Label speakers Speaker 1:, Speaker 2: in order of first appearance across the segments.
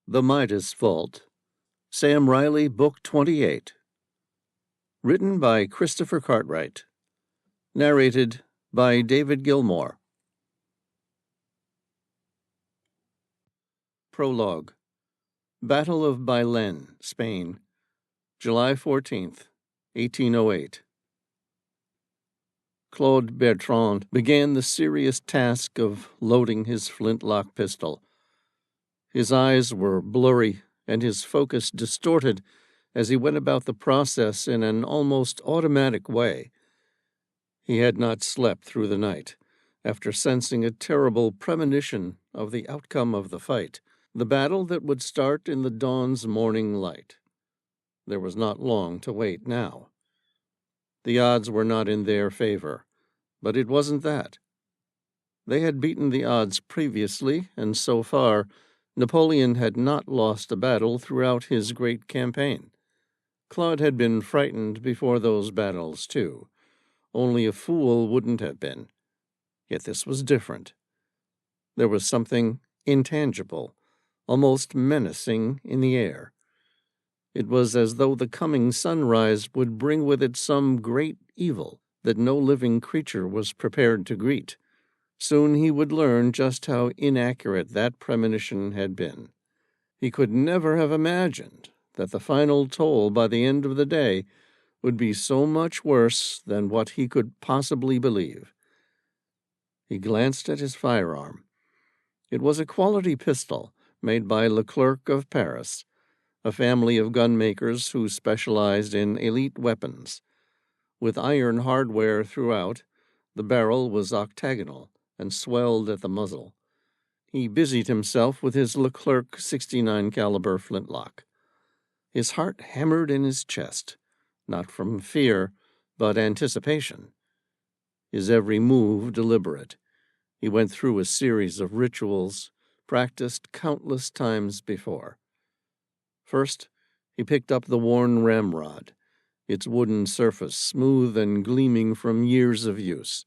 Speaker 1: The Midas Vault, Sam Reilly, Book 28. Written by Christopher Cartwright. Narrated by David Gilmore. Prologue. Battle of Bailén, Spain, July 14th, 1808. Claude Bertrand began the serious task of loading his flintlock pistol. His eyes were blurry and his focus distorted as he went about the process in an almost automatic way. He had not slept through the night, after sensing a terrible premonition of the outcome of the fight, the battle that would start in the dawn's morning light. There was not long to wait now. The odds were not in their favor, but it wasn't that. They had beaten the odds previously, and so far Napoleon had not lost a battle throughout his great campaign. Claude had been frightened before those battles, too. Only a fool wouldn't have been. Yet this was different. There was something intangible, almost menacing in the air. It was as though the coming sunrise would bring with it some great evil that no living creature was prepared to greet. Soon he would learn just how inaccurate that premonition had been. He could never have imagined that the final toll by the end of the day would be so much worse than what he could possibly believe. He glanced at his firearm. It was a quality pistol made by Leclerc of Paris, a family of gunmakers who specialized in elite weapons. With iron hardware throughout, the barrel was octagonal and swelled at the muzzle. He busied himself with his Leclerc 69 caliber flintlock. His heart hammered in his chest, not from fear, but anticipation. His every move deliberate. He went through a series of rituals practiced countless times before. First, he picked up the worn ramrod, its wooden surface smooth and gleaming from years of use.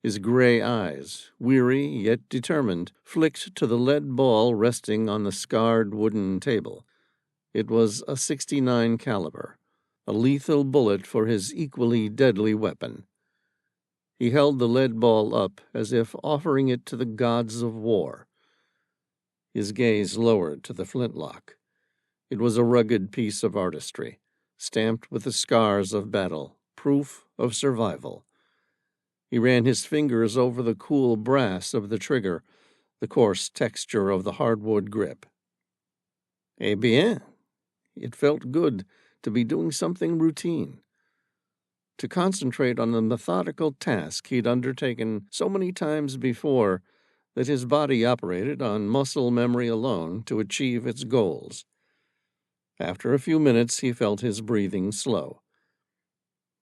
Speaker 1: His gray eyes, weary yet determined, flicked to the lead ball resting on the scarred wooden table. It was a 69 caliber, a lethal bullet for his equally deadly weapon. He held the lead ball up as if offering it to the gods of war. His gaze lowered to the flintlock. It was a rugged piece of artistry, stamped with the scars of battle, proof of survival. He ran his fingers over the cool brass of the trigger, the coarse texture of the hardwood grip. Eh bien, it felt good to be doing something routine, to concentrate on the methodical task he'd undertaken so many times before that his body operated on muscle memory alone to achieve its goals. After a few minutes, he felt his breathing slow.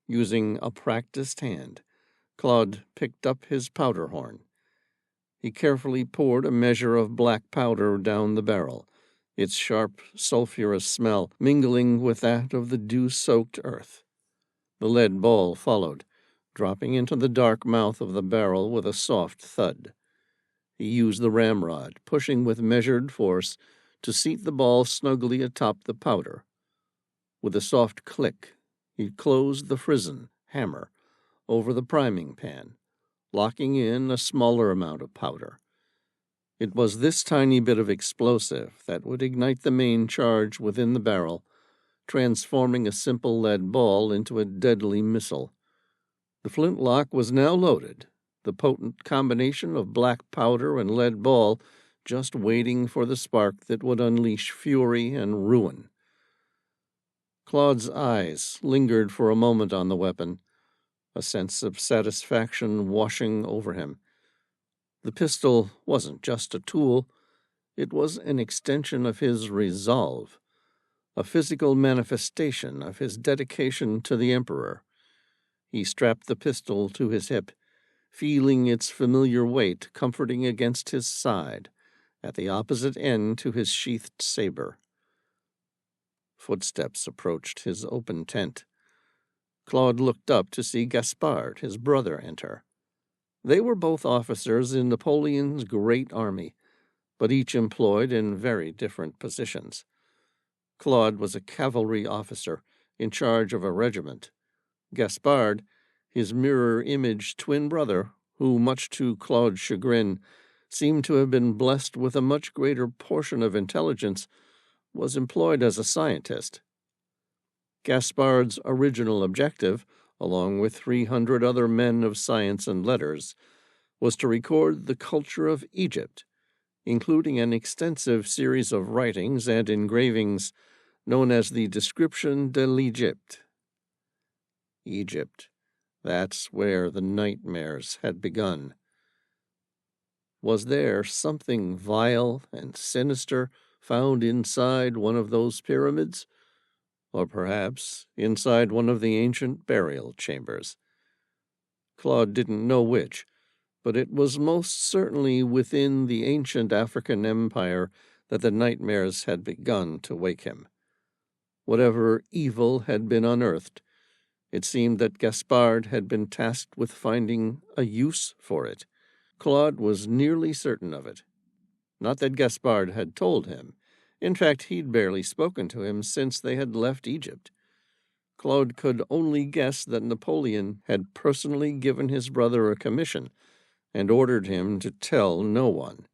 Speaker 1: Using a practiced hand, Claude picked up his powder horn. He carefully poured a measure of black powder down the barrel, its sharp, sulphurous smell mingling with that of the dew-soaked earth. The lead ball followed, dropping into the dark mouth of the barrel with a soft thud. He used the ramrod, pushing with measured force, to seat the ball snugly atop the powder. With a soft click, he closed the frizzen hammer over the priming pan, locking in a smaller amount of powder. It was this tiny bit of explosive that would ignite the main charge within the barrel, transforming a simple lead ball into a deadly missile. The flintlock was now loaded, the potent combination of black powder and lead ball just waiting for the spark that would unleash fury and ruin. Claude's eyes lingered for a moment on the weapon, a sense of satisfaction washing over him. The pistol wasn't just a tool, it was an extension of his resolve, a physical manifestation of his dedication to the Emperor. He strapped the pistol to his hip, feeling its familiar weight comforting against his side, at the opposite end to his sheathed saber. Footsteps approached his open tent. Claude looked up to see Gaspard, his brother, enter. They were both officers in Napoleon's great army, but each employed in very different positions. Claude was a cavalry officer in charge of a regiment. Gaspard, his mirror-image twin brother, who, much to Claude's chagrin, seemed to have been blessed with a much greater portion of intelligence, was employed as a scientist. Gaspard's original objective, along with 300 other men of science and letters, was to record the culture of Egypt, including an extensive series of writings and engravings known as the Description de l'Egypte. Egypt, that's where the nightmares had begun. Was there something vile and sinister found inside one of those pyramids? Or perhaps inside one of the ancient burial chambers? Claude didn't know which, but it was most certainly within the ancient African empire that the nightmares had begun to wake him. Whatever evil had been unearthed, it seemed that Gaspard had been tasked with finding a use for it. Claude was nearly certain of it. Not that Gaspard had told him. In fact, he'd barely spoken to him since they had left Egypt. Claude could only guess that Napoleon had personally given his brother a commission and ordered him to tell no one.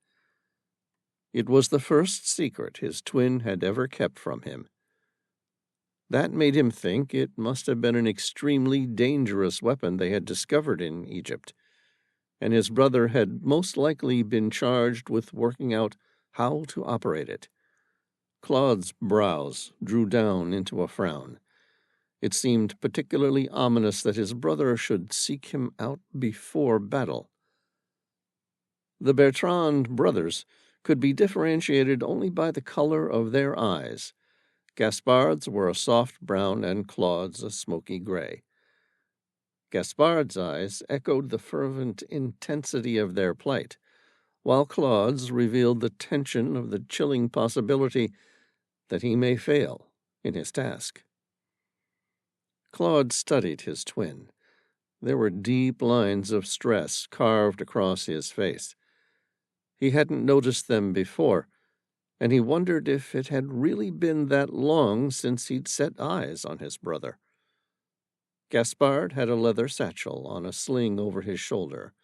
Speaker 1: It was the first secret his twin had ever kept from him. That made him think it must have been an extremely dangerous weapon they had discovered in Egypt, and his brother had most likely been charged with working out how to operate it. Claude's brows drew down into a frown. It seemed particularly ominous that his brother should seek him out before battle. The Bertrand brothers could be differentiated only by the color of their eyes. Gaspard's were a soft brown and Claude's a smoky gray. Gaspard's eyes echoed the fervent intensity of their plight, while Claude's revealed the tension of the chilling possibility that he may fail in his task. Claude studied his twin. There were deep lines of stress carved across his face. He hadn't noticed them before, and he wondered if it had really been that long since he'd set eyes on his brother. Gaspard had a leather satchel on a sling over his shoulder.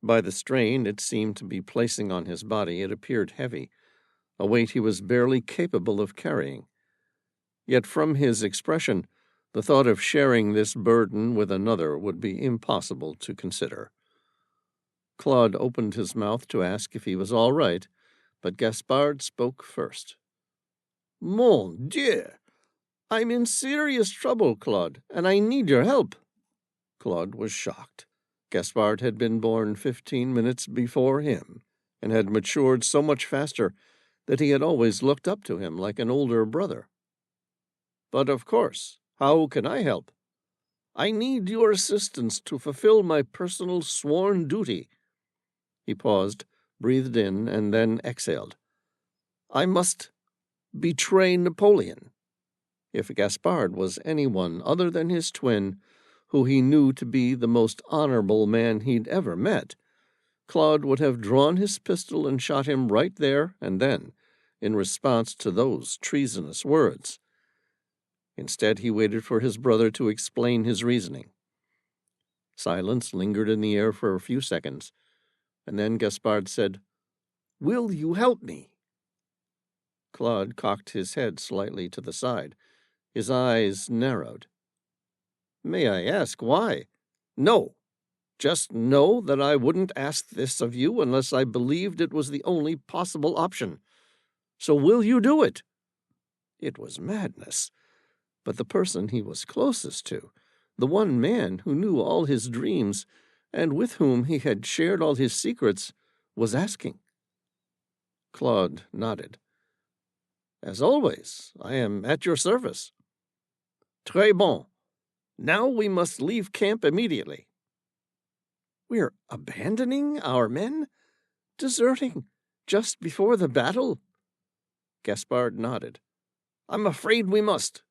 Speaker 1: By the strain it seemed to be placing on his body, it appeared heavy, a weight he was barely capable of carrying. Yet from his expression, the thought of sharing this burden with another would be impossible to consider. Claude opened his mouth to ask if he was all right, but Gaspard spoke first. "Mon Dieu! I'm in serious trouble, Claude, and I need your help." Claude was shocked. Gaspard had been born 15 minutes before him, and had matured so much faster that he had always looked up to him like an older brother. "But of course, how can I help? I need your assistance to fulfill my personal sworn duty." He paused, breathed in, and then exhaled. "I must betray Napoleon." If Gaspard was anyone other than his twin, who he knew to be the most honorable man he'd ever met, Claude would have drawn his pistol and shot him right there and then, in response to those treasonous words. Instead, he waited for his brother to explain his reasoning. Silence lingered in the air for a few seconds, and then Gaspard said, "Will you help me?" Claude cocked his head slightly to the side. His eyes narrowed. "May I ask why?" "No. Just know that I wouldn't ask this of you unless I believed it was the only possible option. So will you do it?" It was madness. But the person he was closest to, the one man who knew all his dreams and with whom he had shared all his secrets, was asking. Claude nodded. "As always, I am at your service." "Très bon. Now we must leave camp immediately." "We're abandoning our men? Deserting just before the battle?" Gaspard nodded. "I'm afraid we must."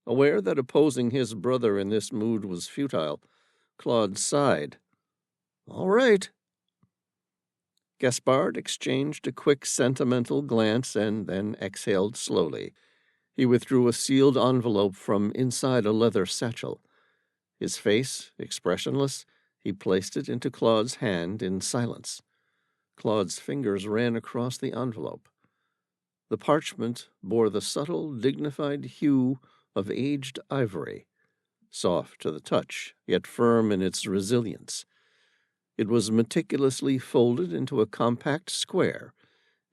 Speaker 1: Aware that opposing his brother in this mood was futile, Claude sighed. "All right." Gaspard exchanged a quick sentimental glance and then exhaled slowly. He withdrew a sealed envelope from inside a leather satchel. His face expressionless, he placed it into Claude's hand in silence. Claude's fingers ran across the envelope. The parchment bore the subtle, dignified hue of aged ivory, soft to the touch, yet firm in its resilience. It was meticulously folded into a compact square,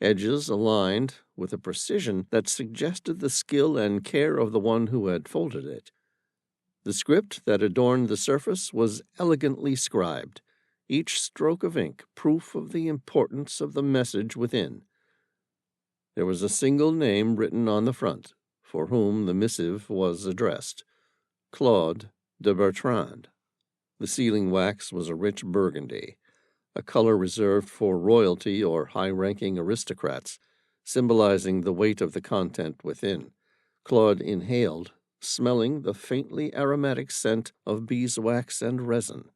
Speaker 1: edges aligned with a precision that suggested the skill and care of the one who had folded it. The script that adorned the surface was elegantly scribed, each stroke of ink proof of the importance of the message within. There was a single name written on the front, for whom the missive was addressed: Claude de Bertrand. The sealing wax was a rich burgundy, a color reserved for royalty or high-ranking aristocrats, symbolizing the weight of the content within. Claude inhaled, smelling the faintly aromatic scent of beeswax and resin.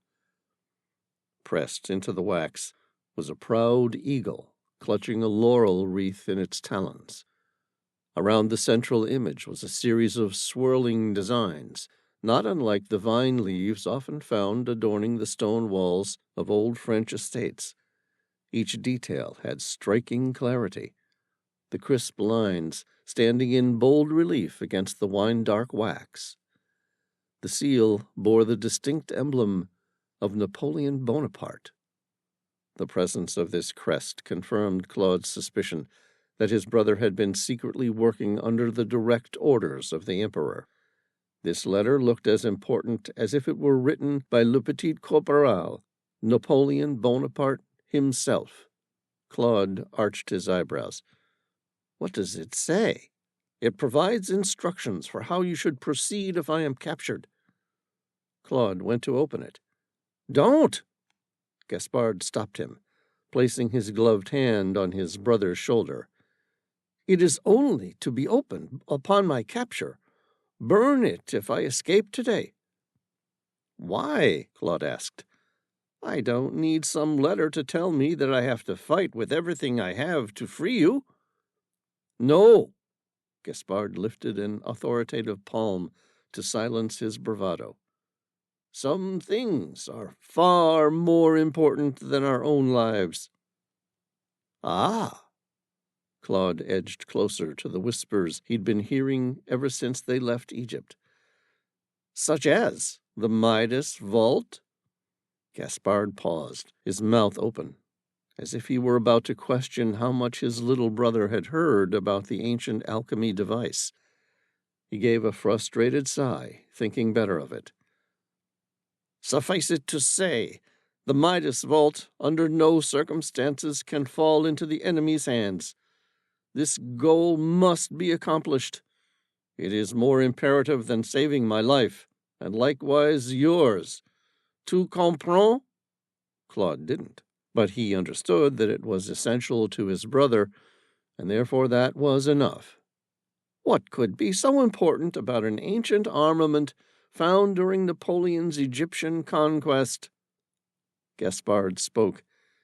Speaker 1: Pressed into the wax was a proud eagle, clutching a laurel wreath in its talons. Around the central image was a series of swirling designs, not unlike the vine leaves often found adorning the stone walls of old French estates. Each detail had striking clarity, the crisp lines standing in bold relief against the wine-dark wax. The seal bore the distinct emblem of Napoleon Bonaparte. The presence of this crest confirmed Claude's suspicion that his brother had been secretly working under the direct orders of the Emperor. This letter looked as important as if it were written by Le Petit Corporal, Napoleon Bonaparte himself. Claude arched his eyebrows. "What does it say?" "It provides instructions for how you should proceed if I am captured." Claude went to open it. "Don't!" Gaspard stopped him, placing his gloved hand on his brother's shoulder. "It is only to be opened upon my capture. Burn it if I escape today." "Why?" Claude asked. "I don't need some letter to tell me that I have to fight with everything I have to free you." "No!" Gaspard lifted an authoritative palm to silence his bravado. "Some things are far more important than our own lives." "Ah!" Claude edged closer to the whispers he'd been hearing ever since they left Egypt. "Such as the Midas Vault?" Gaspard paused, his mouth open, as if he were about to question how much his little brother had heard about the ancient alchemy device. He gave a frustrated sigh, thinking better of it. "Suffice it to say, the Midas Vault under no circumstances can fall into the enemy's hands. This goal must be accomplished. It is more imperative than saving my life, and likewise yours. Tu comprends?" Claude didn't, but he understood that it was essential to his brother, and therefore that was enough. What could be so important about an ancient armament found during Napoleon's Egyptian conquest? Gaspard spoke,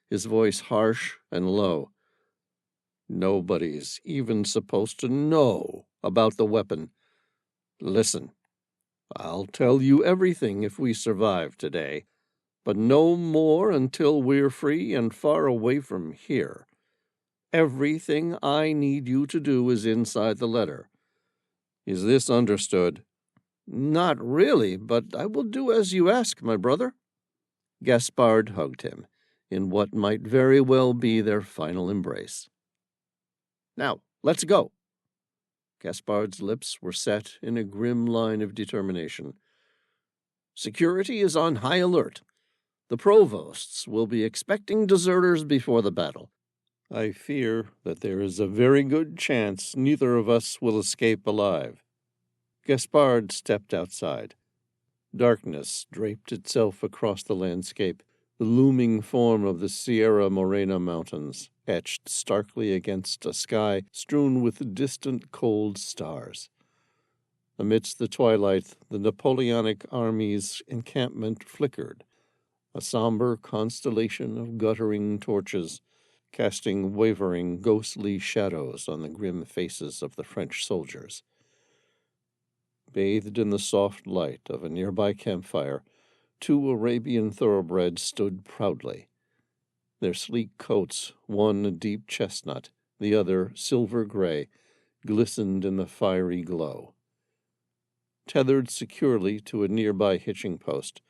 Speaker 1: his voice harsh and low. "Nobody's even supposed to know about the weapon. Listen, I'll tell you everything if we survive today, but no more until we're free and far away from here. Everything I need you to do is inside the letter. Is this understood?" "Not really, but I will do as you ask, my brother." Gaspard hugged him, in what might very well be their final embrace. "Now, let's go." Gaspard's lips were set in a grim line of determination. "Security is on high alert. The provosts will be expecting deserters before the battle. I fear that there is a very good chance neither of us will escape alive." Gaspard stepped outside. Darkness draped itself across the landscape, the looming form of the Sierra Morena mountains, etched starkly against a sky strewn with distant cold stars. Amidst the twilight, the Napoleonic army's encampment flickered, a somber constellation of guttering torches, casting wavering, ghostly shadows on the grim faces of the French soldiers. Bathed in the soft light of a nearby campfire, 2 Arabian thoroughbreds stood proudly. Their sleek coats, one a deep chestnut, the other silver gray, glistened in the fiery glow. Tethered securely to a nearby hitching post,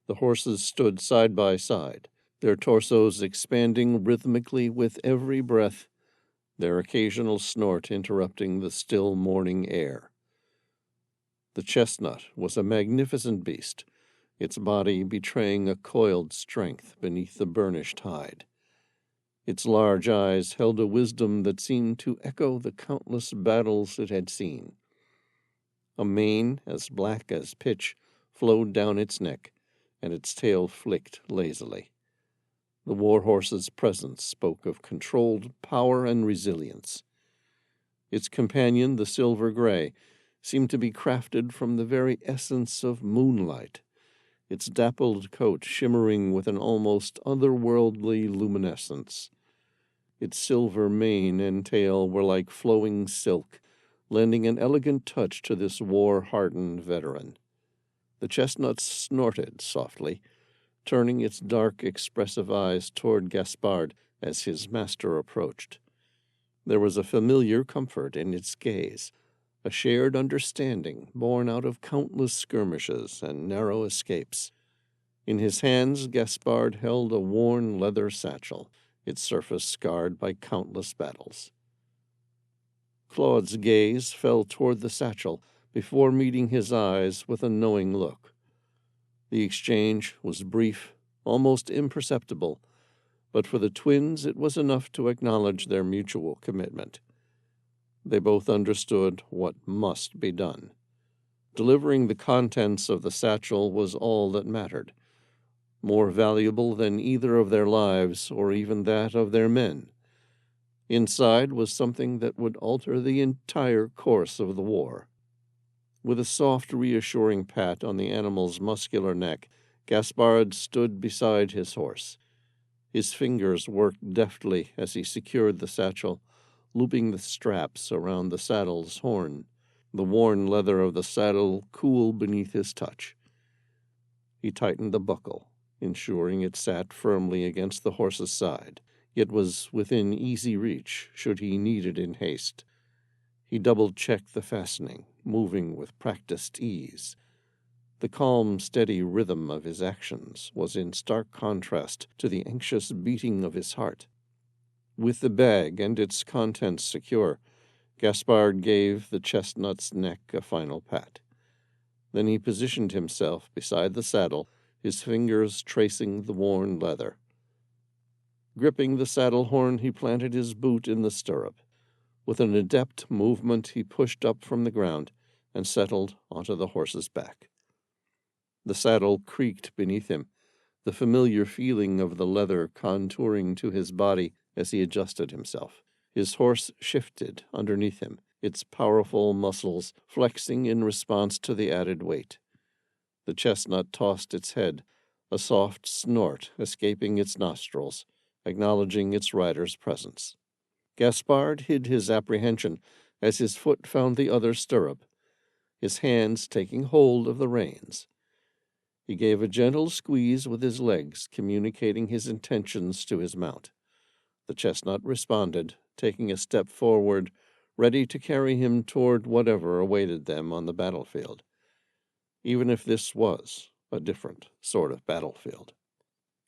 Speaker 1: the horses stood side by side, their torsos expanding rhythmically with every breath, their occasional snort interrupting the still morning air. The chestnut was a magnificent beast, its body betraying a coiled strength beneath the burnished hide. Its large eyes held a wisdom that seemed to echo the countless battles it had seen. A mane as black as pitch flowed down its neck, and its tail flicked lazily. The warhorse's presence spoke of controlled power and resilience. Its companion, the silver gray, seemed to be crafted from the very essence of moonlight, its dappled coat shimmering with an almost otherworldly luminescence. Its silver mane and tail were like flowing silk, lending an elegant touch to this war-hardened veteran. The chestnut snorted softly, turning its dark, expressive eyes toward Gaspard as his master approached. There was a familiar comfort in its gaze, a shared understanding born out of countless skirmishes and narrow escapes. In his hands, Gaspard held a worn leather satchel, its surface scarred by countless battles. Claude's gaze fell toward the satchel before meeting his eyes with a knowing look. The exchange was brief, almost imperceptible, but for the twins it was enough to acknowledge their mutual commitment. They both understood what must be done. Delivering the contents of the satchel was all that mattered, more valuable than either of their lives or even that of their men. Inside was something that would alter the entire course of the war. With a soft, reassuring pat on the animal's muscular neck, Gaspard stood beside his horse. His fingers worked deftly as he secured the satchel, looping the straps around the saddle's horn, the worn leather of the saddle cool beneath his touch. He tightened the buckle, ensuring it sat firmly against the horse's side. It was within easy reach, should he need it in haste. He double-checked the fastening, moving with practiced ease. The calm, steady rhythm of his actions was in stark contrast to the anxious beating of his heart. With the bag and its contents secure, Gaspard gave the chestnut's neck a final pat. Then he positioned himself beside the saddle, his fingers tracing the worn leather. Gripping the saddle horn, he planted his boot in the stirrup. With an adept movement, he pushed up from the ground and settled onto the horse's back. The saddle creaked beneath him, the familiar feeling of the leather contouring to his body as he adjusted himself. His horse shifted underneath him, its powerful muscles flexing in response to the added weight. The chestnut tossed its head, a soft snort escaping its nostrils, acknowledging its rider's presence. Gaspard hid his apprehension as his foot found the other stirrup, his hands taking hold of the reins. He gave a gentle squeeze with his legs, communicating his intentions to his mount. The chestnut responded, taking a step forward, ready to carry him toward whatever awaited them on the battlefield, even if this was a different sort of battlefield.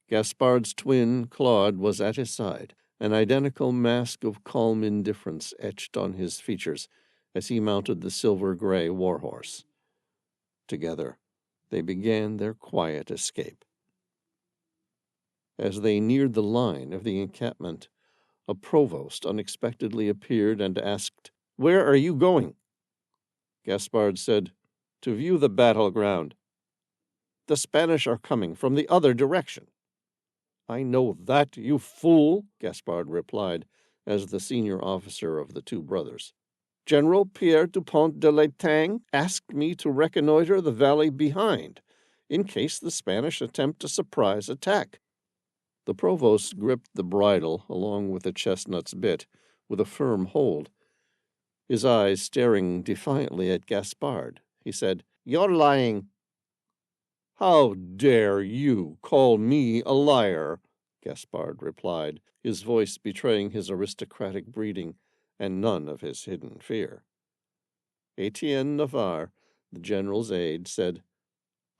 Speaker 1: Gaspard's twin, Claude, was at his side, an identical mask of calm indifference etched on his features as he mounted the silver-gray warhorse. Together, they began their quiet escape. As they neared the line of the encampment, a provost unexpectedly appeared and asked, "Where are you going?" Gaspard said, "To view the battleground." "The Spanish are coming from the other direction." "I know that, you fool," Gaspard replied, as the senior officer of the two brothers. "General Pierre Dupont de l'Etang asked me to reconnoiter the valley behind, in case the Spanish attempt a surprise attack." The Provost gripped the bridle along with the chestnut's bit with a firm hold. His eyes staring defiantly at Gaspard, he said, "You're lying." "How dare you call me a liar?" Gaspard replied, his voice betraying his aristocratic breeding and none of his hidden fear. Etienne Navarre, the general's aide, said,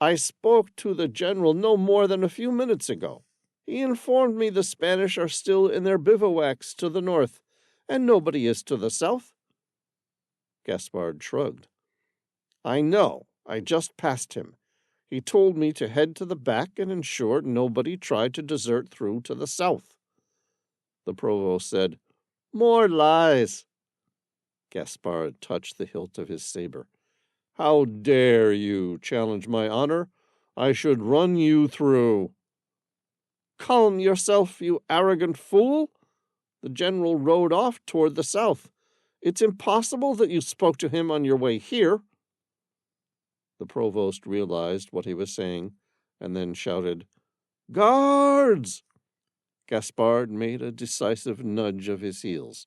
Speaker 1: "I spoke to the general no more than a few minutes ago. He informed me the Spanish are still in their bivouacs to the north, and nobody is to the south." Gaspard shrugged. "I know. I just passed him. He told me to head to the back and ensure nobody tried to desert through to the south." The Provost said, "More lies." Gaspard touched the hilt of his saber. "How dare you challenge my honor? I should run you through." "Calm yourself, you arrogant fool. The general rode off toward the south. It's impossible that you spoke to him on your way here." The Provost realized what he was saying, and then shouted, "Guards!" Gaspard made a decisive nudge of his heels.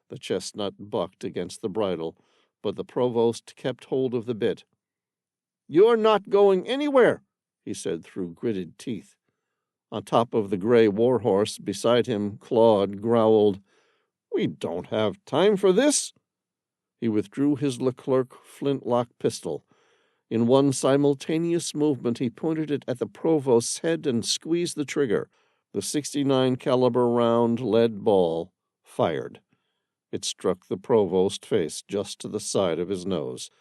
Speaker 1: The chestnut bucked against the bridle, but the Provost kept hold of the bit. "You're not going anywhere," he said through gritted teeth. On top of the gray warhorse beside him, Claude growled, "We don't have time for this." He withdrew his Leclerc flintlock pistol. In one simultaneous movement, he pointed it at the Provost's head and squeezed the trigger. The .69 caliber round lead ball fired. It struck the Provost's face just to the side of his nose.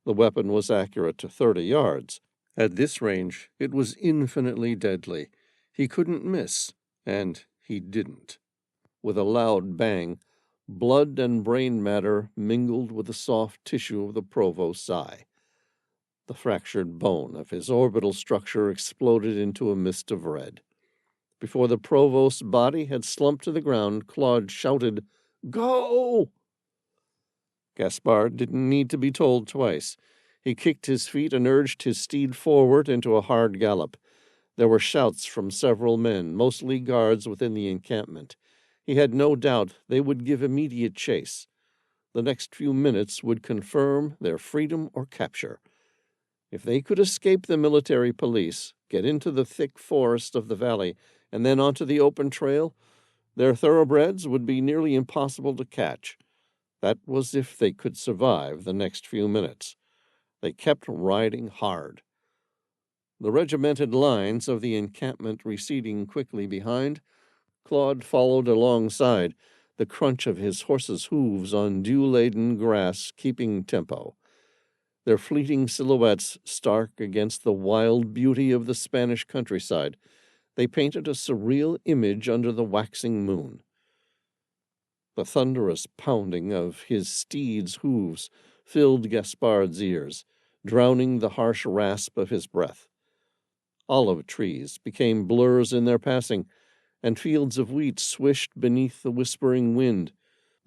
Speaker 1: The weapon was accurate to 30 yards. At this range, it was infinitely deadly. He couldn't miss, and he didn't. With a loud bang, blood and brain matter mingled with the soft tissue of the Provost's eye. The fractured bone of his orbital structure exploded into a mist of red. Before the Provost's body had slumped to the ground, Claude shouted, "Go!" Gaspard didn't need to be told twice. He kicked his feet and urged his steed forward into a hard gallop. There were shouts from several men, mostly guards within the encampment. He had no doubt they would give immediate chase. The next few minutes would confirm their freedom or capture. If they could escape the military police, get into the thick forest of the valley, and then onto the open trail, their thoroughbreds would be nearly impossible to catch. That was if they could survive the next few minutes. They kept riding hard. The regimented lines of the encampment receding quickly behind, Claude followed alongside, the crunch of his horse's hooves on dew-laden grass keeping tempo. Their fleeting silhouettes stark against the wild beauty of the Spanish countryside, they painted a surreal image under the waxing moon. The thunderous pounding of his steed's hooves filled Gaspard's ears, drowning the harsh rasp of his breath. Olive trees became blurs in their passing, and fields of wheat swished beneath the whispering wind.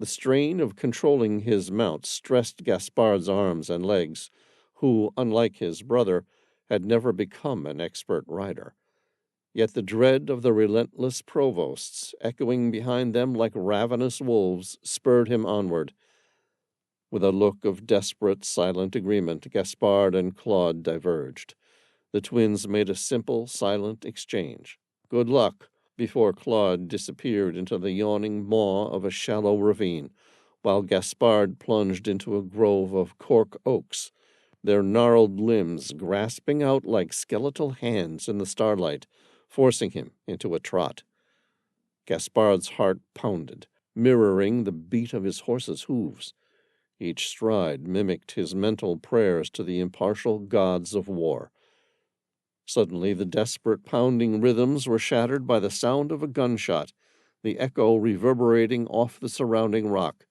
Speaker 1: The strain of controlling his mount stressed Gaspard's arms and legs, who, unlike his brother, had never become an expert rider. Yet the dread of the relentless provosts, echoing behind them like ravenous wolves, spurred him onward. With a look of desperate, silent agreement, Gaspard and Claude diverged. The twins made a simple, silent exchange. "Good luck," before Claude disappeared into the yawning maw of a shallow ravine, while Gaspard plunged into a grove of cork oaks, their gnarled limbs grasping out like skeletal hands in the starlight, forcing him into a trot. Gaspard's heart pounded, mirroring the beat of his horse's hooves. Each stride mimicked his mental prayers to the impartial gods of war. Suddenly the desperate pounding rhythms were shattered by the sound of a gunshot, the echo reverberating off the surrounding rock.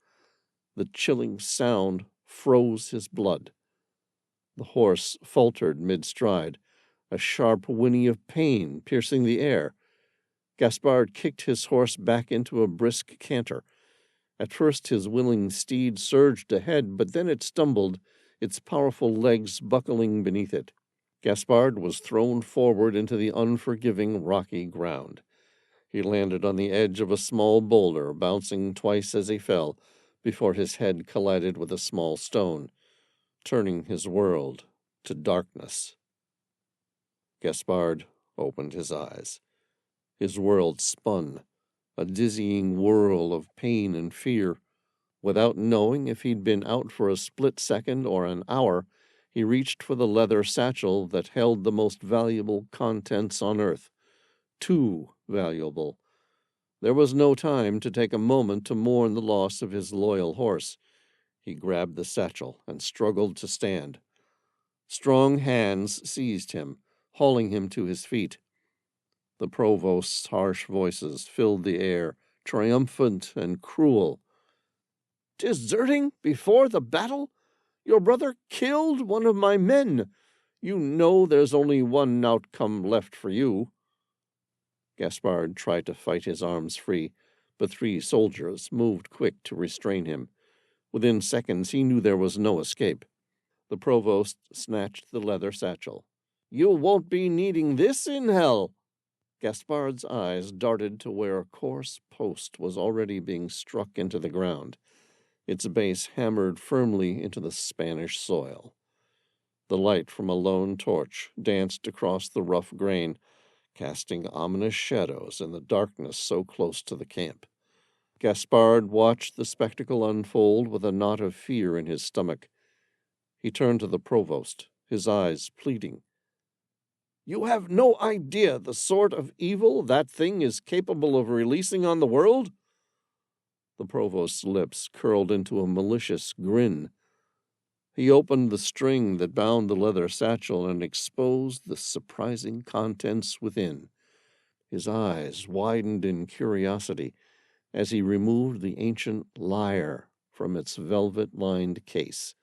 Speaker 1: The chilling sound froze his blood. The horse faltered mid-stride, a sharp whinny of pain piercing the air. Gaspard kicked his horse back into a brisk canter. At first his willing steed surged ahead, but then it stumbled, its powerful legs buckling beneath it. Gaspard was thrown forward into the unforgiving rocky ground. He landed on the edge of a small boulder, bouncing twice as he fell, before his head collided with a small stone, turning his world to darkness. Gaspard opened his eyes. His world spun, a dizzying whirl of pain and fear. Without knowing if he'd been out for a split second or an hour, he reached for the leather satchel that held the most valuable contents on earth. Too valuable. There was no time to take a moment to mourn the loss of his loyal horse. He grabbed the satchel and struggled to stand. Strong hands seized him, hauling him to his feet. The Provost's harsh voices filled the air, triumphant and cruel. "Deserting before the battle? Your brother killed one of my men. You know there's only one outcome left for you." Gaspard tried to fight his arms free, but 3 soldiers moved quick to restrain him. Within seconds he knew there was no escape. The Provost snatched the leather satchel. "You won't be needing this in hell." Gaspard's eyes darted to where a coarse post was already being struck into the ground, its base hammered firmly into the Spanish soil. The light from a lone torch danced across the rough grain, casting ominous shadows in the darkness so close to the camp. Gaspard watched the spectacle unfold with a knot of fear in his stomach. He turned to the Provost, his eyes pleading. "You have no idea the sort of evil that thing is capable of releasing on the world?" The Provost's lips curled into a malicious grin. He opened the string that bound the leather satchel and exposed the surprising contents within. His eyes widened in curiosity as he removed the ancient lyre from its velvet-lined case.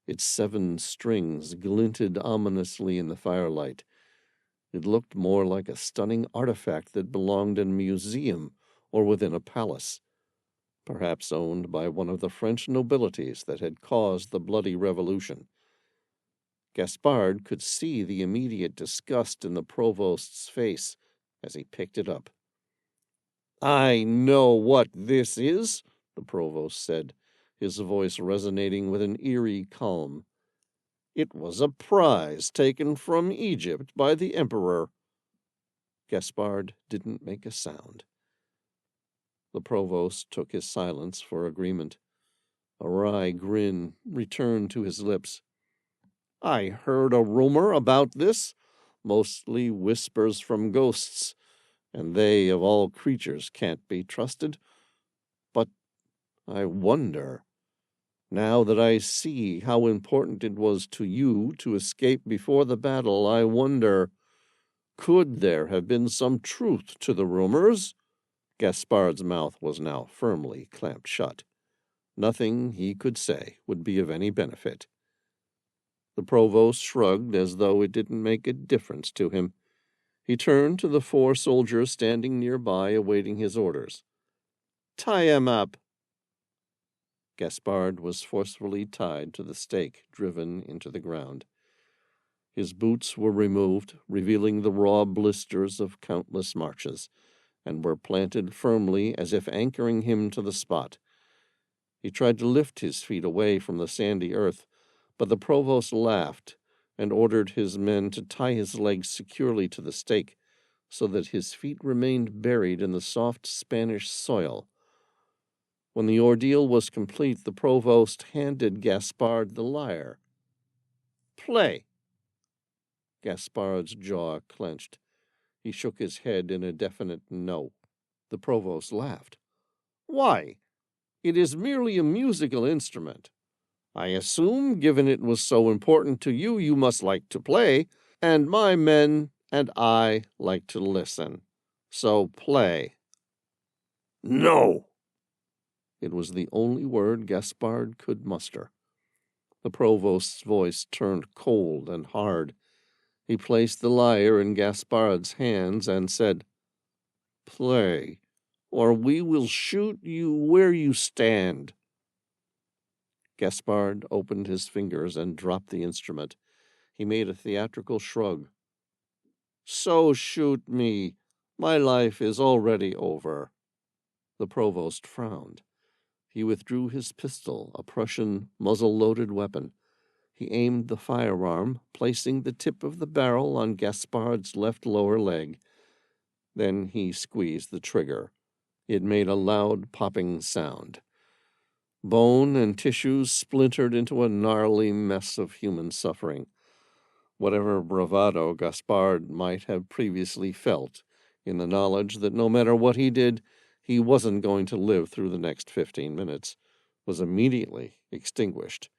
Speaker 1: Its 7 strings glinted ominously in the firelight. It looked more like a stunning artifact that belonged in a museum or within a palace, perhaps owned by one of the French nobilities that had caused the bloody revolution. Gaspard could see the immediate disgust in the Provost's face as he picked it up. "I know what this is," the Provost said, his voice resonating with an eerie calm. "It was a prize taken from Egypt by the Emperor." Gaspard didn't make a sound. The Provost took his silence for agreement. A wry grin returned to his lips. "I heard a rumor about this, mostly whispers from ghosts, and they, of all creatures, can't be trusted. But I wonder, now that I see how important it was to you to escape before the battle, I wonder, could there have been some truth to the rumors?" Gaspard's mouth was now firmly clamped shut. Nothing he could say would be of any benefit. The Provost shrugged as though it didn't make a difference to him. He turned to the 4 soldiers standing nearby awaiting his orders. "Tie him up." Gaspard was forcefully tied to the stake driven into the ground. His boots were removed, revealing the raw blisters of countless marches, and were planted firmly as if anchoring him to the spot. He tried to lift his feet away from the sandy earth, but the Provost laughed and ordered his men to tie his legs securely to the stake so that his feet remained buried in the soft Spanish soil. When the ordeal was complete, the Provost handed Gaspard the lyre. "Play." Gaspard's jaw clenched. He shook his head in a definite no. The Provost laughed. "Why? It is merely a musical instrument. I assume, given it was so important to you, you must like to play, and my men and I like to listen. So play." "No!" It was the only word Gaspard could muster. The Provost's voice turned cold and hard. He placed the lyre in Gaspard's hands and said, "Play, or we will shoot you where you stand." Gaspard opened his fingers and dropped the instrument. He made a theatrical shrug. "So shoot me. My life is already over." The provost frowned. He withdrew his pistol, a Prussian muzzle-loaded weapon. He aimed the firearm, placing the tip of the barrel on Gaspard's left lower leg. Then he squeezed the trigger. It made a loud popping sound. Bone and tissues splintered into a gnarly mess of human suffering. Whatever bravado Gaspard might have previously felt in the knowledge that no matter what he did, he wasn't going to live through the next 15 minutes, was immediately extinguished.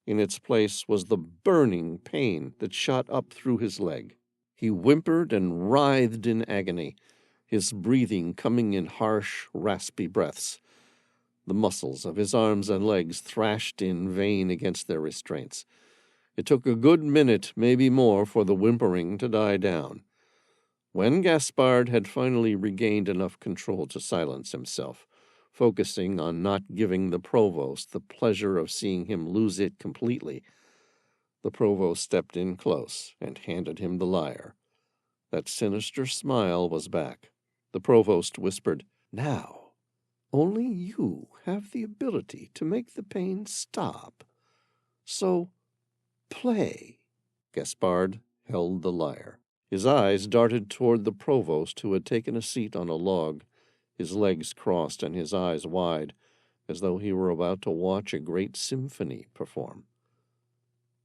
Speaker 1: In its place was the burning pain that shot up through his leg. He whimpered and writhed in agony, his breathing coming in harsh, raspy breaths. The muscles of his arms and legs thrashed in vain against their restraints. It took a good minute, maybe more, for the whimpering to die down. When Gaspard had finally regained enough control to silence himself, focusing on not giving the provost the pleasure of seeing him lose it completely, the provost stepped in close and handed him the lyre. That sinister smile was back. The provost whispered, "Now, only you have the ability to make the pain stop. So, play." Gaspard held the lyre. His eyes darted toward the provost, who had taken a seat on a log, his legs crossed and his eyes wide, as though he were about to watch a great symphony perform.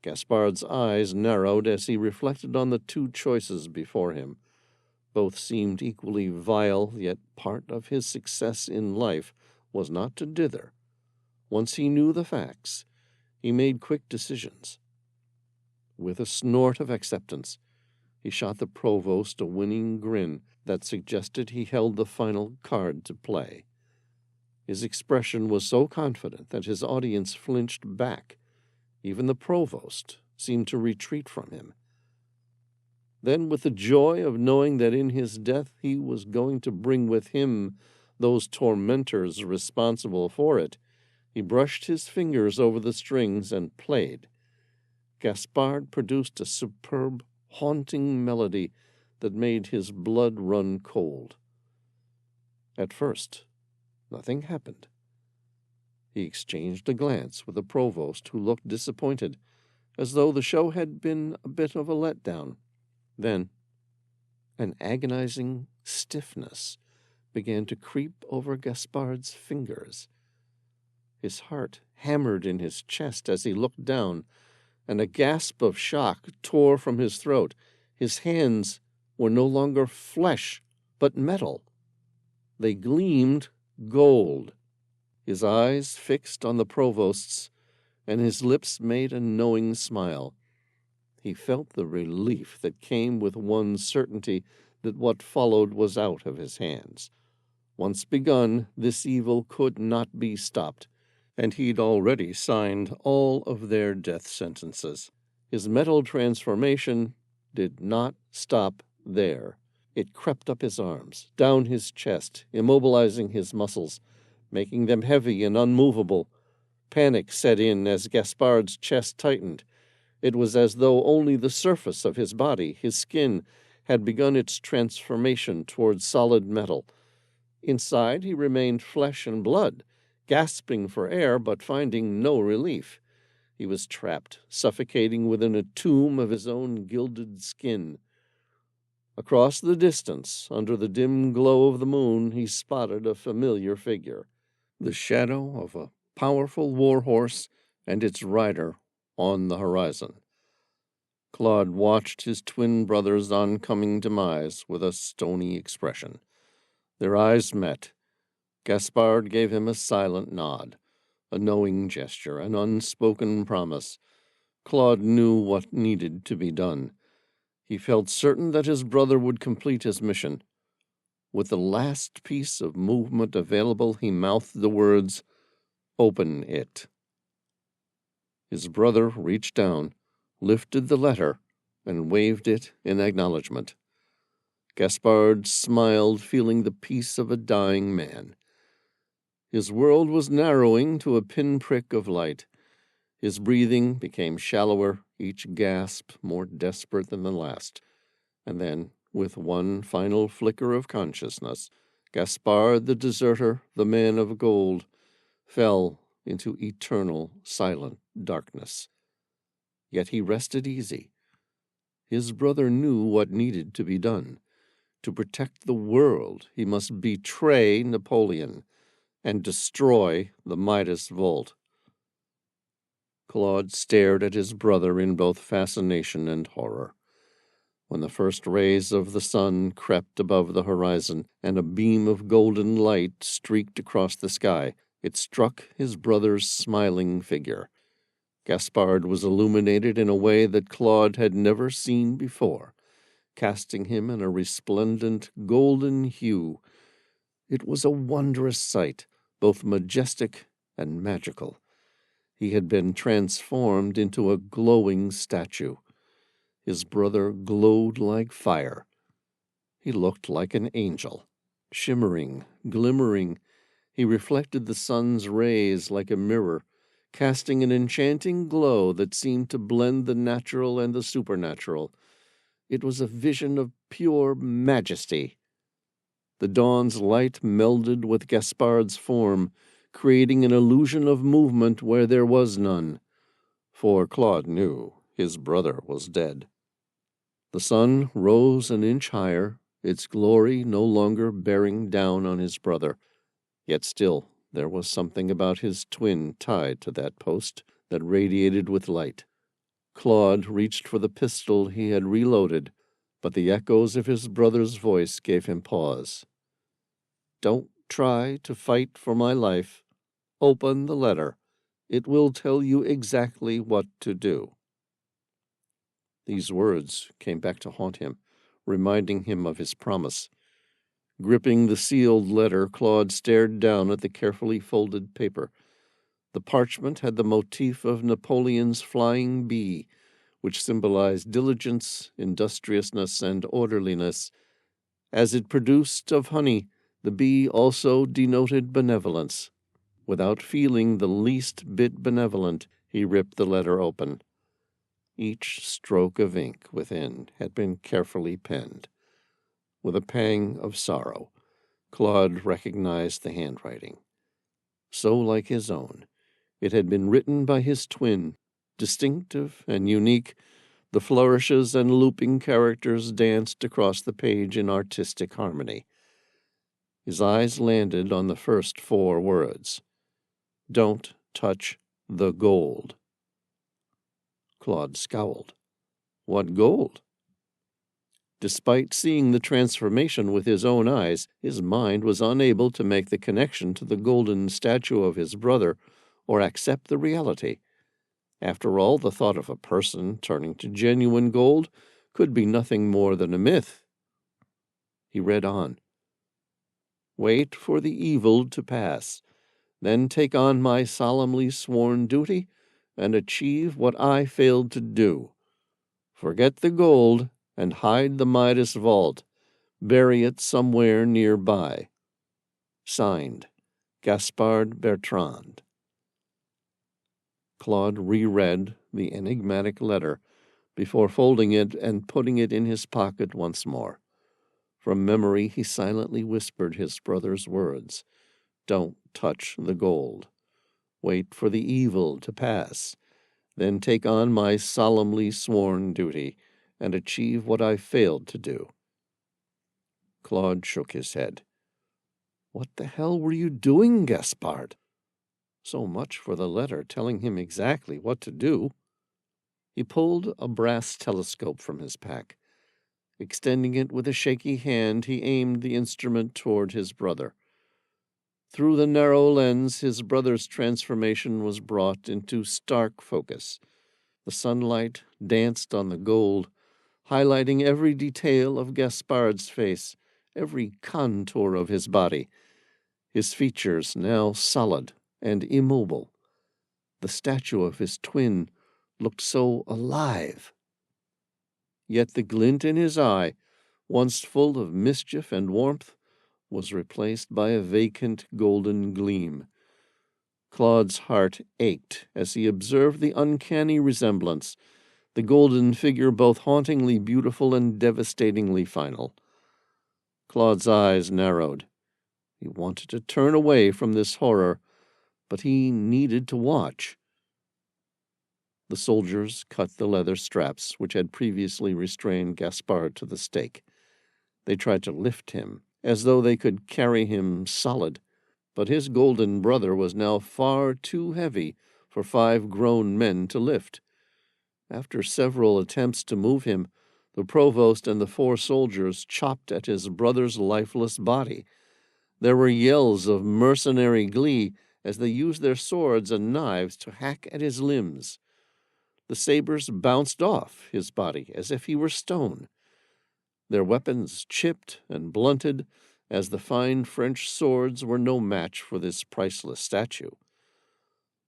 Speaker 1: Gaspard's eyes narrowed as he reflected on the two choices before him. Both seemed equally vile, yet part of his success in life was not to dither. Once he knew the facts, he made quick decisions. With a snort of acceptance, he shot the provost a winning grin that suggested he held the final card to play. His expression was so confident that his audience flinched back. Even the provost seemed to retreat from him. Then, with the joy of knowing that in his death he was going to bring with him those tormentors responsible for it, he brushed his fingers over the strings and played. Gaspard produced a superb, haunting melody that made his blood run cold. At first, nothing happened. He exchanged a glance with the provost, who looked disappointed, as though the show had been a bit of a letdown. Then, an agonizing stiffness began to creep over Gaspard's fingers. His heart hammered in his chest as he looked down, and a gasp of shock tore from his throat. His hands were no longer flesh, but metal. They gleamed gold. His eyes fixed on the provost's, and his lips made a knowing smile. He felt the relief that came with one's certainty that what followed was out of his hands. Once begun, this evil could not be stopped, and he'd already signed all of their death sentences. His metal transformation did not stop there. It crept up his arms, down his chest, immobilizing his muscles, making them heavy and unmovable. Panic set in as Gaspard's chest tightened. It was as though only the surface of his body, his skin, had begun its transformation towards solid metal. Inside he remained flesh and blood, gasping for air but finding no relief. He was trapped, suffocating within a tomb of his own gilded skin. Across the distance, under the dim glow of the moon, he spotted a familiar figure, the shadow of a powerful war horse and its rider on the horizon. Claude watched his twin brother's oncoming demise with a stony expression. Their eyes met. Gaspard gave him a silent nod, a knowing gesture, an unspoken promise. Claude knew what needed to be done. He felt certain that his brother would complete his mission. With the last piece of movement available, he mouthed the words, "Open it." His brother reached down, lifted the letter, and waved it in acknowledgment. Gaspard smiled, feeling the peace of a dying man. His world was narrowing to a pinprick of light. His breathing became shallower, each gasp more desperate than the last. And then, with one final flicker of consciousness, Gaspard the deserter, the man of gold, fell into eternal, silent darkness. Yet he rested easy. His brother knew what needed to be done. To protect the world, he must betray Napoleon and destroy the Midas Vault. Claude stared at his brother in both fascination and horror. When the first rays of the sun crept above the horizon and a beam of golden light streaked across the sky, it struck his brother's smiling figure. Gaspard was illuminated in a way that Claude had never seen before, casting him in a resplendent golden hue. It was a wondrous sight, both majestic and magical. He had been transformed into a glowing statue. His brother glowed like fire. He looked like an angel, shimmering, glimmering. He reflected the sun's rays like a mirror, casting an enchanting glow that seemed to blend the natural and the supernatural. It was a vision of pure majesty. The dawn's light melded with Gaspard's form, creating an illusion of movement where there was none, for Claude knew his brother was dead. The sun rose an inch higher, its glory no longer bearing down on his brother. Yet still there was something about his twin tied to that post that radiated with light. Claude reached for the pistol he had reloaded, but the echoes of his brother's voice gave him pause. "Don't try to fight for my life. Open the letter. It will tell you exactly what to do." These words came back to haunt him, reminding him of his promise. Gripping the sealed letter, Claude stared down at the carefully folded paper. The parchment had the motif of Napoleon's flying bee, which symbolized diligence, industriousness, and orderliness. As it produced of honey, the bee also denoted benevolence. Without feeling the least bit benevolent, he ripped the letter open. Each stroke of ink within had been carefully penned. With a pang of sorrow, Claude recognized the handwriting. So like his own, it had been written by his twin, distinctive and unique. The flourishes and looping characters danced across the page in artistic harmony. His eyes landed on the first 4 words. "Don't touch the gold." Claude scowled. What gold? Despite seeing the transformation with his own eyes, his mind was unable to make the connection to the golden statue of his brother or accept the reality. After all, the thought of a person turning to genuine gold could be nothing more than a myth. He read on. "Wait for the evil to pass, then take on my solemnly sworn duty and achieve what I failed to do. Forget the gold and hide the Midas Vault. Bury it somewhere nearby. Signed, Gaspard Bertrand." Claude reread the enigmatic letter before folding it and putting it in his pocket once more. From memory, he silently whispered his brother's words. "Don't touch the gold. Wait for the evil to pass. Then take on my solemnly sworn duty and achieve what I failed to do." Claude shook his head. "What the hell were you doing, Gaspard?" So much for the letter telling him exactly what to do. He pulled a brass telescope from his pack. Extending it with a shaky hand, he aimed the instrument toward his brother. Through the narrow lens, his brother's transformation was brought into stark focus. The sunlight danced on the gold, highlighting every detail of Gaspard's face, every contour of his body. His features now solid and immobile. The statue of his twin looked so alive. Yet the glint in his eye, once full of mischief and warmth, was replaced by a vacant golden gleam. Claude's heart ached as he observed the uncanny resemblance. the golden figure both hauntingly beautiful and devastatingly final. Claude's eyes narrowed. He wanted to turn away from this horror, but he needed to watch. The soldiers cut the leather straps which had previously restrained Gaspard to the stake. They tried to lift him, as though they could carry him solid, but his golden brother was now far too heavy for 5 grown men to lift. After several attempts to move him, the Provost and the 4 soldiers chopped at his brother's lifeless body. There were yells of mercenary glee as they used their swords and knives to hack at his limbs. The sabers bounced off his body as if he were stone. Their weapons chipped and blunted, as the fine French swords were no match for this priceless statue.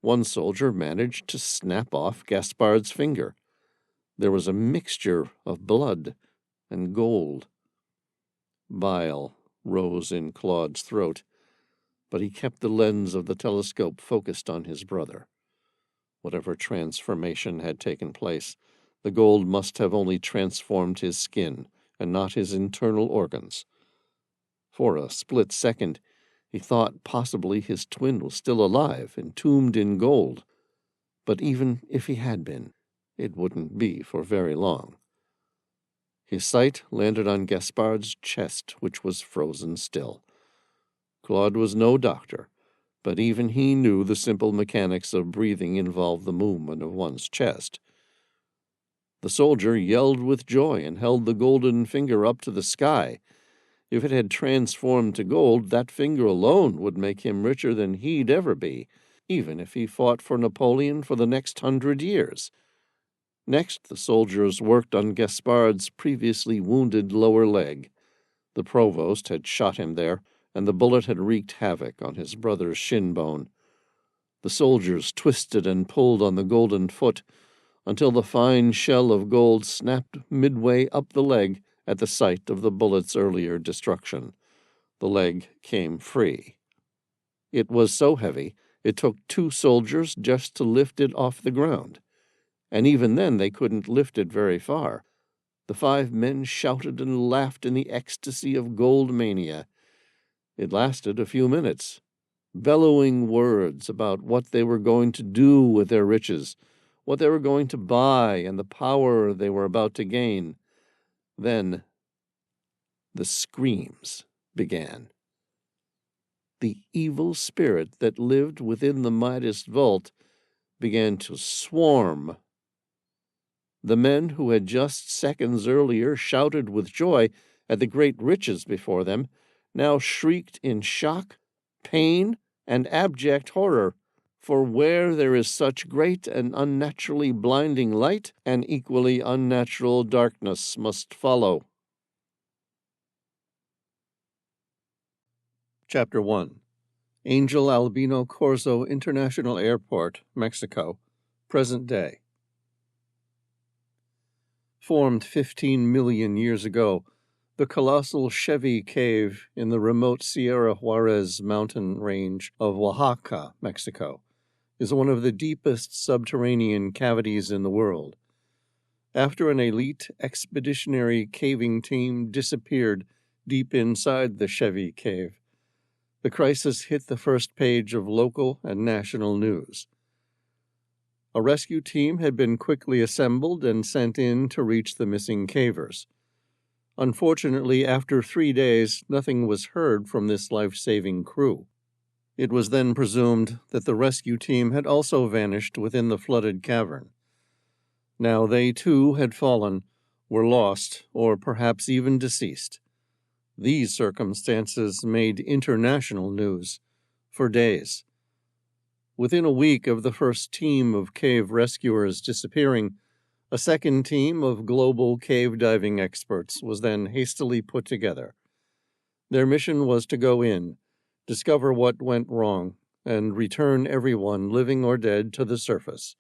Speaker 1: One soldier managed to snap off Gaspard's finger. There was a mixture of blood and gold. Bile rose in Claude's throat, but he kept the lens of the telescope focused on his brother. Whatever transformation had taken place, the gold must have only transformed his skin and not his internal organs. For a split second, he thought possibly his twin was still alive, entombed in gold. But even if he had been, it wouldn't be for very long. His sight landed on Gaspard's chest, which was frozen still. Claude was no doctor, but even he knew the simple mechanics of breathing involved the movement of one's chest. The soldier yelled with joy and held the golden finger up to the sky. If it had transformed to gold, that finger alone would make him richer than he'd ever be, even if he fought for Napoleon for the next 100 years. Next, the soldiers worked on Gaspard's previously wounded lower leg. The Provost had shot him there, and the bullet had wreaked havoc on his brother's shin bone. The soldiers twisted and pulled on the golden foot until the fine shell of gold snapped midway up the leg at the sight of the bullet's earlier destruction. The leg came free. It was so heavy, it took 2 soldiers just to lift it off the ground. And even then they couldn't lift it very far. The 5 men shouted and laughed in the ecstasy of gold mania. It lasted a few minutes, bellowing words about what they were going to do with their riches, what they were going to buy, and the power they were about to gain. Then the screams began. The evil spirit that lived within the Midas Vault began to swarm. The men who had just seconds earlier shouted with joy at the great riches before them now shrieked in shock, pain, and abject horror. For where there is such great and unnaturally blinding light, an equally unnatural darkness must follow. Chapter 1. Angel Albino Corzo International Airport, Mexico, present day. Formed 15 million years ago, the colossal Chevé Cave in the remote Sierra Juarez mountain range of Oaxaca, Mexico, is one of the deepest subterranean cavities in the world. After an elite expeditionary caving team disappeared deep inside the Chevé Cave, the crisis hit the first page of local and national news. A rescue team had been quickly assembled and sent in to reach the missing cavers. Unfortunately, after 3 days, nothing was heard from this life-saving crew. It was then presumed that the rescue team had also vanished within the flooded cavern. Now they, too, had fallen, were lost, or perhaps even deceased. These circumstances made international news for days. Within a week of the first team of cave rescuers disappearing, a second team of global cave diving experts was then hastily put together. Their mission was to go in, discover what went wrong, and return everyone, living or dead, to the surface.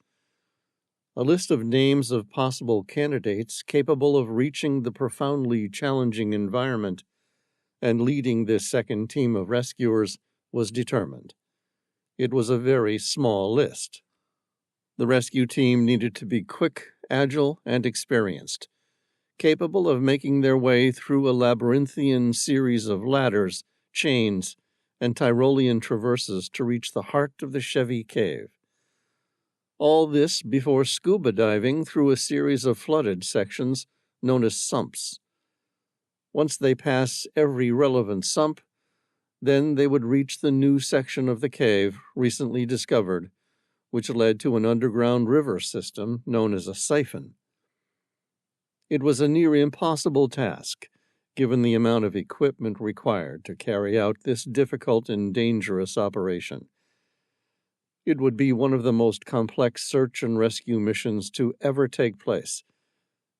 Speaker 1: A list of names of possible candidates capable of reaching the profoundly challenging environment and leading this second team of rescuers was determined. It was a very small list. The rescue team needed to be quick agile, and experienced, capable of making their way through a labyrinthian series of ladders, chains, and Tyrolean traverses to reach the heart of the Chevé Cave. All this before scuba diving through a series of flooded sections known as sumps. Once they pass every relevant sump, then they would reach the new section of the cave recently discovered, which led to an underground river system known as a siphon. It was a near impossible task, given the amount of equipment required to carry out this difficult and dangerous operation. It would be one of the most complex search and rescue missions to ever take place,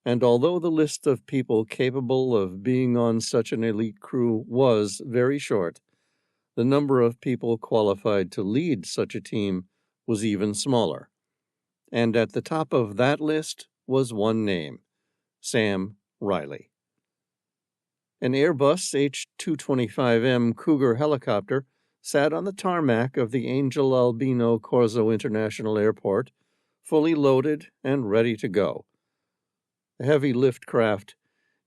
Speaker 1: and although the list of people capable of being on such an elite crew was very short, the number of people qualified to lead such a team was even smaller. And at the top of that list was one name: Sam Reilly. An Airbus H-225M Cougar helicopter sat on the tarmac of the Angel Albino Corzo International Airport, fully loaded and ready to go. A heavy lift craft,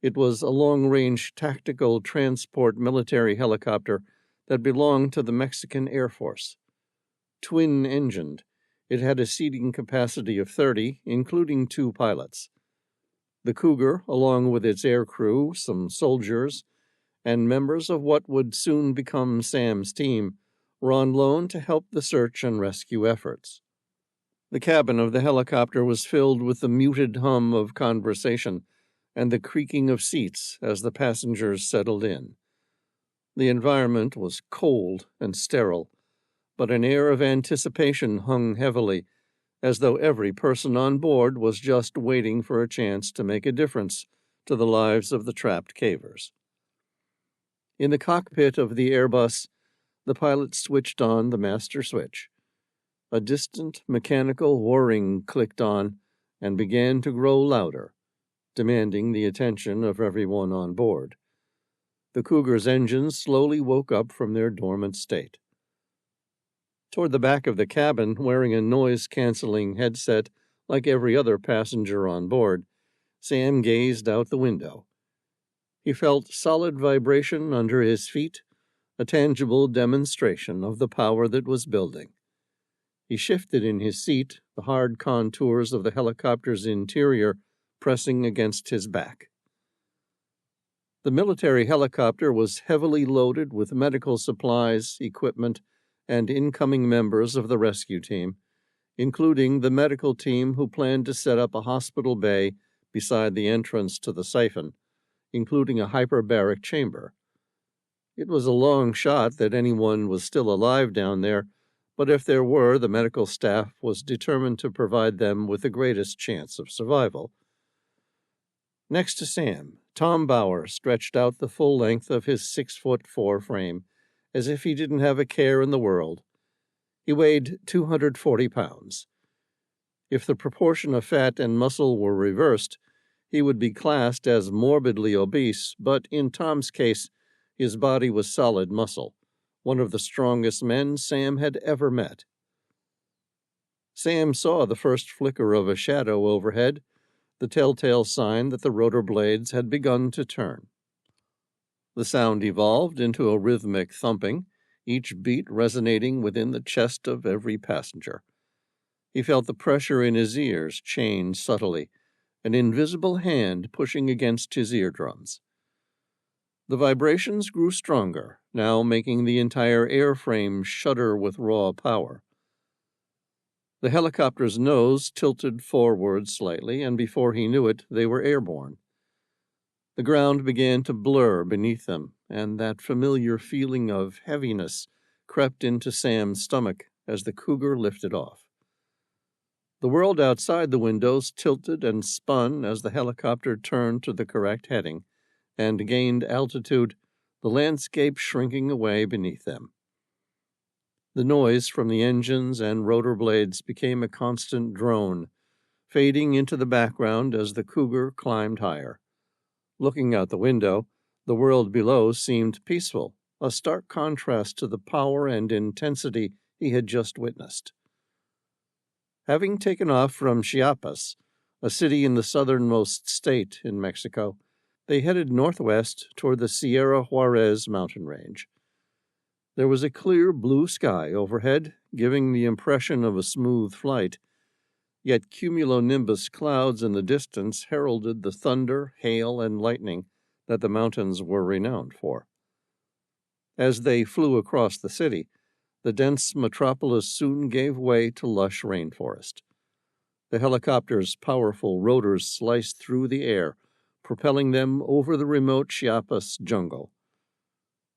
Speaker 1: it was a long-range tactical transport military helicopter that belonged to the Mexican Air Force. Twin-engined, it had a seating capacity of 30, including 2 pilots. The Cougar, along with its air crew, some soldiers, and members of what would soon become Sam's team, were on loan to help the search and rescue efforts. The cabin of the helicopter was filled with the muted hum of conversation and the creaking of seats as the passengers settled in. The environment was cold and sterile, but an air of anticipation hung heavily, as though every person on board was just waiting for a chance to make a difference to the lives of the trapped cavers. In the cockpit of the Airbus, the pilot switched on the master switch. A distant mechanical whirring clicked on and began to grow louder, demanding the attention of everyone on board. The Cougar's engines slowly woke up from their dormant state. Toward the back of the cabin, wearing a noise-canceling headset like every other passenger on board, Sam gazed out the window. He felt solid vibration under his feet, a tangible demonstration of the power that was building. He shifted in his seat, the hard contours of the helicopter's interior pressing against his back. The military helicopter was heavily loaded with medical supplies, equipment, and incoming members of the rescue team, including the medical team who planned to set up a hospital bay beside the entrance to the siphon, including a hyperbaric chamber. It was a long shot that anyone was still alive down there, but if there were, the medical staff was determined to provide them with the greatest chance of survival. Next to Sam, Tom Bauer stretched out the full length of his 6'4" frame, as if he didn't have a care in the world. He weighed 240 pounds. If the proportion of fat and muscle were reversed, he would be classed as morbidly obese, but in Tom's case, his body was solid muscle, one of the strongest men Sam had ever met. Sam saw the first flicker of a shadow overhead, the telltale sign that the rotor blades had begun to turn. The sound evolved into a rhythmic thumping, each beat resonating within the chest of every passenger. He felt the pressure in his ears change subtly, an invisible hand pushing against his eardrums. The vibrations grew stronger, now making the entire airframe shudder with raw power. The helicopter's nose tilted forward slightly, and before he knew it, they were airborne. The ground began to blur beneath them, and that familiar feeling of heaviness crept into Sam's stomach as the Cougar lifted off. The world outside the windows tilted and spun as the helicopter turned to the correct heading and gained altitude, the landscape shrinking away beneath them. The noise from the engines and rotor blades became a constant drone, fading into the background as the Cougar climbed higher. Looking out the window, the world below seemed peaceful, a stark contrast to the power and intensity he had just witnessed. Having taken off from Chiapas, a city in the southernmost state in Mexico, they headed northwest toward the Sierra Juarez mountain range. There was a clear blue sky overhead, giving the impression of a smooth flight, yet cumulonimbus clouds in the distance heralded the thunder, hail, and lightning that the mountains were renowned for. As they flew across the city, the dense metropolis soon gave way to lush rainforest. The helicopter's powerful rotors sliced through the air, propelling them over the remote Chiapas jungle.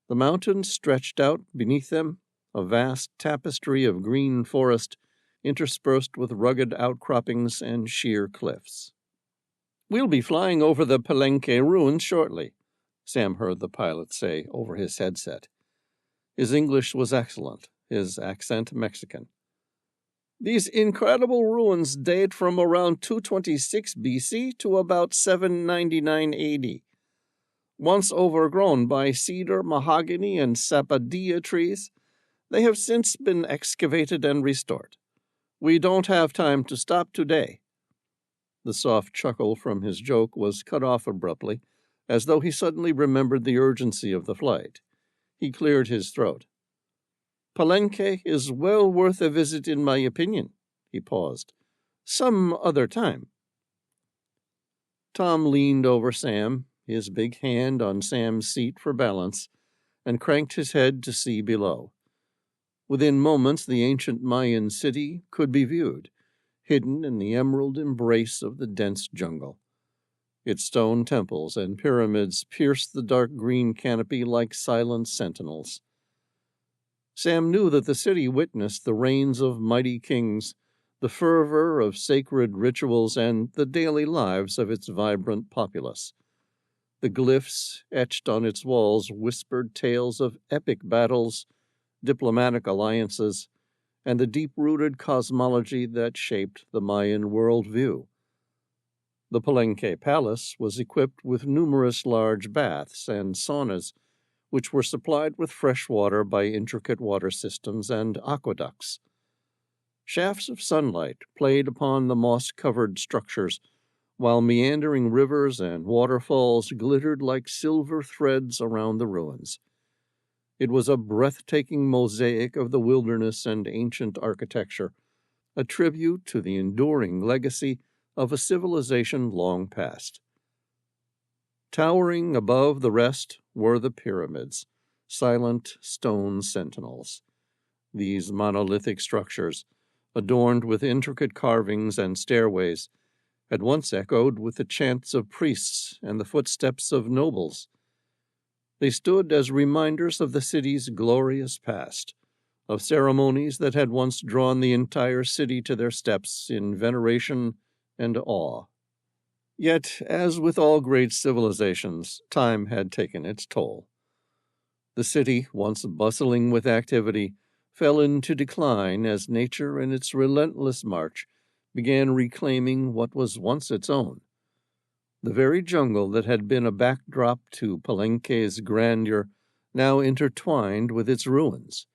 Speaker 1: The mountains stretched out beneath them, a vast tapestry of green forest interspersed with rugged outcroppings and sheer cliffs. "We'll be flying over the Palenque ruins shortly," Sam heard the pilot say over his headset. His English was excellent, his accent Mexican. "These incredible ruins date from around 226 BC to about 799 AD. Once overgrown by cedar, mahogany, and sapodilla trees, they have since been excavated and restored. We don't have time to stop today." The soft chuckle from his joke was cut off abruptly, as though he suddenly remembered the urgency of the flight. He cleared his throat. "Palenque is well worth a visit in my opinion," he paused. "Some other time." Tom leaned over Sam, his big hand on Sam's seat for balance, and cranked his head to see below. Within moments the ancient Mayan city could be viewed, hidden in the emerald embrace of the dense jungle. Its stone temples and pyramids pierced the dark green canopy like silent sentinels. Sam knew that the city witnessed the reigns of mighty kings, the fervor of sacred rituals, and the daily lives of its vibrant populace. The glyphs etched on its walls whispered tales of epic battles, diplomatic alliances, and the deep-rooted cosmology that shaped the Mayan worldview. The Palenque Palace was equipped with numerous large baths and saunas, which were supplied with fresh water by intricate water systems and aqueducts. Shafts of sunlight played upon the moss-covered structures, while meandering rivers and waterfalls glittered like silver threads around the ruins. It was a breathtaking mosaic of the wilderness and ancient architecture, a tribute to the enduring legacy of a civilization long past. Towering above the rest were the pyramids, silent stone sentinels. These monolithic structures, adorned with intricate carvings and stairways, had once echoed with the chants of priests and the footsteps of nobles. They stood as reminders of the city's glorious past, of ceremonies that had once drawn the entire city to their steps in veneration and awe. Yet, as with all great civilizations, time had taken its toll. The city, once bustling with activity, fell into decline as nature in its relentless march began reclaiming what was once its own. The very jungle that had been a backdrop to Palenque's grandeur now intertwined with its ruins.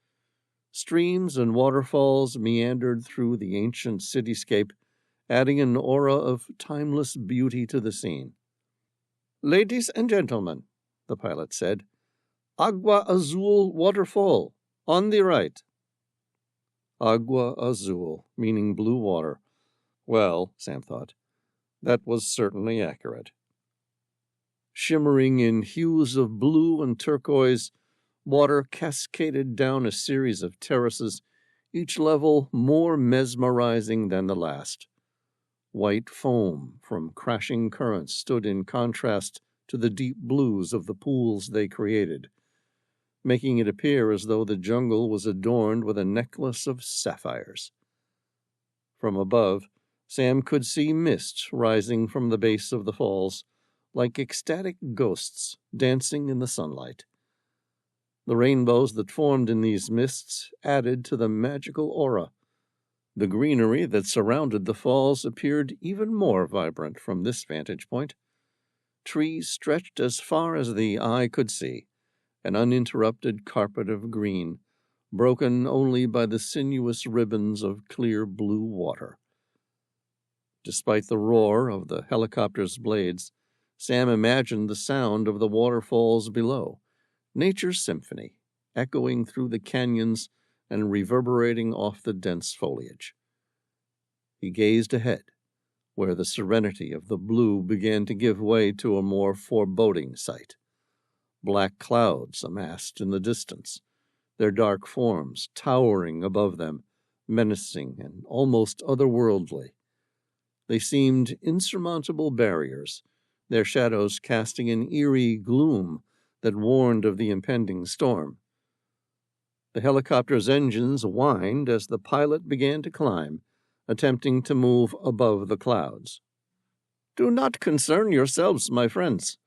Speaker 1: Streams and waterfalls meandered through the ancient cityscape, adding an aura of timeless beauty to the scene. "Ladies and gentlemen," the pilot said, "Agua Azul waterfall, on the right." Agua Azul, meaning blue water. Well, Sam thought, that was certainly accurate. Shimmering in hues of blue and turquoise, water cascaded down a series of terraces, each level more mesmerizing than the last. White foam from crashing currents stood in contrast to the deep blues of the pools they created, making it appear as though the jungle was adorned with a necklace of sapphires. From above, Sam could see mist rising from the base of the falls, like ecstatic ghosts dancing in the sunlight. The rainbows that formed in these mists added to the magical aura. The greenery that surrounded the falls appeared even more vibrant from this vantage point. Trees stretched as far as the eye could see, an uninterrupted carpet of green, broken only by the sinuous ribbons of clear blue water. Despite the roar of the helicopter's blades, Sam imagined the sound of the waterfalls below, nature's symphony, echoing through the canyons and reverberating off the dense foliage. He gazed ahead, where the serenity of the blue began to give way to a more foreboding sight. Black clouds amassed in the distance, their dark forms towering above them, menacing and almost otherworldly. They seemed insurmountable barriers, their shadows casting an eerie gloom that warned of the impending storm. The helicopter's engines whined as the pilot began to climb, attempting to move above the clouds. "Do not concern yourselves, my friends,"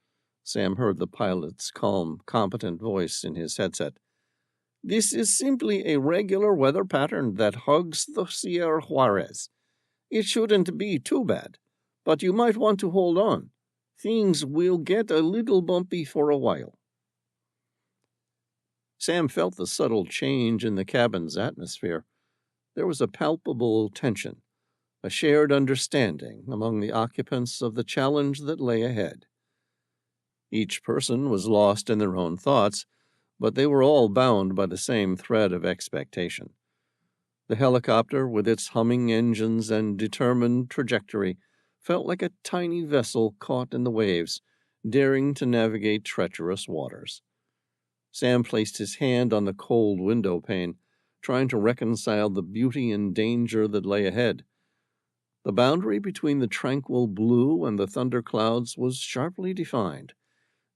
Speaker 1: Sam heard the pilot's calm, competent voice in his headset. "This is simply a regular weather pattern that hugs the Sierra Juarez. It shouldn't be too bad, but you might want to hold on. Things will get a little bumpy for a while." Sam felt the subtle change in the cabin's atmosphere. There was a palpable tension, a shared understanding among the occupants of the challenge that lay ahead. Each person was lost in their own thoughts, but they were all bound by the same thread of expectation. The helicopter, with its humming engines and determined trajectory, felt like a tiny vessel caught in the waves, daring to navigate treacherous waters. Sam placed his hand on the cold window pane, trying to reconcile the beauty and danger that lay ahead. The boundary between the tranquil blue and the thunderclouds was sharply defined,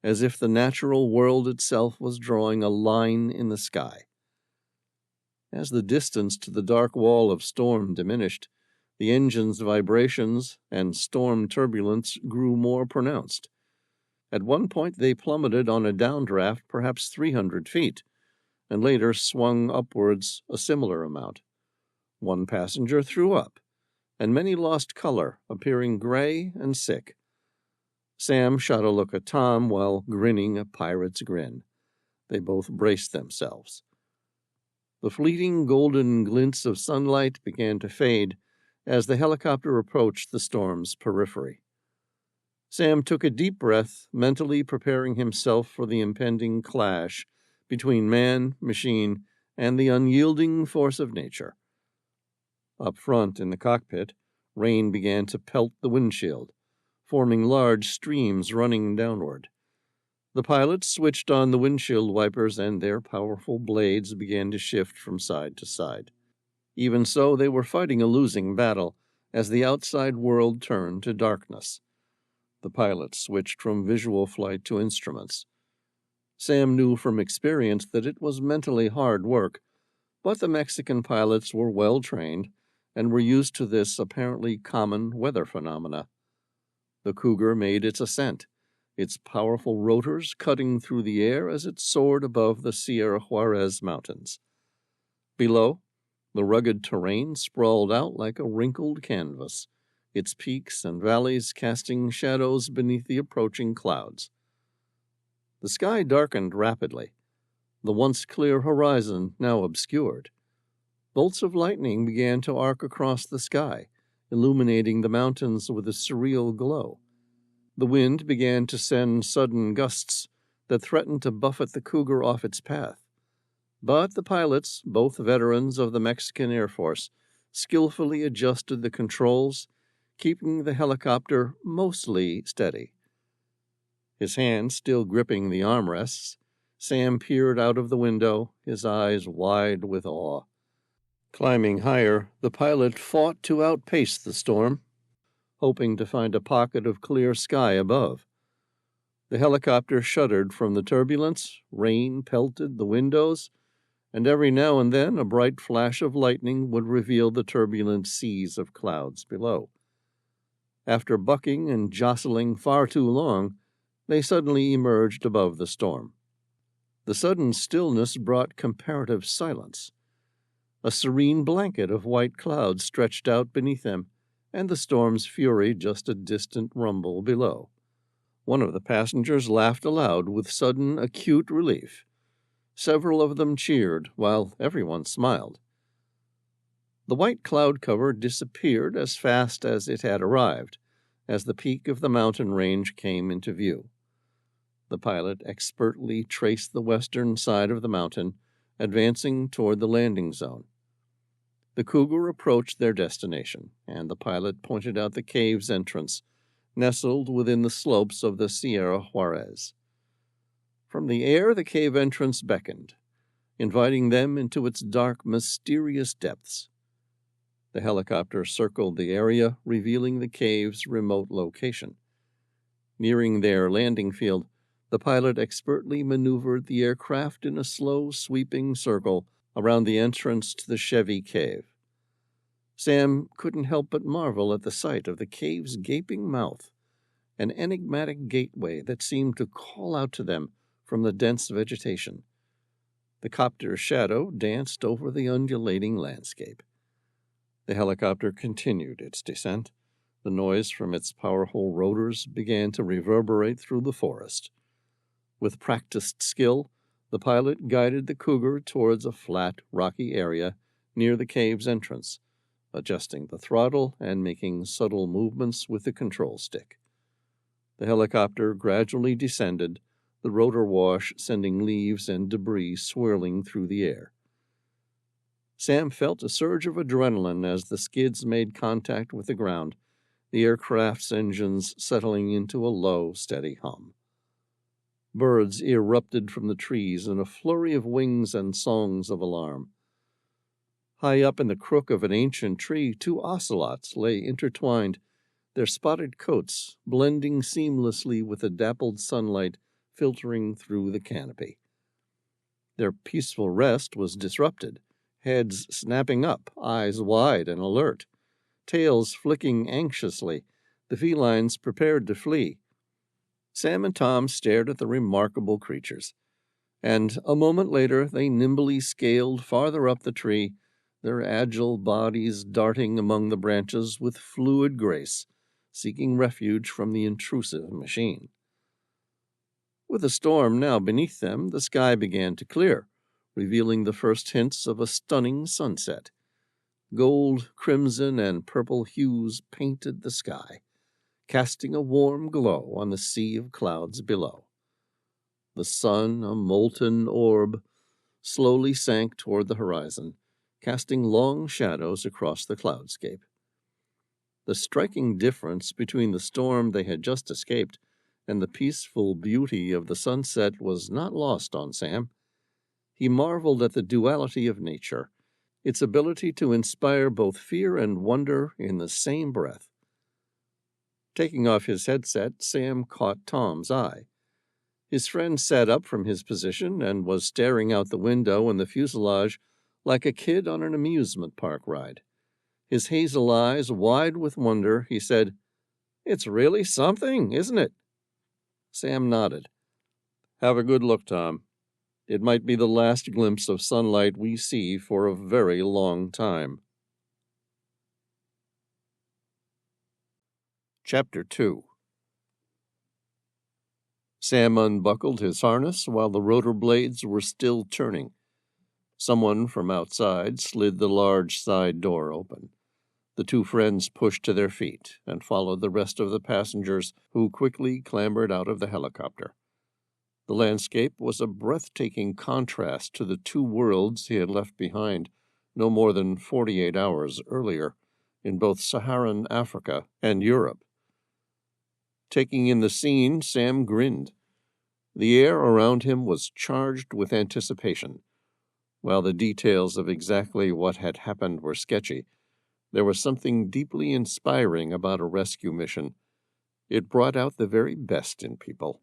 Speaker 1: as if the natural world itself was drawing a line in the sky. As the distance to the dark wall of storm diminished, the engine's vibrations and storm turbulence grew more pronounced. At one point they plummeted on a downdraft perhaps 300 feet, and later swung upwards a similar amount. One passenger threw up, and many lost color, appearing gray and sick. Sam shot a look at Tom while grinning a pirate's grin. They both braced themselves. The fleeting golden glints of sunlight began to fade as the helicopter approached the storm's periphery. Sam took a deep breath, mentally preparing himself for the impending clash between man, machine, and the unyielding force of nature. Up front in the cockpit, rain began to pelt the windshield, forming large streams running downward. The pilots switched on the windshield wipers, and their powerful blades began to shift from side to side. Even so, they were fighting a losing battle as the outside world turned to darkness. The pilots switched from visual flight to instruments. Sam knew from experience that it was mentally hard work, but the Mexican pilots were well trained and were used to this apparently common weather phenomena. The Cougar made its ascent, its powerful rotors cutting through the air as it soared above the Sierra Juarez mountains. Below, the rugged terrain sprawled out like a wrinkled canvas, its peaks and valleys casting shadows beneath the approaching clouds. The sky darkened rapidly, the once clear horizon now obscured. Bolts of lightning began to arc across the sky, illuminating the mountains with a surreal glow. The wind began to send sudden gusts that threatened to buffet the Cougar off its path. But the pilots, both veterans of the Mexican Air Force, skillfully adjusted the controls, keeping the helicopter mostly steady. His hands still gripping the armrests, Sam peered out of the window, his eyes wide with awe. Climbing higher, the pilot fought to outpace the storm, hoping to find a pocket of clear sky above. The helicopter shuddered from the turbulence, rain pelted the windows, and every now and then a bright flash of lightning would reveal the turbulent seas of clouds below. After bucking and jostling far too long, they suddenly emerged above the storm. The sudden stillness brought comparative silence. A serene blanket of white clouds stretched out beneath them, and the storm's fury just a distant rumble below. One of the passengers laughed aloud with sudden acute relief. Several of them cheered, while everyone smiled. The white cloud cover disappeared as fast as it had arrived, as the peak of the mountain range came into view. The pilot expertly traced the western side of the mountain, advancing toward the landing zone. The Cougar approached their destination, and the pilot pointed out the cave's entrance, nestled within the slopes of the Sierra Juarez. From the air, the cave entrance beckoned, inviting them into its dark, mysterious depths. The helicopter circled the area, revealing the cave's remote location. Nearing their landing field, the pilot expertly maneuvered the aircraft in a slow, sweeping circle around the entrance to the Chevé Cave. Sam couldn't help but marvel at the sight of the cave's gaping mouth, an enigmatic gateway that seemed to call out to them from the dense vegetation. The copter's shadow danced over the undulating landscape. The helicopter continued its descent. The noise from its powerful rotors began to reverberate through the forest. With practiced skill, the pilot guided the Cougar towards a flat, rocky area near the cave's entrance, adjusting the throttle and making subtle movements with the control stick. The helicopter gradually descended, the rotor wash sending leaves and debris swirling through the air. Sam felt a surge of adrenaline as the skids made contact with the ground, the aircraft's engines settling into a low, steady hum. Birds erupted from the trees in a flurry of wings and songs of alarm. High up in the crook of an ancient tree, two ocelots lay intertwined, their spotted coats blending seamlessly with the dappled sunlight filtering through the canopy. Their peaceful rest was disrupted, heads snapping up, eyes wide and alert, tails flicking anxiously, the felines prepared to flee. Sam and Tom stared at the remarkable creatures, and a moment later they nimbly scaled farther up the tree, their agile bodies darting among the branches with fluid grace, seeking refuge from the intrusive machine. With the storm now beneath them, the sky began to clear, revealing the first hints of a stunning sunset. Gold, crimson, and purple hues painted the sky, casting a warm glow on the sea of clouds below. The sun, a molten orb, slowly sank toward the horizon, casting long shadows across the cloudscape. The striking difference between the storm they had just escaped and the peaceful beauty of the sunset was not lost on Sam. He marveled at the duality of nature, its ability to inspire both fear and wonder in the same breath. Taking off his headset, Sam caught Tom's eye. His friend sat up from his position and was staring out the window in the fuselage like a kid on an amusement park ride. His hazel eyes wide with wonder, he said, "It's really something, isn't it?" Sam nodded. "Have a good look, Tom. It might be the last glimpse of sunlight we see for a very long time." Chapter 2. Sam unbuckled his harness while the rotor blades were still turning. Someone from outside slid the large side door open. The two friends pushed to their feet and followed the rest of the passengers, who quickly clambered out of the helicopter. The landscape was a breathtaking contrast to the two worlds he had left behind no more than 48 hours earlier in both Saharan Africa and Europe. Taking in the scene, Sam grinned. The air around him was charged with anticipation. While the details of exactly what had happened were sketchy, there was something deeply inspiring about a rescue mission. It brought out the very best in people.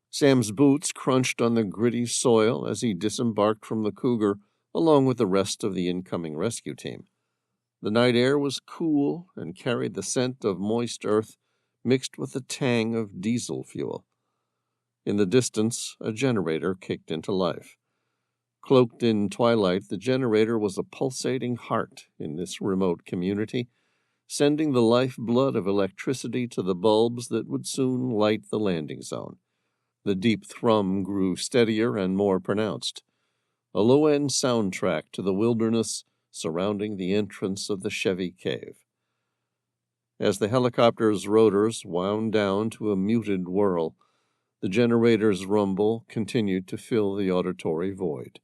Speaker 1: Sam's boots crunched on the gritty soil as he disembarked from the Cougar along with the rest of the incoming rescue team. The night air was cool and carried the scent of moist earth mixed with the tang of diesel fuel. In the distance, a generator kicked into life. Cloaked in twilight, the generator was a pulsating heart in this remote community, sending the lifeblood of electricity to the bulbs that would soon light the landing zone. The deep thrum grew steadier and more pronounced, a low-end soundtrack to the wilderness surrounding the entrance of the Chevé Cave. As the helicopter's rotors wound down to a muted whirl, the generator's rumble continued to fill the auditory void.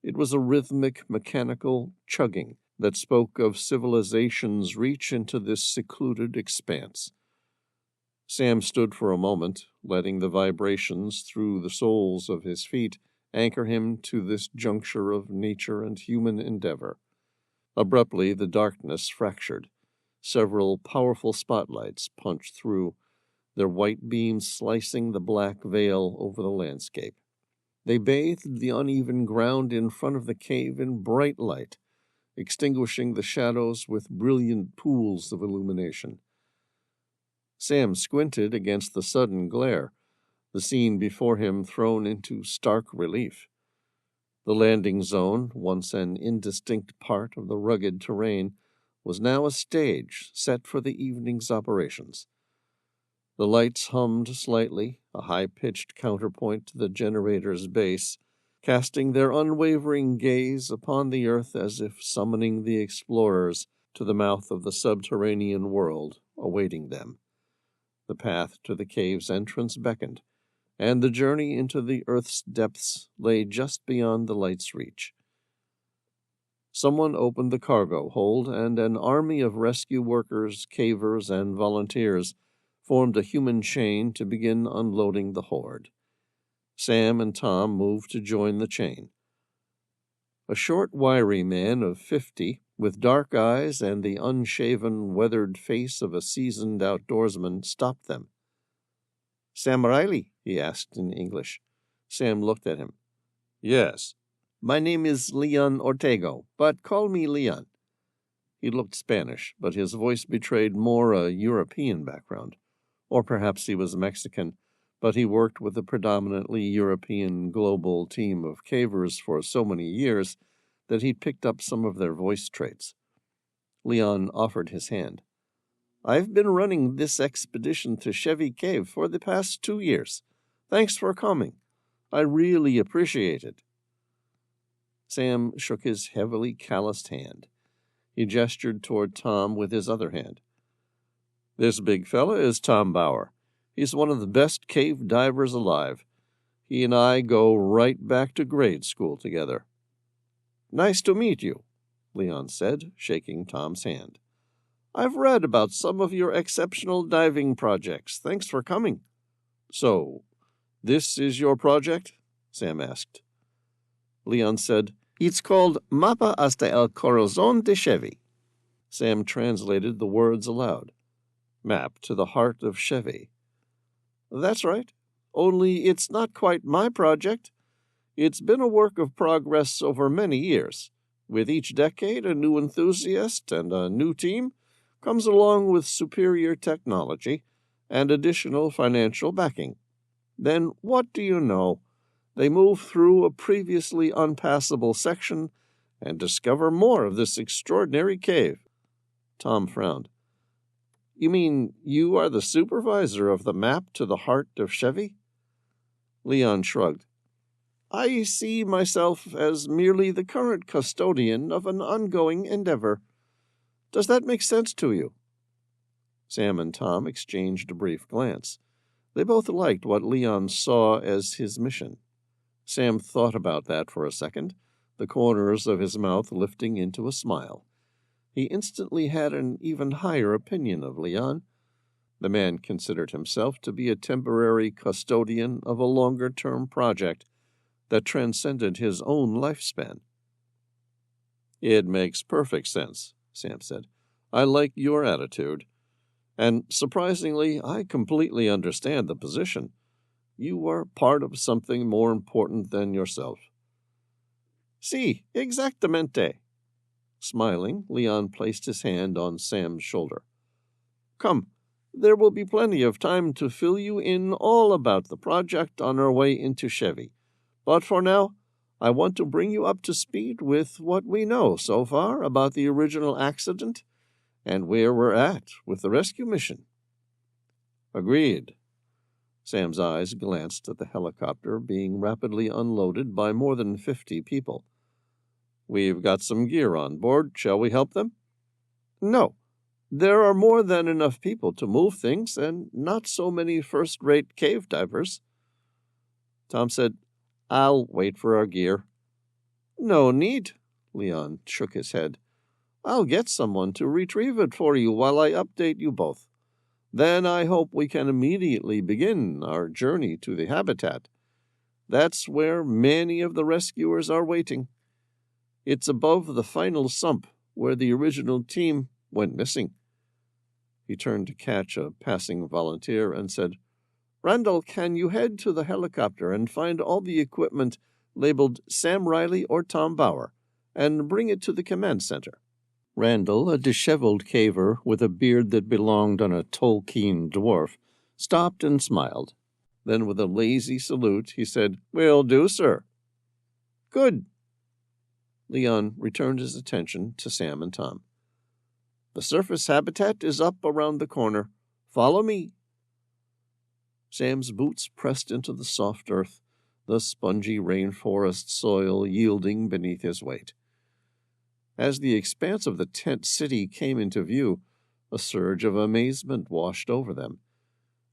Speaker 1: It was a rhythmic, mechanical chugging that spoke of civilization's reach into this secluded expanse. Sam stood for a moment, letting the vibrations through the soles of his feet anchor him to this juncture of nature and human endeavor. Abruptly, the darkness fractured. Several powerful spotlights punched through, their white beams slicing the black veil over the landscape. They bathed the uneven ground in front of the cave in bright light, extinguishing the shadows with brilliant pools of illumination. Sam squinted against the sudden glare, the scene before him thrown into stark relief. The landing zone, once an indistinct part of the rugged terrain, was now a stage set for the evening's operations. The lights hummed slightly, a high-pitched counterpoint to the generator's base, casting their unwavering gaze upon the earth as if summoning the explorers to the mouth of the subterranean world awaiting them. The path to the cave's entrance beckoned, and the journey into the earth's depths lay just beyond the light's reach. Someone opened the cargo hold, and an army of rescue workers, cavers, and volunteers formed a human chain to begin unloading the horde. Sam and Tom moved to join the chain. A short, wiry man of 50, with dark eyes and the unshaven, weathered face of a seasoned outdoorsman, stopped them. "Sam Reilly?" he asked in English. Sam looked at him. "Yes." "My name is Leon Ortego, but call me Leon." He looked Spanish, but his voice betrayed more a European background. Or perhaps he was Mexican, but he worked with a predominantly European global team of cavers for so many years that he'd picked up some of their voice traits. Leon offered his hand. "I've been running this expedition to Chevy Cave for the past 2 years. Thanks for coming. I really appreciate it." Sam shook his heavily calloused hand. He gestured toward Tom with his other hand. "This big fella is Tom Bauer. He's one of the best cave divers alive. He and I go right back to grade school together." "Nice to meet you," Leon said, shaking Tom's hand. "I've read about some of your exceptional diving projects. Thanks for coming." "So, this is your project?" Sam asked. Leon said, "It's called Mapa hasta el Corazón de Chevy." Sam translated the words aloud. "Map to the heart of Chevy." "That's right. Only it's not quite my project. It's been a work of progress over many years. With each decade, a new enthusiast and a new team comes along with superior technology and additional financial backing. Then, what do you know? They move through a previously unpassable section and discover more of this extraordinary cave." Tom frowned. "You mean you are the supervisor of the map to the heart of Chevy?" Leon shrugged. "I see myself as merely the current custodian of an ongoing endeavor. Does that make sense to you?" Sam and Tom exchanged a brief glance. They both liked what Leon saw as his mission. Sam thought about that for a second, the corners of his mouth lifting into a smile. He instantly had an even higher opinion of Leon. The man considered himself to be a temporary custodian of a longer-term project that transcended his own lifespan. "It makes perfect sense," Sam said. "I like your attitude. And surprisingly, I completely understand the position. You are part of something more important than yourself." "Sí, exactamente." Smiling, Leon placed his hand on Sam's shoulder. "Come, there will be plenty of time to fill you in all about the project on our way into Chevy. But for now, I want to bring you up to speed with what we know so far about the original accident and where we're at with the rescue mission." "Agreed." Sam's eyes glanced at the helicopter being rapidly unloaded by more than 50 people. We've got some gear on board. Shall we help them? No. There are more than enough people to move things, and not so many first-rate cave divers. Tom said, I'll wait for our gear. No need, Leon shook his head. I'll get someone to retrieve it for you while I update you both. Then I hope we can immediately begin our journey to the habitat. That's where many of the rescuers are waiting. It's above the final sump where the original team went missing. He turned to catch a passing volunteer and said, Randall, can you head to the helicopter and find all the equipment labeled Sam Reilly or Tom Bauer, and bring it to the command center? Randall, a disheveled caver with a beard that belonged on a Tolkien dwarf, stopped and smiled. Then, with a lazy salute, he said, Will do, sir. Good. Leon returned his attention to Sam and Tom. The surface habitat is up around the corner. Follow me. Sam's boots pressed into the soft earth, the spongy rainforest soil yielding beneath his weight. As the expanse of the tent city came into view, a surge of amazement washed over them.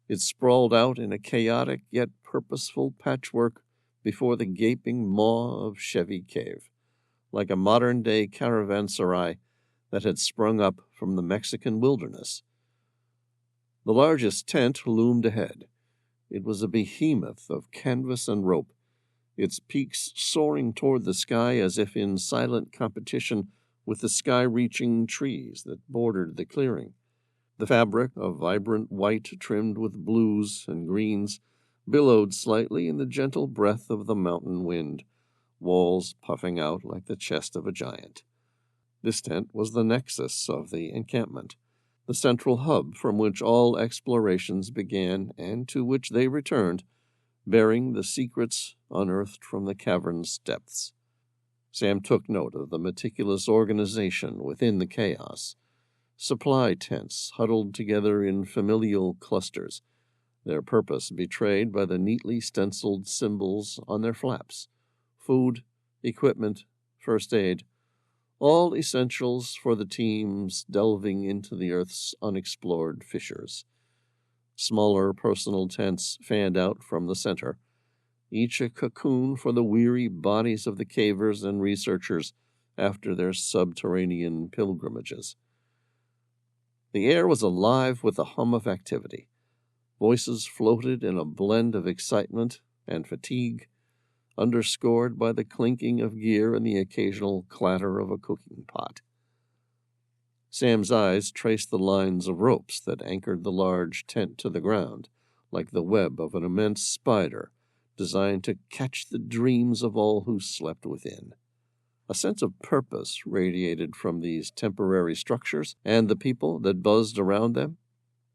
Speaker 1: It sprawled out in a chaotic yet purposeful patchwork before the gaping maw of Chevé Cave, like a modern-day caravanserai that had sprung up from the Mexican wilderness. The largest tent loomed ahead. It was a behemoth of canvas and rope, its peaks soaring toward the sky as if in silent competition with the sky-reaching trees that bordered the clearing. The fabric, of vibrant white trimmed with blues and greens, billowed slightly in the gentle breath of the mountain wind, walls puffing out like the chest of a giant. This tent was the nexus of the encampment, the central hub from which all explorations began and to which they returned, bearing the secrets unearthed from the cavern's depths. Sam took note of the meticulous organization within the chaos. Supply tents huddled together in familial clusters, their purpose betrayed by the neatly stenciled symbols on their flaps. Food, equipment, first aid, all essentials for the teams delving into the Earth's unexplored fissures. Smaller personal tents fanned out from the center, each a cocoon for the weary bodies of the cavers and researchers after their subterranean pilgrimages. The air was alive with the hum of activity. Voices floated in a blend of excitement and fatigue, underscored by the clinking of gear and the occasional clatter of a cooking pot. Sam's eyes traced the lines of ropes that anchored the large tent to the ground, like the web of an immense spider designed to catch the dreams of all who slept within. A sense of purpose radiated from these temporary structures and the people that buzzed around them,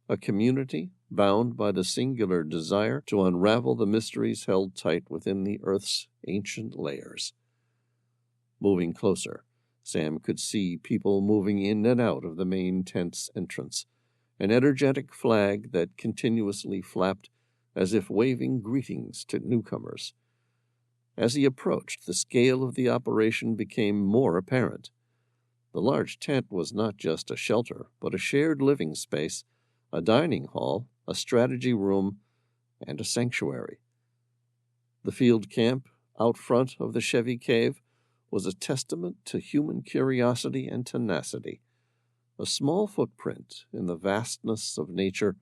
Speaker 1: a community bound by the singular desire to unravel the mysteries held tight within the Earth's ancient layers. Moving closer, Sam could see people moving in and out of the main tent's entrance, an energetic flag that continuously flapped as if waving greetings to newcomers. As he approached, the scale of the operation became more apparent. The large tent was not just a shelter, but a shared living space, a dining hall, a strategy room, and a sanctuary. The field camp out front of the Chevé Cave was a testament to human curiosity and tenacity, a small footprint in the vastness of nature,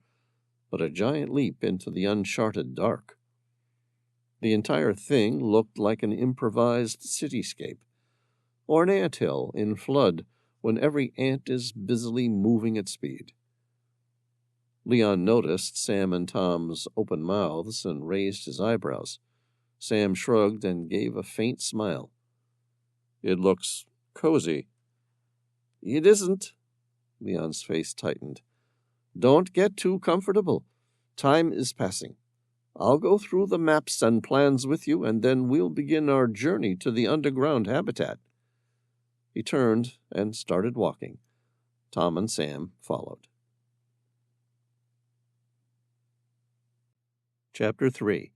Speaker 1: but a giant leap into the uncharted dark. The entire thing looked like an improvised cityscape, or an anthill in flood when every ant is busily moving at speed. Leon noticed Sam and Tom's open mouths and raised his eyebrows. Sam shrugged and gave a faint smile. It looks cozy. It isn't. Leon's face tightened. Don't get too comfortable. Time is passing. I'll go through the maps and plans with you, and then we'll begin our journey to the underground habitat. He turned and started walking. Tom and Sam followed. Chapter 3.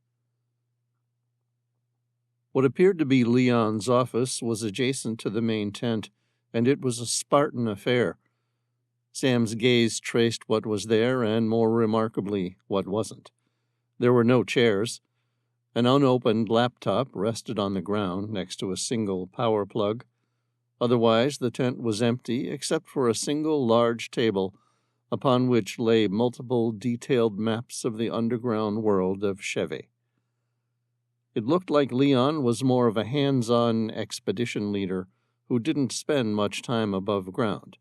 Speaker 1: What appeared to be Leon's office was adjacent to the main tent, and it was a Spartan affair. Sam's gaze traced what was there and, more remarkably, what wasn't. There were no chairs. An unopened laptop rested on the ground next to a single power plug. Otherwise, the tent was empty except for a single large table upon which lay multiple detailed maps of the underground world of Chevy. It looked like Leon was more of a hands-on expedition leader who didn't spend much time above ground.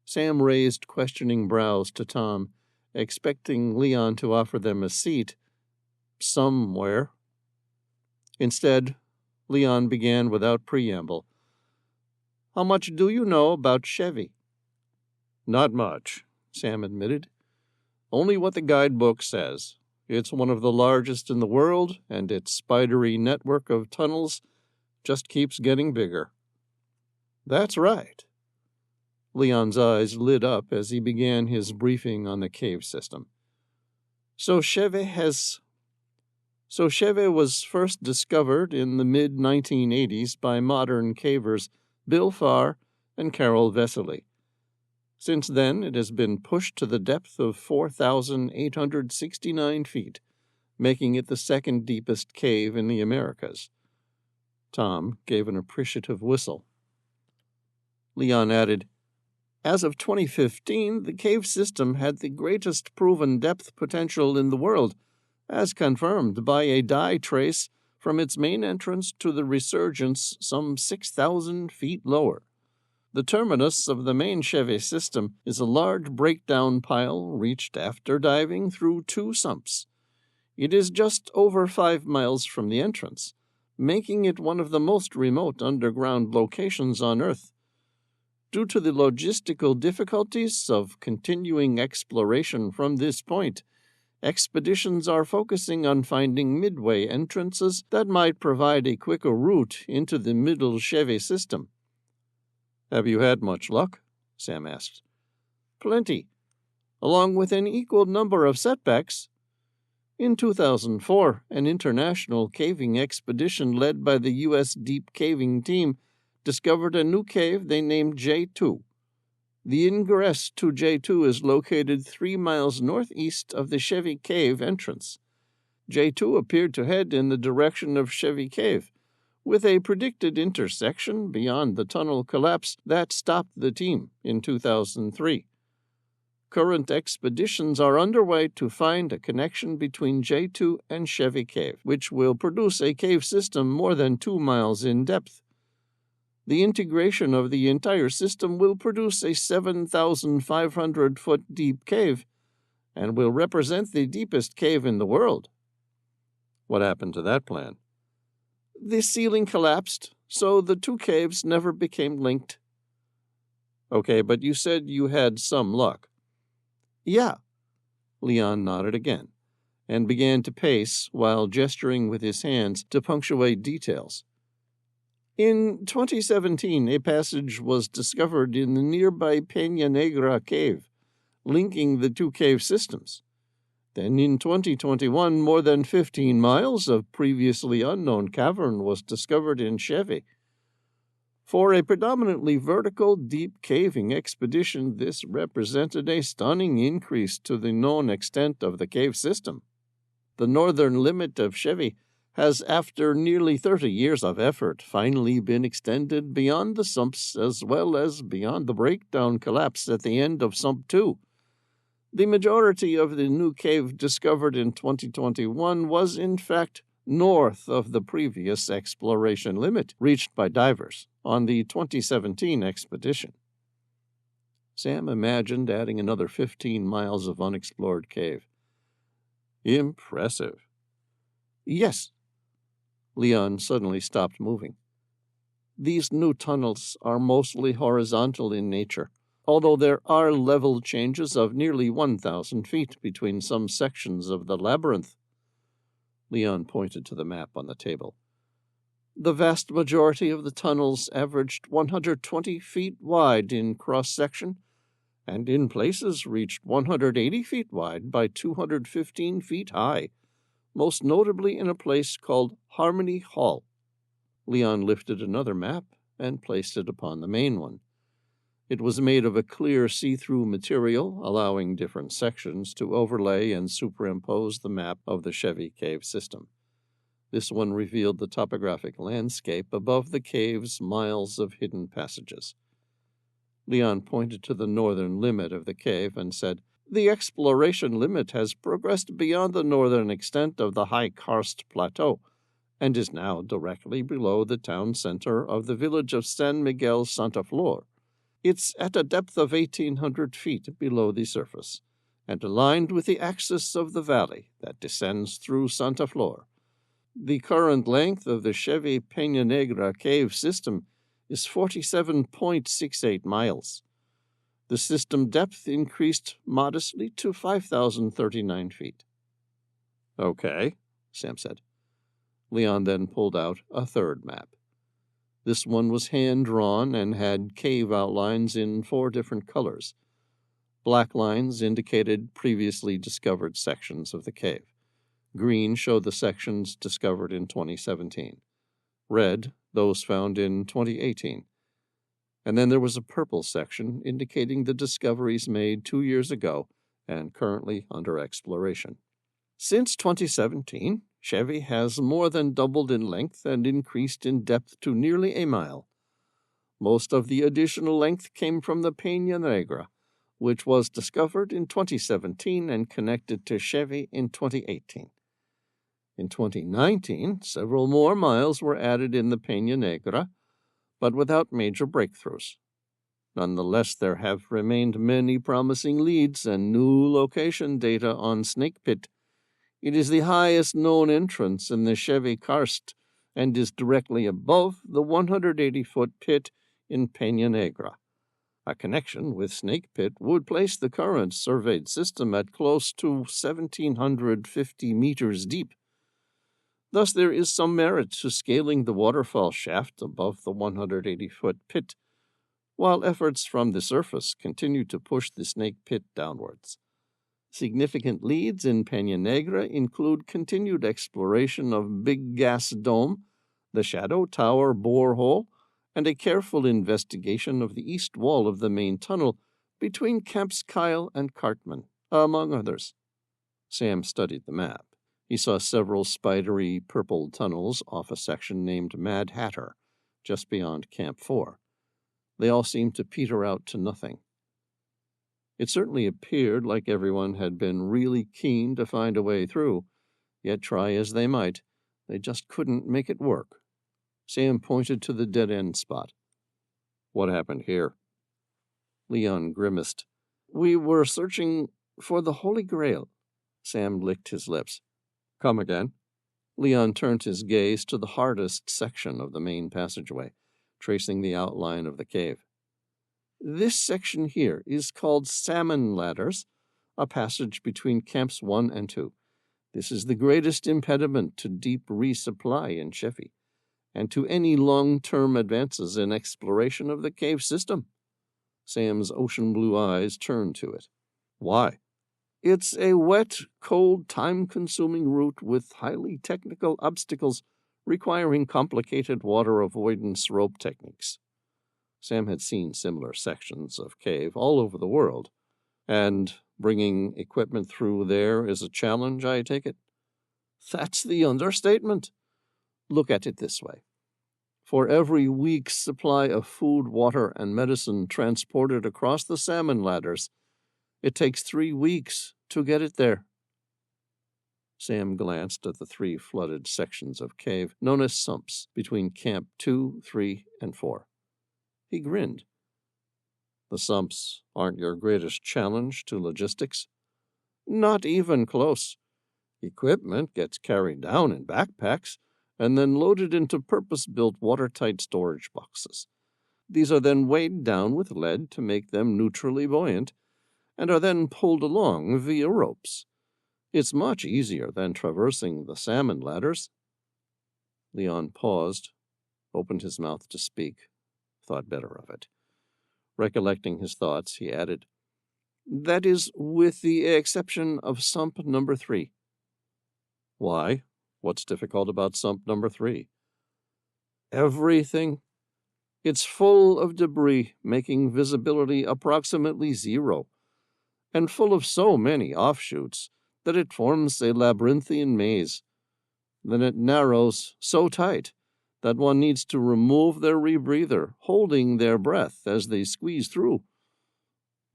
Speaker 1: Sam raised questioning brows to Tom, expecting Leon to offer them a seat somewhere. Instead, Leon began without preamble. "How much do you know about Chevy?" "Not much," Sam admitted. "Only what the guidebook says. It's one of the largest in the world, and its spidery network of tunnels just keeps getting bigger." "That's right." Leon's eyes lit up as he began his briefing on the cave system. So Chevy was first discovered in the mid-1980s by modern cavers Bill Farr and Carol Vesely. Since then, it has been pushed to the depth of 4,869 feet, making it the second deepest cave in the Americas. Tom gave an appreciative whistle. Leon added, "As of 2015, the cave system had the greatest proven depth potential in the world, as confirmed by a dye trace from its main entrance to the resurgence some 6,000 feet lower. The terminus of the main Chevy system is a large breakdown pile reached after diving through 2 sumps. It is just over 5 miles from the entrance, making it one of the most remote underground locations on Earth. Due to the logistical difficulties of continuing exploration from this point, expeditions are focusing on finding midway entrances that might provide a quicker route into the middle Chevy system." "Have you had much luck?" Sam asked. "Plenty, along with an equal number of setbacks. In 2004, an international caving expedition led by the U.S. Deep Caving Team discovered a new cave they named Jadoo. The ingress to Jadoo is located 3 miles northeast of the Chevé Cave entrance. Jadoo appeared to head in the direction of Chevé Cave, with a predicted intersection beyond the tunnel collapse that stopped the team in 2003. Current expeditions are underway to find a connection between Jadoo and Chevé Cave, which will produce a cave system more than 2 miles in depth. The integration of the entire system will produce a 7,500-foot deep cave and will represent the deepest cave in the world." "What happened to that plan?" "The ceiling collapsed, so the 2 caves never became linked." "Okay, but you said you had some luck." "Yeah." Leon nodded again, and began to pace while gesturing with his hands to punctuate details. "In 2017, a passage was discovered in the nearby Peña Negra cave, linking the 2 cave systems. Then in 2021, more than 15 miles of previously unknown cavern was discovered in Chevy. For a predominantly vertical, deep caving expedition, this represented a stunning increase to the known extent of the cave system. The northern limit of Chevy has, after nearly 30 years of effort, finally been extended beyond the sumps as well as beyond the breakdown collapse at the end of Sump 2. The majority of the new cave discovered in 2021 was, in fact, north of the previous exploration limit reached by divers on the 2017 expedition." Sam imagined adding another 15 miles of unexplored cave. "Impressive." "Yes." Leon suddenly stopped moving. "These new tunnels are mostly horizontal in nature, although there are level changes of nearly 1,000 feet between some sections of the labyrinth." Leon pointed to the map on the table. "The vast majority of the tunnels averaged 120 feet wide in cross-section, and in places reached 180 feet wide by 215 feet high, most notably in a place called Harmony Hall. Leon lifted another map and placed it upon the main one. It was made of a clear see-through material, allowing different sections to overlay and superimpose the map of the Chevé Cave system. This one revealed the topographic landscape above the cave's miles of hidden passages. Leon pointed to the northern limit of the cave and said, "The exploration limit has progressed beyond the northern extent of the high karst plateau, and is now directly below the town center of the village of San Miguel Santa Flor. It's at a depth of 1,800 feet below the surface, and aligned with the axis of the valley that descends through Santa Flor. The current length of the Chevy Peña Negra cave system is 47.68 miles. The system depth increased modestly to 5,039 feet. "Okay," Sam said. Leon then pulled out a third map. This one was hand-drawn and had cave outlines in 4 different colors. Black lines indicated previously discovered sections of the cave. Green showed the sections discovered in 2017. Red, those found in 2018. And then there was a purple section indicating the discoveries made 2 years ago and currently under exploration. Since 2017, Chevy has more than doubled in length and increased in depth to nearly a mile. Most of the additional length came from the Peña Negra, which was discovered in 2017 and connected to Chevy in 2018. In 2019, several more miles were added in the Peña Negra, but without major breakthroughs. Nonetheless, there have remained many promising leads and new location data on Snake Pit. It is the highest known entrance in the Chevy karst and is directly above the 180-foot pit in Peña Negra. A connection with Snake Pit would place the current surveyed system at close to 1,750 meters deep. Thus, there is some merit to scaling the waterfall shaft above the 180-foot pit, while efforts from the surface continue to push the Snake Pit downwards. Significant leads in Peña Negra include continued exploration of Big Gas Dome, the Shadow Tower borehole, and a careful investigation of the east wall of the main tunnel between Camps Kyle and Cartman, among others. Sam studied the map. He saw several spidery purple tunnels off a section named Mad Hatter, just beyond Camp 4. They all seemed to peter out to nothing. It certainly appeared like everyone had been really keen to find a way through, yet try as they might, they just couldn't make it work. Sam pointed to the dead-end spot. "What happened here?" Leon grimaced. "We were searching for the Holy Grail." Sam licked his lips. "Come again?" Leon turned his gaze to the hardest section of the main passageway, tracing the outline of the cave. "This section here is called Salmon Ladders, a passage between Camps 1 and 2. This is the greatest impediment to deep resupply in Chevy, and to any long-term advances in exploration of the cave system." Sam's ocean blue eyes turned to it. "Why?" "It's a wet, cold, time-consuming route with highly technical obstacles requiring complicated water avoidance rope techniques." Sam had seen similar sections of cave all over the world. "And bringing equipment through there is a challenge, I take it?" "That's the understatement. Look at it this way. For every week's supply of food, water, and medicine transported across the salmon ladders, it takes 3 weeks to get it there." Sam glanced at the 3 flooded sections of cave known as sumps between Camp 2, 3, and 4. He grinned. "The sumps aren't your greatest challenge to logistics?" "Not even close. Equipment gets carried down in backpacks and then loaded into purpose-built watertight storage boxes. These are then weighed down with lead to make them neutrally buoyant, and are then pulled along via ropes. It's much easier than traversing the salmon ladders." Leon paused, opened his mouth to speak, thought better of it. Recollecting his thoughts, he added, "That is with the exception of sump number 3. "Why? What's difficult about sump number 3? Everything. It's full of debris, making visibility approximately 0, and full of so many offshoots that it forms a labyrinthian maze. Then it narrows so tight that one needs to remove their rebreather, holding their breath as they squeeze through.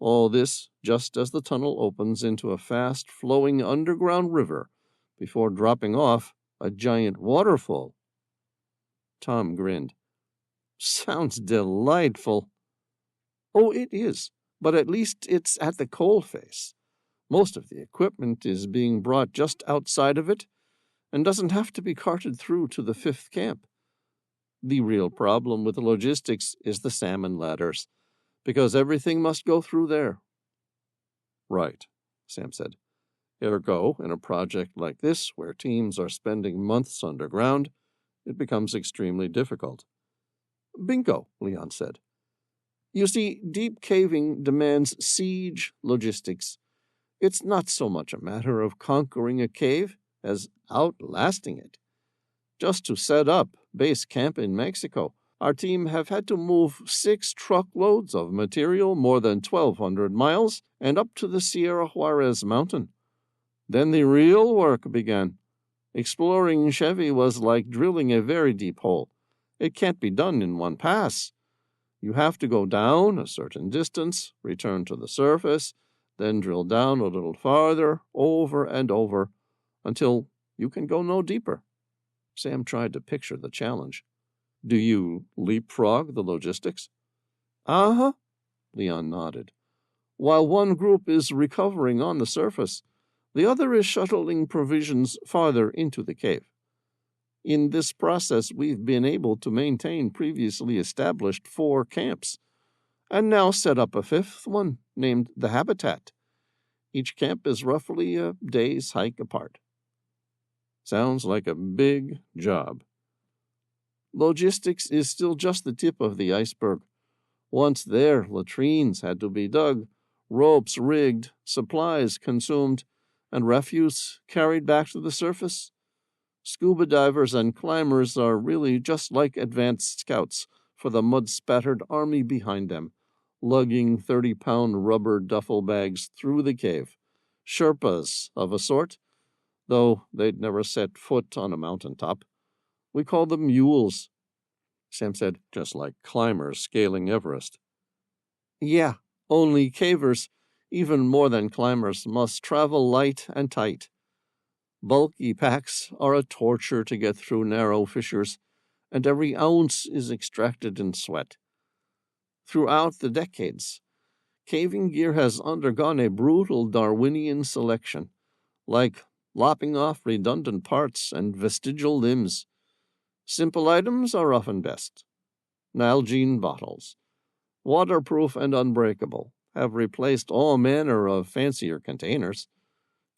Speaker 1: All this just as the tunnel opens into a fast-flowing underground river before dropping off a giant waterfall. Tom grinned. Sounds delightful. Oh, it is, but at least it's at the coalface. Most of the equipment is being brought just outside of it and doesn't have to be carted through to the 5th camp. The real problem with the logistics is the salmon ladders, because everything must go through there. Right, Sam said. Ergo, in a project like this, where teams are spending months underground, it becomes extremely difficult. Bingo, Leon said. You see, deep caving demands siege logistics. It's not so much a matter of conquering a cave as outlasting it. Just to set up base camp in Mexico, our team have had to move 6 truckloads of material more than 1,200 miles and up to the Sierra Juarez mountain. Then the real work began. Exploring Chevy was like drilling a very deep hole. It can't be done in one pass. You have to go down a certain distance, return to the surface, then drill down a little farther, over and over, until you can go no deeper. Sam tried to picture the challenge. Do you leapfrog the logistics? Uh-huh, Leon nodded. While one group is recovering on the surface, the other is shuttling provisions farther into the cave. In this process, we've been able to maintain previously established 4 camps, and now set up a 5th one, named the Habitat. Each camp is roughly a day's hike apart. Sounds like a big job. Logistics is still just the tip of the iceberg. Once there, latrines had to be dug, ropes rigged, supplies consumed, and refuse carried back to the surface. Scuba divers and climbers are really just like advanced scouts for the mud-spattered army behind them, lugging 30-pound rubber duffel bags through the cave. Sherpas of a sort, though they'd never set foot on a mountaintop. We call them mules. Sam said, just like climbers scaling Everest. Yeah, only cavers, even more than climbers, must travel light and tight. Bulky packs are a torture to get through narrow fissures, and every ounce is extracted in sweat. Throughout the decades, caving gear has undergone a brutal Darwinian selection, like lopping off redundant parts and vestigial limbs. Simple items are often best. Nalgene bottles, waterproof and unbreakable, have replaced all manner of fancier containers.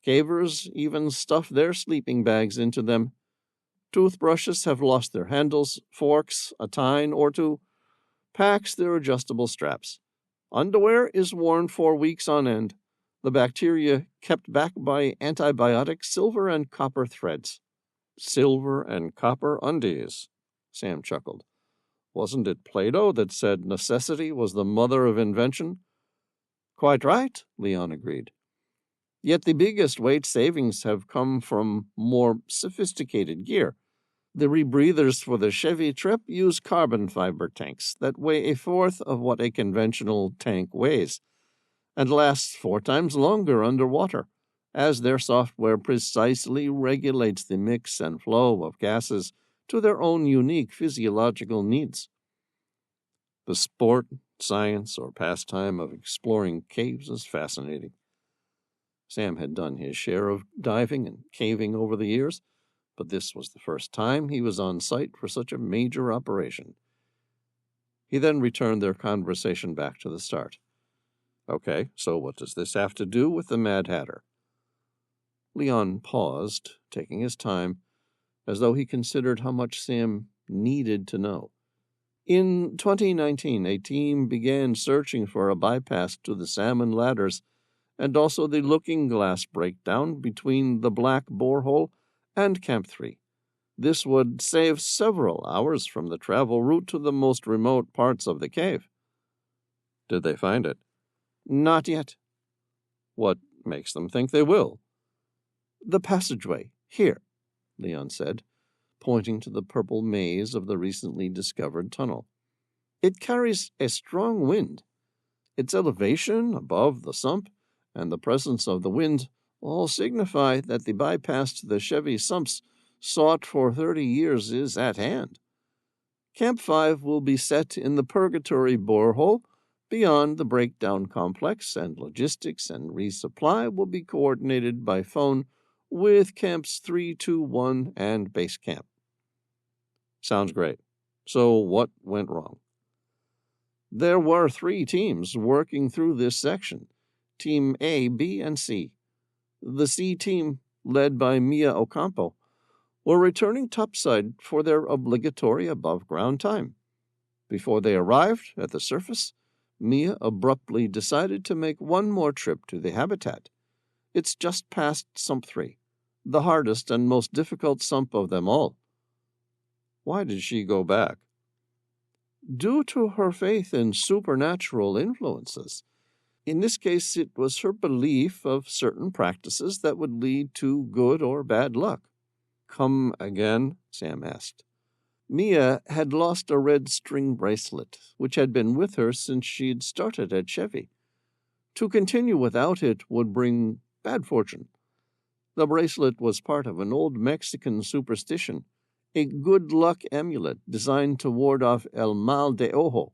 Speaker 1: Cavers even stuff their sleeping bags into them. Toothbrushes have lost their handles, forks, a tine or two, packs their adjustable straps. Underwear is worn for weeks on end, the bacteria kept back by antibiotic silver and copper threads. Silver and copper undies, Sam chuckled. Wasn't it Plato that said necessity was the mother of invention? Quite right, Leon agreed. Yet the biggest weight savings have come from more sophisticated gear. The rebreathers for the Chevy trip use carbon fiber tanks that weigh a fourth of what a conventional tank weighs, and last 4 times longer underwater, as their software precisely regulates the mix and flow of gases to their own unique physiological needs. The sport, science, or pastime of exploring caves is fascinating. Sam had done his share of diving and caving over the years, but this was the first time he was on site for such a major operation. He then returned their conversation back to the start. Okay, so what does this have to do with the Mad Hatter? Leon paused, taking his time, as though he considered how much Sam needed to know. In 2019, a team began searching for a bypass to the salmon ladders and also the looking glass breakdown between the black borehole and Camp 3. This would save several hours from the travel route to the most remote parts of the cave. Did they find it? Not yet. What makes them think they will? The passageway, here, Leon said, pointing to the purple maze of the recently discovered tunnel. It carries a strong wind. Its elevation above the sump and the presence of the wind all signify that the bypass to the Chevy sumps sought for 30 years is at hand. Camp 5 will be set in the Purgatory borehole beyond the breakdown complex, and logistics and resupply will be coordinated by phone with Camps 3, 2, 1, and Base Camp. Sounds great. So what went wrong? There were 3 teams working through this section, Team A, B, and C. The C team, led by Mia Ocampo, were returning topside for their obligatory above-ground time. Before they arrived at the surface, Mia abruptly decided to make one more trip to the habitat. It's just past Sump 3, the hardest and most difficult sump of them all. Why did she go back? Due to her faith in supernatural influences. In this case, it was her belief of certain practices that would lead to good or bad luck. Come again? Sam asked. Mia had lost a red string bracelet, which had been with her since she'd started at Chevy. To continue without it would bring bad fortune. The bracelet was part of an old Mexican superstition, a good luck amulet designed to ward off el mal de ojo,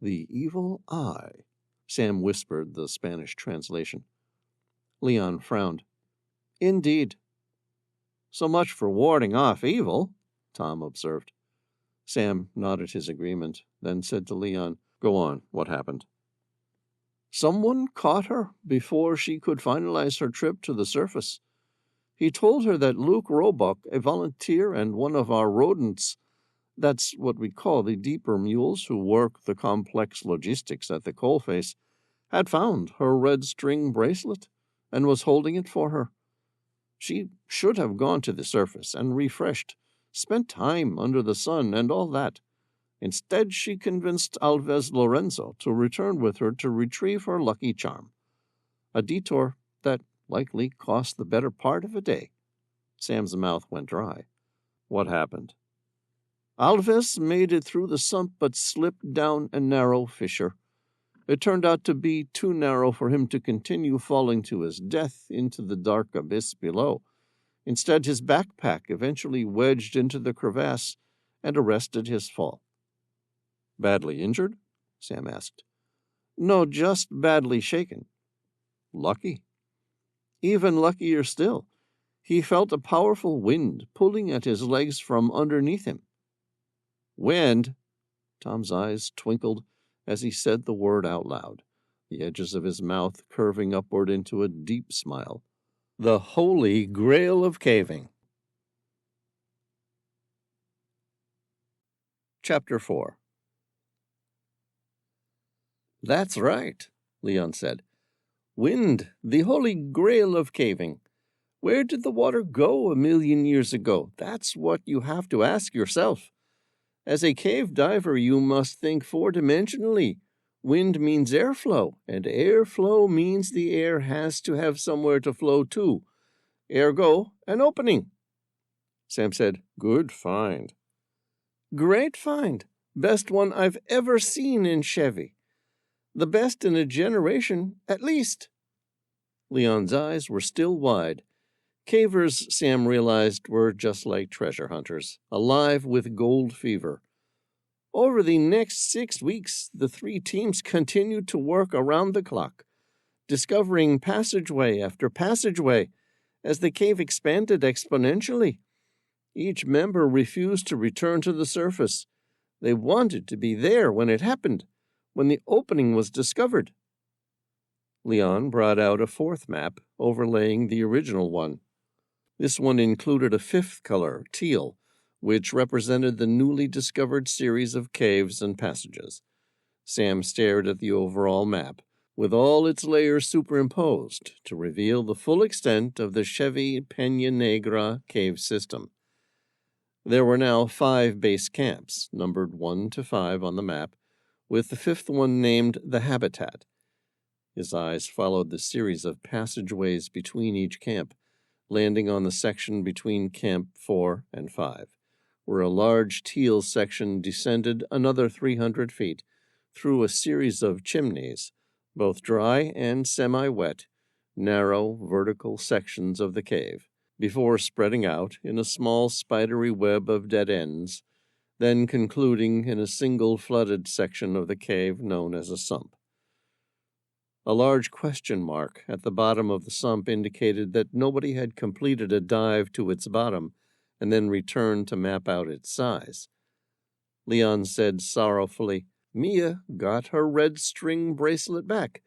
Speaker 1: the evil eye. Sam whispered the Spanish translation. Leon frowned. Indeed. So much for warding off evil, Tom observed. Sam nodded his agreement, then said to Leon, Go on, what happened? Someone caught her before she could finalize her trip to the surface. He told her that Luke Roebuck, a volunteer and one of our rodents, that's what we call the deeper mules who work the complex logistics at the coalface, had found her red string bracelet and was holding it for her. She should have gone to the surface and refreshed, spent time under the sun and all that. Instead, she convinced Alves Lorenzo to return with her to retrieve her lucky charm. A detour that likely cost the better part of a day. Sam's mouth went dry. What happened? Alves made it through the sump but slipped down a narrow fissure. It turned out to be too narrow for him to continue falling to his death into the dark abyss below. Instead, his backpack eventually wedged into the crevasse and arrested his fall. Badly injured? Sam asked. No, just badly shaken. Lucky. Even luckier still, he felt a powerful wind pulling at his legs from underneath him. Wind? Tom's eyes twinkled as he said the word out loud, the edges of his mouth curving upward into a deep smile. The Holy Grail of Caving. Chapter 4. That's right, Leon said. Wind, the Holy Grail of Caving. Where did the water go 1,000,000 years ago? That's what you have to ask yourself. As a cave diver, you must think 4-dimensionally. Wind means airflow, and airflow means the air has to have somewhere to flow to. Ergo, an opening. Sam said, Good find. Great find. Best one I've ever seen in Chevy. The best in a generation, at least. Leon's eyes were still wide. Cavers, Sam realized, were just like treasure hunters, alive with gold fever. Over the next 6 weeks, the 3 teams continued to work around the clock, discovering passageway after passageway as the cave expanded exponentially. Each member refused to return to the surface. They wanted to be there when it happened, when the opening was discovered. Leon brought out a 4th map, overlaying the original one. This one included a 5th color, teal, which represented the newly discovered series of caves and passages. Sam stared at the overall map, with all its layers superimposed, to reveal the full extent of the Chevy Peña Negra cave system. There were now 5 base camps, numbered 1 to 5 on the map, with the 5th one named the Habitat. His eyes followed the series of passageways between each camp, landing on the section between Camp 4 and 5, where a large teal section descended another 300 feet through a series of chimneys, both dry and semi-wet, narrow vertical sections of the cave, before spreading out in a small spidery web of dead ends, then concluding in a single flooded section of the cave known as a sump. A large question mark at the bottom of the sump indicated that nobody had completed a dive to its bottom and then returned to map out its size. Leon said sorrowfully, "Mia got her red string bracelet back,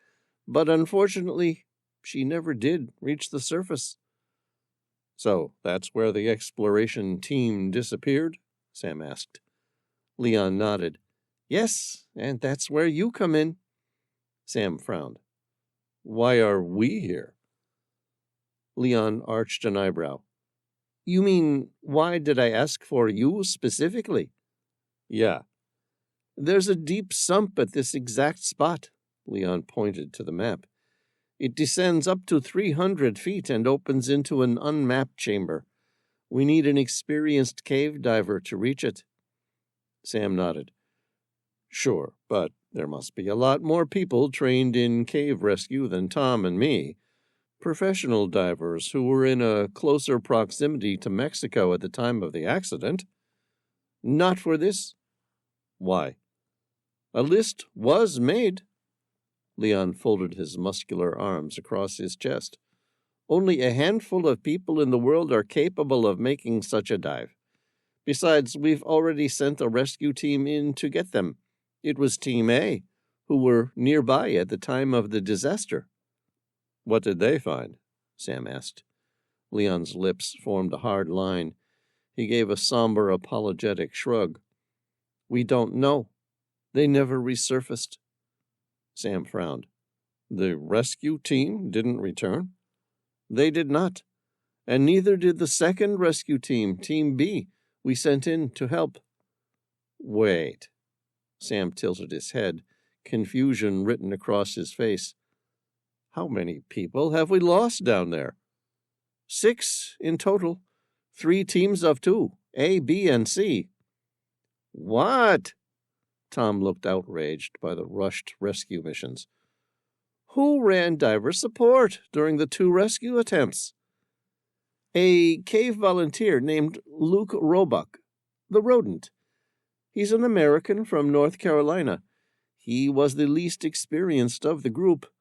Speaker 1: but unfortunately she never did reach the surface." "So that's where the exploration team disappeared?" Sam asked. Leon nodded. "Yes, and that's where you come in." Sam frowned. "Why are we here?" Leon arched an eyebrow. "You mean, why did I ask for you specifically?" "Yeah." "There's a deep sump at this exact spot." Leon pointed to the map. "It descends up to 300 feet and opens into an unmapped chamber. We need an experienced cave diver to reach it." Sam nodded. "Sure, but there must be a lot more people trained in cave rescue than Tom and me. Professional divers who were in a closer proximity to Mexico at the time of the accident." "Not for this." "Why?" "A list was made." Leon folded his muscular arms across his chest. "Only a handful of people in the world are capable of making such a dive. Besides, we've already sent a rescue team in to get them. It was Team A, who were nearby at the time of the disaster." "What did they find?" Sam asked. Leon's lips formed a hard line. He gave a somber, apologetic shrug. "We don't know. They never resurfaced." Sam frowned. "The rescue team didn't return?" "They did not. And neither did the second rescue team, Team B, we sent in to help." "Wait." Sam tilted his head, confusion written across his face. "How many people have we lost down there?" "6 in total. 3 teams of 2, A, B, and C." "What?" Tom looked outraged by the rushed rescue missions. "Who ran diver support during the 2 rescue attempts?" "A cave volunteer named Luke Roebuck, the rodent. He's an American from North Carolina. He was the least experienced of the group.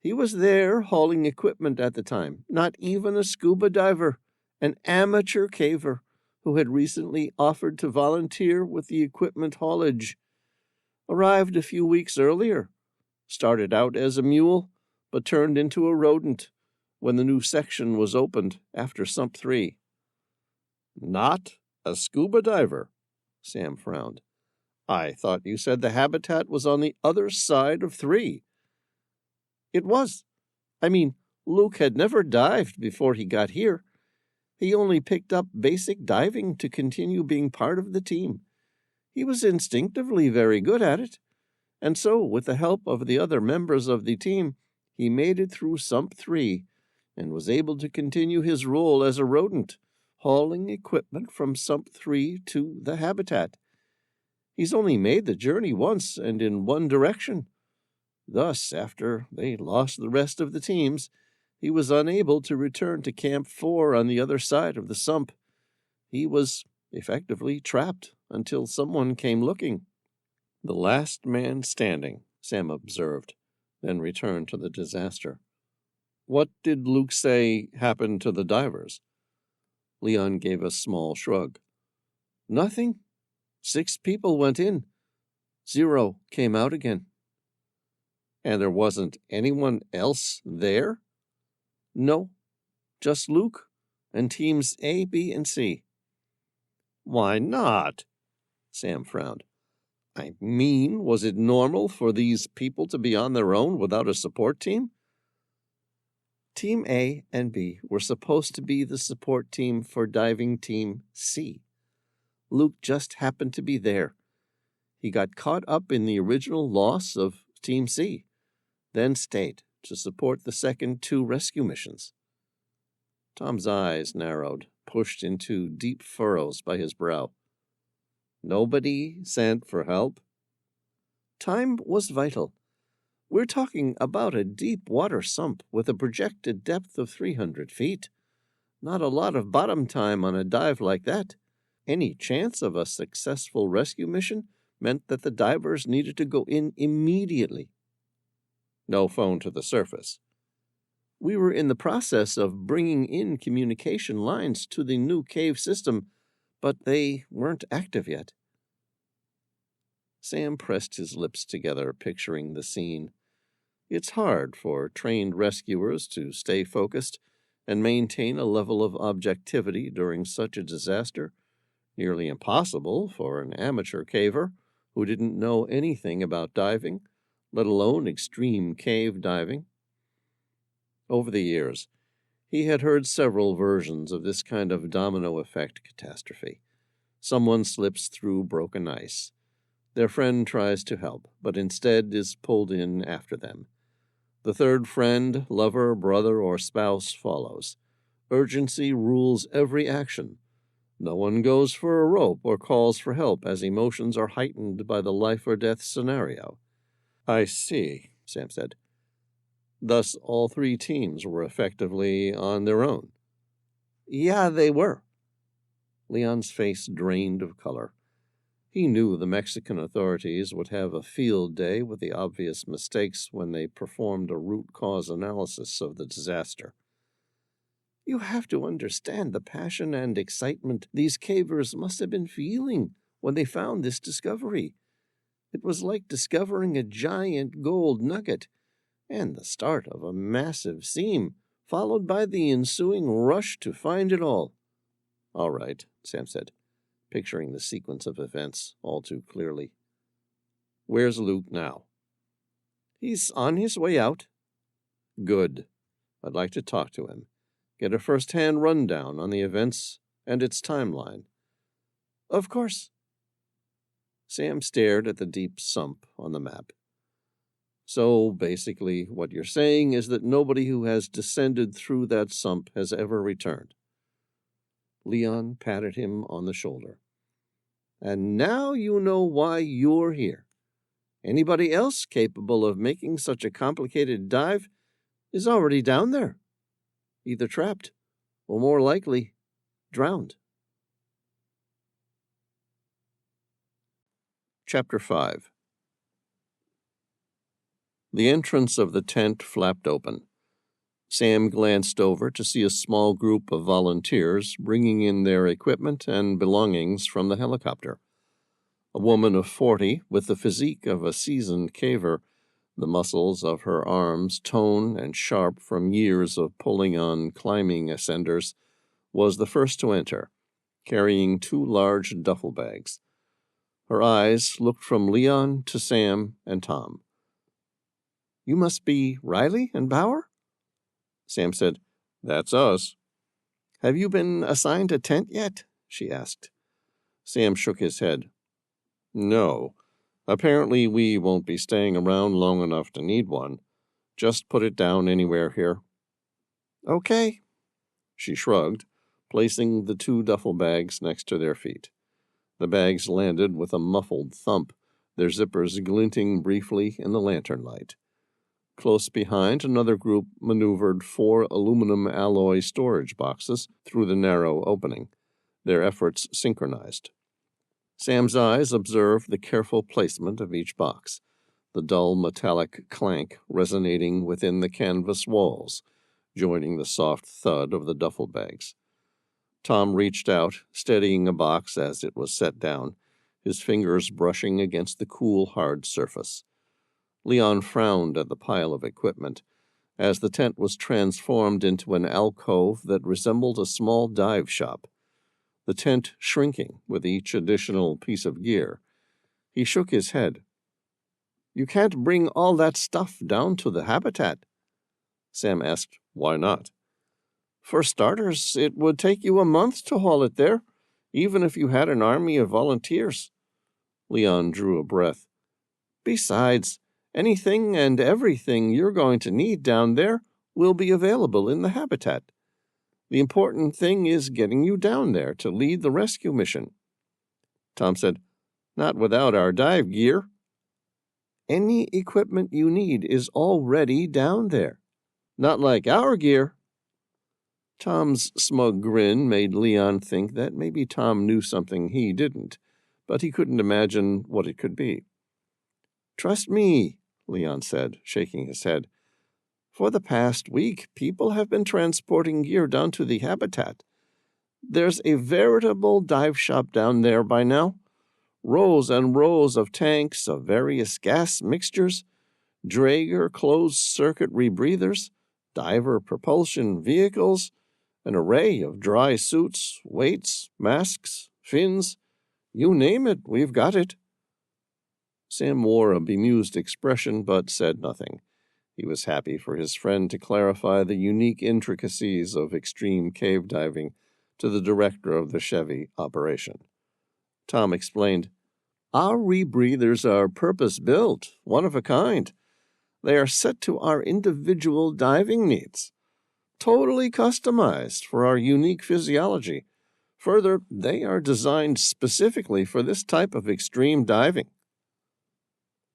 Speaker 1: He was there hauling equipment at the time, not even a scuba diver, an amateur caver who had recently offered to volunteer with the equipment haulage. Arrived a few weeks earlier. Started out as a mule, but turned into a rodent when the new section was opened after Sump 3. "Not a scuba diver?" Sam frowned. "I thought you said the habitat was on the other side of 3. "It was. I mean, Luke had never dived before he got here. He only picked up basic diving to continue being part of the team. He was instinctively very good at it, and so, with the help of the other members of the team, he made it through Sump 3 and was able to continue his role as a rodent, hauling equipment from Sump 3 to the habitat. He's only made the journey once and in one direction. Thus, after they lost the rest of the teams, he was unable to return to Camp 4 on the other side of the sump. He was effectively trapped until someone came looking." "The last man standing," Sam observed, then returned to the disaster. "What did Luke say happened to the divers?" Leon gave a small shrug. "Nothing. 6 people went in. 0 came out again." "And there wasn't anyone else there?" "No, just Luke and teams A, B, and C." "Why not?" Sam frowned. "I mean, was it normal for these people to be on their own without a support team?" "Team A and B were supposed to be the support team for diving team C. Luke just happened to be there. He got caught up in the original loss of Team C, then stayed to support the second 2 rescue missions. Tom's eyes narrowed, pushed into deep furrows by his brow. Nobody sent for help? Time was vital. We're talking about a deep water sump with a projected depth of 300 feet. Not a lot of bottom time on a dive like that. Any chance of a successful rescue mission meant that the divers needed to go in immediately. No phone to the surface. We were in the process of bringing in communication lines to the new cave system, but they weren't active yet. Sam pressed his lips together, picturing the scene. It's hard for trained rescuers to stay focused and maintain a level of objectivity during such a disaster. Nearly impossible for an amateur caver who didn't know anything about diving, let alone extreme cave diving. Over the years, he had heard several versions of this kind of domino effect catastrophe. Someone slips through broken ice. Their friend tries to help, but instead is pulled in after them. The third friend, lover, brother, or spouse follows. Urgency rules every action. No one goes for a rope or calls for help as emotions are heightened by the life-or-death scenario. I see, Sam said. Thus, all 3 teams were effectively on their own. Yeah, they were. Leon's face drained of color. He knew the Mexican authorities would have a field day with the obvious mistakes when they performed a root cause analysis of the disaster. You have to understand the passion and excitement these cavers must have been feeling when they found this discovery. It was like discovering a giant gold nugget, and the start of a massive seam, followed by the ensuing rush to find it all. All right, Sam said, picturing the sequence of events all too clearly. Where's Luke now? He's on his way out. Good. I'd like to talk to him. Get a first-hand rundown on the events and its timeline. Of course. Sam stared at the deep sump on the map. So, basically, what you're saying is that nobody who has descended through that sump has ever returned. Leon patted him on the shoulder. And now you know why you're here. Anybody else capable of making such a complicated dive is already down there, either trapped or, more likely, drowned. Chapter 5. The entrance of the tent flapped open. Sam glanced over to see a small group of volunteers bringing in their equipment and belongings from the helicopter. A woman of 40, with the physique of a seasoned caver, the muscles of her arms toned and sharp from years of pulling on climbing ascenders, was the first to enter, carrying 2 large duffel bags. Her eyes looked from Leon to Sam and Tom. You must be Reilly and Bauer? Sam said, That's us. Have you been assigned a tent yet? She asked. Sam shook his head. No. Apparently we won't be staying around long enough to need one. Just put it down anywhere here. Okay. She shrugged, placing the 2 duffel bags next to their feet. The bags landed with a muffled thump, their zippers glinting briefly in the lantern light. Close behind, another group maneuvered 4 aluminum alloy storage boxes through the narrow opening, their efforts synchronized. Sam's eyes observed the careful placement of each box, the dull metallic clank resonating within the canvas walls, joining the soft thud of the duffel bags. Tom reached out, steadying a box as it was set down, his fingers brushing against the cool, hard surface. Leon frowned at the pile of equipment, as the tent was transformed into an alcove that resembled a small dive shop, the tent shrinking with each additional piece of gear. He shook his head. You can't bring all that stuff down to the habitat. Sam asked, Why not? For starters, it would take you a month to haul it there, even if you had an army of volunteers." Leon drew a breath. "Besides, anything and everything you're going to need down there will be available in the habitat. The important thing is getting you down there to lead the rescue mission." Tom said, "Not without our dive gear." "Any equipment you need is already down there. Not like our gear." Tom's smug grin made Leon think that maybe Tom knew something he didn't, but he couldn't imagine what it could be. "Trust me," Leon said, shaking his head. "For the past week, people have been transporting gear down to the habitat. There's a veritable dive shop down there by now. Rows and rows of tanks of various gas mixtures, Draeger closed-circuit rebreathers, diver propulsion vehicles, an array of dry suits, weights, masks, fins. You name it, we've got it." Sam wore a bemused expression but said nothing. He was happy for his friend to clarify the unique intricacies of extreme cave diving to the director of the Chevy operation. Tom explained, "Our rebreathers are purpose-built, one of a kind. They are set to our individual diving needs, totally customized for our unique physiology. Further, they are designed specifically for this type of extreme diving."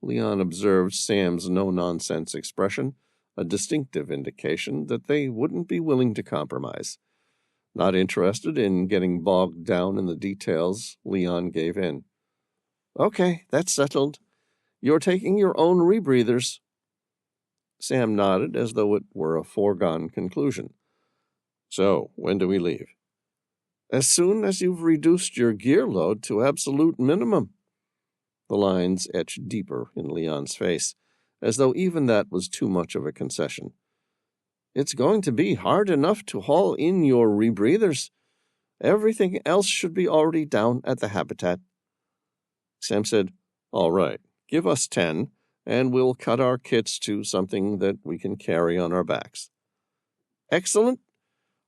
Speaker 1: Leon observed Sam's no-nonsense expression, a distinctive indication that they wouldn't be willing to compromise. Not interested in getting bogged down in the details, Leon gave in. "Okay, that's settled. You're taking your own rebreathers." Sam nodded as though it were a foregone conclusion. "So, when do we leave?" "As soon as you've reduced your gear load to absolute minimum." The lines etched deeper in Leon's face, as though even that was too much of a concession. "It's going to be hard enough to haul in your rebreathers. Everything else should be already down at the habitat." Sam said, "All right, give us 10, and we'll cut our kits to something that we can carry on our backs." "Excellent.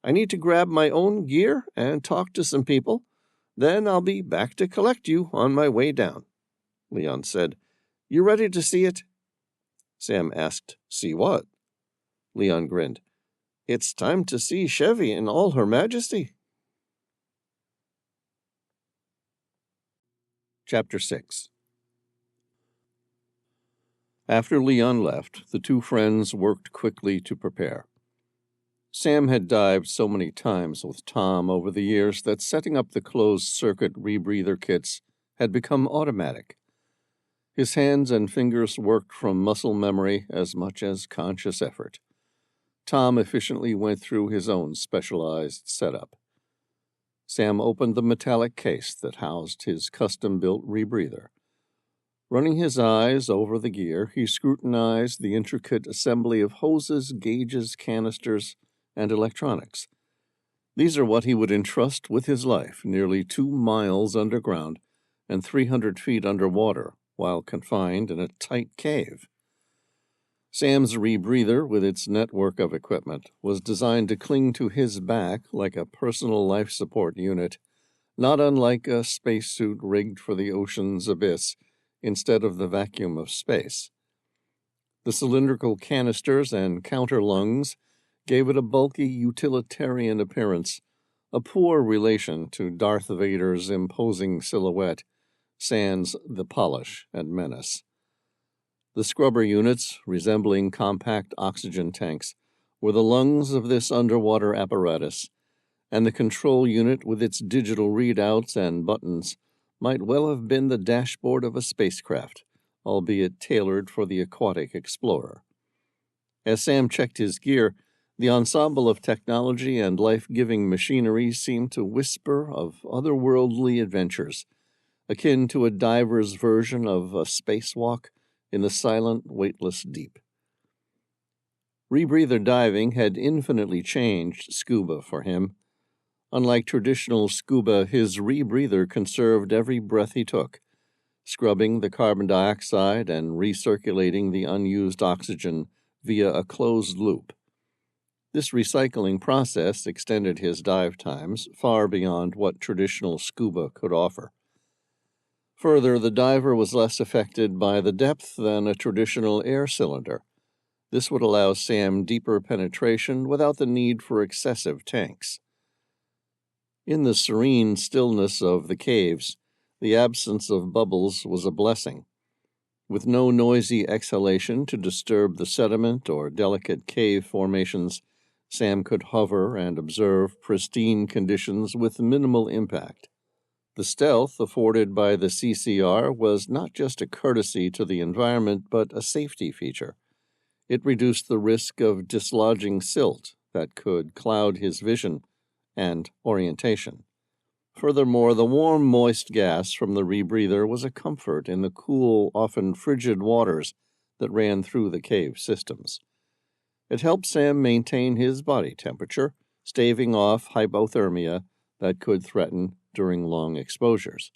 Speaker 1: I need to grab my own gear and talk to some people. Then I'll be back to collect you on my way down," Leon said. "You ready to see it?" Sam asked, "See what?" Leon grinned. "It's time to see Chevy in all her majesty." Chapter 6. After Leon left, the two friends worked quickly to prepare. Sam had dived so many times with Tom over the years that setting up the closed-circuit rebreather kits had become automatic. His hands and fingers worked from muscle memory as much as conscious effort. Tom efficiently went through his own specialized setup. Sam opened the metallic case that housed his custom-built rebreather. Running his eyes over the gear, he scrutinized the intricate assembly of hoses, gauges, canisters, and electronics. These are what he would entrust with his life, nearly 2 miles underground and 300 feet underwater, while confined in a tight cave. Sam's rebreather, with its network of equipment, was designed to cling to his back like a personal life support unit, not unlike a spacesuit rigged for the ocean's abyss instead of the vacuum of space. The cylindrical canisters and counter lungs gave it a bulky utilitarian appearance, a poor relation to Darth Vader's imposing silhouette, sans the polish and menace. The scrubber units, resembling compact oxygen tanks, were the lungs of this underwater apparatus, and the control unit with its digital readouts and buttons might well have been the dashboard of a spacecraft, albeit tailored for the aquatic explorer. As Sam checked his gear, the ensemble of technology and life-giving machinery seemed to whisper of otherworldly adventures, akin to a diver's version of a spacewalk in the silent, weightless deep. Rebreather diving had infinitely changed scuba for him. Unlike traditional scuba, his rebreather conserved every breath he took, scrubbing the carbon dioxide and recirculating the unused oxygen via a closed loop. This recycling process extended his dive times far beyond what traditional scuba could offer. Further, the diver was less affected by the depth than a traditional air cylinder. This would allow Sam deeper penetration without the need for excessive tanks. In the serene stillness of the caves, the absence of bubbles was a blessing. With no noisy exhalation to disturb the sediment or delicate cave formations, Sam could hover and observe pristine conditions with minimal impact. The stealth afforded by the CCR was not just a courtesy to the environment, but a safety feature. It reduced the risk of dislodging silt that could cloud his vision and orientation. Furthermore, the warm, moist gas from the rebreather was a comfort in the cool, often frigid waters that ran through the cave systems. It helped Sam maintain his body temperature, staving off hypothermia that could threaten during long exposures.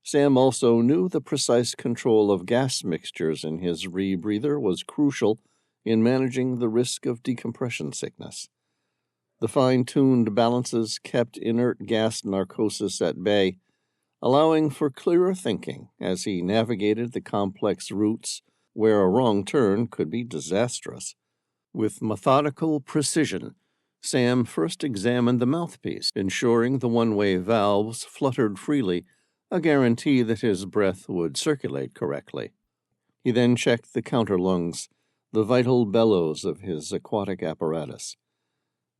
Speaker 1: Sam also knew the precise control of gas mixtures in his rebreather was crucial in managing the risk of decompression sickness. The fine-tuned balances kept inert gas narcosis at bay, allowing for clearer thinking as he navigated the complex routes where a wrong turn could be disastrous. With methodical precision, Sam first examined the mouthpiece, ensuring the one-way valves fluttered freely, a guarantee that his breath would circulate correctly. He then checked the counterlungs, the vital bellows of his aquatic apparatus.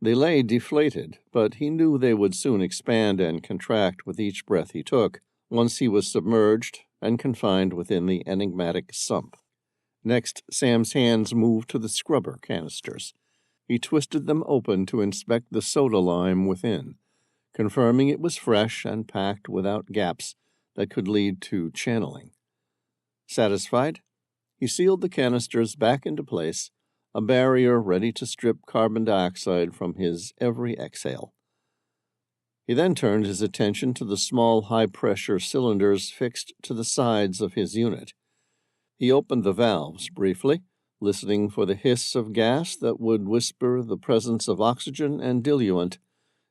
Speaker 1: They lay deflated, but he knew they would soon expand and contract with each breath he took, once he was submerged and confined within the enigmatic sump. Next, Sam's hands moved to the scrubber canisters. He twisted them open to inspect the soda lime within, confirming it was fresh and packed without gaps that could lead to channeling. Satisfied, he sealed the canisters back into place, a barrier ready to strip carbon dioxide from his every exhale. He then turned his attention to the small high-pressure cylinders fixed to the sides of his unit. He opened the valves briefly, listening for the hiss of gas that would whisper the presence of oxygen and diluent,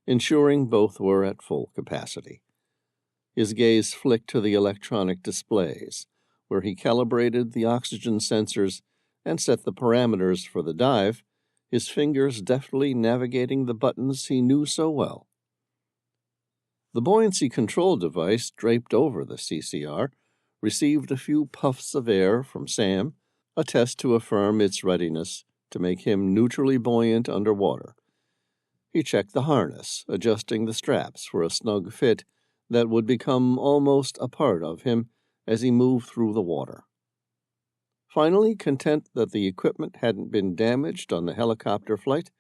Speaker 1: ensuring both were at full capacity. His gaze flicked to the electronic displays, where he calibrated the oxygen sensors and set the parameters for the dive, his fingers deftly navigating the buttons he knew so well. The buoyancy control device draped over the CCR received a few puffs of air from Sam, a test to affirm its readiness to make him neutrally buoyant underwater. He checked the harness, adjusting the straps for a snug fit that would become almost a part of him as he moved through the water. Finally, content that the equipment hadn't been damaged on the helicopter flight,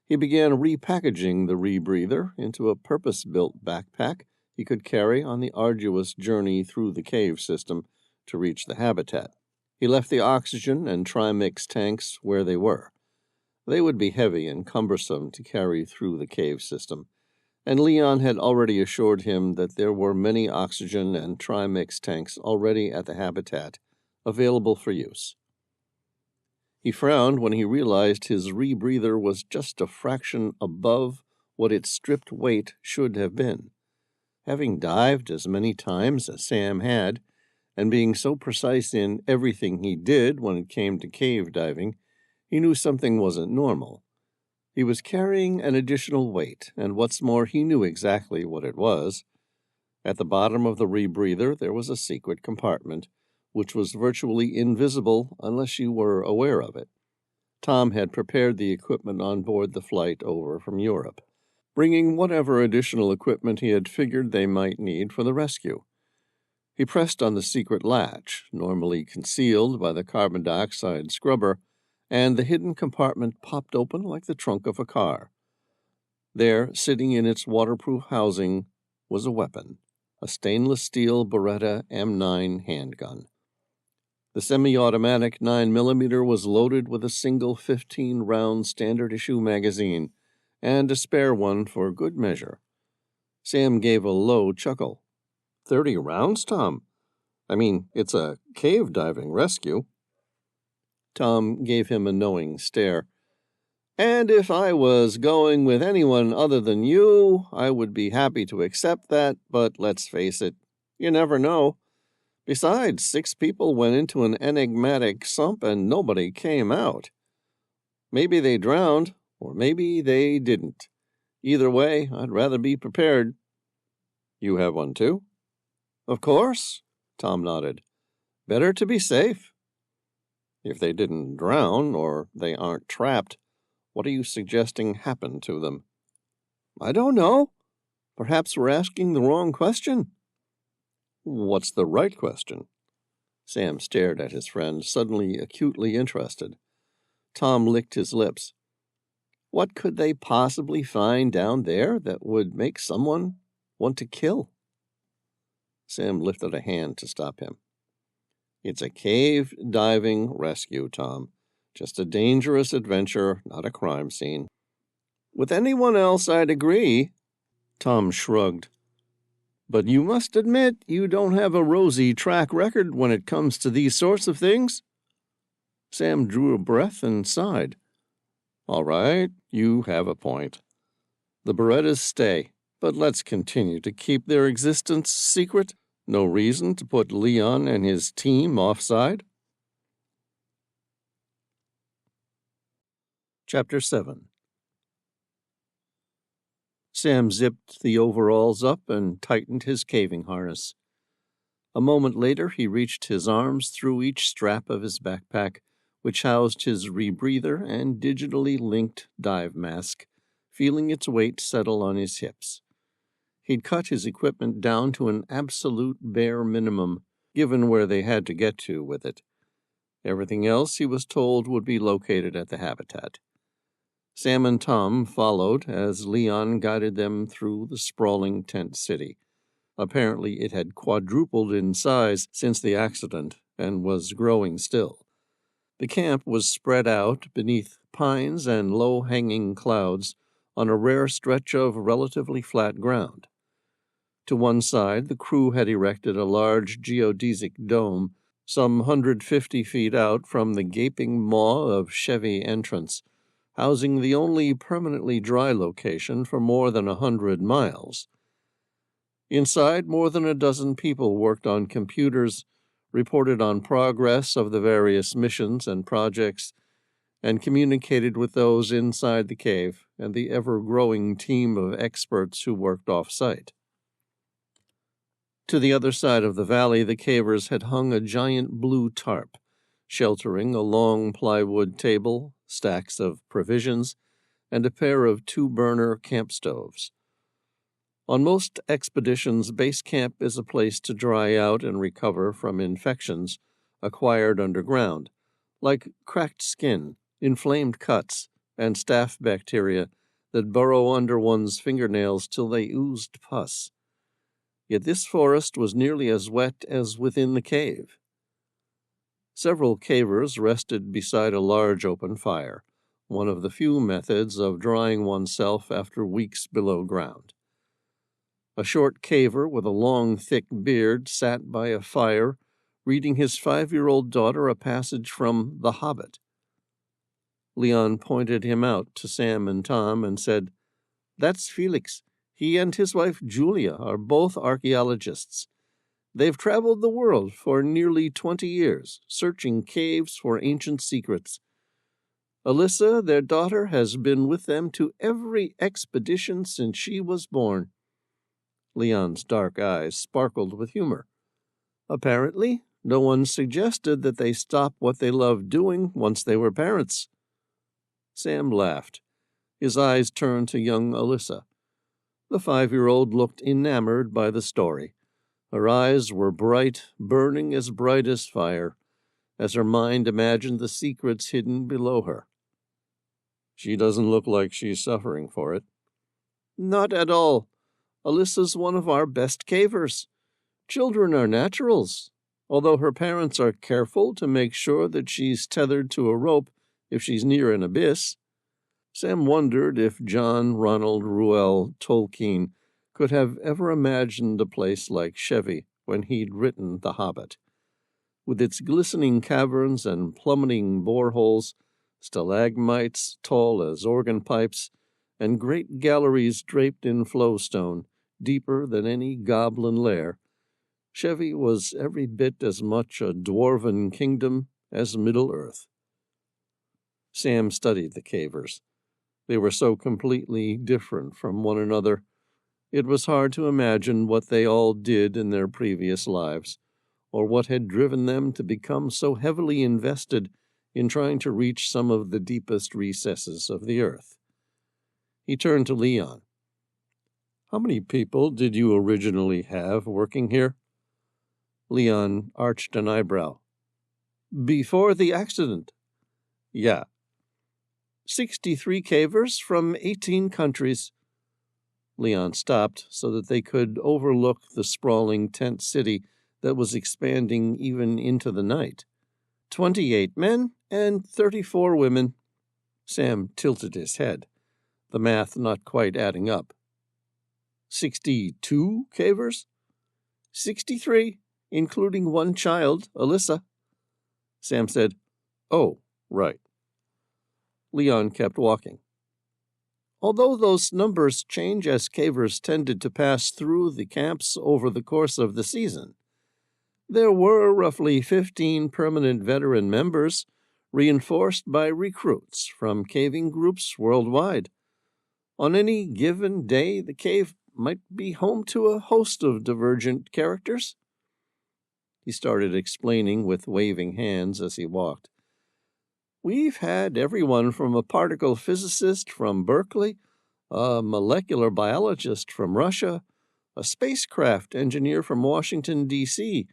Speaker 1: he began repackaging the rebreather into a purpose-built backpack he could carry on the arduous journey through the cave system to reach the habitat. He left the oxygen and trimix tanks where they were. They would be heavy and cumbersome to carry through the cave system, and Leon had already assured him that there were many oxygen and trimix tanks already at the habitat, available for use. He frowned when he realized his rebreather was just a fraction above what its stripped weight should have been. Having dived as many times as Sam had, and being so precise in everything he did when it came to cave diving, he knew something wasn't normal. He was carrying an additional weight, and what's more, he knew exactly what it was. At the bottom of the rebreather there was a secret compartment, which was virtually invisible unless you were aware of it. Tom had prepared the equipment on board the flight over from Europe, bringing whatever additional equipment he had figured they might need for the rescue. He pressed on the secret latch, normally concealed by the carbon dioxide scrubber, and the hidden compartment popped open like the trunk of a car. There, sitting in its waterproof housing, was a weapon, a stainless steel Beretta M9 handgun. The semi-automatic 9mm was loaded with a single 15-round standard-issue magazine, and a spare one for good measure. Sam gave a low chuckle. 30 rounds, Tom? I mean, it's a cave diving rescue. Tom gave him a knowing stare. And if I was going with anyone other than you, I would be happy to accept that, but let's face it, you never know. Besides, 6 people went into an enigmatic sump and nobody came out. Maybe they drowned, or maybe they didn't. Either way, I'd rather be prepared. You have one too? Of course, Tom nodded. Better to be safe. If they didn't drown, or they aren't trapped, what are you suggesting happened to them? I don't know. Perhaps we're asking the wrong question. What's the right question? Sam stared at his friend, suddenly acutely interested. Tom licked his lips. What could they possibly find down there that would make someone want to kill? Sam lifted a hand to stop him. It's a cave diving rescue, Tom. Just a dangerous adventure, not a crime scene. With anyone else, I'd agree. Tom shrugged. But you must admit you don't have a rosy track record when it comes to these sorts of things. Sam drew a breath and sighed. All right, you have a point. The Berettas stay, but let's continue to keep their existence secret. No reason to put Leon and his team offside. Chapter 7. Sam zipped the overalls up and tightened his caving harness. A moment later, he reached his arms through each strap of his backpack, which housed his rebreather and digitally linked dive mask, feeling its weight settle on his hips. He'd cut his equipment down to an absolute bare minimum, given where they had to get to with it. Everything else, he was told, would be located at the habitat. Sam and Tom followed as Leon guided them through the sprawling tent city. Apparently it had quadrupled in size since the accident and was growing still. The camp was spread out beneath pines and low-hanging clouds on a rare stretch of relatively flat ground. To one side, the crew had erected a large geodesic dome some 150 feet out from the gaping maw of Chevy entrance, housing the only permanently dry location for more than 100 miles. Inside, more than a dozen people worked on computers, reported on progress of the various missions and projects, and communicated with those inside the cave and the ever-growing team of experts who worked off-site. To the other side of the valley, the cavers had hung a giant blue tarp, sheltering a long plywood table, stacks of provisions, and a pair of 2-burner camp stoves. On most expeditions, base camp is a place to dry out and recover from infections acquired underground, like cracked skin, inflamed cuts, and staph bacteria that burrow under one's fingernails till they oozed pus. Yet this forest was nearly as wet as within the cave. Several cavers rested beside a large open fire, one of the few methods of drying oneself after weeks below ground. A short caver with a long, thick beard sat by a fire, reading his 5-year-old daughter a passage from The Hobbit. Leon pointed him out to Sam and Tom and said, "That's Felix. He and his wife Julia are both archaeologists. They've traveled the world for nearly 20 years, searching caves for ancient secrets. Alyssa, their daughter, has been with them to every expedition since she was born." Leon's dark eyes sparkled with humor. "Apparently, no one suggested that they stop what they loved doing once they were parents." Sam laughed. His eyes turned to young Alyssa. The 5-year-old looked enamored by the story. Her eyes were bright, burning as bright as fire, as her mind imagined the secrets hidden below her. "She doesn't look like she's suffering for it." "Not at all. Alyssa's one of our best cavers. Children are naturals, although her parents are careful to make sure that she's tethered to a rope if she's near an abyss." Sam wondered if John Ronald Reuel Tolkien could have ever imagined a place like Chevy when he'd written The Hobbit. With its glistening caverns and plummeting boreholes, stalagmites tall as organ pipes, and great galleries draped in flowstone, deeper than any goblin lair. Chevy was every bit as much a dwarven kingdom as Middle-earth. Sam studied the cavers. They were so completely different from one another. It was hard to imagine what they all did in their previous lives, or what had driven them to become so heavily invested in trying to reach some of the deepest recesses of the earth. He turned to Leon. "How many people did you originally have working here?" Leon arched an eyebrow. "Before the accident?" "Yeah." 63 cavers from 18 countries. Leon stopped so that they could overlook the sprawling tent city that was expanding even into the night. 28 men and 34 women. Sam tilted his head, the math not quite adding up. 62 cavers? 63, including one child, Alyssa. Sam said, "Oh, right." Leon kept walking. Although those numbers change as cavers tended to pass through the camps over the course of the season, there were roughly 15 permanent veteran members, reinforced by recruits from caving groups worldwide. On any given day, the cave might be home to a host of divergent characters. He started explaining with waving hands as he walked. We've had everyone from a particle physicist from Berkeley, a molecular biologist from Russia, a spacecraft engineer from Washington, D.C.,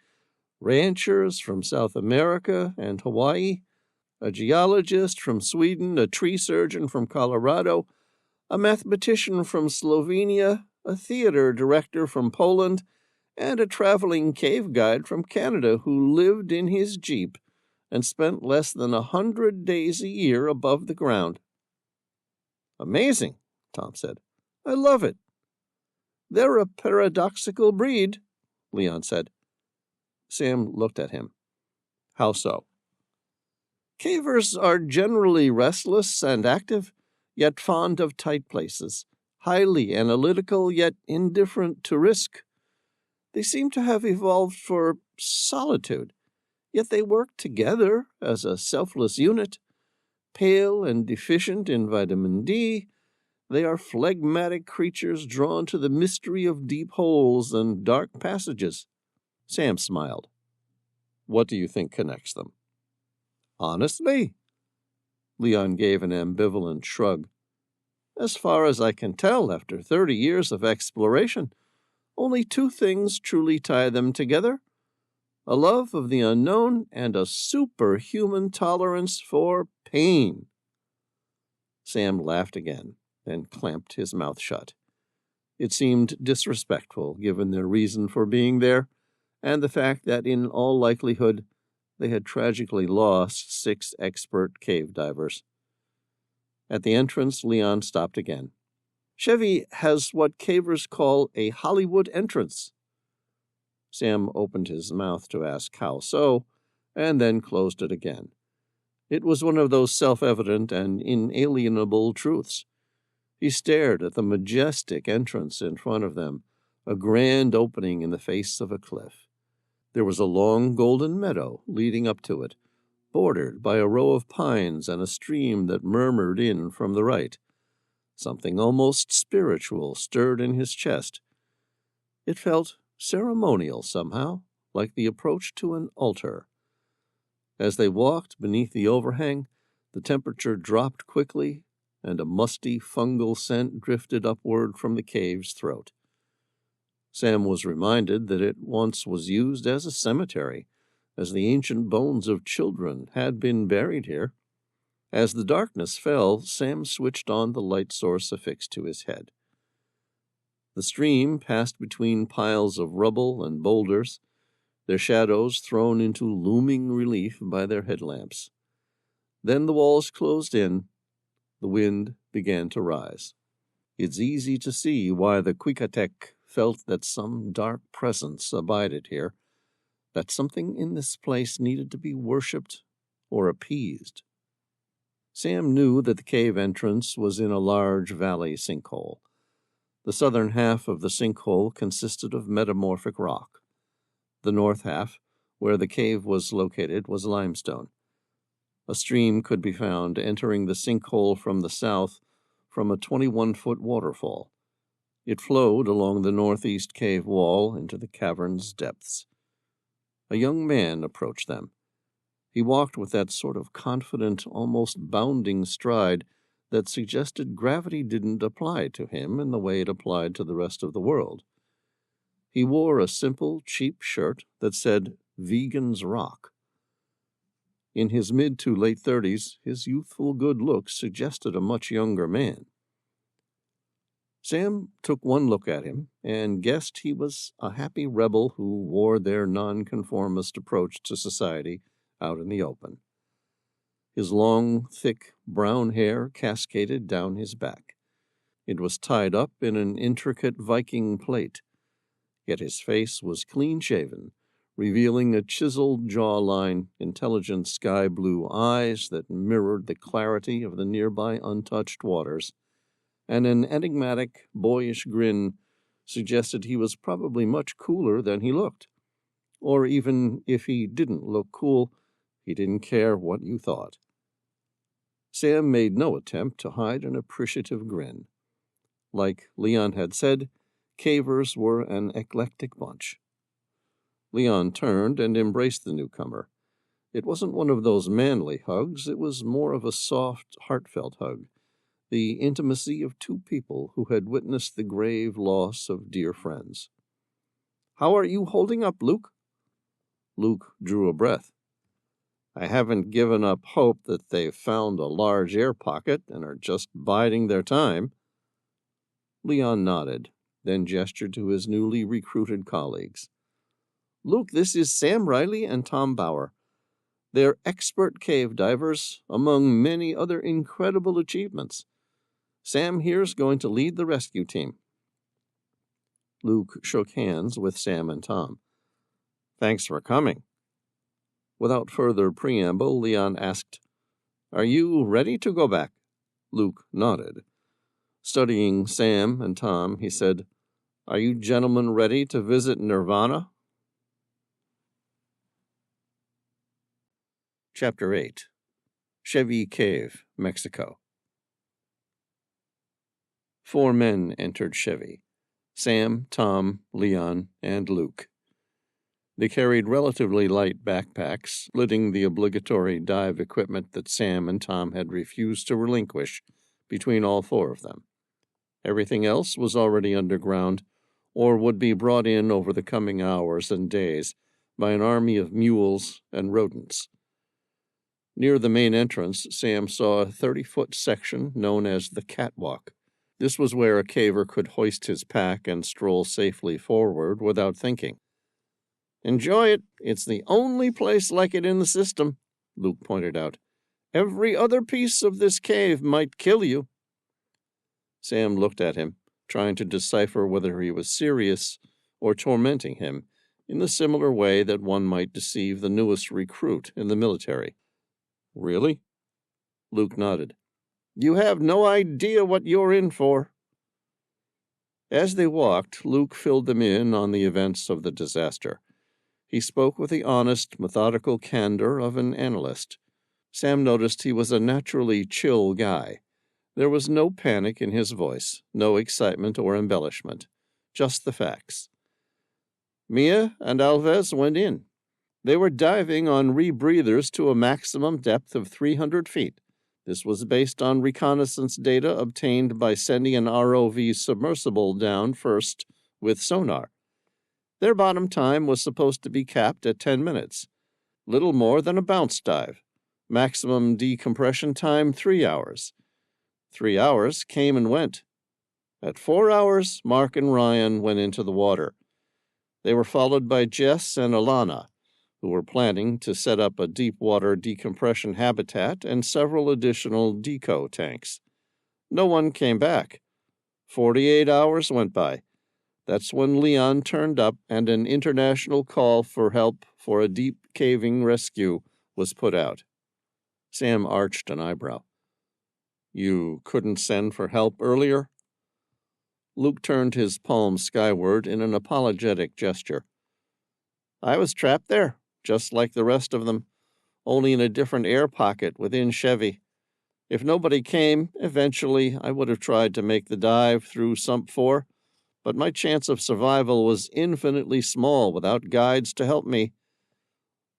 Speaker 1: ranchers from South America and Hawaii, a geologist from Sweden, a tree surgeon from Colorado, a mathematician from Slovenia, a theater director from Poland, and a traveling cave guide from Canada who lived in his Jeep and spent less than 100 days a year above the ground. "Amazing," Tom said. "I love it." "They're a paradoxical breed," Leon said. Sam looked at him. "How so?" "Cavers are generally restless and active, yet fond of tight places, highly analytical, yet indifferent to risk. They seem to have evolved for solitude, yet they work together as a selfless unit. Pale and deficient in vitamin D, they are phlegmatic creatures drawn to the mystery of deep holes and dark passages." Sam smiled. "What do you think connects them?" "Honestly?" Leon gave an ambivalent shrug. "As far as I can tell after 30 years of exploration, only 2 things truly tie them together: a love of the unknown and a superhuman tolerance for pain." Sam laughed again, then clamped his mouth shut. It seemed disrespectful, given their reason for being there, and the fact that in all likelihood they had tragically lost 6 expert cave divers. At the entrance, Leon stopped again. "Chevy has what cavers call a Hollywood entrance." Sam opened his mouth to ask how so, and then closed it again. It was one of those self-evident and inalienable truths. He stared at the majestic entrance in front of them, a grand opening in the face of a cliff. There was a long golden meadow leading up to it, bordered by a row of pines and a stream that murmured in from the right. Something almost spiritual stirred in his chest. It felt ceremonial somehow, like the approach to an altar. As they walked beneath the overhang, the temperature dropped quickly, and a musty fungal scent drifted upward from the cave's throat. Sam was reminded that it once was used as a cemetery, as the ancient bones of children had been buried here. As the darkness fell, Sam switched on the light source affixed to his head. The stream passed between piles of rubble and boulders, their shadows thrown into looming relief by their headlamps. Then the walls closed in. The wind began to rise. It's easy to see why the Quicatek felt that some dark presence abided here, that something in this place needed to be worshipped or appeased. Sam knew that the cave entrance was in a large valley sinkhole. The southern half of the sinkhole consisted of metamorphic rock. The north half, where the cave was located, was limestone. A stream could be found entering the sinkhole from the south from a 21-foot waterfall. It flowed along the northeast cave wall into the cavern's depths. A young man approached them. He walked with that sort of confident, almost bounding stride that suggested gravity didn't apply to him in the way it applied to the rest of the world. He wore a simple, cheap shirt that said, "Vegan's Rock." In his mid to late 30s, his youthful good looks suggested a much younger man. Sam took one look at him and guessed he was a happy rebel who wore their nonconformist approach to society out in the open. His long, thick, brown hair cascaded down his back. It was tied up in an intricate Viking plait, yet his face was clean-shaven, revealing a chiseled jawline, intelligent sky-blue eyes that mirrored the clarity of the nearby untouched waters, and an enigmatic, boyish grin suggested he was probably much cooler than he looked. Or even if he didn't look cool, he didn't care what you thought. Sam made no attempt to hide an appreciative grin. Like Leon had said, cavers were an eclectic bunch. Leon turned and embraced the newcomer. It wasn't one of those manly hugs, it was more of a soft, heartfelt hug, the intimacy of two people who had witnessed the grave loss of dear friends. "How are you holding up, Luke?" Luke drew a breath. "I haven't given up hope that they've found a large air pocket and are just biding their time." Leon nodded, then gestured to his newly recruited colleagues. "Luke, this is Sam Reilly and Tom Bauer. They're expert cave divers, among many other incredible achievements. Sam here's going to lead the rescue team." Luke shook hands with Sam and Tom. "Thanks for coming." Without further preamble, Leon asked, "Are you ready to go back?" Luke nodded. Studying Sam and Tom, he said, "Are you gentlemen ready to visit Nirvana?" Chapter 8. Chevé Cave, Mexico. 4 men entered Chevy: Sam, Tom, Leon, and Luke. They carried relatively light backpacks, splitting the obligatory dive equipment that Sam and Tom had refused to relinquish between all 4 of them. Everything else was already underground, or would be brought in over the coming hours and days by an army of mules and rodents. Near the main entrance, Sam saw a 30-foot section known as the catwalk. This was where a caver could hoist his pack and stroll safely forward without thinking. "Enjoy it. It's the only place like it in the system," Luke pointed out. "Every other piece of this cave might kill you." Sam looked at him, trying to decipher whether he was serious or tormenting him, in the similar way that one might deceive the newest recruit in the military. "Really?" Luke nodded. "You have no idea what you're in for." As they walked, Luke filled them in on the events of the disaster. He spoke with the honest, methodical candor of an analyst. Sam noticed he was a naturally chill guy. There was no panic in his voice, no excitement or embellishment, just the facts. Mia and Alves went in. They were diving on rebreathers to a maximum depth of 300 feet. This was based on reconnaissance data obtained by sending an ROV submersible down first with sonar. Their bottom time was supposed to be capped at 10 minutes, little more than a bounce dive. Maximum decompression time 3 hours. 3 hours came and went. At 4 hours, Mark and Ryan went into the water. They were followed by Jess and Alana, who were planning to set up a deep-water decompression habitat and several additional deco tanks. No one came back. 48 hours went by. That's when Leon turned up and an international call for help for a deep caving rescue was put out. Sam arched an eyebrow. You couldn't send for help earlier? Luke turned his palm skyward in an apologetic gesture. I was trapped there, just like the rest of them, only in a different air pocket within Chevy. If nobody came, eventually I would have tried to make the dive through Sump 4, but my chance of survival was infinitely small without guides to help me.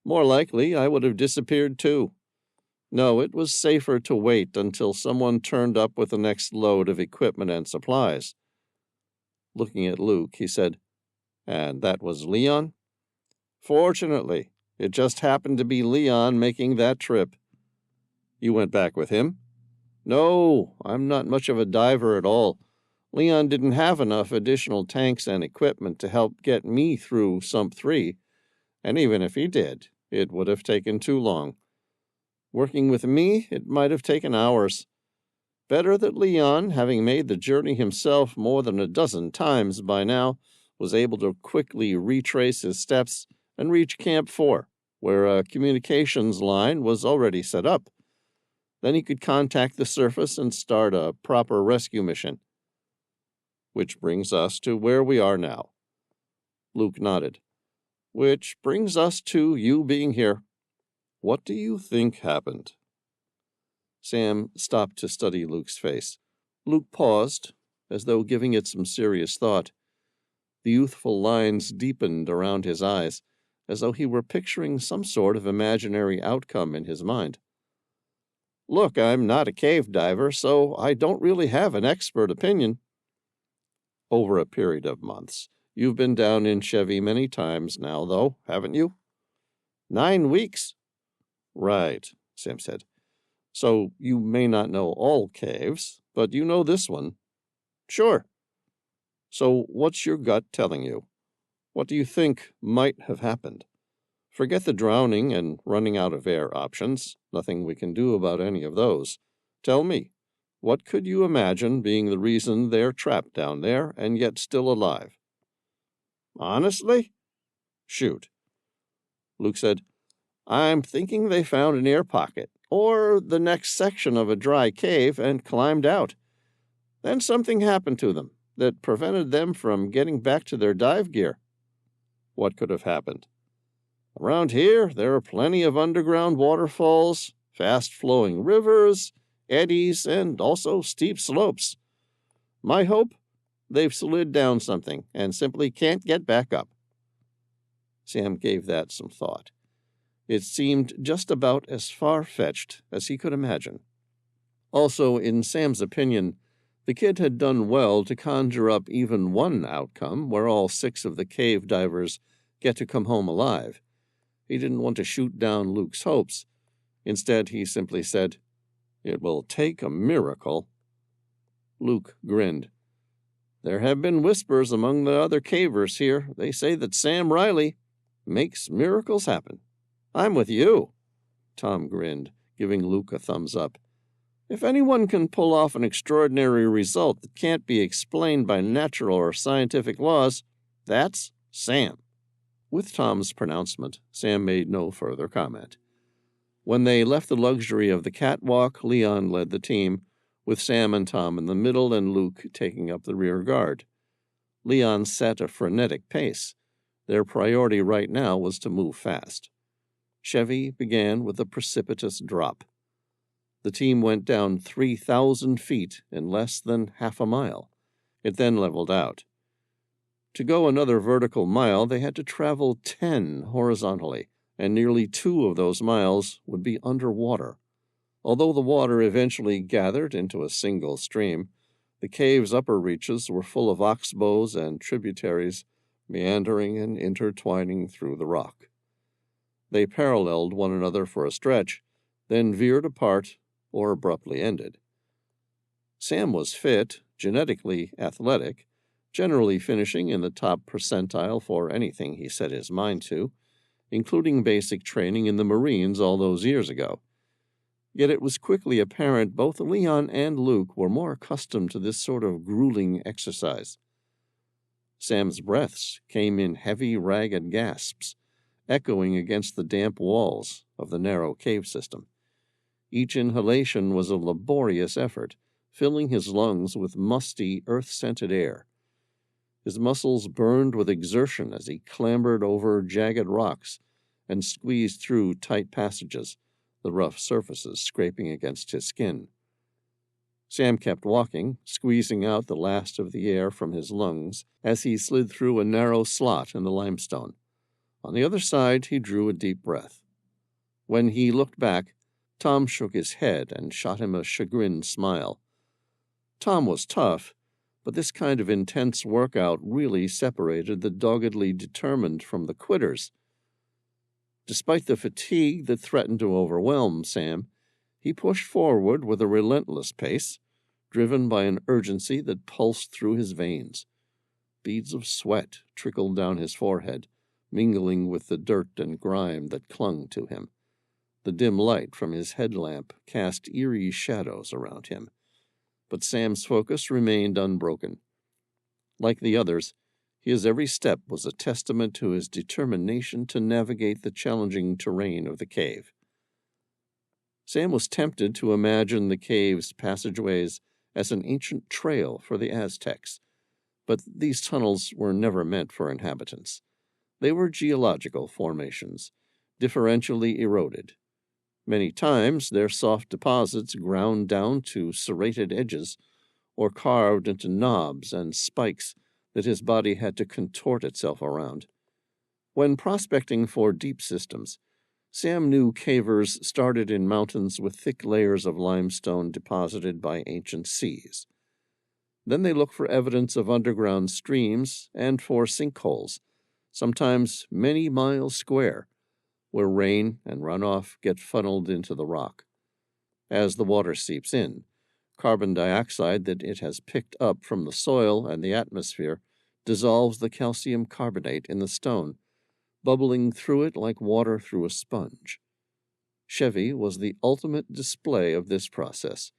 Speaker 1: More likely, I would have disappeared too. No, it was safer to wait until someone turned up with the next load of equipment and supplies. Looking at Luke, he said, And that was Leon? Fortunately, it just happened to be Leon making that trip. You went back with him? No, I'm not much of a diver at all. Leon didn't have enough additional tanks and equipment to help get me through Sump 3, and even if he did, it would have taken too long. Working with me, it might have taken hours. Better that Leon, having made the journey himself more than a dozen times by now, was able to quickly retrace his steps and reach Camp 4, where a communications line was already set up. Then he could contact the surface and start a proper rescue mission. Which brings us to where we are now. Luke nodded. Which brings us to you being here. What do you think happened? Sam stopped to study Luke's face. Luke paused, as though giving it some serious thought. The youthful lines deepened around his eyes, as though he were picturing some sort of imaginary outcome in his mind. Look, I'm not a cave diver, so I don't really have an expert opinion. Over a period of months. You've been down in Chevy many times now, though, haven't you? 9 weeks. Right, Sam said. So you may not know all caves, but you know this one. Sure. So what's your gut telling you? What do you think might have happened? Forget the drowning and running out of air options. Nothing we can do about any of those. Tell me, what could you imagine being the reason they're trapped down there and yet still alive? Honestly? Shoot. Luke said, I'm thinking they found an air pocket, or the next section of a dry cave, and climbed out. Then something happened to them that prevented them from getting back to their dive gear. What could have happened? Around here, there are plenty of underground waterfalls, fast-flowing rivers, eddies, and also steep slopes. My hope? They've slid down something and simply can't get back up. Sam gave that some thought. It seemed just about as far-fetched as he could imagine. Also, in Sam's opinion, the kid had done well to conjure up even one outcome where all 6 of the cave divers get to come home alive. He didn't want to shoot down Luke's hopes. Instead, he simply said, It will take a miracle. Luke grinned. There have been whispers among the other cavers here. They say that Sam Reilly makes miracles happen. I'm with you. Tom grinned, giving Luke a thumbs up. If anyone can pull off an extraordinary result that can't be explained by natural or scientific laws, that's Sam. With Tom's pronouncement, Sam made no further comment. When they left the luxury of the catwalk, Leon led the team, with Sam and Tom in the middle and Luke taking up the rear guard. Leon set a frenetic pace. Their priority right now was to move fast. Chevy began with a precipitous drop. The team went down 3,000 feet in less than half a mile. It then leveled out. To go another vertical mile, they had to travel 10 horizontally, and nearly 2 of those miles would be underwater. Although the water eventually gathered into a single stream, the cave's upper reaches were full of oxbows and tributaries, meandering and intertwining through the rock. They paralleled one another for a stretch, then veered apart or abruptly ended. Sam was fit, genetically athletic, generally finishing in the top percentile for anything he set his mind to, including basic training in the Marines all those years ago. Yet it was quickly apparent both Leon and Luke were more accustomed to this sort of grueling exercise. Sam's breaths came in heavy, ragged gasps, echoing against the damp walls of the narrow cave system. Each inhalation was a laborious effort, filling his lungs with musty, earth-scented air. His muscles burned with exertion as he clambered over jagged rocks and squeezed through tight passages, the rough surfaces scraping against his skin. Sam kept walking, squeezing out the last of the air from his lungs as he slid through a narrow slot in the limestone. On the other side, he drew a deep breath. When he looked back, Tom shook his head and shot him a chagrined smile. Tom was tough, but this kind of intense workout really separated the doggedly determined from the quitters. Despite the fatigue that threatened to overwhelm Sam, he pushed forward with a relentless pace, driven by an urgency that pulsed through his veins. Beads of sweat trickled down his forehead, mingling with the dirt and grime that clung to him. The dim light from his headlamp cast eerie shadows around him, but Sam's focus remained unbroken. Like the others, his every step was a testament to his determination to navigate the challenging terrain of the cave. Sam was tempted to imagine the cave's passageways as an ancient trail for the Aztecs, but these tunnels were never meant for inhabitants. They were geological formations, differentially eroded. Many times their soft deposits ground down to serrated edges or carved into knobs and spikes that his body had to contort itself around. When prospecting for deep systems, Sam knew cavers started in mountains with thick layers of limestone deposited by ancient seas. Then they looked for evidence of underground streams and for sinkholes, sometimes many miles square, where rain and runoff get funneled into the rock. As the water seeps in, carbon dioxide that it has picked up from the soil and the atmosphere dissolves the calcium carbonate in the stone, bubbling through it like water through a sponge. Chevy was the ultimate display of this process.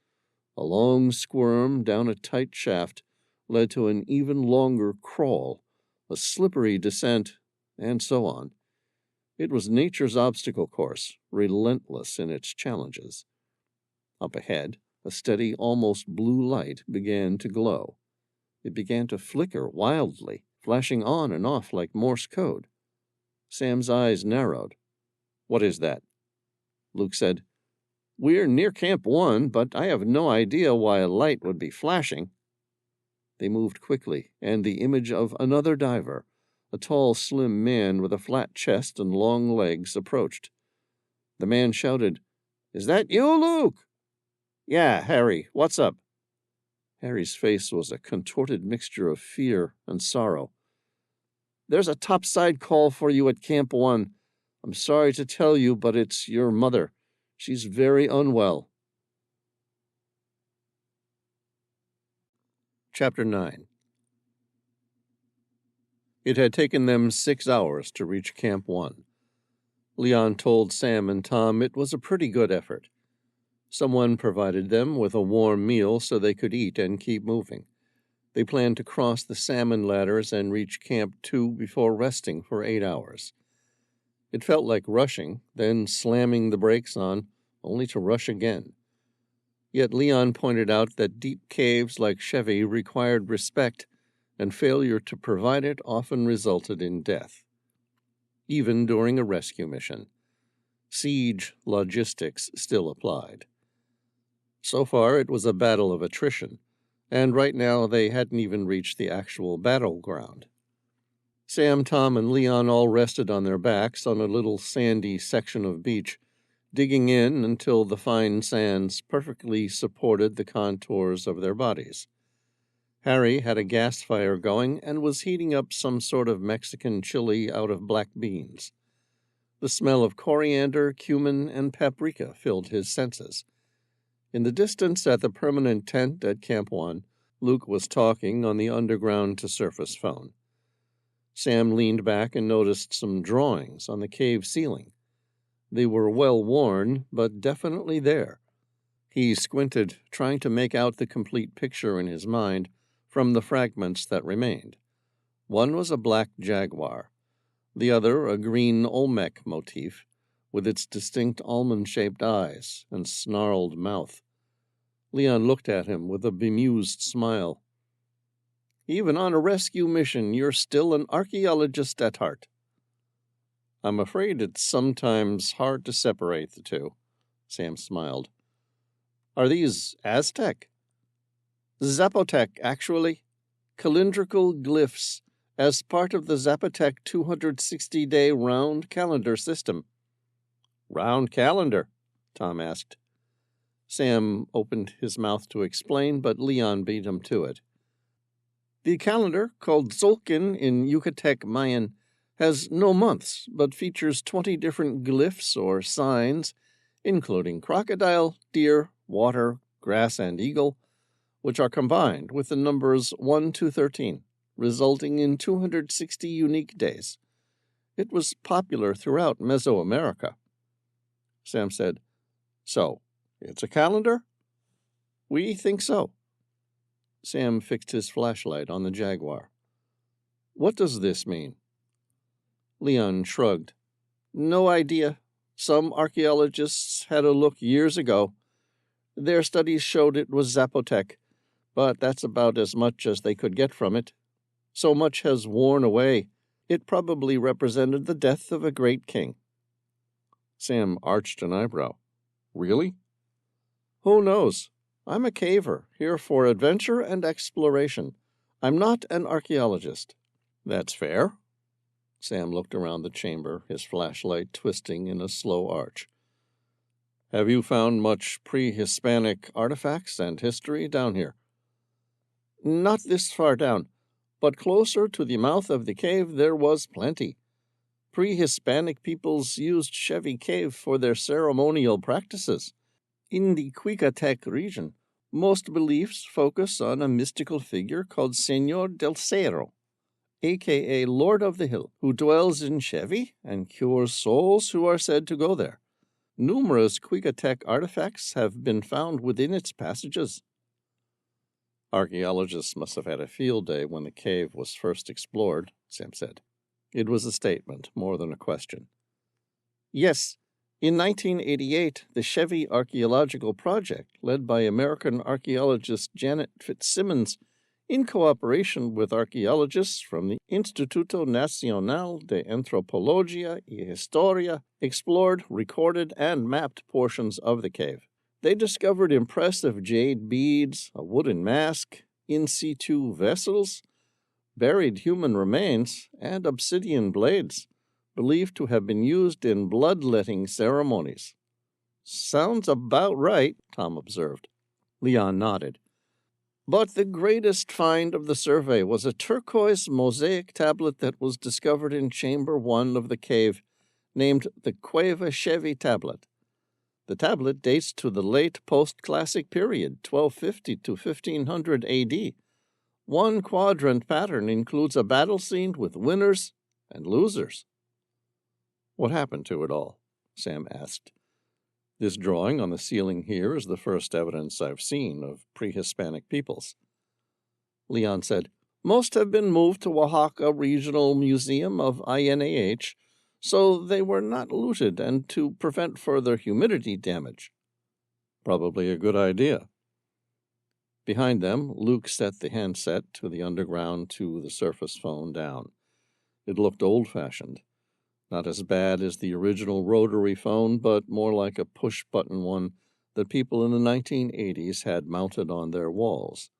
Speaker 1: A long squirm down a tight shaft led to an even longer crawl, a slippery descent, and so on. It was nature's obstacle course, relentless in its challenges. Up ahead, a steady, almost blue light began to glow. It began to flicker wildly, flashing on and off like Morse code. Sam's eyes narrowed. "What is that?" Luke said, "We're near Camp 1, but I have no idea why a light would be flashing." They moved quickly, and the image of another diver, a tall, slim man with a flat chest and long legs, approached. The man shouted, "Is that you, Luke?" "Yeah, Harry. What's up?" Harry's face was a contorted mixture of fear and sorrow. "There's a topside call for you at Camp 1. I'm sorry to tell you, but it's your mother. She's very unwell." Chapter 9. It had taken them 6 hours to reach Camp 1. Leon told Sam and Tom it was a pretty good effort. Someone provided them with a warm meal so they could eat and keep moving. They planned to cross the salmon ladders and reach Camp 2 before resting for 8 hours. It felt like rushing, then slamming the brakes on, only to rush again. Yet Leon pointed out that deep caves like Chevy required respect, and failure to provide it often resulted in death. Even during a rescue mission, siege logistics still applied. So far, it was a battle of attrition, and right now they hadn't even reached the actual battleground. Sam, Tom, and Leon all rested on their backs on a little sandy section of beach, digging in until the fine sands perfectly supported the contours of their bodies. Harry had a gas fire going and was heating up some sort of Mexican chili out of black beans. The smell of coriander, cumin, and paprika filled his senses. In the distance at the permanent tent at Camp 1, Luke was talking on the underground-to-surface phone. Sam leaned back and noticed some drawings on the cave ceiling. They were well-worn, but definitely there. He squinted, trying to make out the complete picture in his mind from the fragments that remained. One was a black jaguar, the other a green Olmec motif, with its distinct almond-shaped eyes and snarled mouth. Leon looked at him with a bemused smile. Even on a rescue mission, you're still an archaeologist at heart. I'm afraid it's sometimes hard to separate the two, Sam smiled. Are these Aztec? Zapotec, actually. Calendrical glyphs as part of the Zapotec 260-day round calendar system. Round calendar? Tom asked. Sam opened his mouth to explain, but Leon beat him to it. The calendar, called Tzolk'in in Yucatec Mayan, has no months, but features 20 different glyphs or signs, including crocodile, deer, water, grass, and eagle, which are combined with the numbers 1 to 13, resulting in 260 unique days. It was popular throughout Mesoamerica. Sam said, So, it's a calendar? We think so. Sam fixed his flashlight on the Jaguar. What does this mean? Leon shrugged. No idea. Some archaeologists had a look years ago. Their studies showed it was Zapotec, but that's about as much as they could get from it. So much has worn away. It probably represented the death of a great king. Sam arched an eyebrow. Really? Who knows? I'm a caver, here for adventure and exploration. I'm not an archaeologist. That's fair. Sam looked around the chamber, his flashlight twisting in a slow arch. Have you found much pre-Hispanic artifacts and history down here? Not this far down, but closer to the mouth of the cave there was plenty. Pre-Hispanic peoples used Chevy Cave for their ceremonial practices. In the Yucatec region, most beliefs focus on a mystical figure called Señor del Cerro, a.k.a. Lord of the Hill, who dwells in Chevy and cures souls who are said to go there. Numerous Yucatec artifacts have been found within its passages. Archaeologists must have had a field day when the cave was first explored, Sam said. It was a statement, more than a question. Yes, in 1988, the Chevy Archaeological Project, led by American archaeologist Janet Fitzsimmons, in cooperation with archaeologists from the Instituto Nacional de Antropología y Historia, explored, recorded, and mapped portions of the cave. They discovered impressive jade beads, a wooden mask, in situ vessels, buried human remains, and obsidian blades, believed to have been used in bloodletting ceremonies. Sounds about right, Tom observed. Leon nodded. But the greatest find of the survey was a turquoise mosaic tablet that was discovered in Chamber 1 of the cave, named the Cueva Chevy tablet. The tablet dates to the late post-classic period, 1250 to 1500 AD. One quadrant pattern includes a battle scene with winners and losers. What happened to it all? Sam asked. This drawing on the ceiling here is the first evidence I've seen of pre-Hispanic peoples. Leon said, Most have been moved to Oaxaca Regional Museum of INAH, so they were not looted and to prevent further humidity damage. Probably a good idea. Behind them, Luke set the handset to the underground to the surface phone down. It looked old-fashioned. Not as bad as the original rotary phone, but more like a push-button one that people in the 1980s had mounted on their walls.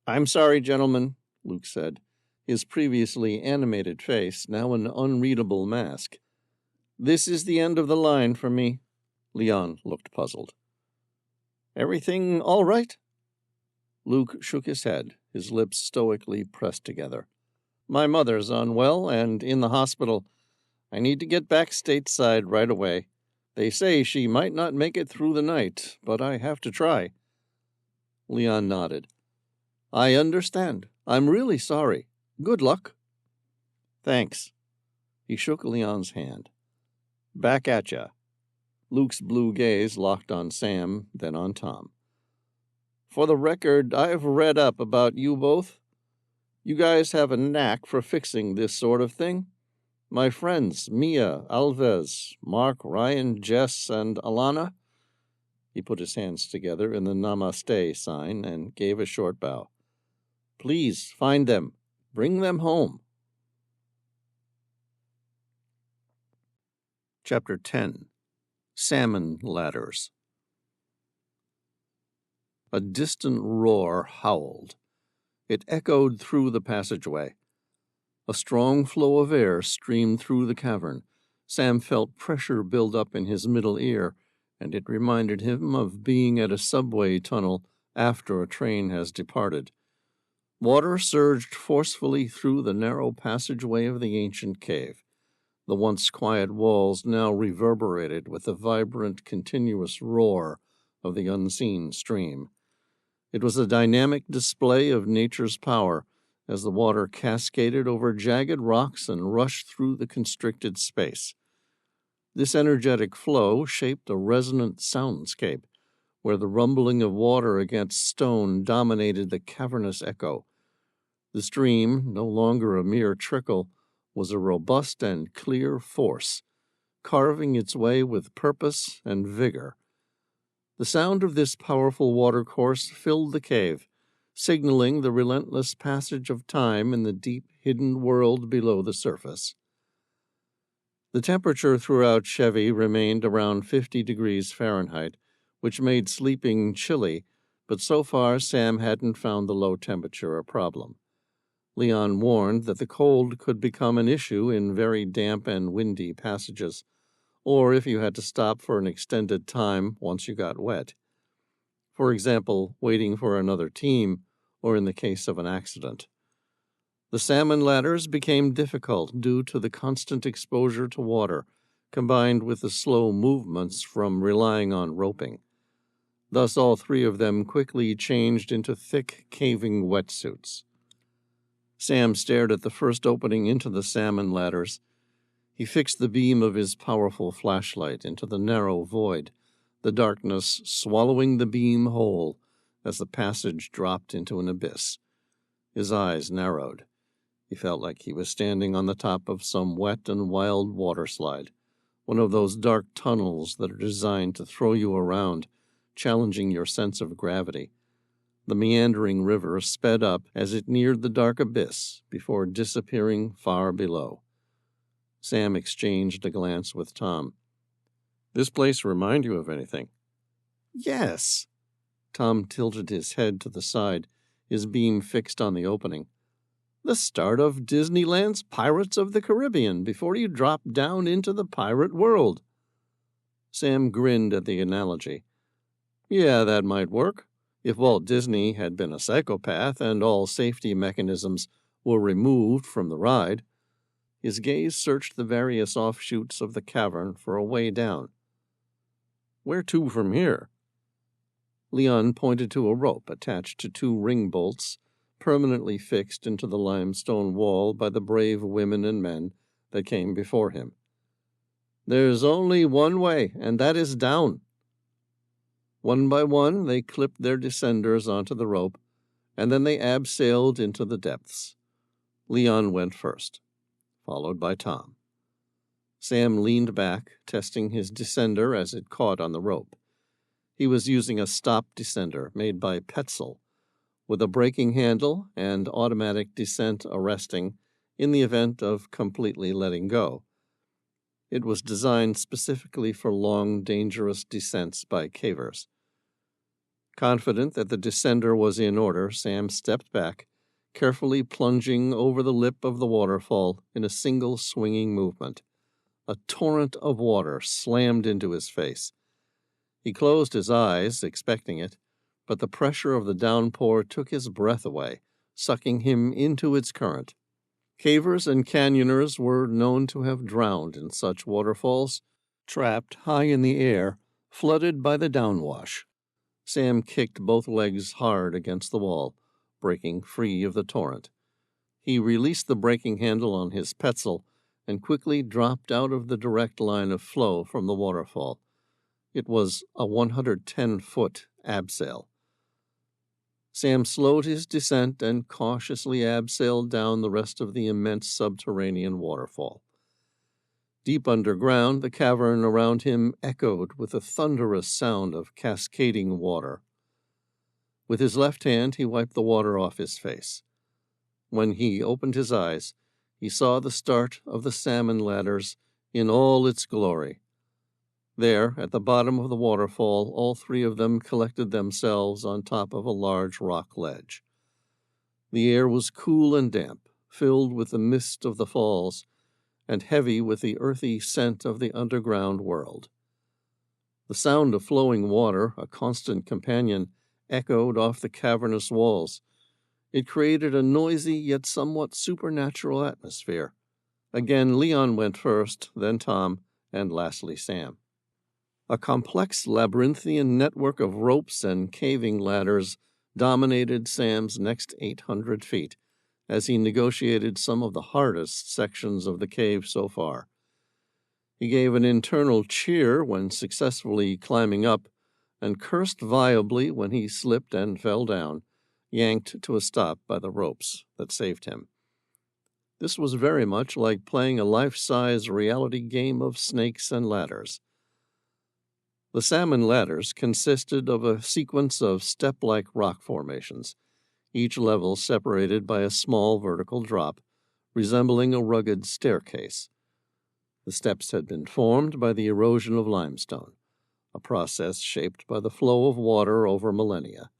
Speaker 1: I'm sorry, gentlemen, Luke said, his previously animated face now an unreadable mask. This is the end of the line for me. Leon looked puzzled. Everything all right? Luke shook his head, his lips stoically pressed together. My mother's unwell and in the hospital. I need to get back stateside right away. They say she might not make it through the night, but I have to try. Leon nodded. I understand. I'm really sorry. Good luck. Thanks. He shook Leon's hand. Back at ya. Luke's blue gaze locked on Sam, then on Tom. For the record, I've read up about you both. You guys have a knack for fixing this sort of thing. My friends, Mia, Alves, Mark, Ryan, Jess, and Alana." He put his hands together in the Namaste sign and gave a short bow. "Please find them. Bring them home." Chapter 10. Salmon Ladders. A distant roar howled. It echoed through the passageway. A strong flow of air streamed through the cavern. Sam felt pressure build up in his middle ear, and it reminded him of being at a subway tunnel after a train has departed. Water surged forcefully through the narrow passageway of the ancient cave. The once quiet walls now reverberated with the vibrant, continuous roar of the unseen stream. It was a dynamic display of nature's power as the water cascaded over jagged rocks and rushed through the constricted space. This energetic flow shaped a resonant soundscape, where the rumbling of water against stone dominated the cavernous echo. The stream, no longer a mere trickle, was a robust and clear force, carving its way with purpose and vigor. The sound of this powerful watercourse filled the cave, signaling the relentless passage of time in the deep, hidden world below the surface. The temperature throughout Chevy remained around 50 degrees Fahrenheit, which made sleeping chilly, but so far Sam hadn't found the low temperature a problem. Leon warned that the cold could become an issue in very damp and windy passages, or if you had to stop for an extended time once you got wet. For example, waiting for another team, or in the case of an accident. The salmon ladders became difficult due to the constant exposure to water, combined with the slow movements from relying on roping. Thus all three of them quickly changed into thick, caving wetsuits. Sam stared at the first opening into the salmon ladders. He fixed the beam of his powerful flashlight into the narrow void, the darkness swallowing the beam whole as the passage dropped into an abyss. His eyes narrowed. He felt like he was standing on the top of some wet and wild waterslide, one of those dark tunnels that are designed to throw you around, challenging your sense of gravity. The meandering river sped up as it neared the dark abyss before disappearing far below. Sam exchanged a glance with Tom. "This place remind you of anything?" "Yes." Tom tilted his head to the side, his beam fixed on the opening. "The start of Disneyland's Pirates of the Caribbean before you drop down into the pirate world." Sam grinned at the analogy. "Yeah, that might work. If Walt Disney had been a psychopath and all safety mechanisms were removed from the ride." His gaze searched the various offshoots of the cavern for a way down. "Where to from here?" Leon pointed to a rope attached to two ring bolts, permanently fixed into the limestone wall by the brave women and men that came before him. "There's only one way, and that is down." One by one, they clipped their descenders onto the rope, and then they abseiled into the depths. Leon went first, followed by Tom. Sam leaned back, testing his descender as it caught on the rope. He was using a stop descender made by Petzl, with a braking handle and automatic descent arresting in the event of completely letting go. It was designed specifically for long, dangerous descents by cavers. Confident that the descender was in order, Sam stepped back, carefully plunging over the lip of the waterfall in a single swinging movement. A torrent of water slammed into his face. He closed his eyes, expecting it, but the pressure of the downpour took his breath away, sucking him into its current. Cavers and canyoners were known to have drowned in such waterfalls, trapped high in the air, flooded by the downwash. Sam kicked both legs hard against the wall, breaking free of the torrent. He released the braking handle on his Petzl and quickly dropped out of the direct line of flow from the waterfall. It was a 110-foot abseil. Sam slowed his descent and cautiously abseiled down the rest of the immense subterranean waterfall. Deep underground, the cavern around him echoed with the thunderous sound of cascading water. With his left hand, he wiped the water off his face. When he opened his eyes, he saw the start of the salmon ladders in all its glory. There, at the bottom of the waterfall, all three of them collected themselves on top of a large rock ledge. The air was cool and damp, filled with the mist of the falls, and heavy with the earthy scent of the underground world. The sound of flowing water, a constant companion, echoed off the cavernous walls. It created a noisy yet somewhat supernatural atmosphere. Again, Leon went first, then Tom, and lastly Sam. A complex labyrinthian network of ropes and caving ladders dominated Sam's next 800 feet as he negotiated some of the hardest sections of the cave so far. He gave an internal cheer when successfully climbing up, and cursed viably when he slipped and fell down, yanked to a stop by the ropes that saved him. This was very much like playing a life-size reality game of snakes and ladders. The salmon ladders consisted of a sequence of step-like rock formations, each level separated by a small vertical drop, resembling a rugged staircase. The steps had been formed by the erosion of limestone, a process shaped by the flow of water over millennia.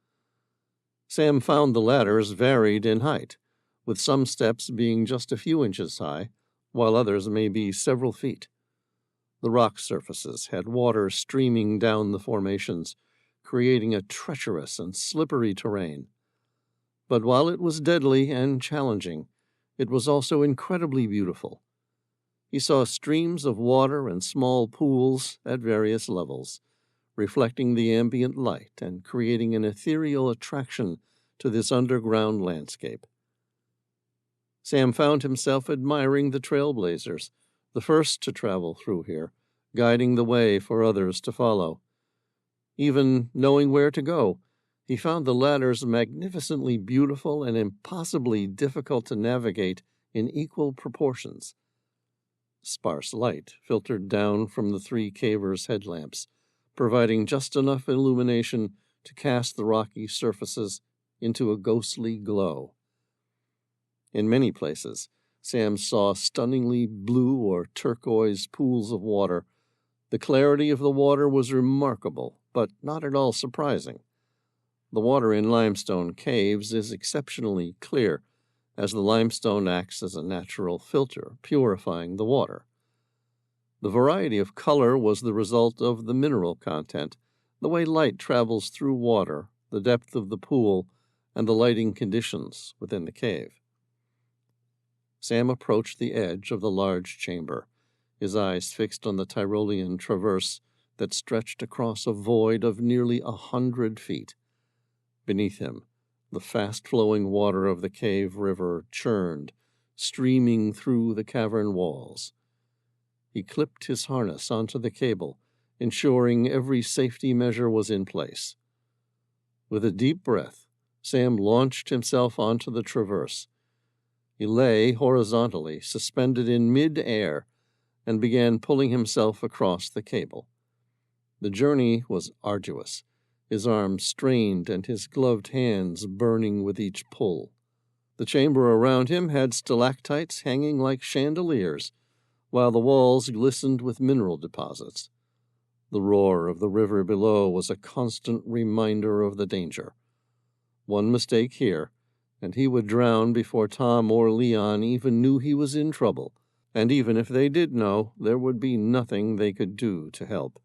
Speaker 1: Sam found the ladders varied in height, with some steps being just a few inches high, while others may be several feet. The rock surfaces had water streaming down the formations, creating a treacherous and slippery terrain. But while it was deadly and challenging, it was also incredibly beautiful. He saw streams of water and small pools at various levels, reflecting the ambient light and creating an ethereal attraction to this underground landscape. Sam found himself admiring the trailblazers, the first to travel through here, guiding the way for others to follow. Even knowing where to go, he found the ladders magnificently beautiful and impossibly difficult to navigate in equal proportions. Sparse light filtered down from the three cavers' headlamps, providing just enough illumination to cast the rocky surfaces into a ghostly glow. In many places, Sam saw stunningly blue or turquoise pools of water. The clarity of the water was remarkable, but not at all surprising. The water in limestone caves is exceptionally clear, as the limestone acts as a natural filter, purifying the water. The variety of color was the result of the mineral content, the way light travels through water, the depth of the pool, and the lighting conditions within the cave. Sam approached the edge of the large chamber, his eyes fixed on the Tyrolean traverse that stretched across a void of nearly 100 feet. Beneath him, the fast-flowing water of the cave river churned, streaming through the cavern walls. He clipped his harness onto the cable, ensuring every safety measure was in place. With a deep breath, Sam launched himself onto the traverse. He lay horizontally, suspended in mid-air, and began pulling himself across the cable. The journey was arduous, his arms strained and his gloved hands burning with each pull. The chamber around him had stalactites hanging like chandeliers, while the walls glistened with mineral deposits. The roar of the river below was a constant reminder of the danger. One mistake here, and he would drown before Tom or Leon even knew he was in trouble, and even if they did know, there would be nothing they could do to help.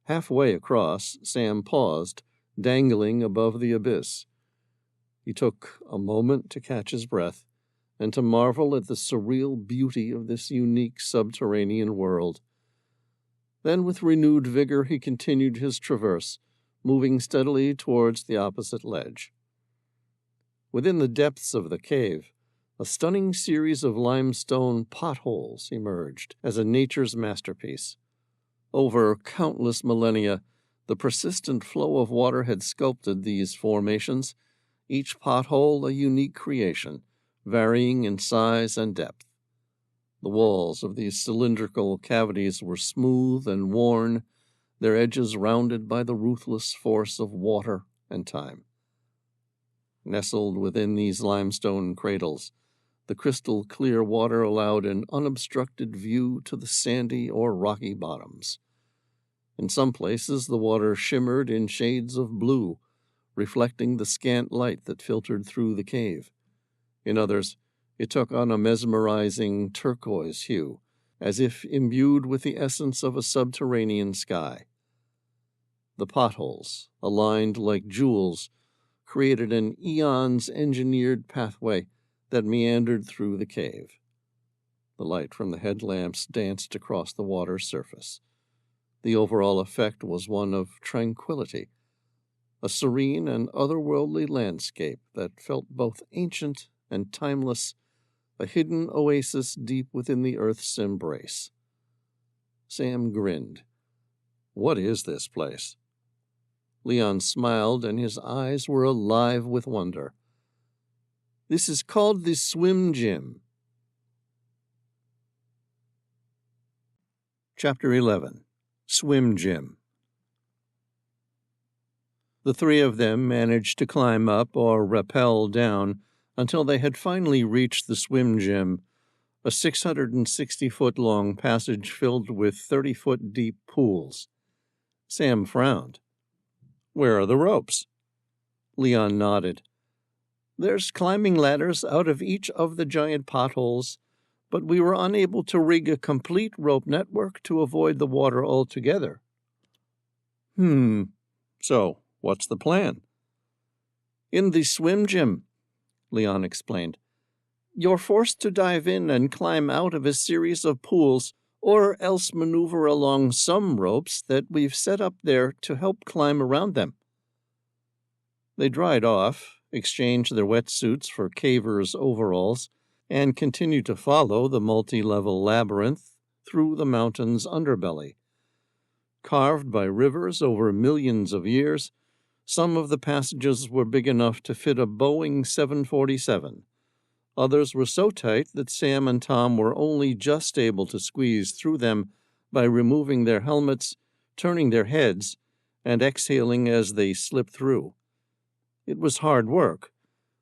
Speaker 1: Halfway across, Sam paused, dangling above the abyss. He took a moment to catch his breath and to marvel at the surreal beauty of this unique subterranean world. Then, with renewed vigor, he continued his traverse, moving steadily towards the opposite ledge. Within the depths of the cave, a stunning series of limestone potholes emerged as a nature's masterpiece. Over countless millennia, the persistent flow of water had sculpted these formations, each pothole a unique creation, varying in size and depth. The walls of these cylindrical cavities were smooth and worn, their edges rounded by the ruthless force of water and time. Nestled within these limestone cradles, the crystal clear water allowed an unobstructed view to the sandy or rocky bottoms. In some places the water shimmered in shades of blue, reflecting the scant light that filtered through the cave. In others, it took on a mesmerizing turquoise hue, as if imbued with the essence of a subterranean sky. The potholes, aligned like jewels, created an eons-engineered pathway that meandered through the cave. The light from the headlamps danced across the water's surface. The overall effect was one of tranquility, a serene and otherworldly landscape that felt both ancient and timeless, a hidden oasis deep within the earth's embrace. Sam grinned. "What is this place?" Leon smiled, and his eyes were alive with wonder. "This is called the Swim Gym." Chapter 11. Swim Gym. The three of them managed to climb up or rappel down until they had finally reached the swim gym, a 660-foot-long passage filled with 30-foot-deep pools. Sam frowned. "Where are the ropes?" Leon nodded. "There's climbing ladders out of each of the giant potholes, but we were unable to rig a complete rope network to avoid the water altogether." So, what's the plan?" "In the swim gym," Leon explained, "you're forced to dive in and climb out of a series of pools, or else maneuver along some ropes that we've set up there to help climb around them." They dried off, exchanged their wetsuits for cavers' overalls, and continued to follow the multi-level labyrinth through the mountain's underbelly. Carved by rivers over millions of years, some of the passages were big enough to fit a Boeing 747. Others were so tight that Sam and Tom were only just able to squeeze through them by removing their helmets, turning their heads, and exhaling as they slipped through. It was hard work,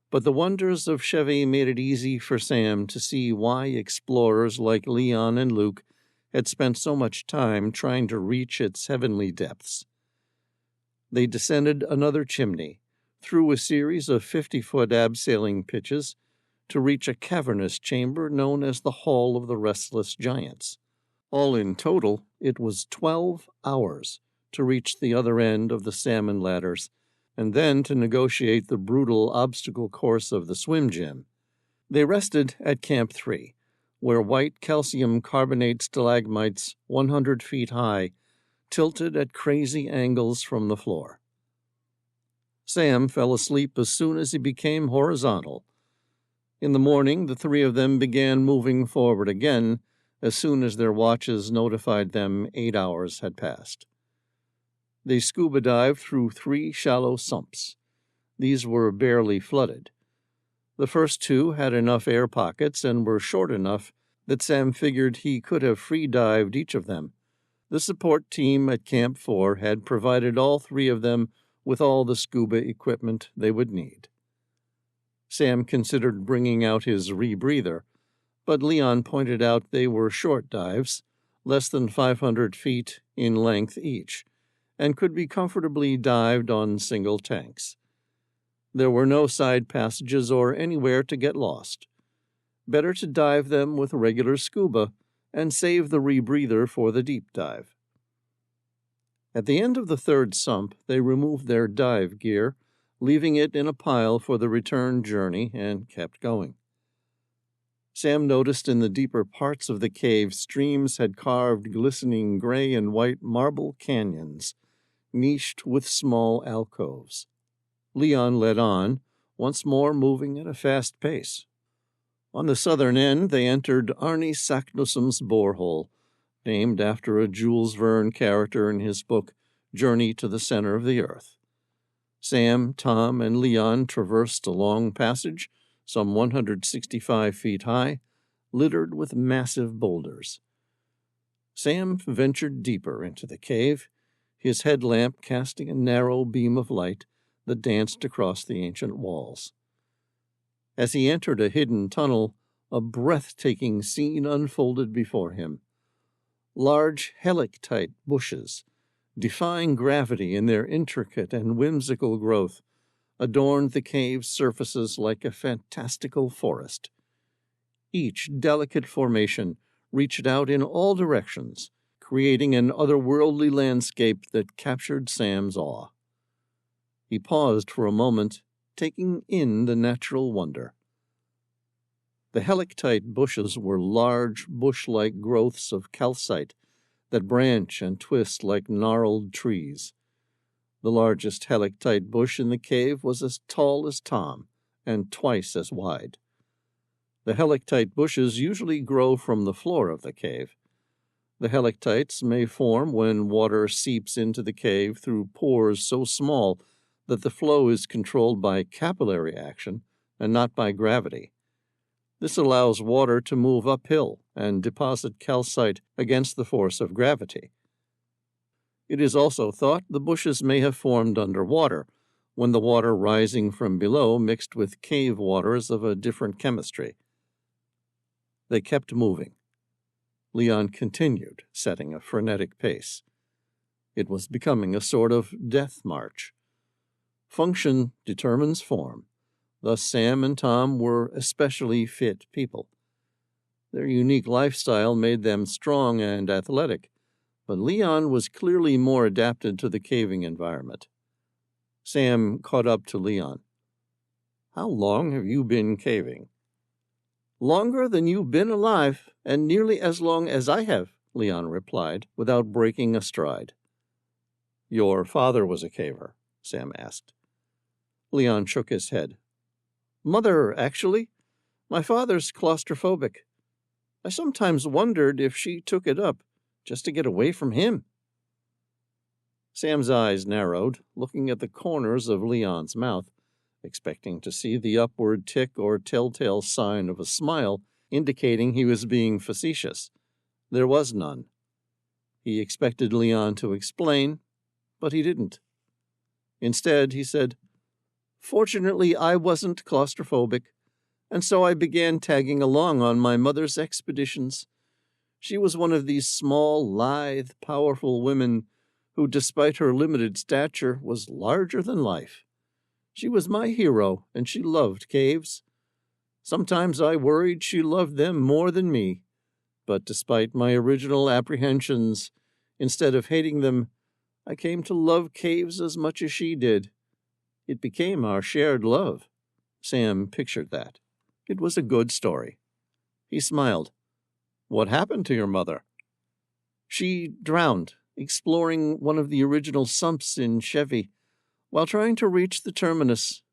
Speaker 1: but the wonders of Chevy made it easy for Sam to see why explorers like Leon and Luke had spent so much time trying to reach its heavenly depths. They descended another chimney, through a series of 50-foot abseiling pitches, to reach a cavernous chamber known as the Hall of the Restless Giants. All in total, it was 12 hours to reach the other end of the salmon ladders, and then to negotiate the brutal obstacle course of the swim gym. They rested at Camp 3, where white calcium carbonate stalagmites 100 feet high tilted at crazy angles from the floor. Sam fell asleep as soon as he became horizontal. In the morning, the three of them began moving forward again as soon as their watches notified them 8 hours had passed. They scuba dived through 3 shallow sumps. These were barely flooded. The first 2 had enough air pockets and were short enough that Sam figured he could have free-dived each of them. The support team at Camp 4 had provided all 3 of them with all the scuba equipment they would need. Sam considered bringing out his rebreather, but Leon pointed out they were short dives, less than 500 feet in length each, and could be comfortably dived on single tanks. There were no side passages or anywhere to get lost. Better to dive them with regular scuba and save the rebreather for the deep dive. At the end of the 3rd sump, they removed their dive gear, leaving it in a pile for the return journey, and kept going. Sam noticed in the deeper parts of the cave streams had carved glistening gray and white marble canyons, niched with small alcoves. Leon led on, once more moving at a fast pace. On the southern end, they entered Arnie Saknussum's borehole, named after a Jules Verne character in his book Journey to the Center of the Earth. Sam, Tom, and Leon traversed a long passage, some 165 feet high, littered with massive boulders. Sam ventured deeper into the cave, his headlamp casting a narrow beam of light that danced across the ancient walls. As he entered a hidden tunnel, a breathtaking scene unfolded before him. Large helictite bushes, defying gravity in their intricate and whimsical growth, adorned the cave's surfaces like a fantastical forest. Each delicate formation reached out in all directions, creating an otherworldly landscape that captured Sam's awe. He paused for a moment, taking in the natural wonder. The helictite bushes were large, bush-like growths of calcite that branch and twist like gnarled trees. The largest helictite bush in the cave was as tall as Tom and twice as wide. The helictite bushes usually grow from the floor of the cave. The helictites may form when water seeps into the cave through pores so small that the flow is controlled by capillary action and not by gravity. This allows water to move uphill and deposit calcite against the force of gravity. It is also thought the bushes may have formed underwater, when the water rising from below mixed with cave waters of a different chemistry. They kept moving. Leon continued, setting a frenetic pace. It was becoming a sort of death march. Function determines form. Thus Sam and Tom were especially fit people. Their unique lifestyle made them strong and athletic, but Leon was clearly more adapted to the caving environment. Sam caught up to Leon. "How long have you been caving?" "Longer than you've been alive, and nearly as long as I have," Leon replied, without breaking a stride. "Your father was a caver?" Sam asked. Leon shook his head. "Mother, actually. My father's claustrophobic. I sometimes wondered if she took it up just to get away from him." Sam's eyes narrowed, looking at the corners of Leon's mouth, expecting to see the upward tick or telltale sign of a smile indicating he was being facetious. There was none. He expected Leon to explain, but he didn't. Instead, he said, "Fortunately, I wasn't claustrophobic, and so I began tagging along on my mother's expeditions. She was one of these small, lithe, powerful women who, despite her limited stature, was larger than life. She was my hero, and she loved caves. Sometimes I worried she loved them more than me, but despite my original apprehensions, instead of hating them, I came to love caves as much as she did. It became our shared love." Sam pictured that. It was a good story. He smiled. "What happened to your mother?" "She drowned, exploring one of the original sumps in Chevy, while trying to reach the terminus."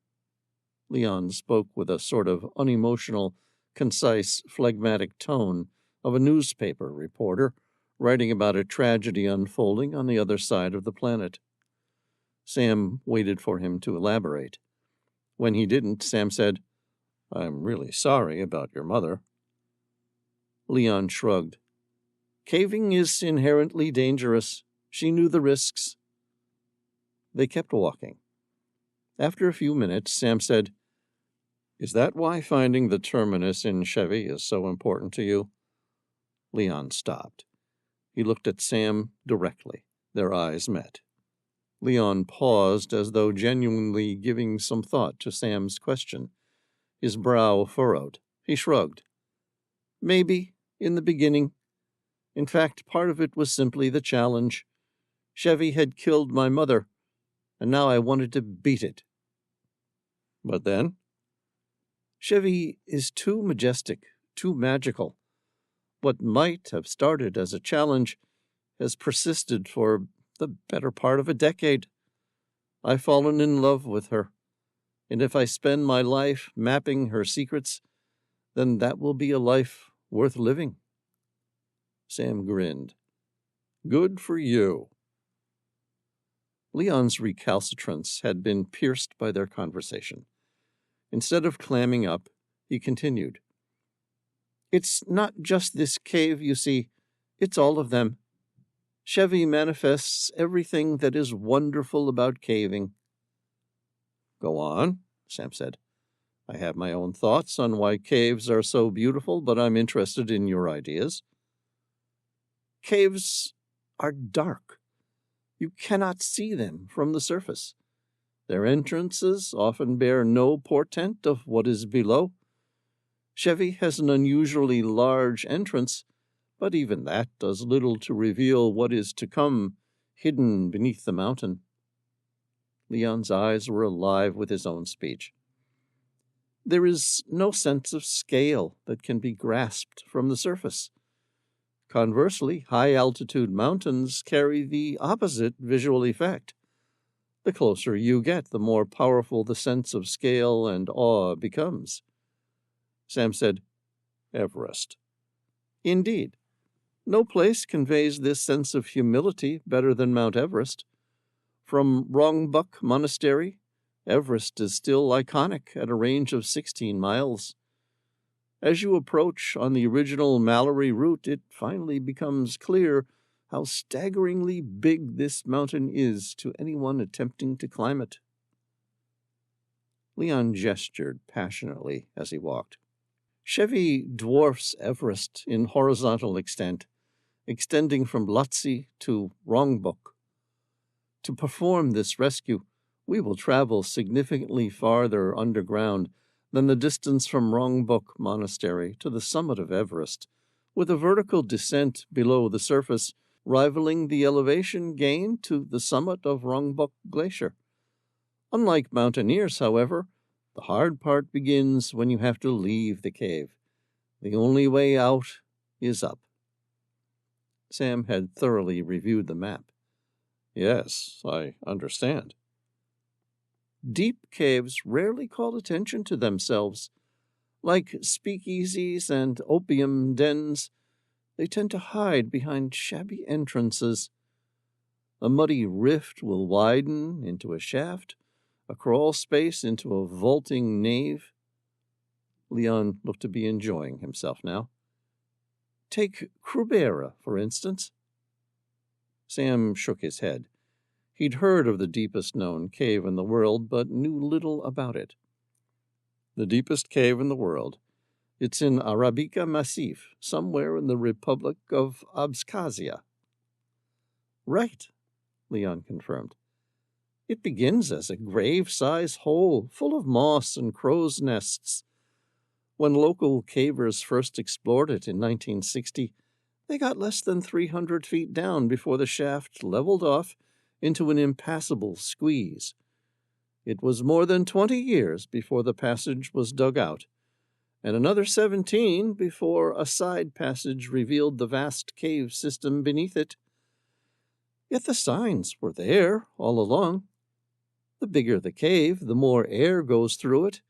Speaker 1: Leon spoke with a sort of unemotional, concise, phlegmatic tone of a newspaper reporter writing about a tragedy unfolding on the other side of the planet. Sam waited for him to elaborate. When he didn't, Sam said, "I'm really sorry about your mother." Leon shrugged. "Caving is inherently dangerous. She knew the risks." They kept walking. After a few minutes, Sam said, "Is that why finding the terminus in Chevy is so important to you?" Leon stopped. He looked at Sam directly. Their eyes met. Leon paused as though genuinely giving some thought to Sam's question. His brow furrowed. He shrugged. "Maybe, in the beginning. In fact, part of it was simply the challenge. Chevy had killed my mother, and now I wanted to beat it." "But then?" "Chevy is too majestic, too magical. What might have started as a challenge has persisted for the better part of a decade. I've fallen in love with her, and if I spend my life mapping her secrets, then that will be a life worth living." Sam grinned. "Good for you." Leon's recalcitrance had been pierced by their conversation. Instead of clamming up, he continued. It's not just this cave, you see. It's all of them. Chevy manifests everything that is wonderful about caving." "Go on," Sam said. "I have my own thoughts on why caves are so beautiful, but I'm interested in your ideas." "Caves are dark. You cannot see them from the surface. Their entrances often bear no portent of what is below. Chevy has an unusually large entrance, but even that does little to reveal what is to come hidden beneath the mountain." Leon's eyes were alive with his own speech. "There is no sense of scale that can be grasped from the surface. Conversely, high-altitude mountains carry the opposite visual effect. The closer you get, the more powerful the sense of scale and awe becomes." Sam said, "Everest." "Indeed. No place conveys this sense of humility better than Mount Everest. From Rongbuk Monastery, Everest is still iconic at a range of 16 miles. As you approach on the original Mallory route, it finally becomes clear how staggeringly big this mountain is to anyone attempting to climb it." Leon gestured passionately as he walked. "Chevy dwarfs Everest in horizontal extent, extending from Lhotse to Rongbuk. To perform this rescue, we will travel significantly farther underground than the distance from Rongbuk Monastery to the summit of Everest, with a vertical descent below the surface rivaling the elevation gained to the summit of Rongbuk Glacier. Unlike mountaineers, however, the hard part begins when you have to leave the cave. The only way out is up." Sam had thoroughly reviewed the map. "Yes, I understand." "Deep caves rarely call attention to themselves. Like speakeasies and opium dens, they tend to hide behind shabby entrances. A muddy rift will widen into a shaft, a crawl space into a vaulting nave." Leon looked to be enjoying himself now. "Take Krubera, for instance." Sam shook his head. He'd heard of the deepest known cave in the world, but knew little about it. "The deepest cave in the world. It's in Arabica Massif, somewhere in the Republic of Abkhazia." "Right," Leon confirmed. "It begins as a grave-size hole full of moss and crow's nests. When local cavers first explored it in 1960, they got less than 300 feet down before the shaft leveled off into an impassable squeeze. It was more than 20 years before the passage was dug out, and another 17 before a side passage revealed the vast cave system beneath it. Yet the signs were there all along. The bigger the cave, the more air goes through it,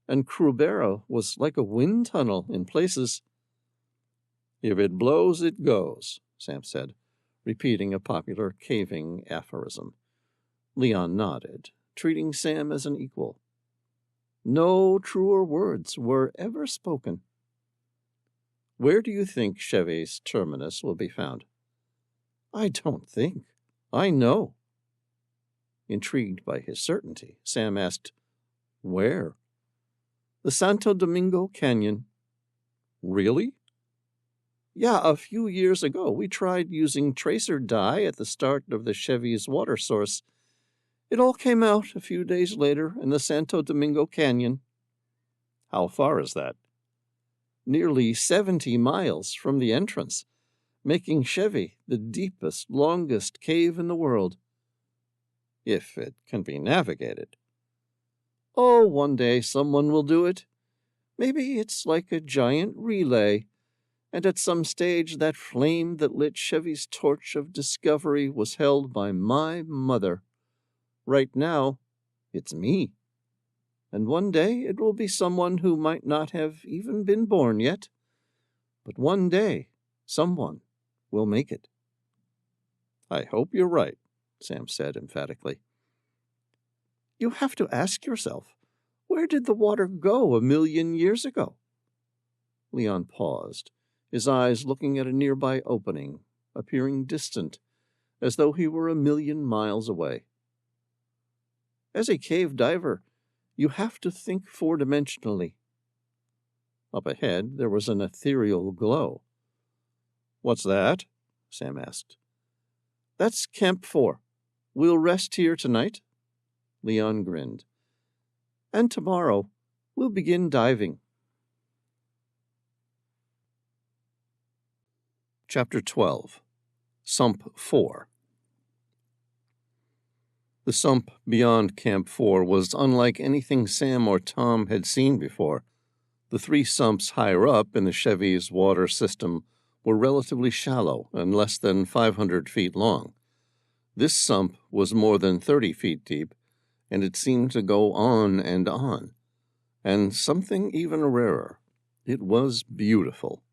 Speaker 1: and Krubera was like a wind tunnel in places." "If it blows, it goes," Sam said, repeating a popular caving aphorism. Leon nodded, treating Sam as an equal. No truer words were ever spoken. "Where do you think Chevé's terminus will be found?" "I don't think. I know." Intrigued by his certainty, Sam asked, "Where?" "The Santo Domingo Canyon." "Really?" "Yeah, a few years ago we tried using tracer dye at the start of the Chevy's water source. It all came out a few days later in the Santo Domingo Canyon." "How far is that?" "Nearly 70 miles from the entrance, making Chevy the deepest, longest cave in the world." "If it can be navigated." "Oh, one day someone will do it. Maybe it's like a giant relay, and at some stage that flame that lit Chevy's torch of discovery was held by my mother. Right now, it's me. And one day it will be someone who might not have even been born yet. But one day, someone will make it." "I hope you're right," Sam said emphatically. "You have to ask yourself, where did the water go 1,000,000 years ago?" Leon paused, his eyes looking at a nearby opening, appearing distant, as though he were 1,000,000 miles away. As a cave diver, you have to think four-dimensionally. Up ahead, there was an ethereal glow. What's that? Sam asked. That's Camp 4. We'll rest here tonight. Leon grinned. And tomorrow, we'll begin diving. Chapter 12. Sump 4. The sump beyond Camp 4 was unlike anything Sam or Tom had seen before. The 3 sumps higher up in the Chevy's water system were relatively shallow and less than 500 feet long. This sump was more than 30 feet deep, and it seemed to go on. And something even rarer. It was beautiful.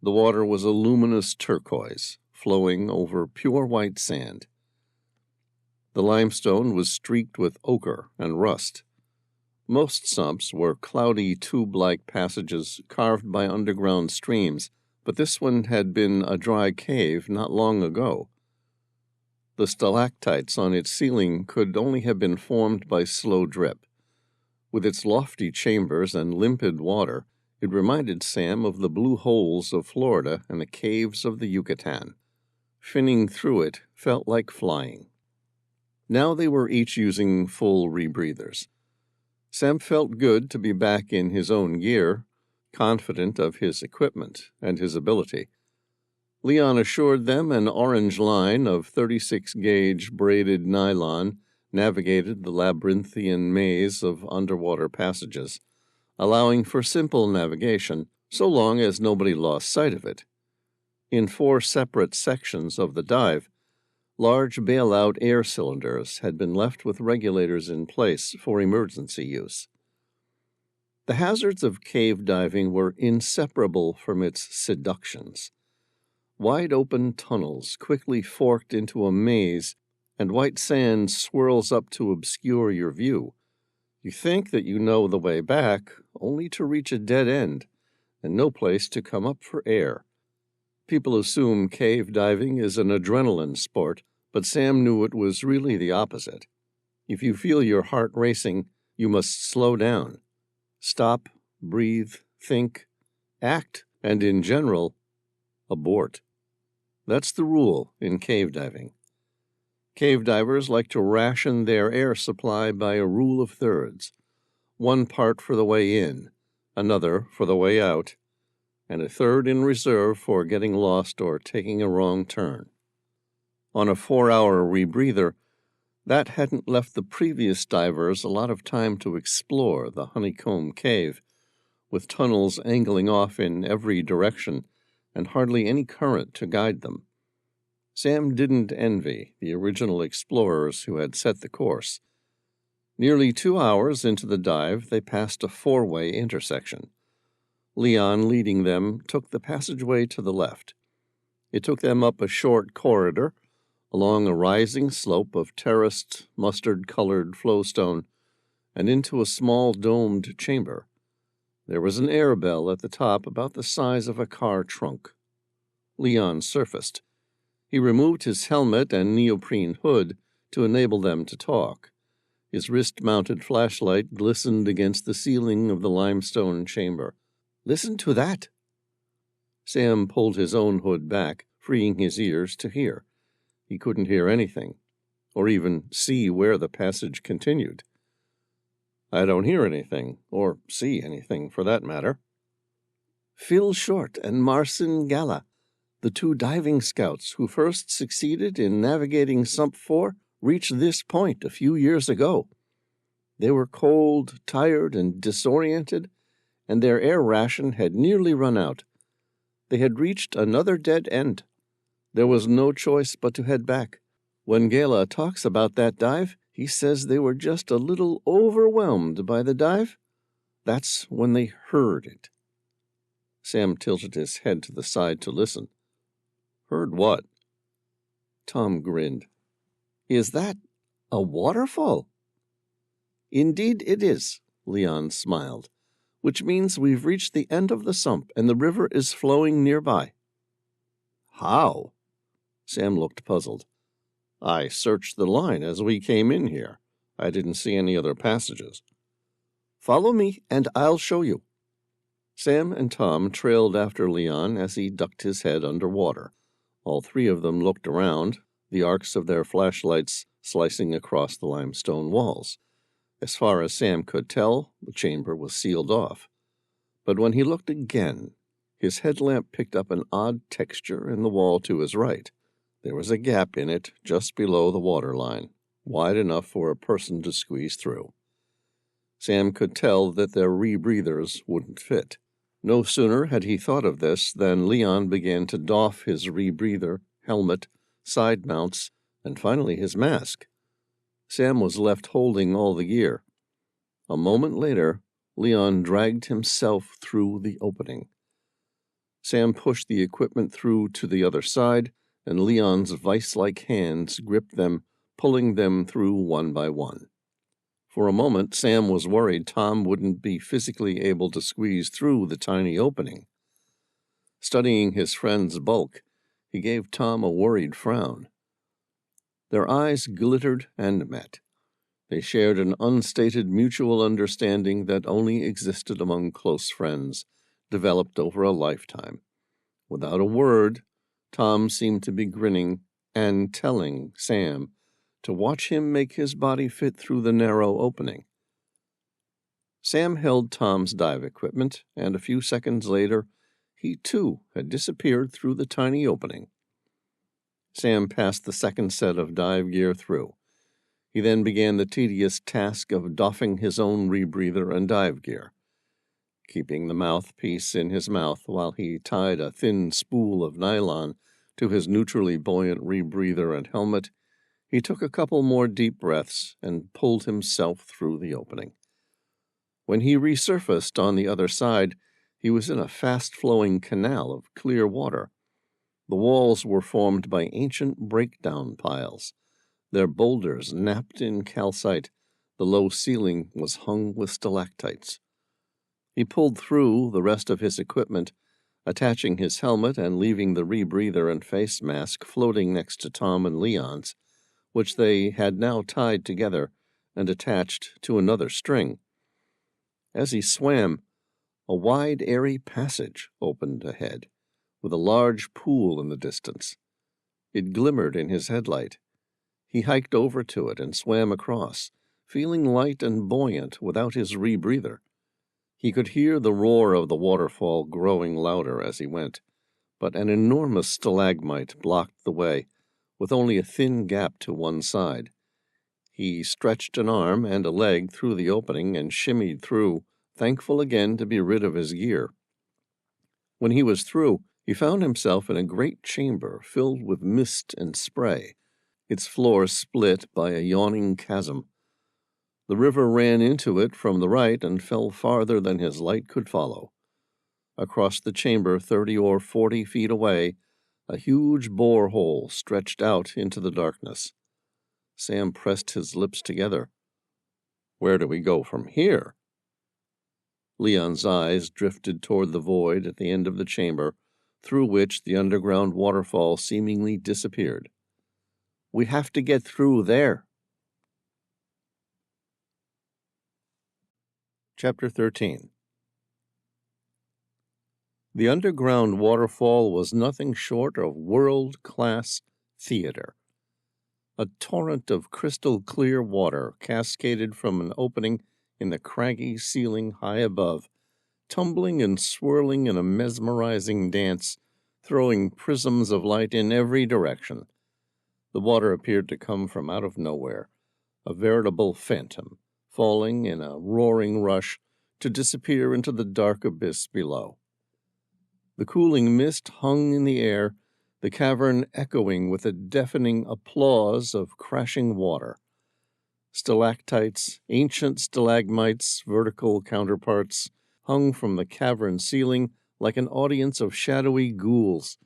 Speaker 1: The water was a luminous turquoise, flowing over pure white sand. The limestone was streaked with ochre and rust. Most sumps were cloudy tube-like passages carved by underground streams, but this one had been a dry cave not long ago. The stalactites on its ceiling could only have been formed by slow drip. With its lofty chambers and limpid water, it reminded Sam of the blue holes of Florida and the caves of the Yucatan. Finning through it felt like flying. Now they were each using full rebreathers. Sam felt good to be back in his own gear, confident of his equipment and his ability. Leon assured them an orange line of 36-gauge braided nylon navigated the labyrinthian maze of underwater passages, allowing for simple navigation so long as nobody lost sight of it. In 4 separate sections of the dive, large bailout air cylinders had been left with regulators in place for emergency use. The hazards of cave diving were inseparable from its seductions. Wide-open tunnels quickly forked into a maze, and white sand swirls up to obscure your view. You think that you know the way back, only to reach a dead end, and no place to come up for air. People assume cave diving is an adrenaline sport, but Sam knew it was really the opposite. If you feel your heart racing, you must slow down. Stop, breathe, think, act, and in general, abort. That's the rule in cave diving. Cave divers like to ration their air supply by a rule of thirds. 1 part for the way in, another for the way out, and a third in reserve for getting lost or taking a wrong turn. On a 4-hour rebreather, that hadn't left the previous divers a lot of time to explore the honeycomb cave, with tunnels angling off in every direction and hardly any current to guide them. Sam didn't envy the original explorers who had set the course. Nearly 2 hours into the dive, they passed a 4-way intersection. Leon, leading them, took the passageway to the left. It took them up a short corridor, along a rising slope of terraced, mustard-colored flowstone, and into a small domed chamber. There was an air bell at the top about the size of a car trunk. Leon surfaced. He removed his helmet and neoprene hood to enable them to talk. His wrist-mounted flashlight glistened against the ceiling of the limestone chamber. "Listen to that!" Sam pulled his own hood back, freeing his ears to hear. He couldn't hear anything, or even see where the passage continued. "I don't hear anything, or see anything, for that matter." Phil Short and Marcin Gala, the 2 diving scouts who first succeeded in navigating Sump 4, reached this point a few years ago. They were cold, tired, and disoriented, and their air ration had nearly run out. They had reached another dead end. There was no choice but to head back. When Gala talks about that dive, he says they were just a little overwhelmed by the dive. That's when they heard it. Sam tilted his head to the side to listen. "Heard what?" Tom grinned. "Is that a waterfall?" "Indeed it is," Leon smiled. which means we've reached the end of the sump and the river is flowing nearby." "How?" Sam looked puzzled. "I searched the line as we came in here. I didn't see any other passages." "Follow me, and I'll show you." Sam and Tom trailed after Leon as he ducked his head under water. All three of them looked around, the arcs of their flashlights slicing across the limestone walls. As far as Sam could tell, the chamber was sealed off. But when he looked again, his headlamp picked up an odd texture in the wall to his right. There was a gap in it just below the water line, wide enough for a person to squeeze through. Sam could tell that their rebreathers wouldn't fit. No sooner had he thought of this than Leon began to doff his rebreather, helmet, side mounts, and finally his mask. Sam was left holding all the gear. A moment later, Leon dragged himself through the opening. Sam pushed the equipment through to the other side, and Leon's vice-like hands gripped them, pulling them through one by one. For a moment, Sam was worried Tom wouldn't be physically able to squeeze through the tiny opening. Studying his friend's bulk, he gave Tom a worried frown. Their eyes glittered and met. They shared an unstated mutual understanding that only existed among close friends, developed over a lifetime. Without a word, Tom seemed to be grinning and telling Sam to watch him make his body fit through the narrow opening. Sam held Tom's dive equipment, and a few seconds later, he too had disappeared through the tiny opening. Sam passed the second set of dive gear through. He then began the tedious task of doffing his own rebreather and dive gear. Keeping the mouthpiece in his mouth while he tied a thin spool of nylon to his neutrally buoyant rebreather and helmet, he took a couple more deep breaths and pulled himself through the opening. When he resurfaced on the other side, he was in a fast-flowing canal of clear water. The walls were formed by ancient breakdown piles. Their boulders napped in calcite. The low ceiling was hung with stalactites. He pulled through the rest of his equipment, attaching his helmet and leaving the rebreather and face mask floating next to Tom and Leon's, which they had now tied together and attached to another string. As he swam, a wide, airy passage opened ahead, with a large pool in the distance. It glimmered in his headlight. He hiked over to it and swam across, feeling light and buoyant without his rebreather. He could hear the roar of the waterfall growing louder as he went, but an enormous stalagmite blocked the way, with only a thin gap to one side. He stretched an arm and a leg through the opening and shimmied through, thankful again to be rid of his gear. When he was through, he found himself in a great chamber filled with mist and spray, its floor split by a yawning chasm. The river ran into it from the right and fell farther than his light could follow. Across the chamber, 30 or 40 feet away, a huge borehole stretched out into the darkness. Sam pressed his lips together. "Where do we go from here?" Leon's eyes drifted toward the void at the end of the chamber, through which the underground waterfall seemingly disappeared. "We have to get through there." Chapter 13. The underground waterfall was nothing short of world-class theater. A torrent of crystal-clear water cascaded from an opening in the craggy ceiling high above, tumbling and swirling in a mesmerizing dance, throwing prisms of light in every direction. The water appeared to come from out of nowhere, a veritable phantom, falling in a roaring rush to disappear into the dark abyss below. The cooling mist hung in the air, the cavern echoing with a deafening applause of crashing water. Stalactites, ancient stalagmites, vertical counterparts, hung from the cavern ceiling like an audience of shadowy ghouls,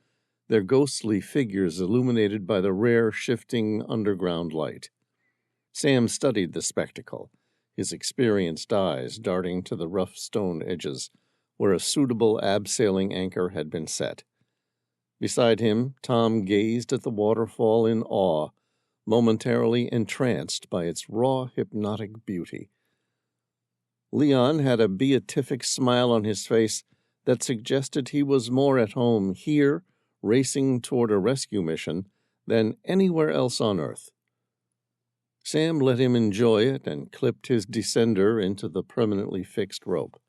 Speaker 1: their ghostly figures illuminated by the rare shifting underground light. Sam studied the spectacle, his experienced eyes darting to the rough stone edges where a suitable abseiling anchor had been set. Beside him, Tom gazed at the waterfall in awe, momentarily entranced by its raw, hypnotic beauty. Leon had a beatific smile on his face that suggested he was more at home here, racing toward a rescue mission, than anywhere else on Earth. Sam let him enjoy it and clipped his descender into the permanently fixed rope.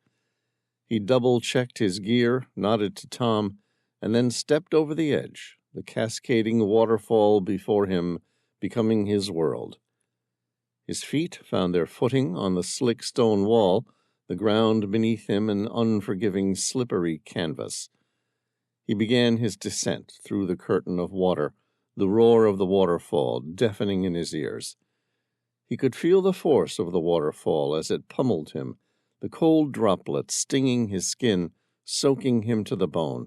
Speaker 1: He double-checked his gear, nodded to Tom, and then stepped over the edge, the cascading waterfall before him becoming his world. His feet found their footing on the slick stone wall, the ground beneath him an unforgiving, slippery canvas. He began his descent through the curtain of water, the roar of the waterfall deafening in his ears. He could feel the force of the waterfall as it pummeled him, the cold droplets stinging his skin, soaking him to the bone.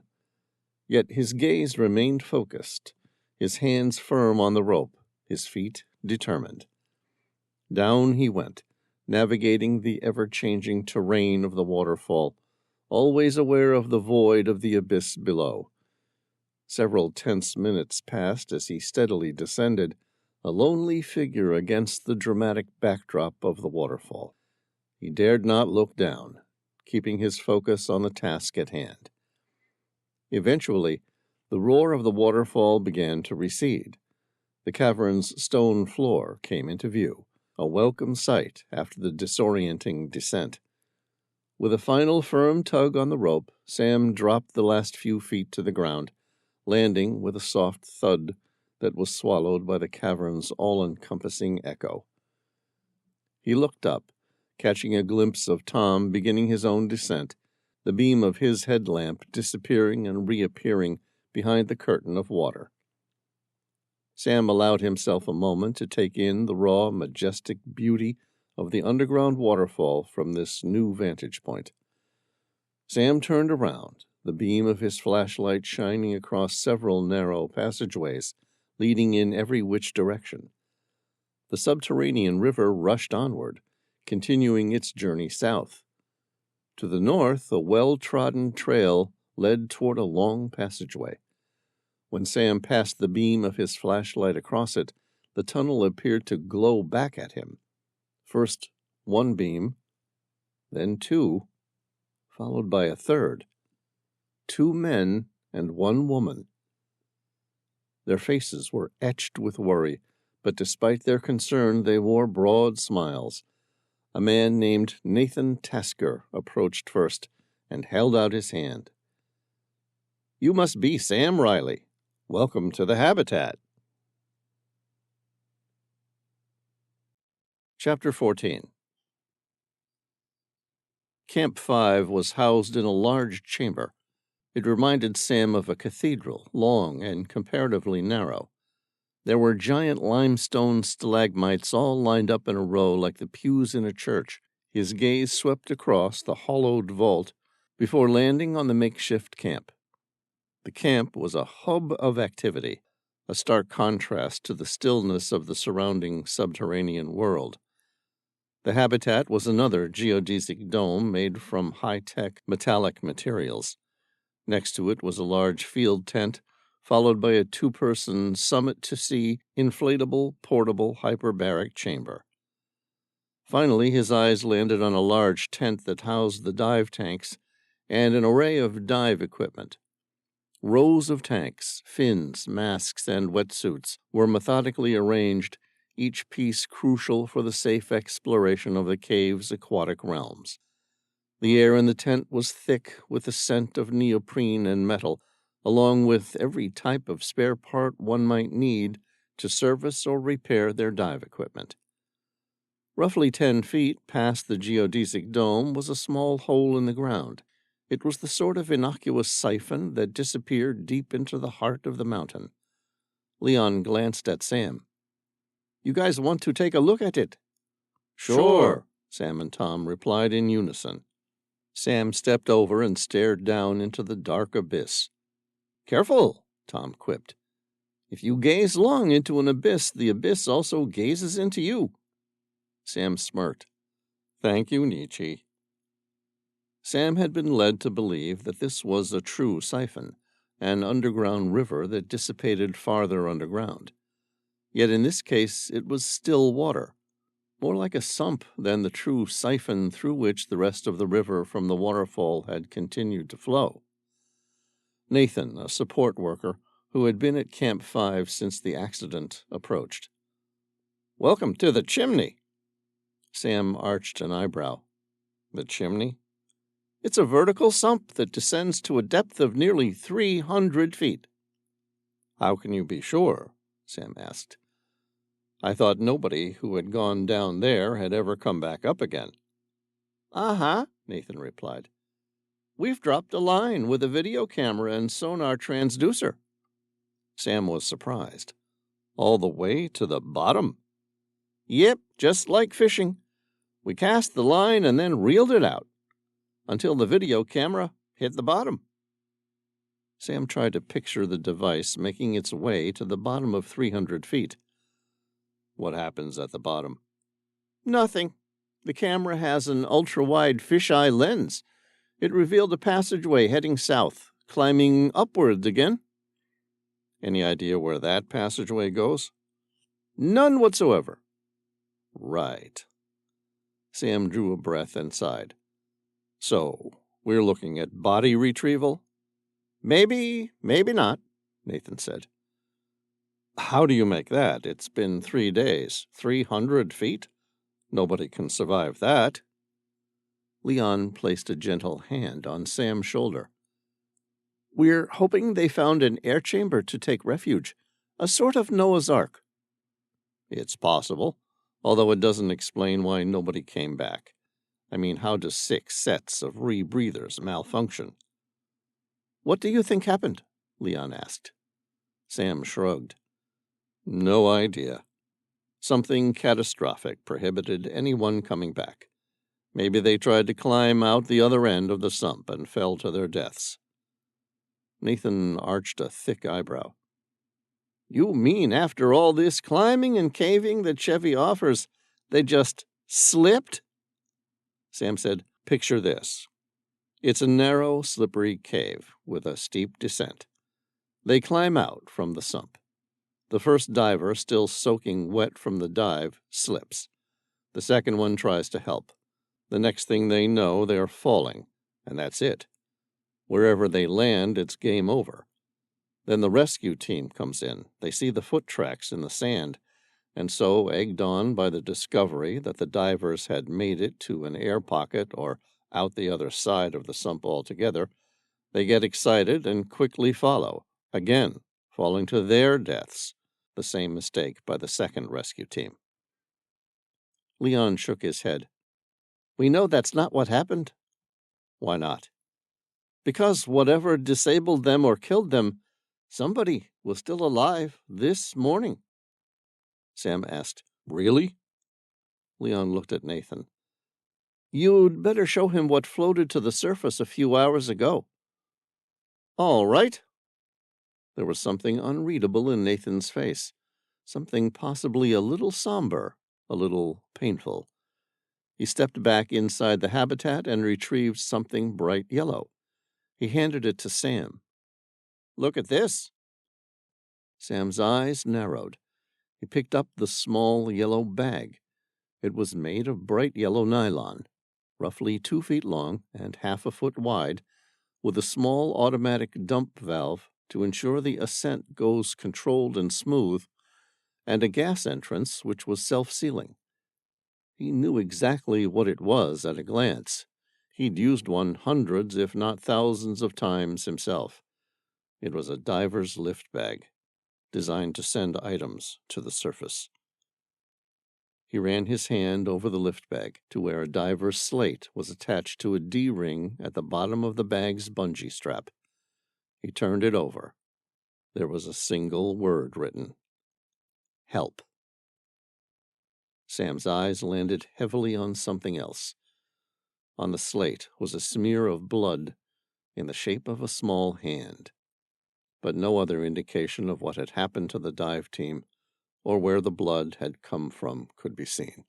Speaker 1: Yet his gaze remained focused, his hands firm on the rope, his feet determined. Down he went, navigating the ever-changing terrain of the waterfall, always aware of the void of the abyss below. Several tense minutes passed as he steadily descended, a lonely figure against the dramatic backdrop of the waterfall. He dared not look down, keeping his focus on the task at hand. Eventually, the roar of the waterfall began to recede. The cavern's stone floor came into view, a welcome sight after the disorienting descent. With a final firm tug on the rope, Sam dropped the last few feet to the ground, landing with a soft thud that was swallowed by the cavern's all-encompassing echo. He looked up, catching a glimpse of Tom beginning his own descent, the beam of his headlamp disappearing and reappearing behind the curtain of water. Sam allowed himself a moment to take in the raw, majestic beauty of the underground waterfall from this new vantage point. Sam turned around, the beam of his flashlight shining across several narrow passageways, leading in every which direction. The subterranean river rushed onward, continuing its journey south. To the north, a well-trodden trail led toward a long passageway. When Sam passed the beam of his flashlight across it, the tunnel appeared to glow back at him. First one beam, then two, followed by a third. 2 men and 1 woman. Their faces were etched with worry, but despite their concern, they wore broad smiles. A man named Nathan Tasker approached first and held out his hand. "You must be Sam Reilly. Welcome to the habitat." Chapter 14. Camp 5 was housed in a large chamber. It reminded Sam of a cathedral, long and comparatively narrow. There were giant limestone stalagmites all lined up in a row like the pews in a church. His gaze swept across the hollowed vault before landing on the makeshift camp. The camp was a hub of activity, a stark contrast to the stillness of the surrounding subterranean world. The habitat was another geodesic dome made from high-tech metallic materials. Next to it was a large field tent, followed by a 2-person summit-to-sea, inflatable, portable, hyperbaric chamber. Finally, his eyes landed on a large tent that housed the dive tanks and an array of dive equipment. Rows of tanks, fins, masks, and wetsuits were methodically arranged, each piece crucial for the safe exploration of the cave's aquatic realms. The air in the tent was thick with the scent of neoprene and metal, along with every type of spare part one might need to service or repair their dive equipment. Roughly 10 feet past the geodesic dome was a small hole in the ground. It was the sort of innocuous siphon that disappeared deep into the heart of the mountain. Leon glanced at Sam. "You guys want to take a look at it?" "Sure," Sam and Tom replied in unison. Sam stepped over and stared down into the dark abyss. "Careful," Tom quipped. "If you gaze long into an abyss, the abyss also gazes into you." Sam smirked. Thank you, Nietzsche. Sam had been led to believe that this was a true siphon, an underground river that dissipated farther underground. Yet in this case it was still water, more like a sump than the true siphon through which the rest of the river from the waterfall had continued to flow. Nathan, a support worker who had been at Camp 5 since the accident, approached. "Welcome to the chimney." Sam arched an eyebrow. "The chimney?" "It's a vertical sump that descends to a depth of nearly 300 feet. "How can you be sure?" Sam asked. "I thought nobody who had gone down there had ever come back up again." "Uh-huh," Nathan replied. "We've dropped a line with a video camera and sonar transducer." Sam was surprised. "All the way to the bottom?" "Yep, just like fishing. We cast the line and then reeled it out until the video camera hit the bottom." Sam tried to picture the device making its way to the bottom of 300 feet. "What happens at the bottom?" "Nothing. The camera has an ultra-wide fisheye lens. It revealed a passageway heading south, climbing upwards again." "Any idea where that passageway goes?" "None whatsoever." "Right." Sam drew a breath and sighed. "So, we're looking at body retrieval?" Maybe not," Nathan said. "How do you make that? It's been 3 days, 300 feet. Nobody can survive that." Leon placed a gentle hand on Sam's shoulder. "We're hoping they found an air chamber to take refuge, a sort of Noah's Ark." "It's possible, although it doesn't explain why nobody came back. I mean, how do 6 sets of rebreathers malfunction?" "What do you think happened?" Leon asked. Sam shrugged. "No idea. Something catastrophic prohibited anyone coming back. Maybe they tried to climb out the other end of the sump and fell to their deaths." Nathan arched a thick eyebrow. "You mean after all this climbing and caving that Chevy offers, they just slipped?" Sam said, "Picture this. It's a narrow, slippery cave with a steep descent. They climb out from the sump. The first diver, still soaking wet from the dive, slips. The second one tries to help. The next thing they know, they are falling, and that's it. Wherever they land, it's game over. Then the rescue team comes in. They see the foot tracks in the sand, and so, egged on by the discovery that the divers had made it to an air pocket or out the other side of the sump altogether, they get excited and quickly follow, again falling to their deaths, the same mistake by the second rescue team." Leon shook his head. "We know that's not what happened." "Why not?" "Because whatever disabled them or killed them, somebody was still alive this morning." Sam asked, "Really?" Leon looked at Nathan. "You'd better show him what floated to the surface a few hours ago." "All right." There was something unreadable in Nathan's face, something possibly a little somber, a little painful. He stepped back inside the habitat and retrieved something bright yellow. He handed it to Sam. "Look at this." Sam's eyes narrowed. He picked up the small yellow bag. It was made of bright yellow nylon, roughly 2 feet long and half a foot wide, with a small automatic dump valve to ensure the ascent goes controlled and smooth, and a gas entrance which was self-sealing. He knew exactly what it was at a glance. He'd used one hundreds, if not thousands, of times himself. It was a diver's lift bag, designed to send items to the surface. He ran his hand over the lift bag to where a diver's slate was attached to a D-ring at the bottom of the bag's bungee strap. He turned it over. There was a single word written: "Help." Sam's eyes landed heavily on something else. On the slate was a smear of blood in the shape of a small hand, but no other indication of what had happened to the dive team or where the blood had come from could be seen.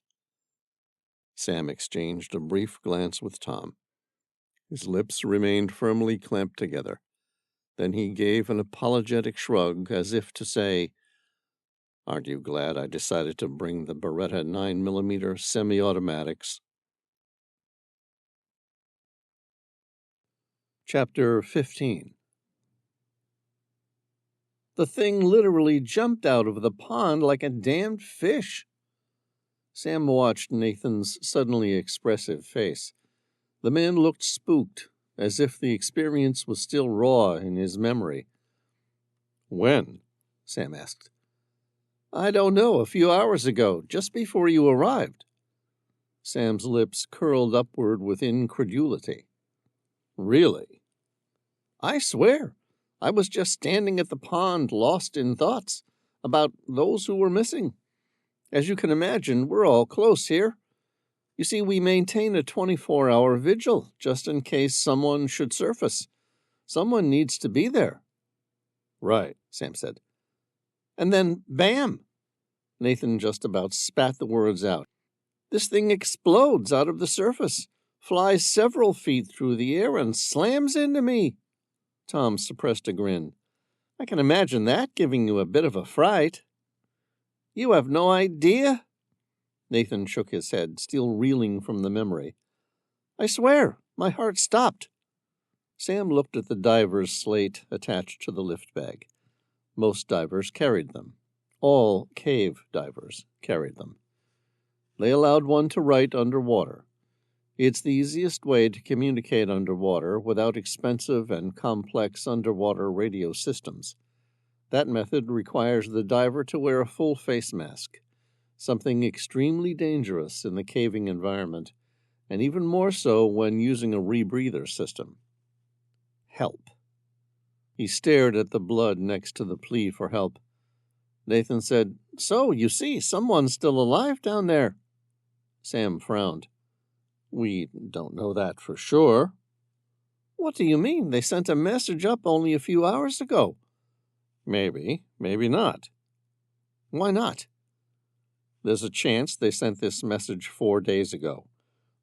Speaker 1: Sam exchanged a brief glance with Tom. His lips remained firmly clamped together. Then he gave an apologetic shrug, as if to say, "Aren't you glad I decided to bring the Beretta 9mm semi-automatics?" Chapter 15. The thing literally jumped out of the pond like a damned fish. Sam watched Nathan's suddenly expressive face. The man looked spooked, as if the experience was still raw in his memory. "When?" Sam asked. "I don't know, a few hours ago, just before you arrived." Sam's lips curled upward with incredulity. "Really?" "I swear. I was just standing at the pond, lost in thoughts about those who were missing. As you can imagine, we're all close here. You see, we maintain a 24-hour vigil, just in case someone should surface. Someone needs to be there." "Right," Sam said. And then, bam! Nathan just about spat the words out. "This thing explodes out of the surface, flies several feet through the air, and slams into me." Tom suppressed a grin. "I can imagine that giving you a bit of a fright." "You have no idea." Nathan shook his head, still reeling from the memory. "I swear, my heart stopped." Sam looked at the diver's slate attached to the lift bag. Most divers carried them. All cave divers carried them. They allowed one to write underwater. It's the easiest way to communicate underwater without expensive and complex underwater radio systems. That method requires the diver to wear a full face mask, something extremely dangerous in the caving environment, and even more so when using a rebreather system. Help. He stared at the blood next to the plea for help. Nathan said, "So, you see, someone's still alive down there." Sam frowned. "We don't know that for sure." "What do you mean? They sent a message up only a few hours ago." "Maybe, maybe not." "Why not?" "There's a chance they sent this message 4 days ago.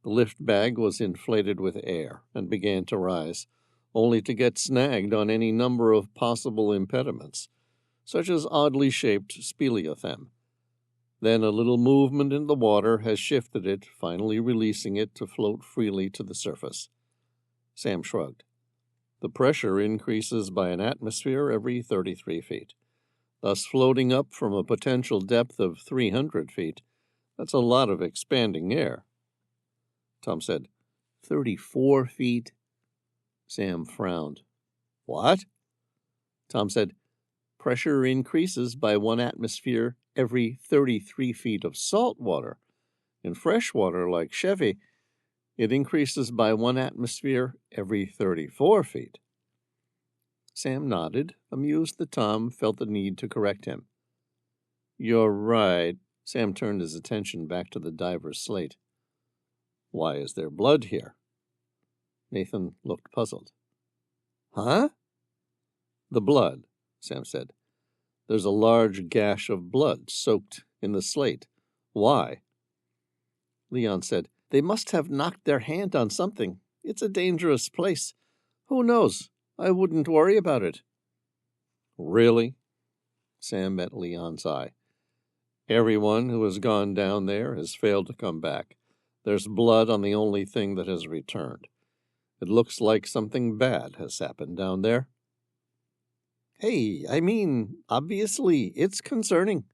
Speaker 1: The lift bag was inflated with air and began to rise, only to get snagged on any number of possible impediments, such as oddly shaped speleothem. Then a little movement in the water has shifted it, finally releasing it to float freely to the surface." Sam shrugged. "The pressure increases by an atmosphere every 33 feet. Thus floating up from a potential depth of 300 feet. That's a lot of expanding air." Tom said, 34 feet? Sam frowned. "What?" Tom said, "Pressure increases by 1 atmosphere every 33 feet of salt water. In fresh water like Chevy, it increases by 1 atmosphere every 34 feet. Sam nodded, amused that Tom felt the need to correct him. "You're right." Sam turned his attention back to the diver's slate. "Why is there blood here?" Nathan looked puzzled. "Huh?" "The blood," Sam said. "There's a large gash of blood soaked in the slate. Why?" Leon said, "They must have knocked their hand on something. It's a dangerous place. Who knows? I wouldn't worry about it." "Really?" Sam met Leon's eye. "Everyone who has gone down there has failed to come back. There's blood on the only thing that has returned. It looks like something bad has happened down there." "Hey, I mean, obviously, it's concerning.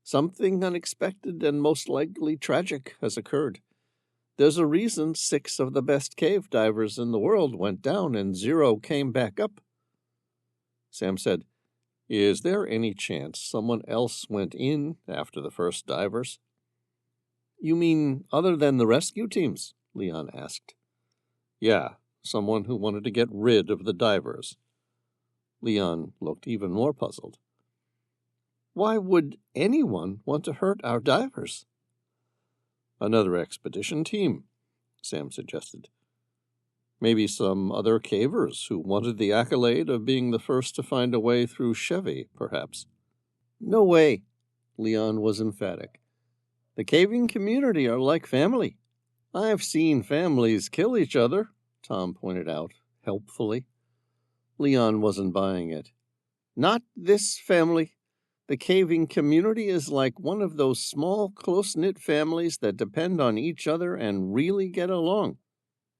Speaker 1: Something unexpected and most likely tragic has occurred. There's a reason 6 of the best cave divers in the world went down and 0 came back up." Sam said, "Is there any chance someone else went in after the first divers?" "You mean other than the rescue teams?" Leon asked. "Yeah, someone who wanted to get rid of the divers." Leon looked even more puzzled. "Why would anyone want to hurt our divers?" "Another expedition team," Sam suggested. "Maybe some other cavers who wanted the accolade of being the first to find a way through Chevy, perhaps." "No way," Leon was emphatic. The caving community are like family. I've seen families kill each other, Tom pointed out, helpfully. Leon wasn't buying it. Not this family. The caving community is like one of those small, close-knit families that depend on each other and really get along.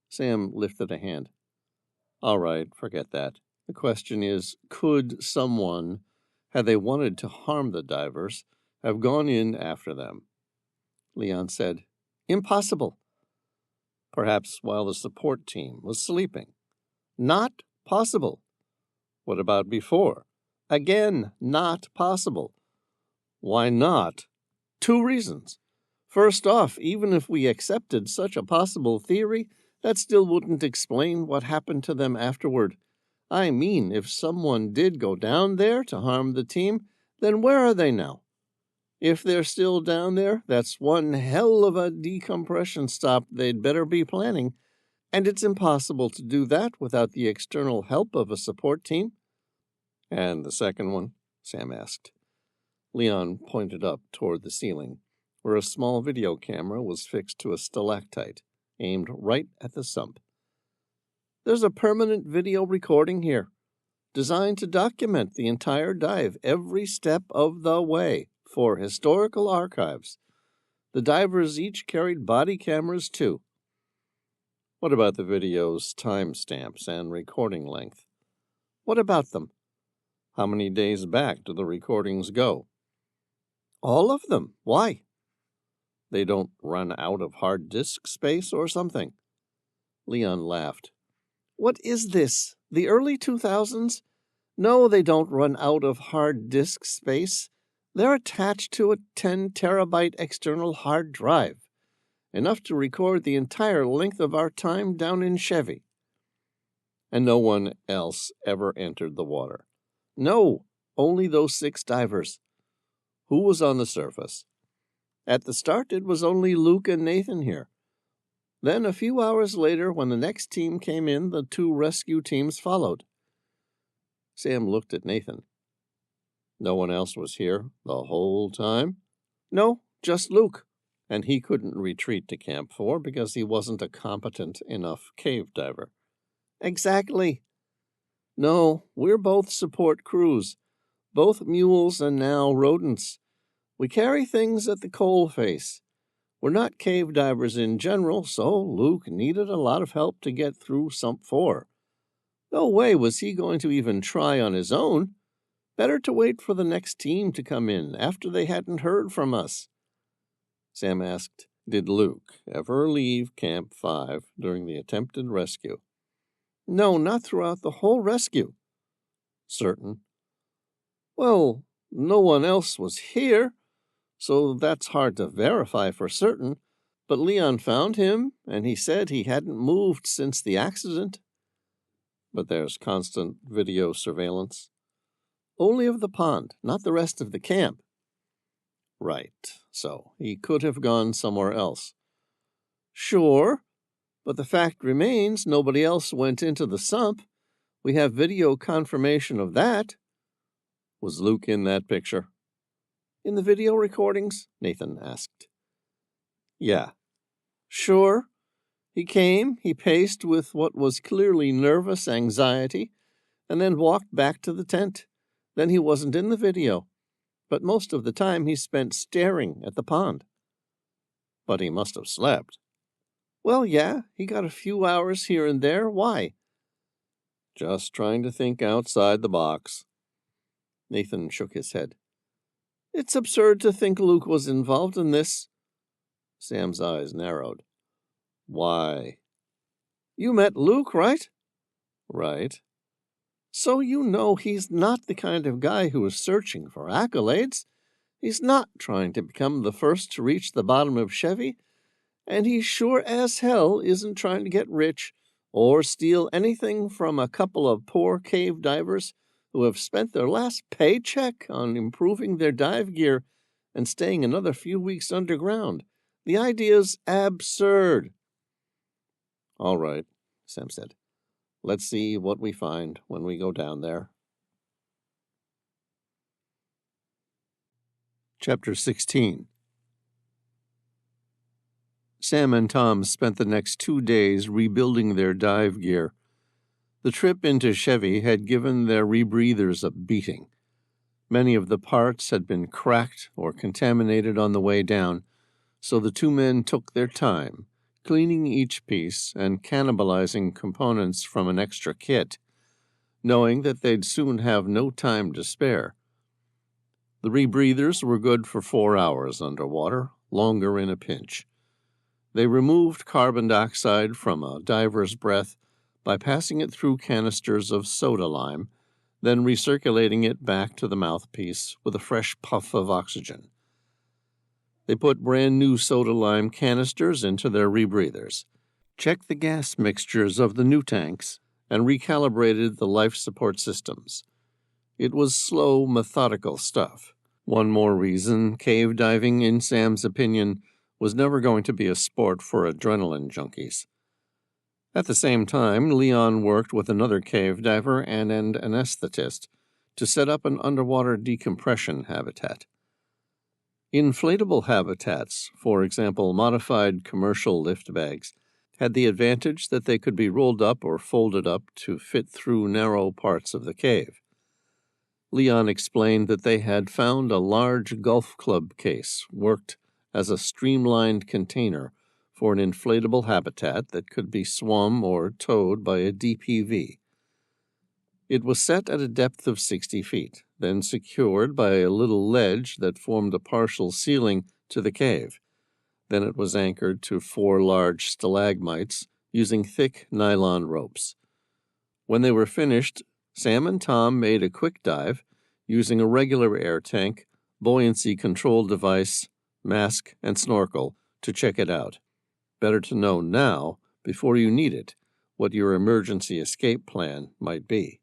Speaker 1: Sam lifted a hand. All right, forget that. The question is, could someone, had they wanted to harm the divers, have gone in after them? Leon said, Impossible. Perhaps while the support team was sleeping. Not possible. What about before? Again, not possible. Why not? 2 reasons. First off, even if we accepted such a possible theory, that still wouldn't explain what happened to them afterward. I mean, if someone did go down there to harm the team, then where are they now? If they're still down there, that's one hell of a decompression stop they'd better be planning, and it's impossible to do that without the external help of a support team. And the second one? Sam asked. Leon pointed up toward the ceiling, where a small video camera was fixed to a stalactite, aimed right at the sump. There's a permanent video recording here, designed to document the entire dive, every step of the way, for historical archives. The divers each carried body cameras, too. What about the video's timestamps and recording length? What about them? How many days back do the recordings go? All of them. Why? They don't run out of hard disk space or something? Leon laughed. What is this? The early 2000s? No, they don't run out of hard disk space. They're attached to a 10-terabyte external hard drive, enough to record the entire length of our time down in Chevy. And no one else ever entered the water. No, only those 6 divers. Who was on the surface? At the start, it was only Luke and Nathan here. Then, a few hours later, when the next team came in, the 2 rescue teams followed. Sam looked at Nathan. No one else was here the whole time? No, just Luke. And he couldn't retreat to Camp 4 because he wasn't a competent enough cave diver. Exactly. No, we're both support crews, both mules and now rodents. We carry things at the coalface. We're not cave divers in general, so Luke needed a lot of help to get through Sump 4. No way was he going to even try on his own. Better to wait for the next team to come in after they hadn't heard from us. Sam asked, Did Luke ever leave Camp 5 during the attempted rescue? No, not throughout the whole rescue. Certain? Well, no one else was here, so that's hard to verify for certain, but Leon found him, and he said he hadn't moved since the accident. But there's constant video surveillance. Only of the pond, not the rest of the camp. Right, so he could have gone somewhere else. Sure, but the fact remains nobody else went into the sump. We have video confirmation of that. Was Luke in that picture? In the video recordings? Nathan asked. Yeah. Sure. He came, he paced with what was clearly nervous anxiety, and then walked back to the tent. Then he wasn't in the video, but most of the time he spent staring at the pond. But he must have slept. Well, yeah, he got a few hours here and there. Why? Just trying to think outside the box. Nathan shook his head. It's absurd to think Luke was involved in this. Sam's eyes narrowed. Why? You met Luke, right? Right. So you know he's not the kind of guy who is searching for accolades. He's not trying to become the first to reach the bottom of Chevy, and he sure as hell isn't trying to get rich or steal anything from a couple of poor cave divers who have spent their last paycheck on improving their dive gear and staying another few weeks underground. The idea's absurd. All right, Sam said. Let's see what we find when we go down there. Chapter 16. Sam and Tom spent the next 2 days rebuilding their dive gear. The trip into Chevy had given their rebreathers a beating. Many of the parts had been cracked or contaminated on the way down, so the 2 men took their time, cleaning each piece and cannibalizing components from an extra kit, knowing that they'd soon have no time to spare. The rebreathers were good for 4 hours underwater, longer in a pinch. They removed carbon dioxide from a diver's breath by passing it through canisters of soda lime, then recirculating it back to the mouthpiece with a fresh puff of oxygen. They put brand-new soda lime canisters into their rebreathers, checked the gas mixtures of the new tanks, and recalibrated the life support systems. It was slow, methodical stuff. One more reason cave diving, in Sam's opinion, was never going to be a sport for adrenaline junkies. At the same time, Leon worked with another cave diver and an anesthetist to set up an underwater decompression habitat. Inflatable habitats, for example modified commercial lift bags, had the advantage that they could be rolled up or folded up to fit through narrow parts of the cave. Leon explained that they had found a large golf club case worked as a streamlined container for an inflatable habitat that could be swum or towed by a DPV. It was set at a depth of 60 feet, then secured by a little ledge that formed a partial ceiling to the cave. Then it was anchored to 4 large stalagmites using thick nylon ropes. When they were finished, Sam and Tom made a quick dive using a regular air tank, buoyancy control device, mask, and snorkel to check it out. Better to know now, before you need it, what your emergency escape plan might be.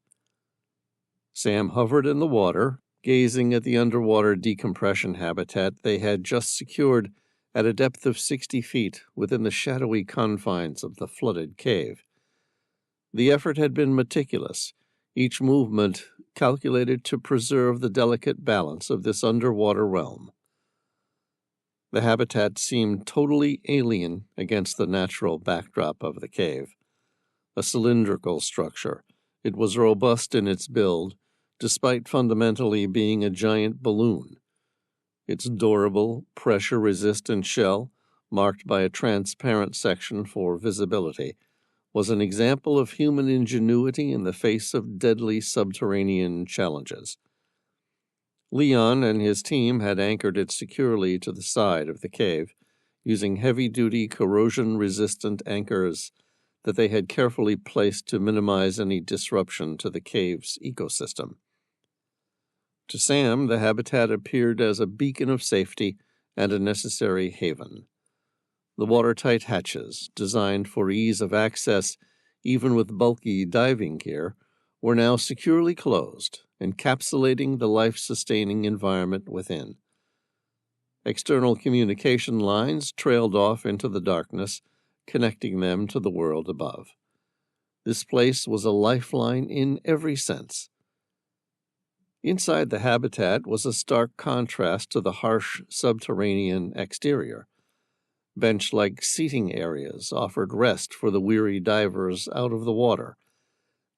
Speaker 1: Sam hovered in the water, gazing at the underwater decompression habitat they had just secured at a depth of 60 feet within the shadowy confines of the flooded cave. The effort had been meticulous, each movement calculated to preserve the delicate balance of this underwater realm. The habitat seemed totally alien against the natural backdrop of the cave. A cylindrical structure, it was robust in its build, despite fundamentally being a giant balloon. Its durable, pressure-resistant shell, marked by a transparent section for visibility, was an example of human ingenuity in the face of deadly subterranean challenges. Leon and his team had anchored it securely to the side of the cave, using heavy-duty corrosion-resistant anchors that they had carefully placed to minimize any disruption to the cave's ecosystem. To Sam, the habitat appeared as a beacon of safety and a necessary haven. The watertight hatches, designed for ease of access even with bulky diving gear, were now securely closed, encapsulating the life-sustaining environment within. External communication lines trailed off into the darkness, connecting them to the world above. This place was a lifeline in every sense. Inside the habitat was a stark contrast to the harsh subterranean exterior. Bench-like seating areas offered rest for the weary divers out of the water,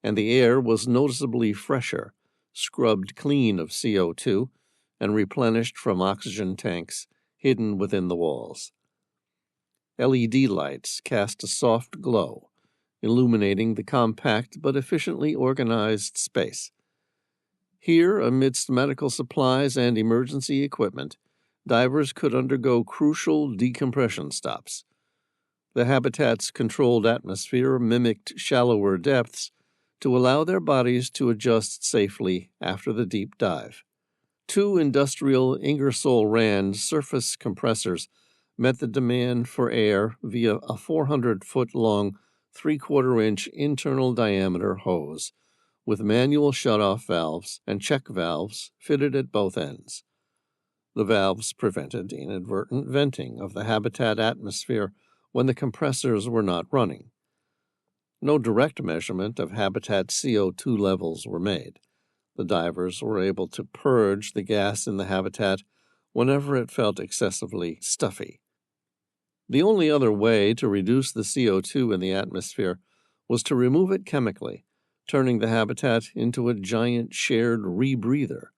Speaker 1: and the air was noticeably fresher, scrubbed clean of CO2, and replenished from oxygen tanks hidden within the walls. LED lights cast a soft glow, illuminating the compact but efficiently organized space. Here, amidst medical supplies and emergency equipment, divers could undergo crucial decompression stops. The habitat's controlled atmosphere mimicked shallower depths to allow their bodies to adjust safely after the deep dive. 2 industrial Ingersoll Rand surface compressors met the demand for air via a 400-foot-long, 3/4-inch internal diameter hose, with manual shutoff valves and check valves fitted at both ends. The valves prevented inadvertent venting of the habitat atmosphere when the compressors were not running. No direct measurement of habitat CO2 levels were made. The divers were able to purge the gas in the habitat whenever it felt excessively stuffy. The only other way to reduce the CO2 in the atmosphere was to remove it chemically, turning the habitat into a giant shared rebreather.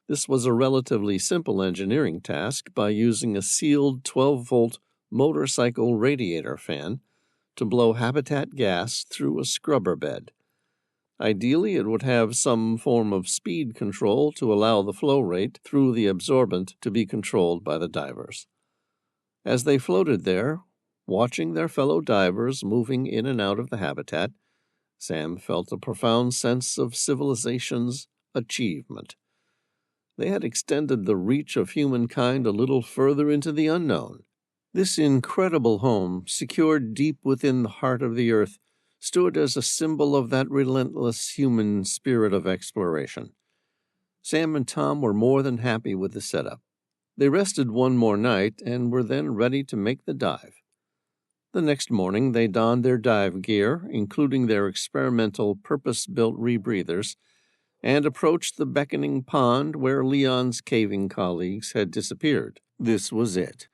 Speaker 1: This was a relatively simple engineering task by using a sealed 12-volt motorcycle radiator fan to blow habitat gas through a scrubber bed. Ideally, it would have some form of speed control to allow the flow rate through the absorbent to be controlled by the divers. As they floated there, watching their fellow divers moving in and out of the habitat, Sam felt a profound sense of civilization's achievement. They had extended the reach of humankind a little further into the unknown. This incredible home, secured deep within the heart of the earth, stood as a symbol of that relentless human spirit of exploration. Sam and Tom were more than happy with the setup. They rested one more night and were then ready to make the dive. The next morning they donned their dive gear, including their experimental purpose-built rebreathers, and approached the beckoning pond where Leon's caving colleagues had disappeared. This was it.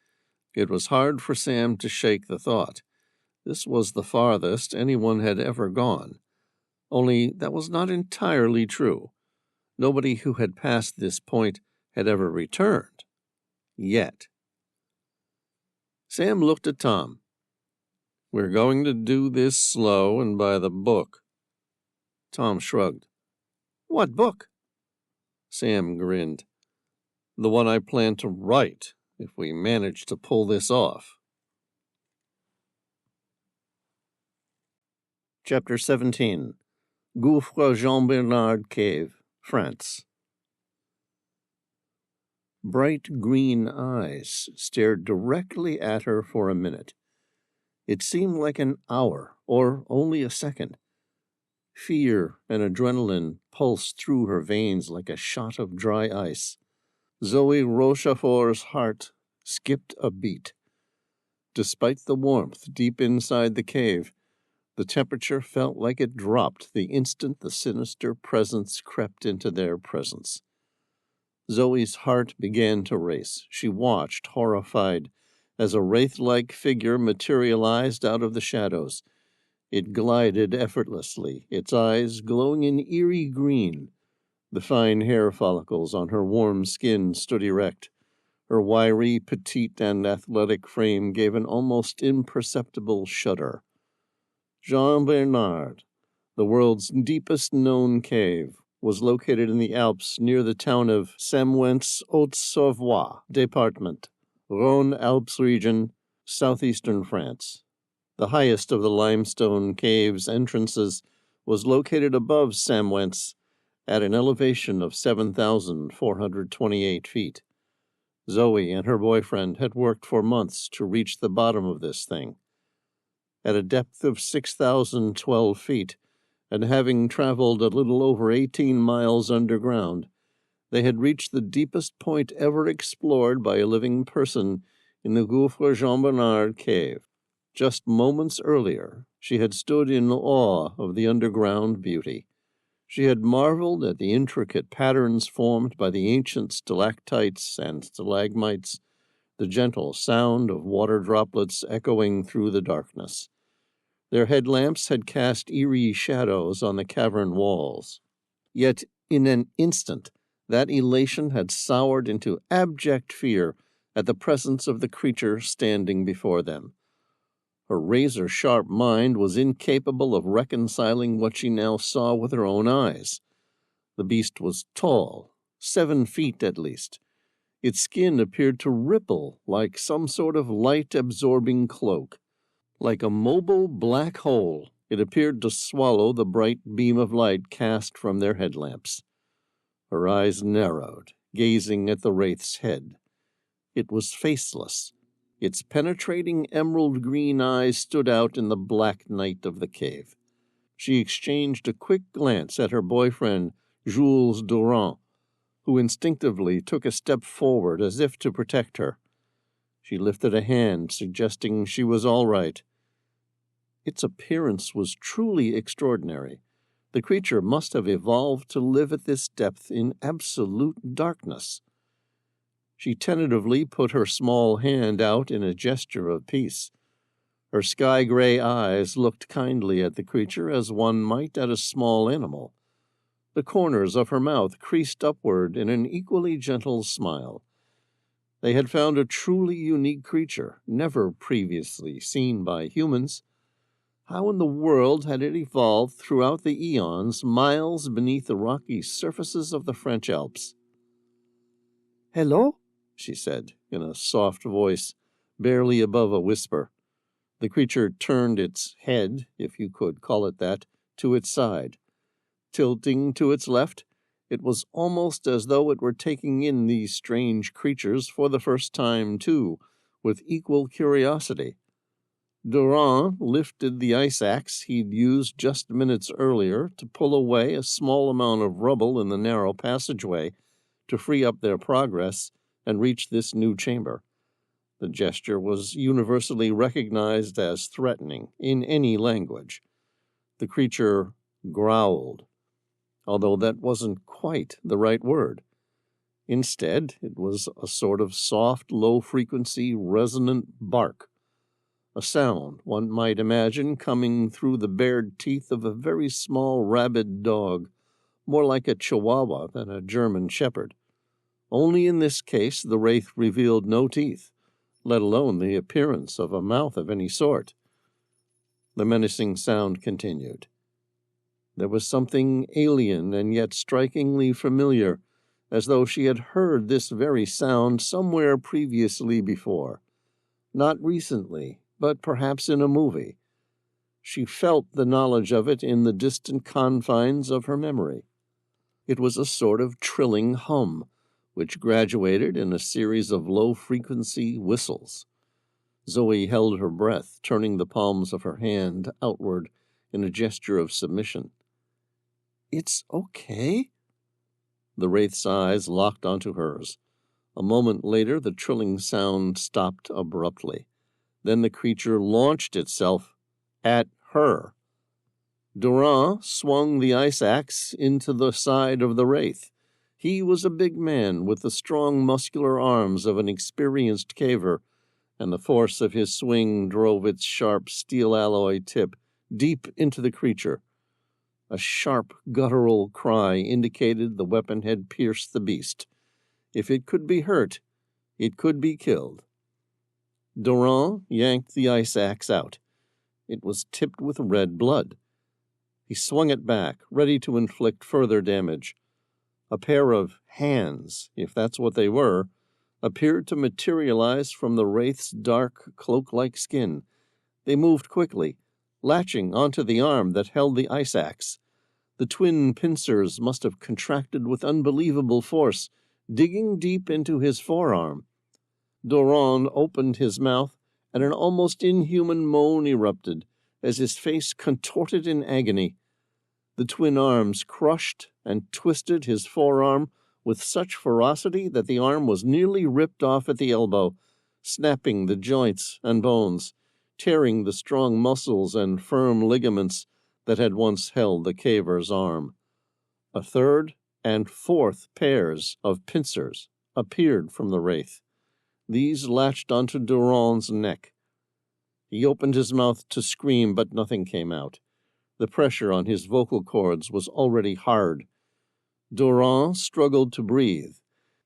Speaker 1: It was hard for Sam to shake the thought. This was the farthest anyone had ever gone. Only that was not entirely true. Nobody who had passed this point had ever returned. Yet. Sam looked at Tom. "We're going to do this slow and by the book." Tom shrugged. "What book?" Sam grinned. "The one I plan to write, if we manage to pull this off." Chapter 17. Gouffre Jean-Bernard Cave, France. Bright green eyes stared directly at her for a minute. It seemed like an hour, or only a second. Fear and adrenaline pulsed through her veins like a shot of dry ice. Zoe Rochefort's heart skipped a beat. Despite the warmth deep inside the cave, the temperature felt like it dropped the instant the sinister presence crept into their presence. Zoe's heart began to race. She watched, horrified, as a wraith-like figure materialized out of the shadows. It glided effortlessly, its eyes glowing in eerie green. The fine hair follicles on her warm skin stood erect. Her wiry, petite, and athletic frame gave an almost imperceptible shudder. Jean-Bernard, the world's deepest known cave, was located in the Alps near the town of Semwents-Haute-Savoie, Department, Rhône-Alpes region, southeastern France. The highest of the limestone cave's entrances was located above Semwents at an elevation of 7,428 feet. Zoe and her boyfriend had worked for months to reach the bottom of this thing. At a depth of 6,012 feet, and having traveled a little over 18 miles underground, they had reached the deepest point ever explored by a living person in the Gouffre Jean-Bernard cave. Just moments earlier, she had stood in awe of the underground beauty. She had marveled at the intricate patterns formed by the ancient stalactites and stalagmites, the gentle sound of water droplets echoing through the darkness. Their headlamps had cast eerie shadows on the cavern walls. Yet, in an instant, that elation had soured into abject fear at the presence of the creature standing before them. Her razor-sharp mind was incapable of reconciling what she now saw with her own eyes. The beast was tall, 7 feet at least. Its skin appeared to ripple like some sort of light-absorbing cloak. Like a mobile black hole, it appeared to swallow the bright beam of light cast from their headlamps. Her eyes narrowed, gazing at the wraith's head. It was faceless. Its penetrating emerald-green eyes stood out in the black night of the cave. She exchanged a quick glance at her boyfriend, Jules Durand, who instinctively took a step forward as if to protect her. She lifted a hand, suggesting she was all right. Its appearance was truly extraordinary. The creature must have evolved to live at this depth in absolute darkness. She tentatively put her small hand out in a gesture of peace. Her sky-gray eyes looked kindly at the creature as one might at a small animal. The corners of her mouth creased upward in an equally gentle smile. They had found a truly unique creature, never previously seen by humans. How in the world had it evolved throughout the eons, miles beneath the rocky surfaces of the French Alps? "Hello?" she said, in a soft voice, barely above a whisper. The creature turned its head, if you could call it that, to its side. Tilting to its left, it was almost as though it were taking in these strange creatures for the first time, too, with equal curiosity. Durand lifted the ice axe he'd used just minutes earlier to pull away a small amount of rubble in the narrow passageway to free up their progress and reach this new chamber. The gesture was universally recognized as threatening in any language. The creature growled, although that wasn't quite the right word. Instead, it was a sort of soft, low-frequency, resonant bark, a sound one might imagine coming through the bared teeth of a very small rabid dog, more like a Chihuahua than a German Shepherd. Only in this case the wraith revealed no teeth, let alone the appearance of a mouth of any sort. The menacing sound continued. There was something alien and yet strikingly familiar, as though she had heard this very sound somewhere previously before. Not recently, but perhaps in a movie. She felt the knowledge of it in the distant confines of her memory. It was a sort of trilling hum, which graduated in a series of low-frequency whistles. Zoe held her breath, turning the palms of her hand outward in a gesture of submission. "It's okay?" The wraith's eyes locked onto hers. A moment later, the trilling sound stopped abruptly. Then the creature launched itself at her. Durand swung the ice axe into the side of the wraith. He was a big man with the strong muscular arms of an experienced caver, and the force of his swing drove its sharp steel alloy tip deep into the creature. A sharp, guttural cry indicated the weapon had pierced the beast. If it could be hurt, it could be killed. Durand yanked the ice axe out. It was tipped with red blood. He swung it back, ready to inflict further damage. A pair of hands, if that's what they were, appeared to materialize from the wraith's dark, cloak-like skin. They moved quickly, latching onto the arm that held the ice axe. The twin pincers must have contracted with unbelievable force, digging deep into his forearm. Durand opened his mouth, and an almost inhuman moan erupted as his face contorted in agony. The twin arms crushed and twisted his forearm with such ferocity that the arm was nearly ripped off at the elbow, snapping the joints and bones, tearing the strong muscles and firm ligaments that had once held the caver's arm. A third and fourth pairs of pincers appeared from the wraith. These latched onto Durand's neck. He opened his mouth to scream, but nothing came out. The pressure on his vocal cords was already hard. Durand struggled to breathe.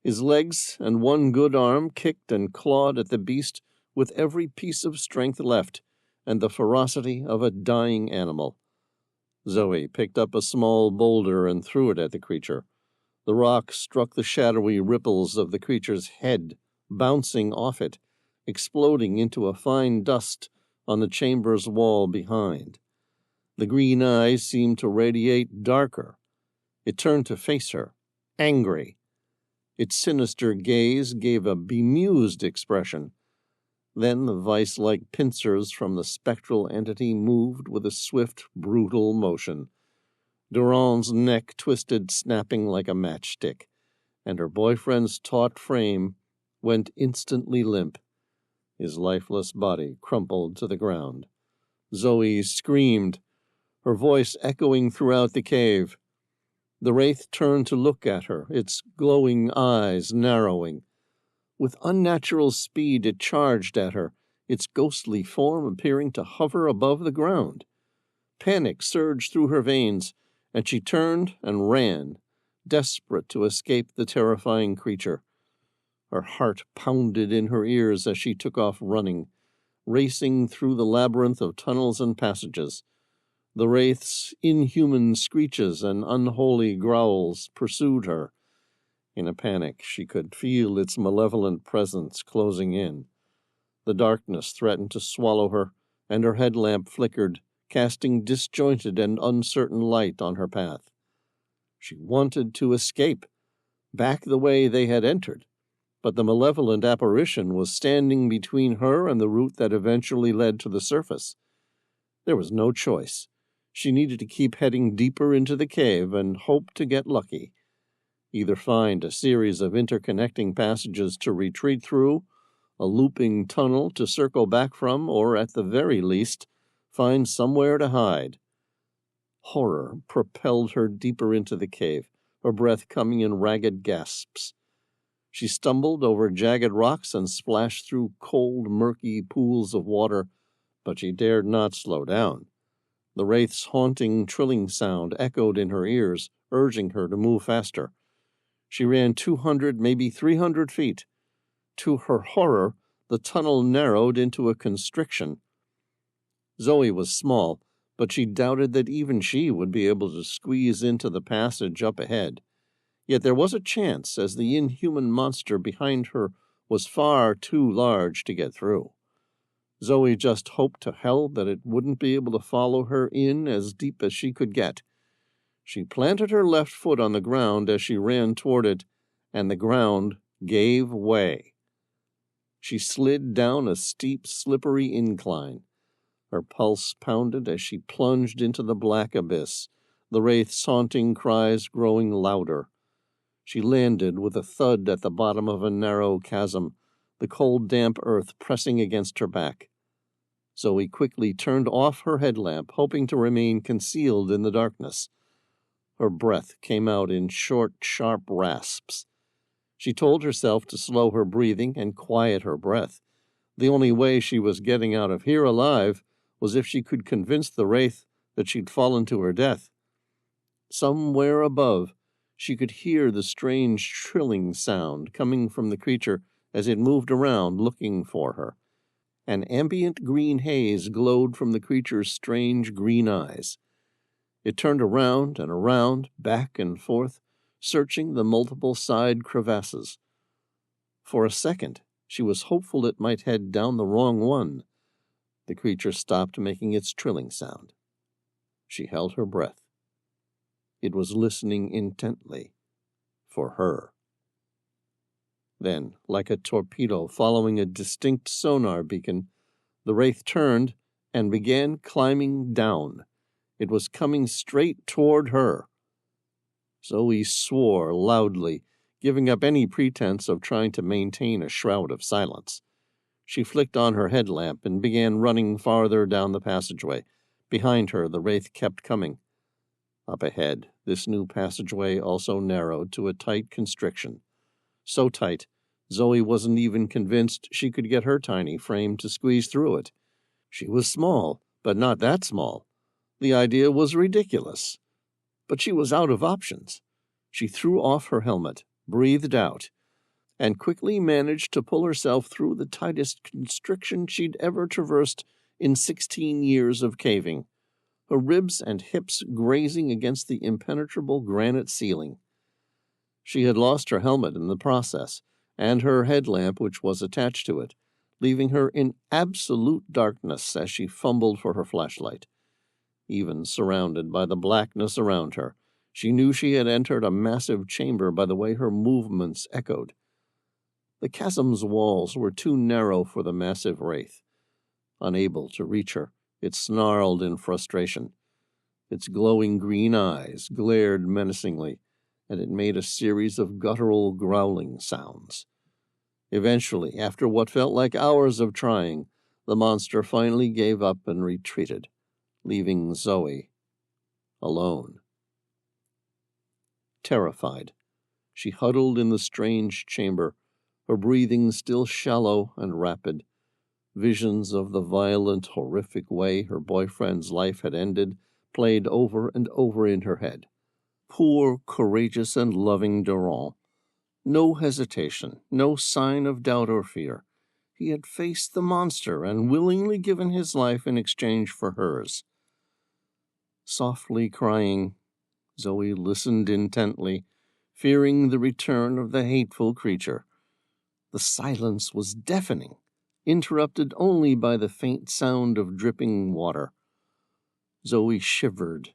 Speaker 1: His legs and one good arm kicked and clawed at the beast with every piece of strength left and the ferocity of a dying animal. Zoe picked up a small boulder and threw it at the creature. The rock struck the shadowy ripples of the creature's head, bouncing off it, exploding into a fine dust on the chamber's wall behind. The green eyes seemed to radiate darker. It turned to face her, angry. Its sinister gaze gave a bemused expression. Then the vice-like pincers from the spectral entity moved with a swift, brutal motion. Durand's neck twisted, snapping like a matchstick, and her boyfriend's taut frame went instantly limp. His lifeless body crumpled to the ground. Zoe screamed, her voice echoing throughout the cave. The wraith turned to look at her, its glowing eyes narrowing. With unnatural speed it charged at her, its ghostly form appearing to hover above the ground. Panic surged through her veins, and she turned and ran, desperate to escape the terrifying creature. Her heart pounded in her ears as she took off running, racing through the labyrinth of tunnels and passages. The wraith's inhuman screeches and unholy growls pursued her. In a panic, she could feel its malevolent presence closing in. The darkness threatened to swallow her, and her headlamp flickered, casting disjointed and uncertain light on her path. She wanted to escape, back the way they had entered, but the malevolent apparition was standing between her and the route that eventually led to the surface. There was no choice. She needed to keep heading deeper into the cave and hope to get lucky. Either find a series of interconnecting passages to retreat through, a looping tunnel to circle back from, or at the very least, find somewhere to hide. Horror propelled her deeper into the cave, her breath coming in ragged gasps. She stumbled over jagged rocks and splashed through cold, murky pools of water, but she dared not slow down. The wraith's haunting, trilling sound echoed in her ears, urging her to move faster. She ran 200, maybe 300 feet. To her horror, the tunnel narrowed into a constriction. Zoe was small, but she doubted that even she would be able to squeeze into the passage up ahead. Yet there was a chance, as the inhuman monster behind her was far too large to get through. Zoe just hoped to hell that it wouldn't be able to follow her in as deep as she could get. She planted her left foot on the ground as she ran toward it, and the ground gave way. She slid down a steep, slippery incline. Her pulse pounded as she plunged into the black abyss, the wraith's haunting cries growing louder. She landed with a thud at the bottom of a narrow chasm, the cold, damp earth pressing against her back. Zoe quickly turned off her headlamp, hoping to remain concealed in the darkness. Her breath came out in short, sharp rasps. She told herself to slow her breathing and quiet her breath. The only way she was getting out of here alive was if she could convince the wraith that she'd fallen to her death. Somewhere above, she could hear the strange trilling sound coming from the creature as it moved around looking for her. An ambient green haze glowed from the creature's strange green eyes. It turned around and around, back and forth, searching the multiple side crevasses. For a second, she was hopeful it might head down the wrong one. The creature stopped making its trilling sound. She held her breath. It was listening intently for her. Then, like a torpedo following a distinct sonar beacon, the wraith turned and began climbing down. It was coming straight toward her. Zoe swore loudly, giving up any pretense of trying to maintain a shroud of silence. She flicked on her headlamp and began running farther down the passageway. Behind her, the wraith kept coming. Up ahead, this new passageway also narrowed to a tight constriction. So tight, Zoe wasn't even convinced she could get her tiny frame to squeeze through it. She was small, but not that small. The idea was ridiculous. But she was out of options. She threw off her helmet, breathed out, and quickly managed to pull herself through the tightest constriction she'd ever traversed in 16 years of caving, her ribs and hips grazing against the impenetrable granite ceiling. She had lost her helmet in the process, and her headlamp which was attached to it, leaving her in absolute darkness as she fumbled for her flashlight. Even surrounded by the blackness around her, she knew she had entered a massive chamber by the way her movements echoed. The chasm's walls were too narrow for the massive wraith. Unable to reach her, it snarled in frustration. Its glowing green eyes glared menacingly, and it made a series of guttural growling sounds. Eventually, after what felt like hours of trying, the monster finally gave up and retreated, leaving Zoe alone. Terrified, she huddled in the strange chamber, her breathing still shallow and rapid. Visions of the violent, horrific way her boyfriend's life had ended played over and over in her head. Poor, courageous, and loving Durand. No hesitation, no sign of doubt or fear. He had faced the monster and willingly given his life in exchange for hers. Softly crying, Zoe listened intently, fearing the return of the hateful creature. The silence was deafening, interrupted only by the faint sound of dripping water. Zoe shivered,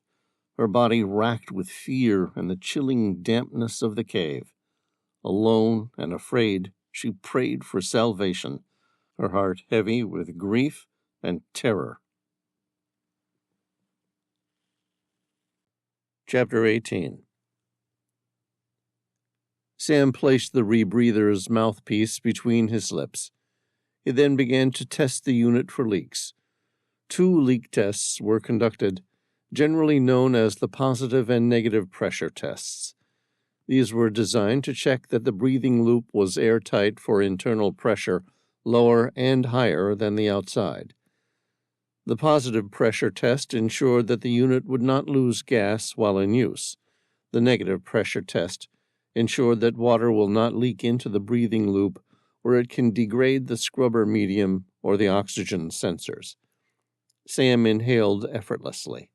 Speaker 1: her body racked with fear and the chilling dampness of the cave. Alone and afraid, she prayed for salvation, her heart heavy with grief and terror. Chapter 18. Sam placed the rebreather's mouthpiece between his lips. He then began to test the unit for leaks. 2 leak tests were conducted, generally known as the positive and negative pressure tests. These were designed to check that the breathing loop was airtight for internal pressure lower and higher than the outside. The positive pressure test ensured that the unit would not lose gas while in use. The negative pressure test ensured that water will not leak into the breathing loop where it can degrade the scrubber medium or the oxygen sensors. Sam inhaled effortlessly.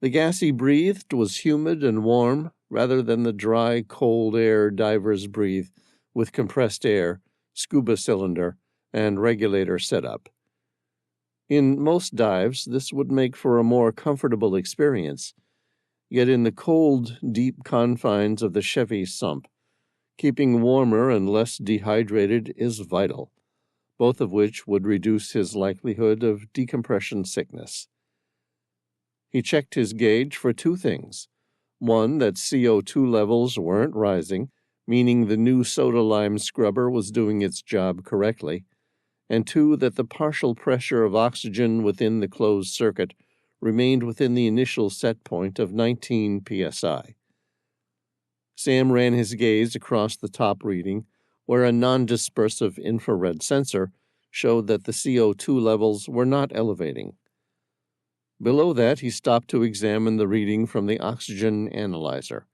Speaker 1: The gas he breathed was humid and warm rather than the dry, cold air divers breathe with compressed air, scuba cylinder, and regulator setup. In most dives, this would make for a more comfortable experience. Yet in the cold, deep confines of the Chevy Sump, keeping warmer and less dehydrated is vital, both of which would reduce his likelihood of decompression sickness. He checked his gauge for 2 things. 1, that CO2 levels weren't rising, meaning the new soda-lime scrubber was doing its job correctly, and 2, that the partial pressure of oxygen within the closed circuit remained within the initial set point of 19 psi. Sam ran his gaze across the top reading, where a non-dispersive infrared sensor showed that the CO2 levels were not elevating. Below that, he stopped to examine the reading from the oxygen analyzer.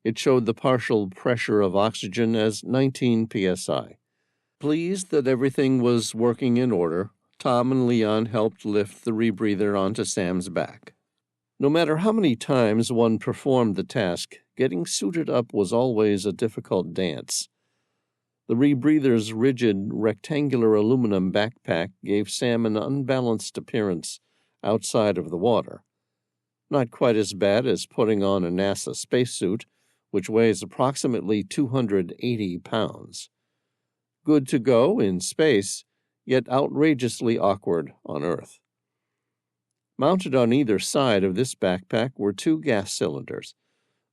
Speaker 1: It showed the partial pressure of oxygen as 19 psi. Pleased that everything was working in order, Tom and Leon helped lift the rebreather onto Sam's back. No matter how many times one performed the task, getting suited up was always a difficult dance. The rebreather's rigid, rectangular aluminum backpack gave Sam an unbalanced appearance outside of the water. Not quite as bad as putting on a NASA spacesuit, which weighs approximately 280 pounds. Good to go in space, yet outrageously awkward on Earth. Mounted on either side of this backpack were 2 gas cylinders.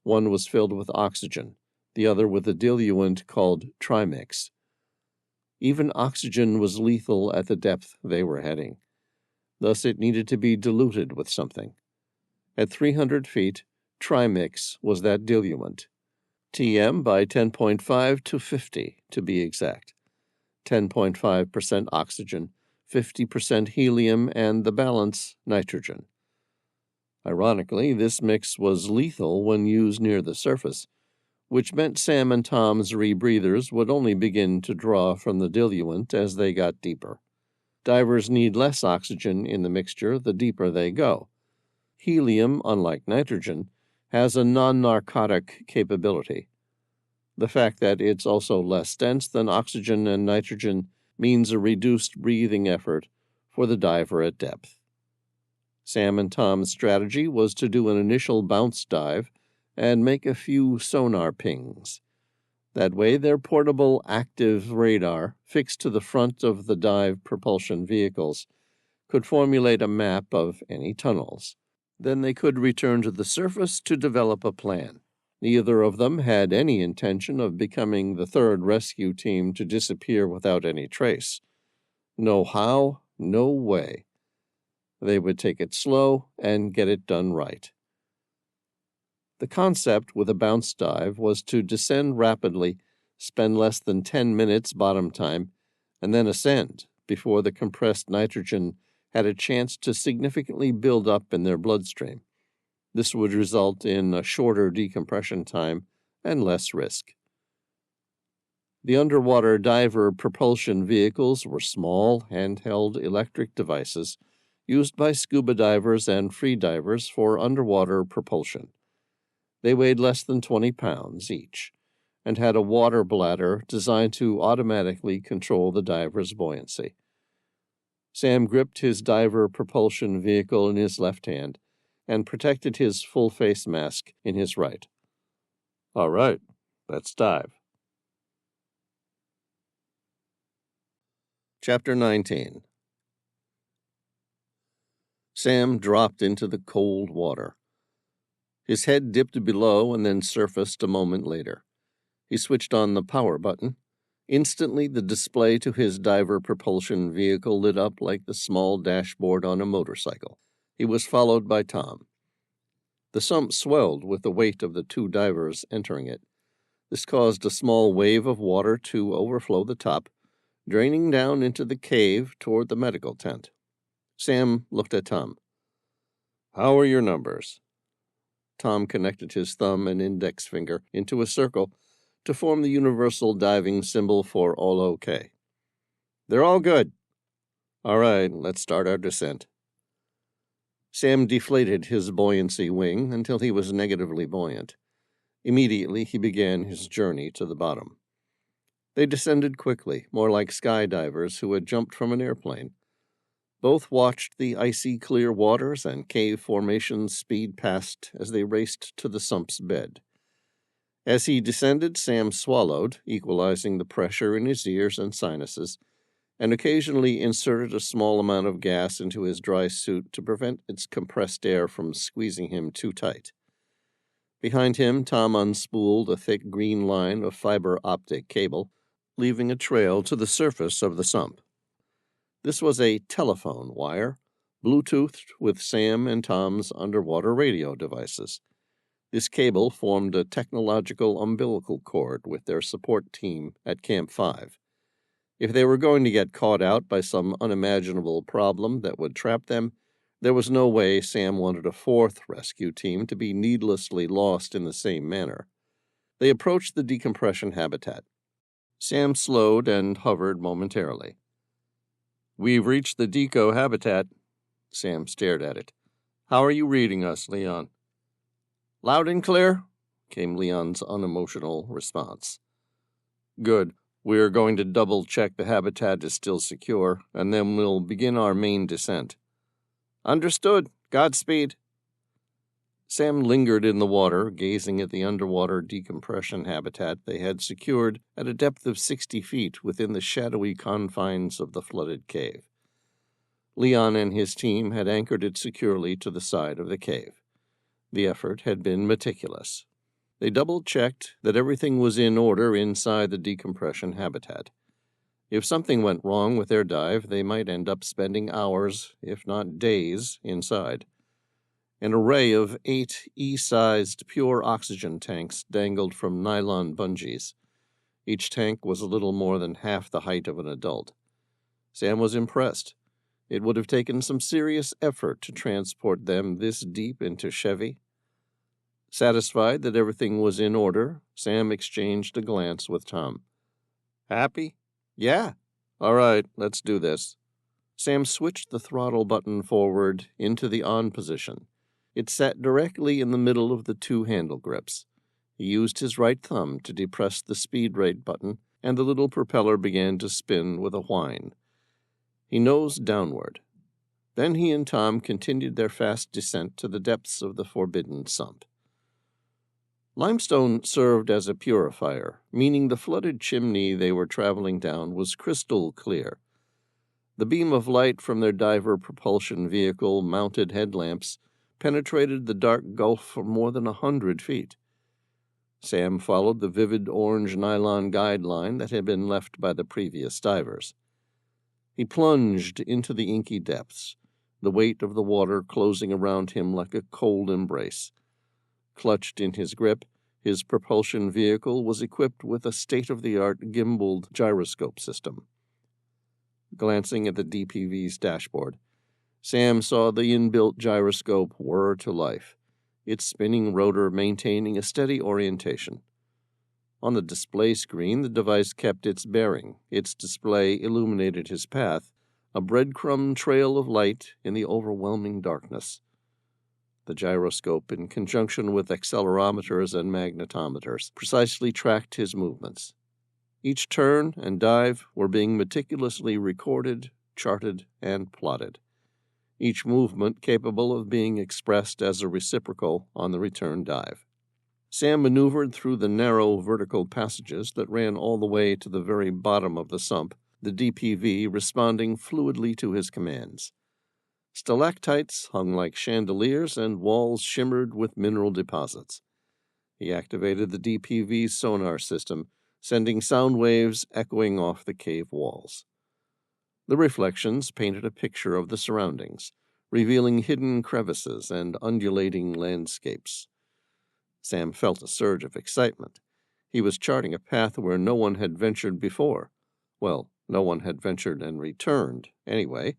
Speaker 1: One was filled with oxygen, the other with a diluent called trimix. Even oxygen was lethal at the depth they were heading. Thus it needed to be diluted with something. At 300 feet, trimix was that diluent. TM by 10.5 to 50, to be exact. 10.5% oxygen, 50% helium, and the balance nitrogen. Ironically, this mix was lethal when used near the surface, which meant Sam and Tom's rebreathers would only begin to draw from the diluent as they got deeper. Divers need less oxygen in the mixture the deeper they go. Helium, unlike nitrogen, has a non-narcotic capability. The fact that it's also less dense than oxygen and nitrogen means a reduced breathing effort for the diver at depth. Sam and Tom's strategy was to do an initial bounce dive and make a few sonar pings. That way, their portable active radar, fixed to the front of the dive propulsion vehicles, could formulate a map of any tunnels. Then they could return to the surface to develop a plan. Neither of them had any intention of becoming the third rescue team to disappear without any trace. No how, no way. They would take it slow and get it done right. The concept with a bounce dive was to descend rapidly spend less than 10 minutes bottom time, and then ascend before the compressed nitrogen had a chance to significantly build up in their bloodstream. This would result in a shorter decompression time and less risk. The underwater diver propulsion vehicles were small, handheld electric devices used by scuba divers and free divers for underwater propulsion. They weighed less than 20 pounds each and had a water bladder designed to automatically control the diver's buoyancy. Sam gripped his diver propulsion vehicle in his left hand and protected his full-face mask in his right. All right, let's dive. Chapter 19. Sam dropped into the cold water. His head dipped below and then surfaced a moment later. He switched on the power button. Instantly, the display to his diver propulsion vehicle lit up like the small dashboard on a motorcycle. He was followed by Tom. The sump swelled with the weight of the two divers entering it. This caused a small wave of water to overflow the top, draining down into the cave toward the medical tent. Sam looked at Tom. "How are your numbers?" Tom connected his thumb and index finger into a circle to form the universal diving symbol for all okay. "They're all good." "All right, let's start our descent." Sam deflated his buoyancy wing until he was negatively buoyant. Immediately, he began his journey to the bottom. They descended quickly, more like skydivers who had jumped from an airplane. Both watched the icy clear waters and cave formations speed past as they raced to the sump's bed. As he descended, Sam swallowed, equalizing the pressure in his ears and sinuses, and occasionally inserted a small amount of gas into his dry suit to prevent its compressed air from squeezing him too tight. Behind him, Tom unspooled a thick green line of fiber optic cable, leaving a trail to the surface of the sump. This was a telephone wire, Bluetoothed with Sam and Tom's underwater radio devices. This cable formed a technological umbilical cord with their support team at Camp 5. If they were going to get caught out by some unimaginable problem that would trap them, there was no way Sam wanted a fourth rescue team to be needlessly lost in the same manner. They approached the decompression habitat. Sam slowed and hovered momentarily. "We've reached the deco habitat." Sam stared at it. "How are you reading us, Leon?" "Loud and clear," came Leon's unemotional response. "Good. We're going to double-check the habitat is still secure, and then we'll begin our main descent." "Understood. Godspeed." Sam lingered in the water, gazing at the underwater decompression habitat they had secured at a depth of 60 feet within the shadowy confines of the flooded cave. Leon and his team had anchored it securely to the side of the cave. The effort had been meticulous. They double-checked that everything was in order inside the decompression habitat. If something went wrong with their dive, they might end up spending hours, if not days, inside. An array of 8 E-sized pure oxygen tanks dangled from nylon bungees. Each tank was a little more than half the height of an adult. Sam was impressed. It would have taken some serious effort to transport them this deep into Chevy. Satisfied that everything was in order, Sam exchanged a glance with Tom. "Happy?" "Yeah." "All right, let's do this." Sam switched the throttle button forward into the on position. It sat directly in the middle of the two handle grips. He used his right thumb to depress the speed rate button, and the little propeller began to spin with a whine. He nosed downward. Then he and Tom continued their fast descent to the depths of the forbidden sump. Limestone served as a purifier, meaning the flooded chimney they were traveling down was crystal clear. The beam of light from their diver propulsion vehicle-mounted headlamps penetrated the dark gulf for more than 100 feet. Sam followed the vivid orange nylon guideline that had been left by the previous divers. He plunged into the inky depths, the weight of the water closing around him like a cold embrace. Clutched in his grip, His propulsion vehicle was equipped with a state-of-the-art gimbaled gyroscope system. Glancing at the DPV's dashboard, Sam saw the inbuilt gyroscope whir to life, its spinning rotor maintaining a steady orientation. On the display screen, the device kept its bearing. Its display illuminated his path, a breadcrumb trail of light in the overwhelming darkness. The gyroscope, in conjunction with accelerometers and magnetometers, precisely tracked his movements. Each turn and dive were being meticulously recorded, charted, and plotted, each movement capable of being expressed as a reciprocal on the return dive. Sam maneuvered through the narrow vertical passages that ran all the way to the very bottom of the sump, the DPV responding fluidly to his commands. Stalactites hung like chandeliers, and walls shimmered with mineral deposits. He activated the DPV's sonar system, sending sound waves echoing off the cave walls. The reflections painted a picture of the surroundings, revealing hidden crevices and undulating landscapes. Sam felt a surge of excitement. He was charting a path where no one had ventured before. Well, no one had ventured and returned, anyway.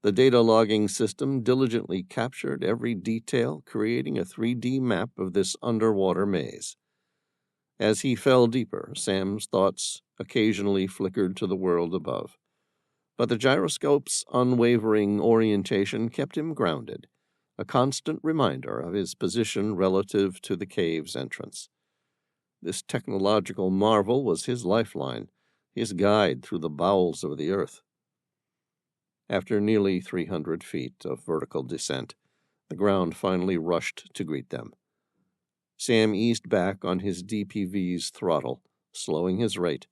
Speaker 1: The data logging system diligently captured every detail, creating a 3D map of this underwater maze. As he fell deeper, Sam's thoughts occasionally flickered to the world above. But the gyroscope's unwavering orientation kept him grounded, a constant reminder of his position relative to the cave's entrance. This technological marvel was his lifeline, his guide through the bowels of the earth. After nearly 300 feet of vertical descent, the ground finally rushed to greet them. Sam eased back on his DPV's throttle, slowing his rate,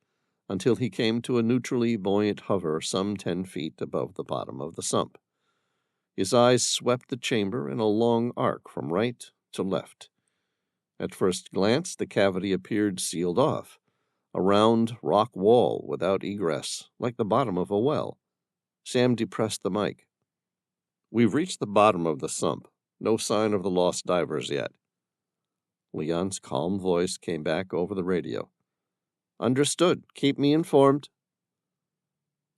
Speaker 1: until he came to a neutrally buoyant hover some 10 feet above the bottom of the sump. His eyes swept the chamber in a long arc from right to left. At first glance, the cavity appeared sealed off, a round rock wall without egress, like the bottom of a well. Sam depressed the mic. "We've reached the bottom of the sump. No sign of the lost divers yet." Leon's calm voice came back over the radio. "Understood. Keep me informed."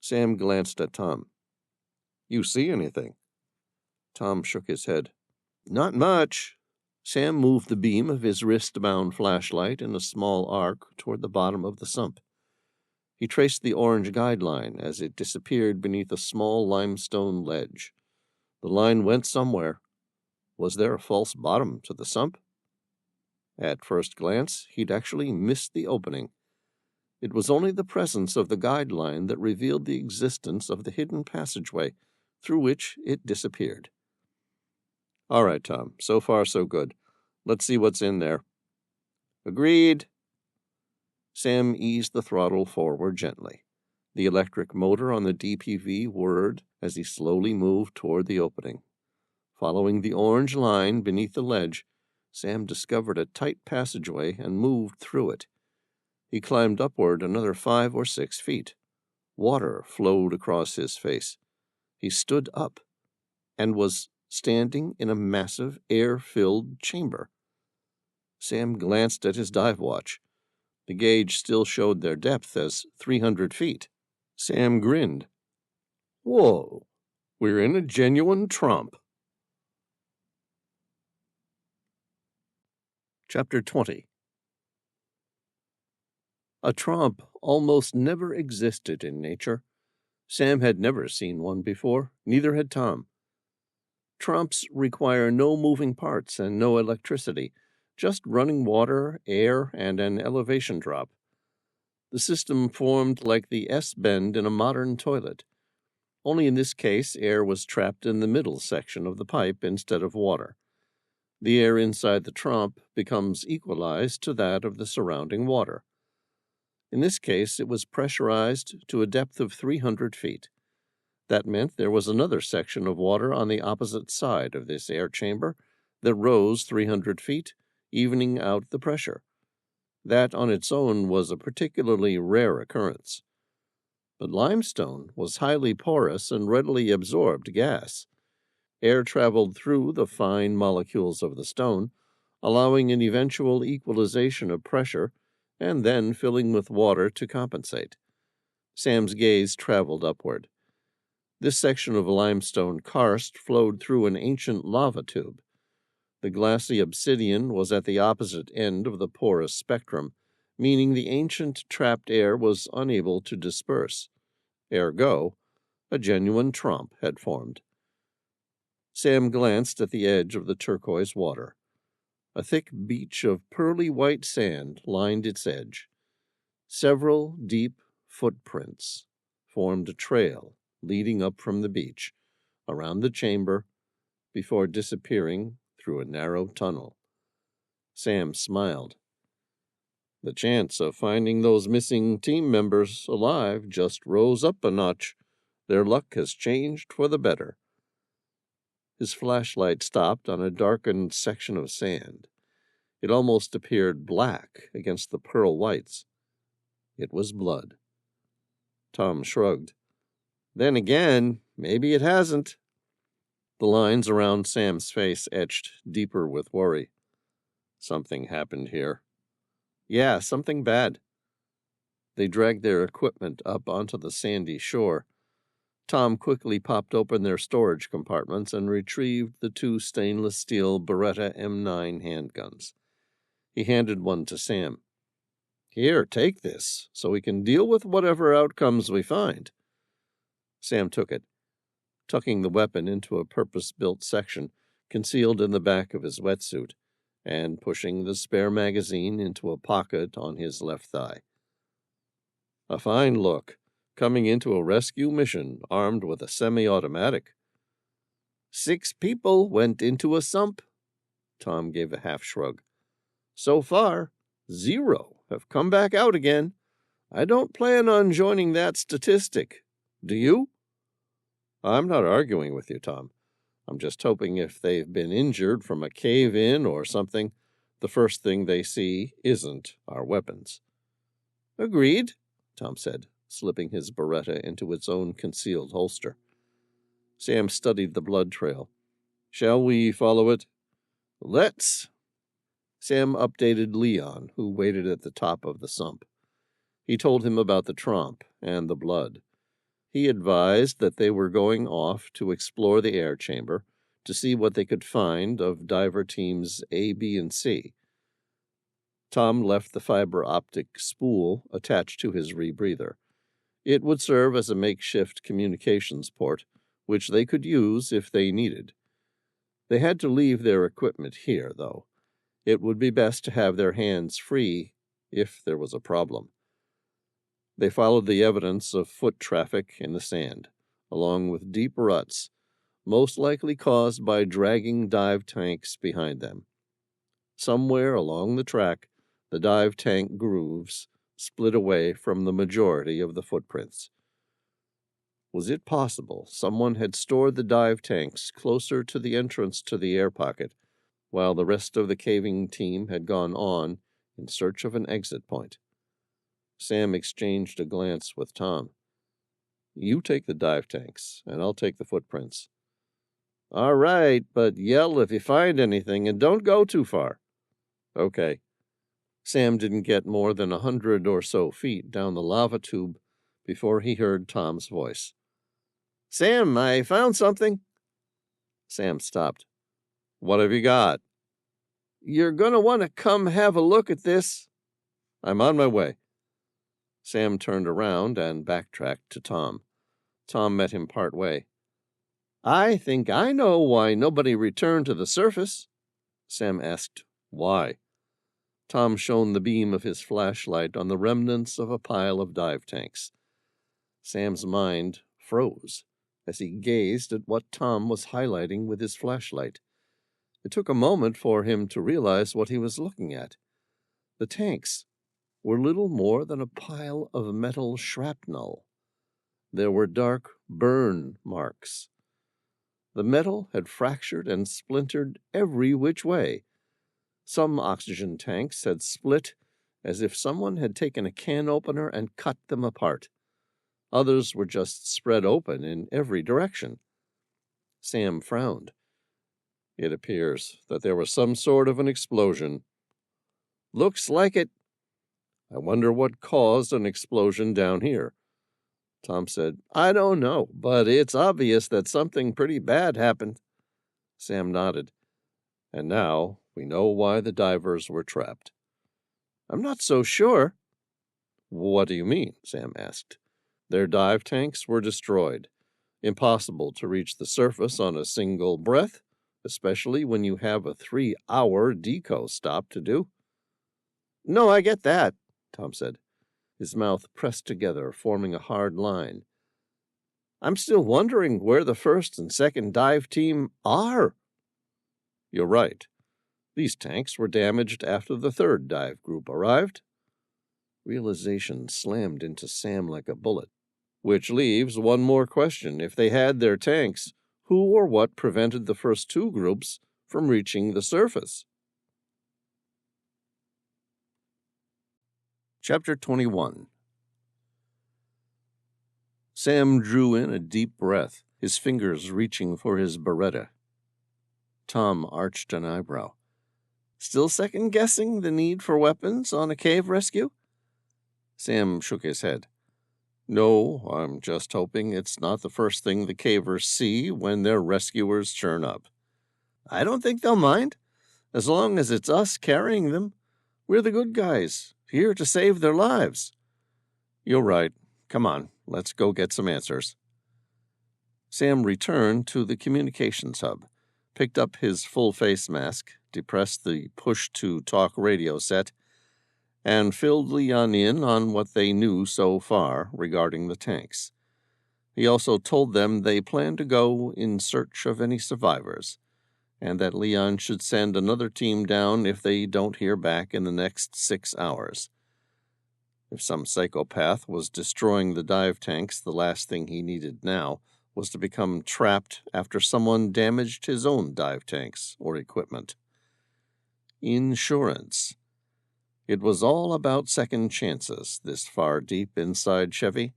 Speaker 1: Sam glanced at Tom. "You see anything?" Tom shook his head. "Not much." Sam moved the beam of his wrist-bound flashlight in a small arc toward the bottom of the sump. He traced the orange guideline as it disappeared beneath a small limestone ledge. The line went somewhere. Was there a false bottom to the sump? At first glance, he'd actually missed the opening. It was only the presence of the guideline that revealed the existence of the hidden passageway through which it disappeared. "All right, Tom. So far, so good. Let's see what's in there." "Agreed." Sam eased the throttle forward gently. The electric motor on the DPV whirred as he slowly moved toward the opening. Following the orange line beneath the ledge, Sam discovered a tight passageway and moved through it. He climbed upward another 5 or 6 feet. Water flowed across his face. He stood up and was standing in a massive, air-filled chamber. Sam glanced at his dive watch. The gauge still showed their depth as 300 feet. Sam grinned. "Whoa, we're in a genuine trump." Chapter 20. A trompe almost never existed in nature. Sam had never seen one before, neither had Tom. Trompes require no moving parts and no electricity, just running water, air, and an elevation drop. The system formed like the S-bend in a modern toilet. Only in this case, air was trapped in the middle section of the pipe instead of water. The air inside the trompe becomes equalized to that of the surrounding water. In this case, it was pressurized to a depth of 300 feet. That meant there was another section of water on the opposite side of this air chamber that rose 300 feet, evening out the pressure. That on its own was a particularly rare occurrence. But limestone was highly porous and readily absorbed gas. Air traveled through the fine molecules of the stone, allowing an eventual equalization of pressure and then filling with water to compensate. Sam's gaze traveled upward. This section of limestone karst flowed through an ancient lava tube. The glassy obsidian was at the opposite end of the porous spectrum, meaning the ancient trapped air was unable to disperse. Ergo, a genuine trompe had formed. Sam glanced at the edge of the turquoise water. A thick beach of pearly white sand lined its edge. Several deep footprints formed a trail leading up from the beach, around the chamber, before disappearing through a narrow tunnel. Sam smiled. The chance of finding those missing team members alive just rose up a notch. Their luck has changed for the better. His flashlight stopped on a darkened section of sand. It almost appeared black against the pearl whites. It was blood. Tom shrugged. Then again, maybe it hasn't. The lines around Sam's face etched deeper with worry. Something happened here. Yeah, something bad. They dragged their equipment up onto the sandy shore. Tom quickly popped open their storage compartments and retrieved the two stainless steel Beretta M9 handguns. He handed one to Sam. Here, take this, so we can deal with whatever outcomes we find. Sam took it, tucking the weapon into a purpose-built section concealed in the back of his wetsuit, and pushing the spare magazine into a pocket on his left thigh. A fine look, coming into a rescue mission armed with a semi-automatic. 6 people went into a sump. Tom gave a half shrug. So far, 0 have come back out again. I don't plan on joining that statistic. Do you? I'm not arguing with you, Tom. I'm just hoping if they've been injured from a cave-in or something, the first thing they see isn't our weapons. Agreed, Tom said, slipping his Beretta into its own concealed holster. Sam studied the blood trail. Shall we follow it? Let's. Sam updated Leon, who waited at the top of the sump. He told him about the trompe and the blood. He advised that they were going off to explore the air chamber to see what they could find of diver teams A, B, and C. Tom left the fiber optic spool attached to his rebreather. It would serve as a makeshift communications port, which they could use if they needed. They had to leave their equipment here, though. It would be best to have their hands free if there was a problem. They followed the evidence of foot traffic in the sand, along with deep ruts, most likely caused by dragging dive tanks behind them. Somewhere along the track, the dive tank grooves split away from the majority of the footprints. Was it possible someone had stored the dive tanks closer to the entrance to the air pocket, while the rest of the caving team had gone on in search of an exit point? Sam exchanged a glance with Tom. You take the dive tanks, and I'll take the footprints. All right, but yell if you find anything, and don't go too far. Okay. Sam didn't get more than 100 or so feet down the lava tube before he heard Tom's voice. Sam, I found something. Sam stopped. What have you got? You're going to want to come have a look at this. I'm on my way. Sam turned around and backtracked to Tom. Tom met him part way. I think I know why nobody returned to the surface. Sam asked, Why? Tom shone the beam of his flashlight on the remnants of a pile of dive tanks. Sam's mind froze as he gazed at what Tom was highlighting with his flashlight. It took a moment for him to realize what he was looking at. The tanks were little more than a pile of metal shrapnel. There were dark burn marks. The metal had fractured and splintered every which way. Some oxygen tanks had split as if someone had taken a can opener and cut them apart. Others were just spread open in every direction. Sam frowned. It appears that there was some sort of an explosion. Looks like it. I wonder what caused an explosion down here. Tom said, I don't know, but it's obvious that something pretty bad happened. Sam nodded. And now we know why the divers were trapped. I'm not so sure. What do you mean? Sam asked. Their dive tanks were destroyed. Impossible to reach the surface on a single breath, especially when you have a 3-hour deco stop to do. No, I get that, Tom said, his mouth pressed together, forming a hard line. I'm still wondering where the first and second dive team are. You're right. These tanks were damaged after the third dive group arrived. Realization slammed into Sam like a bullet. Which leaves one more question. If they had their tanks, who or what prevented the first two groups from reaching the surface? Chapter 21. Sam drew in a deep breath, his fingers reaching for his beretta. Tom arched an eyebrow. Still second-guessing the need for weapons on a cave rescue? Sam shook his head. No, I'm just hoping it's not the first thing the cavers see when their rescuers turn up. I don't think they'll mind, as long as it's us carrying them. We're the good guys, here to save their lives. You're right. Come on, let's go get some answers. Sam returned to the communications hub, picked up his full-face mask, depressed the push-to-talk radio set, and filled Leon in on what they knew so far regarding the tanks. He also told them they planned to go in search of any survivors, and that Leon should send another team down if they don't hear back in the next 6 hours. If some psychopath was destroying the dive tanks, the last thing he needed now was to become trapped after someone damaged his own dive tanks or equipment. Insurance. It was all about second chances, this far deep inside Chevy.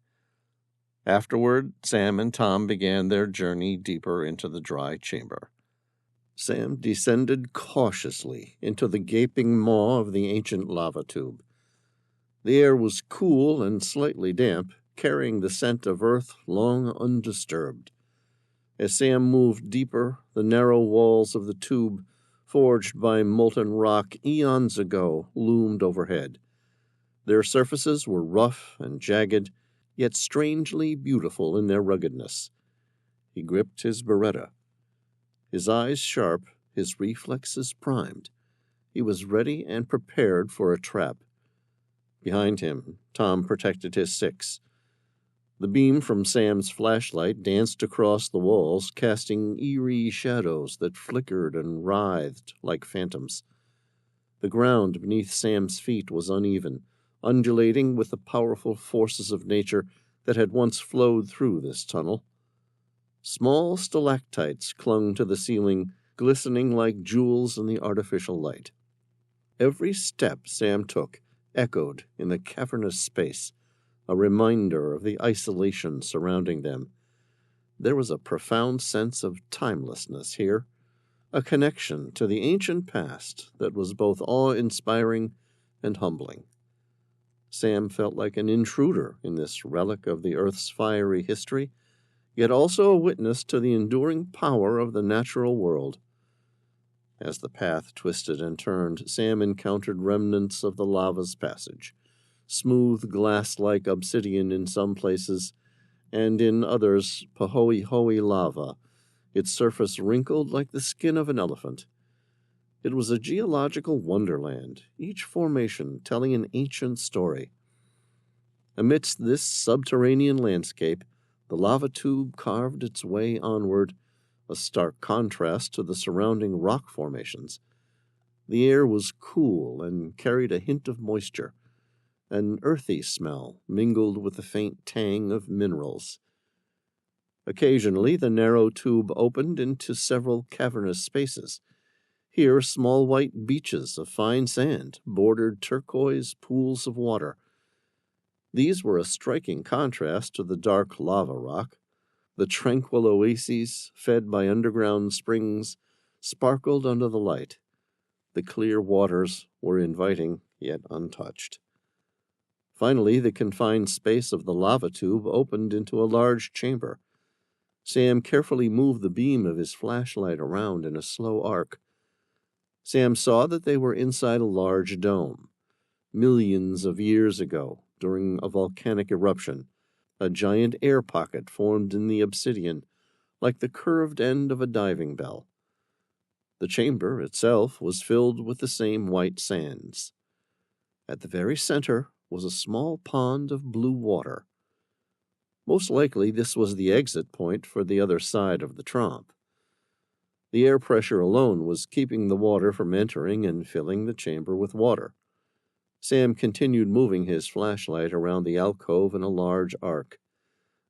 Speaker 1: Afterward, Sam and Tom began their journey deeper into the dry chamber. Sam descended cautiously into the gaping maw of the ancient lava tube. The air was cool and slightly damp, carrying the scent of earth long undisturbed. As Sam moved deeper, the narrow walls of the tube, forged by molten rock eons ago, loomed overhead. Their surfaces were rough and jagged, yet strangely beautiful in their ruggedness. He gripped his beretta. His eyes sharp, his reflexes primed. He was ready and prepared for a trap. Behind him, Tom protected his six. The beam from Sam's flashlight danced across the walls, casting eerie shadows that flickered and writhed like phantoms. The ground beneath Sam's feet was uneven, undulating with the powerful forces of nature that had once flowed through this tunnel. Small stalactites clung to the ceiling, glistening like jewels in the artificial light. Every step Sam took echoed in the cavernous space, a reminder of the isolation surrounding them. There was a profound sense of timelessness here, a connection to the ancient past that was both awe-inspiring and humbling. Sam felt like an intruder in this relic of the Earth's fiery history, yet also a witness to the enduring power of the natural world. As the path twisted and turned, Sam encountered remnants of the lava's passage, smooth glass-like obsidian in some places, and in others pahoe-hoe lava, its surface wrinkled like the skin of an elephant. It was a geological wonderland, each formation telling an ancient story. Amidst this subterranean landscape, the lava tube carved its way onward, a stark contrast to the surrounding rock formations. The air was cool and carried a hint of moisture. An earthy smell mingled with the faint tang of minerals. Occasionally, the narrow tube opened into several cavernous spaces. Here, small white beaches of fine sand bordered turquoise pools of water. These were a striking contrast to the dark lava rock. The tranquil oases, fed by underground springs, sparkled under the light. The clear waters were inviting, yet untouched. Finally, the confined space of the lava tube opened into a large chamber. Sam carefully moved the beam of his flashlight around in a slow arc. Sam saw that they were inside a large dome. Millions of years ago, during a volcanic eruption, a giant air pocket formed in the obsidian, like the curved end of a diving bell. The chamber itself was filled with the same white sands. At the very center was a small pond of blue water. Most likely this was the exit point for the other side of the tromp. The air pressure alone was keeping the water from entering and filling the chamber with water. Sam continued moving his flashlight around the alcove in a large arc.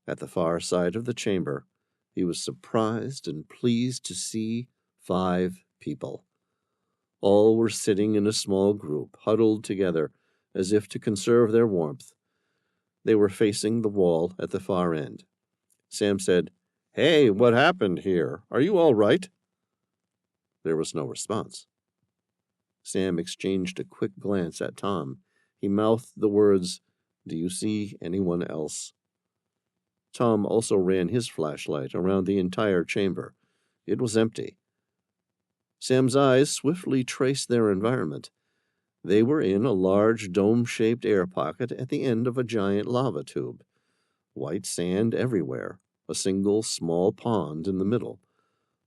Speaker 1: At the far side of the chamber, he was surprised and pleased to see 5 people. All were sitting in a small group, huddled together as if to conserve their warmth. They were facing the wall at the far end. Sam said, "Hey, what happened here? Are you all right?" There was no response. Sam exchanged a quick glance at Tom. He mouthed the words, "Do you see anyone else?" Tom also ran his flashlight around the entire chamber. It was empty. Sam's eyes swiftly traced their environment. They were in a large dome-shaped air pocket at the end of a giant lava tube. White sand everywhere, a single small pond in the middle.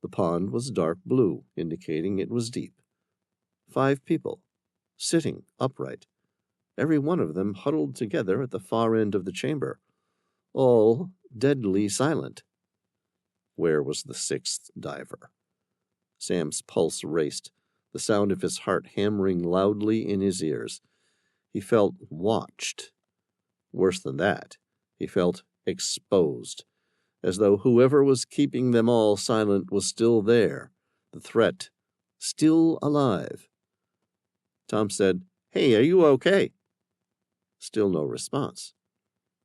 Speaker 1: The pond was dark blue, indicating it was deep. 5 people, sitting upright, every one of them huddled together at the far end of the chamber, all deadly silent. Where was the 6th diver? Sam's pulse raced, the sound of his heart hammering loudly in his ears. He felt watched. Worse than that, he felt exposed, as though whoever was keeping them all silent was still there, the threat, still alive. Tom said, "Hey, are you okay?" Still no response.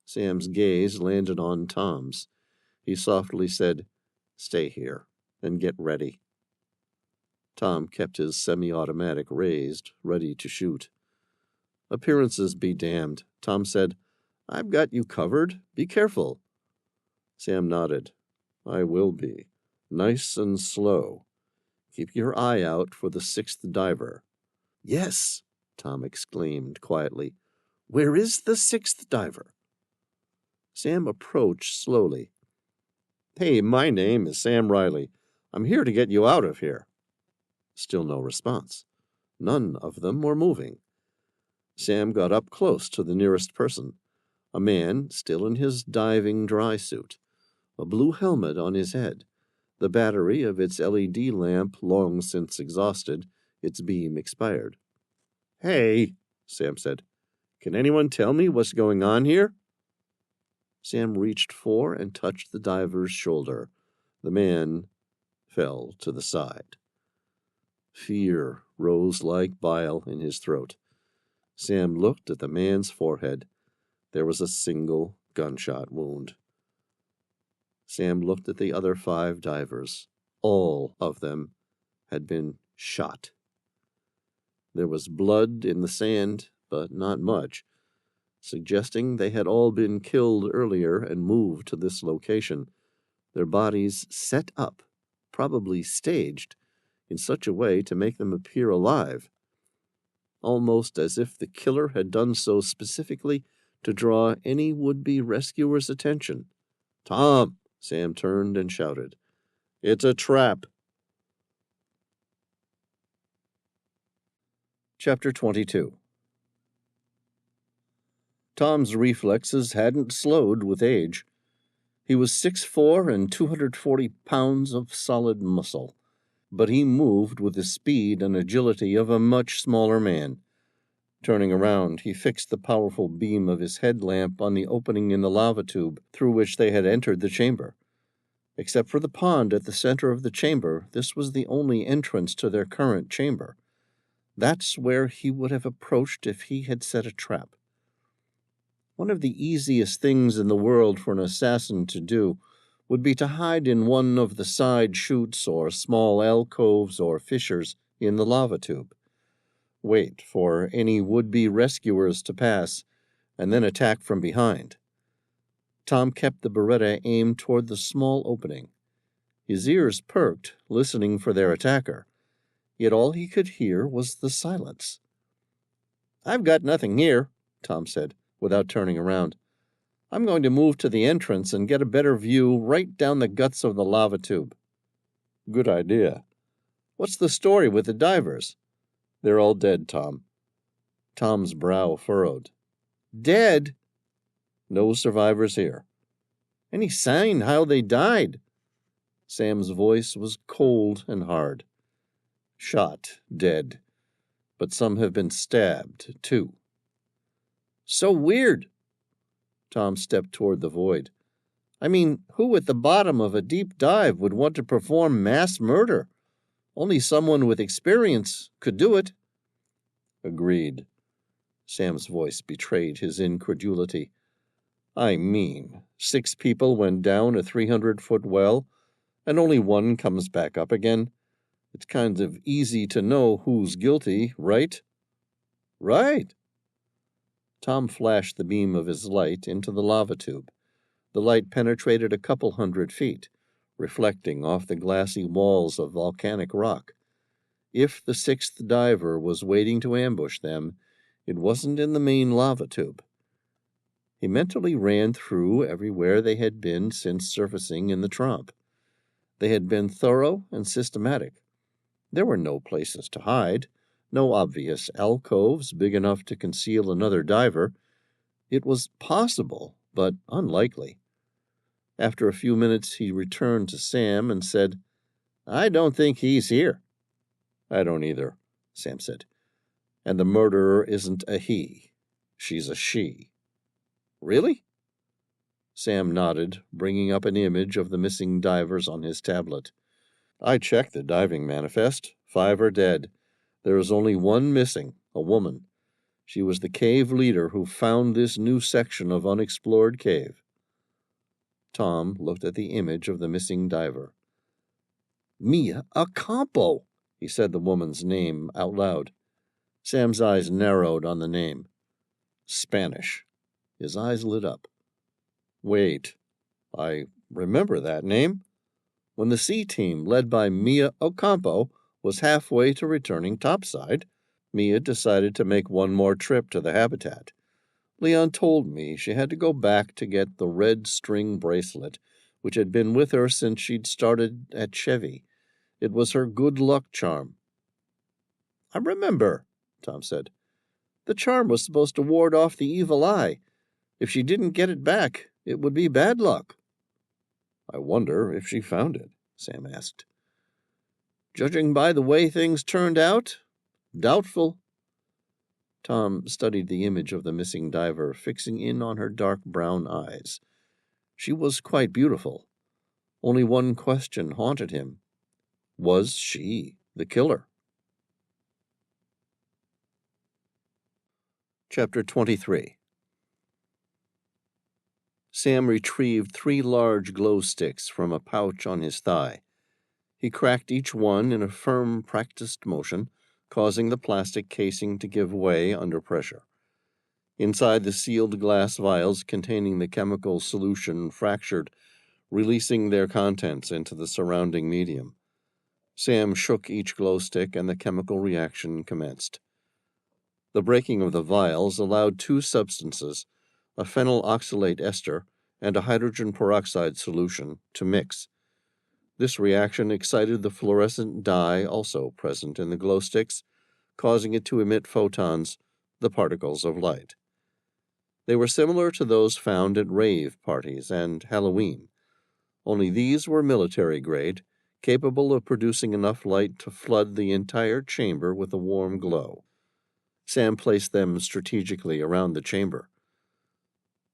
Speaker 1: Sam's gaze landed on Tom's. He softly said, "Stay here and get ready." Tom kept his semi-automatic raised, ready to shoot. "Appearances be damned," Tom said. "I've got you covered. Be careful." Sam nodded. "I will be. Nice and slow. Keep your eye out for the 6th diver." "Yes," Tom exclaimed quietly. "Where is the 6th diver?" Sam approached slowly. "Hey, my name is Sam Reilly. I'm here to get you out of here." Still no response. None of them were moving. Sam got up close to the nearest person, a man still in his diving dry suit, a blue helmet on his head, the battery of its LED lamp long since exhausted, its beam expired. "Hey," Sam said, "can anyone tell me what's going on here?" Sam reached for and touched the diver's shoulder. The man fell to the side. Fear rose like bile in his throat. Sam looked at the man's forehead. There was a single gunshot wound. Sam looked at the other 5 divers. All of them had been shot. There was blood in the sand, but not much, suggesting they had all been killed earlier and moved to this location, their bodies set up, probably staged, in such a way to make them appear alive, almost as if the killer had done so specifically to draw any would-be rescuer's attention. "Tom!" Sam turned and shouted. "It's a trap!" Chapter 22. Tom's reflexes hadn't slowed with age. He was 6'4" and 240 pounds of solid muscle, but he moved with the speed and agility of a much smaller man. Turning around, he fixed the powerful beam of his headlamp on the opening in the lava tube through which they had entered the chamber. Except for the pond at the center of the chamber, this was the only entrance to their current chamber. That's where he would have approached if he had set a trap. One of the easiest things in the world for an assassin to do would be to hide in one of the side chutes or small alcoves or fissures in the lava tube. Wait for any would-be rescuers to pass, and then attack from behind. Tom kept the Beretta aimed toward the small opening. His ears perked, listening for their attacker, yet all he could hear was the silence. "I've got nothing here," Tom said, without turning around. "I'm going to move to the entrance and get a better view right down the guts of the lava tube." "Good idea. What's the story with the divers?" "They're all dead, Tom." Tom's brow furrowed. "Dead?" "No survivors here." "Any sign how they died?" Sam's voice was cold and hard. "Shot, dead. But some have been stabbed, too." "So weird." Tom stepped toward the void. "I mean, who at the bottom of a deep dive would want to perform mass murder? Only someone with experience could do it." "Agreed." Sam's voice betrayed his incredulity. "I mean, 6 people went down a 300-foot well, and only one comes back up again. It's kind of easy to know who's guilty, right?" "Right." Tom flashed the beam of his light into the lava tube. The light penetrated a couple 100 feet, reflecting off the glassy walls of volcanic rock. If the 6th diver was waiting to ambush them, it wasn't in the main lava tube. He mentally ran through everywhere they had been since surfacing in the Tromp. They had been thorough and systematic. There were no places to hide, no obvious alcoves big enough to conceal another diver. It was possible, but unlikely. After a few minutes, he returned to Sam and said, "I don't think he's here." "I don't either," Sam said. "And the murderer isn't a he. She's a she." "Really?" Sam nodded, bringing up an image of the missing divers on his tablet. "I checked the diving manifest. 5 are dead. There is only one missing, a woman. She was the cave leader who found this new section of unexplored cave." Tom looked at the image of the missing diver. "Mia Ocampo," he said the woman's name out loud. Sam's eyes narrowed on the name. "Spanish." His eyes lit up. "Wait, I remember that name. When the C team, led by Mia Ocampo, was halfway to returning topside, Mia decided to make one more trip to the habitat. Leon told me she had to go back to get the red string bracelet, which had been with her since she'd started at Chevy. It was her good luck charm." "I remember," Tom said. "The charm was supposed to ward off the evil eye. If she didn't get it back, it would be bad luck." "I wonder if she found it," Sam asked. "Judging by the way things turned out, doubtful." Tom studied the image of the missing diver, fixing in on her dark brown eyes. She was quite beautiful. Only one question haunted him. Was she the killer? Chapter 23. Sam retrieved 3 large glow sticks from a pouch on his thigh. He cracked each one in a firm, practiced motion, causing the plastic casing to give way under pressure. Inside, the sealed glass vials containing the chemical solution fractured, releasing their contents into the surrounding medium. Sam shook each glow stick, and the chemical reaction commenced. The breaking of the vials allowed 2 substances, a phenyl oxalate ester and a hydrogen peroxide solution, to mix. This reaction excited the fluorescent dye also present in the glow sticks, causing it to emit photons, the particles of light. They were similar to those found at rave parties and Halloween, only these were military grade, capable of producing enough light to flood the entire chamber with a warm glow. Sam placed them strategically around the chamber.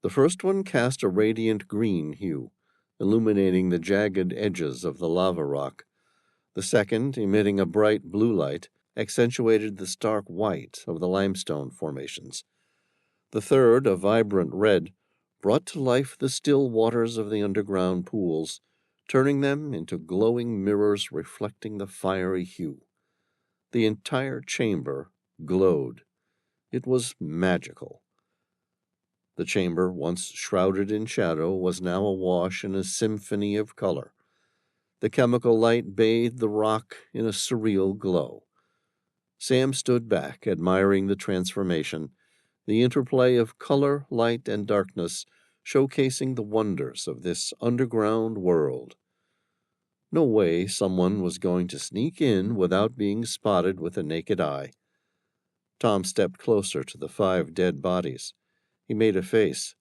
Speaker 1: The first one cast a radiant green hue, illuminating the jagged edges of the lava rock. The second, emitting a bright blue light, accentuated the stark white of the limestone formations. The third, a vibrant red, brought to life the still waters of the underground pools, turning them into glowing mirrors reflecting the fiery hue. The entire chamber glowed. It was magical. The chamber, once shrouded in shadow, was now awash in a symphony of color. The chemical light bathed the rock in a surreal glow. Sam stood back, admiring the transformation, the interplay of color, light, and darkness, showcasing the wonders of this underground world. No way someone was going to sneak in without being spotted with a naked eye. Tom stepped closer to the 5 dead bodies. He made a face.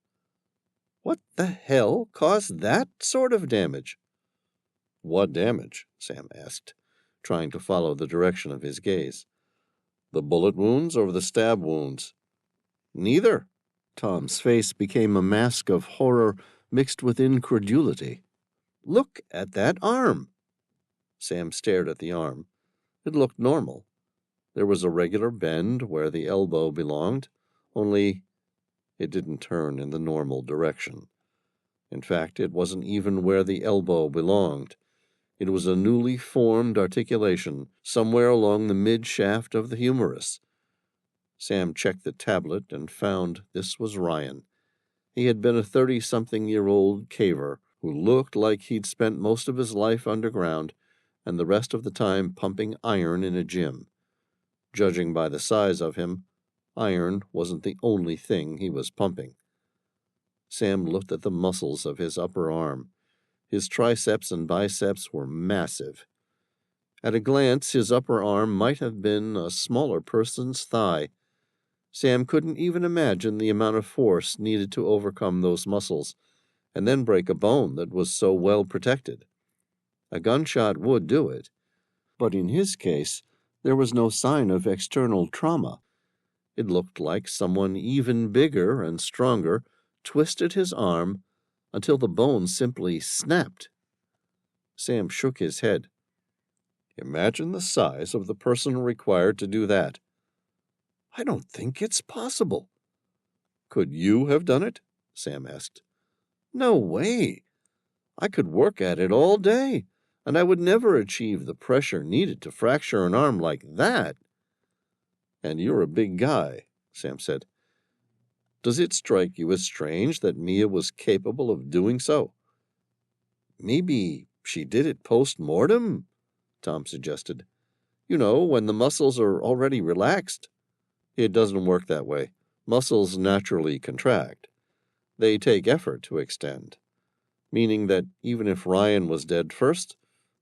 Speaker 1: "What the hell caused that sort of damage?" "What damage?" Sam asked, trying to follow the direction of his gaze. "The bullet wounds or the stab wounds?" "Neither." Tom's face became a mask of horror mixed with incredulity. "Look at that arm." Sam stared at the arm. It looked normal. There was a regular bend where the elbow belonged, only it didn't turn in the normal direction. In fact, it wasn't even where the elbow belonged. It was a newly formed articulation somewhere along the mid-shaft of the humerus. Sam checked the tablet and found this was Ryan. He had been a 30-something-year-old caver who looked like he'd spent most of his life underground and the rest of the time pumping iron in a gym. Judging by the size of him, iron wasn't the only thing he was pumping. Sam looked at the muscles of his upper arm. His triceps and biceps were massive. At a glance, his upper arm might have been a smaller person's thigh. Sam couldn't even imagine the amount of force needed to overcome those muscles, and then break a bone that was so well protected. A gunshot would do it, but in his case, there was no sign of external trauma. It looked like someone even bigger and stronger twisted his arm until the bone simply snapped. Sam shook his head. Imagine the size of the person required to do that. I don't think it's possible. Could you have done it? Sam asked. No way. I could work at it all day, and I would never achieve the pressure needed to fracture an arm like that. And you're a big guy, Sam said. Does it strike you as strange that Mia was capable of doing so? Maybe she did it post-mortem, Tom suggested. You know, when the muscles are already relaxed. It doesn't work that way. Muscles naturally contract. They take effort to extend, meaning that even if Ryan was dead first,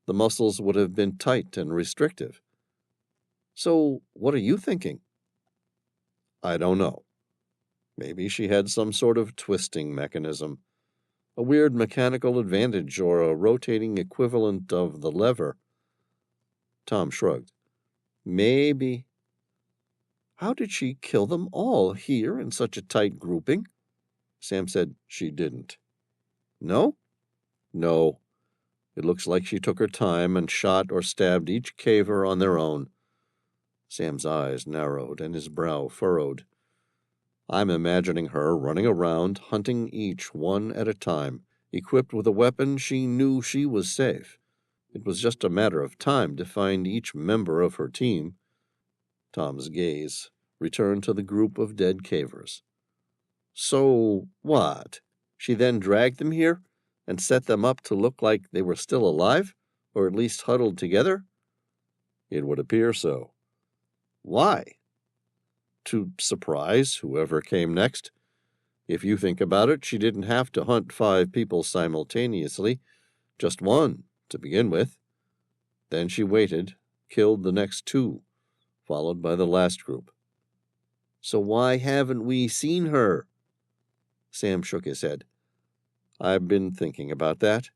Speaker 1: the muscles would have been tight and restrictive. So what are you thinking? I don't know. Maybe she had some sort of twisting mechanism, a weird mechanical advantage or a rotating equivalent of the lever. Tom shrugged. Maybe. How did she kill them all here in such a tight grouping? Sam said she didn't. No? No. It looks like she took her time and shot or stabbed each caver on their own. Sam's eyes narrowed and his brow furrowed. I'm imagining her running around, hunting each one at a time, equipped with a weapon she knew she was safe. It was just a matter of time to find each member of her team. Tom's gaze returned to the group of dead cavers. So what? She then dragged them here and set them up to look like they were still alive, or at least huddled together? It would appear so. Why? To surprise whoever came next. If you think about it, she didn't have to hunt 5 people simultaneously, just one to begin with. Then she waited, killed the next 2, followed by the last group. So why haven't we seen her? Sam shook his head. I've been thinking about that.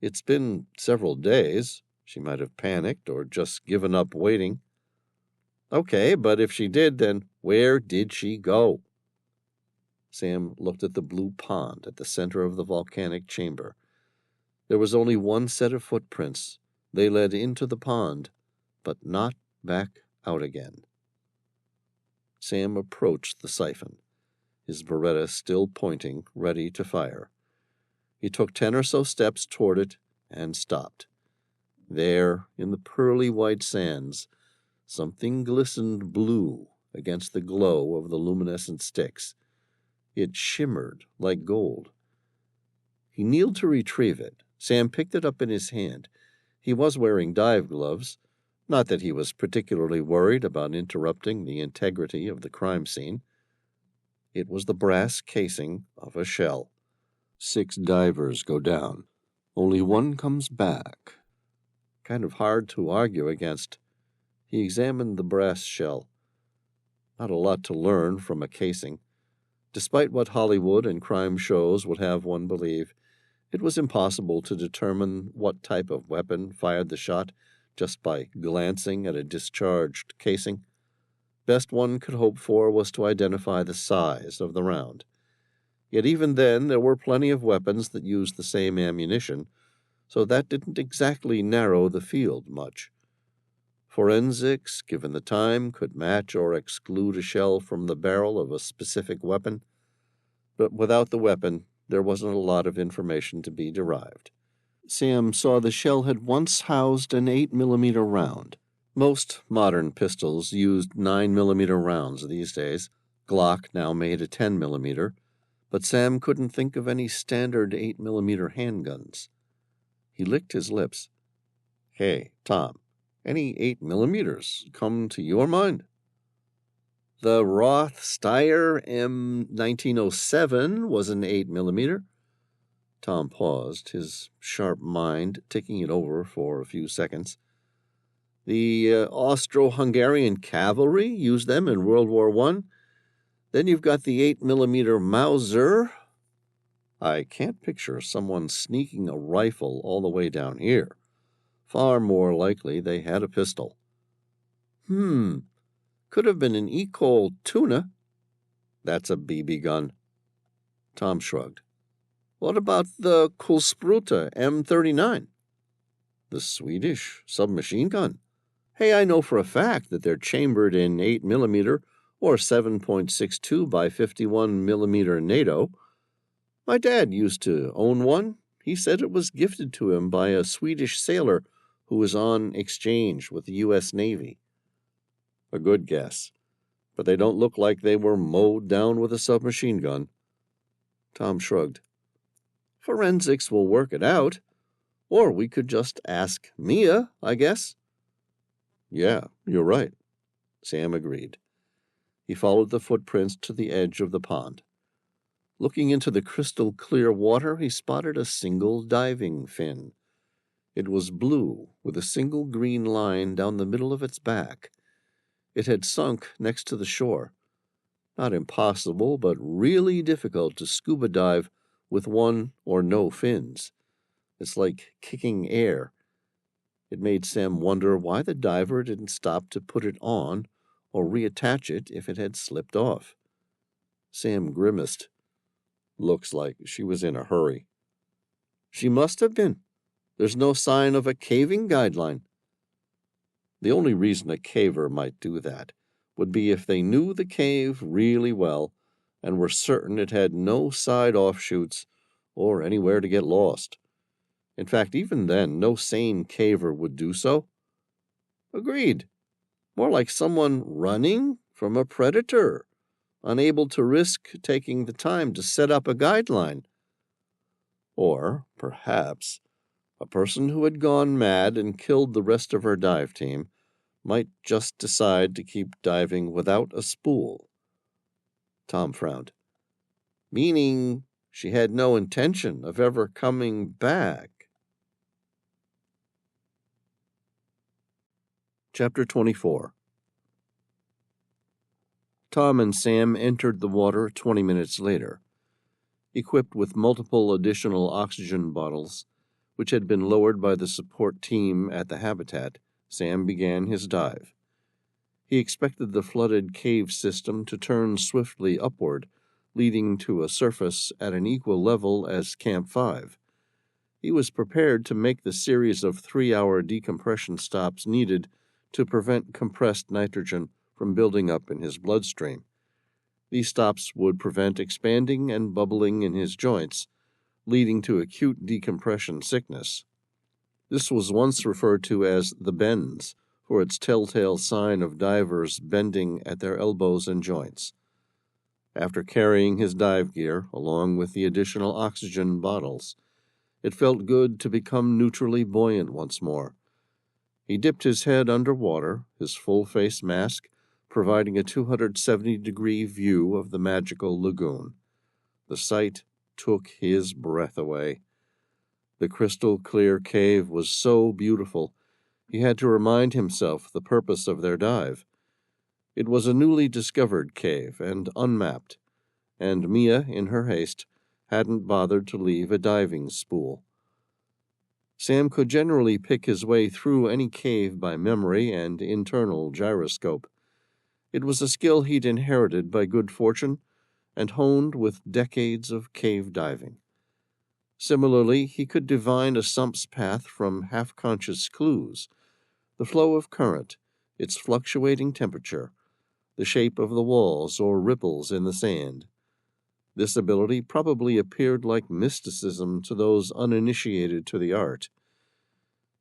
Speaker 1: It's been several days. She might have panicked or just given up waiting. Okay, but if she did, then where did she go? Sam looked at the blue pond at the center of the volcanic chamber. There was only one set of footprints. They led into the pond, but not back out again. Sam approached the siphon. his Beretta still pointing, ready to fire. He took 10 or so steps toward it and stopped. There, in the pearly white sands, something glistened blue against the glow of the luminescent sticks. It shimmered like gold. He kneeled to retrieve it. Sam picked it up in his hand. He was wearing dive gloves, not that he was particularly worried about interrupting the integrity of the crime scene. It was the brass casing of a shell. 6 divers go down. Only one comes back. Kind of hard to argue against. He examined the brass shell. Not a lot to learn from a casing. Despite what Hollywood and crime shows would have one believe, it was impossible to determine what type of weapon fired the shot just by glancing at a discharged casing. Best one could hope for was to identify the size of the round. Yet even then there were plenty of weapons that used the same ammunition, so that didn't exactly narrow the field much. Forensics, given the time, could match or exclude a shell from the barrel of a specific weapon, but without the weapon, there wasn't a lot of information to be derived. Sam saw the shell had once housed an 8mm round. Most modern pistols used 9mm rounds these days. Glock now made a 10mm, but Sam couldn't think of any standard 8mm handguns. He licked his lips. "Hey, Tom, any 8mm come to your mind?" The Roth Steyr M1907 was an 8mm. Tom paused, his sharp mind ticking it over for a few seconds. The Austro-Hungarian cavalry used them in World War I. Then you've got the 8mm Mauser. I can't picture someone sneaking a rifle all the way down here. Far more likely they had a pistol. Could have been an Ecol Tuna. That's a BB gun. Tom shrugged. What about the Kulspruta M39? The Swedish submachine gun. Hey, I know for a fact that they're chambered in 8mm or 7.62 by 51mm NATO. My dad used to own one. He said it was gifted to him by a Swedish sailor who was on exchange with the U.S. Navy. A good guess, but they don't look like they were mowed down with a submachine gun. Tom shrugged. Forensics will work it out, or we could just ask Mia, I guess. Yeah, you're right, Sam agreed. He followed the footprints to the edge of the pond. Looking into the crystal clear water, he spotted a single diving fin. It was blue, with a single green line down the middle of its back. It had sunk next to the shore. Not impossible, but really difficult to scuba dive with one or no fins. It's like kicking air. It made Sam wonder why the diver didn't stop to put it on or reattach it if it had slipped off. Sam grimaced. Looks like she was in a hurry. She must have been. There's no sign of a caving guideline. The only reason a caver might do that would be if they knew the cave really well and were certain it had no side offshoots or anywhere to get lost. In fact, even then, no sane caver would do so. Agreed. More like someone running from a predator, unable to risk taking the time to set up a guideline. Or, perhaps, a person who had gone mad and killed the rest of her dive team might just decide to keep diving without a spool. Tom frowned. Meaning she had no intention of ever coming back. Chapter 24. Tom and Sam entered the water 20 minutes later. Equipped with multiple additional oxygen bottles, which had been lowered by the support team at the habitat, Sam began his dive. He expected the flooded cave system to turn swiftly upward, leading to a surface at an equal level as Camp 5. He was prepared to make the series of 3-hour decompression stops needed to prevent compressed nitrogen from building up in his bloodstream. These stops would prevent expanding and bubbling in his joints, leading to acute decompression sickness. This was once referred to as the bends, for its telltale sign of divers bending at their elbows and joints. After carrying his dive gear, along with the additional oxygen bottles, it felt good to become neutrally buoyant once more. He dipped his head under water, his full-face mask providing a 270-degree view of the magical lagoon. The sight took his breath away. The crystal-clear cave was so beautiful, he had to remind himself the purpose of their dive. It was a newly discovered cave and unmapped, and Mia, in her haste, hadn't bothered to leave a diving spool. Sam could generally pick his way through any cave by memory and internal gyroscope. It was a skill he'd inherited by good fortune and honed with decades of cave diving. Similarly, he could divine a sump's path from half-conscious clues, the flow of current, its fluctuating temperature, the shape of the walls or ripples in the sand. This ability probably appeared like mysticism to those uninitiated to the art.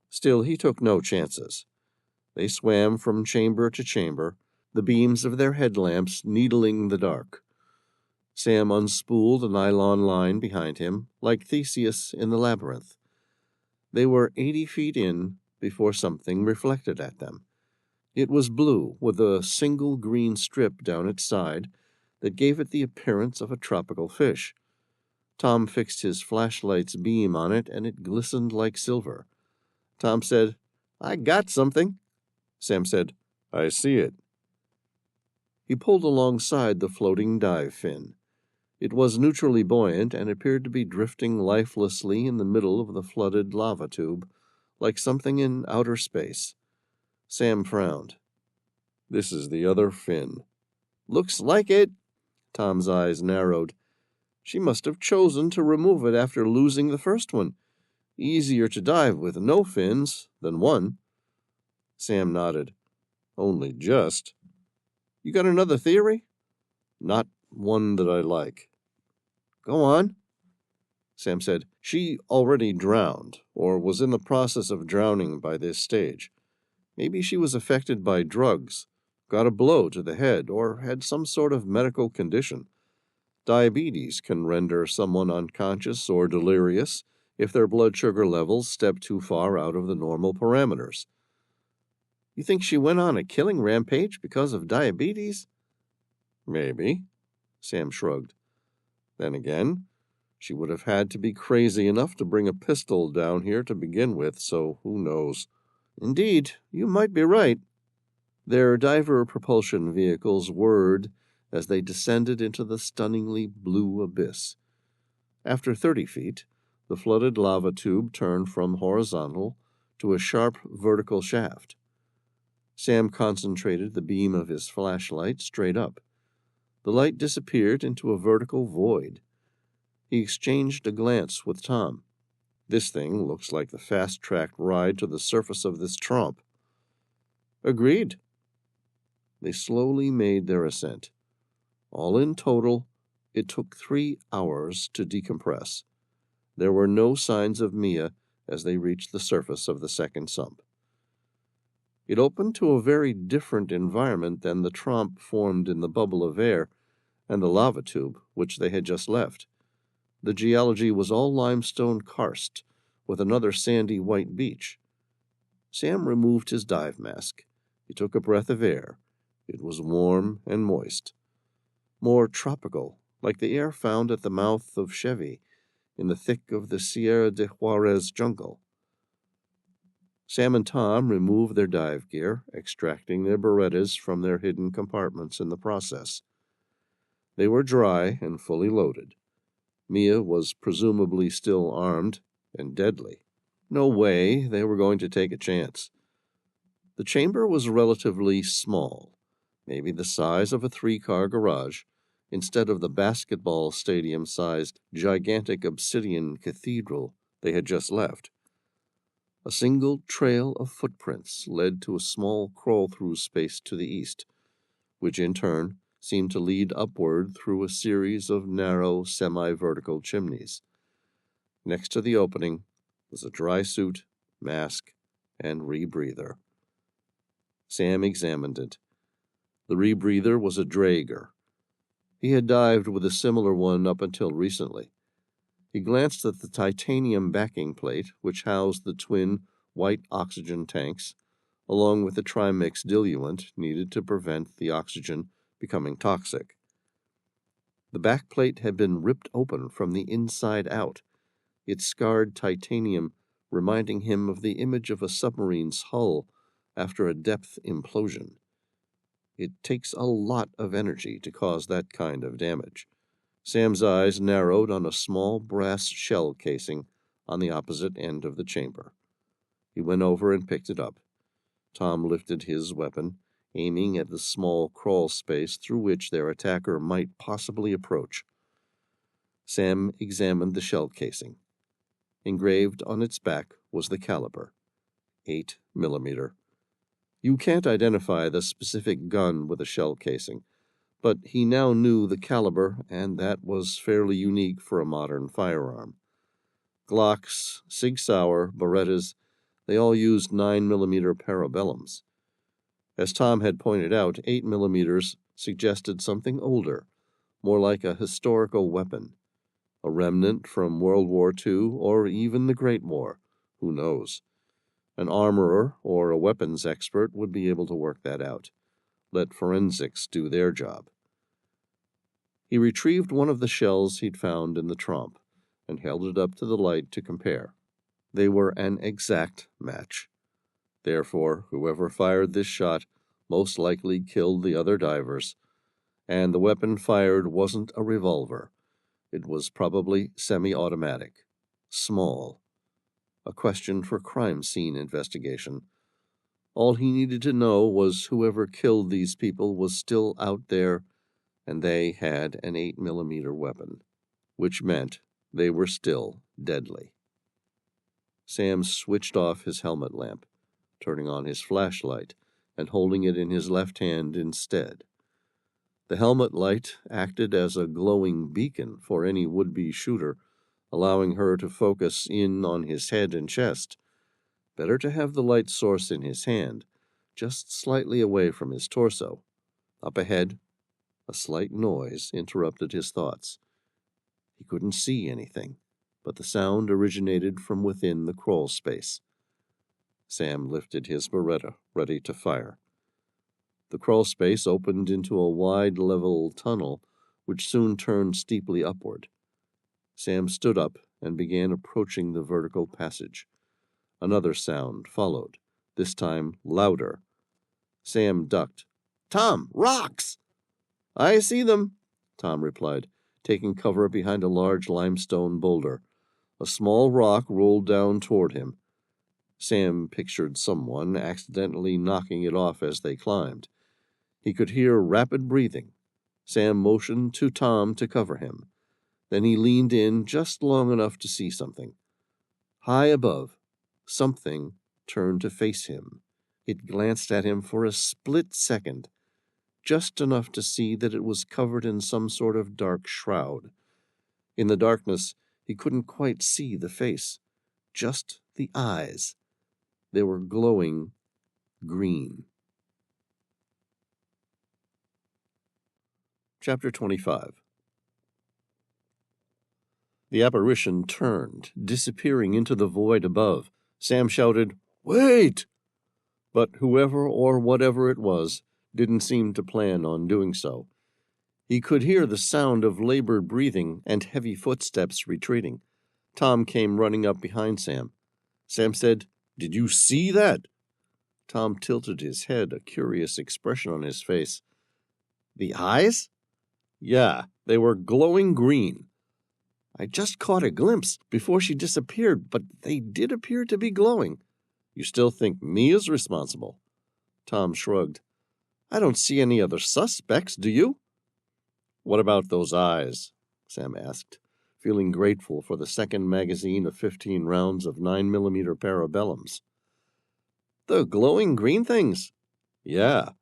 Speaker 1: Still, he took no chances. They swam from chamber to chamber, the beams of their headlamps needling the dark. Sam unspooled a nylon line behind him, like Theseus in the labyrinth. They were 80 feet in before something reflected at them. It was blue, with a single green strip down its side that gave it the appearance of a tropical fish. Tom fixed his flashlight's beam on it, and it glistened like silver. Tom said, "I got something." Sam said, "I see it." He pulled alongside the floating dive fin. It was neutrally buoyant and appeared to be drifting lifelessly in the middle of the flooded lava tube, like something in outer space. Sam frowned. "This is the other fin." "Looks like it." Tom's eyes narrowed. "She must have chosen to remove it after losing the first one. Easier to dive with no fins than one." Sam nodded. "Only just. You got another theory?" "Not one that I like." "Go on." Sam said, "She already drowned, or was in the process of drowning by this stage. Maybe she was affected by drugs, got a blow to the head, or had some sort of medical condition. Diabetes can render someone unconscious or delirious if their blood sugar levels step too far out of the normal parameters." "You think she went on a killing rampage because of diabetes?" "Maybe," Sam shrugged. "Then again, she would have had to be crazy enough to bring a pistol down here to begin with, so who knows?" "Indeed, you might be right." Their diver propulsion vehicles whirred as they descended into the stunningly blue abyss. After 30 feet, the flooded lava tube turned from horizontal to a sharp vertical shaft. Sam concentrated the beam of his flashlight straight up. The light disappeared into a vertical void. He exchanged a glance with Tom. "This thing looks like the fast-tracked ride to the surface of this tromp." "Agreed." They slowly made their ascent. All in total, it took 3 hours to decompress. There were no signs of Mia as they reached the surface of the second sump. It opened to a very different environment than the tromp formed in the bubble of air and the lava tube, which they had just left. The geology was all limestone karst, with another sandy white beach. Sam removed his dive mask. He took a breath of air. It was warm and moist. More tropical, like the air found at the mouth of Chevy, in the thick of the Sierra de Juarez jungle. Sam and Tom removed their dive gear, extracting their Berettas from their hidden compartments in the process. They were dry and fully loaded. Mia was presumably still armed and deadly. No way they were going to take a chance. The chamber was relatively small, maybe the size of a 3-car garage, instead of the basketball stadium-sized, gigantic obsidian cathedral they had just left. A single trail of footprints led to a small crawl-through space to the east, which in turn seemed to lead upward through a series of narrow, semi-vertical chimneys. Next to the opening was a dry suit, mask, and rebreather. Sam examined it. The rebreather was a Draeger. He had dived with a similar one up until recently. He glanced at the titanium backing plate, which housed the twin white oxygen tanks, along with the trimix diluent needed to prevent the oxygen becoming toxic. The back plate had been ripped open from the inside out, its scarred titanium reminding him of the image of a submarine's hull after a depth implosion. It takes a lot of energy to cause that kind of damage. Sam's eyes narrowed on a small brass shell casing on the opposite end of the chamber. He went over and picked it up. Tom lifted his weapon, aiming at the small crawl space through which their attacker might possibly approach. Sam examined the shell casing. Engraved on its back was the caliber, 8 millimeter. You can't identify the specific gun with a shell casing, but he now knew the caliber, and that was fairly unique for a modern firearm. Glocks, Sig Sauer, Berettas, they all used 9 millimeter parabellums. As Tom had pointed out, 8 millimeters suggested something older, more like a historical weapon, a remnant from World War II or even the Great War, who knows. An armorer or a weapons expert would be able to work that out. Let forensics do their job. He retrieved one of the shells he'd found in the trompe and held it up to the light to compare. They were an exact match. Therefore, whoever fired this shot most likely killed the other divers, and the weapon fired wasn't a revolver. It was probably semi-automatic, small. A question for crime scene investigation. All he needed to know was whoever killed these people was still out there, and they had an 8 millimeter weapon, which meant they were still deadly. Sam switched off his helmet lamp, turning on his flashlight and holding it in his left hand instead. The helmet light acted as a glowing beacon for any would-be shooter, allowing her to focus in on his head and chest. Better to have the light source in his hand, just slightly away from his torso. Up ahead, a slight noise interrupted his thoughts. He couldn't see anything, but the sound originated from within the crawl space. Sam lifted his Beretta, ready to fire. The crawl space opened into a wide level tunnel, which soon turned steeply upward. Sam stood up and began approaching the vertical passage. Another sound followed, this time louder. Sam ducked. "Tom, rocks!" "I see them," Tom replied, taking cover behind a large limestone boulder. A small rock rolled down toward him. Sam pictured someone accidentally knocking it off as they climbed. He could hear rapid breathing. Sam motioned to Tom to cover him. Then he leaned in just long enough to see something. High above, something turned to face him. It glanced at him for a split second, just enough to see that it was covered in some sort of dark shroud. In the darkness, he couldn't quite see the face, just the eyes. They were glowing green. Chapter 25. The apparition turned, disappearing into the void above. Sam shouted, "Wait!" But whoever or whatever it was didn't seem to plan on doing so. He could hear the sound of labored breathing and heavy footsteps retreating. Tom came running up behind Sam. Sam said, "Did you see that?" Tom tilted his head, a curious expression on his face. "The eyes?" "Yeah, they were glowing green. I just caught a glimpse before she disappeared, but they did appear to be glowing." "You still think me is responsible?" Tom shrugged. "I don't see any other suspects, do you?" "What about those eyes?" Sam asked, feeling grateful for the second magazine of 15 rounds of 9 millimeter parabellums. "The glowing green things?" "Yeah."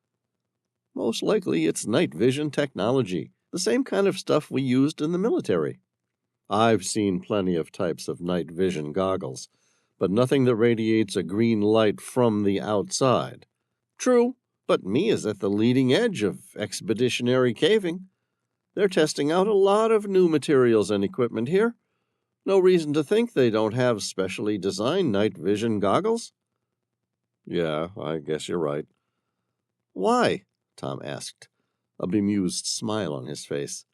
Speaker 1: Most likely it's night vision technology, the same kind of stuff we used in the military. I've seen plenty of types of night vision goggles, but nothing that radiates a green light from the outside. True, but Mia's at the leading edge of expeditionary caving. They're testing out a lot of new materials and equipment here. No reason to think they don't have specially designed night vision goggles. Yeah, I guess you're right. Why? Tom asked, a bemused smile on his face.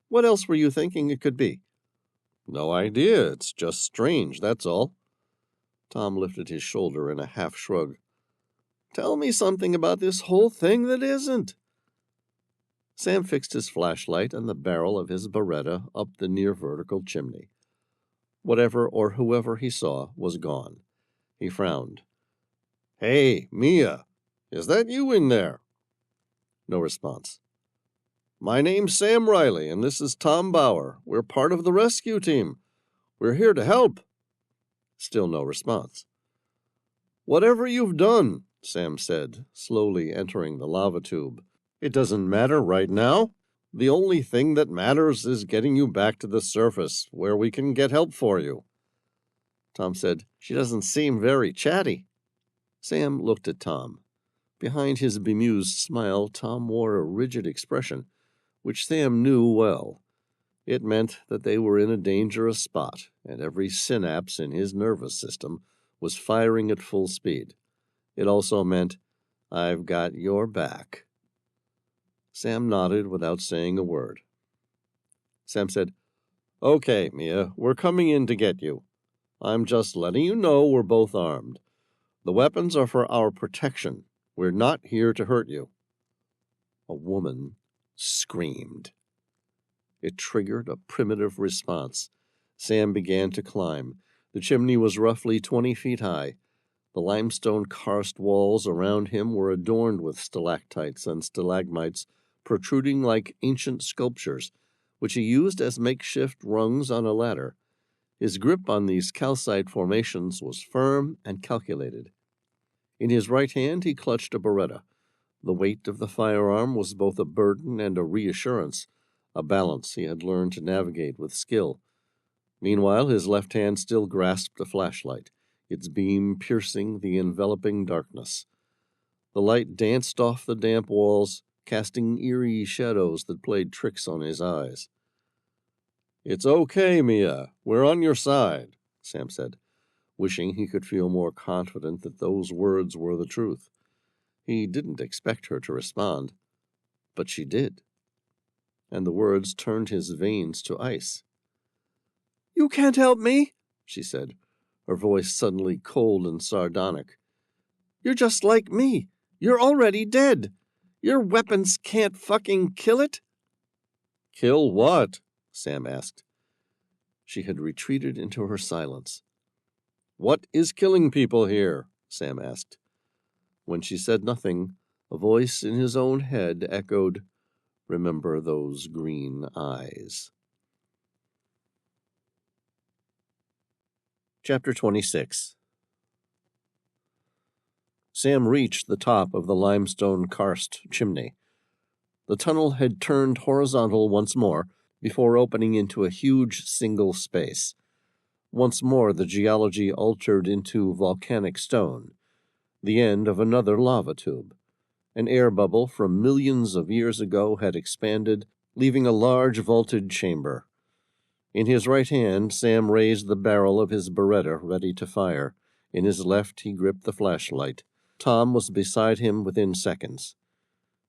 Speaker 1: What else were you thinking it could be? No idea. It's just strange, that's all. Tom lifted his shoulder in a half shrug. Tell me something about this whole thing that isn't. Sam fixed his flashlight and the barrel of his Beretta up the near vertical chimney. Whatever or whoever he saw was gone. He frowned. Hey, Mia, is that you in there? No response. My name's Sam Reilly, and this is Tom Bauer. We're part of the rescue team. We're here to help. Still no response. Whatever you've done, Sam said, slowly entering the lava tube. It doesn't matter right now. The only thing that matters is getting you back to the surface, where we can get help for you. Tom said, She doesn't seem very chatty. Sam looked at Tom. Behind his bemused smile, Tom wore a rigid expression, which Sam knew well. It meant that they were in a dangerous spot, and every synapse in his nervous system was firing at full speed. It also meant, I've got your back. Sam nodded without saying a word. Sam said, Okay, Mia, we're coming in to get you. I'm just letting you know we're both armed. The weapons are for our protection. We're not here to hurt you. A woman screamed. It triggered a primitive response. Sam began to climb. The chimney was roughly 20 feet high. The limestone karst walls around him were adorned with stalactites and stalagmites protruding like ancient sculptures, which he used as makeshift rungs on a ladder. His grip on these calcite formations was firm and calculated. In his right hand he clutched a Beretta. The weight of the firearm was both a burden and a reassurance, a balance he had learned to navigate with skill. Meanwhile, his left hand still grasped the flashlight, its beam piercing the enveloping darkness. The light danced off the damp walls, casting eerie shadows that played tricks on his eyes. It's okay, Mia. We're on your side, Sam said, wishing he could feel more confident that those words were the truth. He didn't expect her to respond, but she did. And the words turned his veins to ice. You can't help me, she said, her voice suddenly cold and sardonic. You're just like me. You're already dead. Your weapons can't fucking kill it. Kill what? Sam asked. She had retreated into her silence. What is killing people here? Sam asked. When she said nothing, a voice in his own head echoed, Remember those green eyes. Chapter 26. Sam reached the top of the limestone karst chimney. The tunnel had turned horizontal once more before opening into a huge single space. Once more the geology altered into volcanic stone, the end of another lava tube. An air bubble from millions of years ago had expanded, leaving a large vaulted chamber. In his right hand, Sam raised the barrel of his Beretta, ready to fire. In his left, he gripped the flashlight. Tom was beside him within seconds.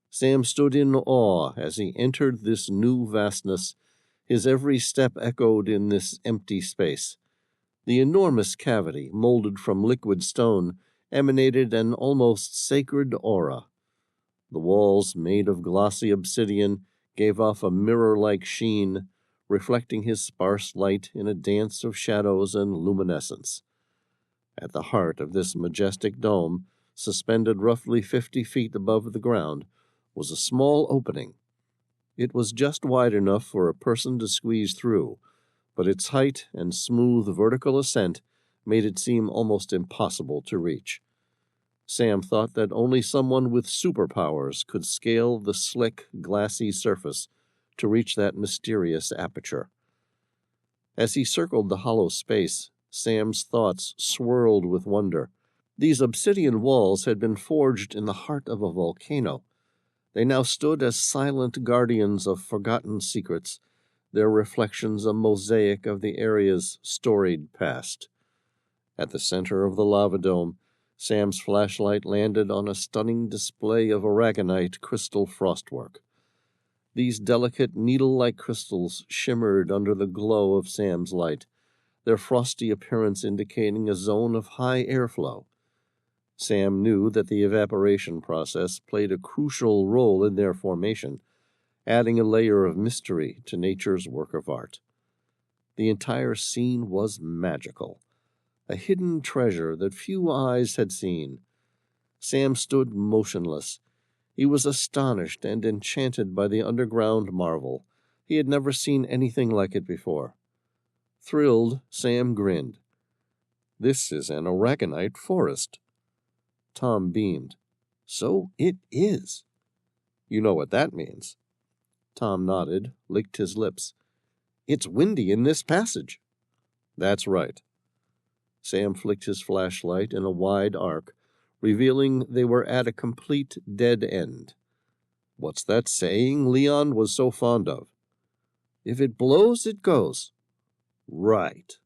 Speaker 1: Sam stood in awe as he entered this new vastness. His every step echoed in this empty space. The enormous cavity, molded from liquid stone, emanated an almost sacred aura. The walls, made of glossy obsidian, gave off a mirror-like sheen, reflecting his sparse light in a dance of shadows and luminescence. At the heart of this majestic dome, suspended roughly 50 feet above the ground, was a small opening. It was just wide enough for a person to squeeze through, but its height and smooth vertical ascent made it seem almost impossible to reach. Sam thought that only someone with superpowers could scale the slick, glassy surface to reach that mysterious aperture. As he circled the hollow space, Sam's thoughts swirled with wonder. These obsidian walls had been forged in the heart of a volcano. They now stood as silent guardians of forgotten secrets, their reflections a mosaic of the area's storied past. At the center of the lava dome, Sam's flashlight landed on a stunning display of aragonite crystal frostwork. These delicate needle-like crystals shimmered under the glow of Sam's light, their frosty appearance indicating a zone of high airflow. Sam knew that the evaporation process played a crucial role in their formation, adding a layer of mystery to nature's work of art. The entire scene was magical, a hidden treasure that few eyes had seen. Sam stood motionless. He was astonished and enchanted by the underground marvel. He had never seen anything like it before. Thrilled, Sam grinned. "This is an aragonite forest." Tom beamed. "So it is." "You know what that means." Tom nodded, licked his lips. "It's windy in this passage." "That's right." Sam flicked his flashlight in a wide arc, revealing they were at a complete dead end. "What's that saying Leon was so fond of?" "If it blows, it goes." "Right.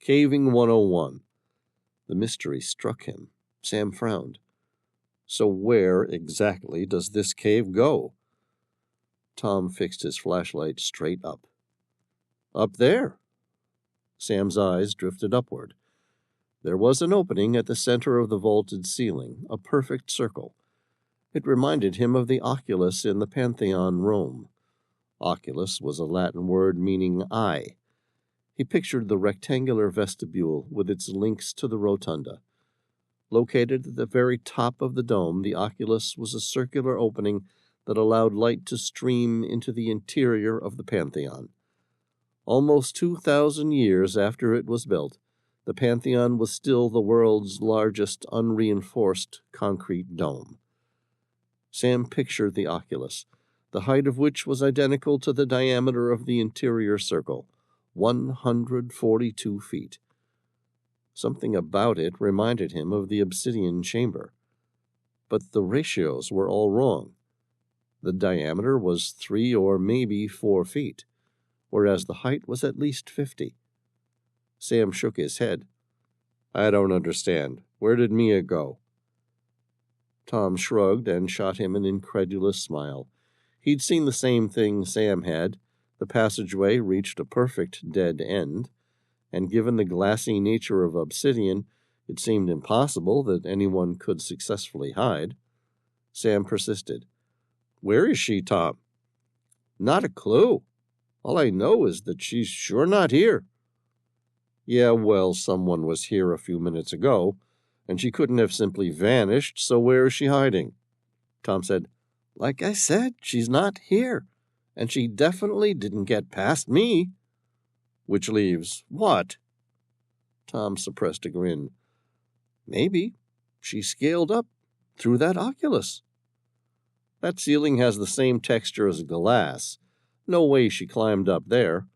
Speaker 1: Caving 101. The mystery struck him. Sam frowned. "So where exactly does this cave go?" Tom fixed his flashlight straight up. "Up there." Sam's eyes drifted upward. There was an opening at the center of the vaulted ceiling, a perfect circle. It reminded him of the oculus in the Pantheon, Rome. Oculus was a Latin word meaning eye. He pictured the rectangular vestibule with its links to the rotunda. Located at the very top of the dome, the oculus was a circular opening that allowed light to stream into the interior of the Pantheon. Almost 2,000 years after it was built, the Pantheon was still the world's largest unreinforced concrete dome. Sam pictured the oculus, the height of which was identical to the diameter of the interior circle, 142 feet. Something about it reminded him of the obsidian chamber. But the ratios were all wrong. The diameter was 3 or maybe 4 feet, whereas the height was at least 50. Sam shook his head. "I don't understand. Where did Mia go?" Tom shrugged and shot him an incredulous smile. He'd seen the same thing Sam had. The passageway reached a perfect dead end, and given the glassy nature of obsidian, it seemed impossible that anyone could successfully hide. Sam persisted. "Where is she, Tom?" "Not a clue. All I know is that she's sure not here." "Yeah, well, someone was here a few minutes ago, and she couldn't have simply vanished, so where is she hiding?" Tom said, "Like I said, she's not here, and she definitely didn't get past me." "Which leaves what?" Tom suppressed a grin. "Maybe she scaled up through that oculus." "That ceiling has the same texture as glass. No way she climbed up there.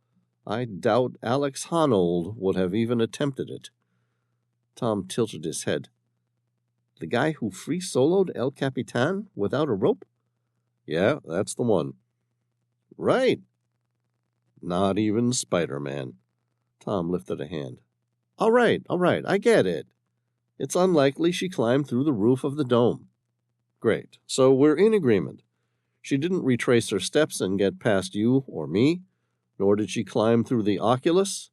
Speaker 1: I doubt Alex Honnold would have even attempted it." Tom tilted his head. "The guy who free-soloed El Capitan without a rope?" "Yeah, that's the one." "Right." "Not even Spider-Man." Tom lifted a hand. All right, I get it. It's unlikely she climbed through the roof of the dome." "Great. So we're in agreement. She didn't retrace her steps and get past you or me, nor did she climb through the oculus."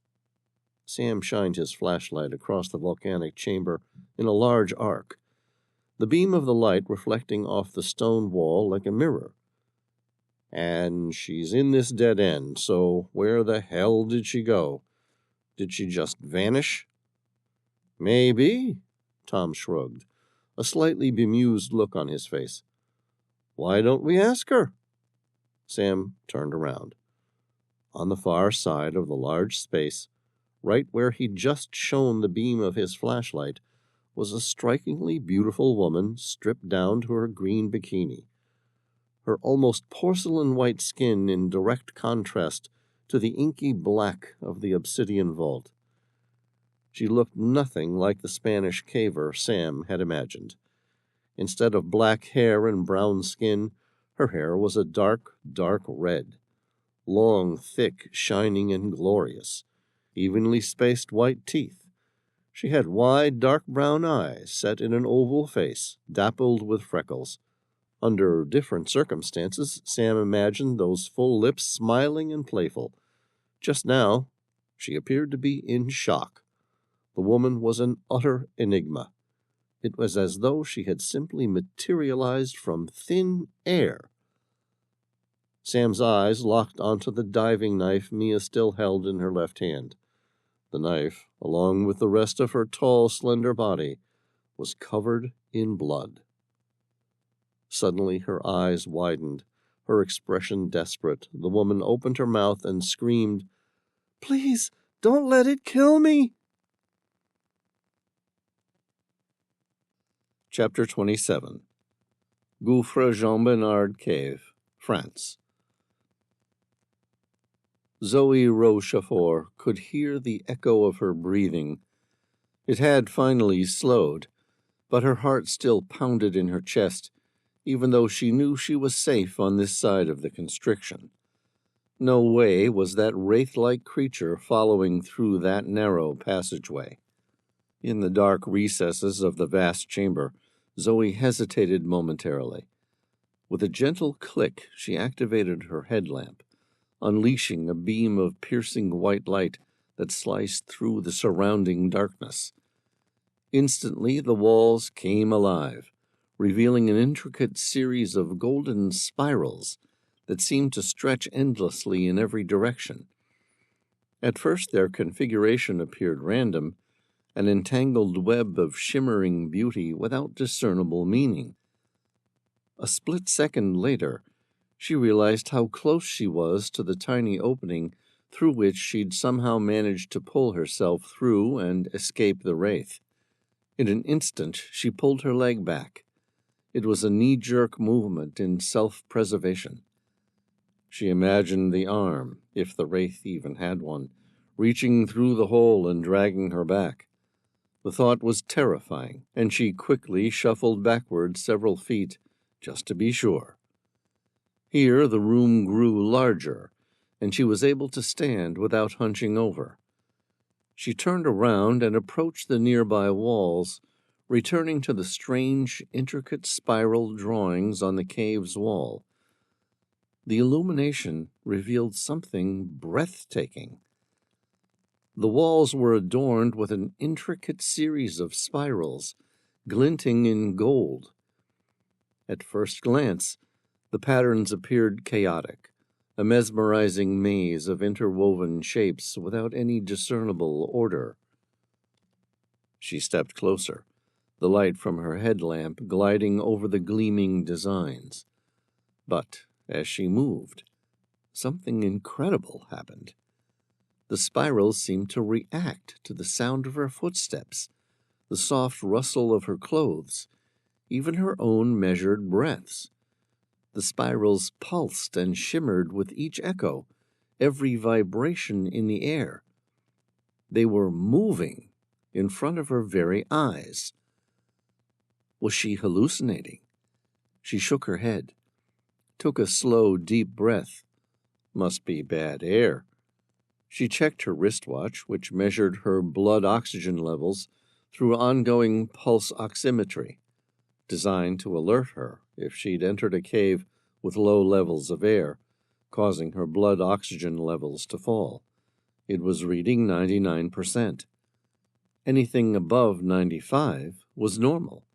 Speaker 1: Sam shined his flashlight across the volcanic chamber in a large arc, the beam of the light reflecting off the stone wall like a mirror. "And she's in this dead end, so where the hell did she go? Did she just vanish?" "Maybe," Tom shrugged, a slightly bemused look on his face. "Why don't we ask her?" Sam turned around. On the far side of the large space, right where he'd just shone the beam of his flashlight, was a strikingly beautiful woman stripped down to her green bikini, her almost porcelain-white skin in direct contrast to the inky black of the obsidian vault. She looked nothing like the Spanish caver Sam had imagined. Instead of black hair and brown skin, her hair was a dark, dark red. Long, thick, shining, and glorious. Evenly spaced white teeth. She had wide, dark brown eyes set in an oval face, dappled with freckles. Under different circumstances, Sam imagined those full lips smiling and playful. Just now, she appeared to be in shock. The woman was an utter enigma. It was as though she had simply materialized from thin air. Sam's eyes locked onto the diving knife Mia still held in her left hand. The knife, along with the rest of her tall, slender body, was covered in blood. Suddenly her eyes widened, her expression desperate. The woman opened her mouth and screamed, "Please, don't let it kill me!" Chapter 27. Gouffre Jean Bernard Cave, France. Zoe Rochefort could hear the echo of her breathing. It had finally slowed, but her heart still pounded in her chest, even though she knew she was safe on this side of the constriction. No way was that wraith-like creature following through that narrow passageway. In the dark recesses of the vast chamber, Zoe hesitated momentarily. With a gentle click, she activated her headlamp, unleashing a beam of piercing white light that sliced through the surrounding darkness. Instantly, the walls came alive, revealing an intricate series of golden spirals that seemed to stretch endlessly in every direction. At first, their configuration appeared random, an entangled web of shimmering beauty without discernible meaning. A split second later, she realized how close she was to the tiny opening through which she'd somehow managed to pull herself through and escape the wraith. In an instant, she pulled her leg back. It was a knee-jerk movement in self-preservation. She imagined the arm, if the wraith even had one, reaching through the hole and dragging her back. The thought was terrifying, and she quickly shuffled backward several feet, just to be sure. Here the room grew larger, and she was able to stand without hunching over. She turned around and approached the nearby walls, returning to the strange, intricate spiral drawings on the cave's wall. The illumination revealed something breathtaking. The walls were adorned with an intricate series of spirals, glinting in gold. At first glance, the patterns appeared chaotic, a mesmerizing maze of interwoven shapes without any discernible order. She stepped closer, the light from her headlamp gliding over the gleaming designs. But as she moved, something incredible happened. The spirals seemed to react to the sound of her footsteps, the soft rustle of her clothes, even her own measured breaths. The spirals pulsed and shimmered with each echo, every vibration in the air. They were moving in front of her very eyes. Was she hallucinating? She shook her head, took a slow, deep breath. Must be bad air. She checked her wristwatch, which measured her blood oxygen levels through ongoing pulse oximetry, designed to alert her if she'd entered a cave with low levels of air, causing her blood oxygen levels to fall. It was reading 99%. Anything above 95 was normal.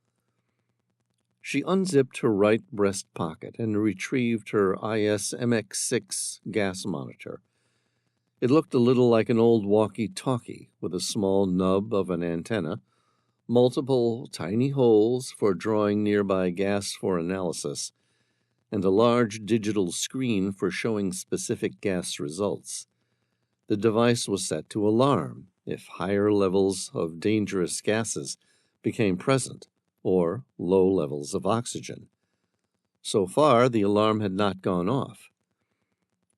Speaker 1: She unzipped her right breast pocket and retrieved her IS-MX6 gas monitor. It looked a little like an old walkie-talkie with a small nub of an antenna, multiple tiny holes for drawing nearby gas for analysis, and a large digital screen for showing specific gas results. The device was set to alarm if higher levels of dangerous gases became present, or low levels of oxygen. So far, the alarm had not gone off.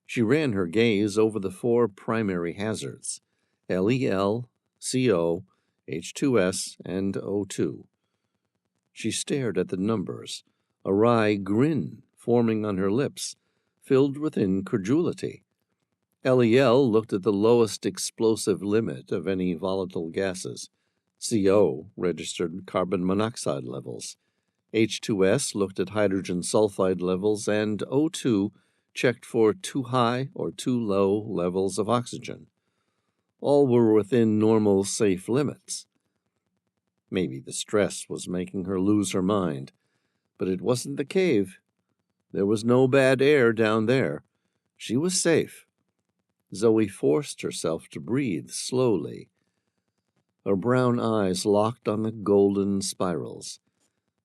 Speaker 1: She ran her gaze over the 4 primary hazards: LEL, CO, H2S, and O2. She stared at the numbers, a wry grin forming on her lips, filled with incredulity. LEL looked at the lowest explosive limit of any volatile gases. CO registered carbon monoxide levels. H2S looked at hydrogen sulfide levels, and O2 checked for too high or too low levels of oxygen. All were within normal, safe limits. Maybe the stress was making her lose her mind, but it wasn't the cave. There was no bad air down there. She was safe. Zoe forced herself to breathe slowly. Her brown eyes locked on the golden spirals.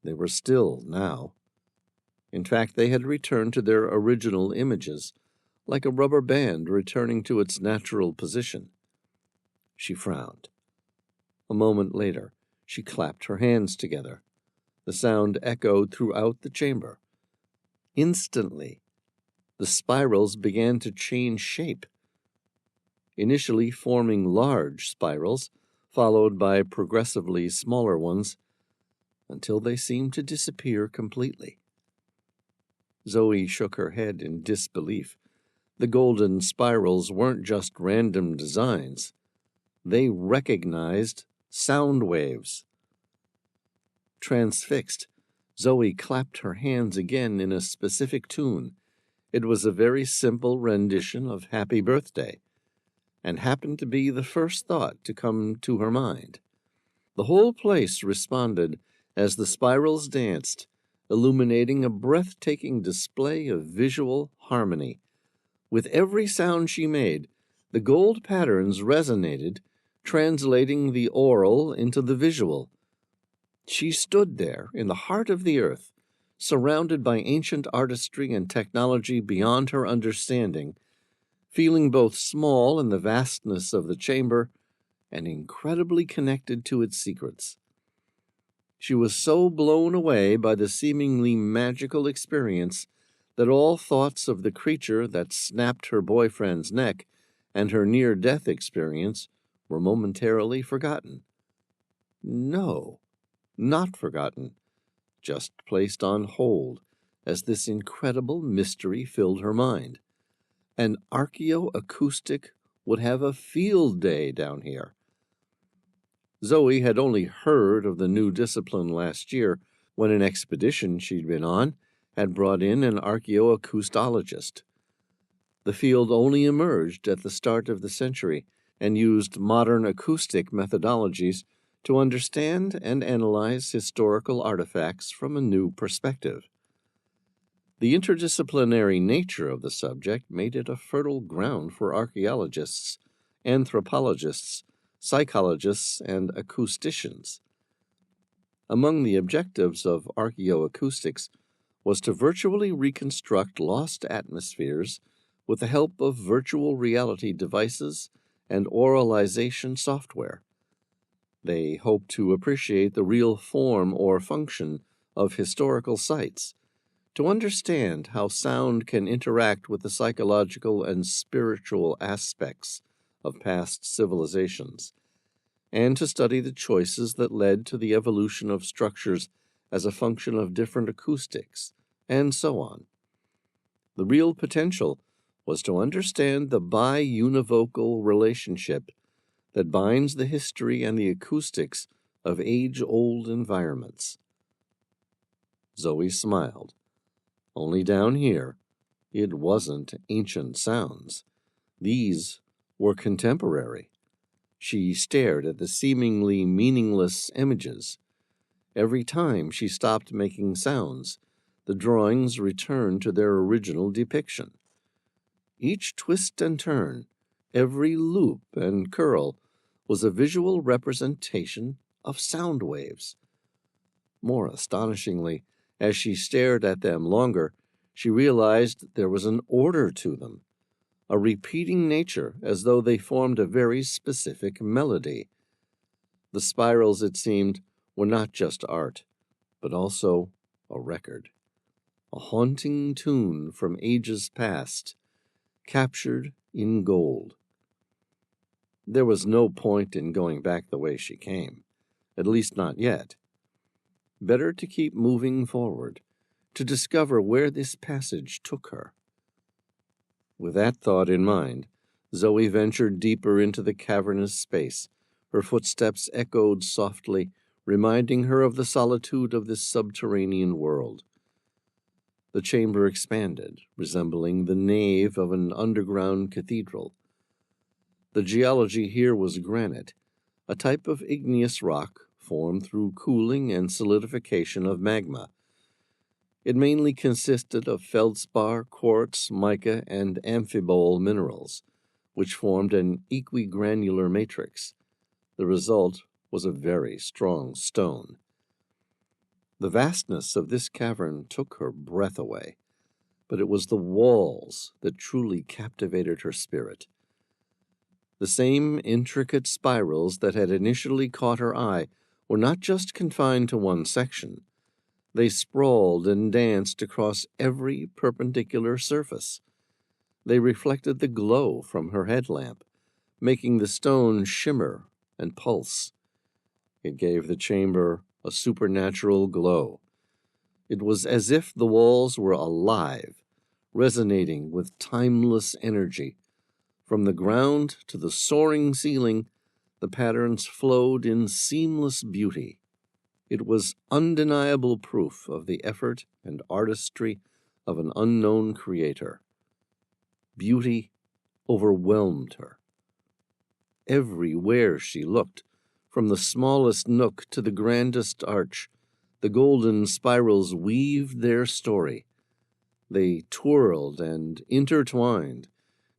Speaker 1: They were still now. In fact, they had returned to their original images, like a rubber band returning to its natural position. She frowned. A moment later, she clapped her hands together. The sound echoed throughout the chamber. Instantly, the spirals began to change shape, initially forming large spirals, followed by progressively smaller ones, until they seemed to disappear completely. Zoe shook her head in disbelief. The golden spirals weren't just random designs. They recognized sound waves. Transfixed, Zoe clapped her hands again in a specific tune. It was a very simple rendition of Happy Birthday, and happened to be the first thought to come to her mind. The whole place responded as the spirals danced, illuminating a breathtaking display of visual harmony. With every sound she made, the gold patterns resonated, translating the oral into the visual. She stood there in the heart of the earth, surrounded by ancient artistry and technology beyond her understanding, feeling both small in the vastness of the chamber and incredibly connected to its secrets. She was so blown away by the seemingly magical experience that all thoughts of the creature that snapped her boyfriend's neck and her near-death experience were momentarily forgotten. No, not forgotten, just placed on hold as this incredible mystery filled her mind. An archaeoacoustic would have a field day down here. Zoe had only heard of the new discipline last year when an expedition she'd been on had brought in an archaeoacoustologist. The field only emerged at the start of the century and used modern acoustic methodologies to understand and analyze historical artifacts from a new perspective. The interdisciplinary nature of the subject made it a fertile ground for archaeologists, anthropologists, psychologists, and acousticians. Among the objectives of archaeoacoustics was to virtually reconstruct lost atmospheres with the help of virtual reality devices and oralization software. They hoped to appreciate the real form or function of historical sites, to understand how sound can interact with the psychological and spiritual aspects of past civilizations, and to study the choices that led to the evolution of structures as a function of different acoustics, and so on. The real potential was to understand the bi-univocal relationship that binds the history and the acoustics of age-old environments. Zoe smiled. Only down here, it wasn't ancient sounds. These were contemporary. She stared at the seemingly meaningless images. Every time she stopped making sounds, the drawings returned to their original depiction. Each twist and turn, every loop and curl, was a visual representation of sound waves. More astonishingly, as she stared at them longer, she realized there was an order to them, a repeating nature as though they formed a very specific melody. The spirals, it seemed, were not just art, but also a record, a haunting tune from ages past, captured in gold. There was no point in going back the way she came, at least not yet. Better to keep moving forward, to discover where this passage took her. With that thought in mind, Zoe ventured deeper into the cavernous space. Her footsteps echoed softly, reminding her of the solitude of this subterranean world. The chamber expanded, resembling the nave of an underground cathedral. The geology here was granite, a type of igneous rock formed through cooling and solidification of magma. It mainly consisted of feldspar, quartz, mica, and amphibole minerals, which formed an equigranular matrix. The result was a very strong stone. The vastness of this cavern took her breath away, but it was the walls that truly captivated her spirit. The same intricate spirals that had initially caught her eye were not just confined to one section. They sprawled and danced across every perpendicular surface. They reflected the glow from her headlamp, making the stone shimmer and pulse. It gave the chamber a supernatural glow. It was as if the walls were alive, resonating with timeless energy. From the ground to the soaring ceiling, the patterns flowed in seamless beauty. It was undeniable proof of the effort and artistry of an unknown creator. Beauty overwhelmed her. Everywhere she looked, from the smallest nook to the grandest arch, the golden spirals weaved their story. They twirled and intertwined,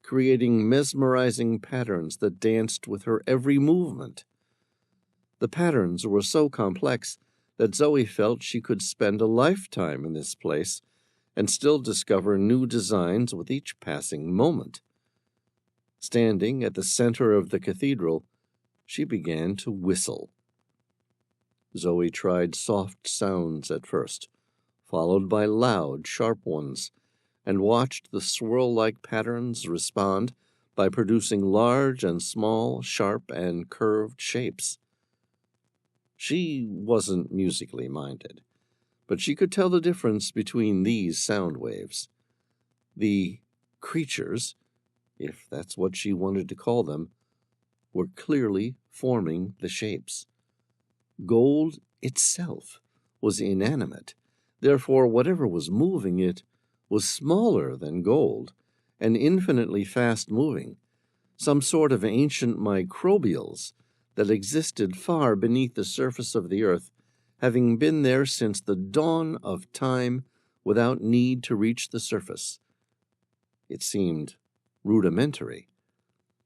Speaker 1: creating mesmerizing patterns that danced with her every movement. The patterns were so complex that Zoe felt she could spend a lifetime in this place and still discover new designs with each passing moment. Standing at the center of the cathedral, she began to whistle. Zoe tried soft sounds at first, followed by loud, sharp ones, and watched the swirl-like patterns respond by producing large and small, sharp and curved shapes. She wasn't musically minded, but she could tell the difference between these sound waves. The creatures, if that's what she wanted to call them, were clearly forming the shapes. Gold itself was inanimate, therefore whatever was moving it was smaller than gold and infinitely fast-moving, some sort of ancient microbials that existed far beneath the surface of the earth, having been there since the dawn of time without need to reach the surface. It seemed rudimentary,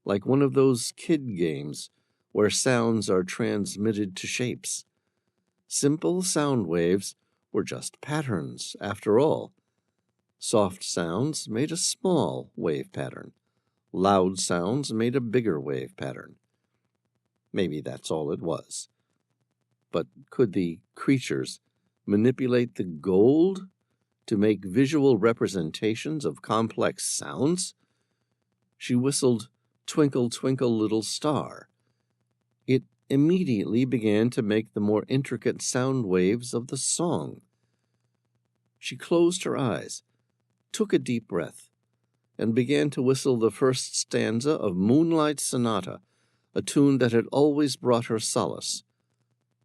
Speaker 1: like one of those kid games where sounds are transmitted to shapes. Simple sound waves were just patterns, after all. Soft sounds made a small wave pattern. Loud sounds made a bigger wave pattern. Maybe that's all it was. But could the creatures manipulate the gold to make visual representations of complex sounds? She whistled, "Twinkle, Twinkle, Little Star." It immediately began to make the more intricate sound waves of the song. She closed her eyes, took a deep breath, and began to whistle the first stanza of Moonlight Sonata, a tune that had always brought her solace.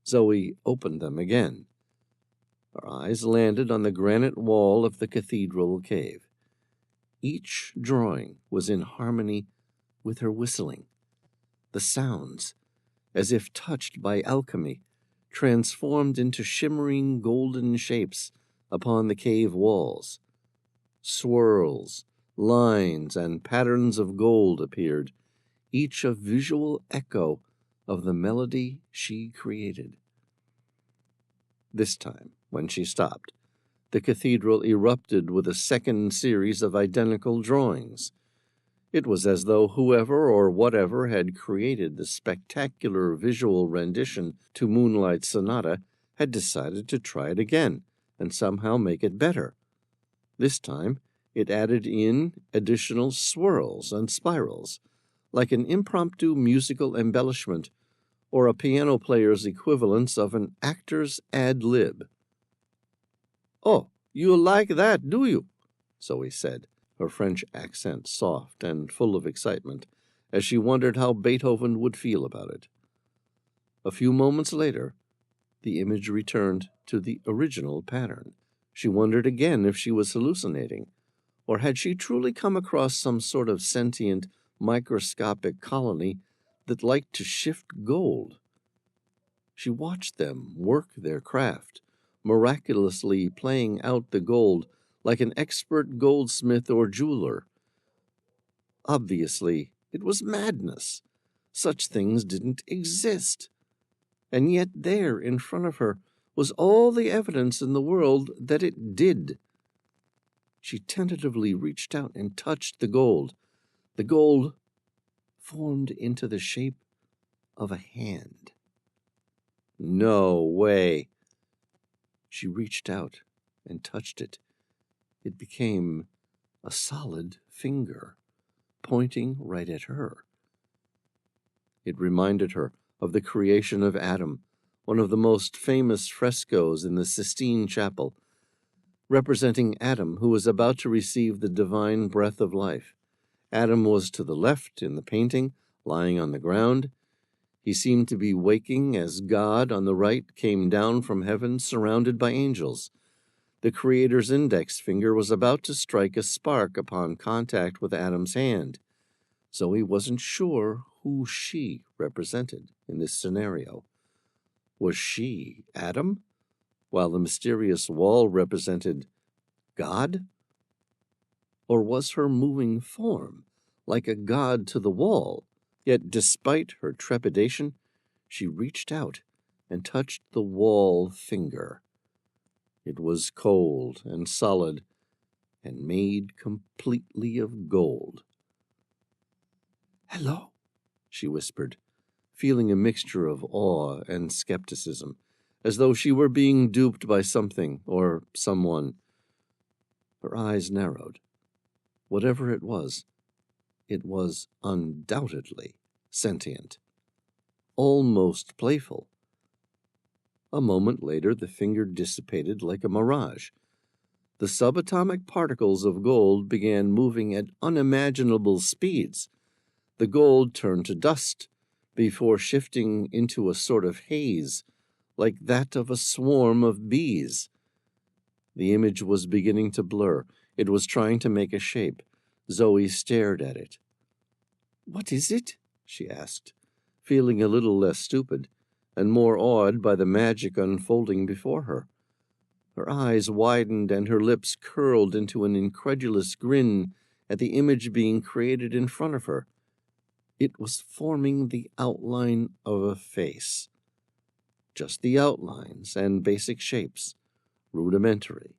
Speaker 1: Zoe opened them again. Her eyes landed on the granite wall of the cathedral cave. Each drawing was in harmony with her whistling. The sounds, as if touched by alchemy, transformed into shimmering golden shapes upon the cave walls. Swirls, lines, and patterns of gold appeared, each a visual echo of the melody she created. This time, when she stopped, the cathedral erupted with a second series of identical drawings. It was as though whoever or whatever had created the spectacular visual rendition to Moonlight Sonata had decided to try it again and somehow make it better. This time, it added in additional swirls and spirals, like an impromptu musical embellishment or a piano player's equivalence of an actor's ad lib. "Oh, you like that, do you?" Zoe said, her French accent soft and full of excitement, as she wondered how Beethoven would feel about it. A few moments later, the image returned to the original pattern. She wondered again if she was hallucinating, or had she truly come across some sort of sentient, microscopic colony that liked to shift gold. She watched them work their craft, miraculously playing out the gold like an expert goldsmith or jeweler. Obviously, it was madness. Such things didn't exist. And yet there, in front of her, was all the evidence in the world that it did. She tentatively reached out and touched the gold. The gold formed into the shape of a hand. No way. She reached out and touched it. It became a solid finger, pointing right at her. It reminded her of the creation of Adam, one of the most famous frescoes in the Sistine Chapel, representing Adam, who was about to receive the divine breath of life. Adam was to the left in the painting, lying on the ground. He seemed to be waking as God on the right came down from heaven surrounded by angels. The Creator's index finger was about to strike a spark upon contact with Adam's hand. Zoe wasn't sure who she represented in this scenario. Was she Adam, while the mysterious wall represented God? Or was her moving form like a god to the wall? Yet despite her trepidation, she reached out and touched the wall finger. It was cold and solid and made completely of gold. "Hello," she whispered, feeling a mixture of awe and skepticism, as though she were being duped by something or someone. Her eyes narrowed. Whatever it was undoubtedly sentient, almost playful. A moment later, the finger dissipated like a mirage. The subatomic particles of gold began moving at unimaginable speeds. The gold turned to dust before shifting into a sort of haze, like that of a swarm of bees. The image was beginning to blur. It was trying to make a shape. Zoe stared at it. "What is it?" she asked, feeling a little less stupid and more awed by the magic unfolding before her. Her eyes widened and her lips curled into an incredulous grin at the image being created in front of her. It was forming the outline of a face. Just the outlines and basic shapes, rudimentary,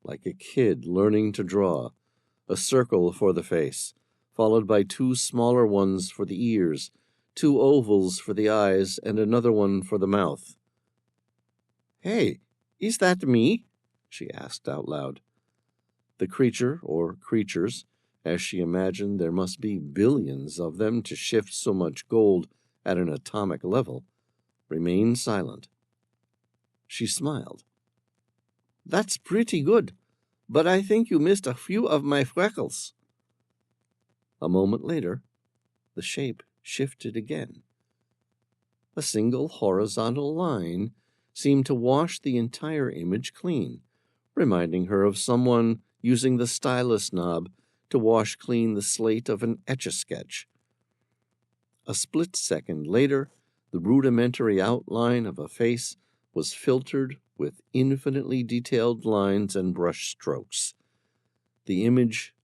Speaker 1: like a kid learning to draw. A circle for the face, followed by two smaller ones for the ears, two ovals for the eyes, and another one for the mouth. "Hey, is that me?" she asked out loud. The creature, or creatures, as she imagined there must be billions of them to shift so much gold at an atomic level, remained silent. She smiled. "That's pretty good, but I think you missed a few of my freckles." A moment later, the shape shifted again. A single horizontal line seemed to wash the entire image clean, reminding her of someone using the stylus knob to wash clean the slate of an Etch-a-Sketch. A split second later, the rudimentary outline of a face was filtered with infinitely detailed lines and brush strokes. The image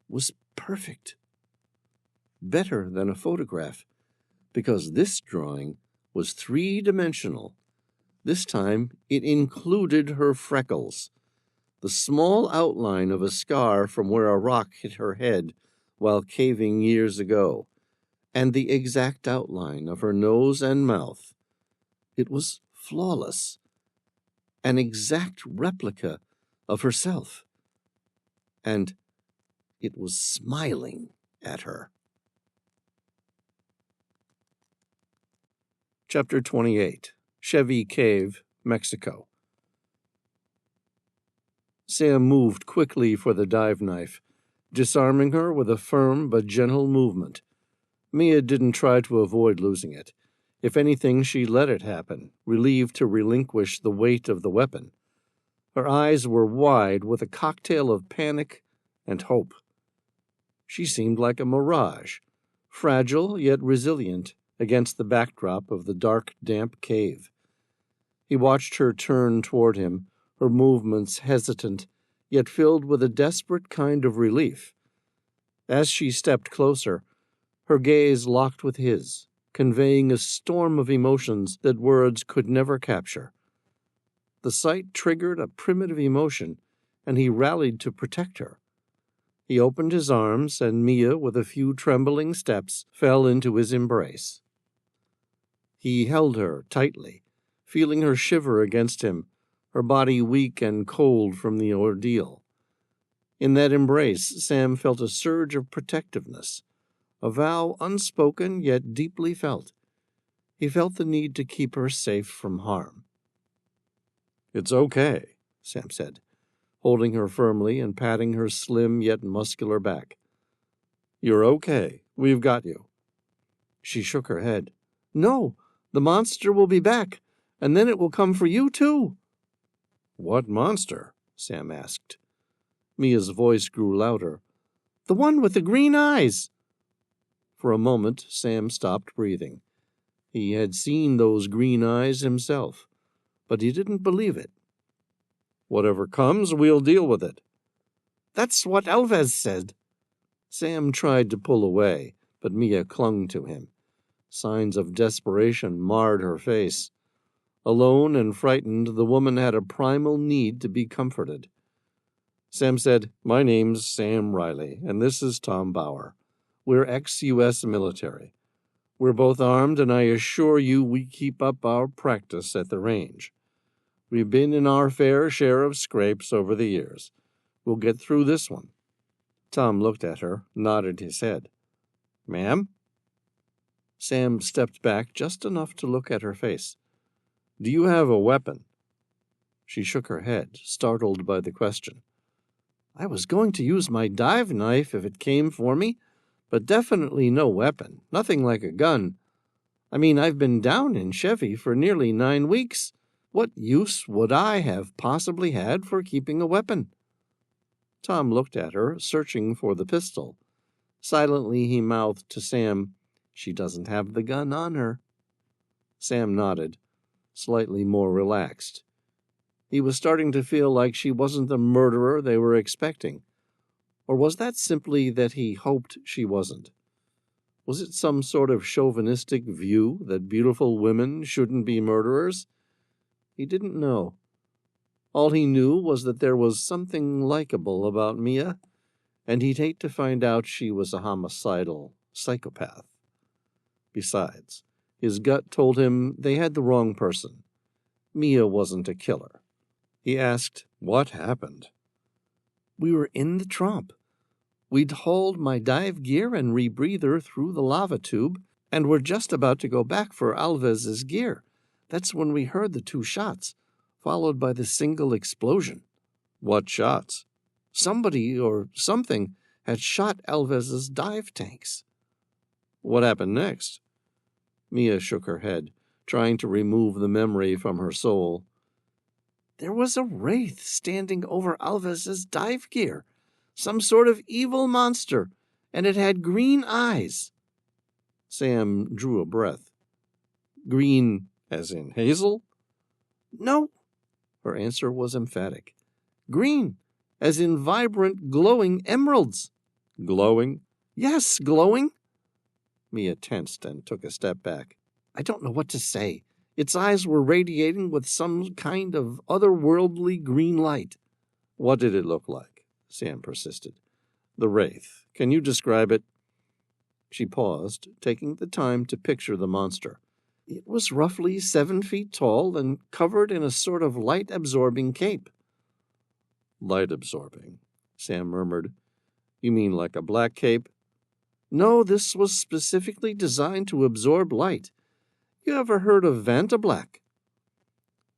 Speaker 1: was perfect. Better than a photograph, because this drawing was three-dimensional. This time it included her freckles. The small outline of a scar from where a rock hit her head while caving years ago, and the exact outline of her nose and mouth. It was flawless, an exact replica of herself, and it was smiling at her. Chapter 28, Chevé Cave, Mexico. Sam moved quickly for the dive knife, disarming her with a firm but gentle movement. Mia didn't try to avoid losing it. If anything, she let it happen, relieved to relinquish the weight of the weapon. Her eyes were wide with a cocktail of panic and hope. She seemed like a mirage, fragile yet resilient against the backdrop of the dark, damp cave. He watched her turn toward him, her movements hesitant, yet filled with a desperate kind of relief. As she stepped closer, her gaze locked with his, conveying a storm of emotions that words could never capture. The sight triggered a primitive emotion, and he rallied to protect her. He opened his arms, and Mia, with a few trembling steps, fell into his embrace. He held her tightly, feeling her shiver against him, her body weak and cold from the ordeal. In that embrace, Sam felt a surge of protectiveness, a vow unspoken yet deeply felt. He felt the need to keep her safe from harm. "It's okay," Sam said, holding her firmly and patting her slim yet muscular back. "You're okay. We've got you." She shook her head. "No, the monster will be back, and then it will come for you, too." "What monster?" Sam asked. Mia's voice grew louder. "The one with the green eyes." For a moment, Sam stopped breathing. He had seen those green eyes himself, but he didn't believe it. "Whatever comes, we'll deal with it." "That's what Alves said." Sam tried to pull away, but Mia clung to him. Signs of desperation marred her face. Alone and frightened, the woman had a primal need to be comforted. Sam said, "My name's Sam Reilly, and this is Tom Bauer. We're ex-U.S. military. We're both armed, and I assure you we keep up our practice at the range. We've been in our fair share of scrapes over the years. We'll get through this one." Tom looked at her, nodded his head. "Ma'am?" Sam stepped back just enough to look at her face. "Do you have a weapon?" She shook her head, startled by the question. "I was going to use my dive knife if it came for me, but definitely no weapon, nothing like a gun. I mean, I've been down in Chevy for nearly 9 weeks. What use would I have possibly had for keeping a weapon?" Tom looked at her, searching for the pistol. Silently he mouthed to Sam, "She doesn't have the gun on her." Sam nodded, slightly more relaxed. He was starting to feel like she wasn't the murderer they were expecting. Or was that simply that he hoped she wasn't? Was it some sort of chauvinistic view that beautiful women shouldn't be murderers? He didn't know. All he knew was that there was something likable about Mia, and he'd hate to find out she was a homicidal psychopath. Besides, his gut told him they had the wrong person. Mia wasn't a killer. He asked, "What happened?" "We were in the tromp. We'd hauled my dive gear and rebreather through the lava tube, and were just about to go back for Alves's gear. That's when we heard the 2 shots, followed by the single explosion." "What shots?" "Somebody or something had shot Alves's dive tanks." "What happened next?" Mia shook her head, trying to remove the memory from her soul. "There was a wraith standing over Alves's dive gear, some sort of evil monster, and it had green eyes." Sam drew a breath. "Green as in hazel?" "No." Her answer was emphatic. "Green, as in vibrant, glowing emeralds." "Glowing?" "Yes, glowing." Mia tensed and took a step back. "I don't know what to say. Its eyes were radiating with some kind of otherworldly green light." "What did it look like?" Sam persisted. The wraith. Can you describe it? She paused, taking the time to picture the monster. It was roughly 7 feet tall and covered in a sort of light-absorbing cape. Light-absorbing, Sam murmured. You mean like a black cape? No, this was specifically designed to absorb light. You ever heard of Vantablack?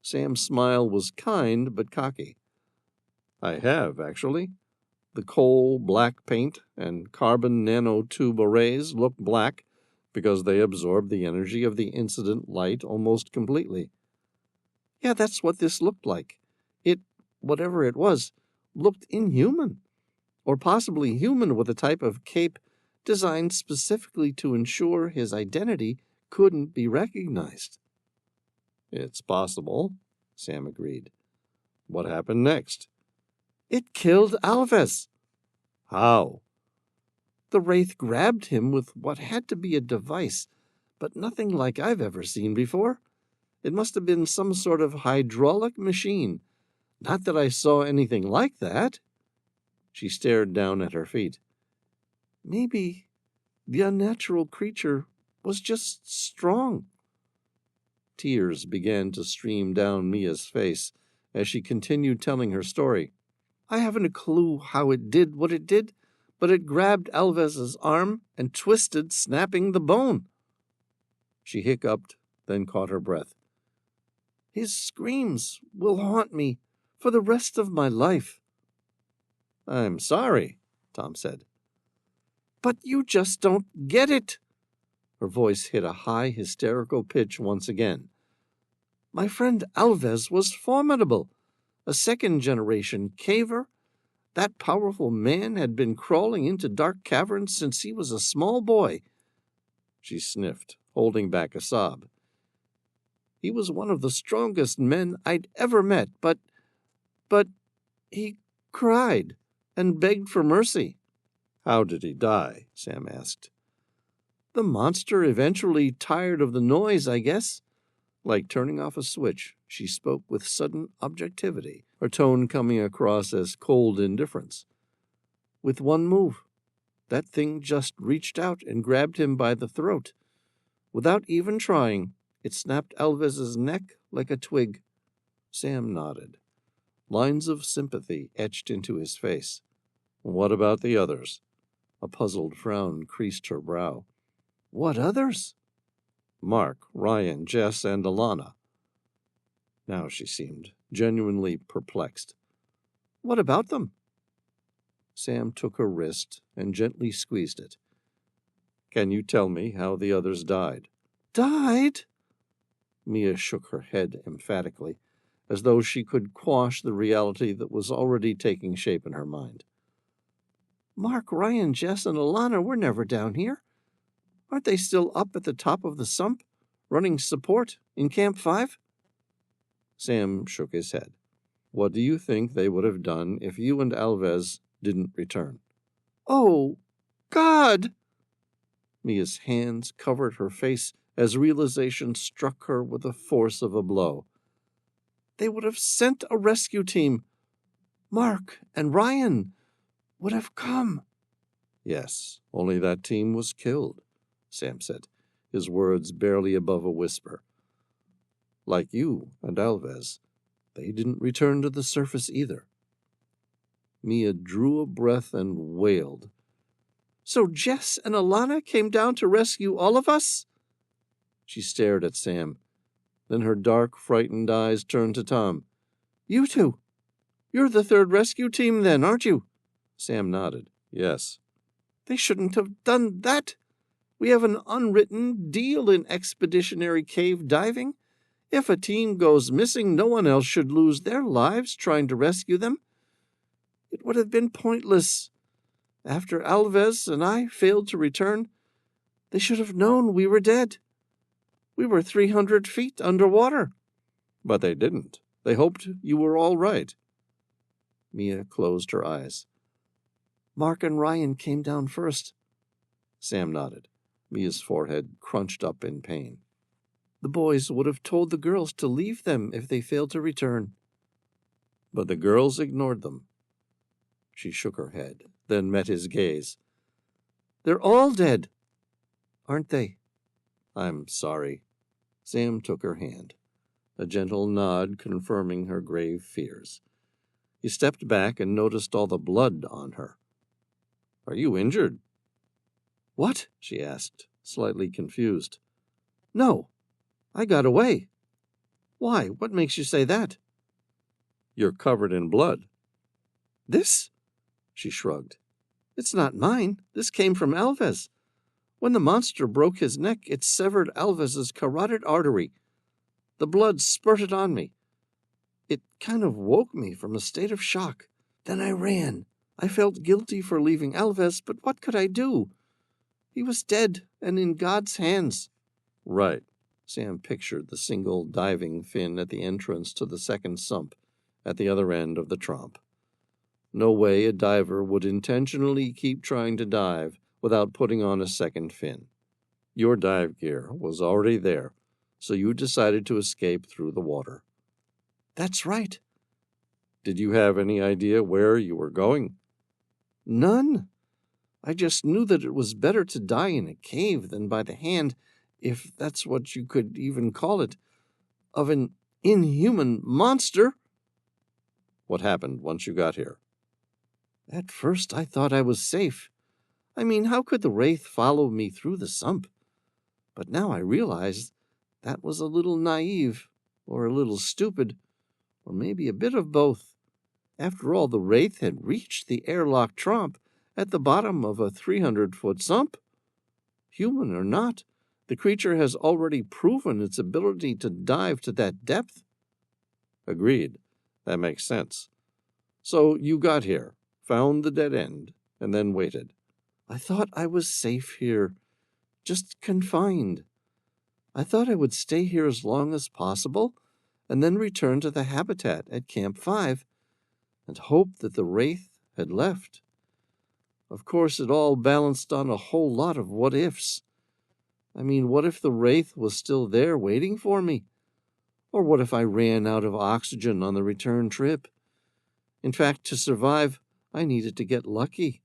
Speaker 1: Sam's smile was kind but cocky. I have, actually. The coal black paint and carbon nanotube arrays look black because they absorb the energy of the incident light almost completely. Yeah, that's what this looked like. It, whatever it was, looked inhuman, or possibly human with a type of cape designed specifically to ensure his identity couldn't be recognized. It's possible, Sam agreed. What happened next? It killed Alves. How? The wraith grabbed him with what had to be a device, but nothing like I've ever seen before. It must have been some sort of hydraulic machine. Not that I saw anything like that. She stared down at her feet. Maybe the unnatural creature was just strong. Tears began to stream down Mia's face as she continued telling her story. I haven't a clue how it did what it did, but it grabbed Alves's arm and twisted, snapping the bone. She hiccuped, then caught her breath. His screams will haunt me for the rest of my life. I'm sorry, Tom said. But you just don't get it. Her voice hit a high, hysterical pitch once again. My friend Alves was formidable, a second-generation caver. That powerful man had been crawling into dark caverns since he was a small boy. She sniffed, holding back a sob. He was one of the strongest men I'd ever met, but he cried and begged for mercy. How did he die? Sam asked. The monster eventually tired of the noise, I guess. Like turning off a switch, she spoke with sudden objectivity, her tone coming across as cold indifference. With one move, that thing just reached out and grabbed him by the throat. Without even trying, it snapped Alves's neck like a twig. Sam nodded. Lines of sympathy etched into his face. What about the others? A puzzled frown creased her brow. What others? Mark, Ryan, Jess, and Alana. Now she seemed genuinely perplexed. What about them? Sam took her wrist and gently squeezed it. Can you tell me how the others died? Died? Mia shook her head emphatically, as though she could quash the reality that was already taking shape in her mind. Mark, Ryan, Jess, and Alana were never down here. Aren't they still up at the top of the Sump, running support in Camp 5? Sam shook his head. What do you think they would have done if you and Alves didn't return? Oh, God! Mia's hands covered her face as realization struck her with the force of a blow. They would have sent a rescue team. Mark and Ryan would have come. Yes, only that team was killed, Sam said, his words barely above a whisper. Like you and Alves, they didn't return to the surface either. Mia drew a breath and wailed. So Jess and Alana came down to rescue all of us? She stared at Sam. Then her dark, frightened eyes turned to Tom. You two. You're the third rescue team then, aren't you? Sam nodded. Yes. They shouldn't have done that. We have an unwritten deal in expeditionary cave diving. If a team goes missing, no one else should lose their lives trying to rescue them. It would have been pointless. After Alves and I failed to return, they should have known we were dead. We were 300 feet underwater. But they didn't. They hoped you were all right. Mia closed her eyes. Mark and Ryan came down first. Sam nodded. Mia's forehead crunched up in pain. The boys would have told the girls to leave them if they failed to return. But the girls ignored them. She shook her head, then met his gaze. They're all dead, aren't they? I'm sorry. Sam took her hand, a gentle nod confirming her grave fears. He stepped back and noticed all the blood on her. Are you injured? What? She asked, slightly confused. No, I got away. Why? What makes you say that? You're covered in blood. This? She shrugged. It's not mine. This came from Alves. When the monster broke his neck, it severed Alves's carotid artery. The blood spurted on me. It kind of woke me from a state of shock. Then I ran. I felt guilty for leaving Alves, but what could I do? He was dead and in God's hands. Right. Sam pictured the single diving fin at the entrance to the second sump at the other end of the tromp. No way a diver would intentionally keep trying to dive without putting on a second fin. Your dive gear was already there, so you decided to escape through the water. That's right. Did you have any idea where you were going? None. I just knew that it was better to die in a cave than by the hand, if that's what you could even call it, of an inhuman monster. What happened once you got here? At first I thought I was safe. I mean, how could the wraith follow me through the sump? But now I realize that was a little naive, or a little stupid, or maybe a bit of both. After all, the wraith had reached the airlock tromp at the bottom of a 300-foot sump. Human or not, the creature has already proven its ability to dive to that depth. Agreed. That makes sense. So you got here, found the dead end, and then waited. I thought I was safe here, just confined. I thought I would stay here as long as possible, and then return to the habitat at Camp 5, and hope that the wraith had left. Of course, it all balanced on a whole lot of what-ifs. I mean, what if the wraith was still there waiting for me? Or what if I ran out of oxygen on the return trip? In fact, to survive, I needed to get lucky.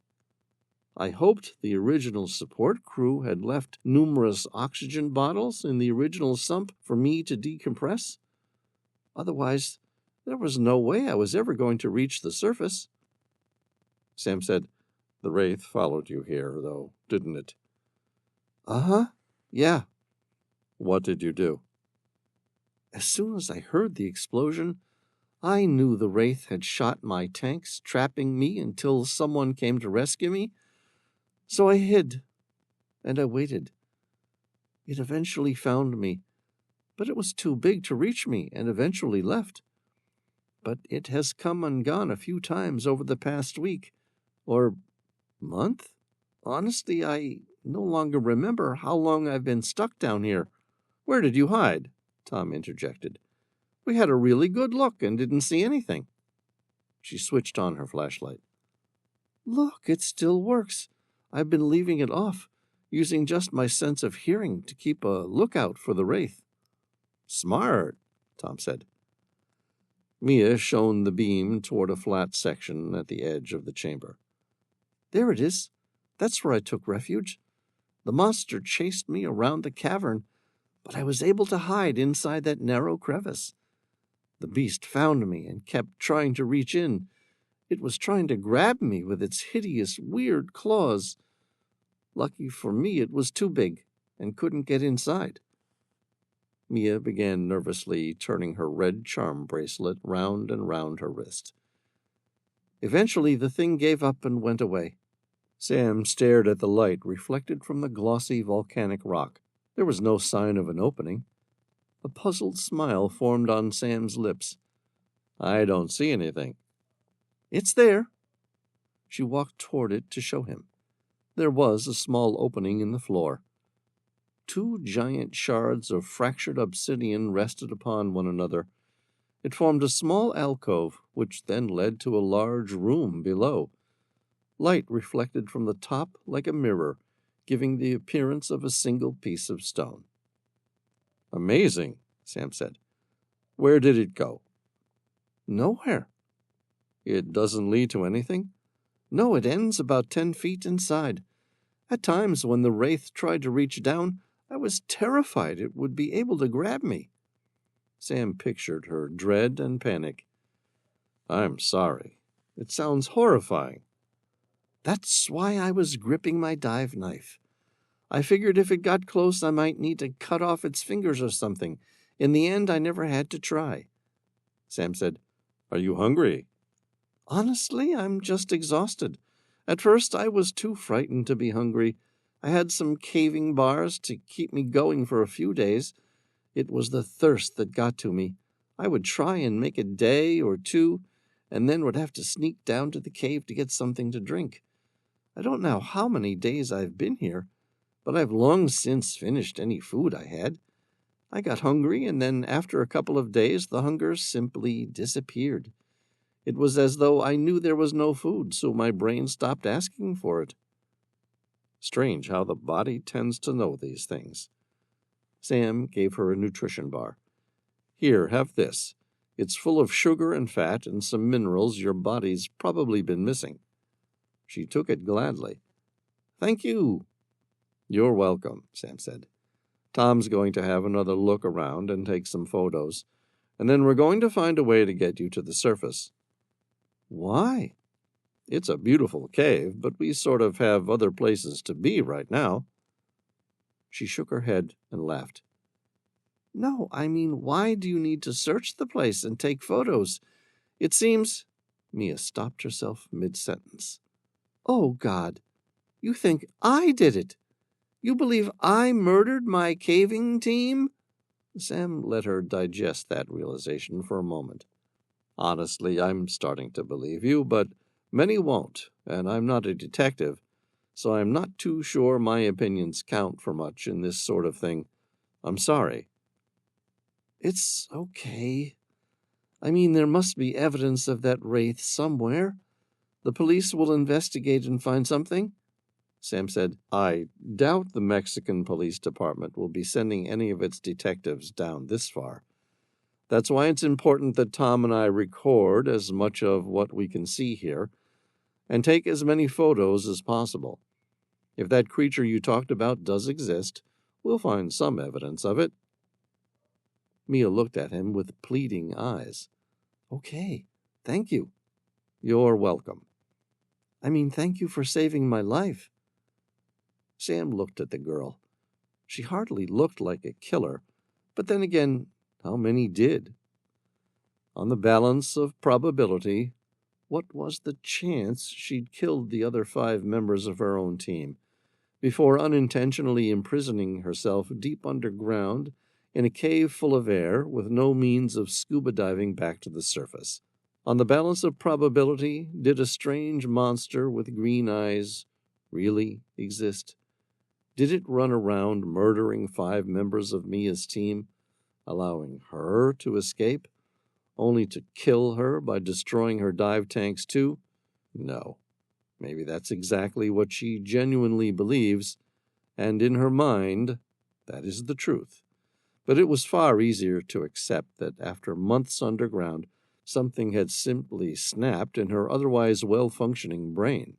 Speaker 1: I hoped the original support crew had left numerous oxygen bottles in the original sump for me to decompress. Otherwise, there was no way I was ever going to reach the surface. Sam said, The wraith followed you here, though, didn't it? Uh-huh. Yeah. What did you do? As soon as I heard the explosion, I knew the wraith had shot my tanks, trapping me until someone came to rescue me. So I hid, and I waited. It eventually found me, but it was too big to reach me and eventually left. But it has come and gone a few times over the past week, or month. Honestly, I no longer remember how long I've been stuck down here. Where did you hide? Tom interjected. We had a really good look and didn't see anything. She switched on her flashlight. Look, it still works. I've been leaving it off, using just my sense of hearing to keep a lookout for the wraith. Smart, Tom said. Mia shone the beam toward a flat section at the edge of the chamber. There it is. That's where I took refuge. The monster chased me around the cavern, but I was able to hide inside that narrow crevice. The beast found me and kept trying to reach in. It was trying to grab me with its hideous, weird claws. Lucky for me, it was too big and couldn't get inside. Mia began nervously turning her red charm bracelet round and round her wrist. Eventually, the thing gave up and went away. Sam stared at the light reflected from the glossy volcanic rock. There was no sign of an opening. A puzzled smile formed on Sam's lips. I don't see anything. It's there. She walked toward it to show him. There was a small opening in the floor. 2 giant shards of fractured obsidian rested upon one another. It formed a small alcove, which then led to a large room below. Light reflected from the top like a mirror, giving the appearance of a single piece of stone. Amazing, Sam said. Where did it go? Nowhere. It doesn't lead to anything? No, it ends about 10 feet inside. At times, when the wraith tried to reach down, I was terrified it would be able to grab me." Sam pictured her dread and panic. "I'm sorry. It sounds horrifying." "That's why I was gripping my dive knife. I figured if it got close, I might need to cut off its fingers or something. In the end, I never had to try." Sam said, "Are you hungry?" "Honestly, I'm just exhausted. At first, I was too frightened to be hungry. I had some caving bars to keep me going for a few days. It was the thirst that got to me. I would try and make a day or two, and then would have to sneak down to the cave to get something to drink. I don't know how many days I've been here, but I've long since finished any food I had. I got hungry, and then after a couple of days, the hunger simply disappeared. It was as though I knew there was no food, so my brain stopped asking for it." Strange how the body tends to know these things. Sam gave her a nutrition bar. "Here, have this. It's full of sugar and fat and some minerals your body's probably been missing." She took it gladly. "Thank you." "You're welcome," Sam said. "Tom's going to have another look around and take some photos, and then we're going to find a way to get you to the surface." "Why?" "It's a beautiful cave, but we sort of have other places to be right now." She shook her head and laughed. "No, I mean, why do you need to search the place and take photos? It seems—" Mia stopped herself mid-sentence. "Oh, God, you think I did it? You believe I murdered my caving team?" Sam let her digest that realization for a moment. "Honestly, I'm starting to believe you, but many won't, and I'm not a detective, so I'm not too sure my opinions count for much in this sort of thing. I'm sorry." "It's okay. I mean, there must be evidence of that wraith somewhere. The police will investigate and find something." Sam said, "I doubt the Mexican Police Department will be sending any of its detectives down this far. That's why it's important that Tom and I record as much of what we can see here and take as many photos as possible. If that creature you talked about does exist, we'll find some evidence of it." Mia looked at him with pleading eyes. "Okay, thank you." "You're welcome." "I mean, thank you for saving my life." Sam looked at the girl. She hardly looked like a killer, but then again, how many did? On the balance of probability, what was the chance she'd killed the other 5 members of her own team before unintentionally imprisoning herself deep underground in a cave full of air with no means of scuba diving back to the surface? On the balance of probability, did a strange monster with green eyes really exist? Did it run around murdering 5 members of Mia's team, allowing her to escape, only to kill her by destroying her dive tanks too? No. Maybe that's exactly what she genuinely believes, and in her mind, that is the truth. But it was far easier to accept that after months underground, something had simply snapped in her otherwise well-functioning brain.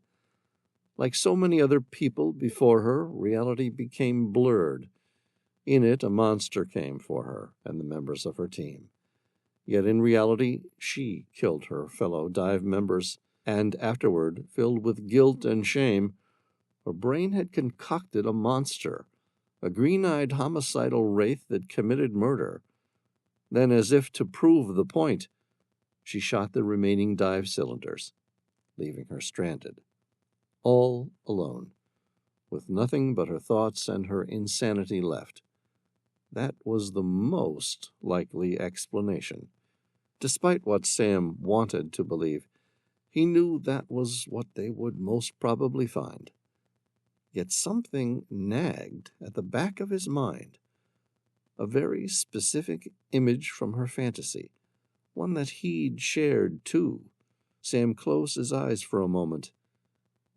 Speaker 1: Like so many other people before her, reality became blurred. In it, a monster came for her and the members of her team. Yet in reality, she killed her fellow dive members, and afterward, filled with guilt and shame, her brain had concocted a monster, a green-eyed homicidal wraith that committed murder. Then, as if to prove the point, she shot the remaining dive cylinders, leaving her stranded. All alone, with nothing but her thoughts and her insanity left. That was the most likely explanation. Despite what Sam wanted to believe, he knew that was what they would most probably find. Yet something nagged at the back of his mind, a very specific image from her fantasy, one that he'd shared too. Sam closed his eyes for a moment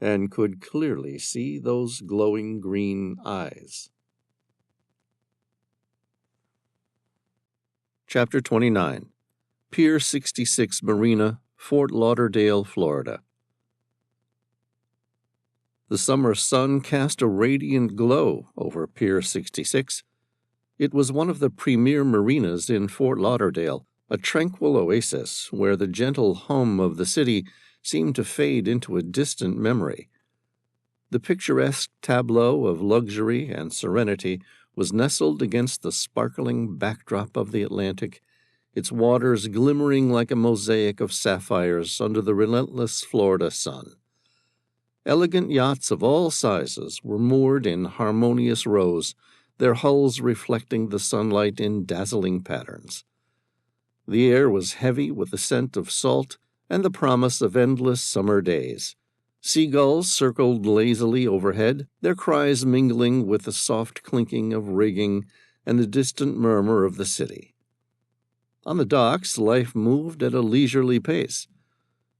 Speaker 1: and could clearly see those glowing green eyes. Chapter 29. Pier 66 Marina, Fort Lauderdale, Florida. The summer sun cast a radiant glow over Pier 66. It was one of the premier marinas in Fort Lauderdale, a tranquil oasis where the gentle hum of the city seemed to fade into a distant memory. The picturesque tableau of luxury and serenity was nestled against the sparkling backdrop of the Atlantic, its waters glimmering like a mosaic of sapphires under the relentless Florida sun. Elegant yachts of all sizes were moored in harmonious rows, their hulls reflecting the sunlight in dazzling patterns. The air was heavy with the scent of salt and the promise of endless summer days. Seagulls circled lazily overhead, their cries mingling with the soft clinking of rigging and the distant murmur of the city. On the docks, life moved at a leisurely pace.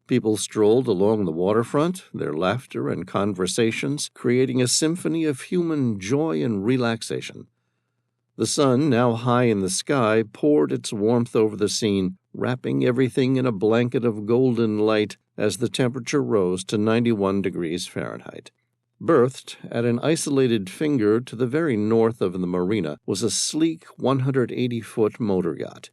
Speaker 1: People strolled along the waterfront, their laughter and conversations creating a symphony of human joy and relaxation. The sun, now high in the sky, poured its warmth over the scene, wrapping everything in a blanket of golden light as the temperature rose to 91 degrees Fahrenheit. Berthed at an isolated finger to the very north of the marina was a sleek 180-foot motor yacht.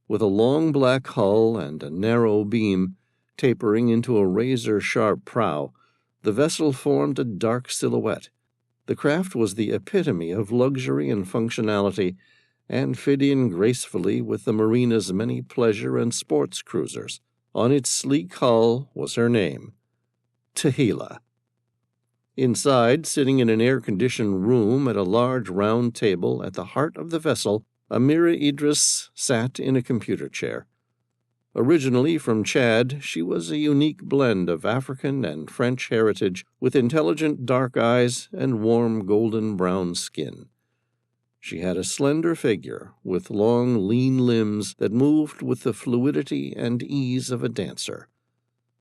Speaker 1: With a long black hull and a narrow beam tapering into a razor-sharp prow, the vessel formed a dark silhouette. The craft was the epitome of luxury and functionality, and fit in gracefully with the marina's many pleasure and sports cruisers. On its sleek hull was her name, Tehila. Inside, sitting in an air-conditioned room at a large round table at the heart of the vessel, Amira Idris sat in a computer chair. Originally from Chad, she was a unique blend of African and French heritage with intelligent dark eyes and warm golden-brown skin. She had a slender figure with long, lean limbs that moved with the fluidity and ease of a dancer.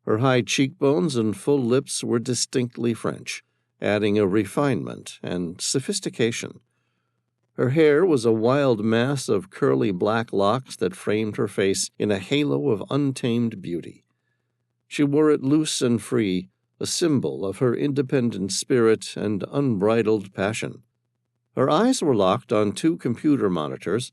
Speaker 1: Her high cheekbones and full lips were distinctly French, adding a refinement and sophistication. Her hair was a wild mass of curly black locks that framed her face in a halo of untamed beauty. She wore it loose and free, a symbol of her independent spirit and unbridled passion. Her eyes were locked on two computer monitors.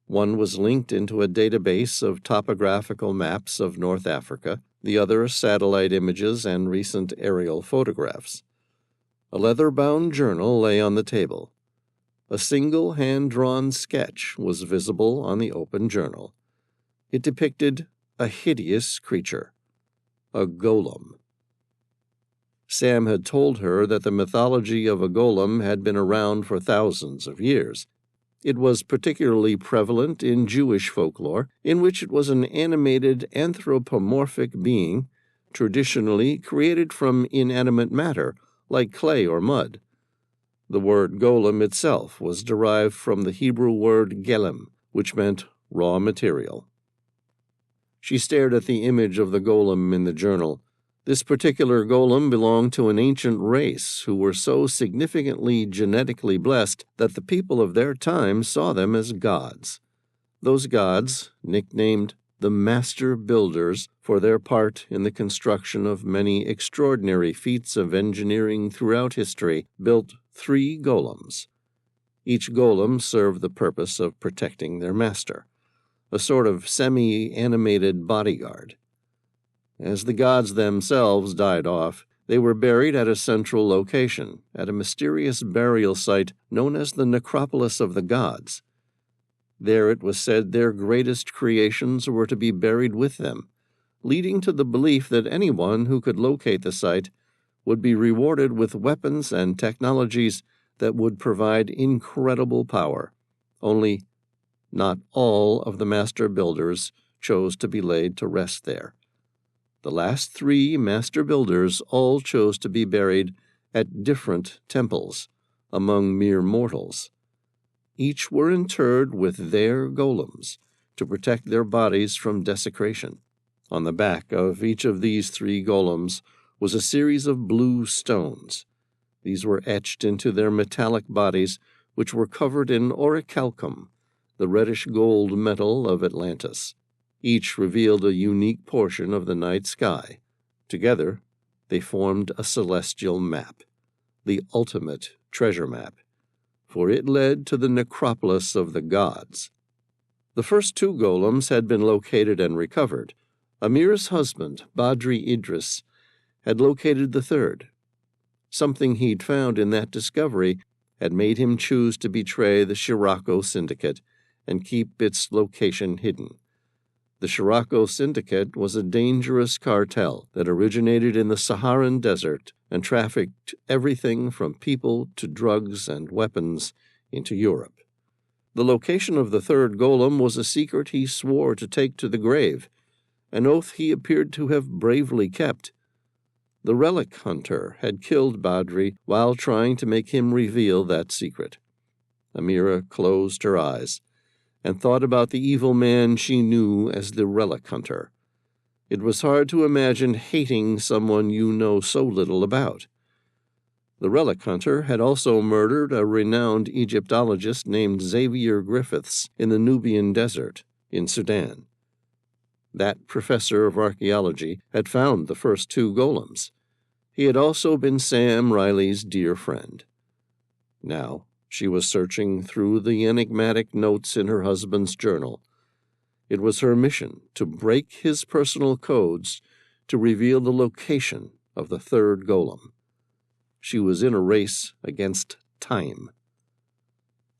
Speaker 1: One was linked into a database of topographical maps of North Africa, the other satellite images and recent aerial photographs. A leather-bound journal lay on the table. A single hand-drawn sketch was visible on the open journal. It depicted a hideous creature, a golem. Sam had told her that the mythology of a golem had been around for thousands of years. It was particularly prevalent in Jewish folklore, in which it was an animated anthropomorphic being, traditionally created from inanimate matter, like clay or mud. The word golem itself was derived from the Hebrew word gelem, which meant raw material. She stared at the image of the golem in the journal. This particular golem belonged to an ancient race who were so significantly genetically blessed that the people of their time saw them as gods. Those gods, nicknamed the Master Builders for their part in the construction of many extraordinary feats of engineering throughout history, built 3 golems. Each golem served the purpose of protecting their master, a sort of semi-animated bodyguard. As the gods themselves died off, they were buried at a central location, at a mysterious burial site known as the Necropolis of the Gods. There it was said their greatest creations were to be buried with them, leading to the belief that anyone who could locate the site would be rewarded with weapons and technologies that would provide incredible power. Only not all of the master builders chose to be laid to rest there. The last 3 master builders all chose to be buried at different temples, among mere mortals. Each were interred with their golems to protect their bodies from desecration. On the back of each of these 3 golems was a series of blue stones. These were etched into their metallic bodies, which were covered in orichalcum, the reddish-gold metal of Atlantis. Each revealed a unique portion of the night sky. Together, They formed a celestial map, the ultimate treasure map, for it led to the necropolis of the gods. The first two golems had been located and recovered. Amira's husband, Badri Idris, had located the third. Something he'd found in that discovery had made him choose to betray the Shirako Syndicate and keep its location hidden. The Shirako Syndicate was a dangerous cartel that originated in the Saharan desert and trafficked everything from people to drugs and weapons into Europe. The location of the third golem was a secret he swore to take to the grave, an oath he appeared to have bravely kept. The relic hunter had killed Badri while trying to make him reveal that secret. Amira closed her eyes and thought about the evil man she knew as the relic hunter. It was hard to imagine hating someone you know so little about. The relic hunter had also murdered a renowned Egyptologist named Xavier Griffiths in the Nubian desert in Sudan. That professor of archaeology had found the first two golems. He had also been Sam Reilly's dear friend. Now she was searching through the enigmatic notes in her husband's journal. It was her mission to break his personal codes to reveal the location of the third golem. She was in a race against time.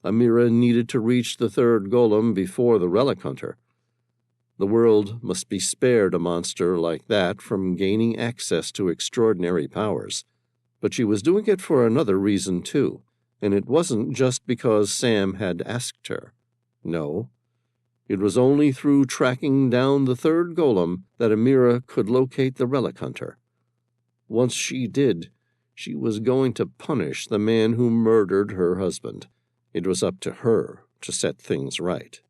Speaker 1: Amira needed to reach the third golem before the relic hunter. The world must be spared a monster like that from gaining access to extraordinary powers. But she was doing it for another reason, too, and it wasn't just because Sam had asked her. No, it was only through tracking down the third golem that Amira could locate the relic hunter. Once she did, she was going to punish the man who murdered her husband. It was up to her to set things right.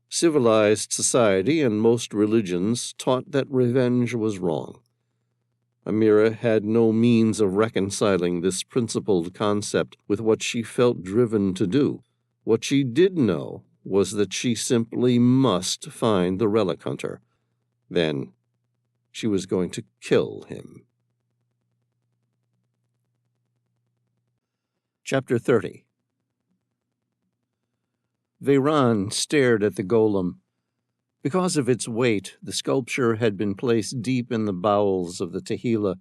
Speaker 1: Civilized society and most religions taught that revenge was wrong. Amira had no means of reconciling this principled concept with what she felt driven to do. What she did know was that she simply must find the relic hunter. Then she was going to kill him. Chapter 30. Veyran stared at the golem. Because of its weight, the sculpture had been placed deep in the bowels of the Tehillah,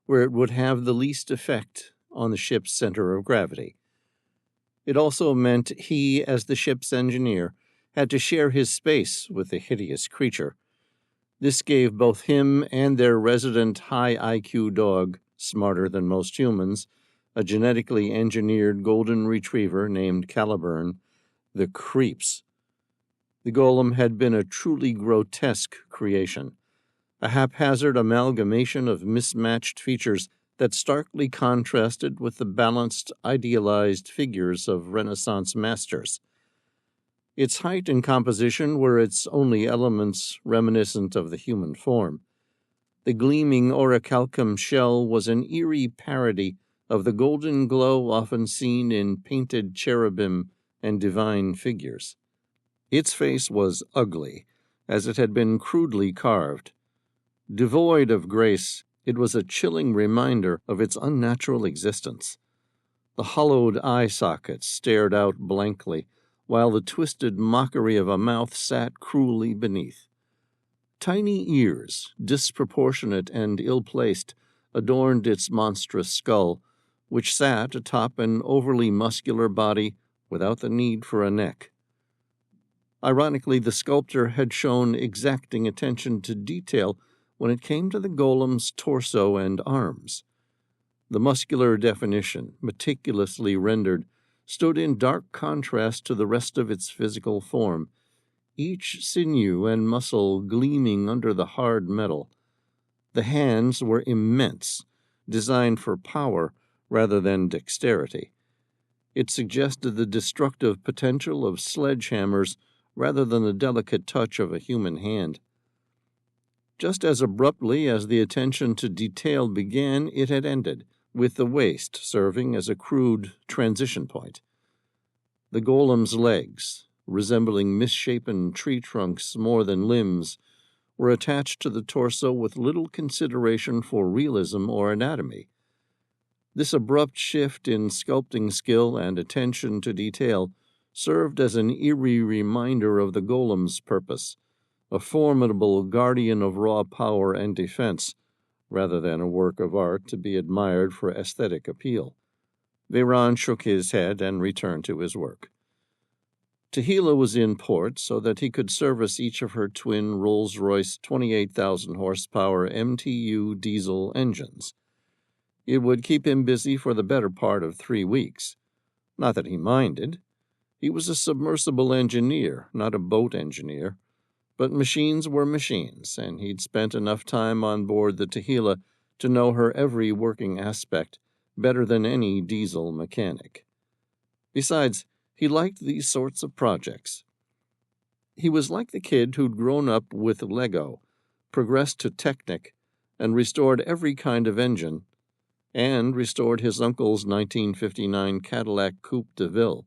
Speaker 1: where it would have the least effect on the ship's center of gravity. It also meant he, as the ship's engineer, had to share his space with the hideous creature. This gave both him and their resident high IQ dog, smarter than most humans, a genetically engineered golden retriever named Caliburn, the creeps. The golem had been a truly grotesque creation, a haphazard amalgamation of mismatched features that starkly contrasted with the balanced, idealized figures of Renaissance masters. Its height and composition were its only elements reminiscent of the human form. The gleaming orichalcum shell was an eerie parody of the golden glow often seen in painted cherubim and divine figures. Its face was ugly, as it had been crudely carved. Devoid of grace, it was a chilling reminder of its unnatural existence. The hollowed eye sockets stared out blankly, while the twisted mockery of a mouth sat cruelly beneath. Tiny ears, disproportionate and ill-placed, adorned its monstrous skull, which sat atop an overly muscular body without the need for a neck. Ironically, the sculptor had shown exacting attention to detail when it came to the golem's torso and arms. The muscular definition, meticulously rendered, stood in dark contrast to the rest of its physical form, each sinew and muscle gleaming under the hard metal. The hands were immense, designed for power rather than dexterity. It suggested the destructive potential of sledgehammers rather than the delicate touch of a human hand. Just as abruptly as the attention to detail began, it had ended, with the waist serving as a crude transition point. The golem's legs, resembling misshapen tree trunks more than limbs, were attached to the torso with little consideration for realism or anatomy. This abrupt shift in sculpting skill and attention to detail served as an eerie reminder of the Golem's purpose, a formidable guardian of raw power and defense, rather than a work of art to be admired for aesthetic appeal. Veyron shook his head and returned to his work. Tehillah was in port so that he could service each of her twin Rolls-Royce 28,000 horsepower MTU diesel engines. It would keep him busy for the better part of 3 weeks. Not that he minded. He was a submersible engineer, not a boat engineer. But machines were machines, and he'd spent enough time on board the Tehillah to know her every working aspect better than any diesel mechanic. Besides, he liked these sorts of projects. He was like the kid who'd grown up with Lego, progressed to Technic, and restored every kind of engine, and restored his uncle's 1959 Cadillac Coupe de Ville.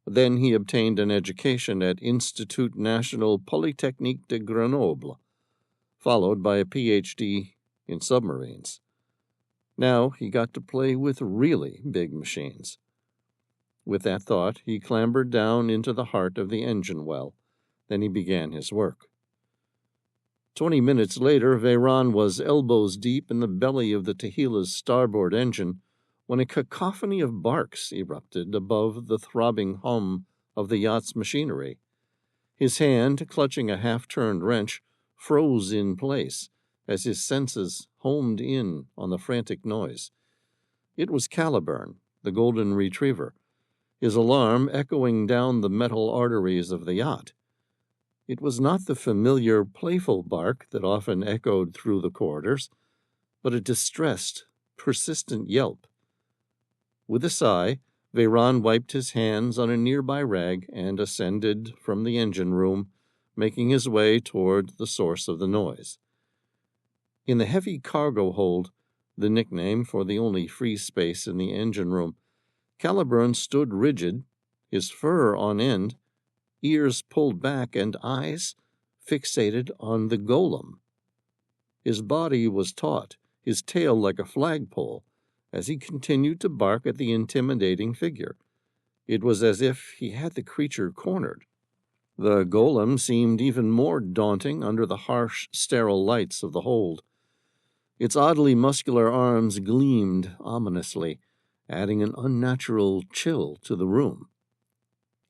Speaker 1: Then he obtained an education at Institut National Polytechnique de Grenoble, followed by a Ph.D. in submarines. Now he got to play with really big machines. With that thought, he clambered down into the heart of the engine well. Then he began his work. 20 minutes later, Veyron was elbows deep in the belly of the Tehillah's starboard engine when a cacophony of barks erupted above the throbbing hum of the yacht's machinery. His hand, clutching a half-turned wrench, froze in place as his senses homed in on the frantic noise. It was Caliburn, the golden retriever, his alarm echoing down the metal arteries of the yacht. It was not the familiar, playful bark that often echoed through the corridors, but a distressed, persistent yelp. With a sigh, Veyron wiped his hands on a nearby rag and ascended from the engine room, making his way toward the source of the noise. In the heavy cargo hold, the nickname for the only free space in the engine room, Caliburn stood rigid, his fur on end, ears pulled back and eyes fixated on the Golem. His body was taut, his tail like a flagpole, as he continued to bark at the intimidating figure. It was as if he had the creature cornered. The Golem seemed even more daunting under the harsh, sterile lights of the hold. Its oddly muscular arms gleamed ominously, adding an unnatural chill to the room.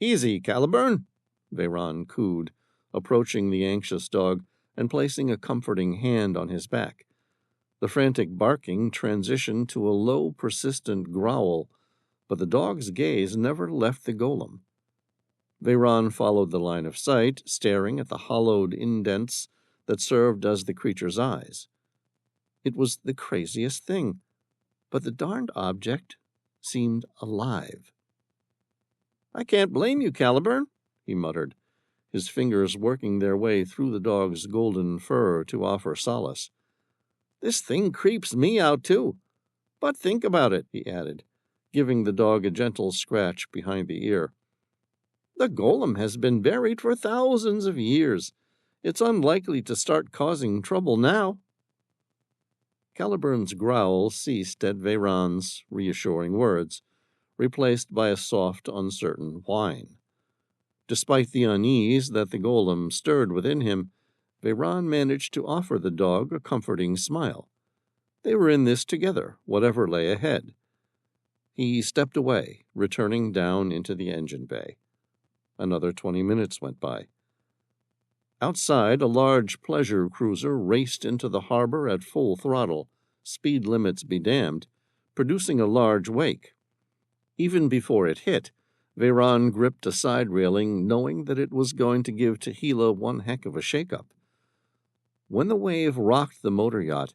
Speaker 1: "Easy, Caliburn," Veyron cooed, approaching the anxious dog and placing a comforting hand on his back. The frantic barking transitioned to a low, persistent growl, but the dog's gaze never left the Golem. Veyron followed the line of sight, staring at the hollowed indents that served as the creature's eyes. It was the craziest thing, but the darned object seemed alive. "I can't blame you, Caliburn," he muttered, his fingers working their way through the dog's golden fur to offer solace. "This thing creeps me out, too. But think about it," he added, giving the dog a gentle scratch behind the ear. "The Golem has been buried for thousands of years. It's unlikely to start causing trouble now." Caliburn's growl ceased at Veyron's reassuring words, replaced by a soft, uncertain whine. Despite the unease that the Golem stirred within him, Veyron managed to offer the dog a comforting smile. They were in this together, whatever lay ahead. He stepped away, returning down into the engine bay. Another 20 minutes went by. Outside, a large pleasure cruiser raced into the harbor at full throttle, speed limits be damned, producing a large wake. Even before it hit, Veyron gripped a side railing, knowing that it was going to give Tehillah one heck of a shake-up. When the wave rocked the motor yacht,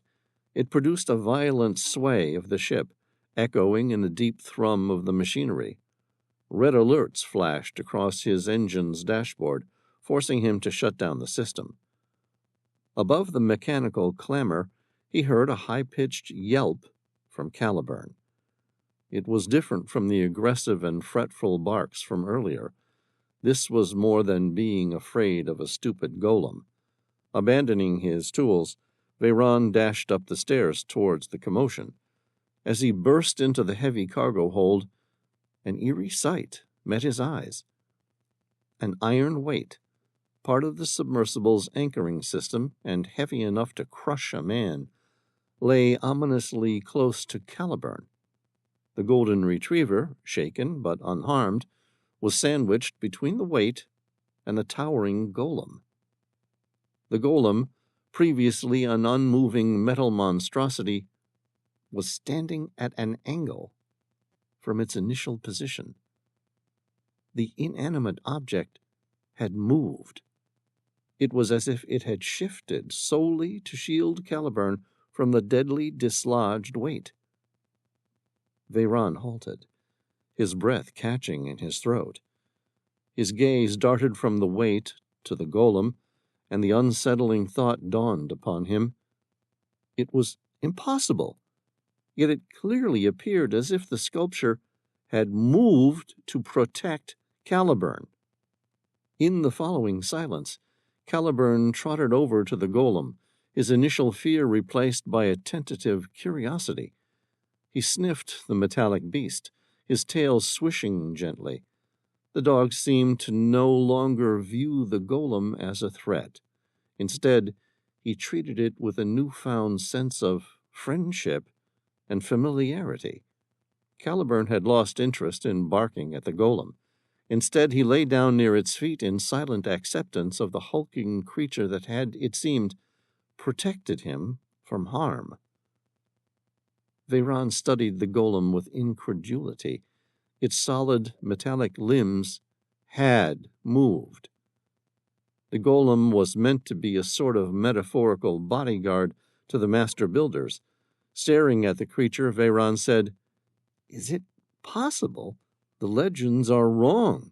Speaker 1: it produced a violent sway of the ship, echoing in the deep thrum of the machinery. Red alerts flashed across his engine's dashboard, forcing him to shut down the system. Above the mechanical clamor, he heard a high-pitched yelp from Caliburn. It was different from the aggressive and fretful barks from earlier. This was more than being afraid of a stupid Golem. Abandoning his tools, Veyron dashed up the stairs towards the commotion. As he burst into the heavy cargo hold, an eerie sight met his eyes. An iron weight, part of the submersible's anchoring system and heavy enough to crush a man, lay ominously close to Caliburn. The golden retriever, shaken but unharmed, was sandwiched between the weight and the towering golem. The golem, previously an unmoving metal monstrosity, was standing at an angle from its initial position. The inanimate object had moved. It was as if it had shifted solely to shield Caliburn from the deadly dislodged weight. Veyron halted, his breath catching in his throat. His gaze darted from the weight to the golem, and the unsettling thought dawned upon him. It was impossible, yet it clearly appeared as if the sculpture had moved to protect Caliburn. In the following silence, Caliburn trotted over to the golem, his initial fear replaced by a tentative curiosity. He sniffed the metallic beast, his tail swishing gently. The dog seemed to no longer view the golem as a threat. Instead, he treated it with a newfound sense of friendship and familiarity. Caliburn had lost interest in barking at the golem. Instead, he lay down near its feet in silent acceptance of the hulking creature that had, it seemed, protected him from harm. Veyron studied the golem with incredulity. Its solid, metallic limbs had moved. The golem was meant to be a sort of metaphorical bodyguard to the master builders. Staring at the creature, Veyron said, "Is it possible the legends are wrong?"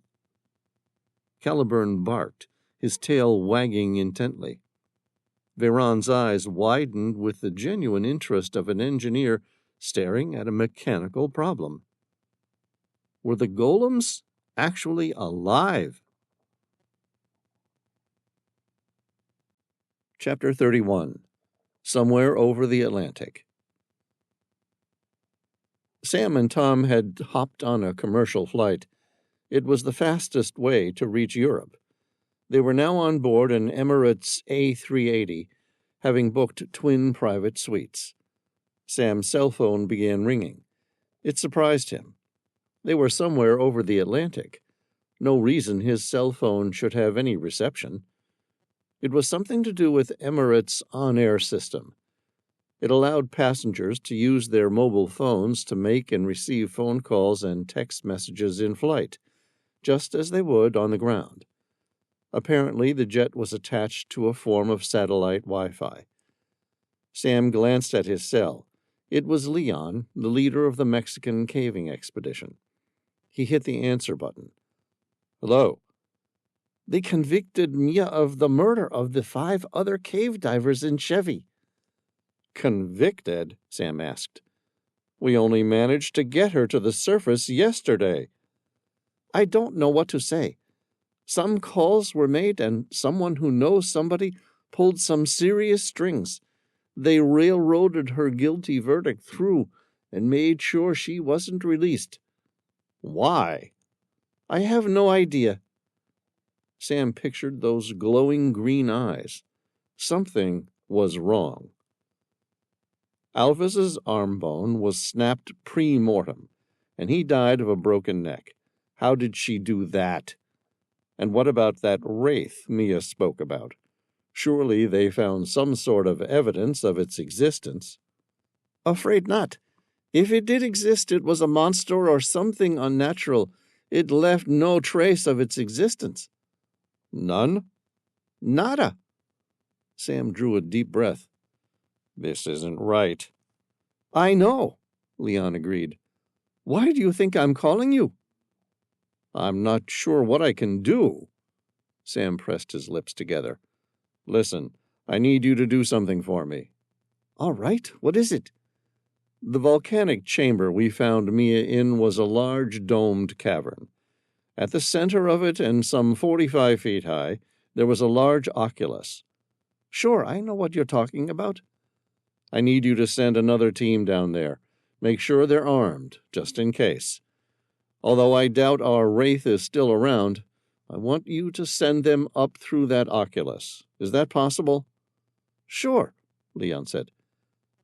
Speaker 1: Caliburn barked, his tail wagging intently. Veyron's eyes widened with the genuine interest of an engineer staring at a mechanical problem. Were the golems actually alive? Chapter 31. Somewhere Over the Atlantic. Sam and Tom had hopped on a commercial flight. It was the fastest way to reach Europe. They were now on board an Emirates A380, having booked twin private suites. Sam's cell phone began ringing. It surprised him. They were somewhere over the Atlantic. No reason his cell phone should have any reception. It was something to do with Emirates' on-air system. It allowed passengers to use their mobile phones to make and receive phone calls and text messages in flight, just as they would on the ground. Apparently, the jet was attached to a form of satellite Wi-Fi. Sam glanced at his cell. It was Leon, the leader of the Mexican caving expedition. He hit the answer button. "Hello." "They convicted Mia of the murder of the 5 other cave divers in Chevy." "Convicted?" Sam asked. "We only managed to get her to the surface yesterday." "I don't know what to say. Some calls were made, and someone who knows somebody pulled some serious strings. They railroaded her guilty verdict through and made sure she wasn't released." "Why?" "I have no idea." Sam pictured those glowing green eyes. Something was wrong. Alvis's arm bone was snapped pre-mortem, and he died of a broken neck. How did she do that? And what about that wraith Mia spoke about? Surely they found some sort of evidence of its existence. "Afraid not. If it did exist, it was a monster or something unnatural. It left no trace of its existence." "None?" "Nada." Sam drew a deep breath. "This isn't right." "I know," Leon agreed. "Why do you think I'm calling you?" "I'm not sure what I can do." Sam pressed his lips together. "Listen, I need you to do something for me." "All right, what is it?" "The volcanic chamber we found Mia in was a large domed cavern. At the center of it, and some 45 feet high, there was a large oculus. Sure, I know what you're talking about. I need you to send another team down there. Make sure they're armed, just in case. Although I doubt our wraith is still around, I want you to send them up through that oculus. Is that possible? Sure, Leon said.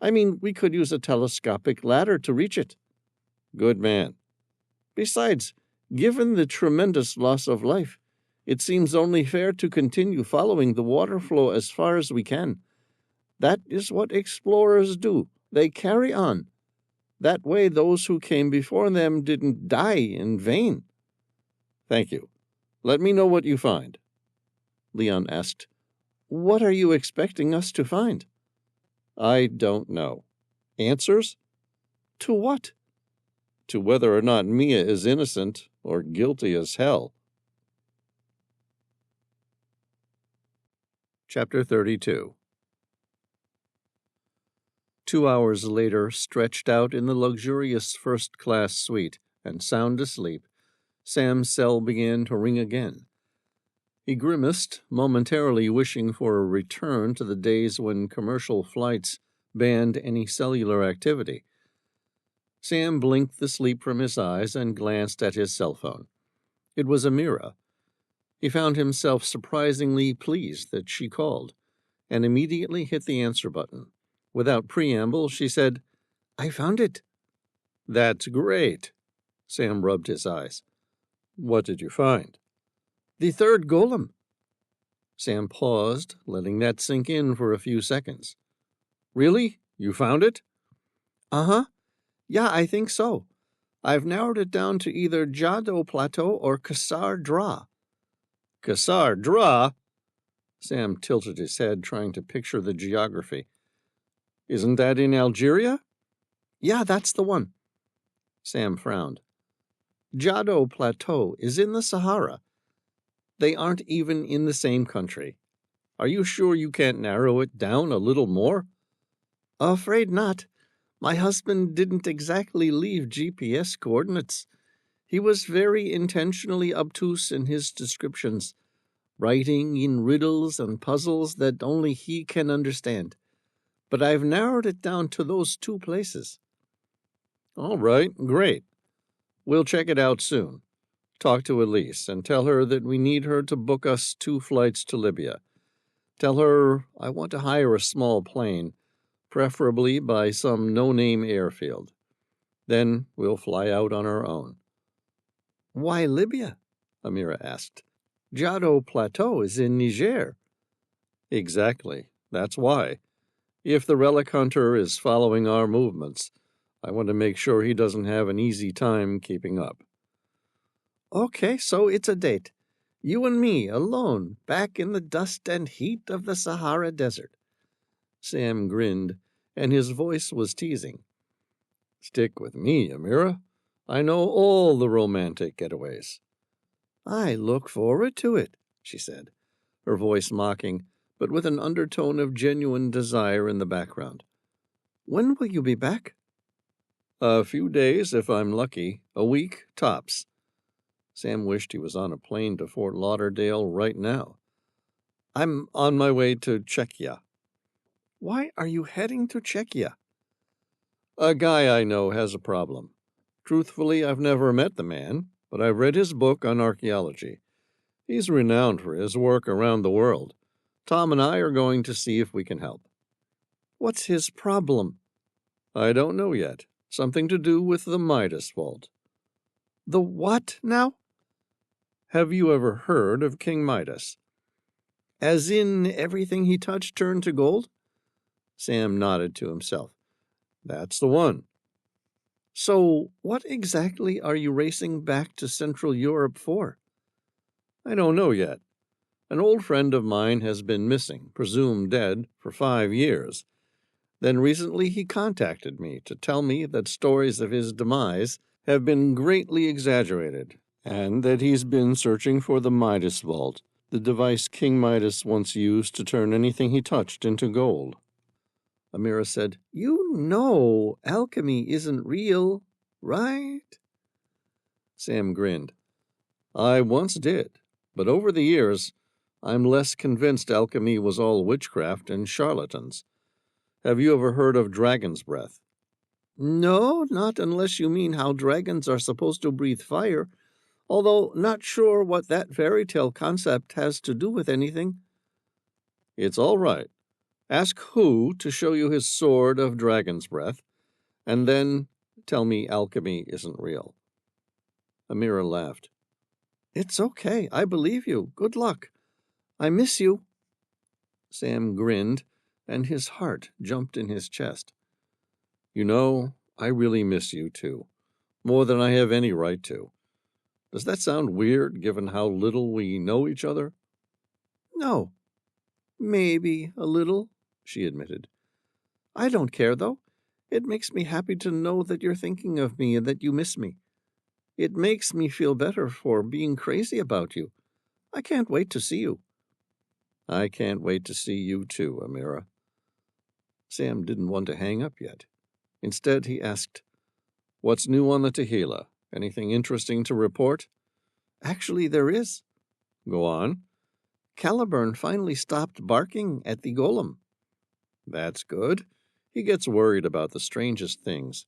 Speaker 1: I mean, we could use a telescopic ladder to reach it. Good man. Besides, given the tremendous loss of life, it seems only fair to continue following the water flow as far as we can. That is what explorers do. They carry on. That way those who came before them didn't die in vain. Thank you. Let me know what you find. Leon asked, What are you expecting us to find? I don't know. Answers? To what? To whether or not Mia is innocent or guilty as hell. Chapter 32. 2 hours later, stretched out in the luxurious first-class suite and sound asleep, Sam's cell began to ring again. He grimaced, momentarily wishing for a return to the days when commercial flights banned any cellular activity. Sam blinked the sleep from his eyes and glanced at his cell phone. It was Amira. He found himself surprisingly pleased that she called, and immediately hit the answer button. Without preamble, she said, I found it. That's great. Sam rubbed his eyes. What did you find? The third golem. Sam paused, letting that sink in for a few seconds. Really? You found it? Uh-huh. Yeah, I think so. I've narrowed it down to either Jadoo Plateau or Kasar Dra. Kasar Dra? Sam tilted his head, trying to picture the geography. Isn't that in Algeria? Yeah, that's the one. Sam frowned. Jadoo Plateau is in the Sahara. They aren't even in the same country. Are you sure you can't narrow it down a little more? Afraid not. My husband didn't exactly leave GPS coordinates. He was very intentionally obtuse in his descriptions, writing in riddles and puzzles that only he can understand. But I've narrowed it down to those 2 places. All right, great. We'll check it out soon. Talk to Elise and tell her that we need her to book us 2 flights to Libya. Tell her I want to hire a small plane, preferably by some no-name airfield. Then we'll fly out on our own. Why Libya? Amira asked. Jadoo Plateau is in Niger. Exactly. That's why. If the relic hunter is following our movements, I want to make sure he doesn't have an easy time keeping up. Okay, so it's a date. You and me, alone, back in the dust and heat of the Sahara Desert. Sam grinned, and his voice was teasing. Stick with me, Amira. I know all the romantic getaways. I look forward to it, she said, her voice mocking, but with an undertone of genuine desire in the background. When will you be back? A few days, if I'm lucky. A week, tops. Sam wished he was on a plane to Fort Lauderdale right now. I'm on my way to Czechia. Why are you heading to Czechia? A guy I know has a problem. Truthfully, I've never met the man, but I've read his book on archaeology. He's renowned for his work around the world. Tom and I are going to see if we can help. What's his problem? I don't know yet. Something to do with the Midas Vault. The what now? Have you ever heard of King Midas? As in everything he touched turned to gold? Sam nodded to himself. That's the one. So what exactly are you racing back to Central Europe for? I don't know yet. An old friend of mine has been missing, presumed dead, for 5 years. Then recently he contacted me to tell me that stories of his demise have been greatly exaggerated, and that he's been searching for the Midas Vault, the device King Midas once used to turn anything he touched into gold. Amira said, You know alchemy isn't real, right? Sam grinned. I once did, but over the years, I'm less convinced alchemy was all witchcraft and charlatans. Have you ever heard of dragon's breath? No, not unless you mean how dragons are supposed to breathe fire, although not sure what that fairy tale concept has to do with anything. It's all right. Ask Who to show you his sword of dragon's breath, and then tell me alchemy isn't real. Amira laughed. It's okay. I believe you. Good luck. I miss you. Sam grinned, and his heart jumped in his chest. You know, I really miss you, too. More than I have any right to. Does that sound weird, given how little we know each other? No. Maybe a little, she admitted. I don't care, though. It makes me happy to know that you're thinking of me and that you miss me. It makes me feel better for being crazy about you. I can't wait to see you. I can't wait to see you too, Amira. Sam didn't want to hang up yet. Instead, he asked, What's new on the Tehillah? Anything interesting to report? Actually, there is. Go on. Caliburn finally stopped barking at the Golem. That's good. He gets worried about the strangest things.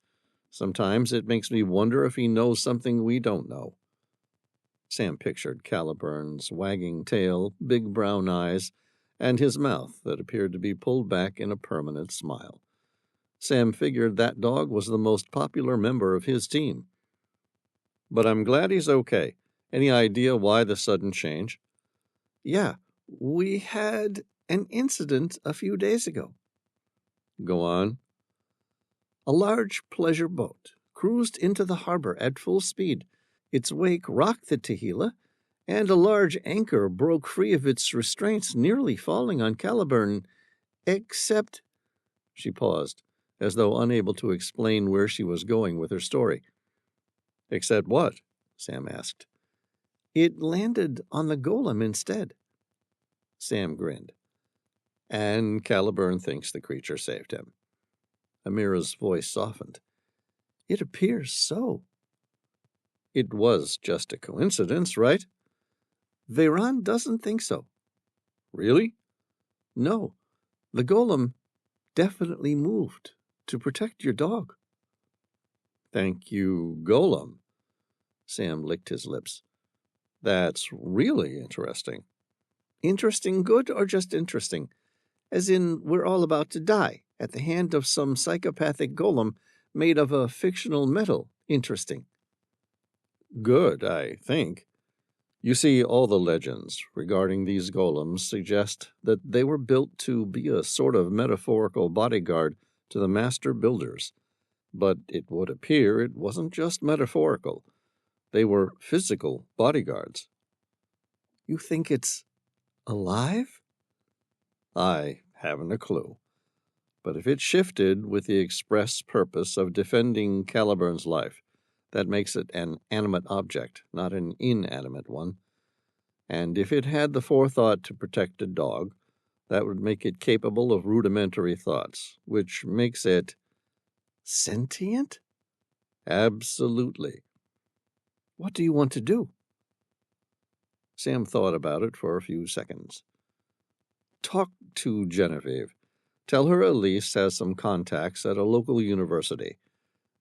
Speaker 1: Sometimes it makes me wonder if he knows something we don't know. Sam pictured Caliburn's wagging tail, big brown eyes, and his mouth that appeared to be pulled back in a permanent smile. Sam figured that dog was the most popular member of his team. But I'm glad he's okay. Any idea why the sudden change? Yeah, we had an incident a few days ago. Go on. A large pleasure boat cruised into the harbor at full speed. Its wake rocked the Tehillah, and a large anchor broke free of its restraints, nearly falling on Caliburn, except... She paused, as though unable to explain where she was going with her story. Except what? Sam asked. It landed on the Golem instead. Sam grinned. And Caliburn thinks the creature saved him. Amira's voice softened. It appears so. It was just a coincidence, right? Veyron doesn't think so. Really? No. The Golem definitely moved to protect your dog. Thank you, Golem. Sam licked his lips. That's really interesting. Interesting good or just interesting? As in, we're all about to die at the hand of some psychopathic golem made of a fictional metal. Interesting. Good, I think. You see, all the legends regarding these golems suggest that they were built to be a sort of metaphorical bodyguard to the master builders. But it would appear it wasn't just metaphorical. They were physical bodyguards. You think it's alive? I haven't a clue. But if it shifted with the express purpose of defending Caliburn's life, that makes it an animate object, not an inanimate one. And if it had the forethought to protect a dog, that would make it capable of rudimentary thoughts, which makes it sentient? Absolutely. What do you want to do? Sam thought about it for a few seconds. Talk to Genevieve. Tell her Elise has some contacts at a local university.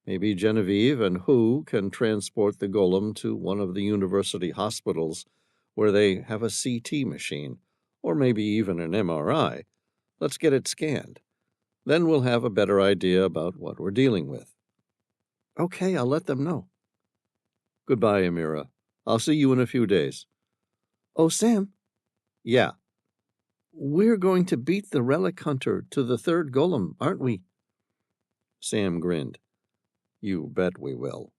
Speaker 1: Maybe Genevieve and Who can transport the golem to one of the university hospitals where they have a CT machine, or maybe even an MRI. Let's get it scanned. Then we'll have a better idea about what we're dealing with. Okay, I'll let them know. Goodbye, Amira. I'll see you in a few days. Oh, Sam? Yeah. We're going to beat the relic hunter to the third golem, aren't we? Sam grinned. You bet we will.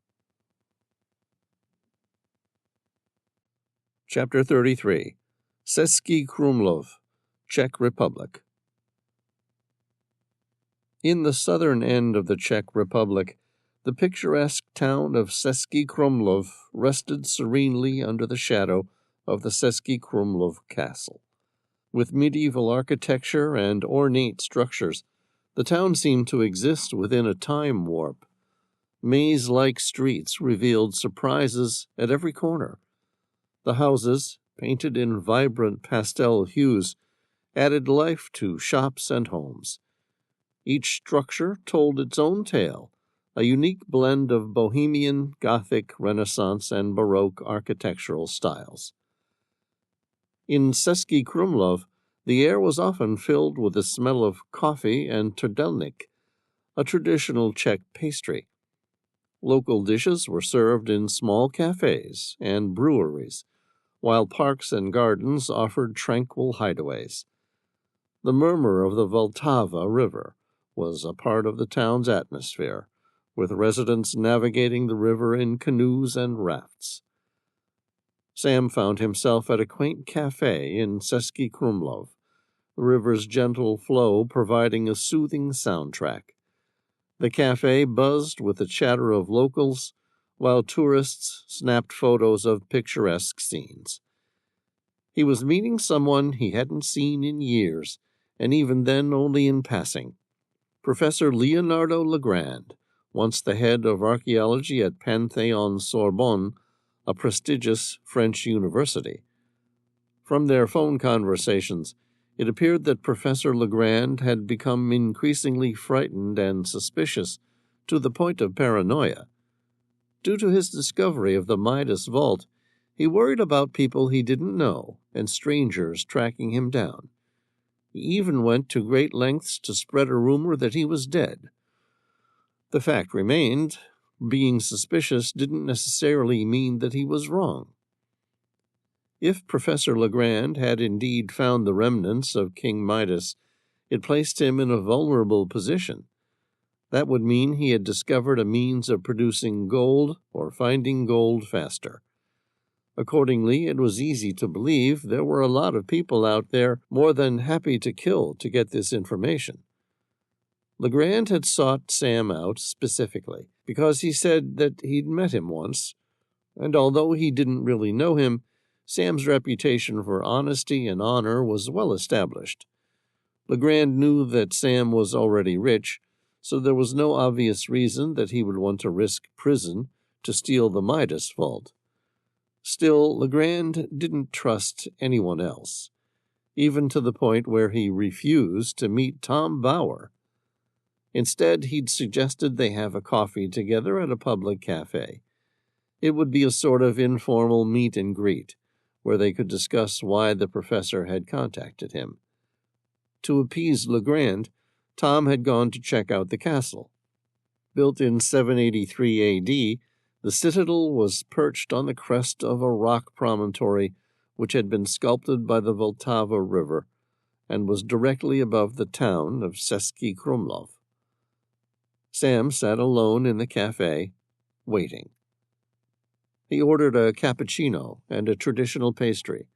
Speaker 1: Chapter 33. Český Krumlov, Czech Republic. In the southern end of the Czech Republic, the picturesque town of Český Krumlov rested serenely under the shadow of the Český Krumlov Castle. With medieval architecture and ornate structures, the town seemed to exist within a time warp. Maze-like streets revealed surprises at every corner. The houses, painted in vibrant pastel hues, added life to shops and homes. Each structure told its own tale, a unique blend of Bohemian, Gothic, Renaissance, and Baroque architectural styles. In Český Krumlov, the air was often filled with the smell of coffee and trdelník, a traditional Czech pastry. Local dishes were served in small cafes and breweries, while parks and gardens offered tranquil hideaways. The murmur of the Vltava River was a part of the town's atmosphere, with residents navigating the river in canoes and rafts. Sam found himself at a quaint cafe in Český Krumlov, the river's gentle flow providing a soothing soundtrack. The cafe buzzed with the chatter of locals, while tourists snapped photos of picturesque scenes. He was meeting someone he hadn't seen in years, and even then only in passing. Professor Leonardo Legrand, once the head of archaeology at Panthéon-Sorbonne, a prestigious French university. From their phone conversations, it appeared that Professor Legrand had become increasingly frightened and suspicious, to the point of paranoia. Due to his discovery of the Midas Vault, he worried about people he didn't know and strangers tracking him down. He even went to great lengths to spread a rumor that he was dead. The fact remained, being suspicious didn't necessarily mean that he was wrong. If Professor Legrand had indeed found the remnants of King Midas, it placed him in a vulnerable position. That would mean he had discovered a means of producing gold or finding gold faster. Accordingly, it was easy to believe there were a lot of people out there more than happy to kill to get this information. Legrand had sought Sam out specifically because he said that he'd met him once, and although he didn't really know him, Sam's reputation for honesty and honor was well established. Legrand knew that Sam was already rich, so there was no obvious reason that he would want to risk prison to steal the Midas Vault. Still, Legrand didn't trust anyone else, even to the point where he refused to meet Tom Bauer. Instead, he'd suggested they have a coffee together at a public cafe. It would be a sort of informal meet and greet, where they could discuss why the professor had contacted him. To appease Legrand, Tom had gone to check out the castle. Built in 783 A.D., the citadel was perched on the crest of a rock promontory which had been sculpted by the Vltava River and was directly above the town of Český Krumlov. Sam sat alone in the cafe, waiting. He ordered a cappuccino and a traditional pastry.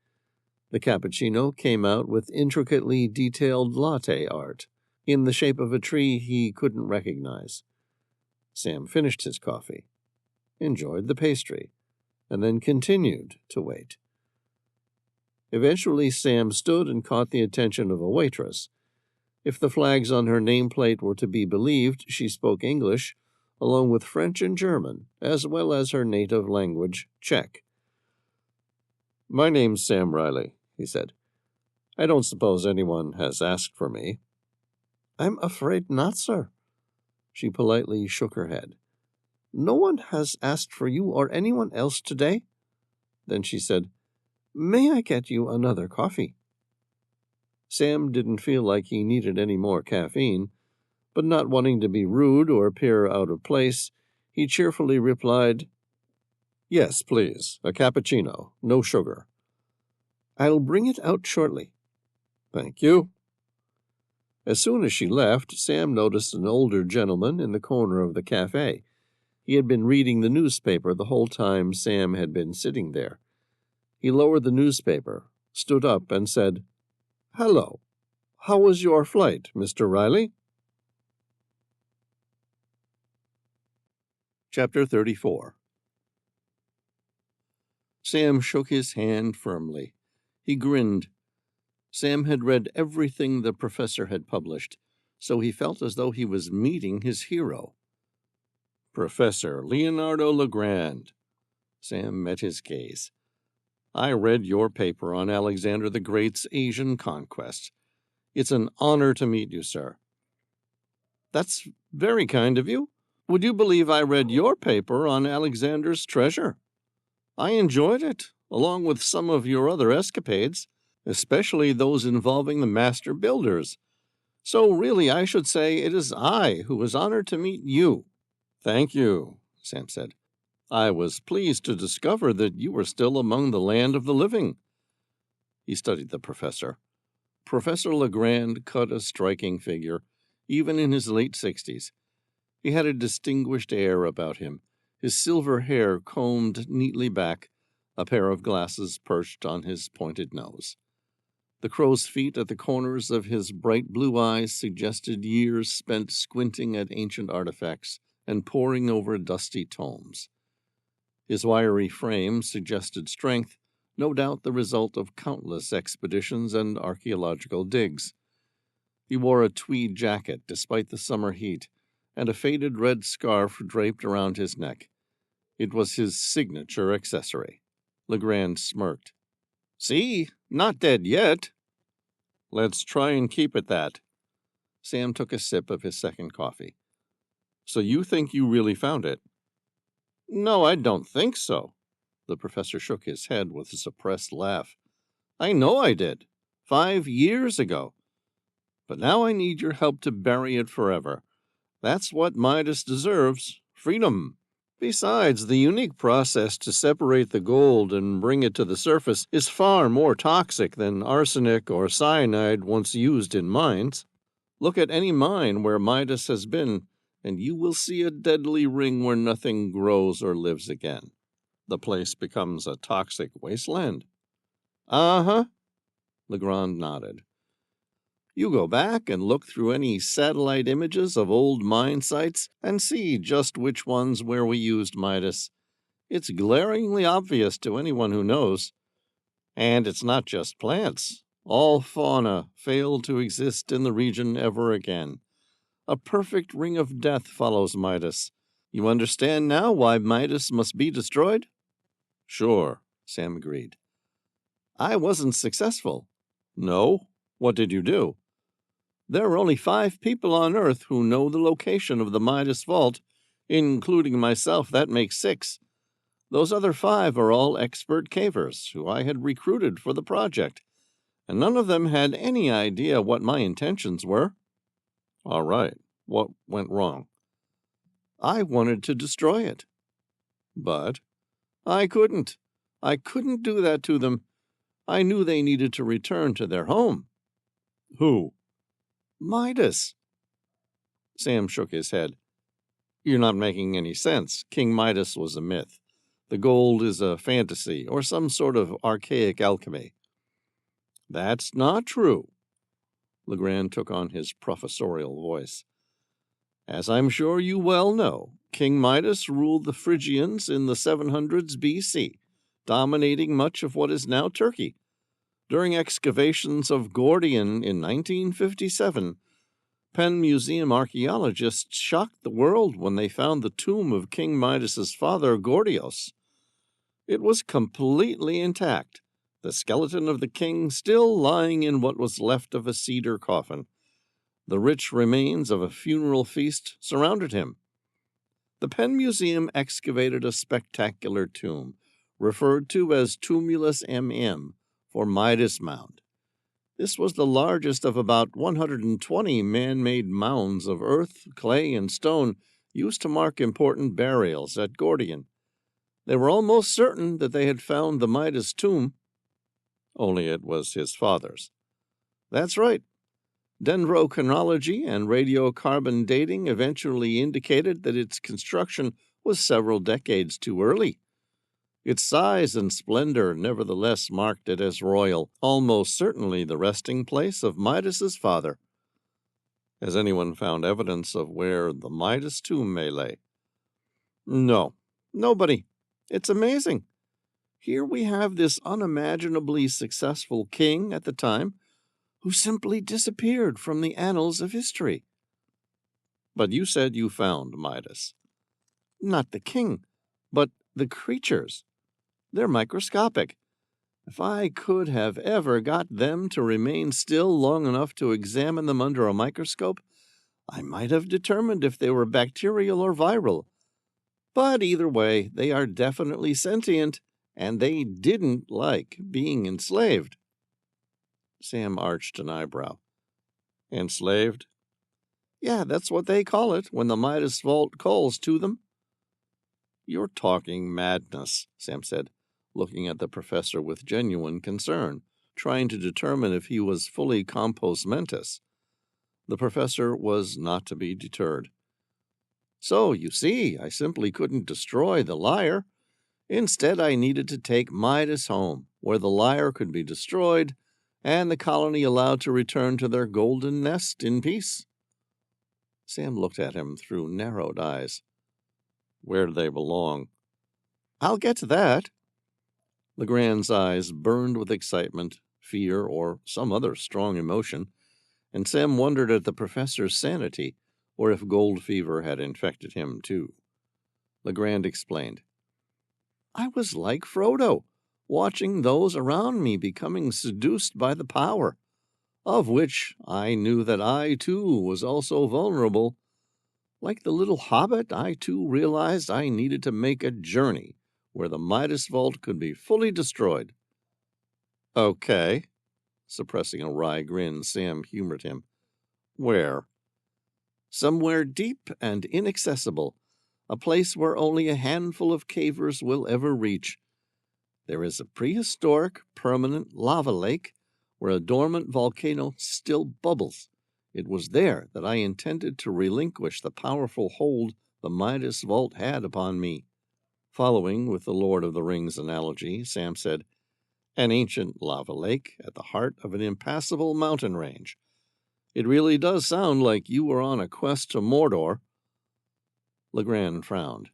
Speaker 1: The cappuccino came out with intricately detailed latte art, in the shape of a tree he couldn't recognize. Sam finished his coffee, enjoyed the pastry, and then continued to wait. Eventually, Sam stood and caught the attention of a waitress. If the flags on her nameplate were to be believed, she spoke English, along with French and German, as well as her native language, Czech. "My name's Sam Reilly," he said. "I don't suppose anyone has asked for me." "I'm afraid not, sir." She politely shook her head. "No one has asked for you or anyone else today." Then she said, "May I get you another coffee?" Sam didn't feel like he needed any more caffeine, but not wanting to be rude or appear out of place, he cheerfully replied, "Yes, please, a cappuccino, no sugar." "I'll bring it out shortly." "Thank you." As soon as she left, Sam noticed an older gentleman in the corner of the cafe. He had been reading the newspaper the whole time Sam had been sitting there. He lowered the newspaper, stood up, and said, "Hello. How was your flight, Mr. Reilly?" Chapter 34. Sam shook his hand firmly. He grinned. Sam had read everything the professor had published, so he felt as though he was meeting his hero. "Professor Leonardo Legrand." Sam met his gaze. I read your paper on Alexander the Great's Asian conquest. It's an honor to meet you, sir." "That's very kind of you. Would you believe I read your paper on Alexander's treasure? I enjoyed it, along with some of your other escapades, especially those involving the master builders. So really, I should say it is I who is honored to meet you." "Thank you," Sam said. "I was pleased to discover that you were still among the land of the living." He studied the professor. Professor Legrand cut a striking figure, even in his late 60s. He had a distinguished air about him, his silver hair combed neatly back, a pair of glasses perched on his pointed nose. The crow's feet at the corners of his bright blue eyes suggested years spent squinting at ancient artifacts and poring over dusty tomes. His wiry frame suggested strength, no doubt the result of countless expeditions and archaeological digs. He wore a tweed jacket despite the summer heat, and a faded red scarf draped around his neck. It was his signature accessory. Legrand smirked. "See, not dead yet." "Let's try and keep it that." Sam took a sip of his second coffee. "So you think you really found it?" "No, I don't think so." The professor shook his head with a suppressed laugh. "I know I did, 5 years ago. But now I need your help to bury it forever. That's what Midas deserves, freedom. Besides, the unique process to separate the gold and bring it to the surface is far more toxic than arsenic or cyanide once used in mines. Look at any mine where Midas has been, and you will see a deadly ring where nothing grows or lives again. The place becomes a toxic wasteland." "Uh-huh," Legrand nodded. "You go back and look through any satellite images of old mine sites and see just which ones where we used Midas. It's glaringly obvious to anyone who knows. And it's not just plants. All fauna fail to exist in the region ever again. A perfect ring of death follows Midas. You understand now why Midas must be destroyed?" "Sure," Sam agreed. "I wasn't successful." "No? What did you do?" "There are only 5 people on Earth who know the location of the Midas Vault, including myself. That makes 6. Those other 5 are all expert cavers who I had recruited for the project, and none of them had any idea what my intentions were." "All right. What went wrong?" "I wanted to destroy it." "But?" "I couldn't. I couldn't do that to them. I knew they needed to return to their home." "Who?" "Midas." Sam shook his head. "You're not making any sense. King Midas was a myth. The gold is a fantasy or some sort of archaic alchemy." "That's not true." Legrand took on his professorial voice. "As I'm sure you well know, King Midas ruled the Phrygians in the 700s BC, dominating much of what is now Turkey. During excavations of Gordian in 1957, Penn Museum archaeologists shocked the world when they found the tomb of King Midas's father, Gordios. It was completely intact, the skeleton of the king still lying in what was left of a cedar coffin. The rich remains of a funeral feast surrounded him. The Penn Museum excavated a spectacular tomb, referred to as Tumulus MM, for Midas Mound. This was the largest of about 120 man-made mounds of earth, clay, and stone used to mark important burials at Gordian. They were almost certain that they had found the Midas tomb. Only it was his father's. That's right. Dendrochronology and radiocarbon dating eventually indicated that its construction was several decades too early. Its size and splendor nevertheless marked it as royal, almost certainly the resting place of Midas's father. Has anyone found evidence of where the Midas tomb may lay? No, nobody. It's amazing. Here we have this unimaginably successful king at the time who simply disappeared from the annals of history. But you said you found Midas. Not the king, but the creatures. They're microscopic. If I could have ever got them to remain still long enough to examine them under a microscope, I might have determined if they were bacterial or viral. But either way, they are definitely sentient, and they didn't like being enslaved. Sam arched an eyebrow. Enslaved? Yeah, that's what they call it when the Midas Vault calls to them. You're talking madness, Sam said, looking at the professor with genuine concern, trying to determine if he was fully compos mentis. The professor was not to be deterred. So, you see, I simply couldn't destroy the lyre. Instead, I needed to take Midas home, where the lyre could be destroyed and the colony allowed to return to their golden nest in peace. Sam looked at him through narrowed eyes. Where do they belong? I'll get to that. Legrand's eyes burned with excitement, fear, or some other strong emotion, and Sam wondered at the professor's sanity, or if gold fever had infected him too. Legrand explained. I was like Frodo, watching those around me becoming seduced by the power, of which I knew that I too was also vulnerable. Like the little hobbit, I too realized I needed to make a journey where the Midas Vault could be fully destroyed. Okay. Suppressing a wry grin, Sam humored him. Where? Somewhere deep and inaccessible, a place where only a handful of cavers will ever reach. There is a prehistoric, permanent lava lake where a dormant volcano still bubbles. It was there that I intended to relinquish the powerful hold the Midas Vault had upon me. Following with the Lord of the Rings analogy, Sam said, an ancient lava lake at the heart of an impassable mountain range. It really does sound like you were on a quest to Mordor. Legrand frowned.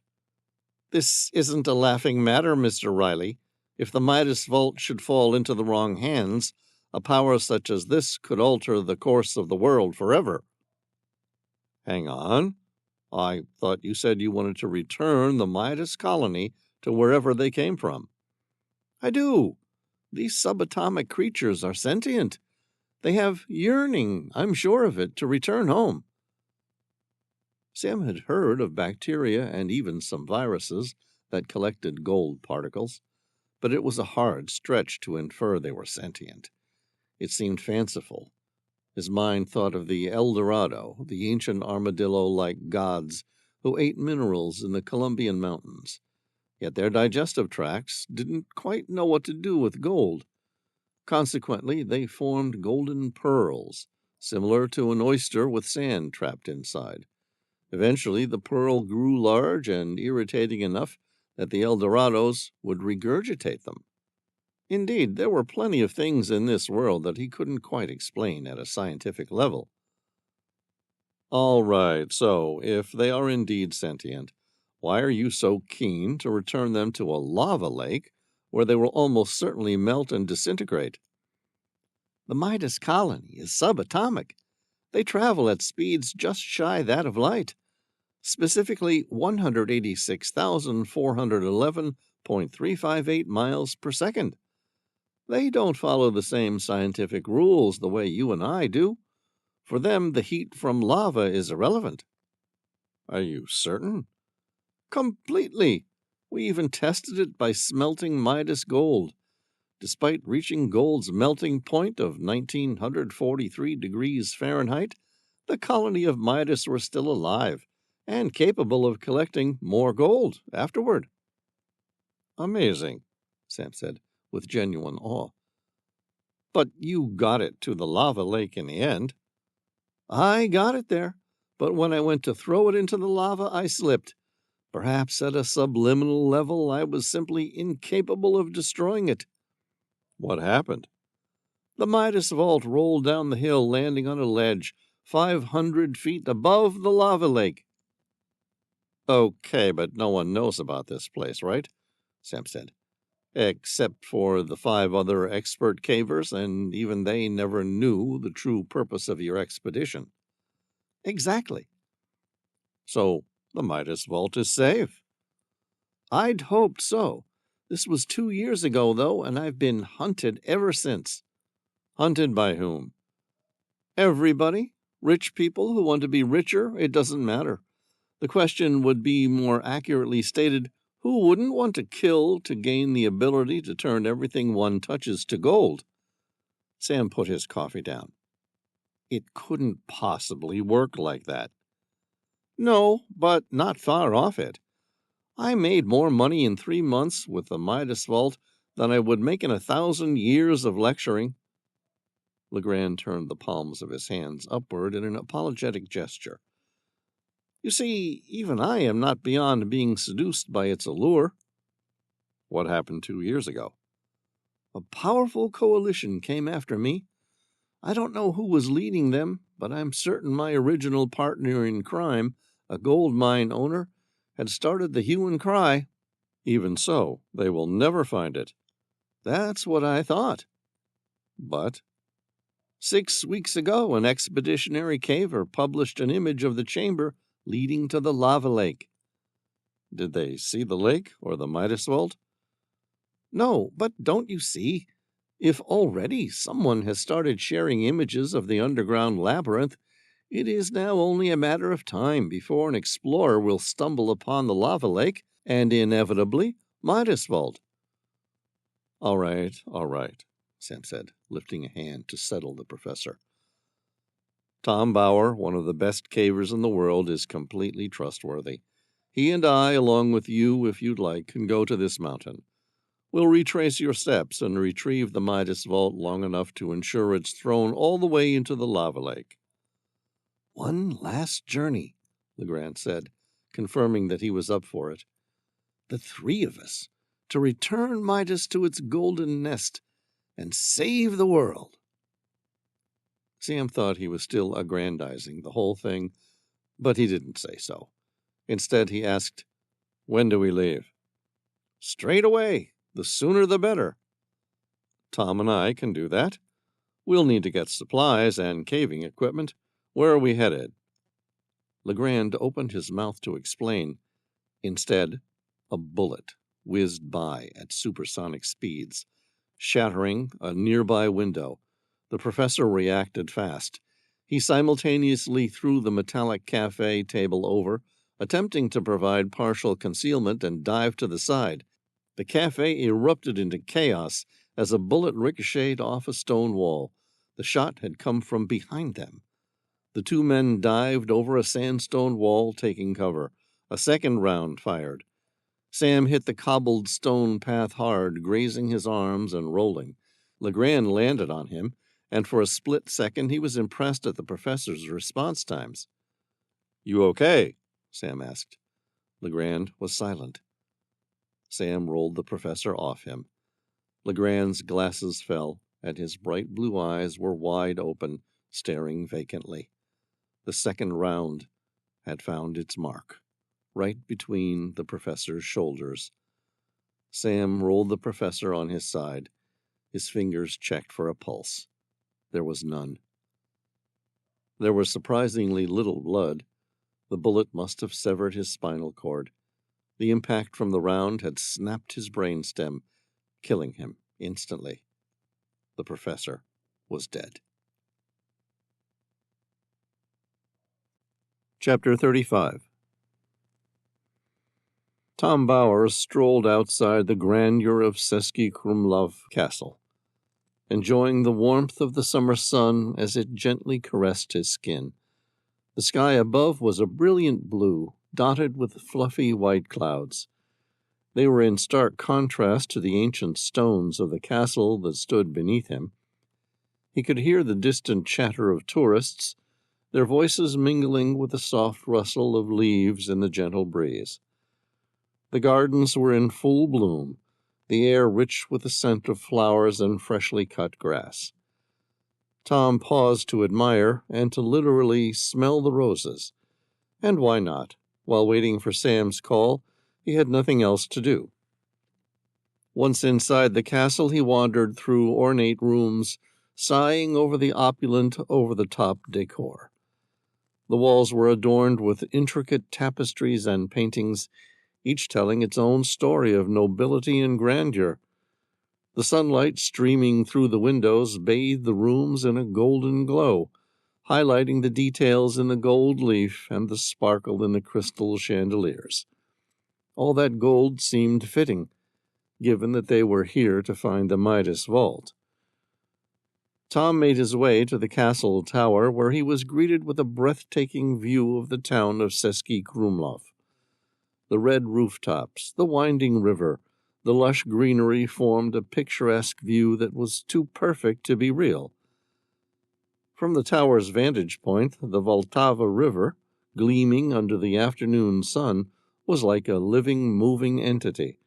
Speaker 1: This isn't a laughing matter, Mr. Reilly. If the Midas Vault should fall into the wrong hands, a power such as this could alter the course of the world forever. Hang on. I thought you said you wanted to return the Midas colony to wherever they came from. I do. These subatomic creatures are sentient. They have yearning, I'm sure of it, to return home. Sam had heard of bacteria and even some viruses that collected gold particles, but it was a hard stretch to infer they were sentient. It seemed fanciful. His mind thought of the El Dorado, the ancient armadillo-like gods who ate minerals in the Colombian mountains. Yet their digestive tracts didn't quite know what to do with gold. Consequently, they formed golden pearls, similar to an oyster with sand trapped inside. Eventually, the pearl grew large and irritating enough that the El Dorados would regurgitate them. Indeed, there were plenty of things in this world that he couldn't quite explain at a scientific level. All right, so if they are indeed sentient, why are you so keen to return them to a lava lake where they will almost certainly melt and disintegrate? The Midas colony is subatomic. They travel at speeds just shy that of light, specifically 186,411.358 miles per second. They don't follow the same scientific rules the way you and I do. For them, the heat from lava is irrelevant. Are you certain? Completely. We even tested it by smelting Midas gold. Despite reaching gold's melting point of 1943 degrees Fahrenheit, the colony of Midas were still alive and capable of collecting more gold afterward. Amazing, Sam said, with genuine awe. But you got it to the lava lake in the end. I got it there, but when I went to throw it into the lava, I slipped. Perhaps at a subliminal level, I was simply incapable of destroying it. What happened? The Midas Vault rolled down the hill, landing on a ledge 500 feet above the lava lake. Okay, but no one knows about this place, right? Sam said. Except for the 5 other expert cavers, and even they never knew the true purpose of your expedition. Exactly. So the Midas Vault is safe. I'd hoped so. This was 2 years ago, though, and I've been hunted ever since." "Hunted by whom?" "Everybody. Rich people who want to be richer, it doesn't matter. The question would be more accurately stated, who wouldn't want to kill to gain the ability to turn everything one touches to gold?" Sam put his coffee down. "It couldn't possibly work like that." "No, but not far off it. I made more money in 3 months with the Midas Vault than I would make in 1,000 years of lecturing." Legrand turned the palms of his hands upward in an apologetic gesture. "You see, even I am not beyond being seduced by its allure." "What happened 2 years ago?" "A powerful coalition came after me. I don't know who was leading them, but I'm certain my original partner in crime, a gold mine owner, had started the hue and cry." "Even so, they will never find it." "That's what I thought." "But—" "6 weeks ago, an expeditionary caver published an image of the chamber leading to the lava lake." "Did they see the lake or the Midas Vault?" "No, but don't you see? If already someone has started sharing images of the underground labyrinth, it is now only a matter of time before an explorer will stumble upon the lava lake and inevitably Midas Vault." All right, Sam said, lifting a hand to settle the professor. "Tom Bauer, one of the best cavers in the world, is completely trustworthy. He and I, along with you, if you'd like, can go to this mountain. We'll retrace your steps and retrieve the Midas Vault long enough to ensure it's thrown all the way into the lava lake." "One last journey," Legrand said, confirming that he was up for it. "The 3 of us, to return Midas to its golden nest and save the world." Sam thought he was still aggrandizing the whole thing, but he didn't say so. Instead, he asked, "When do we leave?" "Straight away. The sooner the better." "Tom and I can do that. We'll need to get supplies and caving equipment. Where are we headed?" Legrand opened his mouth to explain. Instead, a bullet whizzed by at supersonic speeds, shattering a nearby window. The professor reacted fast. He simultaneously threw the metallic cafe table over, attempting to provide partial concealment, and dived to the side. The cafe erupted into chaos as a bullet ricocheted off a stone wall. The shot had come from behind them. The 2 men dived over a sandstone wall, taking cover. A second round fired. Sam hit the cobbled stone path hard, grazing his arms and rolling. Legrand landed on him, and for a split second he was impressed at the professor's response times. "You okay?" Sam asked. Legrand was silent. Sam rolled the professor off him. Legrand's glasses fell, and his bright blue eyes were wide open, staring vacantly. The second round had found its mark, right between the professor's shoulders. Sam rolled the professor on his side. His fingers checked for a pulse. There was none. There was surprisingly little blood. The bullet must have severed his spinal cord. The impact from the round had snapped his brainstem, killing him instantly. The professor was dead. Chapter 35. Tom Bauer strolled outside the grandeur of Seski Krumlov Castle, enjoying the warmth of the summer sun as it gently caressed his skin. The sky above was a brilliant blue, dotted with fluffy white clouds. They were in stark contrast to the ancient stones of the castle that stood beneath him. He could hear the distant chatter of tourists, their voices mingling with the soft rustle of leaves in the gentle breeze. The gardens were in full bloom, the air rich with the scent of flowers and freshly cut grass. Tom paused to admire and to literally smell the roses. And why not? While waiting for Sam's call, he had nothing else to do. Once inside the castle, he wandered through ornate rooms, sighing over the opulent, over-the-top decor. The walls were adorned with intricate tapestries and paintings, each telling its own story of nobility and grandeur. The sunlight streaming through the windows bathed the rooms in a golden glow, highlighting the details in the gold leaf and the sparkle in the crystal chandeliers. All that gold seemed fitting, given that they were here to find the Midas Vault. Tom made his way to the castle tower, where he was greeted with a breathtaking view of the town of Český Krumlov. The red rooftops, the winding river, the lush greenery formed a picturesque view that was too perfect to be real. From the tower's vantage point, the Vltava River, gleaming under the afternoon sun, was like a living, moving entity.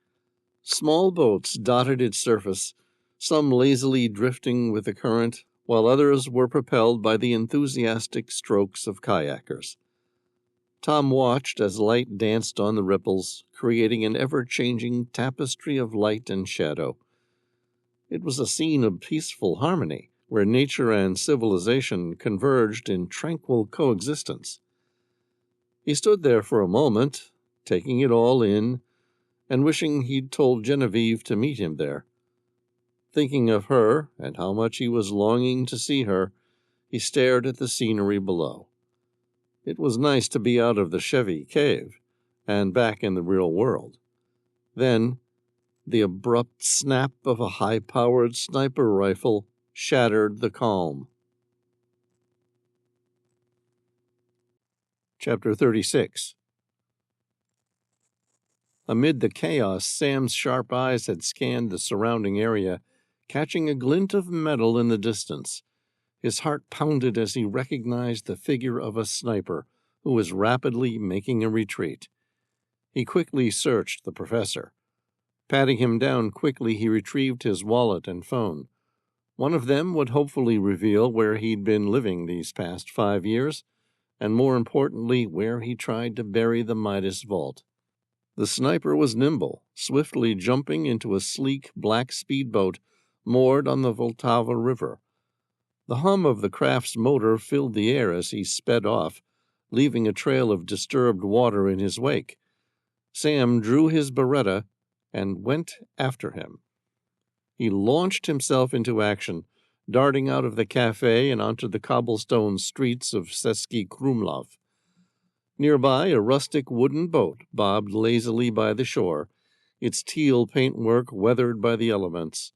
Speaker 1: Small boats dotted its surface, some lazily drifting with the current, while others were propelled by the enthusiastic strokes of kayakers. Tom watched as light danced on the ripples, creating an ever-changing tapestry of light and shadow. It was a scene of peaceful harmony, where nature and civilization converged in tranquil coexistence. He stood there for a moment, taking it all in, and wishing he'd told Genevieve to meet him there. Thinking of her, and how much he was longing to see her, he stared at the scenery below. It was nice to be out of the Chevé Cave, and back in the real world. Then, the abrupt snap of a high-powered sniper rifle shattered the calm. Chapter 36. Amid the chaos, Sam's sharp eyes had scanned the surrounding area, catching a glint of metal in the distance. His heart pounded as he recognized the figure of a sniper who was rapidly making a retreat. He quickly searched the professor. Patting him down quickly, he retrieved his wallet and phone. One of them would hopefully reveal where he'd been living these past 5 years, and more importantly, where he tried to bury the Midas Vault. The sniper was nimble, swiftly jumping into a sleek black speedboat moored on the Vltava River. The hum of the craft's motor filled the air as he sped off, leaving a trail of disturbed water in his wake. Sam drew his Beretta and went after him. He launched himself into action, darting out of the cafe and onto the cobblestone streets of Český Krumlov. Nearby, a rustic wooden boat bobbed lazily by the shore, its teal paintwork weathered by the elements.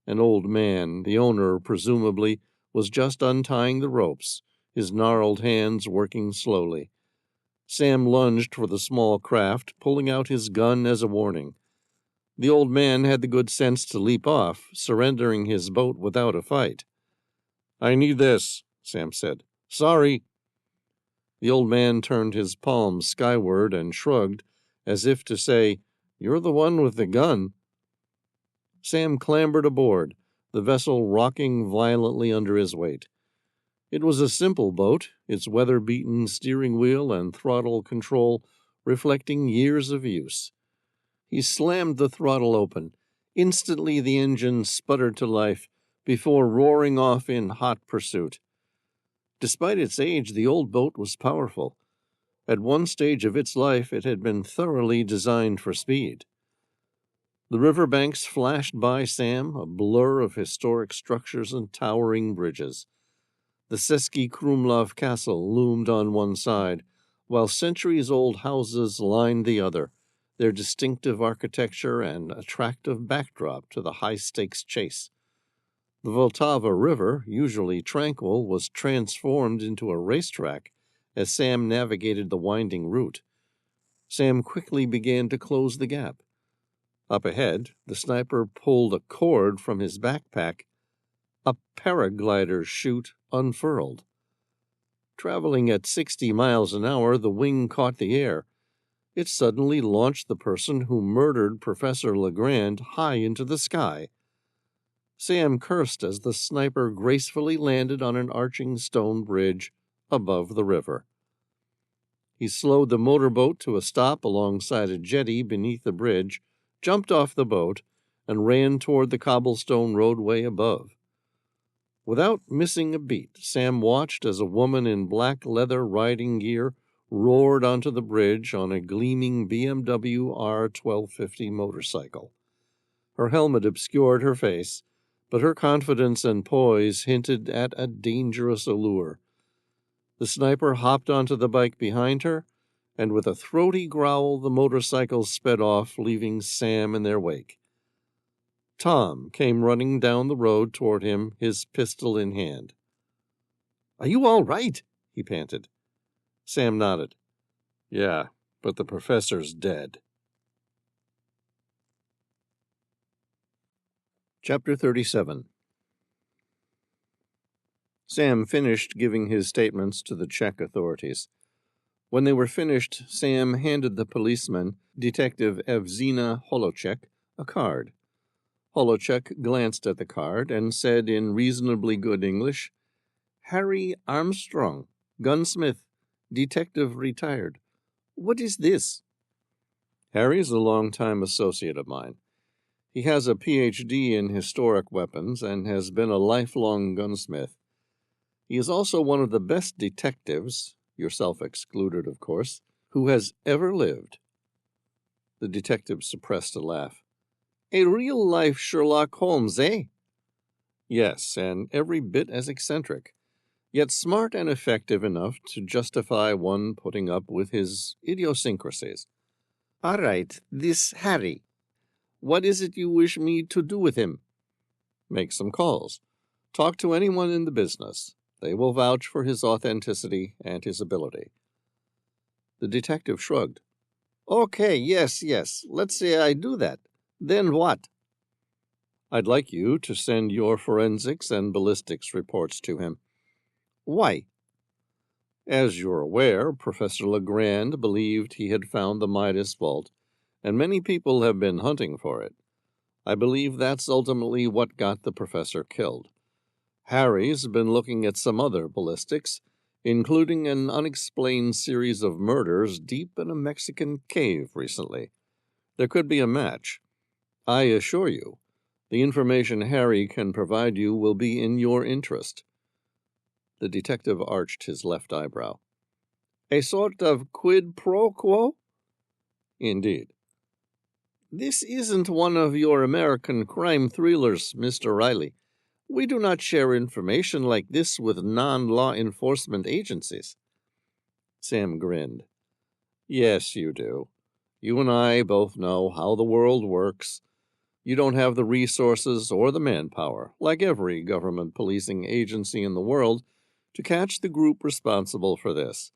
Speaker 1: An old man, the owner presumably, was just untying the ropes, his gnarled hands working slowly. Sam lunged for the small craft, pulling out his gun as a warning. The old man had the good sense to leap off, surrendering his boat without a fight. "I need this," Sam said. "Sorry." The old man turned his palms skyward and shrugged, as if to say, "You're the one with the gun." Sam clambered aboard, the vessel rocking violently under his weight. It was a simple boat, its weather-beaten steering wheel and throttle control reflecting years of use. He slammed the throttle open. Instantly the engine sputtered to life before roaring off in hot pursuit. Despite its age, the old boat was powerful. At one stage of its life, it had been thoroughly designed for speed. The riverbanks flashed by Sam, a blur of historic structures and towering bridges. The Český Krumlov castle loomed on one side, while centuries-old houses lined the other, their distinctive architecture an attractive backdrop to the high-stakes chase. The Vltava River, usually tranquil, was transformed into a racetrack as Sam navigated the winding route. Sam quickly began to close the gap. Up ahead, the sniper pulled a cord from his backpack. A paraglider's chute unfurled. Traveling at 60 miles an hour, the wing caught the air. It suddenly launched the person who murdered Professor Legrand high into the sky. Sam cursed as the sniper gracefully landed on an arching stone bridge above the river. He slowed the motorboat to a stop alongside a jetty beneath the bridge, jumped off the boat, and ran toward the cobblestone roadway above. Without missing a beat, Sam watched as a woman in black leather riding gear roared onto the bridge on a gleaming BMW R1250 motorcycle. Her helmet obscured her face, but her confidence and poise hinted at a dangerous allure. The sniper hopped onto the bike behind her, and with a throaty growl the motorcycle sped off, leaving Sam in their wake. Tom came running down the road toward him, his pistol in hand. "Are you all right?" he panted. Sam nodded. "Yeah, but the professor's dead." Chapter 37. Sam finished giving his statements to the Czech authorities. When they were finished, Sam handed the policeman, Detective Evzina Holochek, a card. Holochek glanced at the card and said in reasonably good English, "Harry Armstrong, gunsmith, detective retired. What is this?" "Harry's a long-time associate of mine. He has a Ph.D. in historic weapons and has been a lifelong gunsmith. He is also one of the best detectives, yourself excluded, of course, who has ever lived." The detective suppressed a laugh. "A real-life Sherlock Holmes, eh?" "Yes, and every bit as eccentric, yet smart and effective enough to justify one putting up with his idiosyncrasies." "All right, this Harry. What is it you wish me to do with him?" "Make some calls. Talk to anyone in the business. They will vouch for his authenticity and his ability." The detective shrugged. "Okay, yes. Let's say I do that. Then what?" "I'd like you to send your forensics and ballistics reports to him." "Why?" "As you're aware, Professor Legrand believed he had found the Midas Vault, and many people have been hunting for it. I believe that's ultimately what got the professor killed. Harry's been looking at some other ballistics, including an unexplained series of murders deep in a Mexican cave recently. There could be a match. I assure you, the information Harry can provide you will be in your interest." The detective arched his left eyebrow. "A sort of quid pro quo?" "Indeed." "This isn't one of your American crime thrillers, Mr. Reilly. We do not share information like this with non-law enforcement agencies." Sam grinned. "Yes, you do. You and I both know how the world works. You don't have the resources or the manpower, like every government policing agency in the world, to catch the group responsible for this.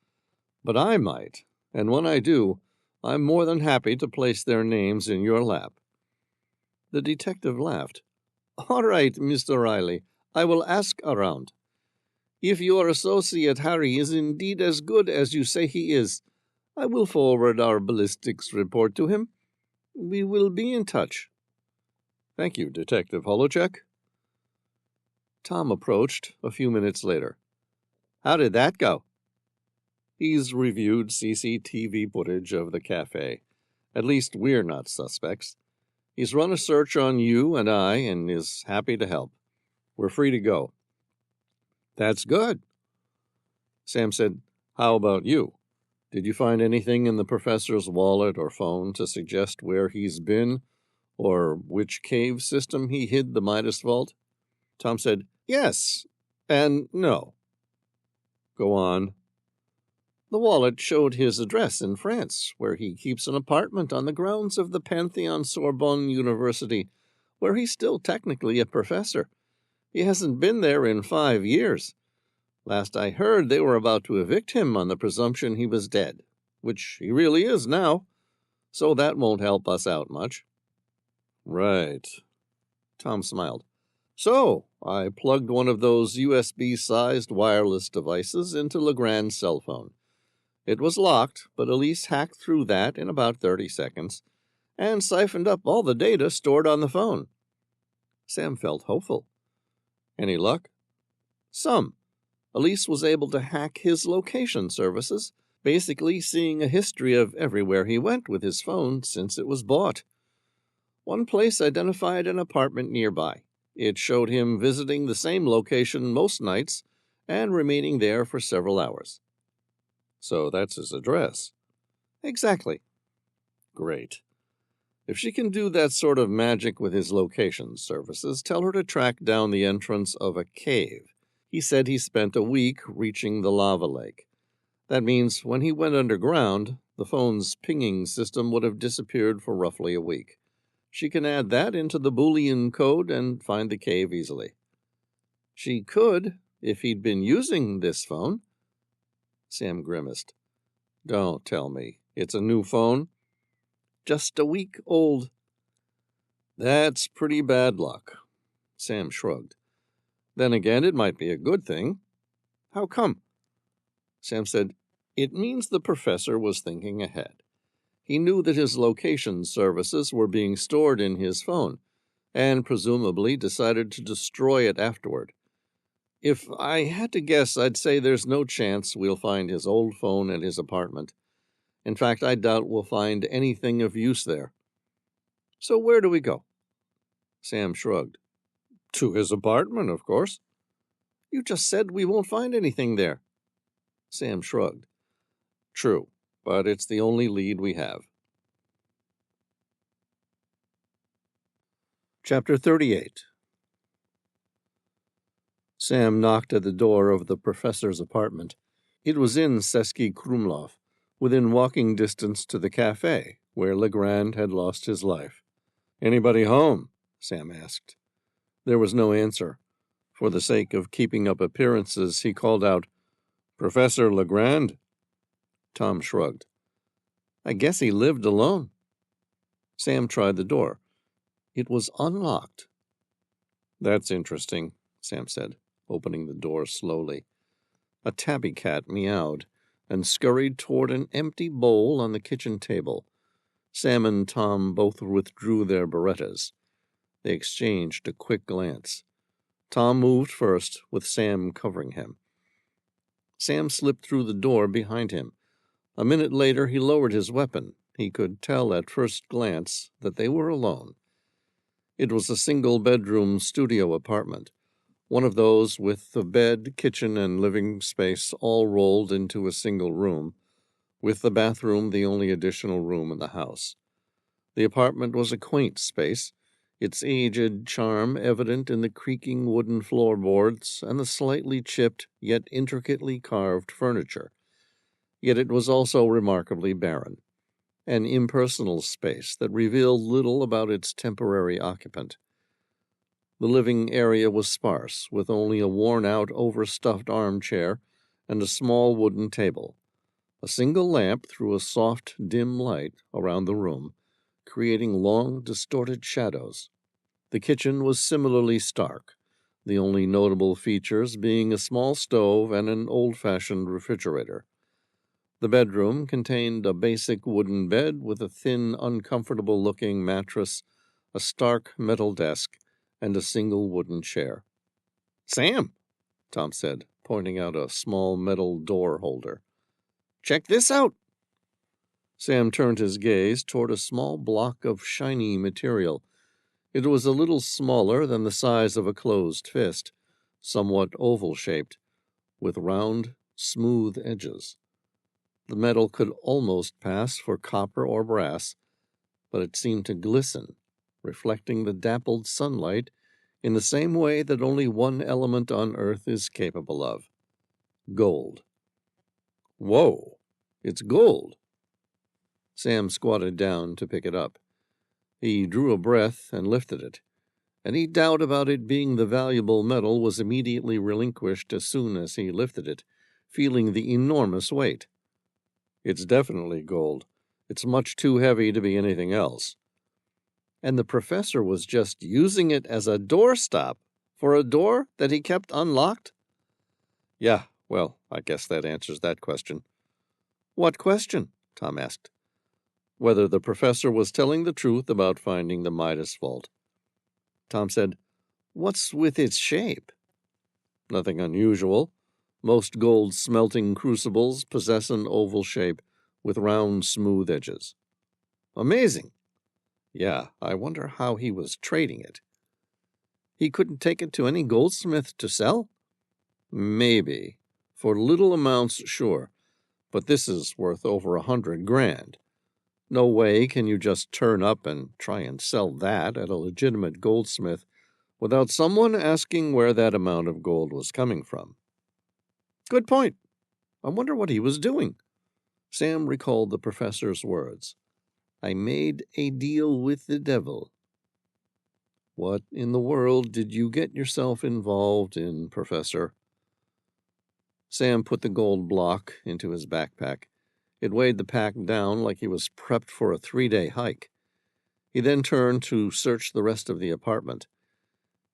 Speaker 1: But I might, and when I do, I'm more than happy to place their names in your lap." The detective laughed. "All right, Mr. Reilly, I will ask around. If your associate Harry is indeed as good as you say he is, I will forward our ballistics report to him. We will be in touch." "Thank you, Detective Holochek." Tom approached a few minutes later. "How did that go?" "He's reviewed CCTV footage of the cafe. At least we're not suspects. He's run a search on you and I and is happy to help. We're free to go." "That's good." Sam said, "How about you? Did you find anything in the professor's wallet or phone to suggest where he's been or which cave system he hid the Midas Vault?" Tom said, "Yes and no." "Go on." "The wallet showed his address in France, where he keeps an apartment on the grounds of the Pantheon-Sorbonne University, where he's still technically a professor. He hasn't been there in 5 years. Last I heard, they were about to evict him on the presumption he was dead, which he really is now, so that won't help us out much." "Right." Tom smiled. "So, I plugged one of those USB-sized wireless devices into Legrand's cell phone. It was locked, but Elise hacked through that in about 30 seconds and siphoned up all the data stored on the phone." Sam felt hopeful. "Any luck?" "Some. Elise was able to hack his location services, basically seeing a history of everywhere he went with his phone since it was bought. One place identified an apartment nearby. It showed him visiting the same location most nights and remaining there for several hours." So that's his address. Exactly. Great. If she can do that sort of magic with his location services, tell her to track down the entrance of a cave. He said he spent a week reaching the lava lake. That means when he went underground, the phone's pinging system would have disappeared for roughly a week. She can add that into the Boolean code and find the cave easily. She could, if he'd been using this phone. Sam grimaced. Don't tell me. It's a new phone? Just a week old. That's pretty bad luck. Sam shrugged. Then again, it might be a good thing. How come? Sam said, it means the professor was thinking ahead. He knew that his location services were being stored in his phone, and presumably decided to destroy it afterward. If I had to guess, I'd say there's no chance we'll find his old phone at his apartment. In fact, I doubt we'll find anything of use there. So where do we go? Sam shrugged. To his apartment, of course. You just said we won't find anything there. Sam shrugged. True, but it's the only lead we have. Chapter 38. Sam knocked at the door of the professor's apartment. It was in Sesky Krumlov, within walking distance to the cafe where Legrand had lost his life. Anybody home? Sam asked. There was no answer. For the sake of keeping up appearances, he called out, Professor Legrand? Tom shrugged. I guess he lived alone. Sam tried the door. It was unlocked. That's interesting, Sam said, opening the door slowly. A tabby cat meowed and scurried toward an empty bowl on the kitchen table. Sam and Tom both withdrew their Berettas. They exchanged a quick glance. Tom moved first, with Sam covering him. Sam slipped through the door behind him. A minute later, he lowered his weapon. He could tell at first glance that they were alone. It was a single-bedroom studio apartment, one of those with the bed, kitchen, and living space all rolled into a single room, with the bathroom the only additional room in the house. The apartment was a quaint space, its aged charm evident in the creaking wooden floorboards and the slightly chipped yet intricately carved furniture. Yet it was also remarkably barren, an impersonal space that revealed little about its temporary occupant. The living area was sparse, with only a worn-out, overstuffed armchair and a small wooden table. A single lamp threw a soft, dim light around the room, creating long, distorted shadows. The kitchen was similarly stark, the only notable features being a small stove and an old-fashioned refrigerator. The bedroom contained a basic wooden bed with a thin, uncomfortable-looking mattress, a stark metal desk, and a single wooden chair. Sam, Tom said, pointing out a small metal door holder. Check this out. Sam turned his gaze toward a small block of shiny material. It was a little smaller than the size of a closed fist, somewhat oval-shaped, with round, smooth edges. The metal could almost pass for copper or brass, but it seemed to glisten, reflecting the dappled sunlight in the same way that only one element on Earth is capable of: gold. Whoa, it's gold! Sam squatted down to pick it up. He drew a breath and lifted it. Any doubt about it being the valuable metal was immediately relinquished as soon as he lifted it, feeling the enormous weight. It's definitely gold. It's much too heavy to be anything else. And the professor was just using it as a doorstop for a door that he kept unlocked? Yeah, well, I guess that answers that question. What question? Tom asked. Whether the professor was telling the truth about finding the Midas Vault. Tom said, What's with its shape? Nothing unusual. Most gold smelting crucibles possess an oval shape with round, smooth edges. Amazing. Yeah, I wonder how he was trading it. He couldn't take it to any goldsmith to sell? Maybe. For little amounts, sure. but this is worth over $100,000. No way can you just turn up and try and sell that at a legitimate goldsmith without someone asking where that amount of gold was coming from. Good point. I wonder what he was doing. Sam recalled the professor's words. I made a deal with the devil. What in the world did you get yourself involved in, Professor? Sam put the gold block into his backpack. It weighed the pack down like he was prepped for a 3-day hike. He then turned to search the rest of the apartment.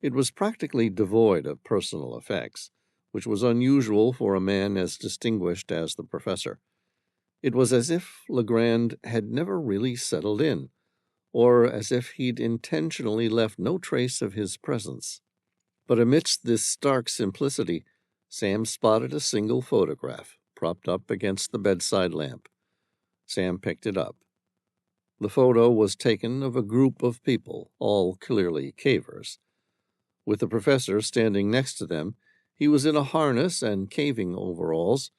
Speaker 1: It was practically devoid of personal effects, which was unusual for a man as distinguished as the professor. It was as if Legrand had never really settled in, or as if he'd intentionally left no trace of his presence. But amidst this stark simplicity, Sam spotted a single photograph, propped up against the bedside lamp. Sam picked it up. The photo was taken of a group of people, all clearly cavers. With the professor standing next to them, he was in a harness and caving overalls,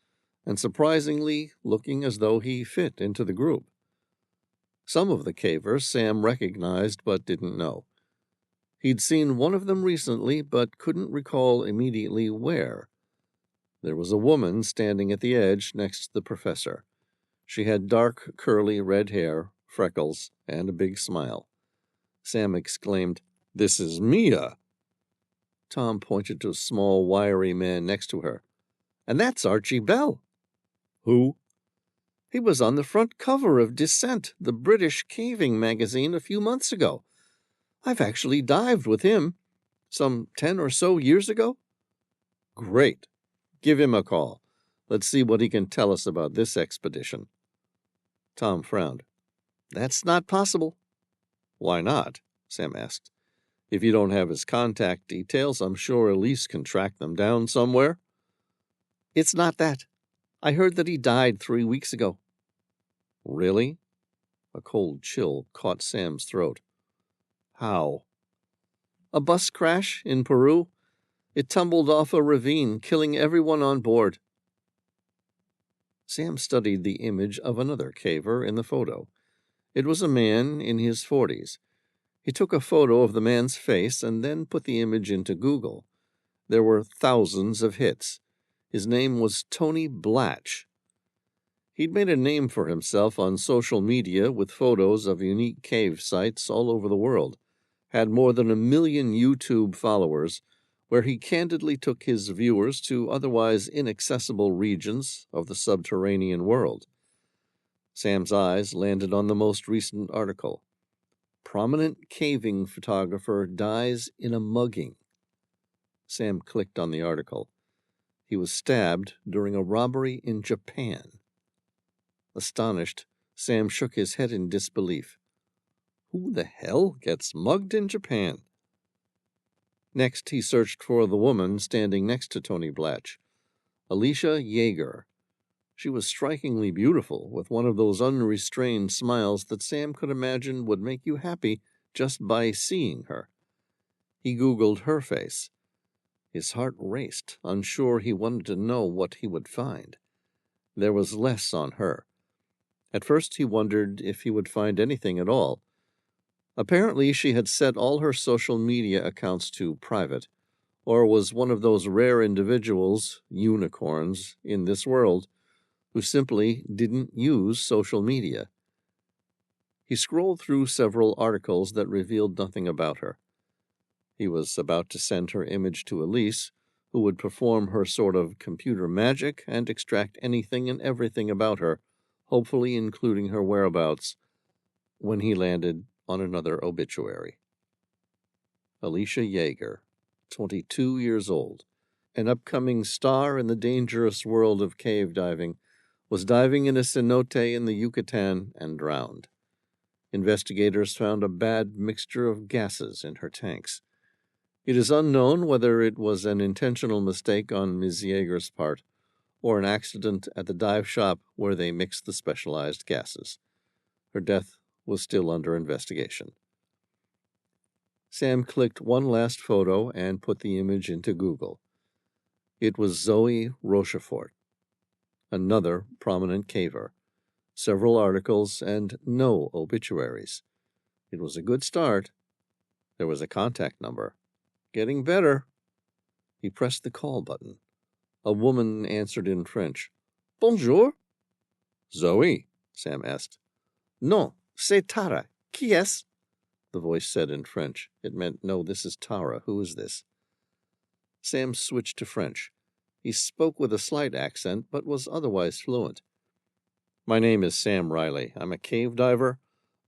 Speaker 1: and surprisingly looking as though he fit into the group. Some of the cavers Sam recognized but didn't know. He'd seen one of them recently but couldn't recall immediately where. There was a woman standing at the edge next to the professor. She had dark, curly red hair, freckles, and a big smile. Sam exclaimed, "This is Mia!" Tom pointed to a small, wiry man next to her. "And that's Archie Bell." "Who?" "He was on the front cover of Descent, the British caving magazine, a few months ago. I've actually dived with him, some 10 or so years ago." "Great. Give him a call. Let's see what he can tell us about this expedition." Tom frowned. "That's not possible." "Why not?" Sam asked. "If you don't have his contact details, I'm sure Elise can track them down somewhere." "It's not that. I heard that he died 3 weeks ago." "Really?" A cold chill caught Sam's throat. "How?" "A bus crash in Peru. It tumbled off a ravine, killing everyone on board." Sam studied the image of another caver in the photo. It was a man in his 40s. He took a photo of the man's face and then put the image into Google. There were thousands of hits. His name was Tony Blatch. He'd made a name for himself on social media with photos of unique cave sites all over the world, had more than 1 million YouTube followers, where he candidly took his viewers to otherwise inaccessible regions of the subterranean world. Sam's eyes landed on the most recent article. Prominent caving photographer dies in a mugging. Sam clicked on the article. He was stabbed during a robbery in Japan. Astonished, Sam shook his head in disbelief. Who the hell gets mugged in Japan? Next, he searched for the woman standing next to Tony Blatch, Alicia Yeager. She was strikingly beautiful, with one of those unrestrained smiles that Sam could imagine would make you happy just by seeing her. He Googled her face. His heart raced, unsure he wanted to know what he would find. There was less on her. At first he wondered if he would find anything at all. Apparently she had set all her social media accounts to private, or was one of those rare individuals, unicorns, in this world, who simply didn't use social media. He scrolled through several articles that revealed nothing about her. He was about to send her image to Elise, who would perform her sort of computer magic and extract anything and everything about her, hopefully including her whereabouts, when he landed on another obituary. Alicia Yeager, 22 years old, an upcoming star in the dangerous world of cave diving, was diving in a cenote in the Yucatan and drowned. Investigators found a bad mixture of gases in her tanks. It is unknown whether it was an intentional mistake on Ms. Yeager's part or an accident at the dive shop where they mixed the specialized gases. Her death was still under investigation. Sam clicked one last photo and put the image into Google. It was Zoe Rochefort. Another prominent caver. Several articles and no obituaries. It was a good start. There was a contact number. Getting better. He pressed the call button. A woman answered in French. Bonjour. Zoe, Sam asked. Non, c'est Tara. Qui est? The voice said in French. It meant, no, this is Tara. Who is this? Sam switched to French. He spoke with a slight accent, but was otherwise fluent. My name is Sam Reilly. I'm a cave diver.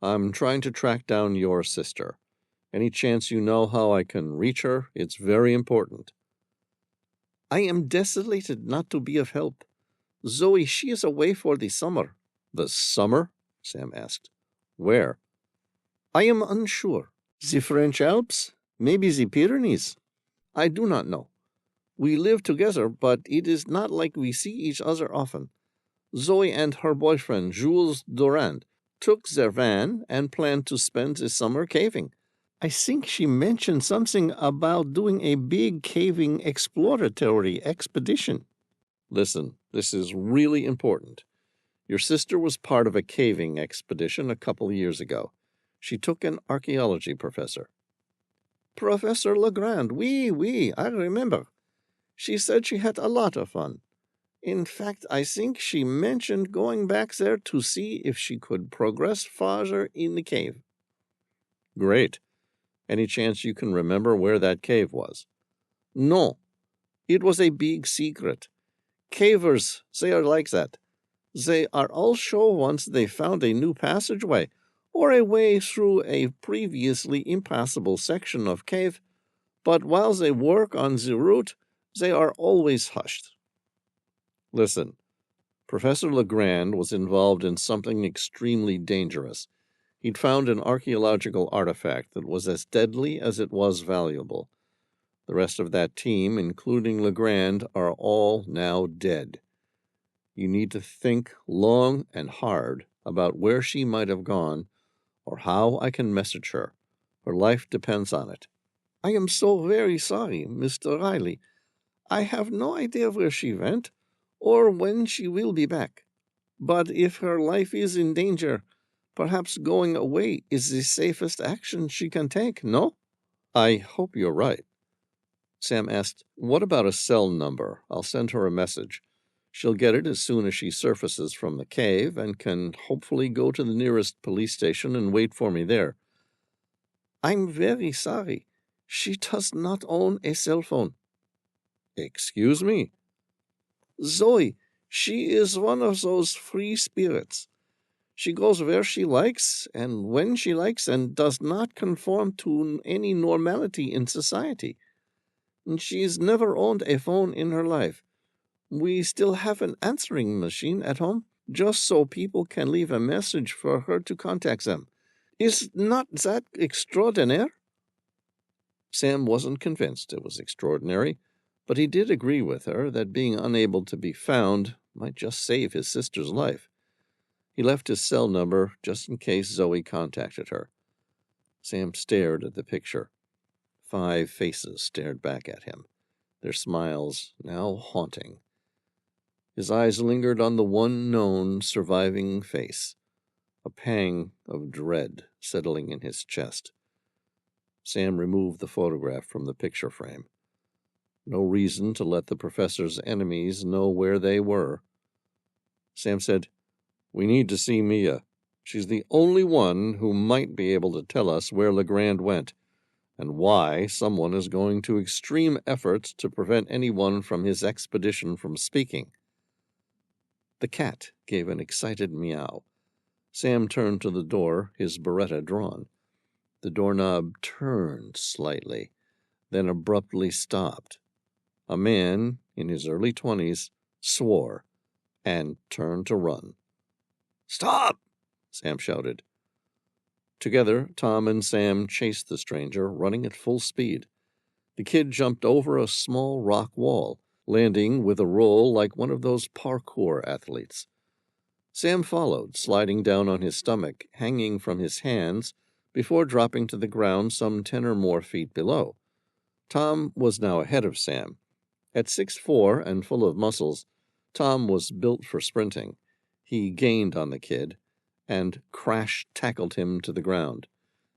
Speaker 1: I'm trying to track down your sister. Any chance you know how I can reach her? It's very important. I am desolated not to be of help. Zoe, she is away for the summer. The summer? Sam asked. Where? I am unsure. The French Alps? Maybe the Pyrenees? I do not know. We live together, but it is not like we see each other often. Zoe and her boyfriend, Jules Durand, took their van and planned to spend the summer caving. I think she mentioned something about doing a big caving exploratory expedition. Listen, this is really important. Your sister was part of a caving expedition a couple years ago. She took an archaeology professor. Professor Legrand, oui, I remember. She said she had a lot of fun. In fact, I think she mentioned going back there to see if she could progress farther in the cave. Great. Any chance you can remember where that cave was? No. It was a big secret. Cavers, they are like that. They are all sure once they found a new passageway or a way through a previously impassable section of cave, but while they work on the route, they are always hushed. Listen, Professor Legrand was involved in something extremely dangerous. He'd found an archaeological artifact that was as deadly as it was valuable. The rest of that team, including Legrand, are all now dead. You need to think long and hard about where she might have gone or how I can message her. Her life depends on it. I am so very sorry, Mr. Reilly. I have no idea where she went or when she will be back. But if her life is in danger, perhaps going away is the safest action she can take, no? I hope you're right. Sam asked, what about a cell number? I'll send her a message. She'll get it as soon as she surfaces from the cave and can hopefully go to the nearest police station and wait for me there. I'm very sorry. She does not own a cell phone. Excuse me? Zoe, she is one of those free spirits. She goes where she likes and when she likes and does not conform to any normality in society. She's never owned a phone in her life. We still have an answering machine at home, just so people can leave a message for her to contact them. Is not that extraordinaire? Sam wasn't convinced it was extraordinary, but he did agree with her that being unable to be found might just save his sister's life. He left his cell number just in case Zoe contacted her. Sam stared at the picture. 5 faces stared back at him, their smiles now haunting. His eyes lingered on the one known surviving face, a pang of dread settling in his chest. Sam removed the photograph from the picture frame. No reason to let the professor's enemies know where they were. Sam said, We need to see Mia. She's the only one who might be able to tell us where Legrand went, and why someone is going to extreme efforts to prevent anyone from his expedition from speaking. The cat gave an excited meow. Sam turned to the door, his Beretta drawn. The doorknob turned slightly, then abruptly stopped. A man, in his early 20s, swore and turned to run. "Stop!" Sam shouted. Together, Tom and Sam chased the stranger, running at full speed. The kid jumped over a small rock wall, landing with a roll like one of those parkour athletes. Sam followed, sliding down on his stomach, hanging from his hands, before dropping to the ground some 10 or more feet below. Tom was now ahead of Sam. At 6'4" and full of muscles, Tom was built for sprinting. He gained on the kid and crash-tackled him to the ground.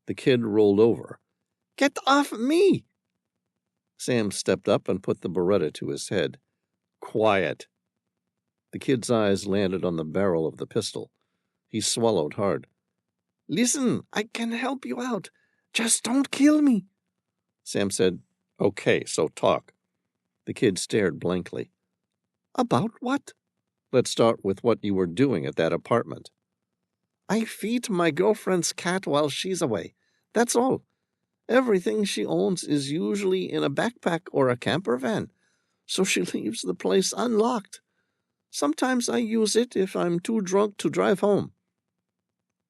Speaker 1: The kid rolled over. "Get off me!" Sam stepped up and put the Beretta to his head. "Quiet." The kid's eyes landed on the barrel of the pistol. He swallowed hard. "Listen, I can help you out. Just don't kill me." Sam said, "Okay, so talk." The kid stared blankly. "About what?" "Let's start with what you were doing at that apartment." "I feed my girlfriend's cat while she's away. That's all. Everything she owns is usually in a backpack or a camper van, so she leaves the place unlocked. Sometimes I use it if I'm too drunk to drive home."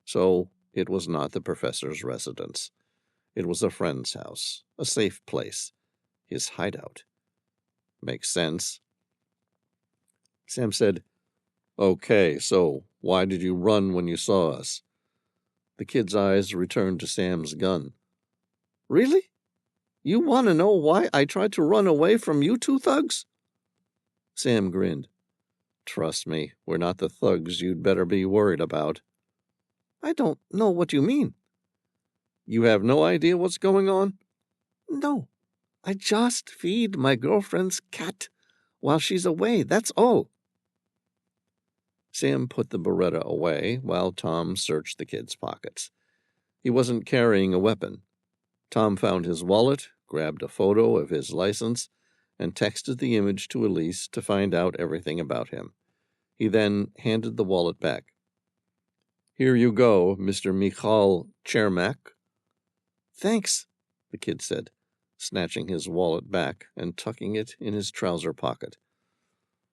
Speaker 1: So it was not the professor's residence. It was a friend's house, a safe place, his hideout. Makes sense. Sam said, "Okay, so why did you run when you saw us?" The kid's eyes returned to Sam's gun. "Really? You want to know why I tried to run away from you two thugs?" Sam grinned. "Trust me, we're not the thugs you'd better be worried about." "I don't know what you mean." "You have no idea what's going on?" "No. I just feed my girlfriend's cat while she's away, that's all." Sam put the Beretta away while Tom searched the kid's pockets. He wasn't carrying a weapon. Tom found his wallet, grabbed a photo of his license, and texted the image to Elise to find out everything about him. He then handed the wallet back. "Here you go, Mr. Michal Chermak." "Thanks," the kid said, snatching his wallet back and tucking it in his trouser pocket.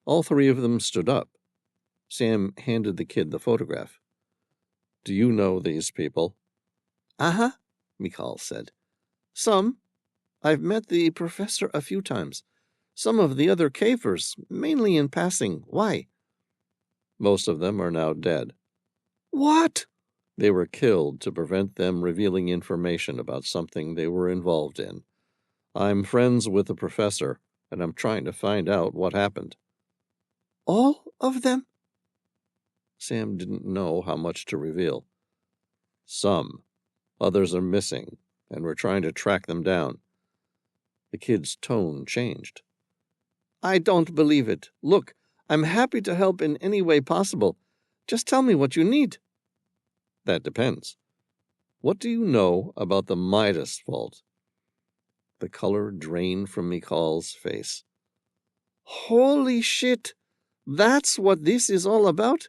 Speaker 1: All three of them stood up. Sam handed the kid the photograph. "Do you know these people?" "Uh-huh," Michal said. "Some. I've met the professor a few times. Some of the other cavers, mainly in passing. Why?" "Most of them are now dead." "What?" "They were killed to prevent them revealing information about something they were involved in. I'm friends with the professor, and I'm trying to find out what happened." "All of them?" Sam didn't know how much to reveal. "Some. Others are missing, and we're trying to track them down." The kid's tone changed. "I don't believe it. Look, I'm happy to help in any way possible. Just tell me what you need." "That depends. What do you know about the Midas Vault?" The color drained from Michal's face. "Holy shit! That's what this is all about?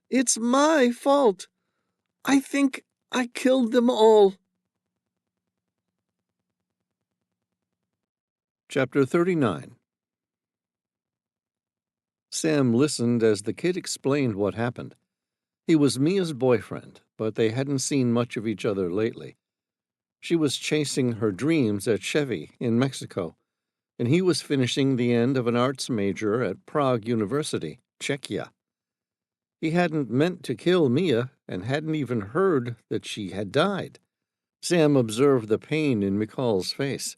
Speaker 1: It's my fault. I think I killed them all." Chapter 39. Sam listened as the kid explained what happened. He was Mia's boyfriend, but they hadn't seen much of each other lately. She was chasing her dreams at Chevy in Mexico, and he was finishing the end of an arts major at Prague University, Czechia. He hadn't meant to kill Mia and hadn't even heard that she had died. Sam observed the pain in Michal's face.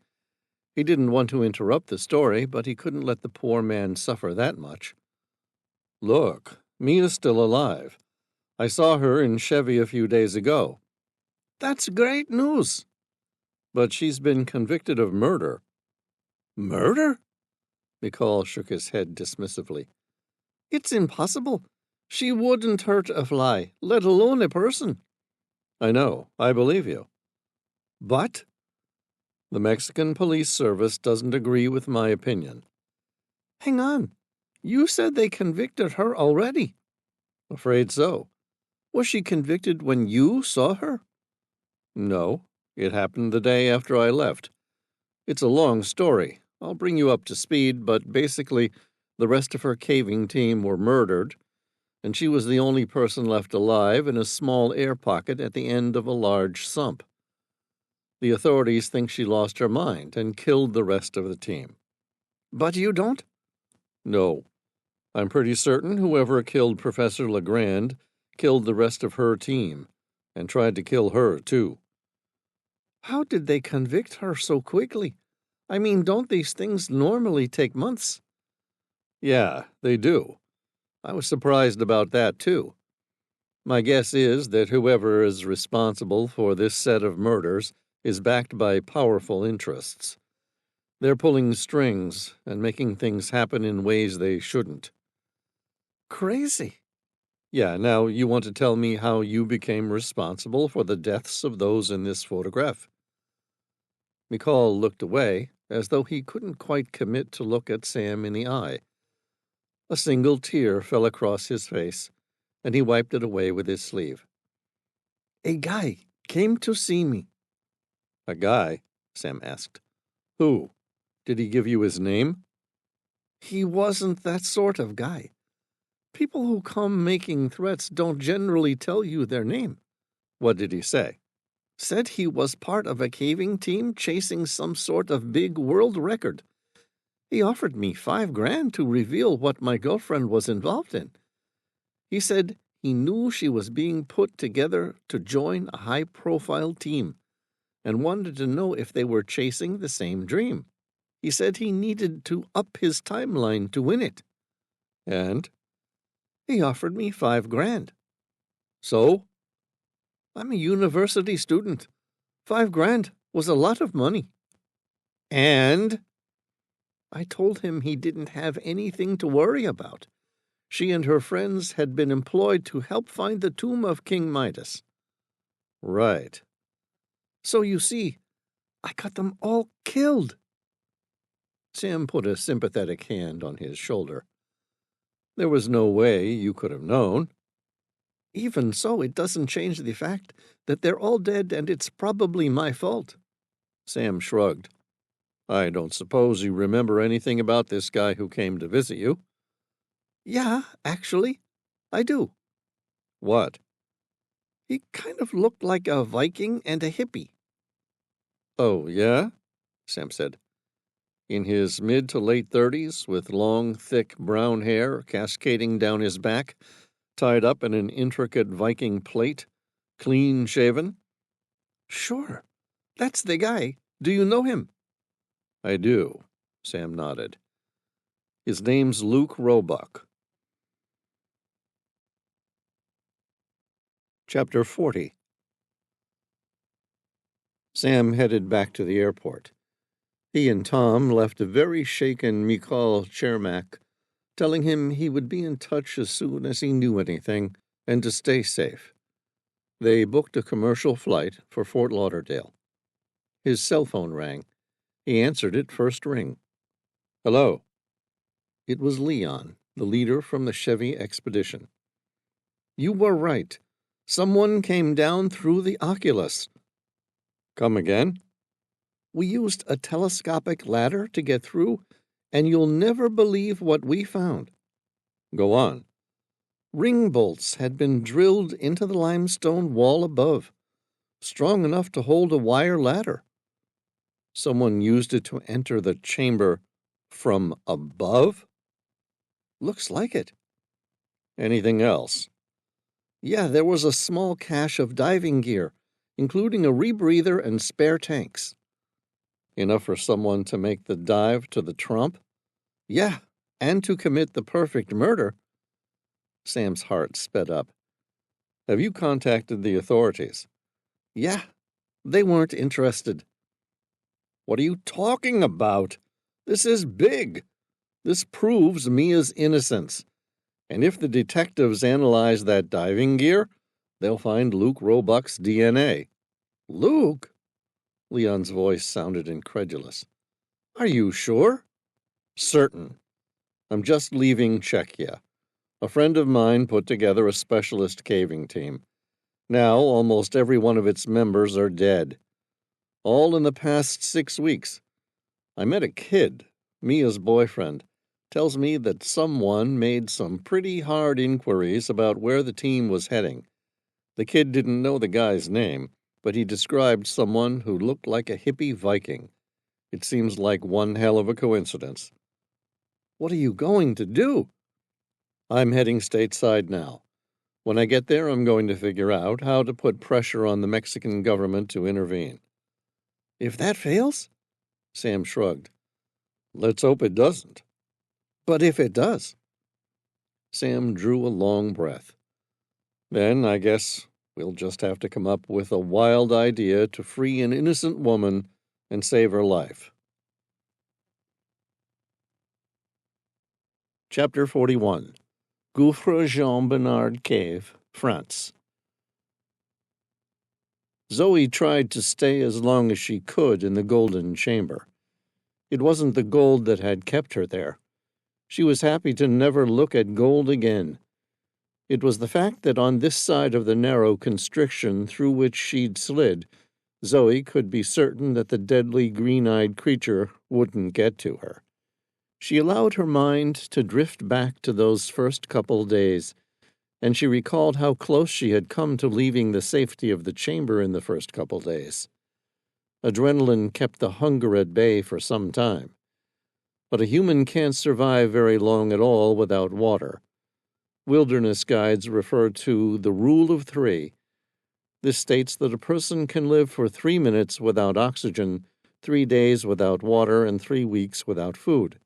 Speaker 1: He didn't want to interrupt the story, but he couldn't let the poor man suffer that much. "Look, Mia's still alive. I saw her in Chevy a few days ago." "That's great news." "But she's been convicted of murder." "Murder?" Michal shook his head dismissively. "It's impossible. She wouldn't hurt a fly, let alone a person." "I know. I believe you." "But?" "The Mexican police service doesn't agree with my opinion." "Hang on. You said they convicted her already." "Afraid so." "Was she convicted when you saw her?" "No. It happened the day after I left. It's a long story. I'll bring you up to speed, but basically, the rest of her caving team were murdered, and she was the only person left alive in a small air pocket at the end of a large sump. The authorities think she lost her mind and killed the rest of the team." "But you don't?" "No. I'm pretty certain whoever killed Professor Legrand killed the rest of her team, and tried to kill her, too." "How did they convict her so quickly? I mean, don't these things normally take months?" "Yeah, they do. I was surprised about that, too. My guess is that whoever is responsible for this set of murders is backed by powerful interests. They're pulling strings and making things happen in ways they shouldn't. Crazy. Yeah, now you want to tell me how you became responsible for the deaths of those in this photograph? McCall looked away, as though he couldn't quite commit to look at Sam in the eye. A single tear fell across his face, and he wiped it away with his sleeve. A guy came to see me. A guy? Sam asked. Who? Did he give you his name? He wasn't that sort of guy. People who come making threats don't generally tell you their name. What did he say? Said he was part of a caving team chasing some sort of big world record. He offered me $5,000 to reveal what my girlfriend was involved in. He said he knew she was being put together to join a high-profile team and wanted to know if they were chasing the same dream. He said he needed to up his timeline to win it. And? He offered me $5,000. So? I'm a university student. $5,000 was a lot of money. And? I told him he didn't have anything to worry about. She and her friends had been employed to help find the tomb of King Midas. Right. So you see, I got them all killed. Sam put a sympathetic hand on his shoulder. There was no way you could have known. Even so, it doesn't change the fact that they're all dead and it's probably my fault. Sam shrugged. I don't suppose you remember anything about this guy who came to visit you? Yeah, actually, I do. What? He kind of looked like a Viking and a hippie. Oh, yeah? Sam said. In his mid to late 30s, with long, thick brown hair cascading down his back, tied up in an intricate Viking plait, clean-shaven? Sure, that's the guy. Do you know him? I do, Sam nodded. His name's Luke Roebuck. Chapter 40. Sam headed back to the airport. He and Tom left a very shaken Michal Chermak, telling him he would be in touch as soon as he knew anything, and to stay safe. They booked a commercial flight for Fort Lauderdale. His cell phone rang. He answered it first ring. Hello. It was Leon, the leader from the Chevy expedition. You were right. Someone came down through the oculus. Come again? We used a telescopic ladder to get through, and you'll never believe what we found. Go on. Ring bolts had been drilled into the limestone wall above, strong enough to hold a wire ladder. Someone used it to enter the chamber from above? Looks like it. Anything else? Yeah, there was a small cache of diving gear, including a rebreather and spare tanks. Enough for someone to make the dive to the Trump? Yeah, and to commit the perfect murder. Sam's heart sped up. Have you contacted the authorities? Yeah, they weren't interested. What are you talking about? This is big. This proves Mia's innocence. And if the detectives analyze that diving gear, they'll find Luke Roebuck's DNA. Luke? Leon's voice sounded incredulous. Are you sure? Certain. I'm just leaving Czechia. A friend of mine put together a specialist caving team. Now almost every one of its members are dead. All in the past 6 weeks. I met a kid, Mia's boyfriend, tells me that someone made some pretty hard inquiries about where the team was heading. The kid didn't know the guy's name, but he described someone who looked like a hippie Viking. It seems like one hell of a coincidence. What are you going to do? I'm heading stateside now. When I get there, I'm going to figure out how to put pressure on the Mexican government to intervene. If that fails? Sam shrugged. Let's hope it doesn't. But if it does? Sam drew a long breath. Then I guess we'll just have to come up with a wild idea to free an innocent woman and save her life. Chapter 41. Gouffre Jean Bernard Cave, France. Zoe tried to stay as long as she could in the golden chamber. It wasn't the gold that had kept her there. She was happy to never look at gold again. It was the fact that on this side of the narrow constriction through which she'd slid, Zoe could be certain that the deadly green-eyed creature wouldn't get to her. She allowed her mind to drift back to those first couple days, and she recalled how close she had come to leaving the safety of the chamber in the first couple days. Adrenaline kept the hunger at bay for some time. But a human can't survive very long at all without water. Wilderness guides refer to the rule of 3. This states that a person can live for 3 minutes without oxygen, 3 days without water, and 3 weeks without food.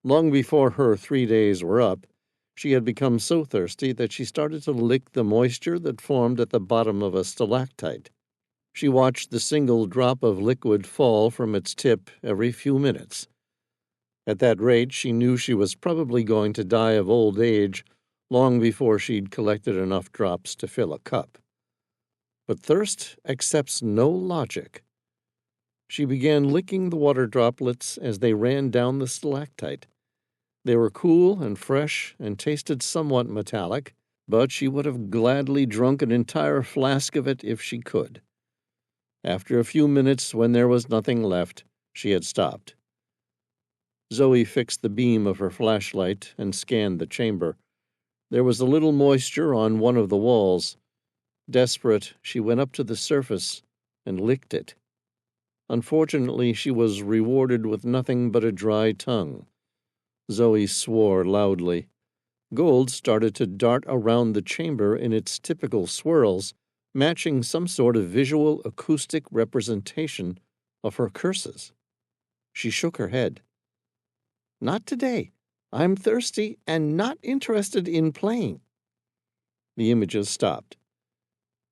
Speaker 1: Long before her 3 days were up, she had become so thirsty that she started to lick the moisture that formed at the bottom of a stalactite. She watched the single drop of liquid fall from its tip every few minutes. At that rate, she knew she was probably going to die of old age long before she'd collected enough drops to fill a cup. But thirst accepts no logic. She began licking the water droplets as they ran down the stalactite. They were cool and fresh and tasted somewhat metallic, but she would have gladly drunk an entire flask of it if she could. After a few minutes, when there was nothing left, she had stopped. Zoe fixed the beam of her flashlight and scanned the chamber. There was a little moisture on one of the walls. Desperate, she went up to the surface and licked it. Unfortunately, she was rewarded with nothing but a dry tongue. Zoe swore loudly. Gold started to dart around the chamber in its typical swirls, matching some sort of visual acoustic representation of her curses. She shook her head. "Not today. I'm thirsty and not interested in playing." The images stopped.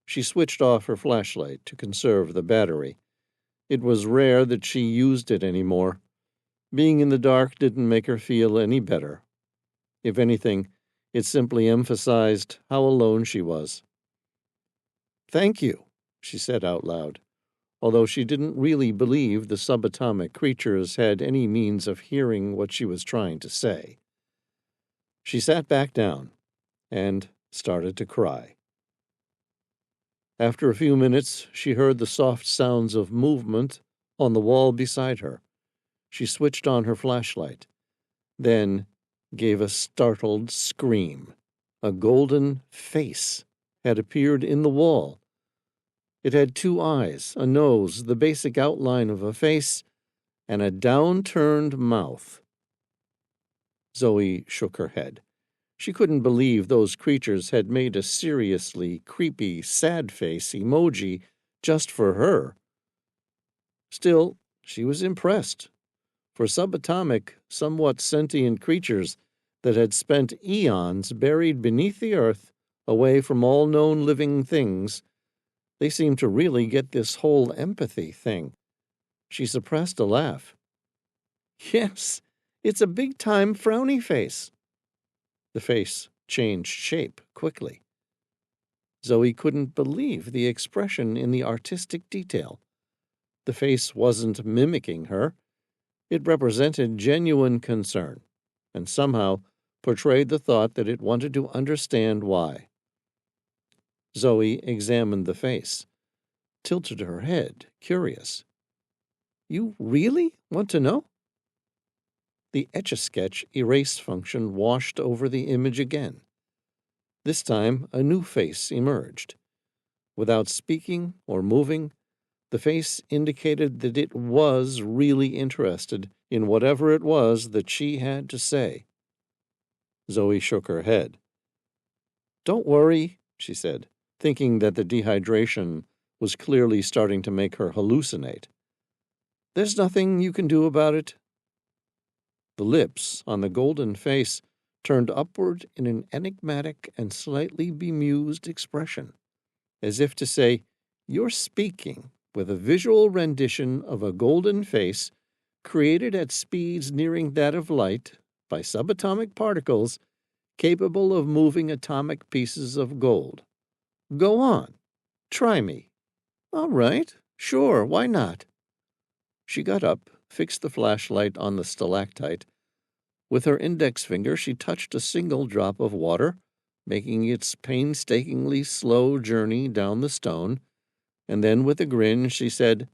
Speaker 1: She switched off her flashlight to conserve the battery. It was rare that she used it anymore. Being in the dark didn't make her feel any better. If anything, it simply emphasized how alone she was. "Thank you," she said out loud, although she didn't really believe the subatomic creatures had any means of hearing what she was trying to say. She sat back down and started to cry. After a few minutes, she heard the soft sounds of movement on the wall beside her. She switched on her flashlight, then gave a startled scream. A golden face had appeared in the wall. It had 2 eyes, a nose, the basic outline of a face, and a downturned mouth. Zoe shook her head. She couldn't believe those creatures had made a seriously creepy, sad face emoji just for her. Still, she was impressed. For subatomic, somewhat sentient creatures that had spent eons buried beneath the earth, away from all known living things, they seemed to really get this whole empathy thing. She suppressed a laugh. "Yes, it's a big-time frowny face." The face changed shape quickly. Zoe couldn't believe the expression in the artistic detail. The face wasn't mimicking her. It represented genuine concern, and somehow portrayed the thought that it wanted to understand why. Zoe examined the face, tilted her head, curious. "You really want to know?" The Etch-a-Sketch erase function washed over the image again. This time, a new face emerged. Without speaking or moving, the face indicated that it was really interested in whatever it was that she had to say. Zoe shook her head. "Don't worry," she said, thinking that the dehydration was clearly starting to make her hallucinate. "There's nothing you can do about it." The lips on the golden face turned upward in an enigmatic and slightly bemused expression, as if to say, "You're speaking with a visual rendition of a golden face created at speeds nearing that of light by subatomic particles capable of moving atomic pieces of gold. Go on. Try me." "All right. Sure, why not?" She got up, fixed the flashlight on the stalactite. With her index finger, she touched a single drop of water, making its painstakingly slow journey down the stone, and then with a grin she said,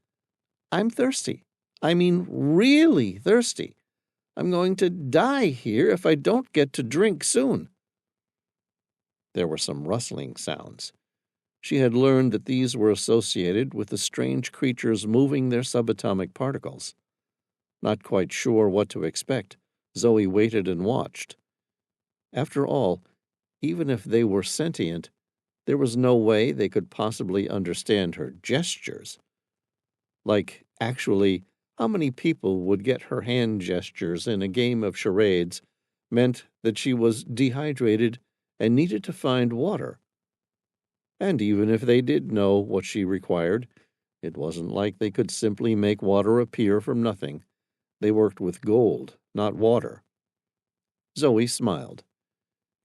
Speaker 1: "I'm thirsty. I mean really thirsty. I'm going to die here if I don't get to drink soon." There were some rustling sounds. She had learned that these were associated with the strange creatures moving their subatomic particles. Not quite sure what to expect, Zoe waited and watched. After all, even if they were sentient, there was no way they could possibly understand her gestures. Like, actually, how many people would get her hand gestures in a game of charades meant that she was dehydrated and needed to find water. And even if they did know what she required, it wasn't like they could simply make water appear from nothing. They worked with gold, not water. Zoe smiled.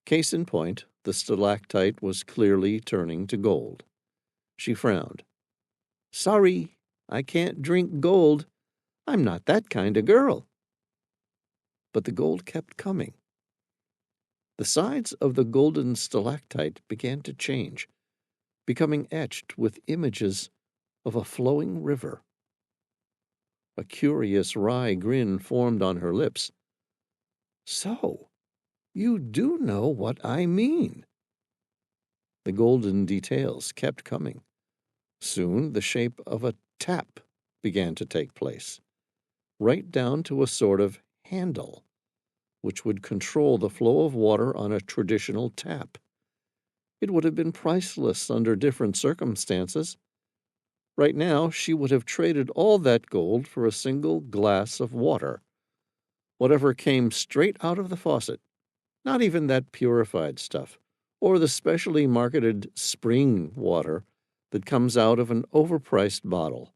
Speaker 1: Case in point, the stalactite was clearly turning to gold. She frowned. "Sorry, I can't drink gold. I'm not that kind of girl." But the gold kept coming. The sides of the golden stalactite began to change, becoming etched with images of a flowing river. A curious wry grin formed on her lips. "So, you do know what I mean." The golden details kept coming. Soon the shape of a tap began to take place, right down to a sort of handle, which would control the flow of water on a traditional tap. It would have been priceless under different circumstances. Right now, she would have traded all that gold for a single glass of water. Whatever came straight out of the faucet, not even that purified stuff, or the specially marketed spring water that comes out of an overpriced bottle.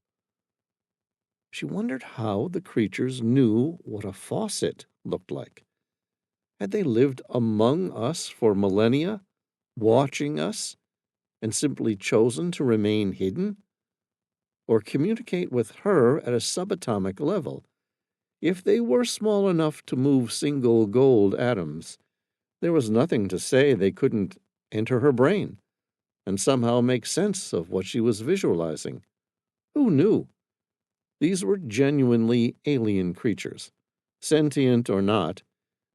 Speaker 1: She wondered how the creatures knew what a faucet looked like. Had they lived among us for millennia, watching us, and simply chosen to remain hidden? Or communicate with her at a subatomic level? If they were small enough to move single gold atoms, there was nothing to say they couldn't enter her brain and somehow make sense of what she was visualizing. Who knew? These were genuinely alien creatures, sentient or not.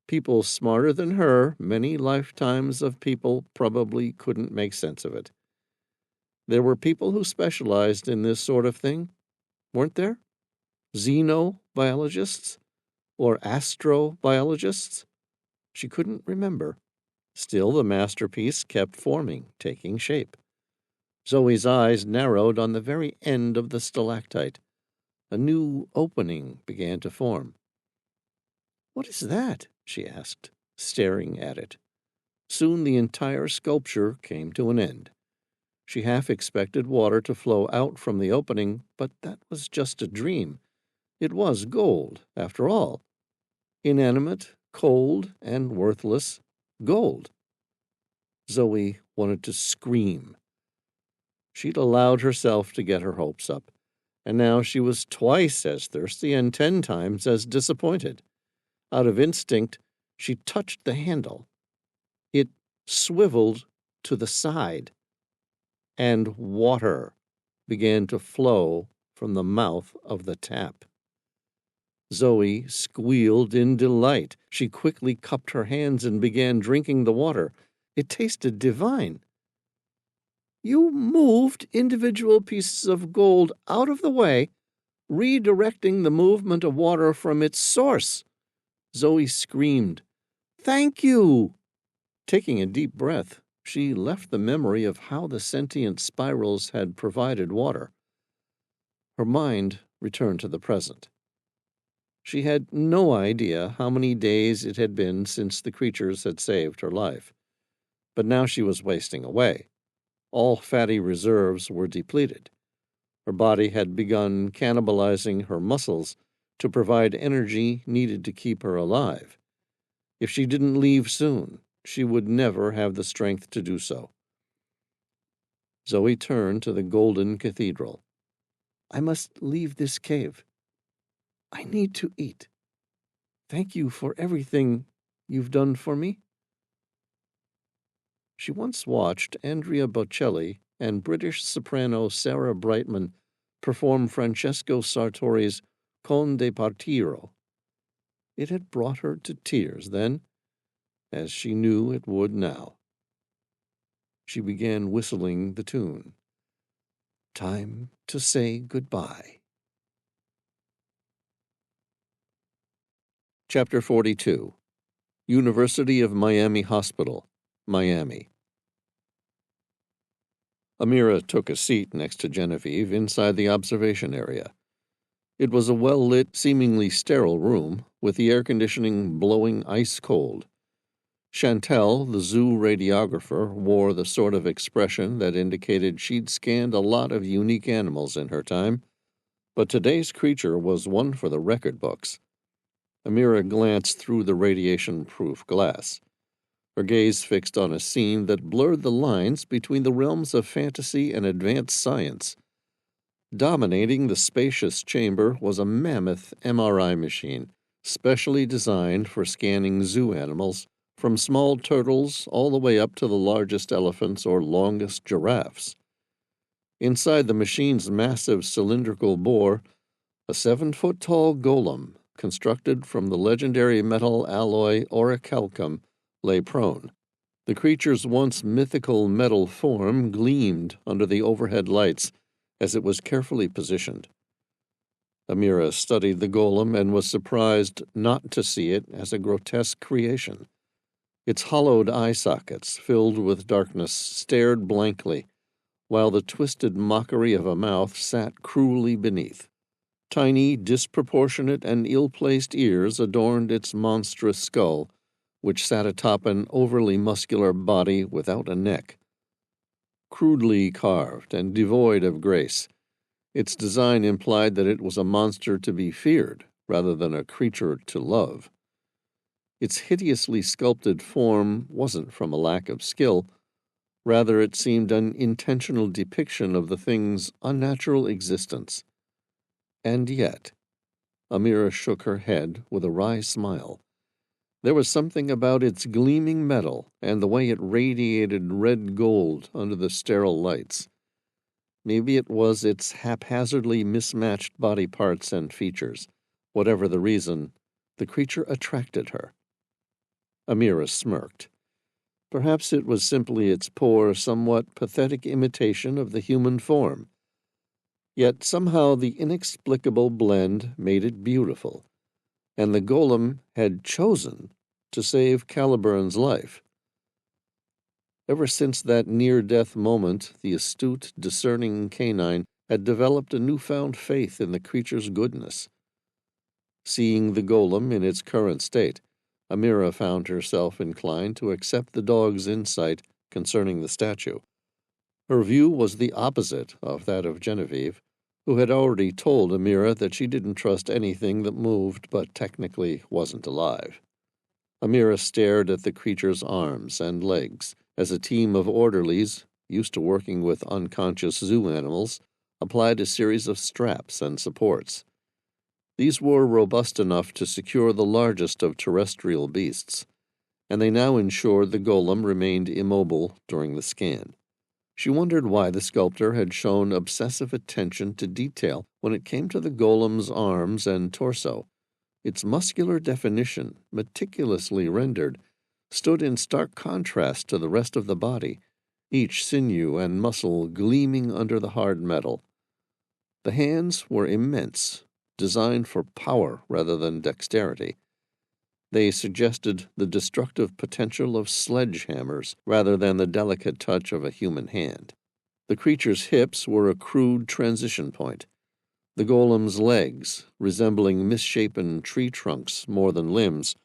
Speaker 1: People smarter than her, many lifetimes of people probably couldn't make sense of it. There were people who specialized in this sort of thing, weren't there? Xenobiologists or astrobiologists? She couldn't remember. Still, the masterpiece kept forming, taking shape. Zoe's eyes narrowed on the very end of the stalactite. A new opening began to form. "What is that?" she asked, staring at it. Soon the entire sculpture came to an end. She half expected water to flow out from the opening, but that was just a dream. It was gold, after all. Inanimate, cold, and worthless gold. Zoe wanted to scream. She'd allowed herself to get her hopes up, and now she was twice as thirsty and 10 times as disappointed. Out of instinct, she touched the handle. It swiveled to the side, and water began to flow from the mouth of the tap. Zoe squealed in delight. She quickly cupped her hands and began drinking the water. It tasted divine. "You moved individual pieces of gold out of the way, redirecting the movement of water from its source." Zoe screamed, "Thank you!" Taking a deep breath, she left the memory of how the sentient spirals had provided water. Her mind returned to the present. She had no idea how many days it had been since the creatures had saved her life. But now she was wasting away. All fatty reserves were depleted. Her body had begun cannibalizing her muscles to provide energy needed to keep her alive. If she didn't leave soon, she would never have the strength to do so. Zoe turned to the golden cathedral. I must leave this cave. I need to eat. Thank you for everything you've done for me. She once watched Andrea Bocelli and British soprano Sarah Brightman perform Francesco Sartori's Con de Partiro. It had brought her to tears then, as she knew it would now. She began whistling the tune. Time to say goodbye. Chapter 42. University of Miami Hospital, Miami. Amira took a seat next to Genevieve inside the observation area. It was a well-lit, seemingly sterile room, with the air conditioning blowing ice cold. Chantel, the zoo radiographer, wore the sort of expression that indicated she'd scanned a lot of unique animals in her time, but today's creature was one for the record books. Amira glanced through the radiation-proof glass, her gaze fixed on a scene that blurred the lines between the realms of fantasy and advanced science. Dominating the spacious chamber was a mammoth MRI machine, specially designed for scanning zoo animals, from small turtles all the way up to the largest elephants or longest giraffes. Inside the machine's massive cylindrical bore, a 7-foot-tall golem, constructed from the legendary metal alloy orichalcum, lay prone. The creature's once mythical metal form gleamed under the overhead lights as it was carefully positioned. Amira studied the golem and was surprised not to see it as a grotesque creation. Its hollowed eye sockets, filled with darkness, stared blankly, while the twisted mockery of a mouth sat cruelly beneath. Tiny, disproportionate, and ill-placed ears adorned its monstrous skull, which sat atop an overly muscular body without a neck. Crudely carved and devoid of grace, its design implied that it was a monster to be feared rather than a creature to love. Its hideously sculpted form wasn't from a lack of skill. Rather, it seemed an intentional depiction of the thing's unnatural existence. And yet, Amira shook her head with a wry smile. There was something about its gleaming metal and the way it radiated red gold under the sterile lights. Maybe it was its haphazardly mismatched body parts and features. Whatever the reason, the creature attracted her. Amira smirked. Perhaps it was simply its poor, somewhat pathetic imitation of the human form. Yet somehow the inexplicable blend made it beautiful, and the golem had chosen to save Caliburn's life. Ever since that near-death moment, the astute, discerning canine had developed a newfound faith in the creature's goodness. Seeing the golem in its current state, Amira found herself inclined to accept the dog's insight concerning the statue. Her view was the opposite of that of Genevieve, who had already told Amira that she didn't trust anything that moved but technically wasn't alive. Amira stared at the creature's arms and legs as a team of orderlies, used to working with unconscious zoo animals, applied a series of straps and supports. These were robust enough to secure the largest of terrestrial beasts, and they now ensured the golem remained immobile during the scan. She wondered why the sculptor had shown obsessive attention to detail when it came to the golem's arms and torso. Its muscular definition, meticulously rendered, stood in stark contrast to the rest of the body, each sinew and muscle gleaming under the hard metal. The hands were immense, designed for power rather than dexterity. They suggested the destructive potential of sledgehammers rather than the delicate touch of a human hand. The creature's hips were a crude transition point. The golem's legs, resembling misshapen tree trunks more than limbs,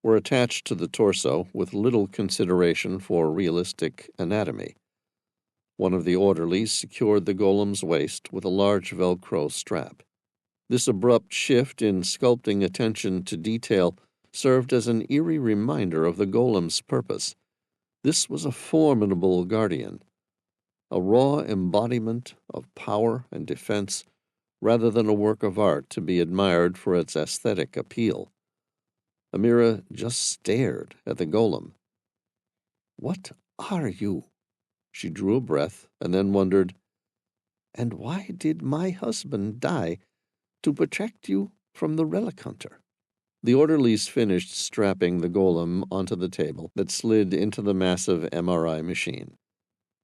Speaker 1: were attached to the torso with little consideration for realistic anatomy. One of the orderlies secured the golem's waist with a large Velcro strap. This abrupt shift in sculpting attention to detail served as an eerie reminder of the golem's purpose. This was a formidable guardian, a raw embodiment of power and defense rather than a work of art to be admired for its aesthetic appeal. Amira just stared at the golem. "What are you?" She drew a breath and then wondered, "And why did my husband die to protect you from the relic hunter?" The orderlies finished strapping the golem onto the table that slid into the massive MRI machine.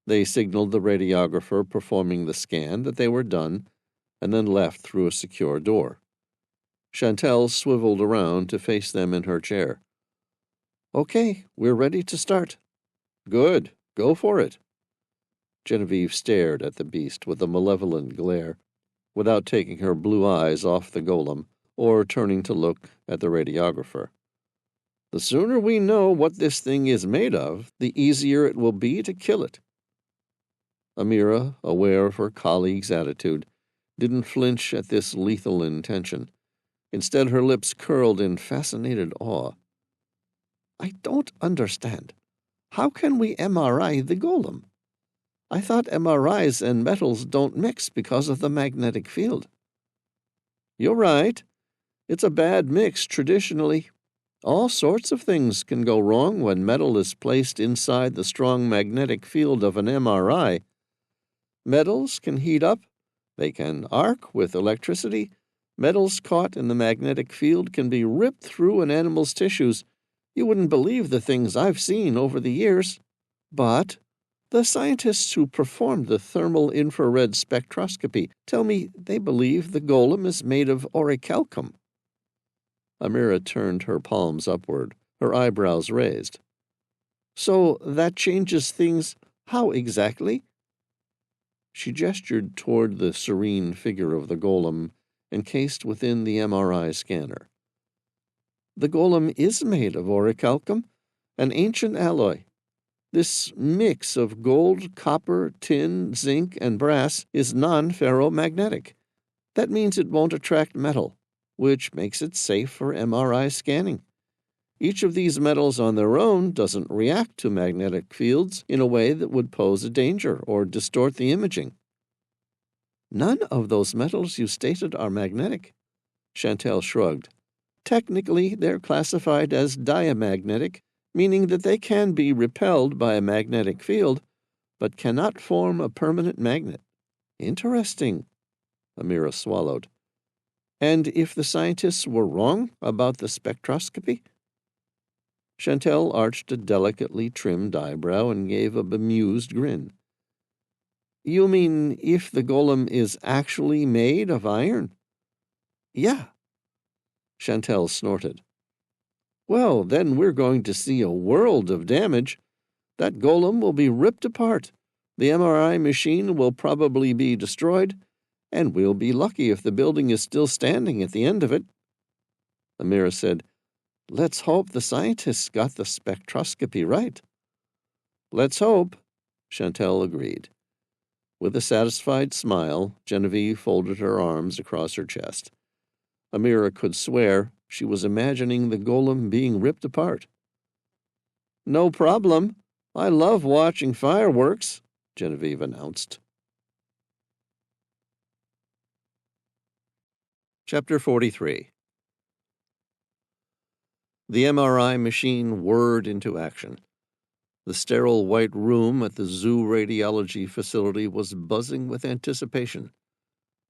Speaker 1: They signaled the radiographer performing the scan that they were done and then left through a secure door. Chantel swiveled around to face them in her chair. "Okay, we're ready to start." "Good, go for it." Genevieve stared at the beast with a malevolent glare, without taking her blue eyes off the golem or turning to look at the radiographer. "The sooner we know what this thing is made of, the easier it will be to kill it." Amira, aware of her colleague's attitude, didn't flinch at this lethal intention. Instead, her lips curled in fascinated awe. "I don't understand. How can we MRI the golem? I thought MRIs and metals don't mix because of the magnetic field." "You're right. It's a bad mix traditionally. All sorts of things can go wrong when metal is placed inside the strong magnetic field of an MRI. Metals can heat up, they can arc with electricity. Metals caught in the magnetic field can be ripped through an animal's tissues. You wouldn't believe the things I've seen over the years. But the scientists who performed the thermal infrared spectroscopy tell me they believe the golem is made of orichalcum." Amira turned her palms upward, her eyebrows raised. "So that changes things how exactly?" She gestured toward the serene figure of the golem encased within the MRI scanner. "The golem is made of orichalcum, an ancient alloy. This mix of gold, copper, tin, zinc, and brass is non-ferromagnetic. That means it won't attract metal, which makes it safe for MRI scanning. Each of these metals on their own doesn't react to magnetic fields in a way that would pose a danger or distort the imaging." "None of those metals you stated are magnetic." Chantel shrugged. "Technically, they're classified as diamagnetic, meaning that they can be repelled by a magnetic field, but cannot form a permanent magnet." "Interesting," Amira swallowed. "And if the scientists were wrong about the spectroscopy?" Chantel arched a delicately trimmed eyebrow and gave a bemused grin. "You mean if the golem is actually made of iron?" "Yeah." Chantel snorted. "Well, then we're going to see a world of damage. That golem will be ripped apart. The MRI machine will probably be destroyed, and we'll be lucky if the building is still standing at the end of it." Amira said, "Let's hope the scientists got the spectroscopy right." "Let's hope," Chantel agreed. With a satisfied smile, Genevieve folded her arms across her chest. Amira could swear she was imagining the golem being ripped apart. "No problem. I love watching fireworks," Genevieve announced. Chapter 43. The MRI machine whirred into action. The sterile white room at the zoo radiology facility was buzzing with anticipation.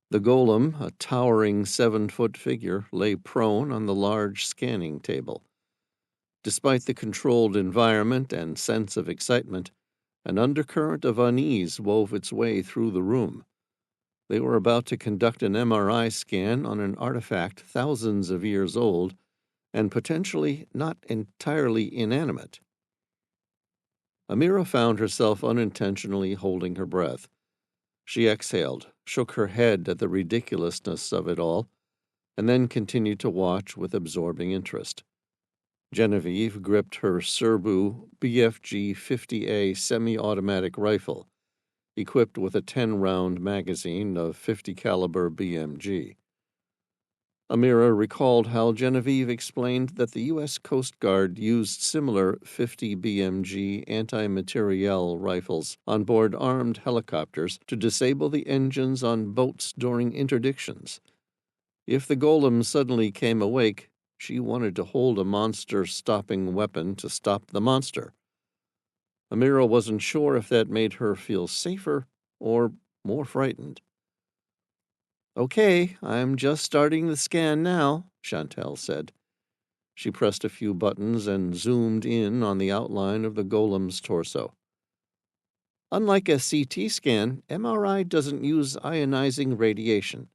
Speaker 1: The golem, a towering 7-foot figure, lay prone on the large scanning table. Despite the controlled environment and sense of excitement, an undercurrent of unease wove its way through the room. They were about to conduct an MRI scan on an artifact thousands of years old and potentially not entirely inanimate. Amira found herself unintentionally holding her breath. She exhaled, shook her head at the ridiculousness of it all, and then continued to watch with absorbing interest. Genevieve gripped her Serbu BFG 50A semi-automatic rifle, equipped with a 10-round magazine of 50 caliber BMG. Amira recalled how Genevieve explained that the U.S. Coast Guard used similar 50 BMG anti-materiel rifles on board armed helicopters to disable the engines on boats during interdictions. If the golem suddenly came awake, she wanted to hold a monster-stopping weapon to stop the monster. Amira wasn't sure if that made her feel safer or more frightened. "Okay, I'm just starting the scan now," Chantal said. She pressed a few buttons and zoomed in on the outline of the golem's torso. Unlike a CT scan, MRI doesn't use ionizing radiation.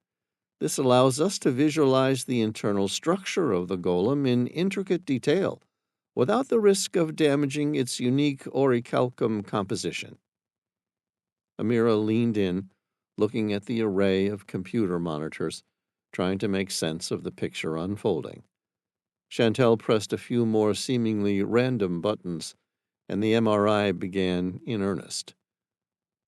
Speaker 1: This allows us to visualize the internal structure of the golem in intricate detail, without the risk of damaging its unique orichalcum composition. Amira leaned in, looking at the array of computer monitors, trying to make sense of the picture unfolding. Chantal pressed a few more seemingly random buttons, and the MRI began in earnest.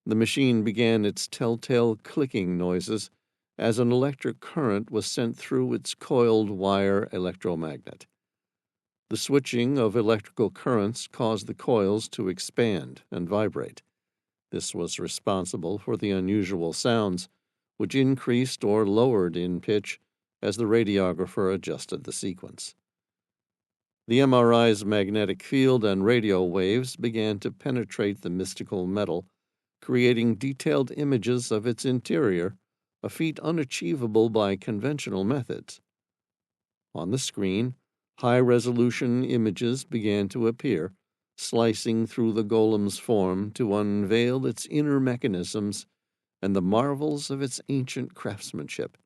Speaker 1: The machine began its telltale clicking noises as an electric current was sent through its coiled wire electromagnet. The switching of electrical currents caused the coils to expand and vibrate. This was responsible for the unusual sounds, which increased or lowered in pitch as the radiographer adjusted the sequence. The MRI's magnetic field and radio waves began to penetrate the mystical metal, creating detailed images of its interior, a feat unachievable by conventional methods. On the screen, high-resolution images began to appear, slicing through the golem's form to unveil its inner mechanisms and the marvels of its ancient craftsmanship.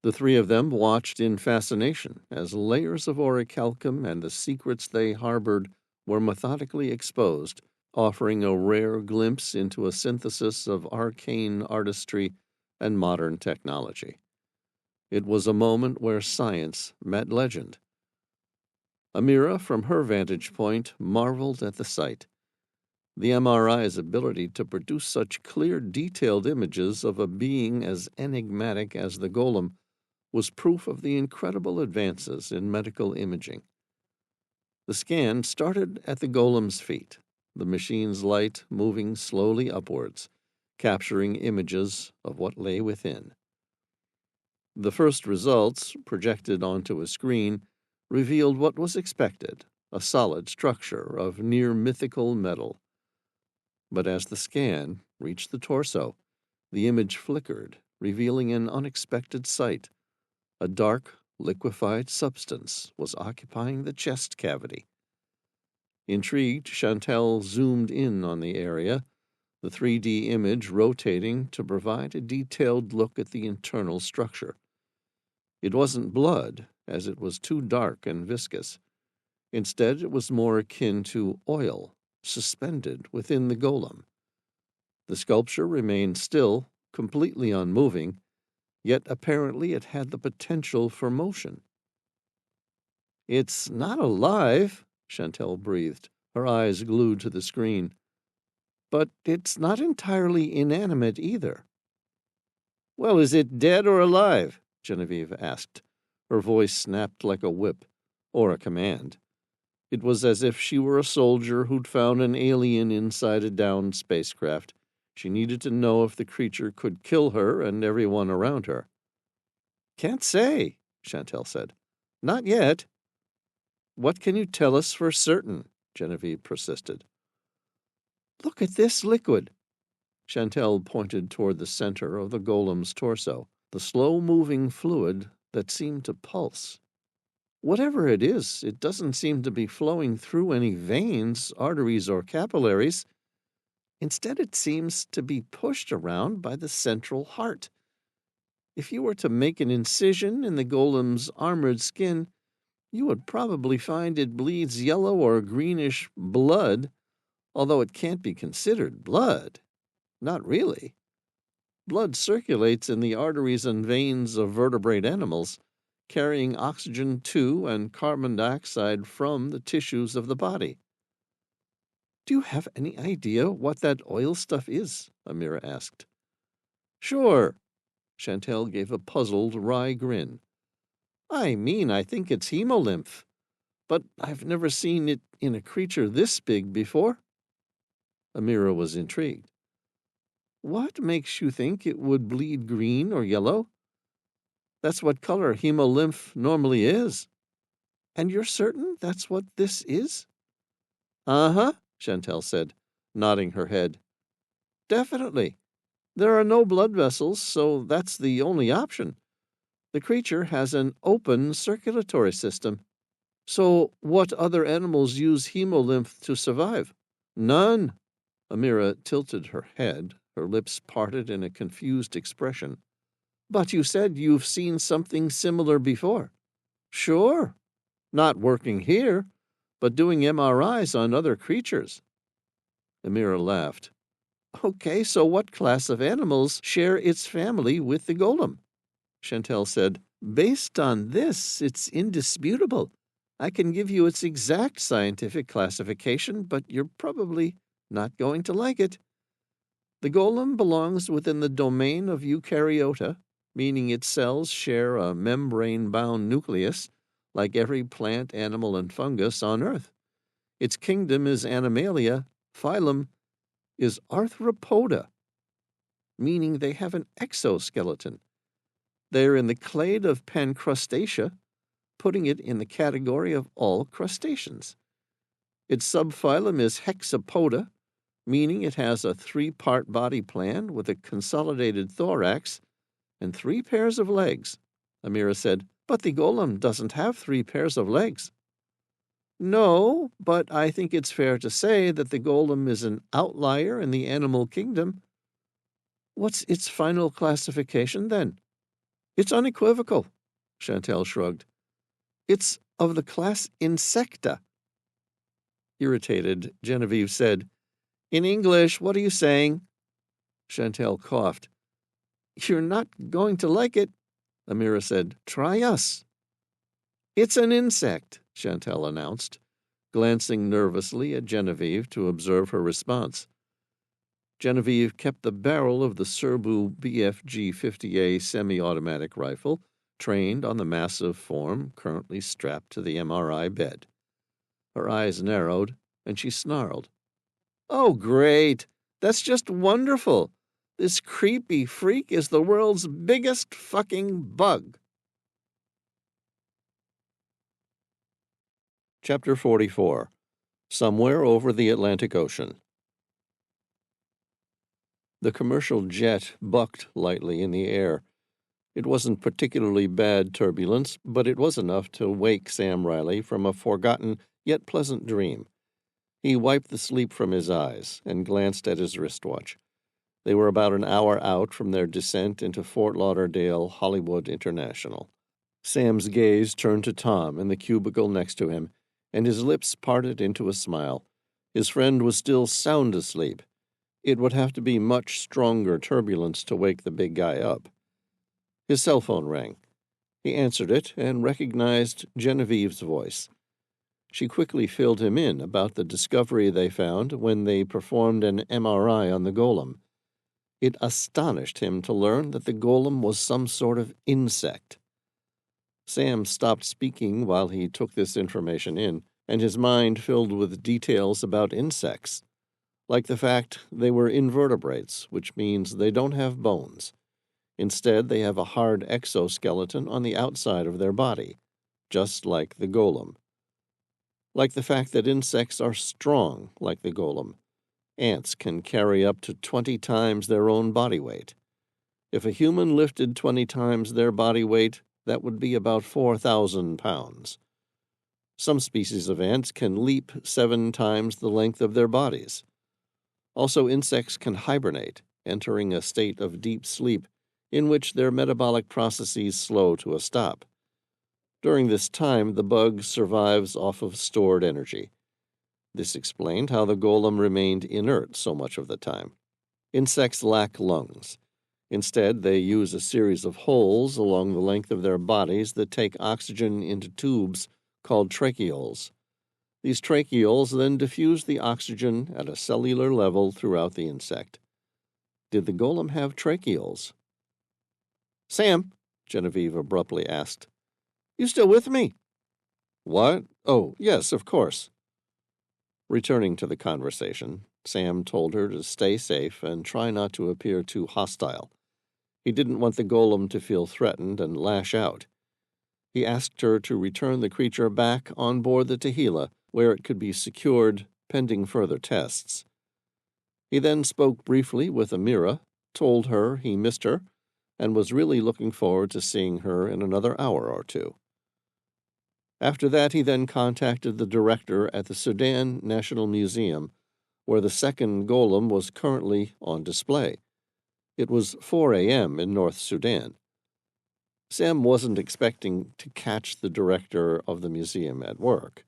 Speaker 1: The three of them watched in fascination as layers of orichalcum and the secrets they harbored were methodically exposed, offering a rare glimpse into a synthesis of arcane artistry and modern technology. It was a moment where science met legend. Amira, from her vantage point, marveled at the sight. The MRI's ability to produce such clear, detailed images of a being as enigmatic as the golem was proof of the incredible advances in medical imaging. The scan started at the golem's feet, the machine's light moving slowly upwards, capturing images of what lay within. The first results, projected onto a screen, revealed what was expected, a solid structure of near-mythical metal. But as the scan reached the torso, the image flickered, revealing an unexpected sight. A dark, liquefied substance was occupying the chest cavity. Intrigued, Chantal zoomed in on the area, the 3D image rotating to provide a detailed look at the internal structure. It wasn't blood, as it was too dark and viscous. Instead, it was more akin to oil, suspended within the golem. The sculpture remained still, completely unmoving, yet apparently it had the potential for motion. "It's not alive," Chantal breathed, her eyes glued to the screen. "But it's not entirely inanimate either." "Well, is it dead or alive?" Genevieve asked. Her voice snapped like a whip, or a command. It was as if she were a soldier who'd found an alien inside a downed spacecraft. She needed to know if the creature could kill her and everyone around her. "Can't say," Chantal said. "Not yet." "What can you tell us for certain?" Genevieve persisted. "Look at this liquid." Chantal pointed toward the center of the golem's torso, the slow-moving fluid that seemed to pulse. "Whatever it is, it doesn't seem to be flowing through any veins, arteries, or capillaries. Instead, it seems to be pushed around by the central heart. If you were to make an incision in the golem's armored skin, you would probably find it bleeds yellow or greenish blood, although it can't be considered blood. Not really." Blood circulates in the arteries and veins of vertebrate animals, carrying oxygen to and carbon dioxide from the tissues of the body. Do you have any idea what that oil stuff is? Amira asked. Sure. Chantel gave a puzzled, wry grin. I think it's hemolymph, but I've never seen it in a creature this big before. Amira was intrigued. What makes you think it would bleed green or yellow? That's what color hemolymph normally is. And you're certain that's what this is? Uh-huh, Chantel said, nodding her head. Definitely. There are no blood vessels, so that's the only option. The creature has an open circulatory system. So what other animals use hemolymph to survive? None. Amira tilted her head, her lips parted in a confused expression. But you said you've seen something similar before. Sure. Not working here, but doing MRIs on other creatures. Amira laughed. Okay, so what class of animals share its family with the golem? Chantel said, Based on this, it's indisputable. I can give you its exact scientific classification, but you're probably not going to like it. The golem belongs within the domain of eukaryota, meaning its cells share a membrane-bound nucleus, like every plant, animal, and fungus on Earth. Its kingdom is Animalia, phylum is Arthropoda, meaning they have an exoskeleton. They're in the clade of Pancrustacea, putting it in the category of all crustaceans. Its subphylum is Hexapoda, meaning it has a 3-part body plan with a consolidated thorax and 3 pairs of legs. Amira said, But the golem doesn't have 3 pairs of legs. No, but I think it's fair to say that the golem is an outlier in the animal kingdom. What's its final classification, then? It's unequivocal, Chantel shrugged. It's of the class Insecta. Irritated, Genevieve said, In English, what are you saying? Chantel coughed. You're not going to like it, Amira said. Try us. It's an insect, Chantel announced, glancing nervously at Genevieve to observe her response. Genevieve kept the barrel of the Serbu BFG-50A semi-automatic rifle trained on the massive form currently strapped to the MRI bed. Her eyes narrowed, and she snarled. Oh, great! That's just wonderful! This creepy freak is the world's biggest fucking bug! Chapter 44. Somewhere Over the Atlantic Ocean. The commercial jet bucked lightly in the air. It wasn't particularly bad turbulence, but it was enough to wake Sam Reilly from a forgotten yet pleasant dream. He wiped the sleep from his eyes and glanced at his wristwatch. They were about an hour out from their descent into Fort Lauderdale Hollywood International. Sam's gaze turned to Tom in the cubicle next to him, and his lips parted into a smile. His friend was still sound asleep. It would have to be much stronger turbulence to wake the big guy up. His cell phone rang. He answered it and recognized Genevieve's voice. She quickly filled him in about the discovery they found when they performed an MRI on the golem. It astonished him to learn that the golem was some sort of insect. Sam stopped speaking while he took this information in, and his mind filled with details about insects, like the fact they were invertebrates, which means they don't have bones. Instead, they have a hard exoskeleton on the outside of their body, just like the golem. Like the fact that insects are strong, like the golem. Ants can carry up to 20 times their own body weight. If a human lifted 20 times their body weight, that would be about 4,000 pounds. Some species of ants can leap 7 times the length of their bodies. Also, insects can hibernate, entering a state of deep sleep in which their metabolic processes slow to a stop. During this time, the bug survives off of stored energy. This explained how the golem remained inert so much of the time. Insects lack lungs. Instead, they use a series of holes along the length of their bodies that take oxygen into tubes called tracheoles. These tracheoles then diffuse the oxygen at a cellular level throughout the insect. Did the golem have tracheoles? "Sam," Genevieve abruptly asked, "you still with me?" "What? Oh, yes, of course." Returning to the conversation, Sam told her to stay safe and try not to appear too hostile. He didn't want the golem to feel threatened and lash out. He asked her to return the creature back on board the Tehillah, where it could be secured pending further tests. He then spoke briefly with Amira, told her he missed her, and was really looking forward to seeing her in another hour or two. After that, he then contacted the director at the Sudan National Museum, where the second golem was currently on display. It was 4 a.m. in North Sudan. Sam wasn't expecting to catch the director of the museum at work.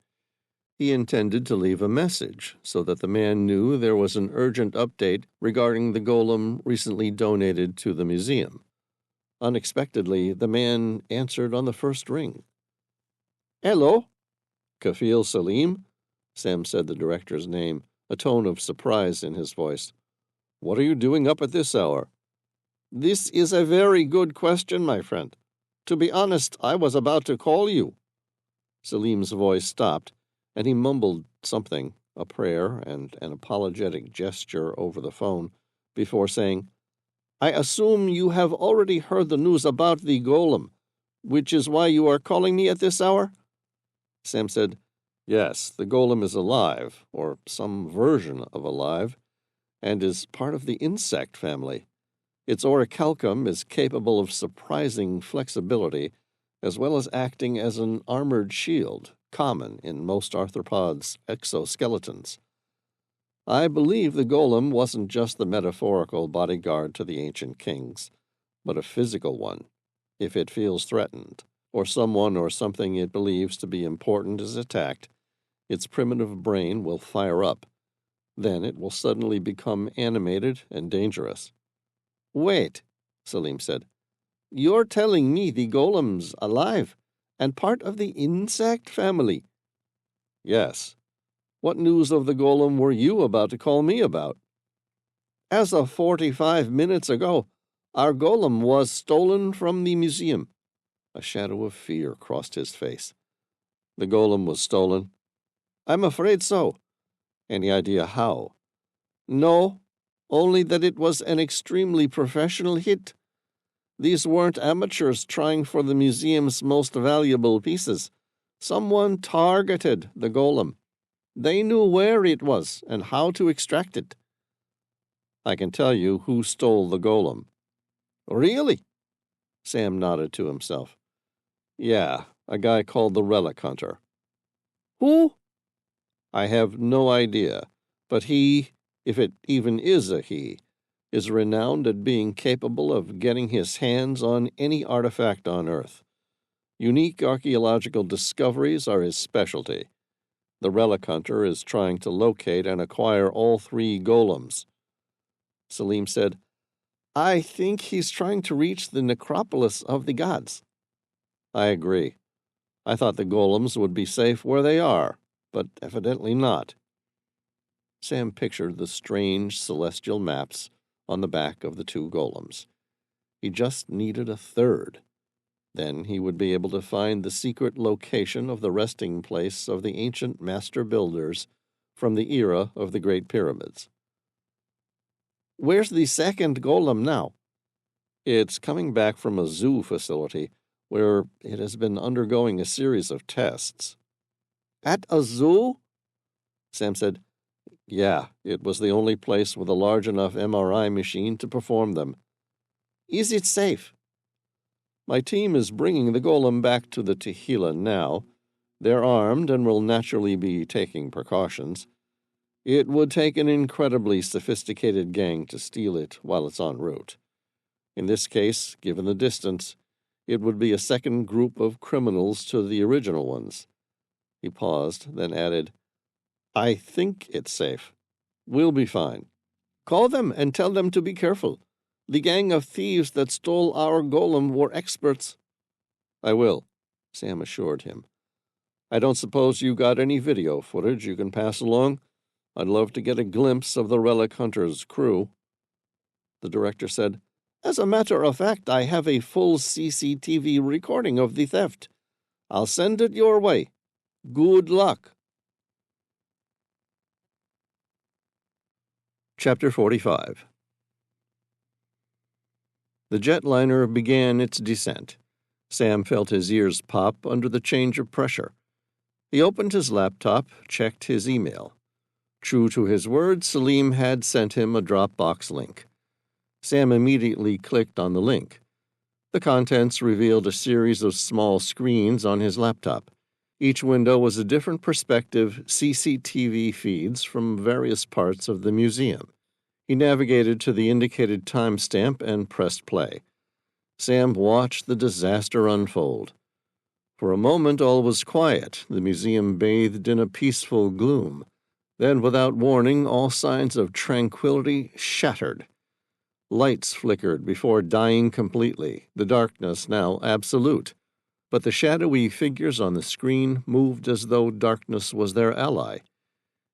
Speaker 1: He intended to leave a message so that the man knew there was an urgent update regarding the golem recently donated to the museum. Unexpectedly, the man answered on the first ring. "Hello?" "Kafil Salim?" Sam said the director's name, a tone of surprise in his voice. "What are you doing up at this hour?" "This is a very good question, my friend. To be honest, I was about to call you." Salim's voice stopped, and he mumbled something, a prayer and an apologetic gesture over the phone, before saying, "I assume you have already heard the news about the golem, which is why you are calling me at this hour?" Sam said, "Yes, the golem is alive, or some version of alive, and is part of the insect family. Its orichalcum is capable of surprising flexibility, as well as acting as an armored shield, common in most arthropods' exoskeletons. I believe the golem wasn't just the metaphorical bodyguard to the ancient kings, but a physical one. If it feels threatened, or someone or something it believes to be important is attacked, its primitive brain will fire up. Then it will suddenly become animated and dangerous." "Wait," Salim said. "You're telling me the golem's alive and part of the insect family?" "Yes. What news of the golem were you about to call me about?" "As of 45 minutes ago, our golem was stolen from the museum." A shadow of fear crossed his face. "The golem was stolen?" "I'm afraid so." "Any idea how?" "No, only that it was an extremely professional hit. These weren't amateurs trying for the museum's most valuable pieces. Someone targeted the golem. They knew where it was and how to extract it." "I can tell you who stole the golem." "Really?" Sam nodded to himself. "Yeah, a guy called the Relic Hunter." "Who?" "I have no idea, but he, if it even is a he, is renowned at being capable of getting his hands on any artifact on Earth. Unique archaeological discoveries are his specialty. The Relic Hunter is trying to locate and acquire all 3 golems." Salim said, "I think he's trying to reach the necropolis of the gods." "I agree. I thought the golems would be safe where they are, but evidently not." Sam pictured the strange celestial maps on the back of the 2 golems. He just needed a third. Then he would be able to find the secret location of the resting place of the ancient master builders from the era of the Great Pyramids. "Where's the second golem now?" "It's coming back from a zoo facility where it has been undergoing a series of tests." "At a zoo?" Sam said, "Yeah, it was the only place with a large enough MRI machine to perform them." "Is it safe?" "My team is bringing the golem back to the Tehillah now. They're armed and will naturally be taking precautions. It would take an incredibly sophisticated gang to steal it while it's en route. In this case, given the distance, it would be a second group of criminals to the original ones." He paused, then added, "I think it's safe. We'll be fine." "Call them and tell them to be careful. The gang of thieves that stole our golem were experts." "I will," Sam assured him. "I don't suppose you got any video footage you can pass along? I'd love to get a glimpse of the relic hunter's crew." The director said, "As a matter of fact, I have a full CCTV recording of the theft. I'll send it your way. Good luck." Chapter 45. The jetliner began its descent. Sam felt his ears pop under the change of pressure. He opened his laptop, checked his email. True to his word, Salim had sent him a Dropbox link. Sam immediately clicked on the link. The contents revealed a series of small screens on his laptop. Each window was a different perspective, CCTV feeds from various parts of the museum. He navigated to the indicated timestamp and pressed play. Sam watched the disaster unfold. For a moment all was quiet, the museum bathed in a peaceful gloom. Then, without warning, all signs of tranquility shattered. Lights flickered before dying completely, the darkness now absolute. But the shadowy figures on the screen moved as though darkness was their ally.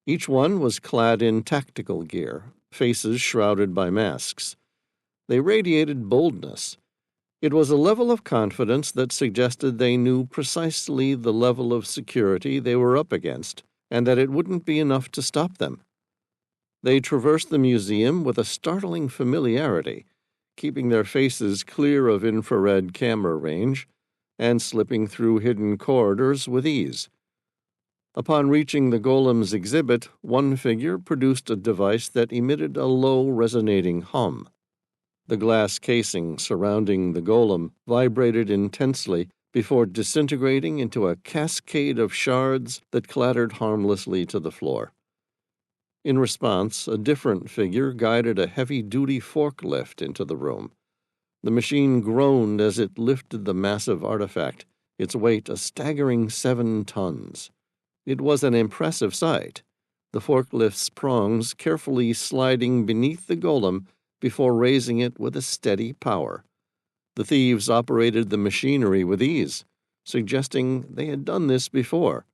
Speaker 1: Each one was clad in tactical gear, faces shrouded by masks. They radiated boldness. It was a level of confidence that suggested they knew precisely the level of security they were up against, and that it wouldn't be enough to stop them. They traversed the museum with a startling familiarity, keeping their faces clear of infrared camera range, and slipping through hidden corridors with ease. Upon reaching the golem's exhibit, one figure produced a device that emitted a low, resonating hum. The glass casing surrounding the golem vibrated intensely before disintegrating into a cascade of shards that clattered harmlessly to the floor. In response, a different figure guided a heavy-duty forklift into the room. The machine groaned as it lifted the massive artifact, its weight a staggering 7 tons. It was an impressive sight, the forklift's prongs carefully sliding beneath the golem before raising it with a steady power. The thieves operated the machinery with ease, suggesting they had done this before.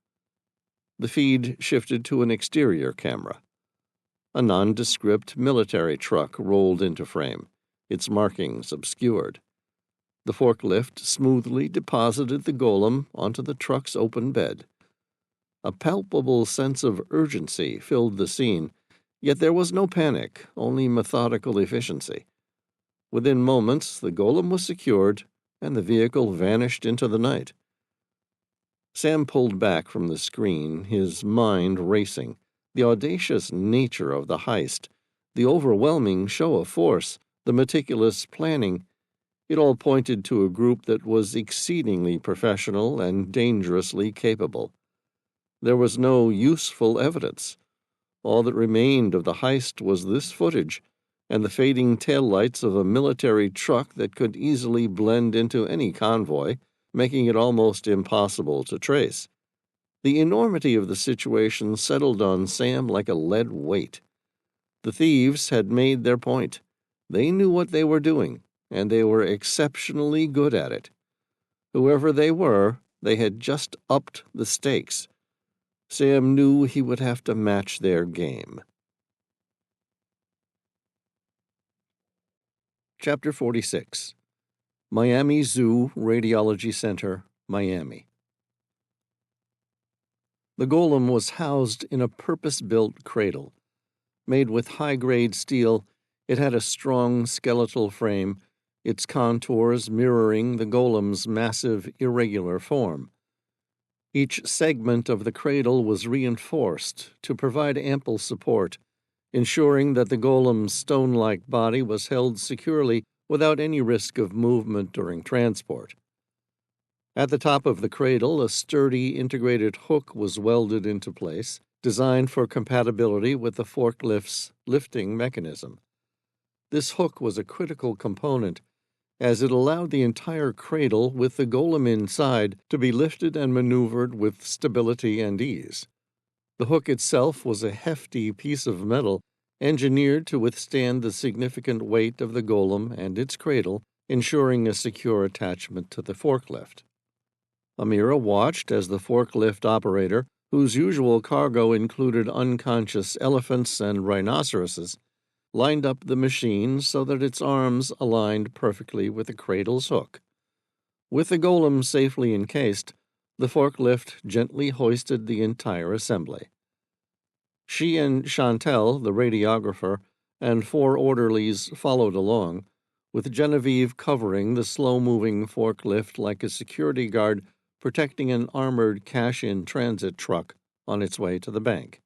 Speaker 1: The feed shifted to an exterior camera. A nondescript military truck rolled into frame, its markings obscured. The forklift smoothly deposited the golem onto the truck's open bed. A palpable sense of urgency filled the scene, yet there was no panic, only methodical efficiency. Within moments, the golem was secured, and the vehicle vanished into the night. Sam pulled back from the screen, his mind racing. The audacious nature of the heist, the overwhelming show of force, the meticulous planning, it all pointed to a group that was exceedingly professional and dangerously capable. There was no useful evidence. All that remained of the heist was this footage, and the fading taillights of a military truck that could easily blend into any convoy, making it almost impossible to trace. The enormity of the situation settled on Sam like a lead weight. The thieves had made their point. They knew what they were doing, and they were exceptionally good at it. Whoever they were, they had just upped the stakes. Sam knew he would have to match their game. Chapter 46. Miami Zoo Radiology Center, Miami. The golem was housed in a purpose-built cradle. Made with high-grade steel, it had a strong skeletal frame, its contours mirroring the golem's massive, irregular form. Each segment of the cradle was reinforced to provide ample support, ensuring that the golem's stone-like body was held securely without any risk of movement during transport. At the top of the cradle, a sturdy integrated hook was welded into place, designed for compatibility with the forklift's lifting mechanism. This hook was a critical component, as it allowed the entire cradle with the golem inside to be lifted and maneuvered with stability and ease. The hook itself was a hefty piece of metal, engineered to withstand the significant weight of the golem and its cradle, ensuring a secure attachment to the forklift. Amira watched as the forklift operator, whose usual cargo included unconscious elephants and rhinoceroses, lined up the machine so that its arms aligned perfectly with the cradle's hook. With the golem safely encased, the forklift gently hoisted the entire assembly. She and Chantel, the radiographer, and 4 orderlies followed along, with Genevieve covering the slow-moving forklift like a security guard protecting an armored cash-in transit truck on its way to the bank.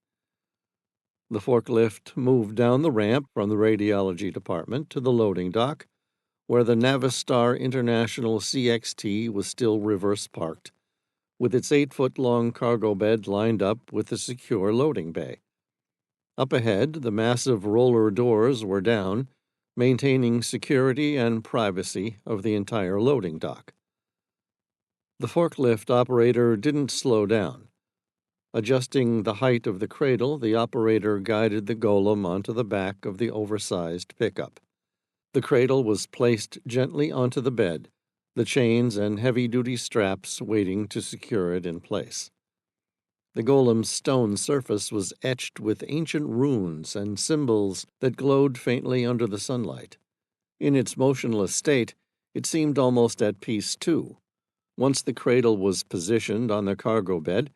Speaker 1: The forklift moved down the ramp from the radiology department to the loading dock, where the Navistar International CXT was still reverse parked, with its 8-foot-long cargo bed lined up with a secure loading bay. Up ahead, the massive roller doors were down, maintaining security and privacy of the entire loading dock. The forklift operator didn't slow down. Adjusting the height of the cradle, the operator guided the golem onto the back of the oversized pickup. The cradle was placed gently onto the bed, the chains and heavy-duty straps waiting to secure it in place. The golem's stone surface was etched with ancient runes and symbols that glowed faintly under the sunlight. In its motionless state, it seemed almost at peace, too. Once the cradle was positioned on the cargo bed,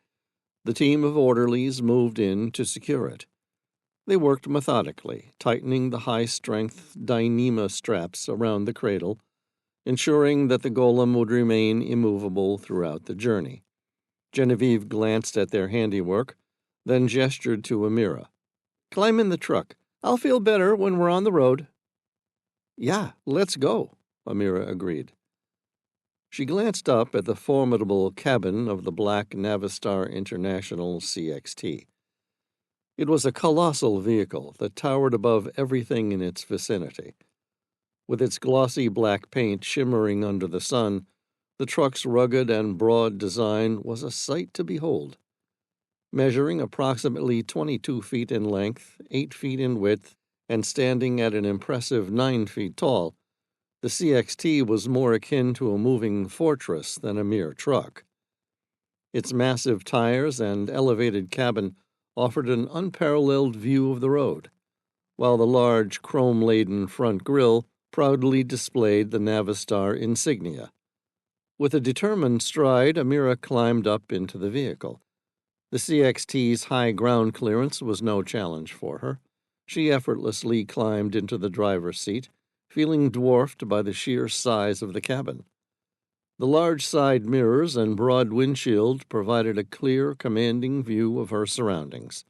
Speaker 1: the team of orderlies moved in to secure it. They worked methodically, tightening the high-strength Dyneema straps around the cradle, ensuring that the golem would remain immovable throughout the journey. Genevieve glanced at their handiwork, then gestured to Amira. "Climb in the truck. I'll feel better when we're on the road." "Yeah, let's go," Amira agreed. She glanced up at the formidable cabin of the black Navistar International CXT. It was a colossal vehicle that towered above everything in its vicinity. With its glossy black paint shimmering under the sun, the truck's rugged and broad design was a sight to behold. Measuring approximately 22 feet in length, 8 feet in width, and standing at an impressive 9 feet tall, the CXT was more akin to a moving fortress than a mere truck. Its massive tires and elevated cabin offered an unparalleled view of the road, while the large chrome-laden front grille proudly displayed the Navistar insignia. With a determined stride, Amira climbed up into the vehicle. The CXT's high ground clearance was no challenge for her. She effortlessly climbed into the driver's seat, feeling dwarfed by the sheer size of the cabin. The large side mirrors and broad windshield provided a clear, commanding view of her surroundings.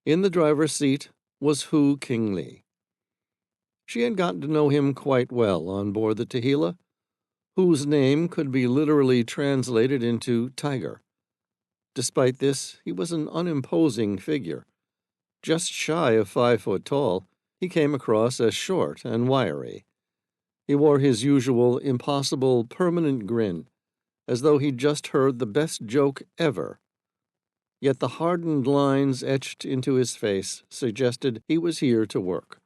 Speaker 1: In the driver's seat was Hu King Lee. She had gotten to know him quite well on board the Tehillah, whose name could be literally translated into tiger. Despite this, he was an unimposing figure. Just shy of 5 foot tall, he came across as short and wiry. He wore his usual impossible permanent grin, as though he'd just heard the best joke ever. Yet the hardened lines etched into his face suggested he was here to work.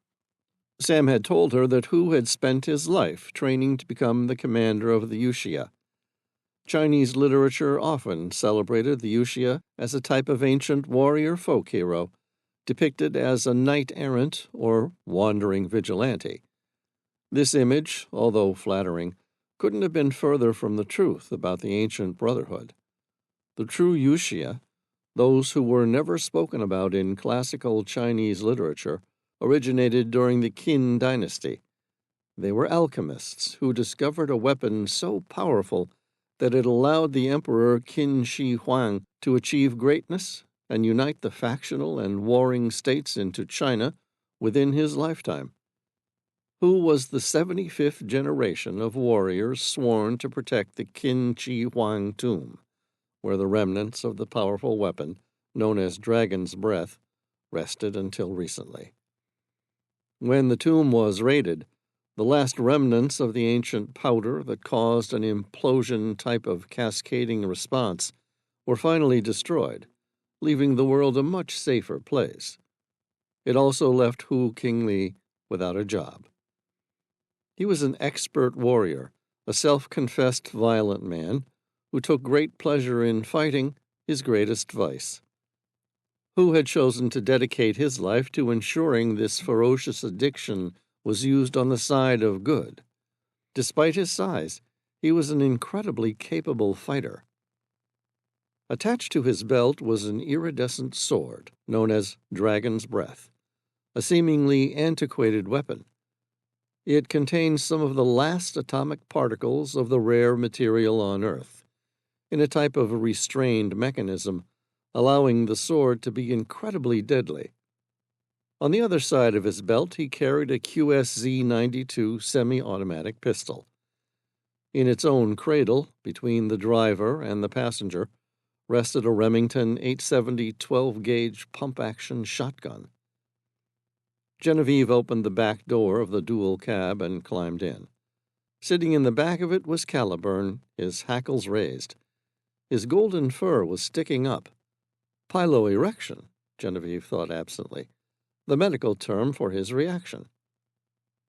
Speaker 1: Sam had told her that Hu had spent his life training to become the commander of the Wuxia. Chinese literature often celebrated the Wuxia as a type of ancient warrior folk hero, depicted as a knight-errant or wandering vigilante. This image, although flattering, couldn't have been further from the truth about the ancient brotherhood. The true Wuxia, those who were never spoken about in classical Chinese literature, originated during the Qin dynasty. They were alchemists who discovered a weapon so powerful that it allowed the Emperor Qin Shi Huang to achieve greatness and unite the factional and warring states into China within his lifetime. Hu was the 75th generation of warriors sworn to protect the Qin Shi Huang tomb, where the remnants of the powerful weapon, known as Dragon's Breath, rested until recently. When the tomb was raided, the last remnants of the ancient powder that caused an implosion type of cascading response were finally destroyed, leaving the world a much safer place. It also left King Lee without a job. He was an expert warrior, a self-confessed violent man who took great pleasure in fighting, his greatest vice. Hu had chosen to dedicate his life to ensuring this ferocious addiction was used on the side of good. Despite his size, he was an incredibly capable fighter. Attached to his belt was an iridescent sword known as Dragon's Breath, a seemingly antiquated weapon. It contained some of the last atomic particles of the rare material on Earth, in a type of restrained mechanism, allowing the sword to be incredibly deadly. On the other side of his belt, he carried a QSZ-92 semi-automatic pistol. In its own cradle, between the driver and the passenger, rested a Remington 870 12-gauge pump-action shotgun. Genevieve opened the back door of the dual cab and climbed in. Sitting in the back of it was Caliburn, his hackles raised. His golden fur was sticking up. Piloerection, Genevieve thought absently, the medical term for his reaction.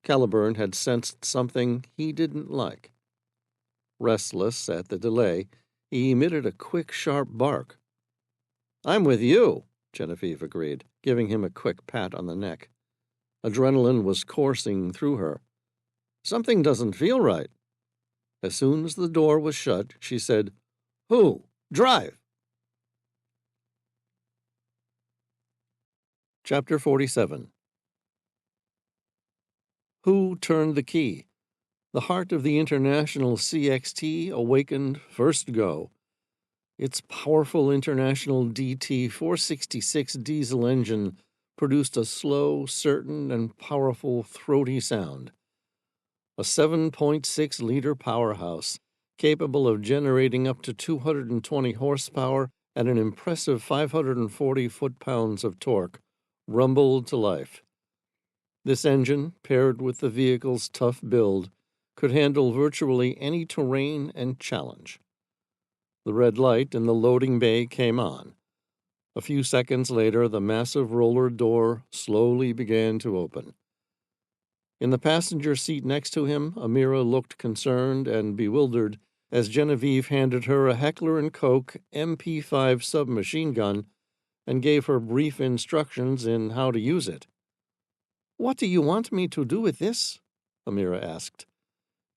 Speaker 1: Caliburn had sensed something he didn't like. Restless at the delay, he emitted a quick, sharp bark. "I'm with you," Genevieve agreed, giving him a quick pat on the neck. Adrenaline was coursing through her. "Something doesn't feel right." As soon as the door was shut, she said, "Who? Drive!" Chapter 47. Who turned the key? The heart of the International CXT awakened first go. Its powerful International DT-466 diesel engine produced a slow, certain, and powerful throaty sound. A 7.6-liter powerhouse, capable of generating up to 220 horsepower and an impressive 540 foot-pounds of torque, rumbled to life. This engine, paired with the vehicle's tough build, could handle virtually any terrain and challenge. The red light in the loading bay came on. A few seconds later, the massive roller door slowly began to open. In the passenger seat next to him, Amira looked concerned and bewildered as Genevieve handed her a Heckler & Koch MP5 submachine gun and gave her brief instructions in how to use it. "What do you want me to do with this?" Amira asked.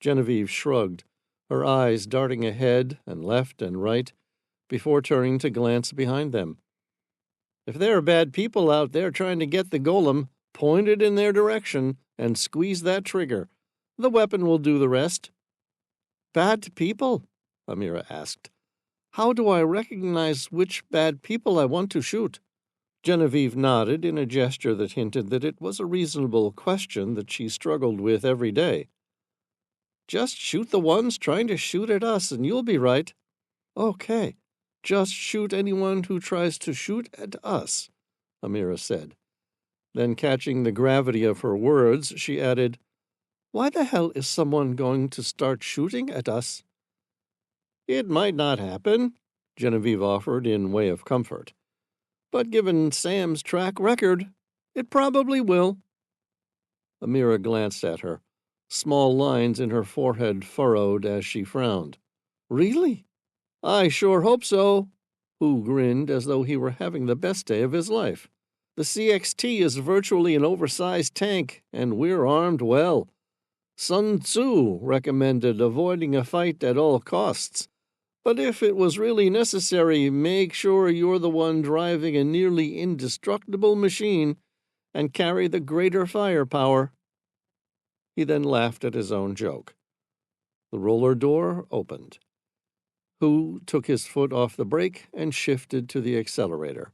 Speaker 1: Genevieve shrugged, her eyes darting ahead and left and right, before turning to glance behind them. "If there are bad people out there trying to get the golem, point it in their direction and squeeze that trigger. The weapon will do the rest." "Bad people?" Amira asked. "How do I recognize which bad people I want to shoot?" Genevieve nodded in a gesture that hinted that it was a reasonable question that she struggled with every day. "Just shoot the ones trying to shoot at us, and you'll be right." "Okay, just shoot anyone who tries to shoot at us," Amira said. Then, catching the gravity of her words, she added, "Why the hell is someone going to start shooting at us?" "It might not happen," Genevieve offered in way of comfort. "But given Sam's track record, it probably will." Amira glanced at her. Small lines in her forehead furrowed as she frowned. "Really?" "I sure hope so." Hu grinned as though he were having the best day of his life. "The CXT is virtually an oversized tank, and we're armed well. Sun Tzu recommended avoiding a fight at all costs. But if it was really necessary, make sure you're the one driving a nearly indestructible machine and carry the greater firepower." He then laughed at his own joke. The roller door opened. Hu took his foot off the brake and shifted to the accelerator.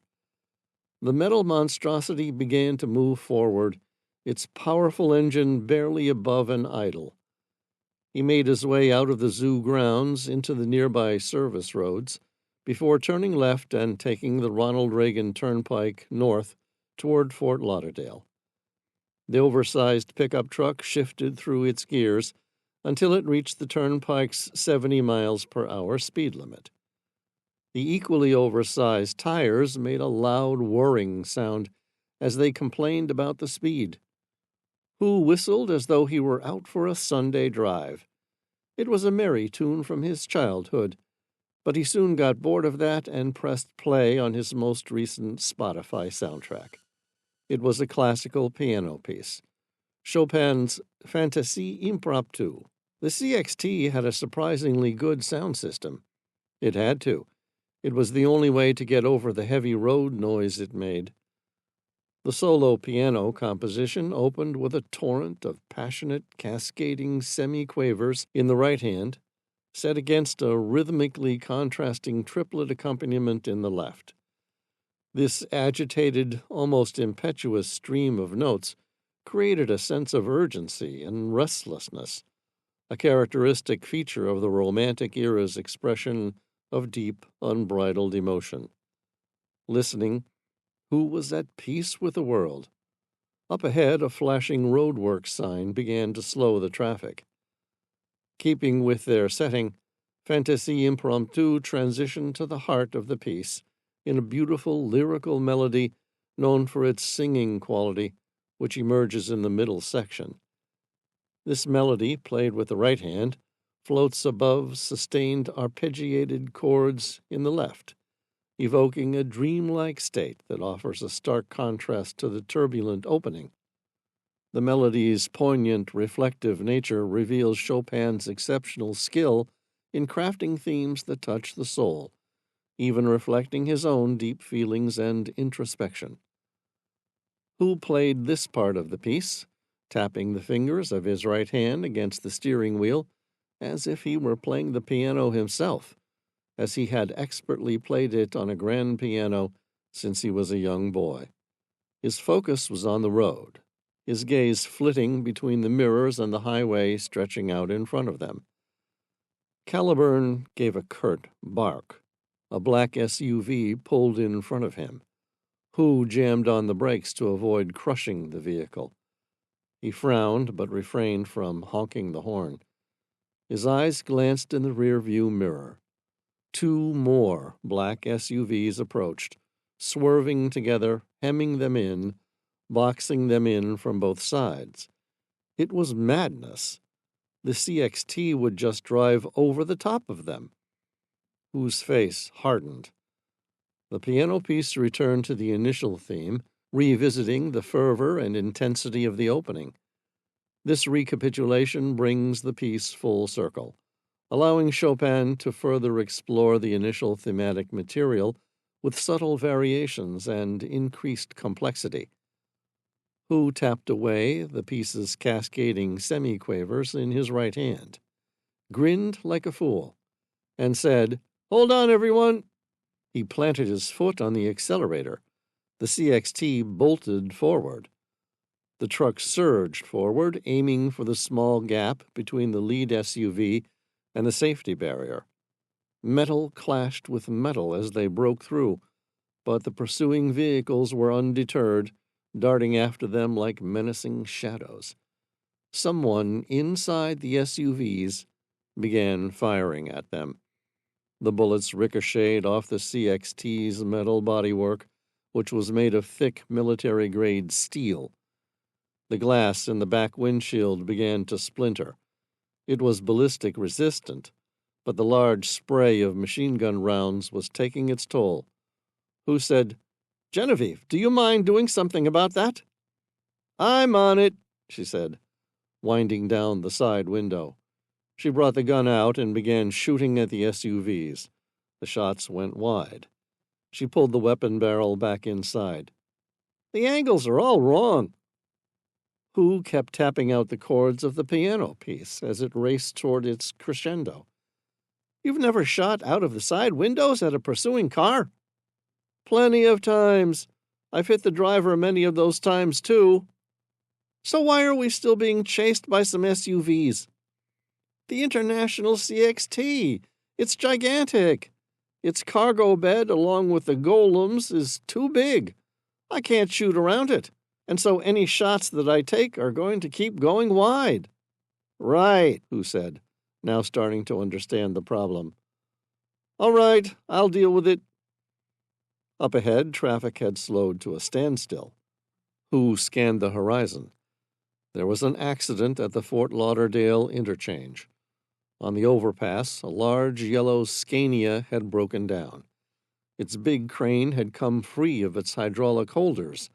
Speaker 1: The metal monstrosity began to move forward, its powerful engine barely above an idle. He made his way out of the zoo grounds into the nearby service roads, before turning left and taking the Ronald Reagan Turnpike north toward Fort Lauderdale. The oversized pickup truck shifted through its gears until it reached the turnpike's 70 miles per hour speed limit. The equally oversized tires made a loud whirring sound as they complained about the speed. Who whistled as though he were out for a Sunday drive. It was a merry tune from his childhood, but he soon got bored of that and pressed play on his most recent Spotify soundtrack. It was a classical piano piece, Chopin's Fantaisie Impromptu. The CXT had a surprisingly good sound system. It had to. It was the only way to get over the heavy road noise it made. The solo piano composition opened with a torrent of passionate, cascading semi-quavers in the right hand, set against a rhythmically contrasting triplet accompaniment in the left. This agitated, almost impetuous stream of notes created a sense of urgency and restlessness, a characteristic feature of the Romantic era's expression of deep, unbridled emotion. Listening, who was at peace with the world? Up ahead, a flashing roadworks sign began to slow the traffic. Keeping with their setting, Fantaisie Impromptu transitioned to the heart of the piece in a beautiful lyrical melody known for its singing quality, which emerges in the middle section. This melody, played with the right hand, floats above sustained arpeggiated chords in the left, evoking a dreamlike state that offers a stark contrast to the turbulent opening. The melody's poignant, reflective nature reveals Chopin's exceptional skill in crafting themes that touch the soul, even reflecting his own deep feelings and introspection. Who played this part of the piece, tapping the fingers of his right hand against the steering wheel as if he were playing the piano himself, as he had expertly played it on a grand piano since he was a young boy. His focus was on the road, his gaze flitting between the mirrors and the highway stretching out in front of them. Caliburn gave a curt bark. A black SUV pulled in front of him. Hu jammed on the brakes to avoid crushing the vehicle. He frowned but refrained from honking the horn. His eyes glanced in the rear-view mirror. 2 more black SUVs approached, swerving together, hemming them in, boxing them in from both sides. It was madness. The CXT would just drive over the top of them. Hu's face hardened. The piano piece returned to the initial theme, revisiting the fervor and intensity of the opening. This recapitulation brings the piece full circle, allowing Chopin to further explore the initial thematic material with subtle variations and increased complexity. Hu tapped away the piece's cascading semi-quavers in his right hand, grinned like a fool, and said, "Hold on, everyone." He planted his foot on the accelerator. The CXT bolted forward. The truck surged forward, aiming for the small gap between the lead SUV and the safety barrier. Metal clashed with metal as they broke through, but the pursuing vehicles were undeterred, darting after them like menacing shadows. Someone inside the SUVs began firing at them. The bullets ricocheted off the CXT's metal bodywork, which was made of thick military-grade steel. The glass in the back windshield began to splinter. It was ballistic resistant, but the large spray of machine gun rounds was taking its toll. Hu said, "Genevieve, do you mind doing something about that?" "I'm on it," she said, winding down the side window. She brought the gun out and began shooting at the SUVs. The shots went wide. She pulled the weapon barrel back inside. "The angles are all wrong." Hu kept tapping out the chords of the piano piece as it raced toward its crescendo. "You've never shot out of the side windows at a pursuing car?" "Plenty of times. I've hit the driver many of those times, too." "So why are we still being chased by some SUVs?" "The International CXT. It's gigantic. Its cargo bed, along with the Golems, is too big. I can't shoot around it, and so any shots that I take are going to keep going wide." "Right," Hu said, now starting to understand the problem. "All right, I'll deal with it." Up ahead, traffic had slowed to a standstill. Who scanned the horizon. There was an accident at the Fort Lauderdale interchange. On the overpass, a large yellow Scania had broken down. Its big crane had come free of its hydraulic holders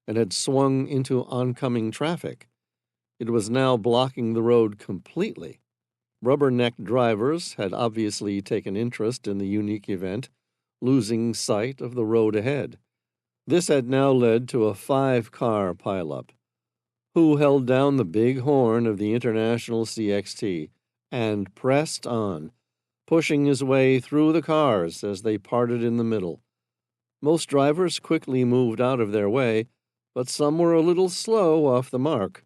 Speaker 1: and had swung into oncoming traffic. It was now blocking the road completely. Rubber-necked drivers had obviously taken interest in the unique event, losing sight of the road ahead. This had now led to a 5-car pileup. Who held down the big horn of the International CXT and pressed on, pushing his way through the cars as they parted in the middle. Most drivers quickly moved out of their way, but some were a little slow off the mark.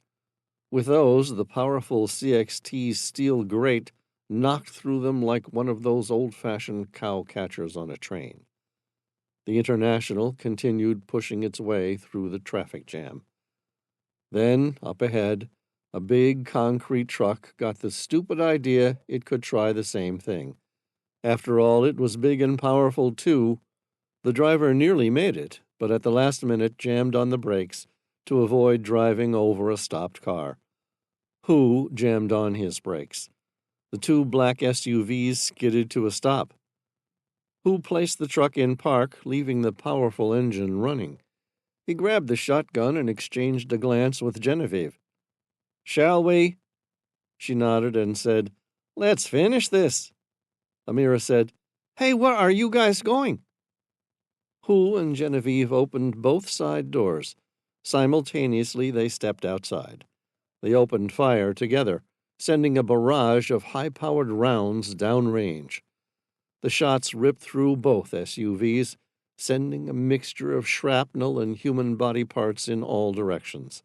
Speaker 1: With those, the powerful CXT's steel grate knocked through them like one of those old-fashioned cow catchers on a train. The International continued pushing its way through the traffic jam. Then, up ahead, a big concrete truck got the stupid idea it could try the same thing. After all, it was big and powerful, too. The driver nearly made it, but at the last minute jammed on the brakes to avoid driving over a stopped car. Who jammed on his brakes? The 2 black SUVs skidded to a stop. Who placed the truck in park, leaving the powerful engine running? He grabbed the shotgun and exchanged a glance with Genevieve. "Shall we?" She nodded and said, "Let's finish this." Amira said, "Hey, where are you guys going?" Who and Genevieve opened both side doors. Simultaneously, they stepped outside. They opened fire together, sending a barrage of high-powered rounds downrange. The shots ripped through both SUVs, sending a mixture of shrapnel and human body parts in all directions.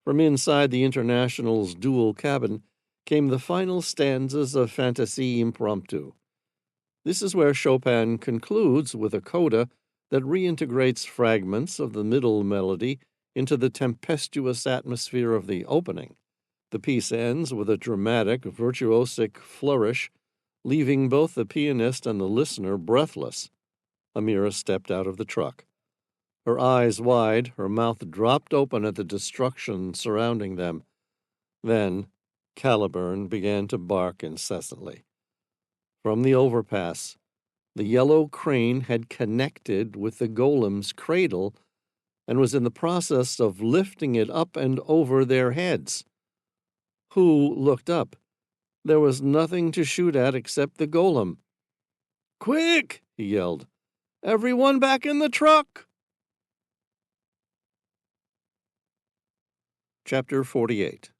Speaker 1: From inside the International's dual cabin came the final stanzas of Fantasie Impromptu. This is where Chopin concludes with a coda that reintegrates fragments of the middle melody into the tempestuous atmosphere of the opening. The piece ends with a dramatic, virtuosic flourish, leaving both the pianist and the listener breathless. Amira stepped out of the truck. Her eyes wide, her mouth dropped open at the destruction surrounding them. Then Caliburn began to bark incessantly. From the overpass, the yellow crane had connected with the golem's cradle and was in the process of lifting it up and over their heads. Who looked up? There was nothing to shoot at except the golem. "Quick!" he yelled. "Everyone back in the truck!" Chapter 48.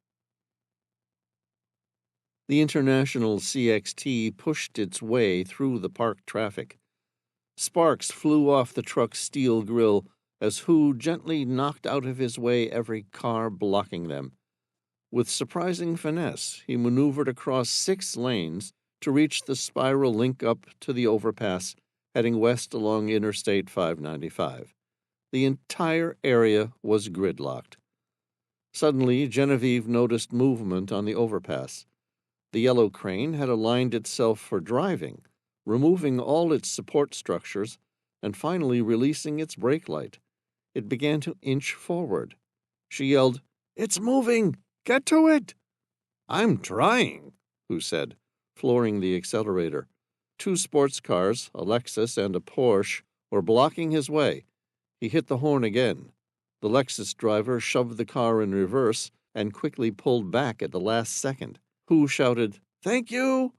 Speaker 1: The International CXT pushed its way through the park traffic. Sparks flew off the truck's steel grille as Hu gently knocked out of his way every car blocking them. With surprising finesse, he maneuvered across 6 lanes to reach the spiral link-up to the overpass, heading west along Interstate 595. The entire area was gridlocked. Suddenly, Genevieve noticed movement on the overpass. The yellow crane had aligned itself for driving, removing all its support structures and finally releasing its brake light. It began to inch forward. She yelled, "It's moving! Get to it!" "I'm trying," Hu said, flooring the accelerator. 2 sports cars, a Lexus and a Porsche, were blocking his way. He hit the horn again. The Lexus driver shoved the car in reverse and quickly pulled back at the last second. Hu shouted, "Thank you!"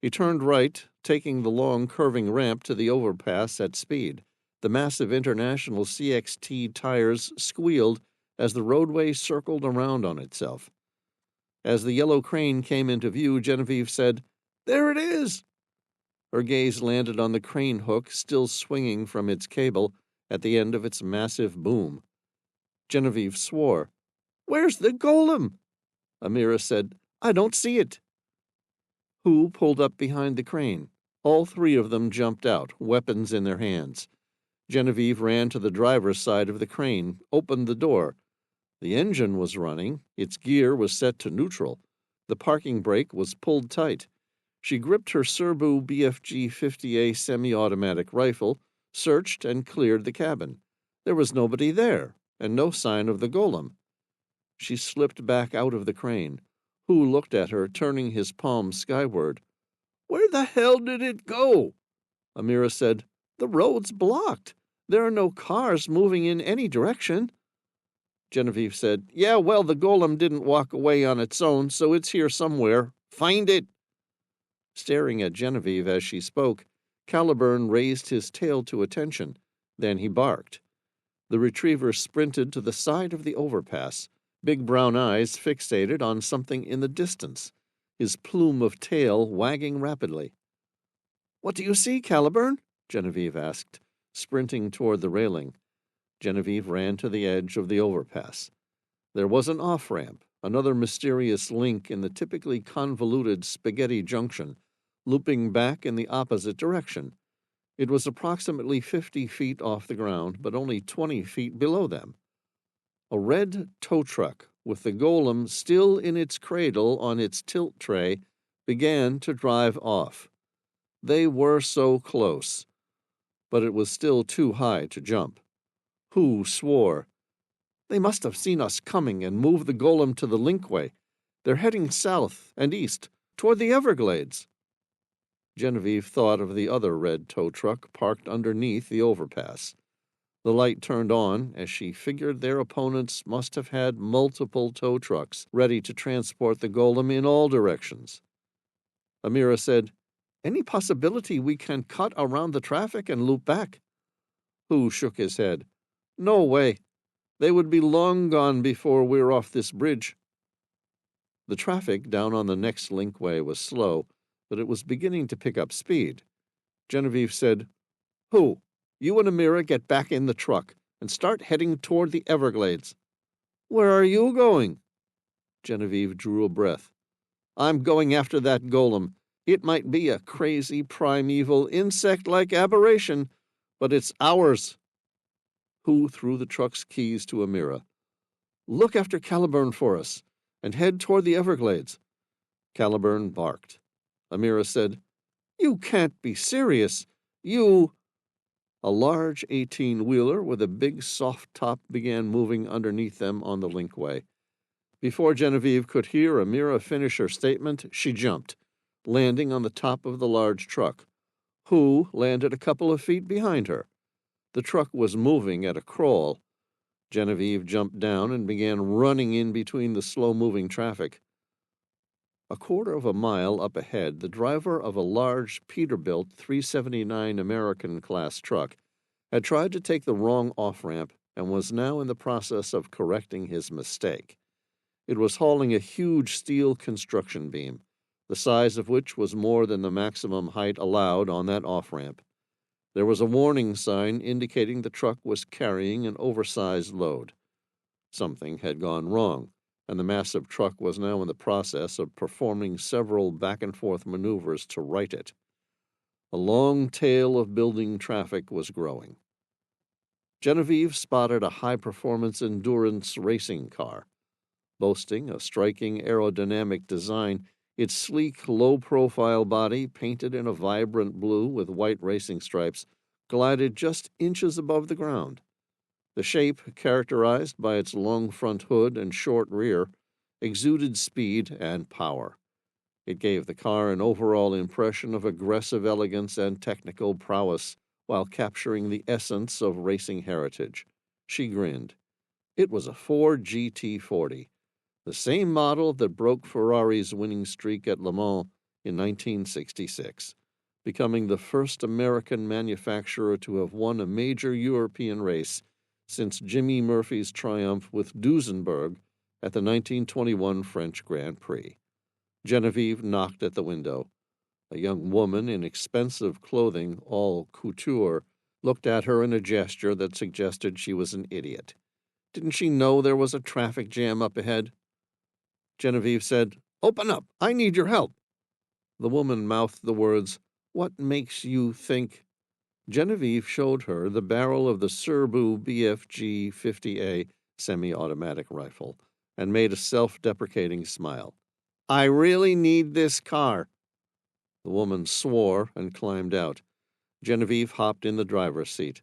Speaker 1: He turned right, taking the long, curving ramp to the overpass at speed. The massive International CXT tires squealed as the roadway circled around on itself. As the yellow crane came into view, Genevieve said, "There it is!" Her gaze landed on the crane hook still swinging from its cable at the end of its massive boom. Genevieve swore. "Where's the golem?" Amira said, "I don't see it." Hu pulled up behind the crane. All 3 of them jumped out, weapons in their hands. Genevieve ran to the driver's side of the crane, opened the door. The engine was running. Its gear was set to neutral. The parking brake was pulled tight. She gripped her Serbu BFG-50A semi-automatic rifle, searched and cleared the cabin. There was nobody there, and no sign of the golem. She slipped back out of the crane. Hu looked at her, turning his palm skyward. "Where the hell did it go?" Amira said, "The road's blocked. There are no cars moving in any direction." Genevieve said, "Yeah, well, the golem didn't walk away on its own, so it's here somewhere. Find it." Staring at Genevieve as she spoke, Caliburn raised his tail to attention. Then he barked. The retriever sprinted to the side of the overpass, big brown eyes fixated on something in the distance, his plume of tail wagging rapidly. "What do you see, Caliburn?" Genevieve asked, sprinting toward the railing. Genevieve ran to the edge of the overpass. There was an off-ramp, another mysterious link in the typically convoluted spaghetti junction, looping back in the opposite direction. It was approximately 50 feet off the ground, but only 20 feet below them. A red tow truck, with the golem still in its cradle on its tilt tray, began to drive off. They were so close, but it was still too high to jump. Hu swore. "They must have seen us coming and moved the golem to the linkway. They're heading south and east, toward the Everglades." Genevieve thought of the other red tow truck parked underneath the overpass. The light turned on as she figured their opponents must have had multiple tow trucks ready to transport the golem in all directions. Amira said, "Any possibility we can cut around the traffic and loop back?" Hu shook his head. "No way. They would be long gone before we're off this bridge." The traffic down on the next linkway was slow, but it was beginning to pick up speed. Genevieve said, "Hu, you and Amira get back in the truck and start heading toward the Everglades." "Where are you going?" Genevieve drew a breath. "I'm going after that golem. It might be a crazy, primeval, insect-like aberration, but it's ours." Hu threw the truck's keys to Amira. "Look after Caliburn for us, and head toward the Everglades." Caliburn barked. Amira said, "You can't be serious. You—" A large 18-wheeler with a big soft top began moving underneath them on the linkway. Before Genevieve could hear Amira finish her statement, she jumped, landing on the top of the large truck. Hu landed a couple of feet behind her. The truck was moving at a crawl. Genevieve jumped down and began running in between the slow-moving traffic. A quarter of a mile up ahead, the driver of a large Peterbilt 379 American-class truck had tried to take the wrong off-ramp and was now in the process of correcting his mistake. It was hauling a huge steel construction beam, the size of which was more than the maximum height allowed on that off-ramp. There was a warning sign indicating the truck was carrying an oversized load. Something had gone wrong, and the massive truck was now in the process of performing several back-and-forth maneuvers to right it. A long tail of building traffic was growing. Genevieve spotted a high-performance endurance racing car. Boasting a striking aerodynamic design, its sleek, low-profile body, painted in a vibrant blue with white racing stripes, glided just inches above the ground. The shape, characterized by its long front hood and short rear, exuded speed and power. It gave the car an overall impression of aggressive elegance and technical prowess, while capturing the essence of racing heritage. She grinned. It was a Ford GT40, the same model that broke Ferrari's winning streak at Le Mans in 1966, becoming the first American manufacturer to have won a major European race since Jimmy Murphy's triumph with Duesenberg at the 1921 French Grand Prix. Genevieve knocked at the window. A young woman in expensive clothing, all couture, looked at her in a gesture that suggested she was an idiot. Didn't she know there was a traffic jam up ahead? Genevieve said, "Open up. I need your help." The woman mouthed the words, "What makes you think—" Genevieve showed her the barrel of the Serbu BFG 50A semi-automatic rifle and made a self-deprecating smile. "I really need this car." The woman swore and climbed out. Genevieve hopped in the driver's seat.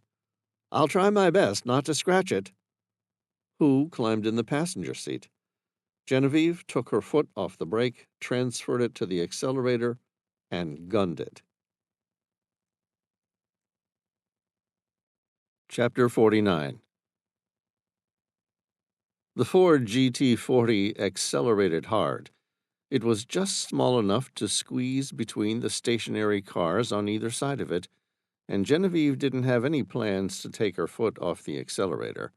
Speaker 1: "I'll try my best not to scratch it." Who climbed in the passenger seat. Genevieve took her foot off the brake, transferred it to the accelerator, and gunned it. Chapter 49. The Ford GT40 accelerated hard. It was just small enough to squeeze between the stationary cars on either side of it, and Genevieve didn't have any plans to take her foot off the accelerator.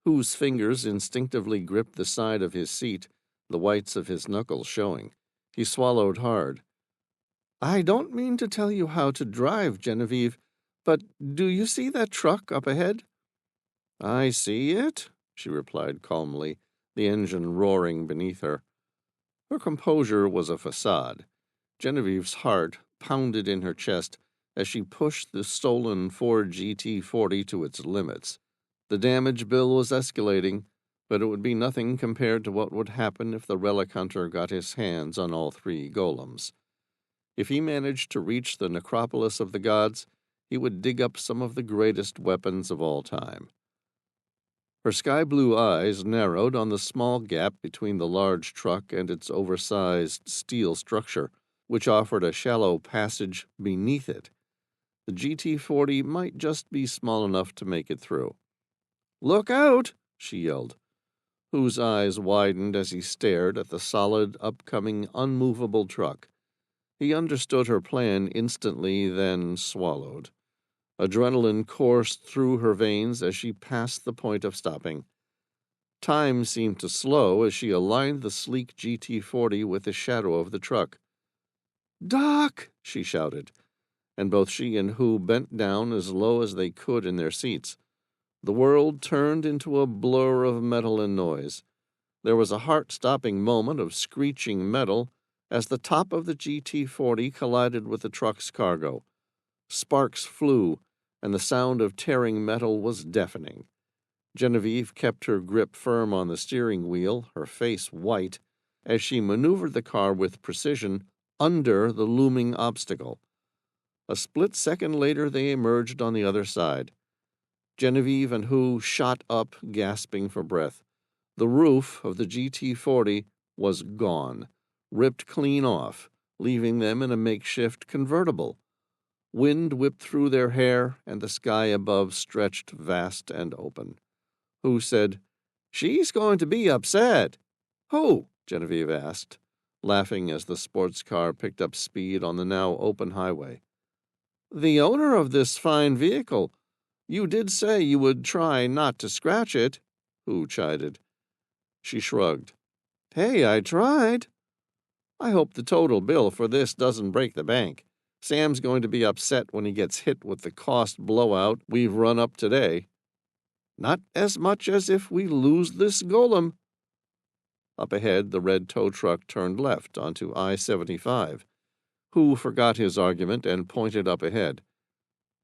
Speaker 1: Whose fingers instinctively gripped the side of his seat, the whites of his knuckles showing. He swallowed hard. "I don't mean to tell you how to drive, Genevieve, but do you see that truck up ahead?" "I see it," she replied calmly, the engine roaring beneath her. Her composure was a facade. Genevieve's heart pounded in her chest as she pushed the stolen Ford GT40 to its limits. The damage bill was escalating, but it would be nothing compared to what would happen if the relic hunter got his hands on all three golems. If he managed to reach the necropolis of the gods, he would dig up some of the greatest weapons of all time. Her sky-blue eyes narrowed on the small gap between the large truck and its oversized steel structure, which offered a shallow passage beneath it. The GT40 might just be small enough to make it through. "Look out!" she yelled. Whose eyes widened as he stared at the solid, upcoming, unmovable truck. He understood her plan instantly, then swallowed. Adrenaline coursed through her veins as she passed the point of stopping. Time seemed to slow as she aligned the sleek GT40 with the shadow of the truck. "Doc!" she shouted, and both she and Who bent down as low as they could in their seats. The world turned into a blur of metal and noise. There was a heart-stopping moment of screeching metal as the top of the GT40 collided with the truck's cargo. Sparks flew, and the sound of tearing metal was deafening. Genevieve kept her grip firm on the steering wheel, her face white, as she maneuvered the car with precision under the looming obstacle. A split second later they emerged on the other side. Genevieve and Who shot up, gasping for breath. The roof of the GT40 was gone, ripped clean off, leaving them in a makeshift convertible. Wind whipped through their hair, and the sky above stretched vast and open. Who said, "She's going to be upset." "Who?" Genevieve asked, laughing as the sports car picked up speed on the now open highway. "The owner of this fine vehicle. You did say you would try not to scratch it," Who chided. She shrugged. "Hey, I tried." "I hope the total bill for this doesn't break the bank. Sam's going to be upset when he gets hit with the cost blowout we've run up today." "Not as much as if we lose this golem." Up ahead, the red tow truck turned left onto I-75. Who forgot his argument and pointed up ahead.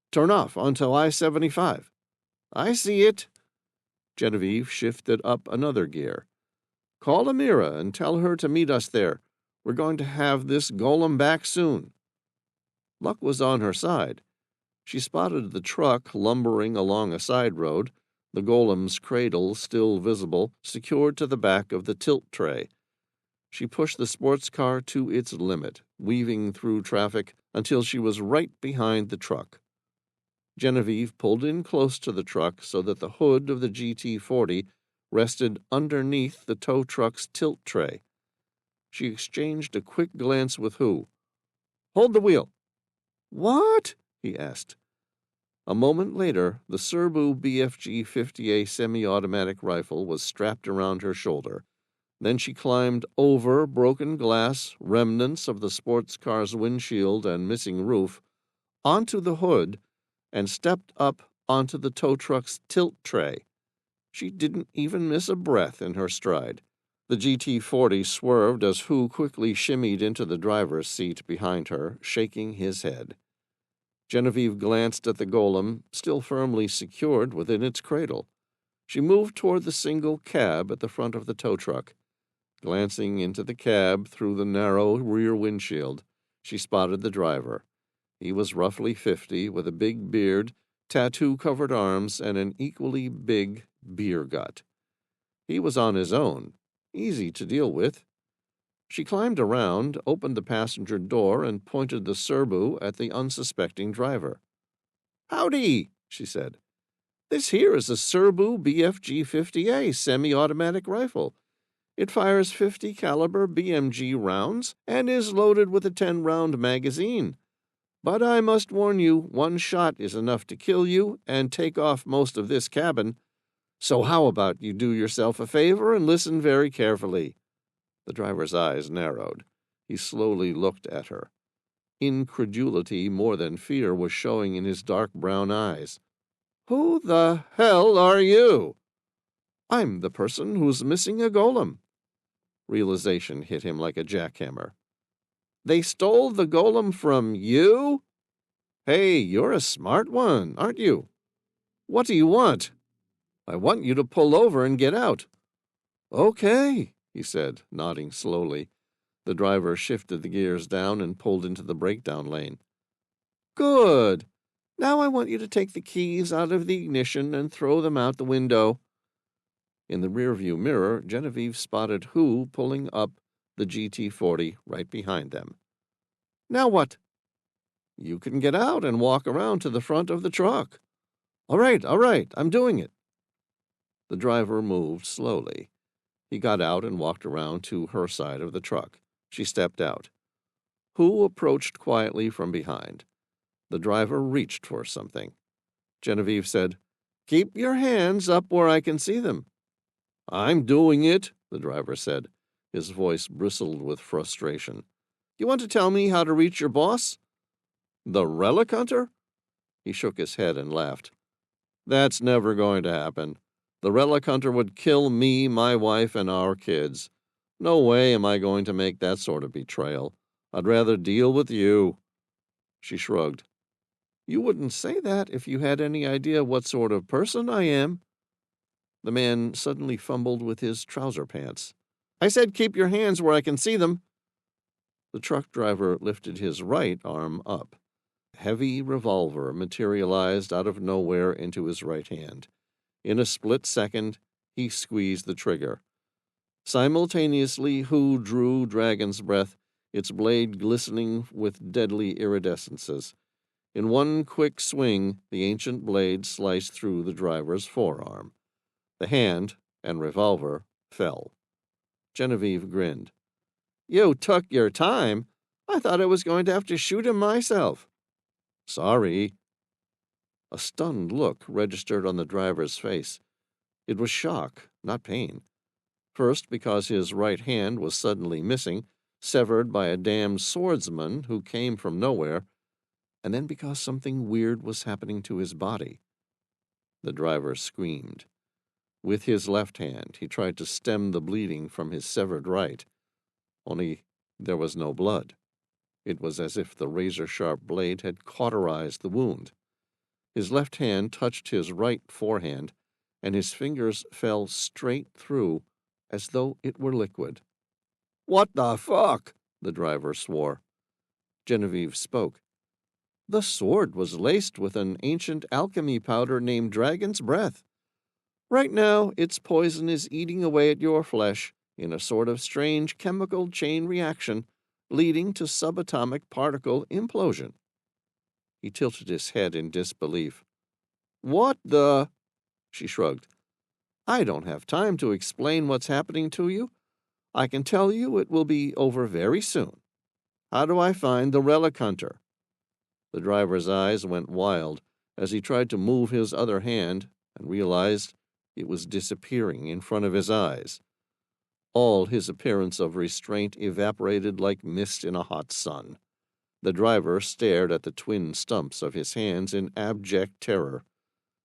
Speaker 1: "Turn off onto I-75. "I see it." Genevieve shifted up another gear. "Call Amira and tell her to meet us there. We're going to have this golem back soon." Luck was on her side. She spotted the truck lumbering along a side road, the golem's cradle still visible, secured to the back of the tilt tray. She pushed the sports car to its limit, weaving through traffic until she was right behind the truck. Genevieve pulled in close to the truck so that the hood of the GT40 rested underneath the tow truck's tilt tray. She exchanged a quick glance with Who. "Hold the wheel." "What?" he asked. A moment later, the Serbu BFG-50A semi-automatic rifle was strapped around her shoulder. Then she climbed over broken glass, remnants of the sports car's windshield and missing roof, onto the hood, and stepped up onto the tow truck's tilt tray. She didn't even miss a breath in her stride. The GT40 swerved as Who quickly shimmied into the driver's seat behind her, shaking his head. Genevieve glanced at the golem, still firmly secured within its cradle. She moved toward the single cab at the front of the tow truck. Glancing into the cab through the narrow rear windshield, she spotted the driver. He was roughly 50, with a big beard, tattoo-covered arms, and an equally big beer gut. He was on his own, easy to deal with. She climbed around, opened the passenger door, and pointed the serbu at the unsuspecting driver. "Howdy," she said. "This here is a serbu BFG-50A semi-automatic rifle. It fires 50 caliber BMG rounds and is loaded with a 10-round magazine. But I must warn you, one shot is enough to kill you and take off most of this cabin. So how about you do yourself a favor and listen very carefully?" The driver's eyes narrowed. He slowly looked at her. Incredulity more than fear was showing in his dark brown eyes. "Who the hell are you?" "I'm the person who's missing a golem." Realization hit him like a jackhammer. "They stole the golem from you? Hey, you're a smart one, aren't you? What do you want?" "I want you to pull over and get out." "Okay," he said, nodding slowly. The driver shifted the gears down and pulled into the breakdown lane. "Good. Now I want you to take the keys out of the ignition and throw them out the window." In the rearview mirror, Genevieve spotted Who pulling up the GT40 right behind them. "Now what?" "You can get out and walk around to the front of the truck." All right, I'm doing it." The driver moved slowly. He got out and walked around to her side of the truck. She stepped out. Who approached quietly from behind. The driver reached for something. Genevieve said, "Keep your hands up where I can see them." "I'm doing it," the driver said. His voice bristled with frustration. "You want to tell me how to reach your boss?" "The relic hunter?" He shook his head and laughed. "That's never going to happen. The relic hunter would kill me, my wife, and our kids. No way am I going to make that sort of betrayal. I'd rather deal with you." She shrugged. "You wouldn't say that if you had any idea what sort of person I am." The man suddenly fumbled with his trouser pants. "I said keep your hands where I can see them." The truck driver lifted his right arm up. A heavy revolver materialized out of nowhere into his right hand. In a split second, he squeezed the trigger. Simultaneously, Who drew Dragon's breath, its blade glistening with deadly iridescences. In one quick swing, the ancient blade sliced through the driver's forearm. The hand and revolver fell. Genevieve grinned. "You took your time. I thought I was going to have to shoot him myself." "Sorry." A stunned look registered on the driver's face. It was shock, not pain. First, because his right hand was suddenly missing, severed by a damned swordsman who came from nowhere, and then because something weird was happening to his body. The driver screamed. With his left hand, he tried to stem the bleeding from his severed right. Only there was no blood. It was as if the razor-sharp blade had cauterized the wound. His left hand touched his right forehand, and his fingers fell straight through, as though it were liquid. "What the fuck?" the driver swore. Genevieve spoke. "The sword was laced with an ancient alchemy powder named Dragon's Breath. Right now, its poison is eating away at your flesh in a sort of strange chemical chain reaction, leading to subatomic particle implosion." He tilted his head in disbelief. "What the—" She shrugged. "I don't have time to explain what's happening to you. I can tell you it will be over very soon. How do I find the relic hunter?" The driver's eyes went wild as he tried to move his other hand and realized it was disappearing in front of his eyes. All his appearance of restraint evaporated like mist in a hot sun. The driver stared at the twin stumps of his hands in abject terror.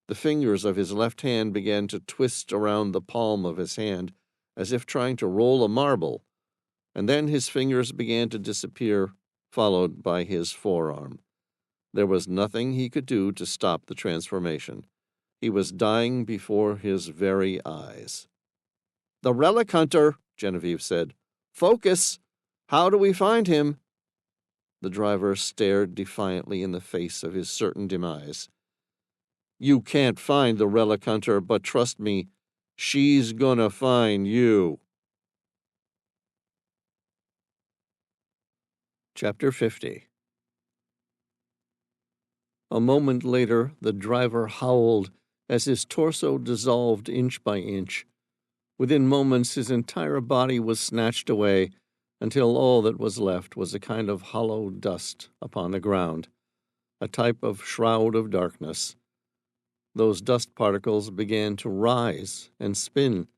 Speaker 1: The fingers of his left hand began to twist around the palm of his hand as if trying to roll a marble, and then his fingers began to disappear, followed by his forearm. There was nothing he could do to stop the transformation. He was dying before his very eyes. "The relic hunter," Genevieve said. "Focus! How do we find him?" The driver stared defiantly in the face of his certain demise. "You can't find the relic hunter, but trust me, She's gonna find you. Chapter 50. A moment later, the driver howled as his torso dissolved inch by inch. Within moments, his entire body was snatched away, until all that was left was a kind of hollow dust upon the ground, a type of shroud of darkness. Those dust particles began to rise and spin.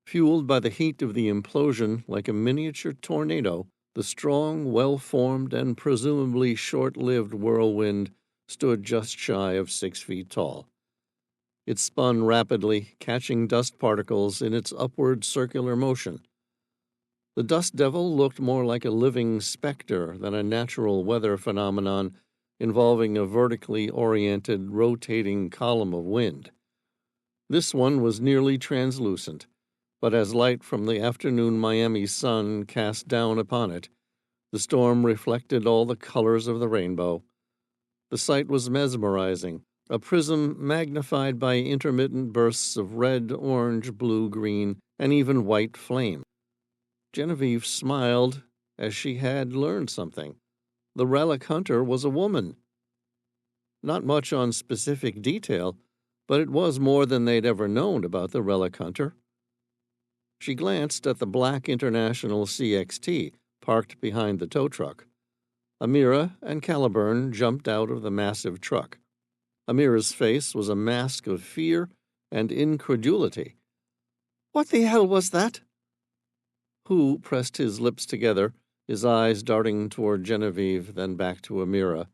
Speaker 1: Fueled by the heat of the implosion like a miniature tornado, the strong, well-formed, and presumably short-lived whirlwind stood just shy of 6 feet tall. It spun rapidly, catching dust particles in its upward circular motion. The dust devil looked more like a living specter than a natural weather phenomenon involving a vertically oriented, rotating column of wind. This one was nearly translucent, but as light from the afternoon Miami sun cast down upon it, the storm reflected all the colors of the rainbow. The sight was mesmerizing, a prism magnified by intermittent bursts of red, orange, blue, green, and even white flame. Genevieve smiled as she had learned something. The relic hunter was a woman. Not much on specific detail, but it was more than they'd ever known about the relic hunter. She glanced at the black International CXT parked behind the tow truck. Amira and Caliburn jumped out of the massive truck. Amira's face was a mask of fear and incredulity. "What the hell was that?" Hu pressed his lips together, his eyes darting toward Genevieve, then back to Amira.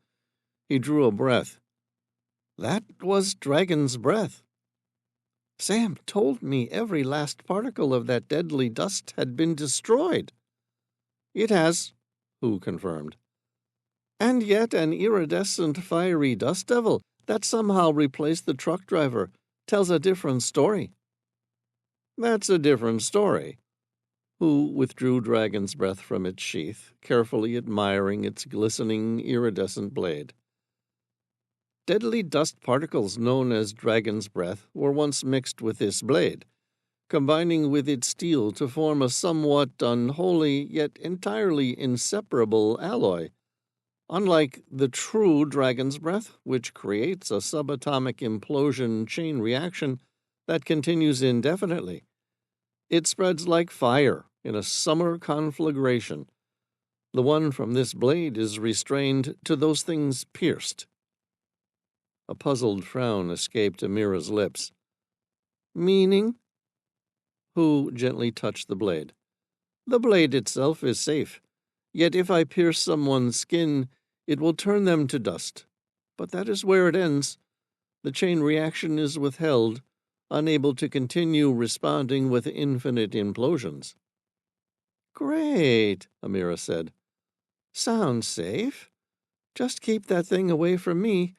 Speaker 1: He drew a breath. "That was dragon's breath. Sam told me every last particle of that deadly dust had been destroyed." "It has," Hu confirmed. "And yet an iridescent fiery dust devil that somehow replaced the truck driver tells a different story." "That's a different story." Hu withdrew dragon's breath from its sheath, carefully admiring its glistening iridescent blade. Deadly dust particles known as dragon's breath were once mixed with this blade, combining with its steel to form a somewhat unholy yet entirely inseparable alloy. Unlike the true dragon's breath, which creates a subatomic implosion chain reaction that continues indefinitely, it spreads like fire in a summer conflagration. The one from this blade is restrained to those things pierced. A puzzled frown escaped Amira's lips. "Meaning?" Hu gently touched the blade. "The blade itself is safe. Yet if I pierce someone's skin, it will turn them to dust. But that is where it ends. The chain reaction is withheld, unable to continue responding with infinite implosions." "Great," Amira said. "Sounds safe. Just keep that thing away from me.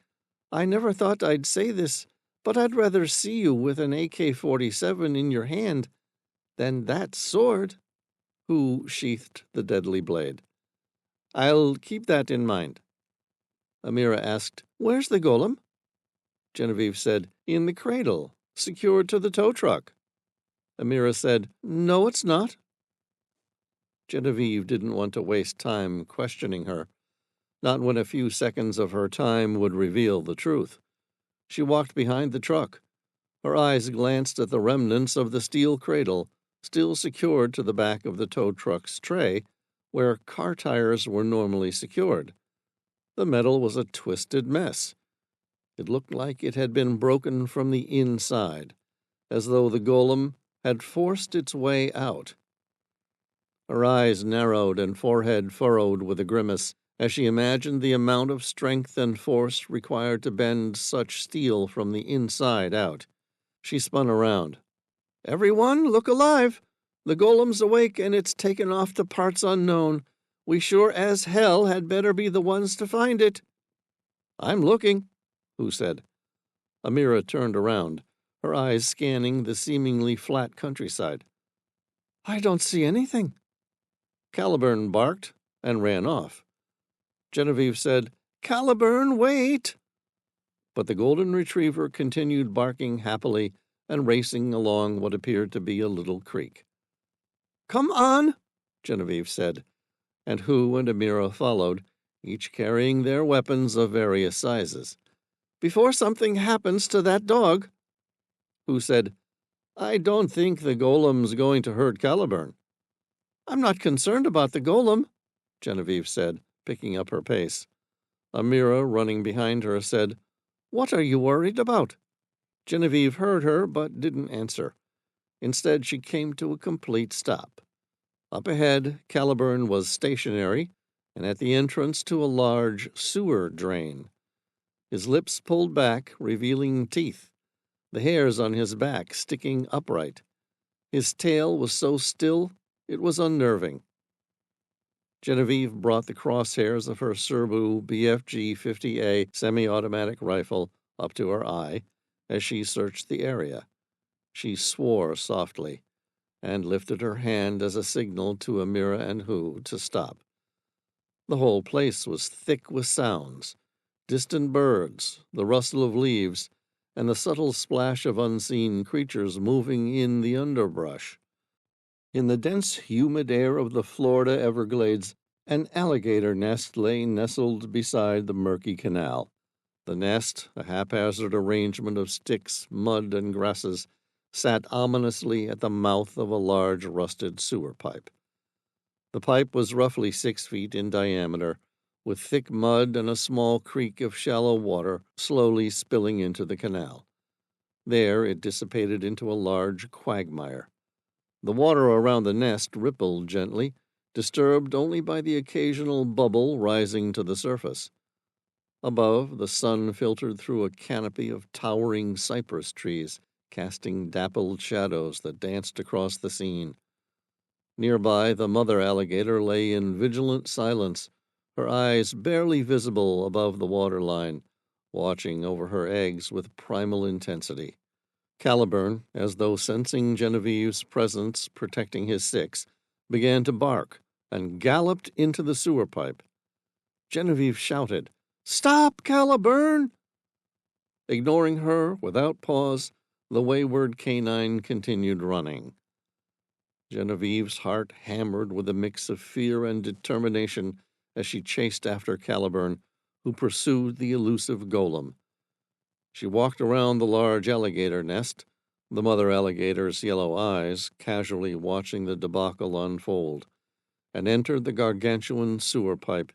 Speaker 1: I never thought I'd say this, but I'd rather see you with an AK-47 in your hand than that sword." Hu sheathed the deadly blade. "I'll keep that in mind." Amira asked, "Where's the golem?" Genevieve said, "In the cradle, secured to the tow truck." Amira said, "No, it's not." Genevieve didn't want to waste time questioning her, not when a few seconds of her time would reveal the truth. She walked behind the truck. Her eyes glanced at the remnants of the steel cradle, still secured to the back of the tow truck's tray, where car tires were normally secured. The metal was a twisted mess. It looked like it had been broken from the inside, as though the golem had forced its way out. Her eyes narrowed and forehead furrowed with a grimace as she imagined the amount of strength and force required to bend such steel from the inside out. She spun around. "Everyone, look alive! The golem's awake and it's taken off to parts unknown. We sure as hell had better be the ones to find it." "I'm looking," Hu said. Amira turned around, her eyes scanning the seemingly flat countryside. "I don't see anything." Caliburn barked and ran off. Genevieve said, "Caliburn, wait!" But the golden retriever continued barking happily and racing along what appeared to be a little creek. "Come on," Genevieve said, and Hu and Amira followed, each carrying their weapons of various sizes. "Before something happens to that dog." Hu said, "I don't think the golem's going to hurt Caliburn." "I'm not concerned about the golem," Genevieve said, picking up her pace. Amira, running behind her, said, "What are you worried about?" Genevieve heard her, but didn't answer. Instead, she came to a complete stop. Up ahead, Caliburn was stationary, and at the entrance to a large sewer drain. His lips pulled back, revealing teeth, the hairs on his back sticking upright. His tail was so still it was unnerving. Genevieve brought the crosshairs of her Serbu BFG-50A semi-automatic rifle up to her eye as she searched the area. She swore softly and lifted her hand as a signal to Amira and Hu to stop. The whole place was thick with sounds, distant birds, the rustle of leaves, and the subtle splash of unseen creatures moving in the underbrush. In the dense, humid air of the Florida Everglades, an alligator nest lay nestled beside the murky canal. The nest, a haphazard arrangement of sticks, mud, and grasses, sat ominously at the mouth of a large rusted sewer pipe. The pipe was roughly 6 feet in diameter, with thick mud and a small creek of shallow water slowly spilling into the canal. There it dissipated into a large quagmire. The water around the nest rippled gently, disturbed only by the occasional bubble rising to the surface. Above, the sun filtered through a canopy of towering cypress trees, casting dappled shadows that danced across the scene. Nearby, the mother alligator lay in vigilant silence, her eyes barely visible above the waterline, watching over her eggs with primal intensity. Caliburn, as though sensing Genevieve's presence protecting his six, began to bark and galloped into the sewer pipe. Genevieve shouted, "Stop, Caliburn!" Ignoring her, without pause, the wayward canine continued running. Genevieve's heart hammered with a mix of fear and determination as she chased after Caliburn, who pursued the elusive golem. She walked around the large alligator nest, the mother alligator's yellow eyes casually watching the debacle unfold, and entered the gargantuan sewer pipe.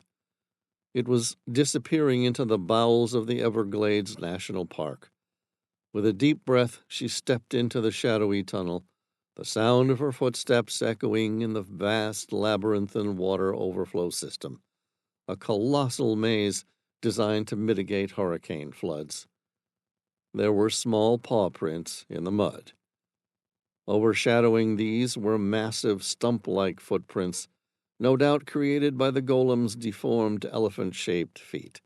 Speaker 1: It was disappearing into the bowels of the Everglades National Park. With a deep breath, she stepped into the shadowy tunnel, the sound of her footsteps echoing in the vast labyrinthine water overflow system, a colossal maze designed to mitigate hurricane floods. There were small paw prints in the mud. Overshadowing these were massive stump-like footprints, no doubt created by the golem's deformed elephant-shaped feet.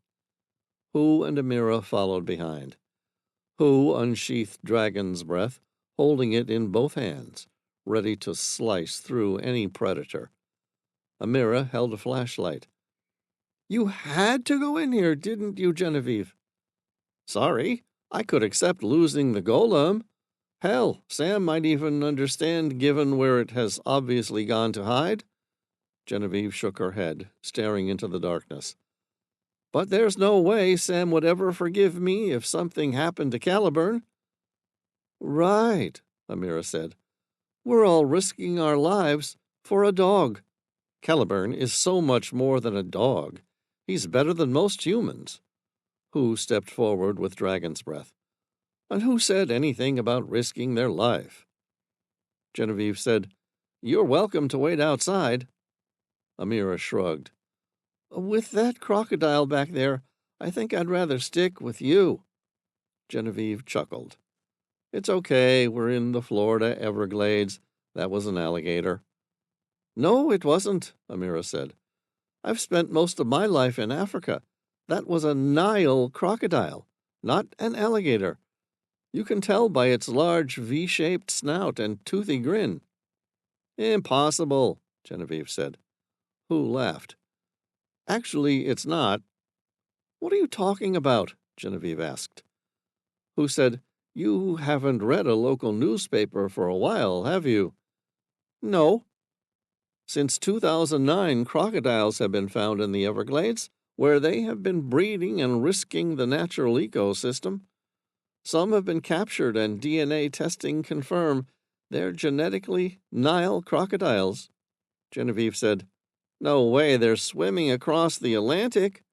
Speaker 1: Hu and Amira followed behind. Hu unsheathed Dragon's Breath, holding it in both hands, ready to slice through any predator. Amira held a flashlight. "You had to go in here, didn't you, Genevieve?" "Sorry, I could accept losing the golem. Hell, Sam might even understand given where it has obviously gone to hide." Genevieve shook her head, staring into the darkness. "But there's no way Sam would ever forgive me if something happened to Caliburn." "Right," Amira said. "We're all risking our lives for a dog. Caliburn is so much more than a dog. He's better than most humans." Hu stepped forward with Dragon's Breath. "And who said anything about risking their life?" Genevieve said, "You're welcome to wait outside." Amira shrugged. "With that crocodile back there, I think I'd rather stick with you." Genevieve chuckled. "It's okay, we're in the Florida Everglades. That was an alligator." "No, it wasn't," Amira said. "I've spent most of my life in Africa. That was a Nile crocodile, not an alligator. You can tell by its large V-shaped snout and toothy grin." "Impossible," Genevieve said. Hu laughed. "Actually, it's not." "What are you talking about?" Genevieve asked. Hu said, You haven't read a local newspaper for a while, have you? No. Since 2009, crocodiles have been found in the Everglades, where they have been breeding and risking the natural ecosystem. Some have been captured, and DNA testing confirm they're genetically Nile crocodiles. Genevieve said, No way, they're swimming across the Atlantic.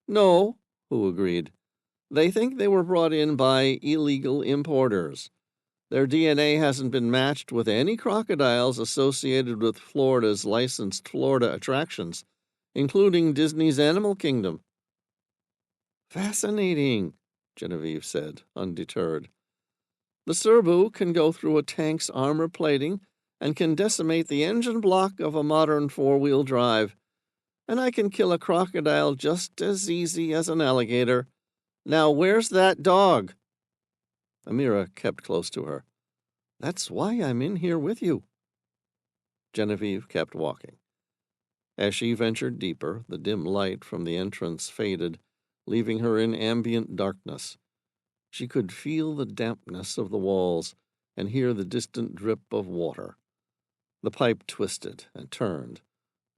Speaker 1: No, Hu agreed. They think they were brought in by illegal importers. Their DNA hasn't been matched with any crocodiles associated with Florida's licensed Florida attractions, including Disney's Animal Kingdom. Fascinating, Genevieve said, undeterred. The Serbu can go through a tank's armor plating and can decimate the engine block of a modern four-wheel drive, and I can kill a crocodile just as easy as an alligator. Now, where's that dog? Amira kept close to her. That's why I'm in here with you. Genevieve kept walking. As she ventured deeper, the dim light from the entrance faded, leaving her in ambient darkness. She could feel the dampness of the walls and hear the distant drip of water. The pipe twisted and turned,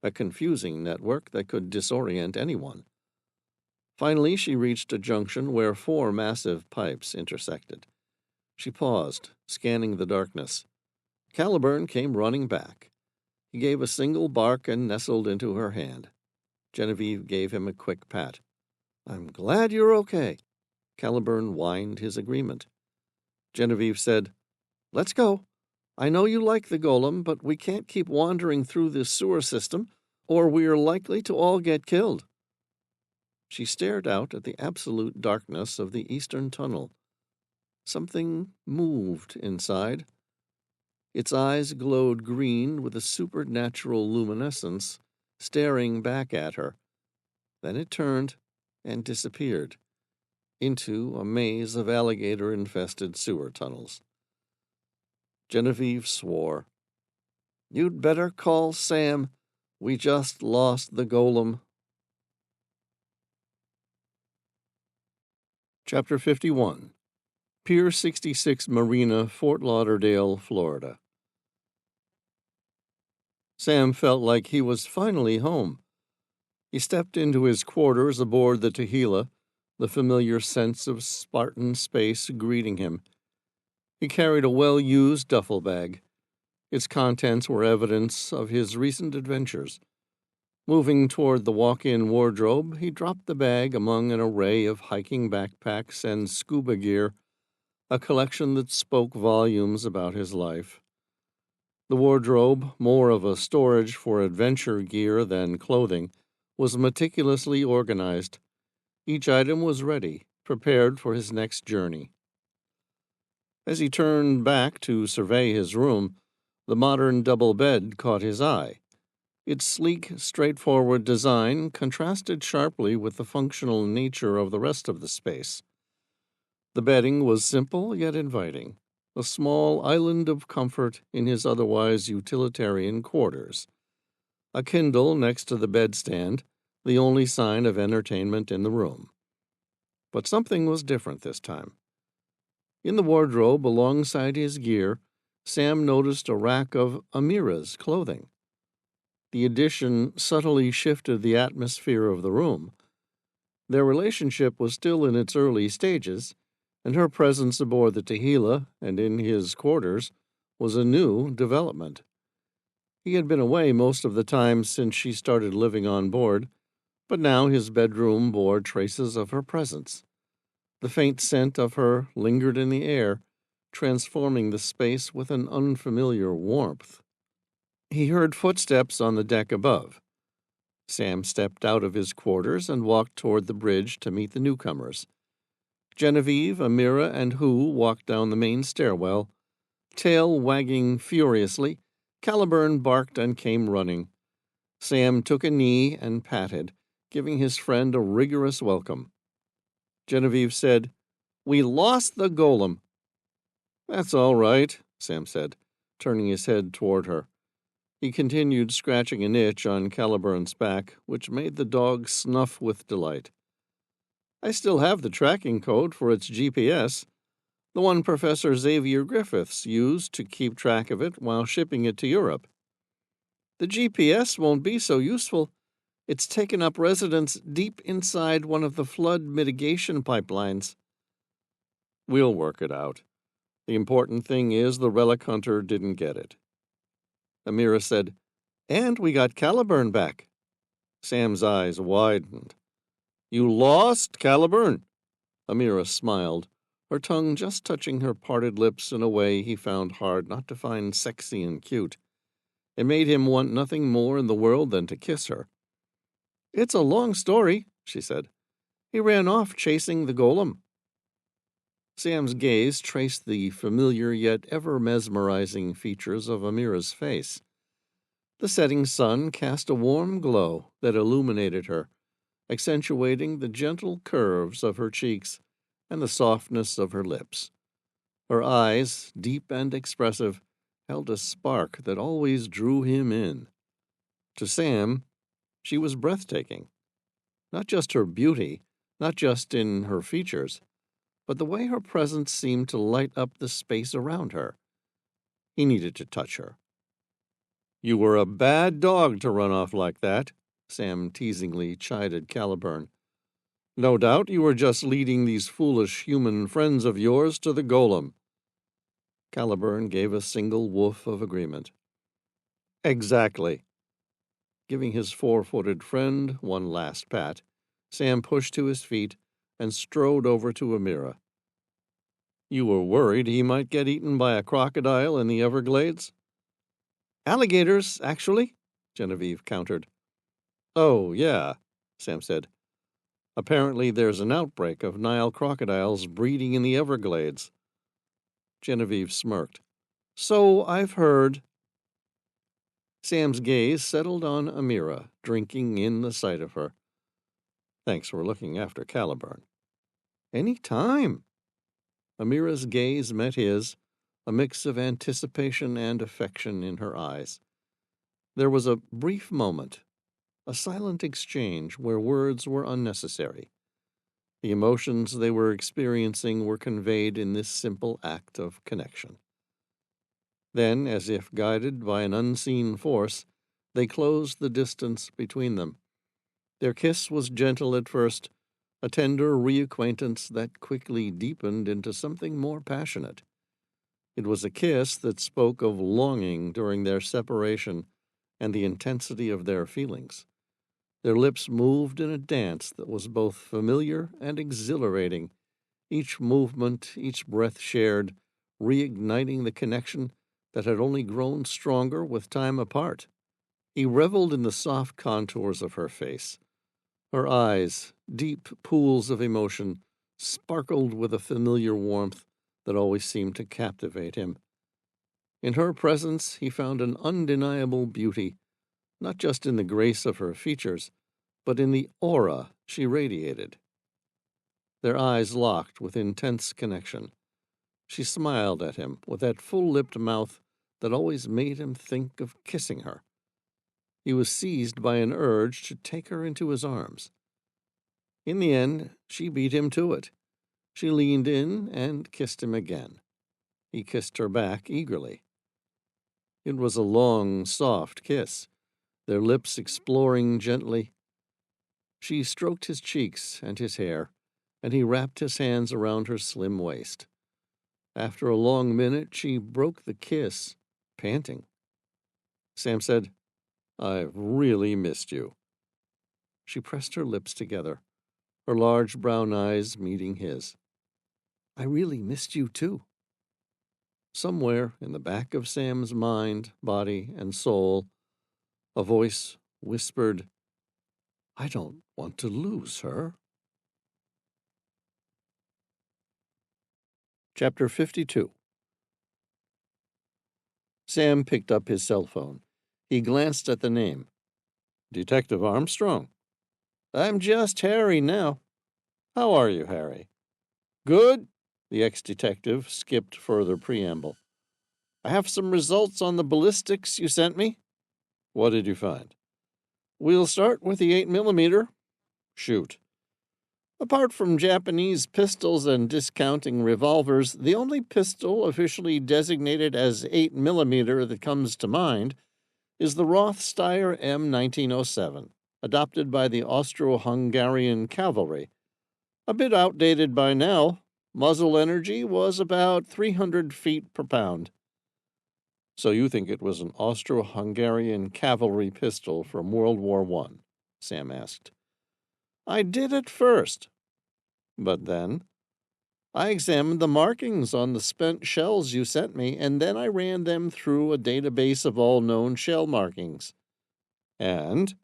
Speaker 1: a confusing network that could disorient anyone. Finally, she reached a junction where 4 massive pipes intersected. She paused, scanning the darkness. Caliburn came running back. He gave a single bark and nestled into her hand. Genevieve gave him a quick pat. I'm glad you're okay. Caliburn whined his agreement. Genevieve said, Let's go. I know you like the golem, but we can't keep wandering through this sewer system, or we're likely to all get killed. She stared out at the absolute darkness of the eastern tunnel. Something moved inside. Its eyes glowed green with a supernatural luminescence, staring back at her. Then it turned and disappeared into a maze of alligator-infested sewer tunnels. Genevieve swore. You'd better call Sam. We just lost the golem. Chapter 51. Pier 66 Marina, Fort Lauderdale, Florida. Sam felt like he was finally home. He stepped into his quarters aboard the Tehila, the familiar sense of Spartan space greeting him. He carried a well-used duffel bag. Its contents were evidence of his recent adventures. Moving toward the walk-in wardrobe, he dropped the bag among an array of hiking backpacks and scuba gear, a collection that spoke volumes about his life. The wardrobe, more of a storage for adventure gear than clothing, was meticulously organized. Each item was ready, prepared for his next journey. As he turned back to survey his room, the modern double bed caught his eye. Its sleek, straightforward design contrasted sharply with the functional nature of the rest of the space. The bedding was simple yet inviting, a small island of comfort in his otherwise utilitarian quarters. A Kindle next to the bedstand, the only sign of entertainment in the room. But something was different this time. In the wardrobe alongside his gear, Sam noticed a rack of Amira's clothing. The addition subtly shifted the atmosphere of the room. Their relationship was still in its early stages, and her presence aboard the Tehila and in his quarters was a new development. He had been away most of the time since she started living on board, but now his bedroom bore traces of her presence. The faint scent of her lingered in the air, transforming the space with an unfamiliar warmth. He heard footsteps on the deck above. Sam stepped out of his quarters and walked toward the bridge to meet the newcomers. Genevieve, Amira, and Hu walked down the main stairwell. Tail wagging furiously, Caliburn barked and came running. Sam took a knee and patted, giving his friend a rigorous welcome. Genevieve said, We lost the golem. That's all right, Sam said, turning his head toward her. He continued scratching an itch on Caliburn's back, which made the dog snuff with delight. I still have the tracking code for its GPS. The one Professor Xavier Griffiths used to keep track of it while shipping it to Europe. The GPS won't be so useful. It's taken up residence deep inside one of the flood mitigation pipelines. We'll work it out. The important thing is the relic hunter didn't get it. Amira said, "And we got Caliburn back." Sam's eyes widened. "You lost Caliburn?" Amira smiled, her tongue just touching her parted lips in a way he found hard not to find sexy and cute. It made him want nothing more in the world than to kiss her. "It's a long story," she said. "He ran off chasing the golem." Sam's gaze traced the familiar yet ever mesmerizing features of Amira's face. The setting sun cast a warm glow that illuminated her, accentuating the gentle curves of her cheeks and the softness of her lips. Her eyes, deep and expressive, held a spark that always drew him in. To Sam, she was breathtaking. Not just her beauty, not just in her features, but the way her presence seemed to light up the space around her. He needed to touch her. "You were a bad dog to run off like that," Sam teasingly chided Caliburn. "No doubt you were just leading these foolish human friends of yours to the golem." Caliburn gave a single woof of agreement. "Exactly." Giving his four-footed friend one last pat, Sam pushed to his feet and strode over to Amira. "You were worried he might get eaten by a crocodile in the Everglades?" "Alligators, actually," Genevieve countered. "Oh, yeah," Sam said. "Apparently there's an outbreak of Nile crocodiles breeding in the Everglades." Genevieve smirked. "So I've heard." Sam's gaze settled on Amira, drinking in the sight of her. "Thanks for looking after Caliburn." "Any time." Amira's gaze met his, a mix of anticipation and affection in her eyes. There was a brief moment, a silent exchange where words were unnecessary. The emotions they were experiencing were conveyed in this simple act of connection. Then, as if guided by an unseen force, they closed the distance between them. Their kiss was gentle at first, a tender reacquaintance that quickly deepened into something more passionate. It was a kiss that spoke of longing during their separation and the intensity of their feelings. Their lips moved in a dance that was both familiar and exhilarating, each movement, each breath shared, reigniting the connection that had only grown stronger with time apart. He reveled in the soft contours of her face. Her eyes, deep pools of emotion, sparkled with a familiar warmth that always seemed to captivate him. In her presence he found an undeniable beauty, not just in the grace of her features, but in the aura she radiated. Their eyes locked with intense connection. She smiled at him with that full-lipped mouth that always made him think of kissing her. He was seized by an urge to take her into his arms. In the end, she beat him to it. She leaned in and kissed him again. He kissed her back eagerly. It was a long, soft kiss, their lips exploring gently. She stroked his cheeks and his hair, and he wrapped his hands around her slim waist. After a long minute, she broke the kiss, panting. Sam said, "I've really missed you." She pressed her lips together, her large brown eyes meeting his. "I really missed you, too." Somewhere in the back of Sam's mind, body, and soul, a voice whispered, "I don't want to lose her." Chapter 52. Sam picked up his cell phone. He glanced at the name. "Detective Armstrong." "I'm just Harry now." "How are you, Harry?" "Good." The ex-detective skipped further preamble. "I have some results on the ballistics you sent me." "What did you find?" "We'll start with the 8mm. "Shoot." Apart from Japanese pistols and discounting revolvers, the only pistol officially designated as 8mm that comes to mind is the Rothsteyr M1907, adopted by the Austro-Hungarian cavalry. A bit outdated by now, muzzle energy was about 300 feet per pound. So you think it was an Austro-Hungarian cavalry pistol from World War I? Sam asked. I did at first. But then I examined the markings on the spent shells you sent me, and then I ran them through a database of all known shell markings. And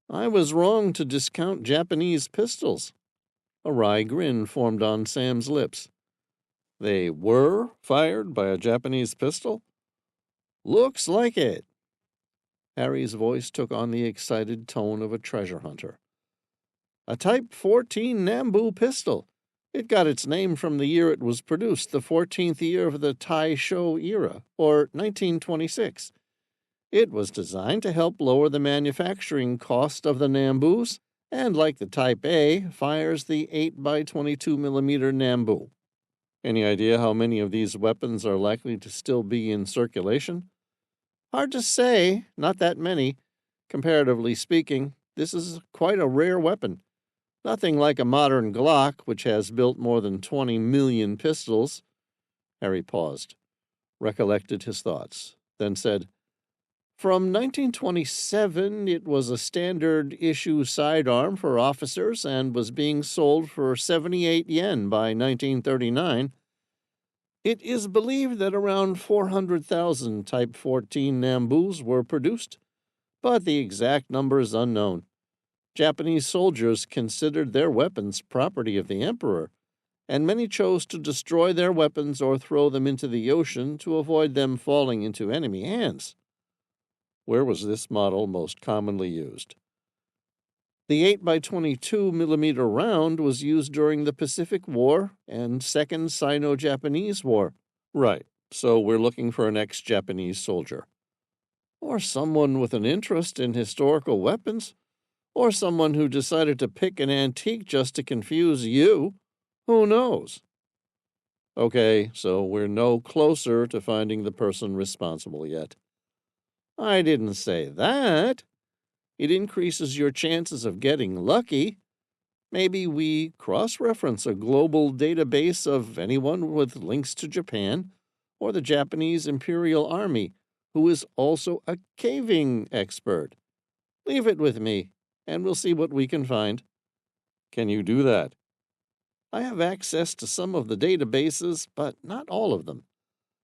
Speaker 1: I was wrong to discount Japanese pistols. A wry grin formed on Sam's lips. They were fired by a Japanese pistol? Looks like it. Harry's voice took on the excited tone of a treasure hunter. A Type 14 Nambu pistol. It got its name from the year it was produced, the 14th year of the Taisho era, or 1926. It was designed to help lower the manufacturing cost of the Nambus, and like the Type A, fires the 8x22mm Nambu. Any idea how many of these weapons are likely to still be in circulation? Hard to say, not that many. Comparatively speaking, this is quite a rare weapon. Nothing like a modern Glock, which has built more than 20 million pistols. Harry paused, recollected his thoughts, then said, From 1927, it was a standard-issue sidearm for officers and was being sold for 78 yen by 1939. It is believed that around 400,000 Type 14 Nambus were produced, but the exact number is unknown. Japanese soldiers considered their weapons property of the emperor, and many chose to destroy their weapons or throw them into the ocean to avoid them falling into enemy hands. Where was this model most commonly used? The 8x22mm round was used during the Pacific War and Second Sino-Japanese War. Right, so we're looking for an ex-Japanese soldier. Or someone with an interest in historical weapons. Or someone who decided to pick an antique just to confuse you. Who knows? Okay, so we're no closer to finding the person responsible yet. I didn't say that. It increases your chances of getting lucky. Maybe we cross-reference a global database of anyone with links to Japan or the Japanese Imperial Army who is also a caving expert. Leave it with me, and we'll see what we can find. Can you do that? I have access to some of the databases, but not all of them.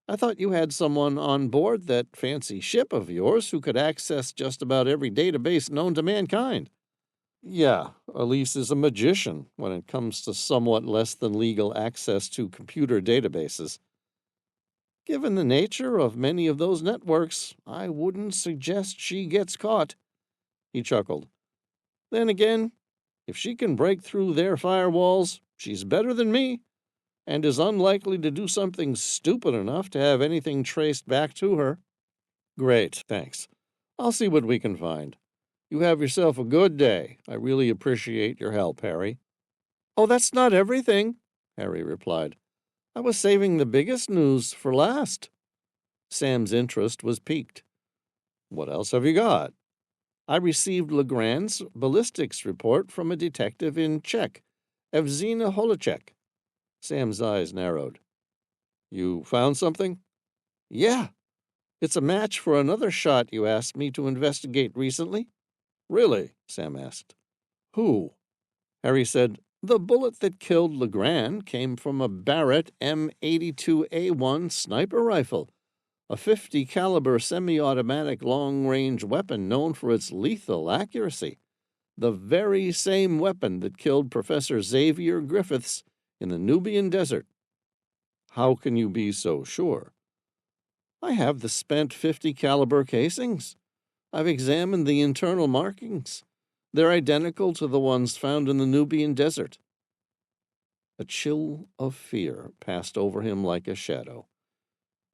Speaker 1: I thought you had someone on board that fancy ship of yours who could access just about every database known to mankind. Yeah, Elise is a magician when it comes to somewhat less than legal access to computer databases. Given the nature of many of those networks, I wouldn't suggest she gets caught. He chuckled. Then again, if she can break through their firewalls, she's better than me, and is unlikely to do something stupid enough to have anything traced back to her. Great, thanks. I'll see what we can find. You have yourself a good day. I really appreciate your help, Harry. Oh, that's not everything, Harry replied. I was saving the biggest news for last. Sam's interest was piqued. What else have you got? I received Legrand's ballistics report from a detective in Czech, Evzina Holacek. Sam's eyes narrowed. You found something? Yeah. It's a match for another shot you asked me to investigate recently. Really? Sam asked. Who? Harry said, The bullet that killed Legrand came from a Barrett M82A1 sniper rifle, a .50 caliber semi-automatic long-range weapon known for its lethal accuracy. The very same weapon that killed Professor Xavier Griffiths in the Nubian desert. How can you be so sure? I have the spent .50 caliber casings. I've examined the internal markings. They're identical to the ones found in the Nubian desert. A chill of fear passed over him like a shadow.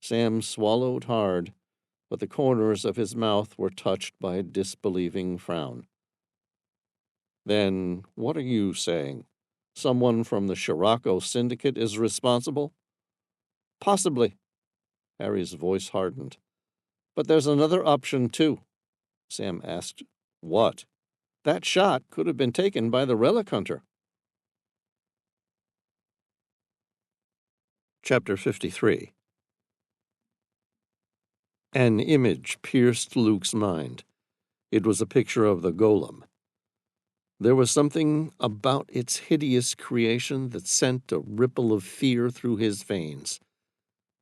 Speaker 1: Sam swallowed hard, but the corners of his mouth were touched by a disbelieving frown. Then what are you saying? Someone from the Scirocco Syndicate is responsible? Possibly. Harry's voice hardened. But there's another option, too. Sam asked. What? That shot could have been taken by the relic hunter. Chapter 53. An image pierced Luke's mind. It was a picture of the Golem. There was something about its hideous creation that sent a ripple of fear through his veins.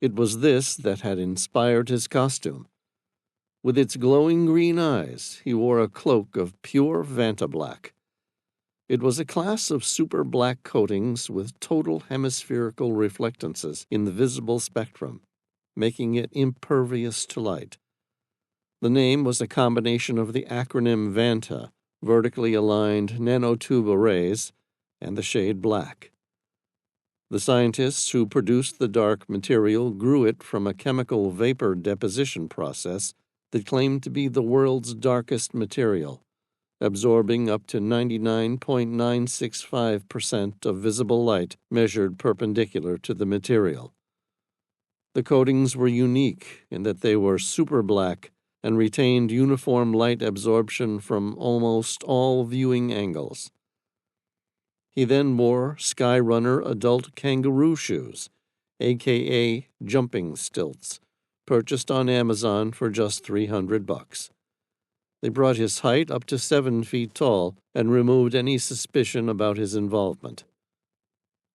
Speaker 1: It was this that had inspired his costume. With its glowing green eyes, he wore a cloak of pure vantablack. It was a class of super black coatings with total hemispherical reflectances in the visible spectrum, making it impervious to light. The name was a combination of the acronym VANTA, vertically aligned nanotube arrays, and the shade black. The scientists who produced the dark material grew it from a chemical vapor deposition process that claimed to be the world's darkest material, absorbing up to 99.965% of visible light measured perpendicular to the material. The coatings were unique in that they were super black and retained uniform light absorption from almost all viewing angles. He then wore Skyrunner adult kangaroo shoes, aka jumping stilts, purchased on Amazon for just $300. They brought his height up to 7 feet tall and removed any suspicion about his involvement.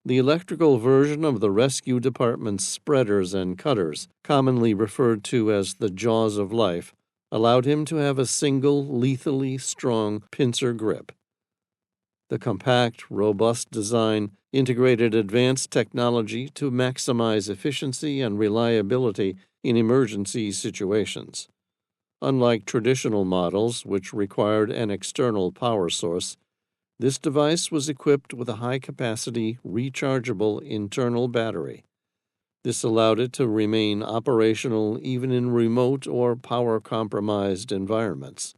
Speaker 1: The electrical version of the rescue department's spreaders and cutters, commonly referred to as the jaws of life, allowed him to have a single, lethally strong pincer grip. The compact, robust design integrated advanced technology to maximize efficiency and reliability in emergency situations. Unlike traditional models, which required an external power source, this device was equipped with a high-capacity, rechargeable internal battery. This allowed it to remain operational even in remote or power-compromised environments.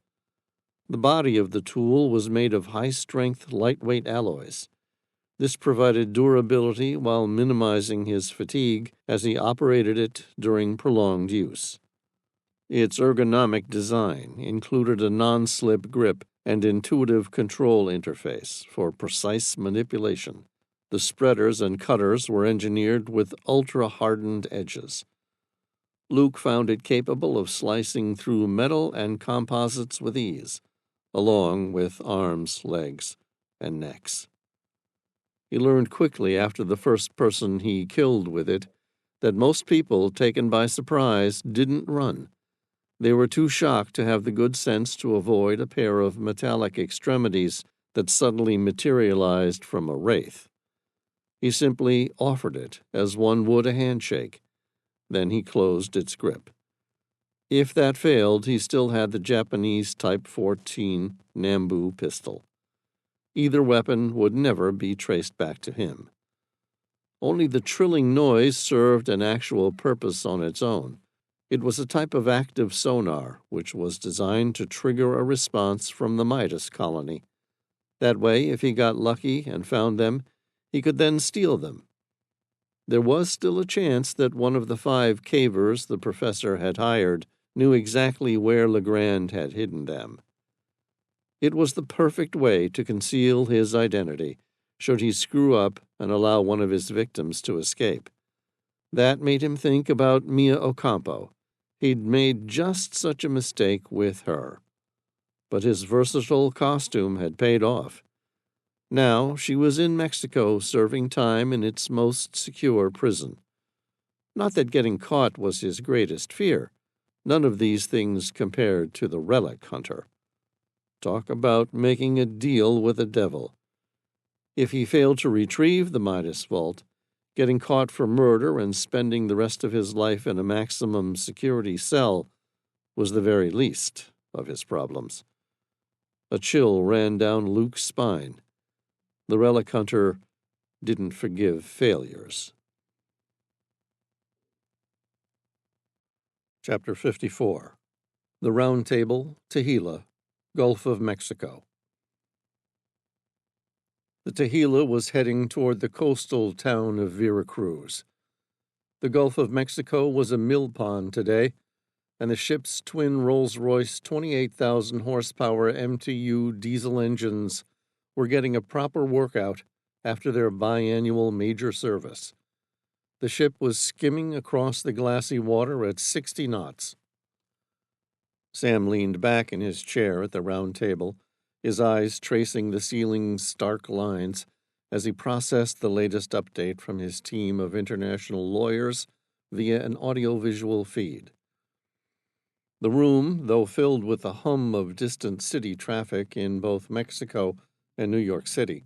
Speaker 1: The body of the tool was made of high-strength, lightweight alloys. This provided durability while minimizing his fatigue as he operated it during prolonged use. Its ergonomic design included a non-slip grip and intuitive control interface for precise manipulation. The spreaders and cutters were engineered with ultra-hardened edges. Luke found it capable of slicing through metal and composites with ease, along with arms, legs, and necks. He learned quickly after the first person he killed with it that most people taken by surprise didn't run. They were too shocked to have the good sense to avoid a pair of metallic extremities that suddenly materialized from a wraith. He simply offered it as one would a handshake. Then he closed its grip. If that failed, he still had the Japanese Type 14 Nambu pistol. Either weapon would never be traced back to him. Only the trilling noise served an actual purpose on its own. It was a type of active sonar which was designed to trigger a response from the Midas colony. That way, if he got lucky and found them, he could then steal them. There was still a chance that one of the 5 cavers the professor had hired knew exactly where Legrand had hidden them. It was the perfect way to conceal his identity, should he screw up and allow one of his victims to escape. That made him think about Mia Ocampo. He'd made just such a mistake with her. But his versatile costume had paid off. Now she was in Mexico serving time in its most secure prison. Not that getting caught was his greatest fear. None of these things compared to the relic hunter. Talk about making a deal with the devil. If he failed to retrieve the Midas Vault, getting caught for murder and spending the rest of his life in a maximum security cell was the very least of his problems. A chill ran down Luke's spine. The relic hunter didn't forgive failures. Chapter 54. The Round Table, Tehila, Gulf of Mexico. The Tehila was heading toward the coastal town of Veracruz. The Gulf of Mexico was a mill pond today, and the ship's twin Rolls-Royce 28,000 horsepower MTU diesel engines were getting a proper workout after their biannual major service. The ship was skimming across the glassy water at 60 knots. Sam leaned back in his chair at the round table, his eyes tracing the ceiling's stark lines as he processed the latest update from his team of international lawyers via an audiovisual feed. The room, though filled with the hum of distant city traffic in both Mexico and New York City,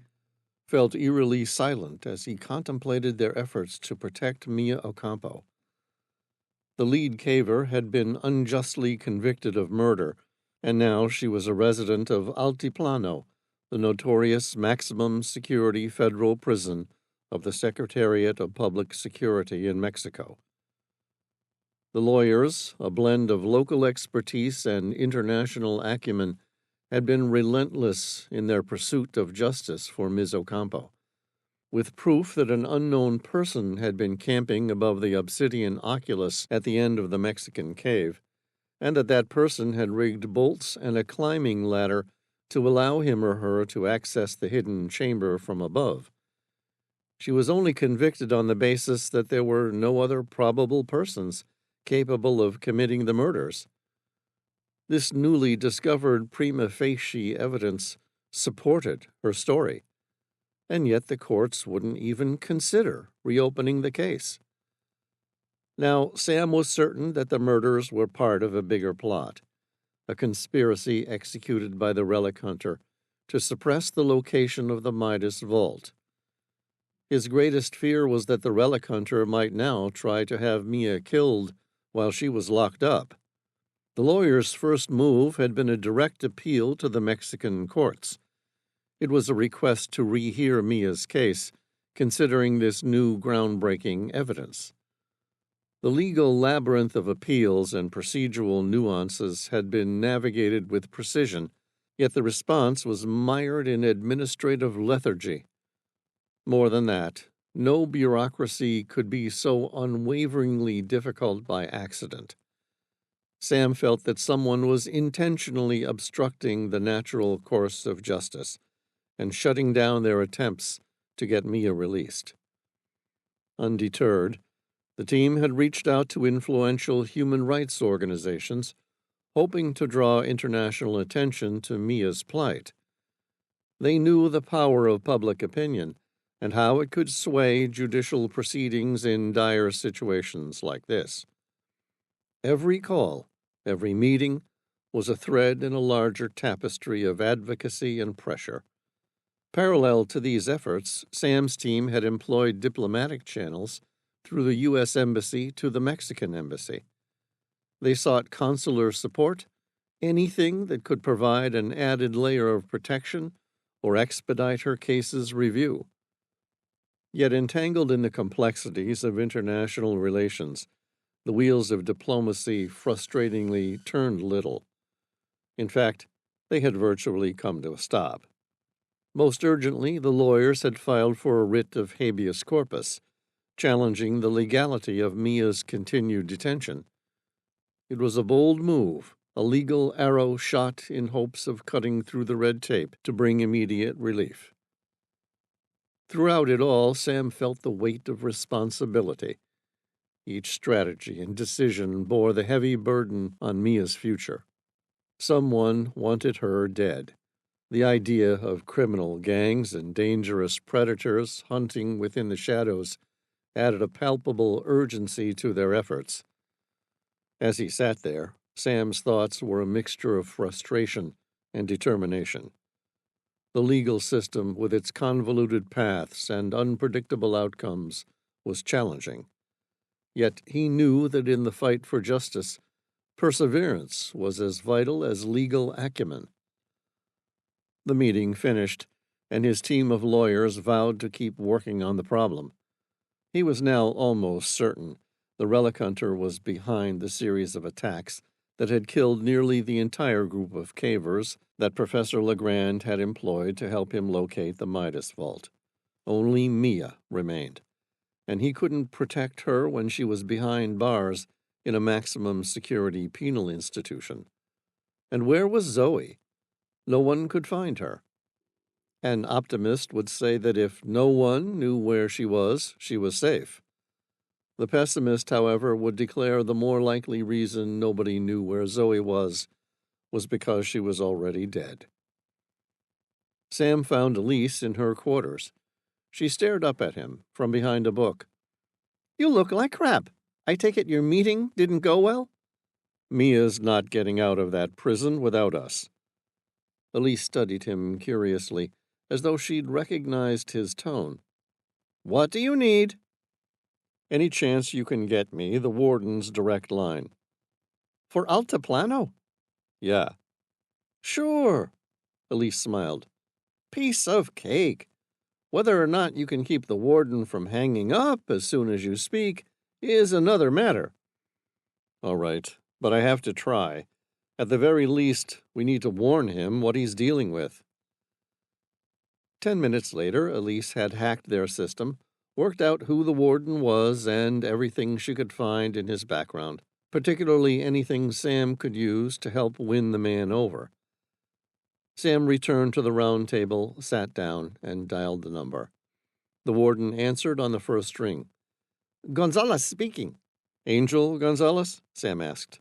Speaker 1: felt eerily silent as he contemplated their efforts to protect Mia Ocampo. The lead caver had been unjustly convicted of murder, and now she was a resident of Altiplano, the notorious maximum security federal prison of the Secretariat of Public Security in Mexico. The lawyers, a blend of local expertise and international acumen, had been relentless in their pursuit of justice for Ms. Ocampo. With proof that an unknown person had been camping above the obsidian oculus at the end of the Mexican cave, and that person had rigged bolts and a climbing ladder to allow him or her to access the hidden chamber from above. She was only convicted on the basis that there were no other probable persons capable of committing the murders. This newly discovered prima facie evidence supported her story, and yet the courts wouldn't even consider reopening the case. Now, Sam was certain that the murders were part of a bigger plot, a conspiracy executed by the relic hunter to suppress the location of the Midas Vault. His greatest fear was that the relic hunter might now try to have Mia killed while she was locked up. The lawyer's first move had been a direct appeal to the Mexican courts. It was a request to rehear Mia's case, considering this new groundbreaking evidence. The legal labyrinth of appeals and procedural nuances had been navigated with precision, yet the response was mired in administrative lethargy. More than that, no bureaucracy could be so unwaveringly difficult by accident. Sam felt that someone was intentionally obstructing the natural course of justice and shutting down their attempts to get Mia released. Undeterred, the team had reached out to influential human rights organizations, hoping to draw international attention to Mia's plight. They knew the power of public opinion and how it could sway judicial proceedings in dire situations like this. Every call, every meeting, was a thread in a larger tapestry of advocacy and pressure. Parallel to these efforts, Sam's team had employed diplomatic channels through the U.S. Embassy to the Mexican Embassy. They sought consular support, anything that could provide an added layer of protection or expedite her case's review. Yet entangled in the complexities of international relations, the wheels of diplomacy frustratingly turned little. In fact, they had virtually come to a stop. Most urgently, the lawyers had filed for a writ of habeas corpus, challenging the legality of Mia's continued detention. It was a bold move, a legal arrow shot in hopes of cutting through the red tape to bring immediate relief. Throughout it all, Sam felt the weight of responsibility. Each strategy and decision bore the heavy burden on Mia's future. Someone wanted her dead. The idea of criminal gangs and dangerous predators hunting within the shadows added a palpable urgency to their efforts. As he sat there, Sam's thoughts were a mixture of frustration and determination. The legal system, with its convoluted paths and unpredictable outcomes, was challenging. Yet he knew that in the fight for justice, perseverance was as vital as legal acumen. The meeting finished, and his team of lawyers vowed to keep working on the problem. He was now almost certain the relic hunter was behind the series of attacks that had killed nearly the entire group of cavers that Professor Legrand had employed to help him locate the Midas Vault. Only Mia remained, and he couldn't protect her when she was behind bars in a maximum security penal institution. And where was Zoe? No one could find her. An optimist would say that if no one knew where she was safe. The pessimist, however, would declare the more likely reason nobody knew where Zoe was because she was already dead. Sam found Elise in her quarters. She stared up at him from behind a book. "You look like crap. I take it your meeting didn't go well?" "Mia's not getting out of that prison without us." Elise studied him curiously, as though she'd recognized his tone. "What do you need?" "Any chance you can get me the warden's direct line?" "For Altiplano?" "Yeah." "Sure." Elise smiled. "Piece of cake. Whether or not you can keep the warden from hanging up as soon as you speak is another matter." "All right, but I have to try. At the very least, we need to warn him what he's dealing with." 10 minutes later, Elise had hacked their system, worked out who the warden was and everything she could find in his background, particularly anything Sam could use to help win the man over. Sam returned to the round table, sat down, and dialed the number. The warden answered on the first ring. "Gonzalez speaking." "Angel Gonzalez?" Sam asked.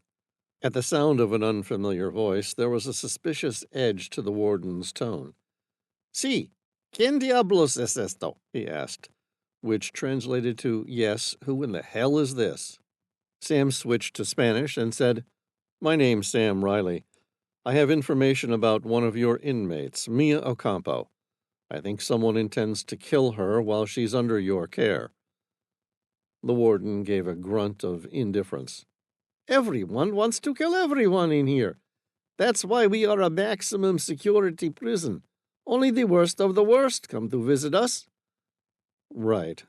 Speaker 1: At the sound of an unfamiliar voice, there was a suspicious edge to the warden's tone. "Sí, ¿quién diablos es esto?" he asked, which translated to, "Yes, who in the hell is this?" Sam switched to Spanish and said, "My name's Sam Reilly. I have information about one of your inmates, Mia Ocampo. I think someone intends to kill her while she's under your care." The warden gave a grunt of indifference. "Everyone wants to kill everyone in here. That's why we are a maximum security prison. Only the worst of the worst come to visit us." "Right.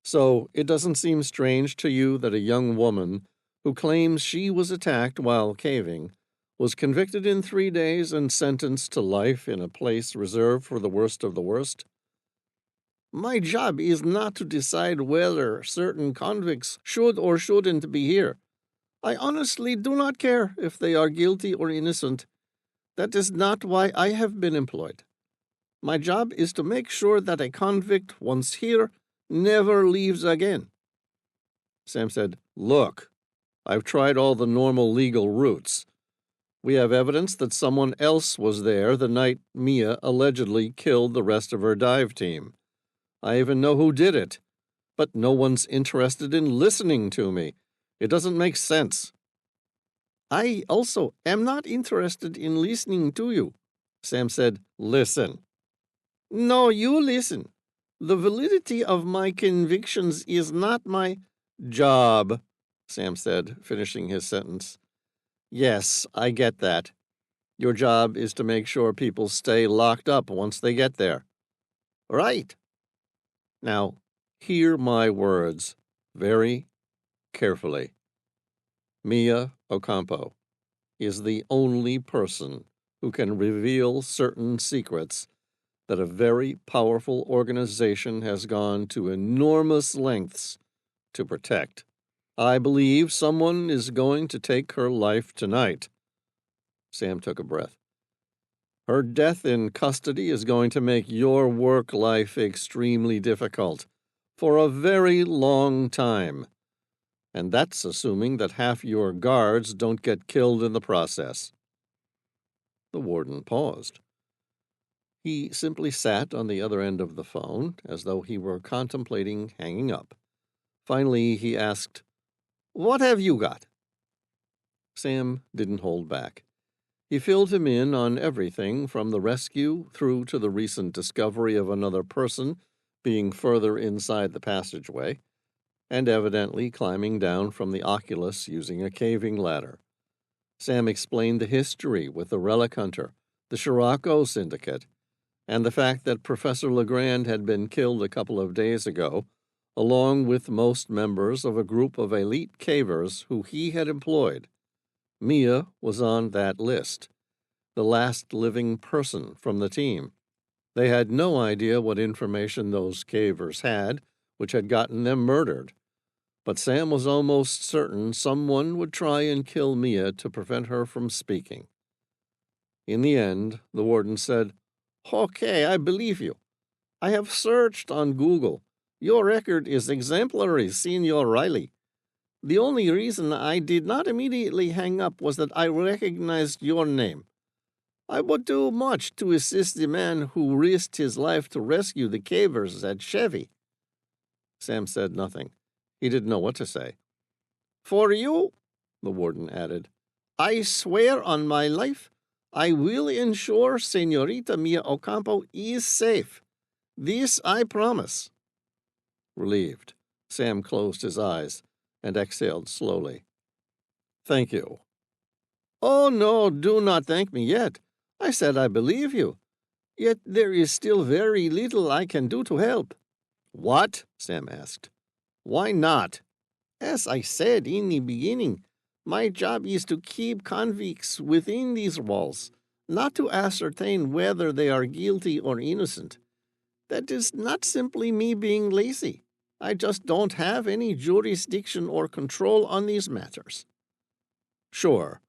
Speaker 1: So it doesn't seem strange to you that a young woman who claims she was attacked while caving was convicted in 3 days and sentenced to life in a place reserved for the worst of the worst?" "My job is not to decide whether certain convicts should or shouldn't be here. I honestly do not care if they are guilty or innocent. That is not why I have been employed. My job is to make sure that a convict, once here, never leaves again." Sam said, "Look, I've tried all the normal legal routes. We have evidence that someone else was there the night Mia allegedly killed the rest of her dive team. I even know who did it, but no one's interested in listening to me. It doesn't make sense." "I also am not interested in listening to you." Sam said, "Listen." "No, you listen. The validity of my convictions is not my job," Sam said, finishing his sentence. "Yes, I get that. Your job is to make sure people stay locked up once they get there." "Right." Now, hear my words very carefully. Mia Ocampo is the only person who can reveal certain secrets that a very powerful organization has gone to enormous lengths to protect. I believe someone is going to take her life tonight." Sam took a breath. "Her death in custody is going to make your work life extremely difficult for a very long time. And that's assuming that half your guards don't get killed in the process." The warden paused. He simply sat on the other end of the phone, as though he were contemplating hanging up. Finally, he asked, "What have you got?" Sam didn't hold back. He filled him in on everything from the rescue through to the recent discovery of another person being further inside the passageway, and evidently climbing down from the oculus using a caving ladder. Sam explained the history with the relic hunter, the Scirocco Syndicate, and the fact that Professor Legrand had been killed a couple of days ago, along with most members of a group of elite cavers who he had employed. Mia was on that list, the last living person from the team. They had no idea what information those cavers had, which had gotten them murdered. But Sam was almost certain someone would try and kill Mia to prevent her from speaking. In the end, the warden said, "Okay, I believe you. I have searched on Google. Your record is exemplary, Senor Reilly. The only reason I did not immediately hang up was that I recognized your name. I would do much to assist the man who risked his life to rescue the cavers at Chevy." Sam said nothing. He didn't know what to say. "For you," the warden added, "I swear on my life, I will ensure Senorita Mia Ocampo is safe. This I promise." Relieved, Sam closed his eyes and exhaled slowly. "Thank you." "Oh, no, do not thank me yet. I said I believe you. Yet there is still very little I can do to help." "What?" Sam asked. "Why not?" "As I said in the beginning, my job is to keep convicts within these walls, not to ascertain whether they are guilty or innocent. That is not simply me being lazy. I just don't have any jurisdiction or control on these matters." "Sure,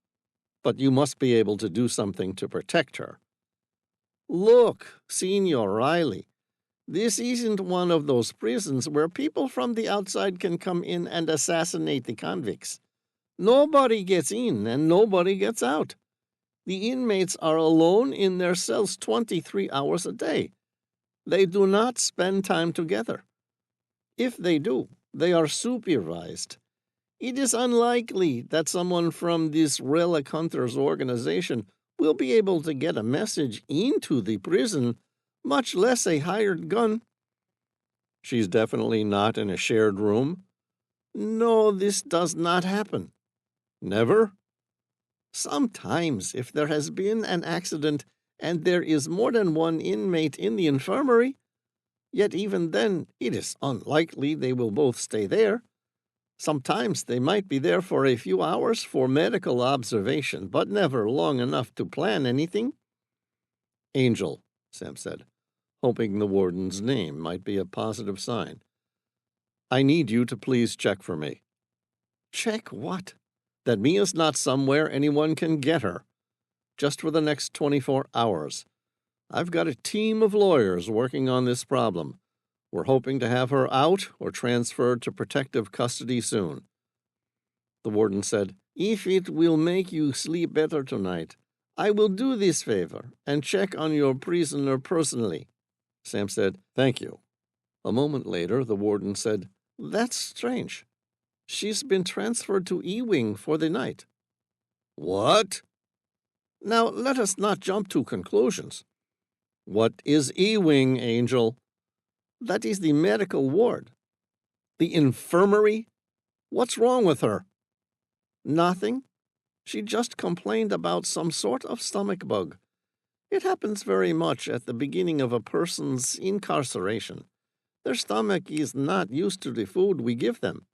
Speaker 1: but you must be able to do something to protect her." "Look, Senor Reilly, this isn't one of those prisons where people from the outside can come in and assassinate the convicts. Nobody gets in and nobody gets out. The inmates are alone in their cells 23 hours a day. They do not spend time together. If they do, they are supervised. It is unlikely that someone from this relic hunters organization will be able to get a message into the prison, much less a hired gun." "She's definitely not in a shared room?" "No, this does not happen." "Never?" "Sometimes, if there has been an accident and there is more than one inmate in the infirmary. Yet even then, it is unlikely they will both stay there. Sometimes they might be there for a few hours for medical observation, but never long enough to plan anything." "Angel," Sam said, hoping the warden's name might be a positive sign. "I need you to please check for me." "Check what?" "That Mia's not somewhere anyone can get her. Just for the next 24 hours. I've got a team of lawyers working on this problem. We're hoping to have her out or transferred to protective custody soon." The warden said, "If it will make you sleep better tonight, I will do this favor and check on your prisoner personally." Sam said, "Thank you." A moment later, the warden said, "That's strange. She's been transferred to E-Wing for the night." "What?" "Now, let us not jump to conclusions." "What is E-Wing, Angel?" "That is the medical ward." "The infirmary? What's wrong with her?" "Nothing. She just complained about some sort of stomach bug. It happens very much at the beginning of a person's incarceration. Their stomach is not used to the food we give them."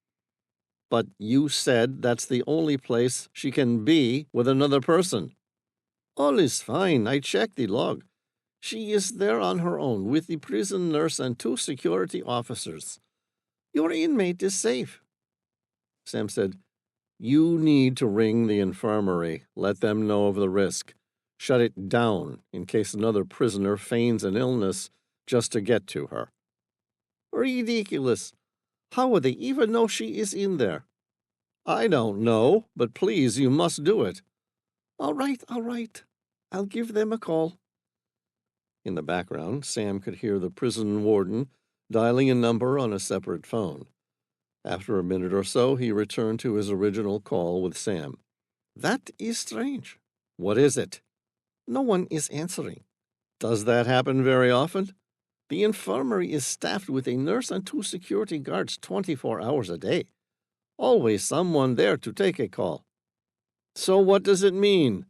Speaker 1: "But you said that's the only place she can be with another person." "All is fine. I checked the log. She is there on her own with the prison nurse and 2 security officers. Your inmate is safe." Sam said, "You need to ring the infirmary. Let them know of the risk. Shut it down in case another prisoner feigns an illness just to get to her." "Ridiculous. How would they even know she is in there?" "I don't know, but please, you must do it." All right. I'll give them a call." In the background, Sam could hear the prison warden dialing a number on a separate phone. After a minute or so, he returned to his original call with Sam. "That is strange." "What is it?" "No one is answering." "Does that happen very often?" "The infirmary is staffed with a nurse and 2 security guards 24 hours a day. Always someone there to take a call." "So what does it mean?"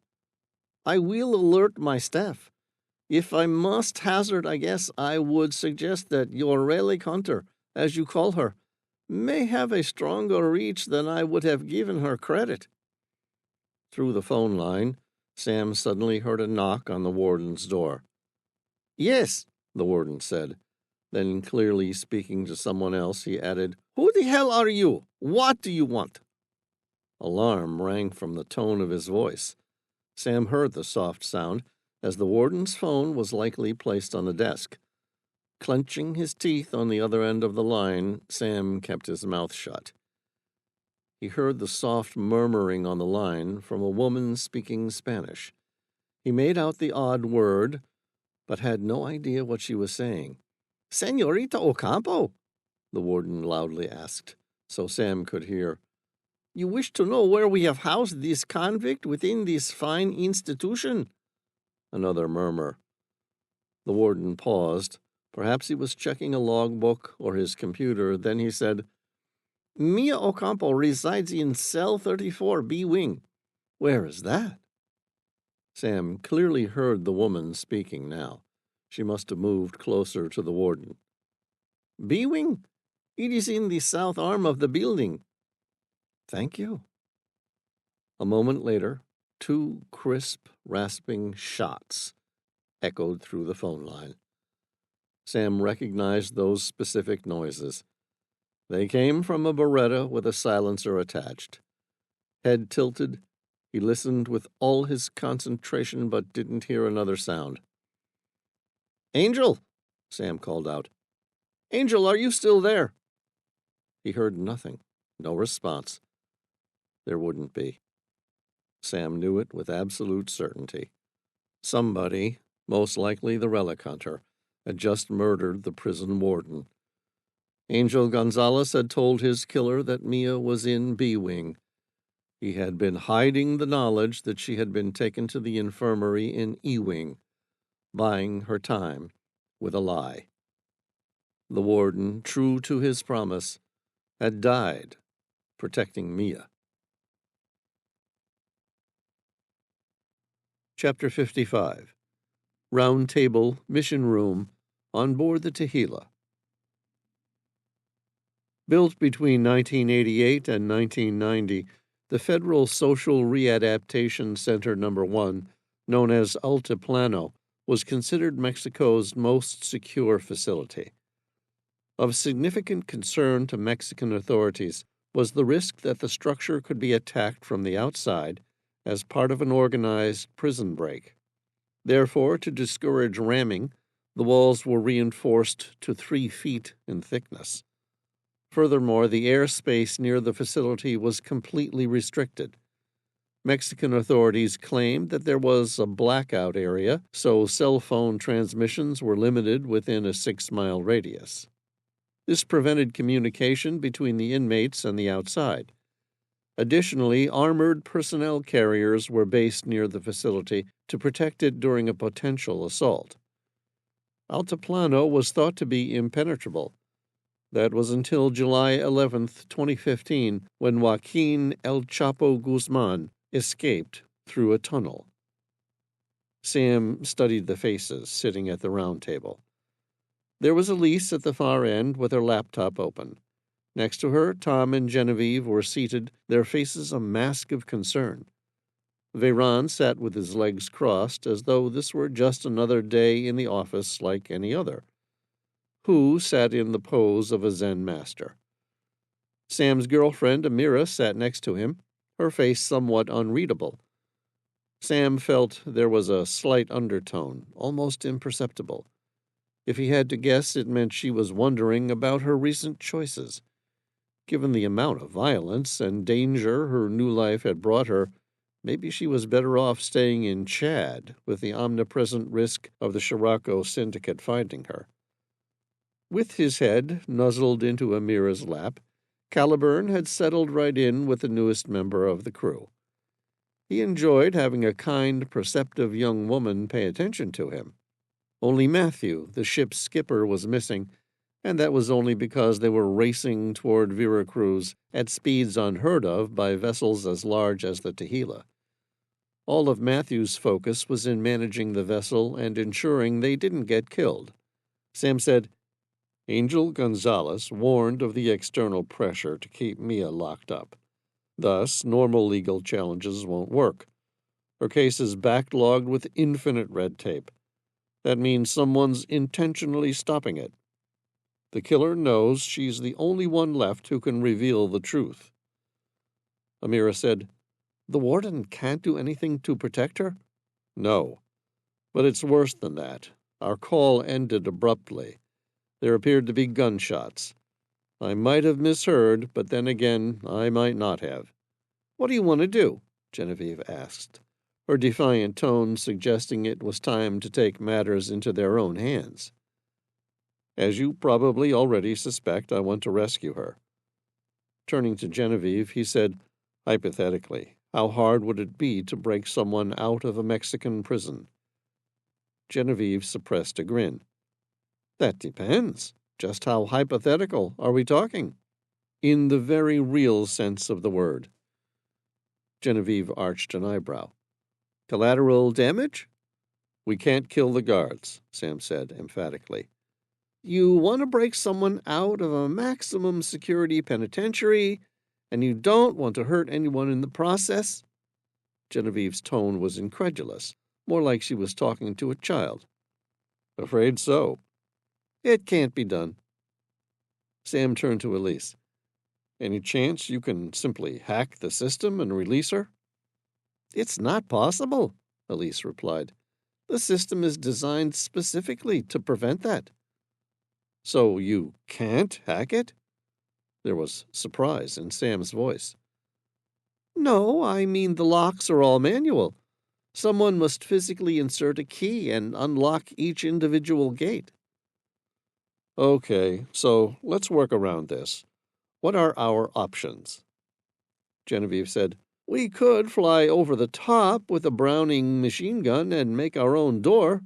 Speaker 1: "I will alert my staff. If I must hazard a guess, I would suggest that your relic hunter, as you call her, may have a stronger reach than I would have given her credit." Through the phone line, Sam suddenly heard a knock on the warden's door. "Yes," the warden said. Then, clearly speaking to someone else, he added, "Who the hell are you? What do you want?" Alarm rang from the tone of his voice. Sam heard the soft sound, as the warden's phone was likely placed on the desk. Clenching his teeth on the other end of the line, Sam kept his mouth shut. He heard the soft murmuring on the line from a woman speaking Spanish. He made out the odd word, but had no idea what she was saying. "Señorita Ocampo?" the warden loudly asked, so Sam could hear. "You wish to know where we have housed this convict within this fine institution?" Another murmur. The warden paused. Perhaps he was checking a logbook or his computer. Then he said, "Mia Ocampo resides in cell 34, B wing." "Where is that?" Sam clearly heard the woman speaking now. She must have moved closer to the warden. "B wing? It is in the south arm of the building." "Thank you." A moment later, 2 crisp, rasping shots echoed through the phone line. Sam recognized those specific noises. They came from a Beretta with a silencer attached. Head tilted, he listened with all his concentration but didn't hear another sound. "Angel!" Sam called out. "Angel, are you still there?" He heard nothing, no response. There wouldn't be. Sam knew it with absolute certainty. Somebody, most likely the relic hunter, had just murdered the prison warden. Angel Gonzalez had told his killer that Mia was in B-Wing. He had been hiding the knowledge that she had been taken to the infirmary in E-Wing, buying her time with a lie. The warden, true to his promise, had died protecting Mia. Chapter 55. Round Table Mission Room on board the Tehila. Built between 1988 and 1990, the Federal Social Readaptation Center No. 1, known as Altiplano, was considered Mexico's most secure facility. Of significant concern to Mexican authorities was the risk that the structure could be attacked from the outside as part of an organized prison break. Therefore, to discourage ramming, the walls were reinforced to 3 feet in thickness. Furthermore, the airspace near the facility was completely restricted. Mexican authorities claimed that there was a blackout area, so cell phone transmissions were limited within a 6-mile radius. This prevented communication between the inmates and the outside. Additionally, armored personnel carriers were based near the facility to protect it during a potential assault. Altiplano was thought to be impenetrable. That was until July 11, 2015, when Joaquin El Chapo Guzman escaped through a tunnel. Sam studied the faces sitting at the round table. There was Elise at the far end with her laptop open. Next to her, Tom and Genevieve were seated, their faces a mask of concern. Veyron sat with his legs crossed, as though this were just another day in the office like any other. Hu sat in the pose of a Zen master. Sam's girlfriend, Amira, sat next to him, her face somewhat unreadable. Sam felt there was a slight undertone, almost imperceptible. If he had to guess, it meant she was wondering about her recent choices. Given the amount of violence and danger her new life had brought her, maybe she was better off staying in Chad with the omnipresent risk of the Scirocco Syndicate finding her. With his head nuzzled into Amira's lap, Caliburn had settled right in with the newest member of the crew. He enjoyed having a kind, perceptive young woman pay attention to him. Only Matthew, the ship's skipper, was missing, and that was only because they were racing toward Veracruz at speeds unheard of by vessels as large as the Tehila. All of Matthew's focus was in managing the vessel and ensuring they didn't get killed. Sam said, "Angel Gonzalez warned of the external pressure to keep Mia locked up. Thus, normal legal challenges won't work. Her case is backlogged with infinite red tape. That means someone's intentionally stopping it. The killer knows she's the only one left who can reveal the truth. Amira said, "The warden can't do anything to protect her?" "No. But it's worse than that. Our call ended abruptly. There appeared to be gunshots. I might have misheard, but then again, I might not have." "What do you want to do?" Genevieve asked, her defiant tone suggesting it was time to take matters into their own hands. "As you probably already suspect, I want to rescue her." Turning to Genevieve, he said, "Hypothetically, how hard would it be to break someone out of a Mexican prison?" Genevieve suppressed a grin. "That depends. Just how hypothetical are we talking?" "In the very real sense of the word." Genevieve arched an eyebrow. "Collateral damage?" "We can't kill the guards," Sam said emphatically. "You want to break someone out of a maximum security penitentiary, and you don't want to hurt anyone in the process?" Genevieve's tone was incredulous, more like she was talking to a child. "Afraid so." "It can't be done." Sam turned to Elise. "Any chance you can simply hack the system and release her?" "It's not possible," Elise replied. "The system is designed specifically to prevent that." "So you can't hack it?" There was surprise in Sam's voice. "No, I mean the locks are all manual. Someone must physically insert a key and unlock each individual gate." "Okay, so let's work around this. What are our options?" Genevieve said, "We could fly over the top with a Browning machine gun and make our own door."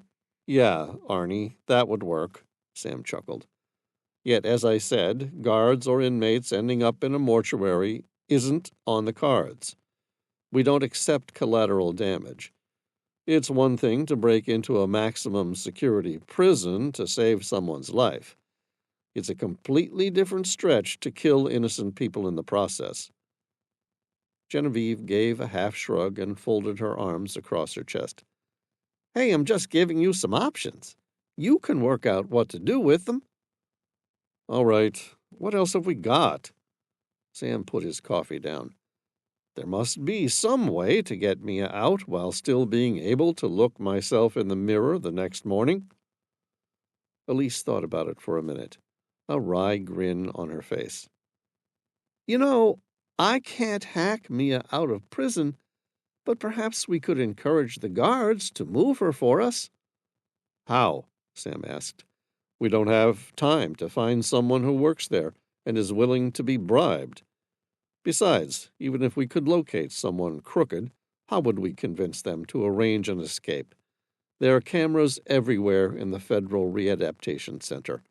Speaker 1: "Yeah, Arnie, that would work," Sam chuckled. "Yet, as I said, guards or inmates ending up in a mortuary isn't on the cards. We don't accept collateral damage. It's one thing to break into a maximum security prison to save someone's life. It's a completely different stretch to kill innocent people in the process." Genevieve gave a half shrug and folded her arms across her chest. "Hey, I'm just giving you some options. You can work out what to do with them." "All right, what else have we got?" Sam put his coffee down. "There must be some way to get Mia out while still being able to look myself in the mirror the next morning." Elise thought about it for a minute, a wry grin on her face. "You know, I can't hack Mia out of prison, but perhaps we could encourage the guards to move her for us." "How?" Sam asked. "We don't have time to find someone who works there and is willing to be bribed. Besides, even if we could locate someone crooked, how would we convince them to arrange an escape? There are cameras everywhere in the Federal Readaptation Center.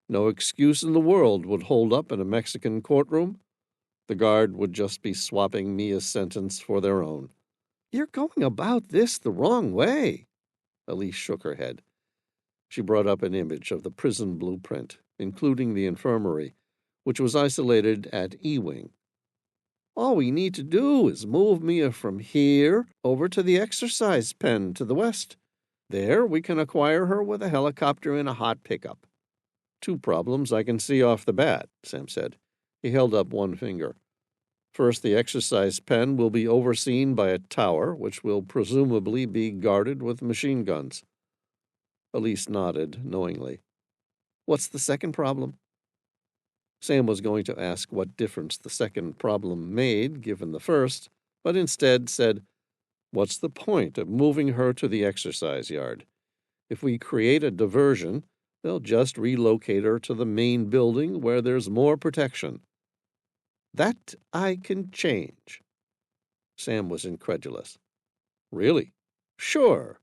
Speaker 1: No excuse in the world would hold up in a Mexican courtroom. The guard would just be swapping Mia's sentence for their own." "You're going about this the wrong way." Elise shook her head. She brought up an image of the prison blueprint, including the infirmary, which was isolated at E-Wing. "All we need to do is move Mia from here over to the exercise pen to the west. There we can acquire her with a helicopter and a hot pickup." "Two problems I can see off the bat," Sam said. He held up one finger. "First, the exercise pen will be overseen by a tower, which will presumably be guarded with machine guns." Elise nodded knowingly. "What's the second problem?" Sam was going to ask what difference the second problem made, given the first, but instead said, "What's the point of moving her to the exercise yard? If we create a diversion, they'll just relocate her to the main building where there's more protection." "That I can change." Sam was incredulous. "Really?" "Sure."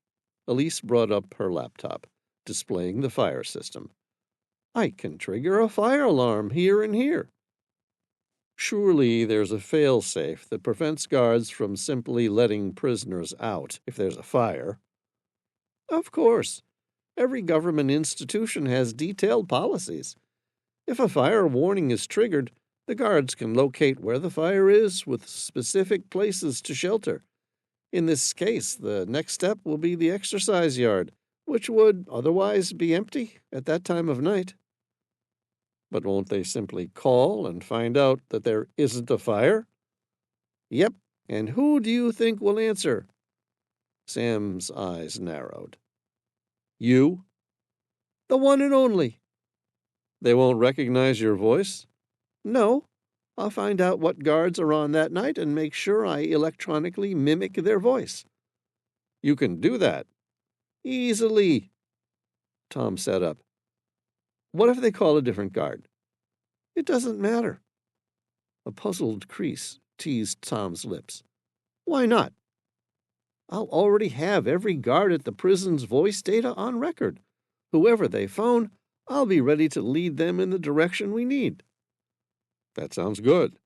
Speaker 1: Elise brought up her laptop, displaying the fire system. "I can trigger a fire alarm here and here." "Surely there's a fail-safe that prevents guards from simply letting prisoners out if there's a fire." "Of course. Every government institution has detailed policies. If a fire warning is triggered, The guards can locate where the fire is with specific places to shelter. In this case, the next step will be the exercise yard, which would otherwise be empty at that time of night. But won't they simply call and find out that there isn't a fire? Yep, and who do you think will answer? Sam's eyes narrowed. You? The one and only. They won't recognize your voice? No. I'll find out what guards are on that night and make sure I electronically mimic their voice. You can do that. Easily. Tom sat up. What if they call a different guard? It doesn't matter. A puzzled crease teased Tom's lips. Why not? I'll already have every guard at the prison's voice data on record. Whoever they phone, I'll be ready to lead them in the direction we need. That sounds good.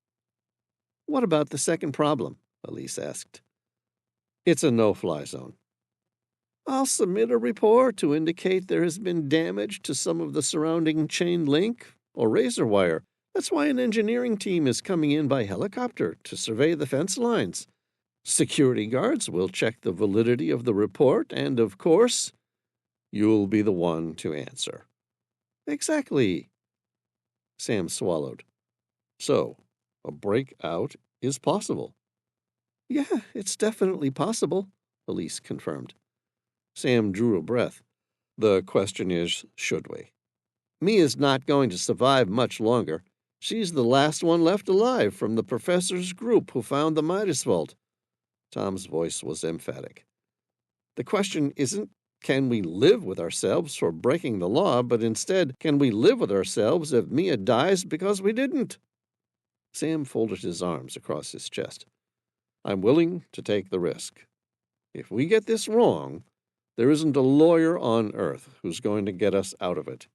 Speaker 1: What about the second problem? Elise asked. It's a no-fly zone. I'll submit a report to indicate there has been damage to some of the surrounding chain link or razor wire. That's why an engineering team is coming in by helicopter to survey the fence lines. Security guards will check the validity of the report, and, of course, you'll be the one to answer. Exactly. Sam swallowed. So, a breakout is possible. Yeah, it's definitely possible, Elise confirmed. Sam drew a breath. The question is, should we? Mia's not going to survive much longer. She's the last one left alive from the professor's group who found the Midas Vault. Tom's voice was emphatic. The question isn't, can we live with ourselves for breaking the law, but instead, can we live with ourselves if Mia dies because we didn't? Sam folded his arms across his chest. I'm willing to take the risk. If we get this wrong, there isn't a lawyer on earth who's going to get us out of it.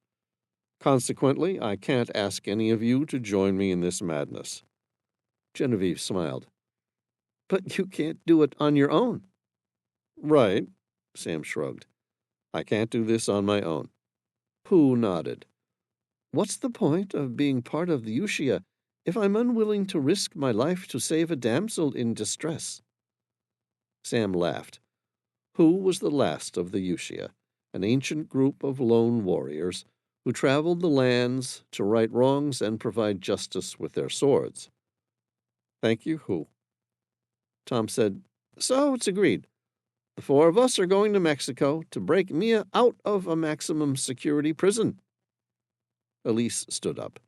Speaker 1: Consequently, I can't ask any of you to join me in this madness. Genevieve smiled. But you can't do it on your own. Right, Sam shrugged. I can't do this on my own. Pooh nodded. What's the point of being part of the Ushia if I'm unwilling to risk my life to save a damsel in distress? Sam laughed. Who was the last of the Ushia, an ancient group of lone warriors who traveled the lands to right wrongs and provide justice with their swords. Thank you, Who? Tom said, So it's agreed. The four of us are going to Mexico to break Mia out of a maximum security prison. Elise stood up.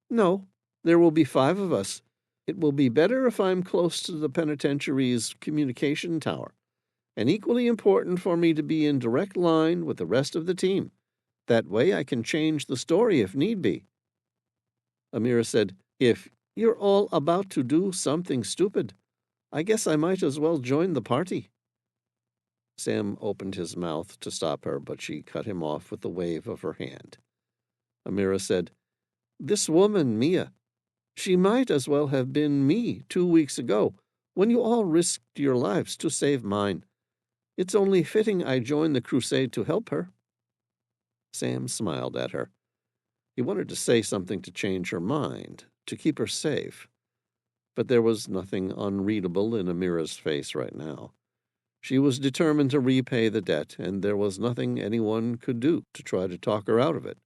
Speaker 1: No, there will be 5 of us. It will be better if I'm close to the penitentiary's communication tower, and equally important for me to be in direct line with the rest of the team. That way I can change the story if need be. Amira said, If you're all about to do something stupid, I guess I might as well join the party. Sam opened his mouth to stop her, but she cut him off with a wave of her hand. Amira said, This woman, Mia, she might as well have been me 2 weeks ago, when you all risked your lives to save mine. It's only fitting I join the crusade to help her. Sam smiled at her. He wanted to say something to change her mind, to keep her safe. But there was nothing unreadable in Amira's face right now. She was determined to repay the debt, and there was nothing anyone could do to try to talk her out of it.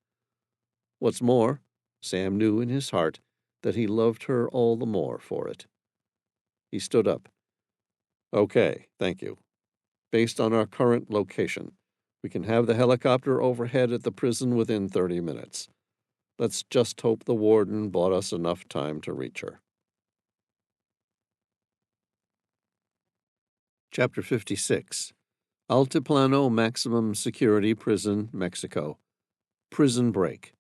Speaker 1: What's more, Sam knew in his heart that he loved her all the more for it. He stood up. Okay, thank you. Based on our current location, we can have the helicopter overhead at the prison within 30 minutes. Let's just hope the warden bought us enough time to reach her. Chapter 56. Altiplano Maximum Security Prison, Mexico. Prison Break.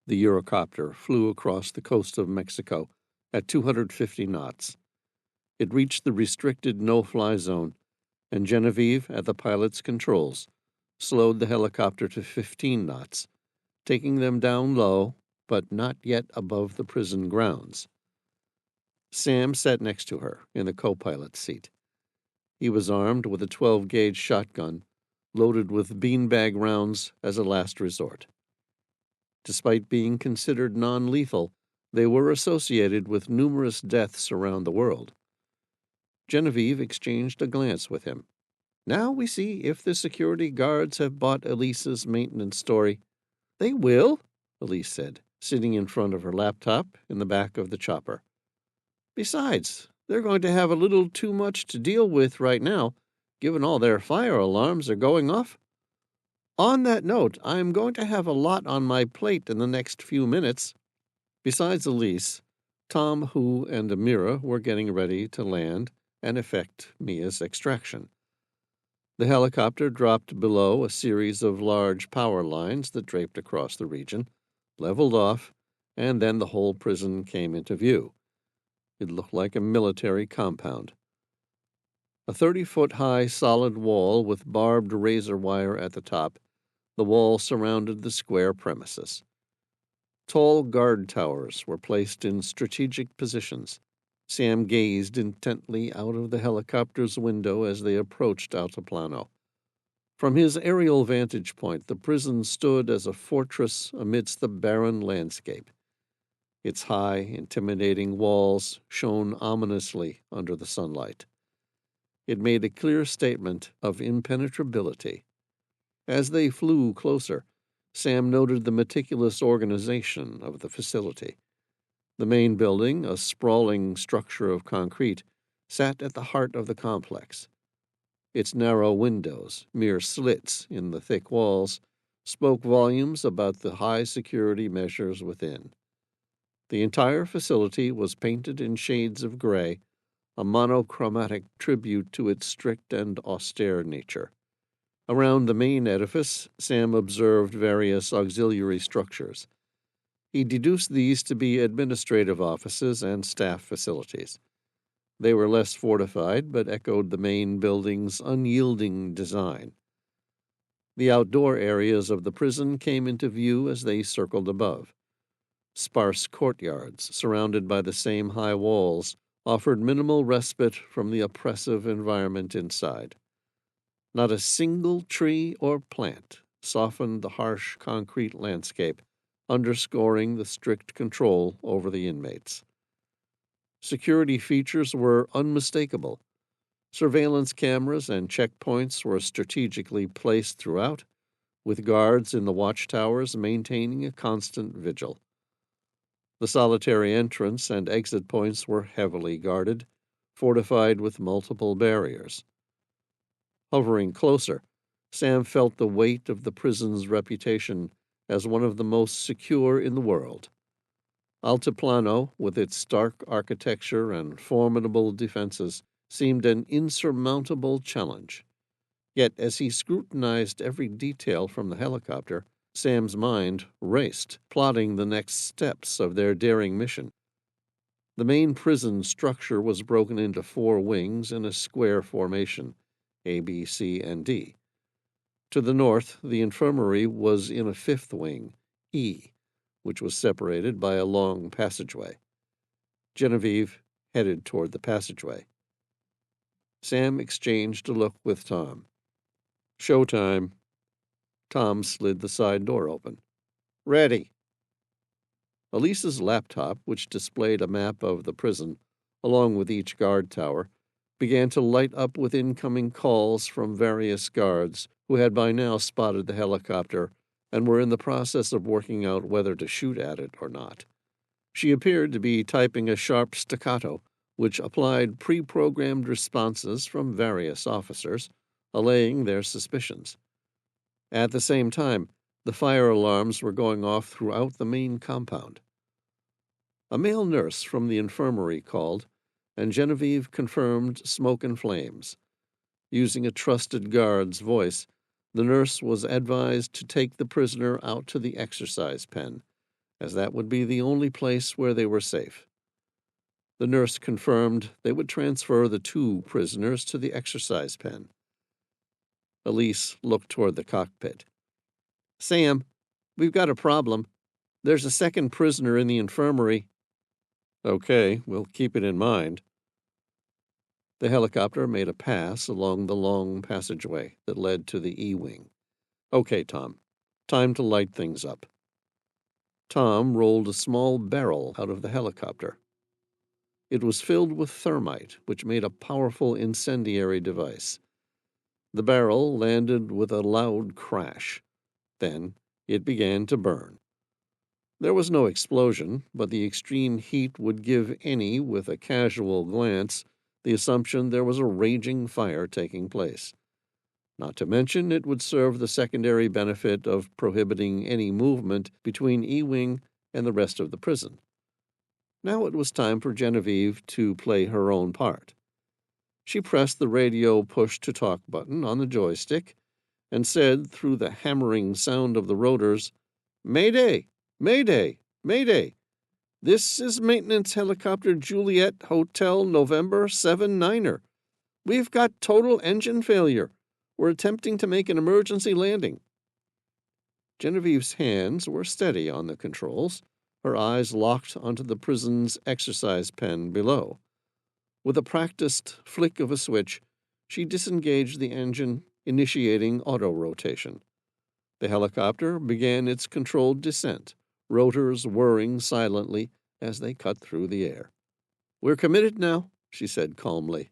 Speaker 1: The Eurocopter flew across the coast of Mexico at 250 knots. It reached the restricted no-fly zone, and Genevieve, at the pilot's controls, slowed the helicopter to 15 knots, taking them down low, but not yet above the prison grounds. Sam sat next to her in the co-pilot's seat. He was armed with a 12-gauge shotgun, loaded with beanbag rounds as a last resort. Despite being considered non-lethal, they were associated with numerous deaths around the world. Genevieve exchanged a glance with him. Now we see if the security guards have bought Elise's maintenance story. They will, Elise said, sitting in front of her laptop in the back of the chopper. Besides, they're going to have a little too much to deal with right now, given all their fire alarms are going off. On that note, I'm going to have a lot on my plate in the next few minutes. Besides Elise, Tom, Hu, and Amira were getting ready to land and effect Mia's extraction. The helicopter dropped below a series of large power lines that draped across the region, leveled off, and then the whole prison came into view. It looked like a military compound. A 30-foot-high solid wall with barbed razor wire at the top, the wall surrounded the square premises. Tall guard towers were placed in strategic positions. Sam gazed intently out of the helicopter's window as they approached Altiplano. From his aerial vantage point, the prison stood as a fortress amidst the barren landscape. Its high, intimidating walls shone ominously under the sunlight. It made a clear statement of impenetrability. As they flew closer, Sam noted the meticulous organization of the facility. The main building, a sprawling structure of concrete, sat at the heart of the complex. Its narrow windows, mere slits in the thick walls, spoke volumes about the high security measures within. The entire facility was painted in shades of gray, a monochromatic tribute to its strict and austere nature. Around the main edifice, Sam observed various auxiliary structures. He deduced these to be administrative offices and staff facilities. They were less fortified, but echoed the main building's unyielding design. The outdoor areas of the prison came into view as they circled above. Sparse courtyards, surrounded by the same high walls, offered minimal respite from the oppressive environment inside. Not a single tree or plant softened the harsh concrete landscape, underscoring the strict control over the inmates. Security features were unmistakable. Surveillance cameras and checkpoints were strategically placed throughout, with guards in the watchtowers maintaining a constant vigil. The solitary entrance and exit points were heavily guarded, fortified with multiple barriers. Hovering closer, Sam felt the weight of the prison's reputation as one of the most secure in the world. Altiplano, with its stark architecture and formidable defenses, seemed an insurmountable challenge. Yet, as he scrutinized every detail from the helicopter, Sam's mind raced, plotting the next steps of their daring mission. The main prison structure was broken into 4 wings in a square formation, A, B, C, and D. To the north, the infirmary was in a 5th wing, E, which was separated by a long passageway. Genevieve headed toward the passageway. Sam exchanged a look with Tom. "Showtime." Tom slid the side door open. "Ready." Elise's laptop, which displayed a map of the prison, along with each guard tower, began to light up with incoming calls from various guards who had by now spotted the helicopter and were in the process of working out whether to shoot at it or not. She appeared to be typing a sharp staccato, which applied pre-programmed responses from various officers, allaying their suspicions. At the same time, the fire alarms were going off throughout the main compound. A male nurse from the infirmary called, and Genevieve confirmed smoke and flames. Using a trusted guard's voice, the nurse was advised to take the prisoner out to the exercise pen, as that would be the only place where they were safe. The nurse confirmed they would transfer the 2 prisoners to the exercise pen. Elise looked toward the cockpit. "Sam, we've got a problem. There's a 2nd prisoner in the infirmary." "Okay, we'll keep it in mind." The helicopter made a pass along the long passageway that led to the E-wing. "Okay, Tom. Time to light things up." Tom rolled a small barrel out of the helicopter. It was filled with thermite, which made a powerful incendiary device. The barrel landed with a loud crash. Then it began to burn. There was no explosion, but the extreme heat would give any with a casual glance the assumption there was a raging fire taking place. Not to mention, it would serve the secondary benefit of prohibiting any movement between E-Wing and the rest of the prison. Now it was time for Genevieve to play her own part. She pressed the radio push-to-talk button on the joystick and said through the hammering sound of the rotors, "Mayday! Mayday! Mayday! This is Maintenance Helicopter Juliet Hotel November 7-9er. We've got total engine failure. We're attempting to make an emergency landing." Genevieve's hands were steady on the controls, her eyes locked onto the prison's exercise pen below. With a practiced flick of a switch, she disengaged the engine, initiating auto-rotation. The helicopter began its controlled descent, rotors whirring silently as they cut through the air. "We're committed now," she said calmly.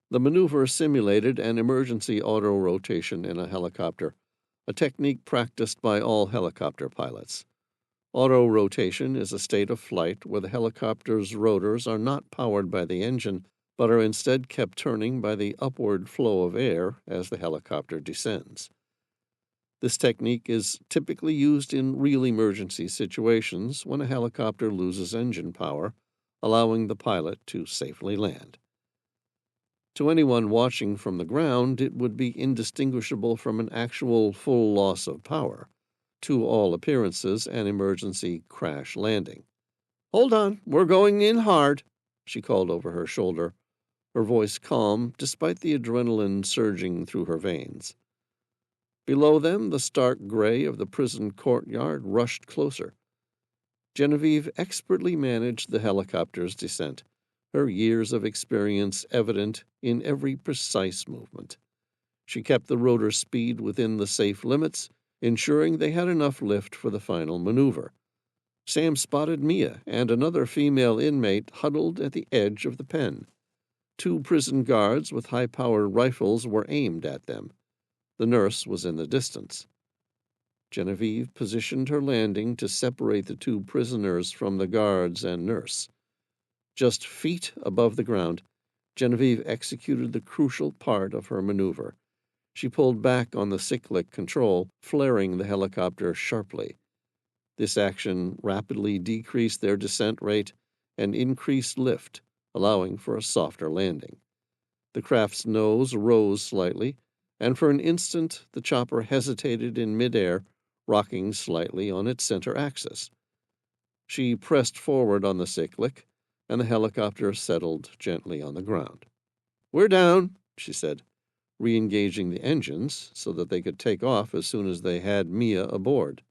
Speaker 1: The maneuver simulated an emergency auto-rotation in a helicopter, a technique practiced by all helicopter pilots. Auto-rotation is a state of flight where the helicopter's rotors are not powered by the engine, but are instead kept turning by the upward flow of air as the helicopter descends. This technique is typically used in real emergency situations when a helicopter loses engine power, allowing the pilot to safely land. To anyone watching from the ground, it would be indistinguishable from an actual full loss of power. To all appearances, an emergency crash landing. "Hold on, we're going in hard," she called over her shoulder, her voice calm despite the adrenaline surging through her veins. Below them, the stark gray of the prison courtyard rushed closer. Genevieve expertly managed the helicopter's descent, her years of experience evident in every precise movement. She kept the rotor speed within the safe limits, ensuring they had enough lift for the final maneuver. Sam spotted Mia and another female inmate huddled at the edge of the pen. 2 prison guards with high-powered rifles were aimed at them. The nurse was in the distance. Genevieve positioned her landing to separate the 2 prisoners from the guards and nurse. Just feet above the ground, Genevieve executed the crucial part of her maneuver. She pulled back on the cyclic control, flaring the helicopter sharply. This action rapidly decreased their descent rate and increased lift, allowing for a softer landing. The craft's nose rose slightly, and for an instant the chopper hesitated in midair, rocking slightly on its center axis. She pressed forward on the cyclic, and the helicopter settled gently on the ground. "We're down," she said, re-engaging the engines so that they could take off as soon as they had Mia aboard.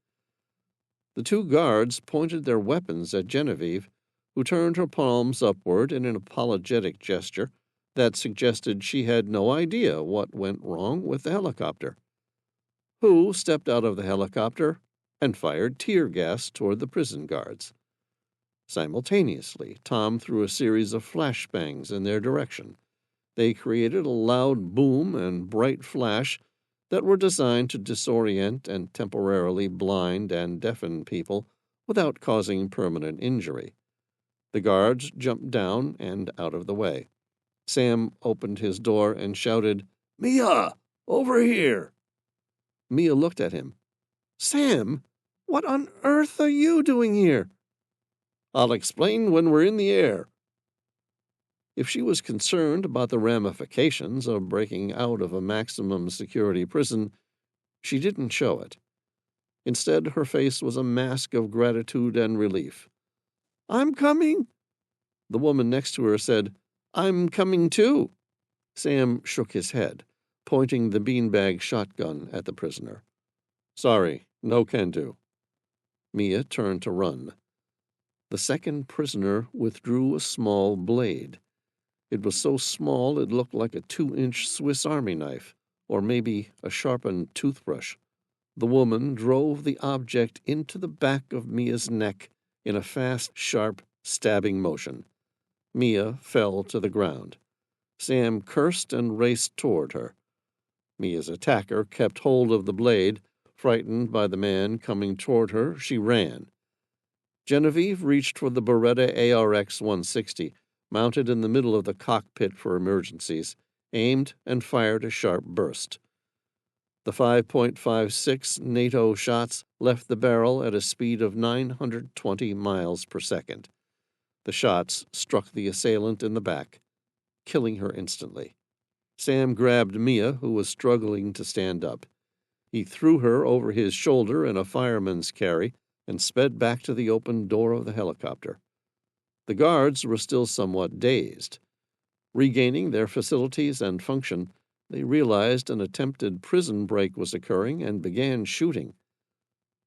Speaker 1: The 2 guards pointed their weapons at Genevieve, who turned her palms upward in an apologetic gesture that suggested she had no idea what went wrong with the helicopter. Who stepped out of the helicopter and fired tear gas toward the prison guards. Simultaneously, Tom threw a series of flashbangs in their direction. They created a loud boom and bright flash that were designed to disorient and temporarily blind and deafen people without causing permanent injury. The guards jumped down and out of the way. Sam opened his door and shouted, "Mia, over here!" Mia looked at him. "Sam, what on earth are you doing here?" "I'll explain when we're in the air." If she was concerned about the ramifications of breaking out of a maximum security prison, she didn't show it. Instead, her face was a mask of gratitude and relief. "I'm coming." The woman next to her said, "I'm coming too." Sam shook his head, pointing the beanbag shotgun at the prisoner. "Sorry, no can do." Mia turned to run. The second prisoner withdrew a small blade. It was so small it looked like a 2-inch Swiss Army knife, or maybe a sharpened toothbrush. The woman drove the object into the back of Mia's neck in a fast, sharp, stabbing motion. Mia fell to the ground. Sam cursed and raced toward her. Mia's attacker kept hold of the blade. Frightened by the man coming toward her, she ran. Genevieve reached for the Beretta ARX 160, mounted in the middle of the cockpit for emergencies, aimed and fired a sharp burst. The 5.56 NATO shots left the barrel at a speed of 920 miles per second. The shots struck the assailant in the back, killing her instantly. Sam grabbed Mia, who was struggling to stand up. He threw her over his shoulder in a fireman's carry and sped back to the open door of the helicopter. The guards were still somewhat dazed. Regaining their facilities and function, they realized an attempted prison break was occurring and began shooting.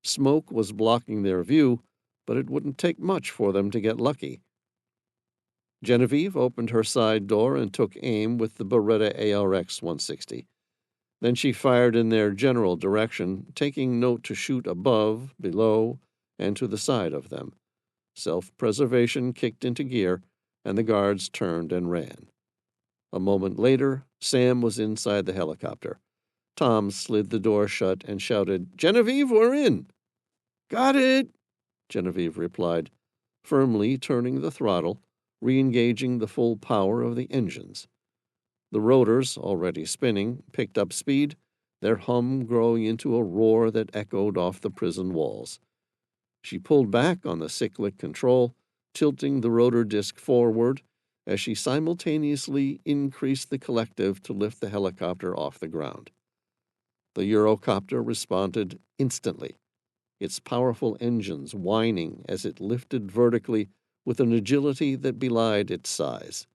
Speaker 1: Smoke was blocking their view, but it wouldn't take much for them to get lucky. Genevieve opened her side door and took aim with the Beretta ARX 160. Then she fired in their general direction, taking note to shoot above, below, and to the side of them. Self-preservation kicked into gear, and the guards turned and ran. A moment later, Sam was inside the helicopter. Tom slid the door shut and shouted, "Genevieve, we're in!" "Got it," Genevieve replied, firmly turning the throttle, re-engaging the full power of the engines. The rotors, already spinning, picked up speed, their hum growing into a roar that echoed off the prison walls. She pulled back on the cyclic control, tilting the rotor disc forward as she simultaneously increased the collective to lift the helicopter off the ground. The Eurocopter responded instantly, its powerful engines whining as it lifted vertically with an agility that belied its size.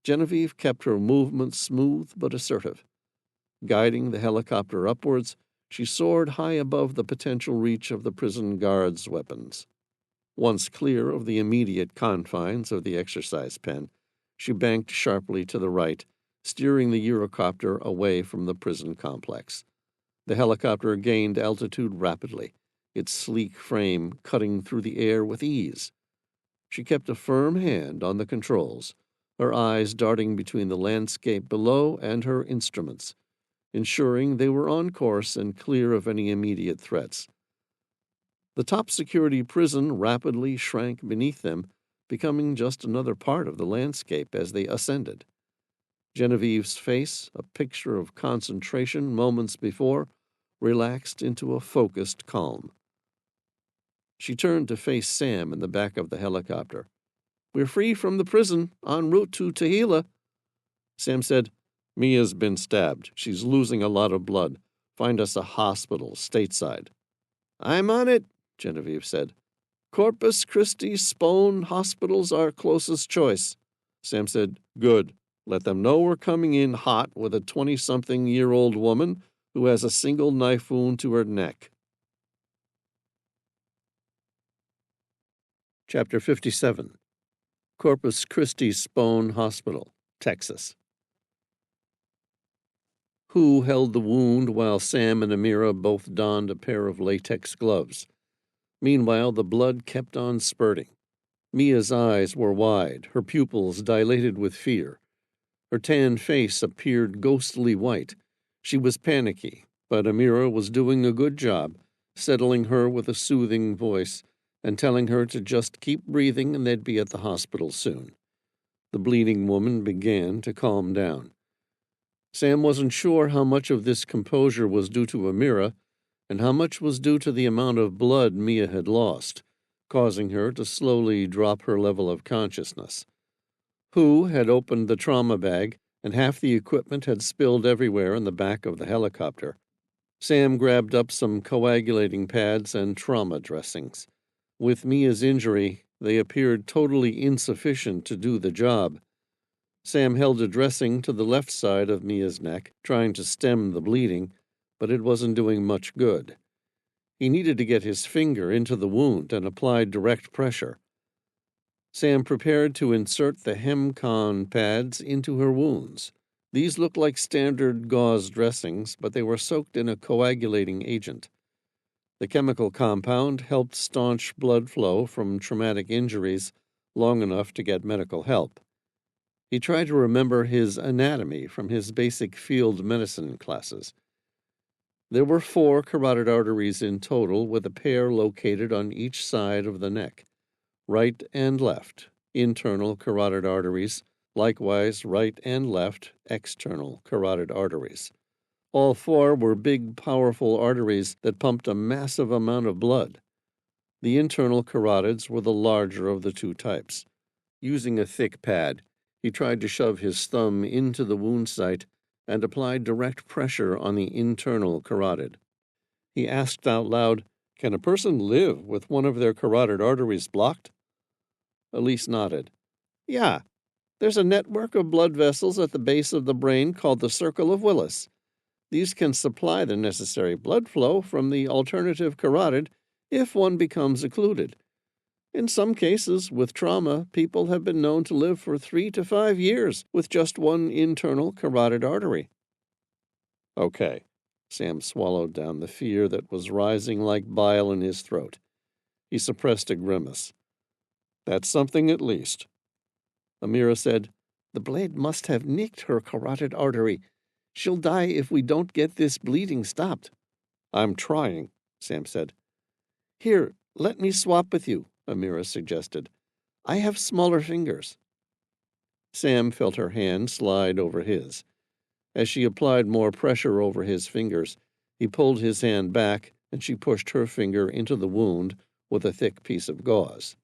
Speaker 1: Genevieve kept her movements smooth but assertive. Guiding the helicopter upwards, she soared high above the potential reach of the prison guards' weapons. Once clear of the immediate confines of the exercise pen, she banked sharply to the right, steering the Eurocopter away from the prison complex. The helicopter gained altitude rapidly, its sleek frame cutting through the air with ease. She kept a firm hand on the controls, her eyes darting between the landscape below and her instruments, ensuring they were on course and clear of any immediate threats. The top-security prison rapidly shrank beneath them, becoming just another part of the landscape as they ascended. Genevieve's face, a picture of concentration moments before, relaxed into a focused calm. She turned to face Sam in the back of the helicopter. "We're free from the prison, en route to Tehila." Sam said, "Mia's been stabbed. She's losing a lot of blood. Find us a hospital stateside." "I'm on it," Genevieve said. "Corpus Christi Spohn Hospital's our closest choice." Sam said, "Good. Let them know we're coming in hot with a 20-something-year-old woman who has a single knife wound to her neck." Chapter 57. Corpus Christi Spohn Hospital, Texas. Who held the wound while Sam and Amira both donned a pair of latex gloves. Meanwhile, the blood kept on spurting. Mia's eyes were wide, her pupils dilated with fear. Her tanned face appeared ghostly white. She was panicky, but Amira was doing a good job, settling her with a soothing voice and telling her to just keep breathing and they'd be at the hospital soon. The bleeding woman began to calm down. Sam wasn't sure how much of this composure was due to Amira and how much was due to the amount of blood Mia had lost, causing her to slowly drop her level of consciousness. Who had opened the trauma bag, and half the equipment had spilled everywhere in the back of the helicopter. Sam grabbed up some coagulating pads and trauma dressings. With Mia's injury, they appeared totally insufficient to do the job. Sam held a dressing to the left side of Mia's neck, trying to stem the bleeding, but it wasn't doing much good. He needed to get his finger into the wound and apply direct pressure. Sam prepared to insert the HemCon pads into her wounds. These looked like standard gauze dressings, but they were soaked in a coagulating agent. The chemical compound helped staunch blood flow from traumatic injuries long enough to get medical help. He tried to remember his anatomy from his basic field medicine classes. There were 4 carotid arteries in total, with a pair located on each side of the neck, right and left, internal carotid arteries, likewise right and left, external carotid arteries. All 4 were big, powerful arteries that pumped a massive amount of blood. The internal carotids were the larger of the 2 types. Using a thick pad, he tried to shove his thumb into the wound site and applied direct pressure on the internal carotid. He asked out loud, "Can a person live with one of their carotid arteries blocked?" Elise nodded. "Yeah, there's a network of blood vessels at the base of the brain called the Circle of Willis. These can supply the necessary blood flow from the alternative carotid if one becomes occluded. In some cases, with trauma, people have been known to live for 3 to 5 years with just one internal carotid artery." "Okay." Sam swallowed down the fear that was rising like bile in his throat. He suppressed a grimace. "That's something at least." Amira said, "The blade must have nicked her carotid artery. She'll die if we don't get this bleeding stopped." "I'm trying," Sam said. "Here, let me swap with you," Amira suggested. "I have smaller fingers." Sam felt her hand slide over his. As she applied more pressure over his fingers, he pulled his hand back, and she pushed her finger into the wound with a thick piece of gauze.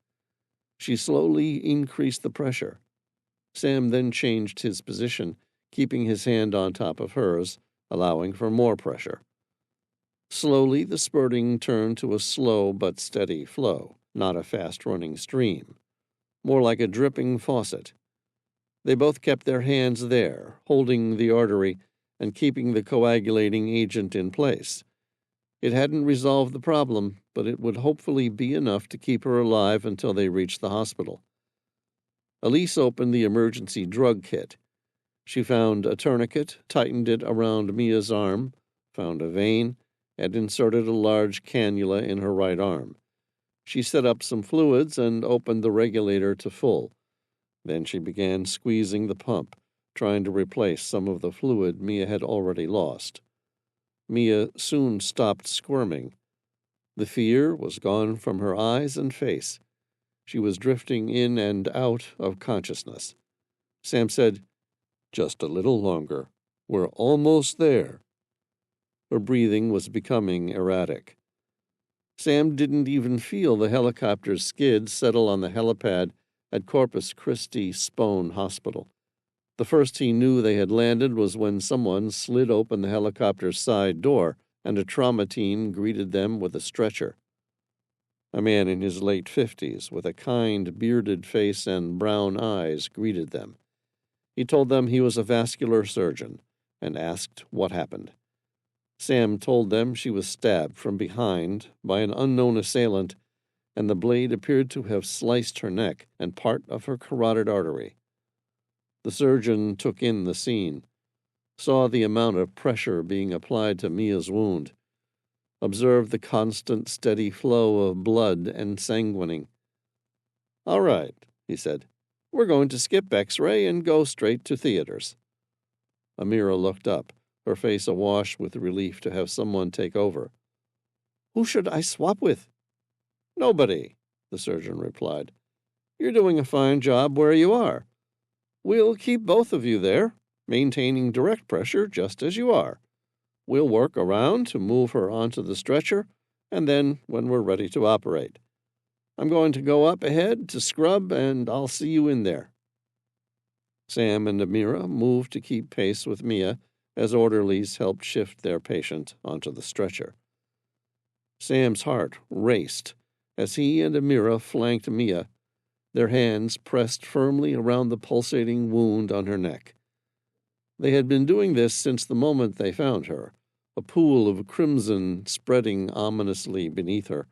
Speaker 1: She slowly increased the pressure. Sam then changed his position, keeping his hand on top of hers, allowing for more pressure. Slowly, the spurting turned to a slow but steady flow, not a fast-running stream, more like a dripping faucet. They both kept their hands there, holding the artery and keeping the coagulating agent in place. It hadn't resolved the problem, but it would hopefully be enough to keep her alive until they reached the hospital. Elise opened the emergency drug kit. She found a tourniquet, tightened it around Mia's arm, found a vein, and inserted a large cannula in her right arm. She set up some fluids and opened the regulator to full. Then she began squeezing the pump, trying to replace some of the fluid Mia had already lost. Mia soon stopped squirming. The fear was gone from her eyes and face. She was drifting in and out of consciousness. Sam said, "Just a little longer. We're almost there." Her breathing was becoming erratic. Sam didn't even feel the helicopter's skids settle on the helipad at Corpus Christi Spohn Hospital. The first he knew they had landed was when someone slid open the helicopter's side door and a trauma team greeted them with a stretcher. A man in his late 50s, with a kind, bearded face and brown eyes, greeted them. He told them he was a vascular surgeon and asked what happened. Sam told them she was stabbed from behind by an unknown assailant, and the blade appeared to have sliced her neck and part of her carotid artery. The surgeon took in the scene, saw the amount of pressure being applied to Mia's wound, observed the constant, steady flow of blood and sanguining. "All right," he said. "We're going to skip X-ray and go straight to theaters." Amira looked up, her face awash with relief to have someone take over. "Who should I swap with?" "Nobody," the surgeon replied. "You're doing a fine job where you are. We'll keep both of you there, maintaining direct pressure just as you are. We'll work around to move her onto the stretcher, and then when we're ready to operate. I'm going to go up ahead to scrub, and I'll see you in there." Sam and Amira moved to keep pace with Mia as orderlies helped shift their patient onto the stretcher. Sam's heart raced as he and Amira flanked Mia, their hands pressed firmly around the pulsating wound on her neck. They had been doing this since the moment they found her, a pool of crimson spreading ominously beneath her.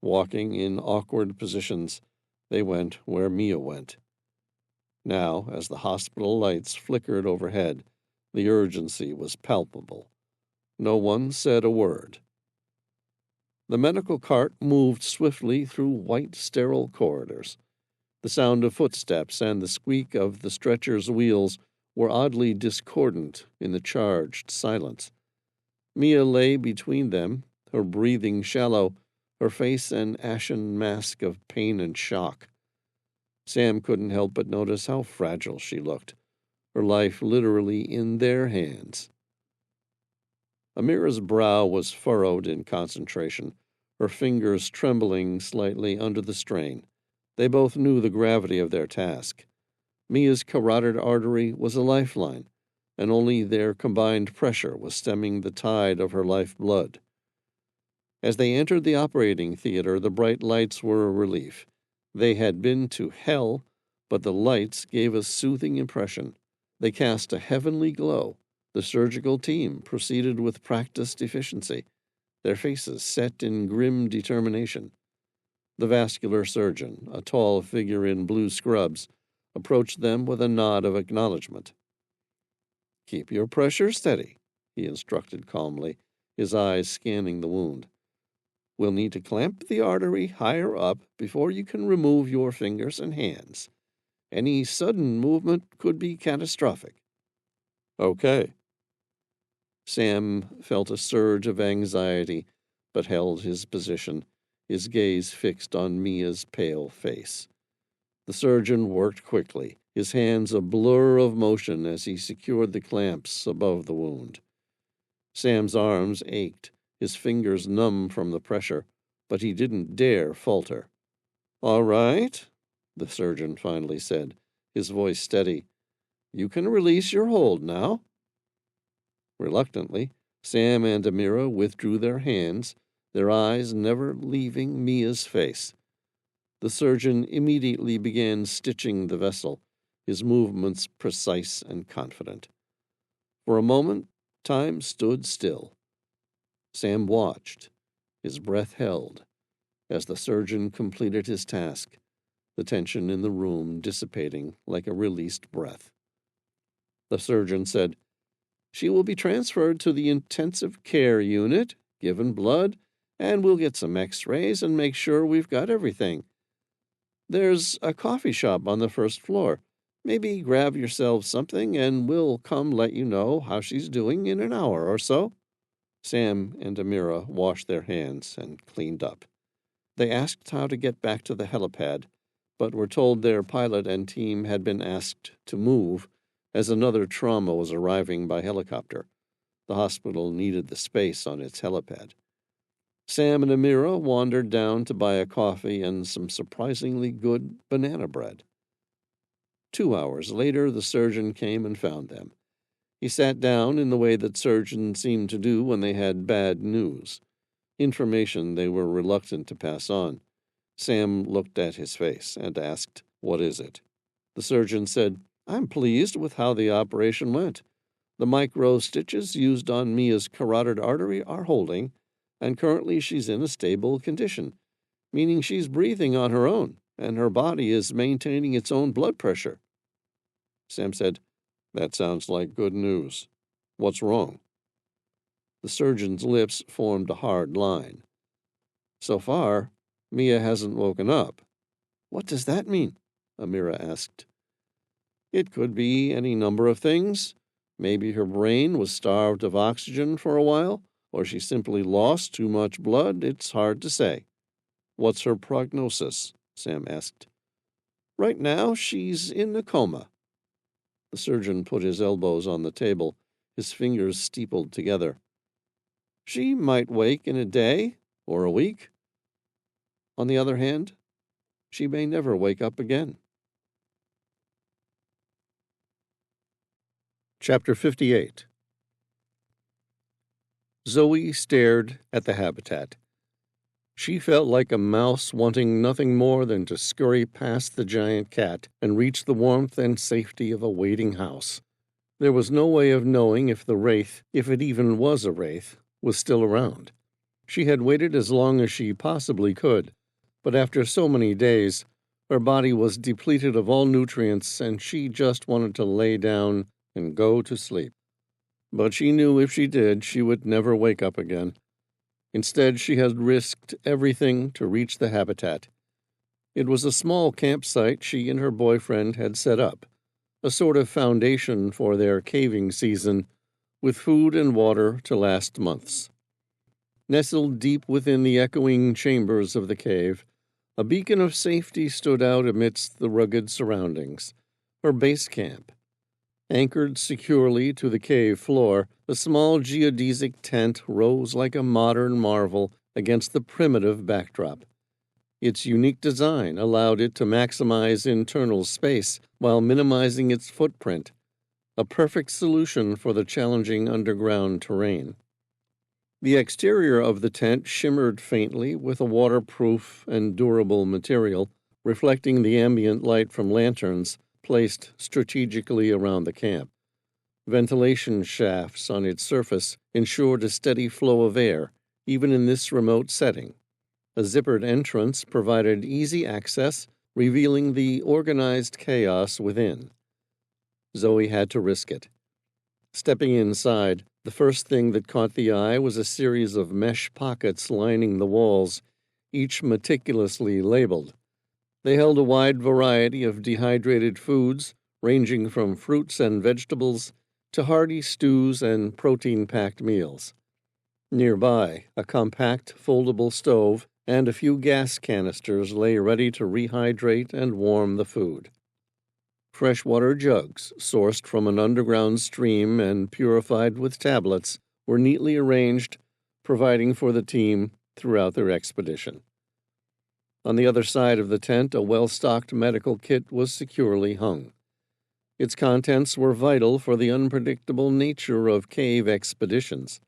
Speaker 1: Walking in awkward positions, they went where Mia went. Now, as the hospital lights flickered overhead, The urgency was palpable. No one said a word. The medical cart moved swiftly through white, sterile corridors. The sound of footsteps and the squeak of the stretcher's wheels were oddly discordant in the charged silence. Mia lay between them, her breathing shallow, her face an ashen mask of pain and shock. Sam couldn't help but notice how fragile she looked, her life literally in their hands. Amira's brow was furrowed in concentration, her fingers trembling slightly under the strain. They both knew the gravity of their task. Mia's carotid artery was a lifeline, and only their combined pressure was stemming the tide of her lifeblood. As they entered the operating theater, the bright lights were a relief. They had been to hell, but the lights gave a soothing impression. They cast a heavenly glow. The surgical team proceeded with practiced efficiency, their faces set in grim determination. The vascular surgeon, a tall figure in blue scrubs, approached them with a nod of acknowledgment. "Keep your pressure steady," he instructed calmly, his eyes scanning the wound. "We'll need to clamp the artery higher up before you can remove your fingers and hands. Any sudden movement could be catastrophic." "Okay." Sam felt a surge of anxiety, but held his position, his gaze fixed on Mia's pale face. The surgeon worked quickly, his hands a blur of motion as he secured the clamps above the wound. Sam's arms ached, his fingers numb from the pressure, but he didn't dare falter. "All right," the surgeon finally said, his voice steady. "You can release your hold now." Reluctantly, Sam and Amira withdrew their hands, their eyes never leaving Mia's face. The surgeon immediately began stitching the vessel, his movements precise and confident. For a moment, time stood still. Sam watched, his breath held, as the surgeon completed his task, the tension in the room dissipating like a released breath. The surgeon said, "She will be transferred to the intensive care unit, given blood, and we'll get some x-rays and make sure we've got everything. There's a coffee shop on the first floor. Maybe grab yourselves something, and we'll come let you know how she's doing in an hour or so." Sam and Amira washed their hands and cleaned up. They asked how to get back to the helipad, but were told their pilot and team had been asked to move, as another trauma was arriving by helicopter. The hospital needed the space on its helipad. Sam and Amira wandered down to buy a coffee and some surprisingly good banana bread. 2 hours later, the surgeon came and found them. He sat down in the way that surgeons seemed to do when they had bad news, information they were reluctant to pass on. Sam looked at his face and asked, "What is it?" The surgeon said, "I'm pleased with how the operation went. The micro stitches used on Mia's carotid artery are holding, and currently she's in a stable condition, meaning she's breathing on her own, and her body is maintaining its own blood pressure." Sam said, "That sounds like good news. What's wrong?" The surgeon's lips formed a hard line. "So far, Mia hasn't woken up." "What does that mean?" Amira asked. "It could be any number of things. Maybe her brain was starved of oxygen for a while, or she simply lost too much blood. It's hard to say." "What's her prognosis?" Sam asked. "Right now, she's in a coma." The surgeon put his elbows on the table, his fingers steepled together. "She might wake in a day or a week. On the other hand, she may never wake up again." Chapter 58. Zoe stared at the habitat. She felt like a mouse wanting nothing more than to scurry past the giant cat and reach the warmth and safety of a waiting house. There was no way of knowing if the wraith, if it even was a wraith, was still around. She had waited as long as she possibly could, but after so many days, her body was depleted of all nutrients, and she just wanted to lay down and go to sleep. But she knew if she did, she would never wake up again. Instead, she had risked everything to reach the habitat. It was a small campsite she and her boyfriend had set up, a sort of foundation for their caving season, with food and water to last months. Nestled deep within the echoing chambers of the cave, a beacon of safety stood out amidst the rugged surroundings, her base camp. Anchored securely to the cave floor, the small geodesic tent rose like a modern marvel against the primitive backdrop. Its unique design allowed it to maximize internal space while minimizing its footprint, a perfect solution for the challenging underground terrain. The exterior of the tent shimmered faintly with a waterproof and durable material, reflecting the ambient light from lanterns placed strategically around the camp. Ventilation shafts on its surface ensured a steady flow of air, even in this remote setting. A zippered entrance provided easy access, revealing the organized chaos within. Zoe had to risk it. Stepping inside, the first thing that caught the eye was a series of mesh pockets lining the walls, each meticulously labeled. They held a wide variety of dehydrated foods, ranging from fruits and vegetables to hearty stews and protein-packed meals. Nearby, a compact, foldable stove and a few gas canisters lay ready to rehydrate and warm the food. Freshwater jugs, sourced from an underground stream and purified with tablets, were neatly arranged, providing for the team throughout their expedition. On the other side of the tent, a well-stocked medical kit was securely hung. Its contents were vital for the unpredictable nature of cave expeditions.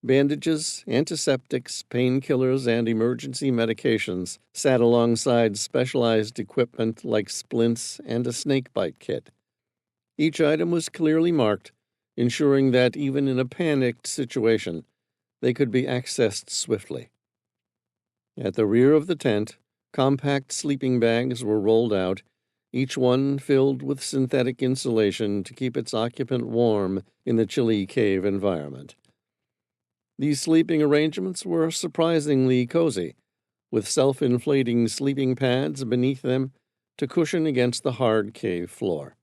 Speaker 1: Bandages, antiseptics, painkillers, and emergency medications sat alongside specialized equipment like splints and a snakebite kit. Each item was clearly marked, ensuring that even in a panicked situation, they could be accessed swiftly. At the rear of the tent, compact sleeping bags were rolled out, each one filled with synthetic insulation to keep its occupant warm in the chilly cave environment. These sleeping arrangements were surprisingly cozy, with self-inflating sleeping pads beneath them to cushion against the hard cave floor.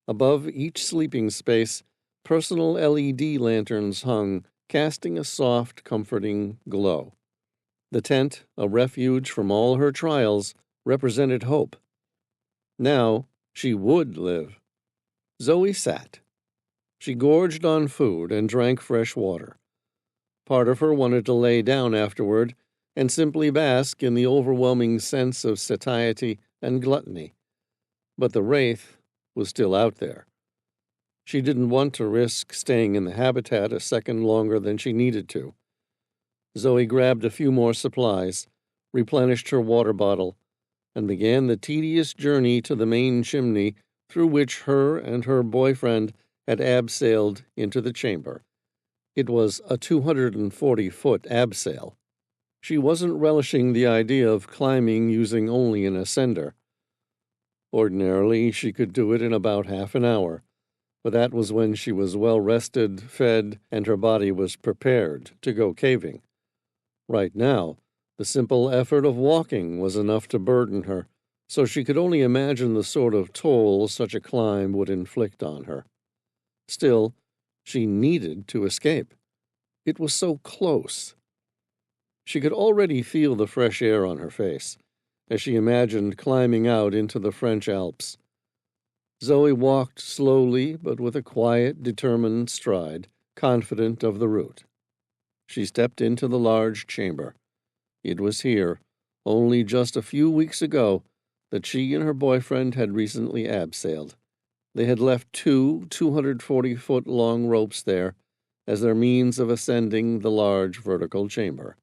Speaker 1: Above each sleeping space, personal LED lanterns hung, casting a soft, comforting glow. The tent, a refuge from all her trials, represented hope. Now she would live. Zoe sat. She gorged on food and drank fresh water. Part of her wanted to lay down afterward and simply bask in the overwhelming sense of satiety and gluttony. But the wraith was still out there. She didn't want to risk staying in the habitat a second longer than she needed to. Zoe grabbed a few more supplies, replenished her water bottle, and began the tedious journey to the main chimney through which her and her boyfriend had abseiled into the chamber. It was a 240-foot abseil. She wasn't relishing the idea of climbing using only an ascender. Ordinarily, she could do it in about half an hour, but that was when she was well rested, fed, and her body was prepared to go caving. Right now, the simple effort of walking was enough to burden her, so she could only imagine the sort of toll such a climb would inflict on her. Still, she needed to escape. It was so close. She could already feel the fresh air on her face as she imagined climbing out into the French Alps. Zoe walked slowly but with a quiet, determined stride, confident of the route. She stepped into the large chamber. It was here, only just a few weeks ago, that she and her boyfriend had recently abseiled. They had left two 240-foot-long ropes there as their means of ascending the large vertical chamber.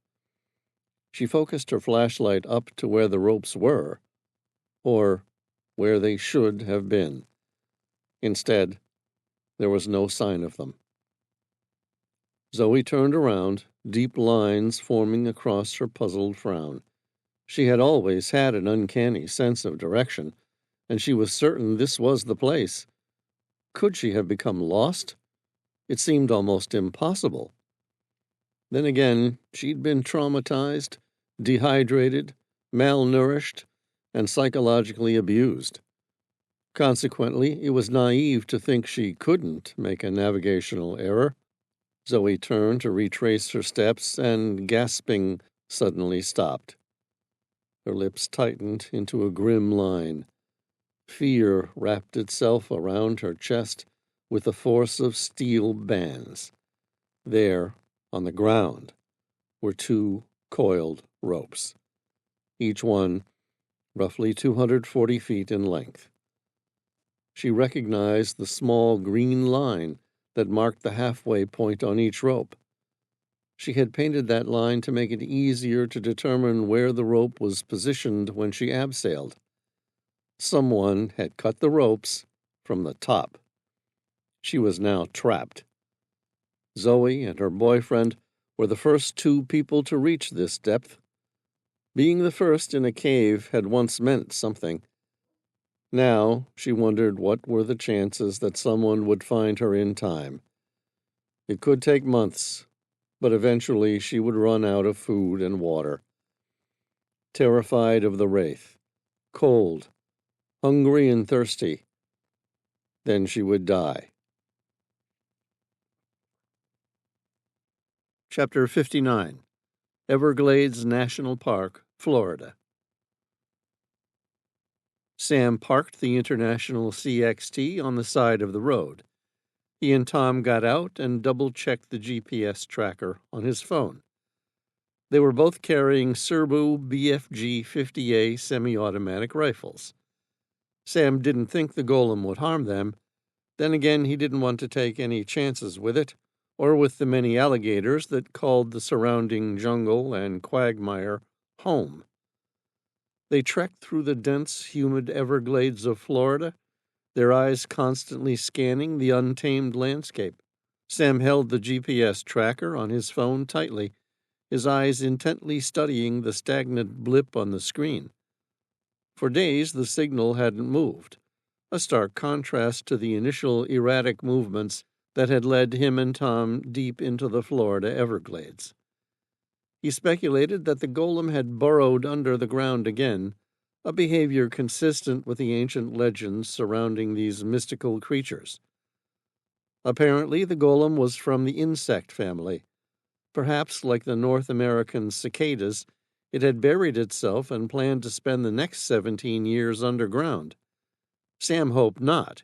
Speaker 1: She focused her flashlight up to where the ropes were, or where they should have been. Instead, there was no sign of them. Zoe turned around, deep lines forming across her puzzled frown. She had always had an uncanny sense of direction, and she was certain this was the place. Could she have become lost? It seemed almost impossible. Then again, she'd been traumatized, dehydrated, malnourished, and psychologically abused. Consequently, it was naive to think she couldn't make a navigational error. Zoe turned to retrace her steps and, gasping, suddenly stopped. Her lips tightened into a grim line. Fear wrapped itself around her chest with the force of steel bands. There, on the ground, were 2 coiled ropes, each one roughly 240 feet in length. She recognized the small green line that marked the halfway point on each rope. She had painted that line to make it easier to determine where the rope was positioned when she abseiled. Someone had cut the ropes from the top. She was now trapped. Zoe and her boyfriend were the first 2 people to reach this depth. Being the first in a cave had once meant something. Now she wondered what were the chances that someone would find her in time. It could take months, but eventually she would run out of food and water. Terrified of the wraith, cold, hungry and thirsty, then she would die. Chapter 59. Everglades National Park, Florida. Sam parked the International CXT on the side of the road. He and Tom got out and double-checked the GPS tracker on his phone. They were both carrying Serbu BFG-50A semi-automatic rifles. Sam didn't think the Golem would harm them. Then again, he didn't want to take any chances with it, or with the many alligators that called the surrounding jungle and quagmire home. They trekked through the dense, humid Everglades of Florida, their eyes constantly scanning the untamed landscape. Sam held the GPS tracker on his phone tightly, his eyes intently studying the stagnant blip on the screen. For days, the signal hadn't moved, a stark contrast to the initial erratic movements that had led him and Tom deep into the Florida Everglades. He speculated that the Golem had burrowed under the ground again, a behavior consistent with the ancient legends surrounding these mystical creatures. Apparently, the Golem was from the insect family. Perhaps, like the North American cicadas, it had buried itself and planned to spend the next 17 years underground. Sam hoped not.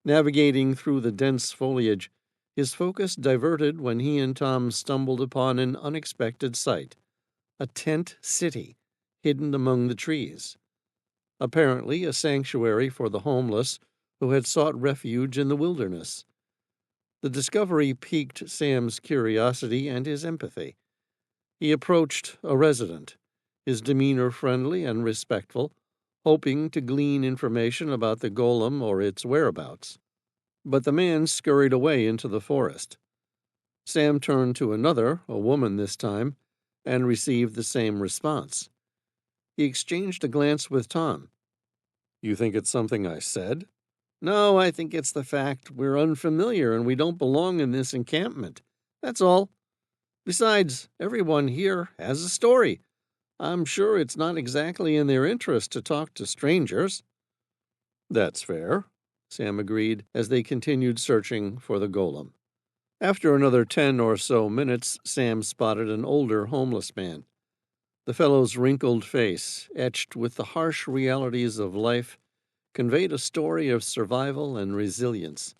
Speaker 1: Navigating through the dense foliage, his focus diverted when he and Tom stumbled upon an unexpected sight, a tent city hidden among the trees. Apparently a sanctuary for the homeless who had sought refuge in the wilderness. The discovery piqued Sam's curiosity and his empathy. He approached a resident, his demeanor friendly and respectful, hoping to glean information about the Golem or its whereabouts. But the man scurried away into the forest. Sam turned to another, a woman this time, and received the same response. He exchanged a glance with Tom. "You think it's something I said?" "No, I think it's the fact we're unfamiliar and we don't belong in this encampment. That's all. Besides, everyone here has a story. I'm sure it's not exactly in their interest to talk to strangers." "That's fair," Sam agreed as they continued searching for the Golem. After another 10 or so minutes, Sam spotted an older homeless man. The fellow's wrinkled face, etched with the harsh realities of life, conveyed a story of survival and resilience.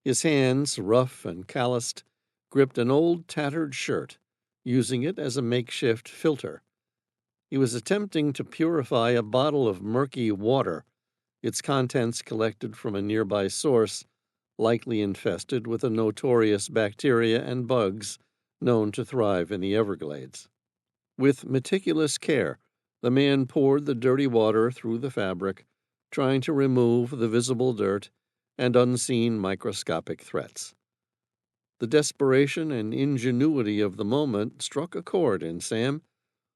Speaker 1: His hands, rough and calloused, gripped an old tattered shirt, using it as a makeshift filter. He was attempting to purify a bottle of murky water, its contents collected from a nearby source, likely infested with the notorious bacteria and bugs known to thrive in the Everglades. With meticulous care, the man poured the dirty water through the fabric, trying to remove the visible dirt and unseen microscopic threats. The desperation and ingenuity of the moment struck a chord in Sam,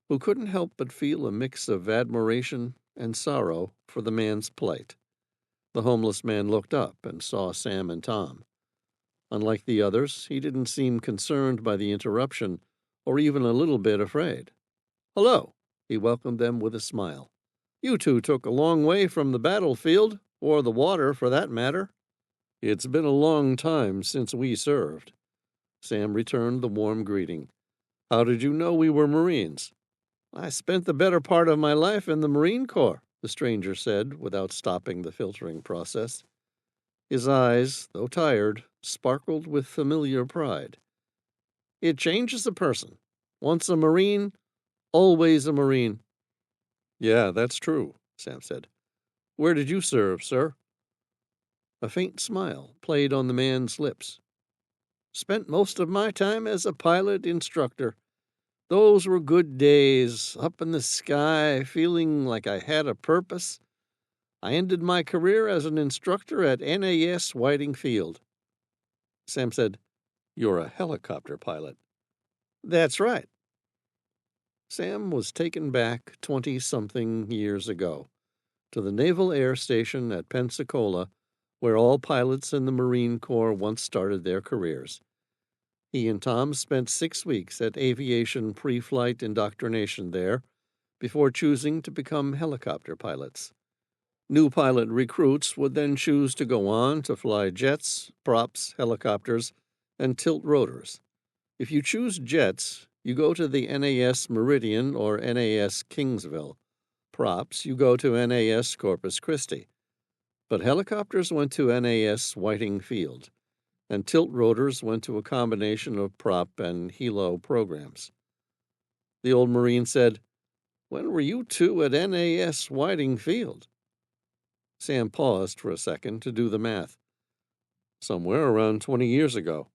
Speaker 1: who couldn't help but feel a mix of admiration and sorrow for the man's plight. The homeless man looked up and saw Sam and Tom. Unlike the others, he didn't seem concerned by the interruption, or even a little bit afraid. "Hello," he welcomed them with a smile. "You two took a long way from the battlefield, or the water for that matter." "It's been a long time since we served." Sam returned the warm greeting. "How did you know we were Marines?" "I spent the better part of my life in the Marine Corps," the stranger said, without stopping the filtering process. His eyes, though tired, sparkled with familiar pride. "It changes a person. Once a Marine, always a Marine." "Yeah, that's true," Sam said. "Where did you serve, sir?" A faint smile played on the man's lips. "Spent most of my time as a pilot instructor. Those were good days, up in the sky, feeling like I had a purpose. I ended my career as an instructor at NAS Whiting Field." Sam said, "You're a helicopter pilot." "That's right." Sam was taken back 20-something years ago to the Naval Air Station at Pensacola, where all pilots in the Marine Corps once started their careers. He and Tom spent 6 weeks at aviation pre-flight indoctrination there before choosing to become helicopter pilots. New pilot recruits would then choose to go on to fly jets, props, helicopters, and tilt rotors. If you choose jets, you go to the NAS Meridian or NAS Kingsville. Props, you go to NAS Corpus Christi. But helicopters went to NAS Whiting Field, and tilt rotors went to a combination of prop and helo programs. The old Marine said, "When were you two at NAS Whiting Field?" Sam paused for a second to do the math. "Somewhere around 20 years ago."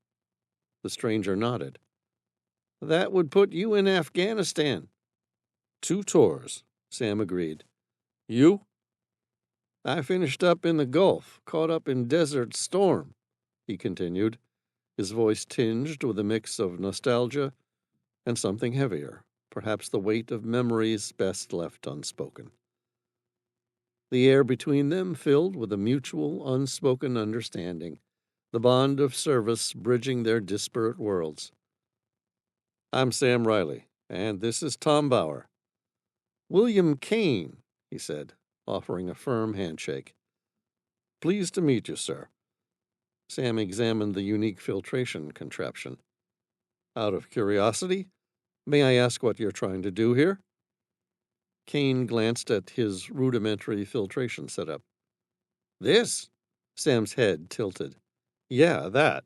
Speaker 1: The stranger nodded. "That would put you in Afghanistan." "2 tours," Sam agreed. "You?" "I finished up in the Gulf, caught up in Desert Storm," he continued, his voice tinged with a mix of nostalgia and something heavier, perhaps the weight of memories best left unspoken. The air between them filled with a mutual, unspoken understanding, the bond of service bridging their disparate worlds. "I'm Sam Reilly, and this is Tom Bauer." "William Kane," he said, offering a firm handshake. "Pleased to meet you, sir." Sam examined the unique filtration contraption. "Out of curiosity, may I ask what you're trying to do here?" Kane glanced at his rudimentary filtration setup. "This?" Sam's head tilted. "Yeah, that."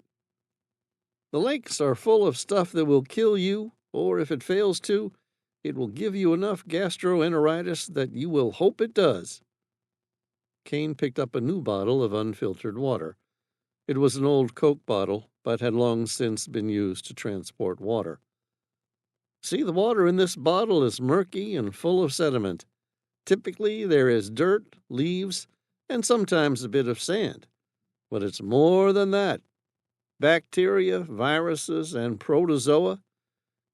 Speaker 1: "The lakes are full of stuff that will kill you, or if it fails to, it will give you enough gastroenteritis that you will hope it does." Kane picked up a new bottle of unfiltered water. It was an old Coke bottle, but had long since been used to transport water. "See, the water in this bottle is murky and full of sediment. Typically, there is dirt, leaves, and sometimes a bit of sand. But it's more than that. Bacteria, viruses, and protozoa.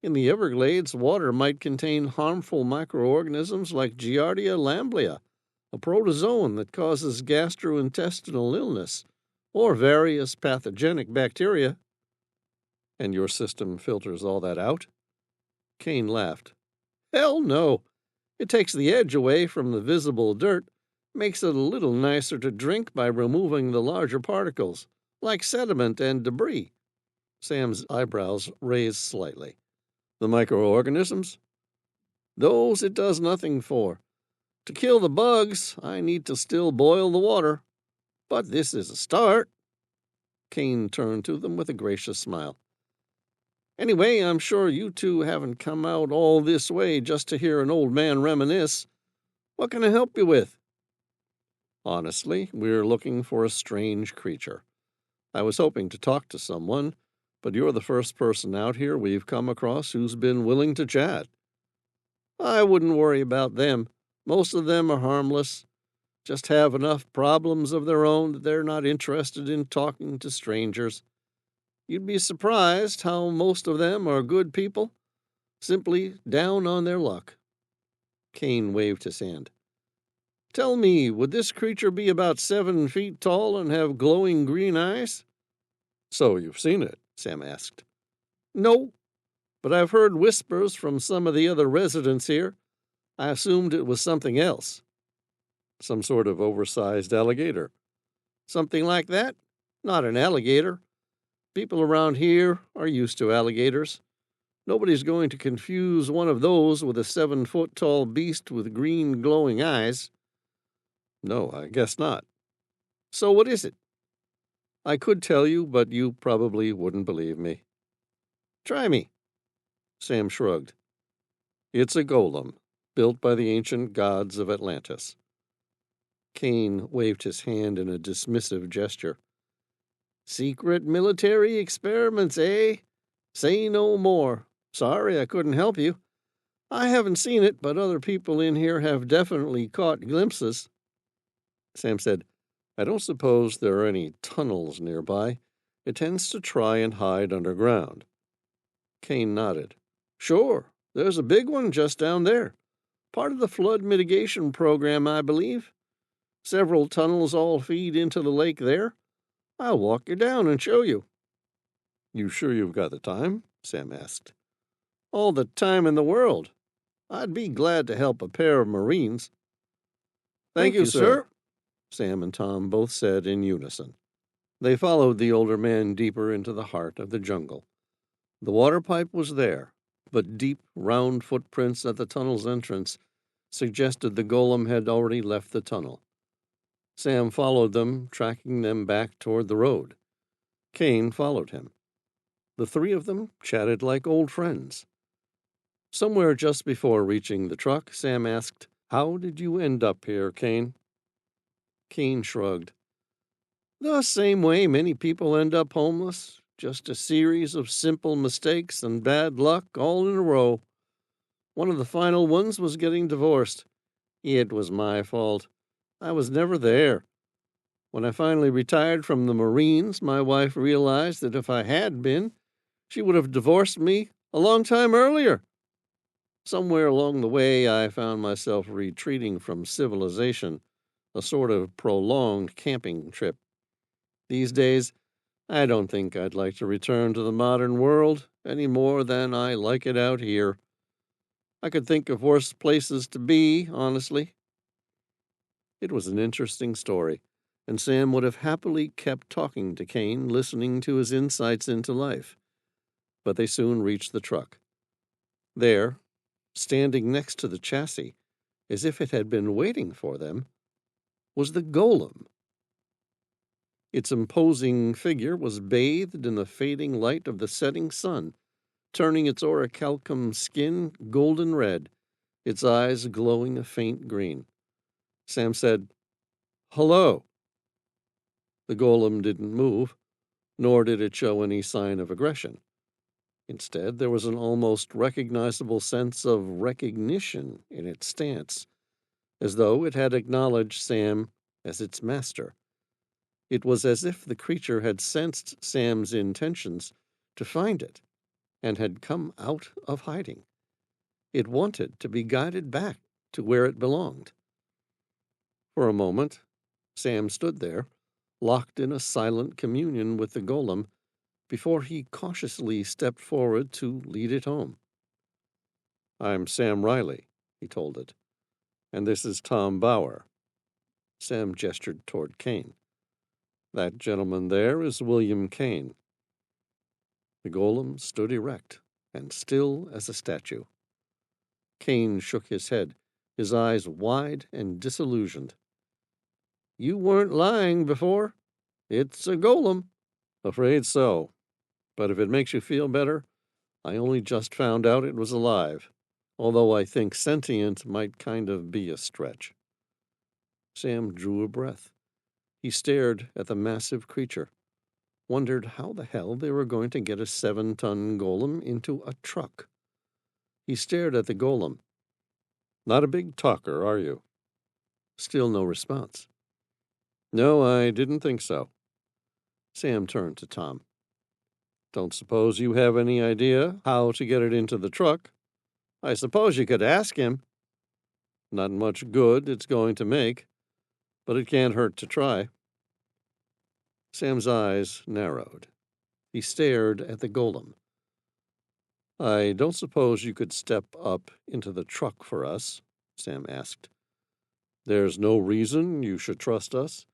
Speaker 1: In the Everglades, water might contain harmful microorganisms like Giardia lamblia, a protozoan that causes gastrointestinal illness, or various pathogenic bacteria." "And your system filters all that out?" Kane laughed. "Hell no. It takes the edge away from the visible dirt, makes it a little nicer to drink by removing the larger particles, like sediment and debris." Sam's eyebrows raised slightly. "The microorganisms?" "Those it does nothing for. To kill the bugs, I need to still boil the water. But this is a start." Kane turned to them with a gracious smile. "Anyway, I'm sure you two haven't come out all this way just to hear an old man reminisce. What can I help you with?" "Honestly, we're looking for a strange creature. I was hoping to talk to someone, but you're the first person out here we've come across who's been willing to chat." "I wouldn't worry about them. Most of them are harmless. Just have enough problems of their own that they're not interested in talking to strangers. You'd be surprised how most of them are good people, simply down on their luck." Kane waved his hand. "Tell me, would this creature be about 7 feet tall and have glowing green eyes?" So you've seen it? Sam asked. No, but I've heard whispers from some of the other residents here. I assumed it was something else. Some sort of oversized alligator. Something like that? Not an alligator. People around here are used to alligators. Nobody's going to confuse one of those with a 7-foot-tall beast with green glowing eyes. No, I guess not. So what is it? I could tell you, but you probably wouldn't believe me. Try me. Sam shrugged. It's a golem, built by the ancient gods of Atlantis. Kane waved his hand in a dismissive gesture. Secret military experiments, eh? Say no more. Sorry I couldn't help you. I haven't seen it, but other people in here have definitely caught glimpses. Sam said, I don't suppose there are any tunnels nearby. It tends to try and hide underground. Kane nodded. Sure, there's a big one just down there. Part of the flood mitigation program, I believe. Several tunnels all feed into the lake there. I'll walk you down and show you. You sure you've got the time? Sam asked. All the time in the world. I'd be glad to help a pair of Marines. Thank you, sir, Sam and Tom both said in unison. They followed the older man deeper into the heart of the jungle. The water pipe was there, but deep, round footprints at the tunnel's entrance suggested the golem had already left the tunnel. Sam followed them, tracking them back toward the road. Kane followed him. The three of them chatted like old friends. Somewhere just before reaching the truck, Sam asked, How did you end up here, Kane? Kane shrugged. The same way many people end up homeless, just a series of simple mistakes and bad luck all in a row. One of the final ones was getting divorced. It was my fault. I was never there. When I finally retired from the Marines, my wife realized that if I had been, she would have divorced me a long time earlier. Somewhere along the way, I found myself retreating from civilization, a sort of prolonged camping trip. These days, I don't think I'd like to return to the modern world any more than I like it out here. I could think of worse places to be, honestly. It was an interesting story, and Sam would have happily kept talking to Kane, listening to his insights into life. But they soon reached the truck. There, standing next to the chassis, as if it had been waiting for them, was the golem. Its imposing figure was bathed in the fading light of the setting sun, turning its orichalcum skin golden red, its eyes glowing a faint green. Sam said, Hello. The golem didn't move, nor did it show any sign of aggression. Instead, there was an almost recognizable sense of recognition in its stance, as though it had acknowledged Sam as its master. It was as if the creature had sensed Sam's intentions to find it, and had come out of hiding. It wanted to be guided back to where it belonged. For a moment, Sam stood there, locked in a silent communion with the golem, before he cautiously stepped forward to lead it home. I'm Sam Reilly, he told it, and this is Tom Bauer. Sam gestured toward Kane. That gentleman there is William Kane. The golem stood erect and still as a statue. Kane shook his head, his eyes wide and disillusioned. You weren't lying before. It's a golem. Afraid so. But if it makes you feel better, I only just found out it was alive, although I think sentient might kind of be a stretch. Sam drew a breath. He stared at the massive creature, wondered how the hell they were going to get a 7-ton golem into a truck. He stared at the golem. Not a big talker, are you? Still no response. No, I didn't think so. Sam turned to Tom. Don't suppose you have any idea how to get it into the truck? I suppose you could ask him. Not much good it's going to make, but it can't hurt to try. Sam's eyes narrowed. He stared at the golem. "I don't suppose you could step up into the truck for us?" Sam asked. "There's no reason you should trust us,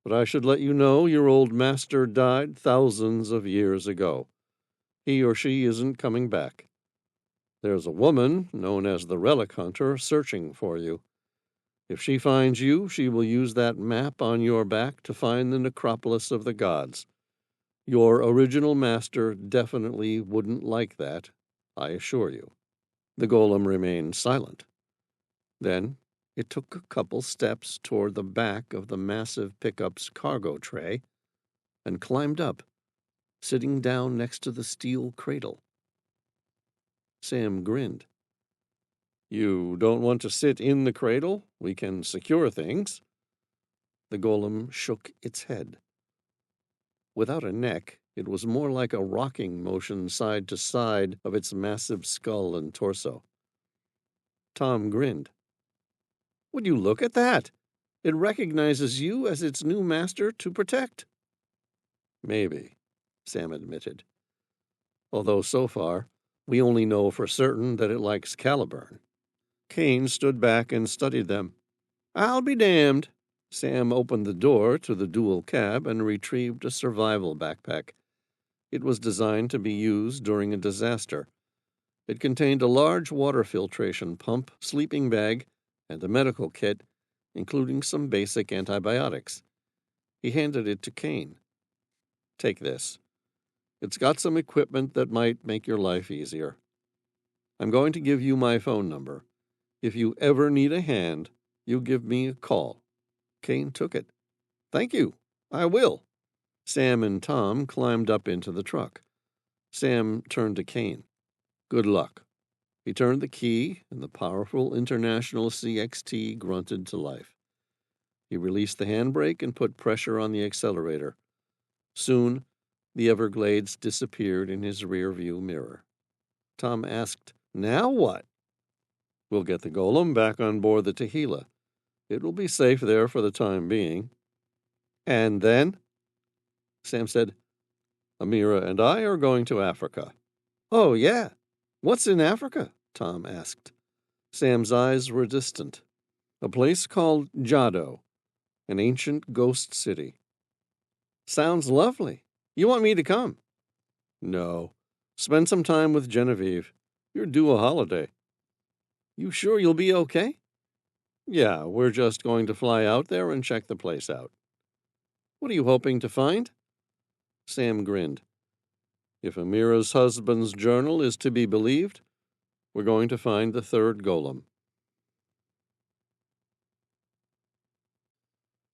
Speaker 1: but I should let you know your old master died thousands of years ago. He or she isn't coming back. There's a woman, known as the Relic Hunter, searching for you. If she finds you, she will use that map on your back to find the necropolis of the gods. Your original master definitely wouldn't like that, I assure you." The golem remained silent. Then it took a couple steps toward the back of the massive pickup's cargo tray and climbed up, sitting down next to the steel cradle. Sam grinned. "You don't want to sit in the cradle? We can secure things." The golem shook its head. Without a neck, it was more like a rocking motion side to side of its massive skull and torso. Tom grinned. "Would you look at that? It recognizes you as its new master to protect." "Maybe," Sam admitted. "Although so far, we only know for certain that it likes Caliburn." Kane stood back and studied them. "I'll be damned." Sam opened the door to the dual cab and retrieved a survival backpack. It was designed to be used during a disaster. It contained a large water filtration pump, sleeping bag, and a medical kit, including some basic antibiotics. He handed it to Kane. "Take this. It's got some equipment that might make your life easier. I'm going to give you my phone number. If you ever need a hand, you give me a call." Kane took it. "Thank you. I will." Sam and Tom climbed up into the truck. Sam turned to Kane. "Good luck." He turned the key, and the powerful International CXT grunted to life. He released the handbrake and put pressure on the accelerator. Soon, the Everglades disappeared in his rear-view mirror. Tom asked, "Now what?" "We'll get the golem back on board the Tehila. It will be safe there for the time being." "And then?" Sam said, "Amira and I are going to Africa." "Oh, yeah. What's in Africa?" Tom asked. Sam's eyes were distant. "A place called Jadoo, an ancient ghost city." "Sounds lovely. You want me to come?" "No. Spend some time with Genevieve. You're due a holiday." "You sure you'll be okay?" "Yeah, we're just going to fly out there and check the place out." "What are you hoping to find?" Sam grinned. "If Amira's husband's journal is to be believed, we're going to find the third golem."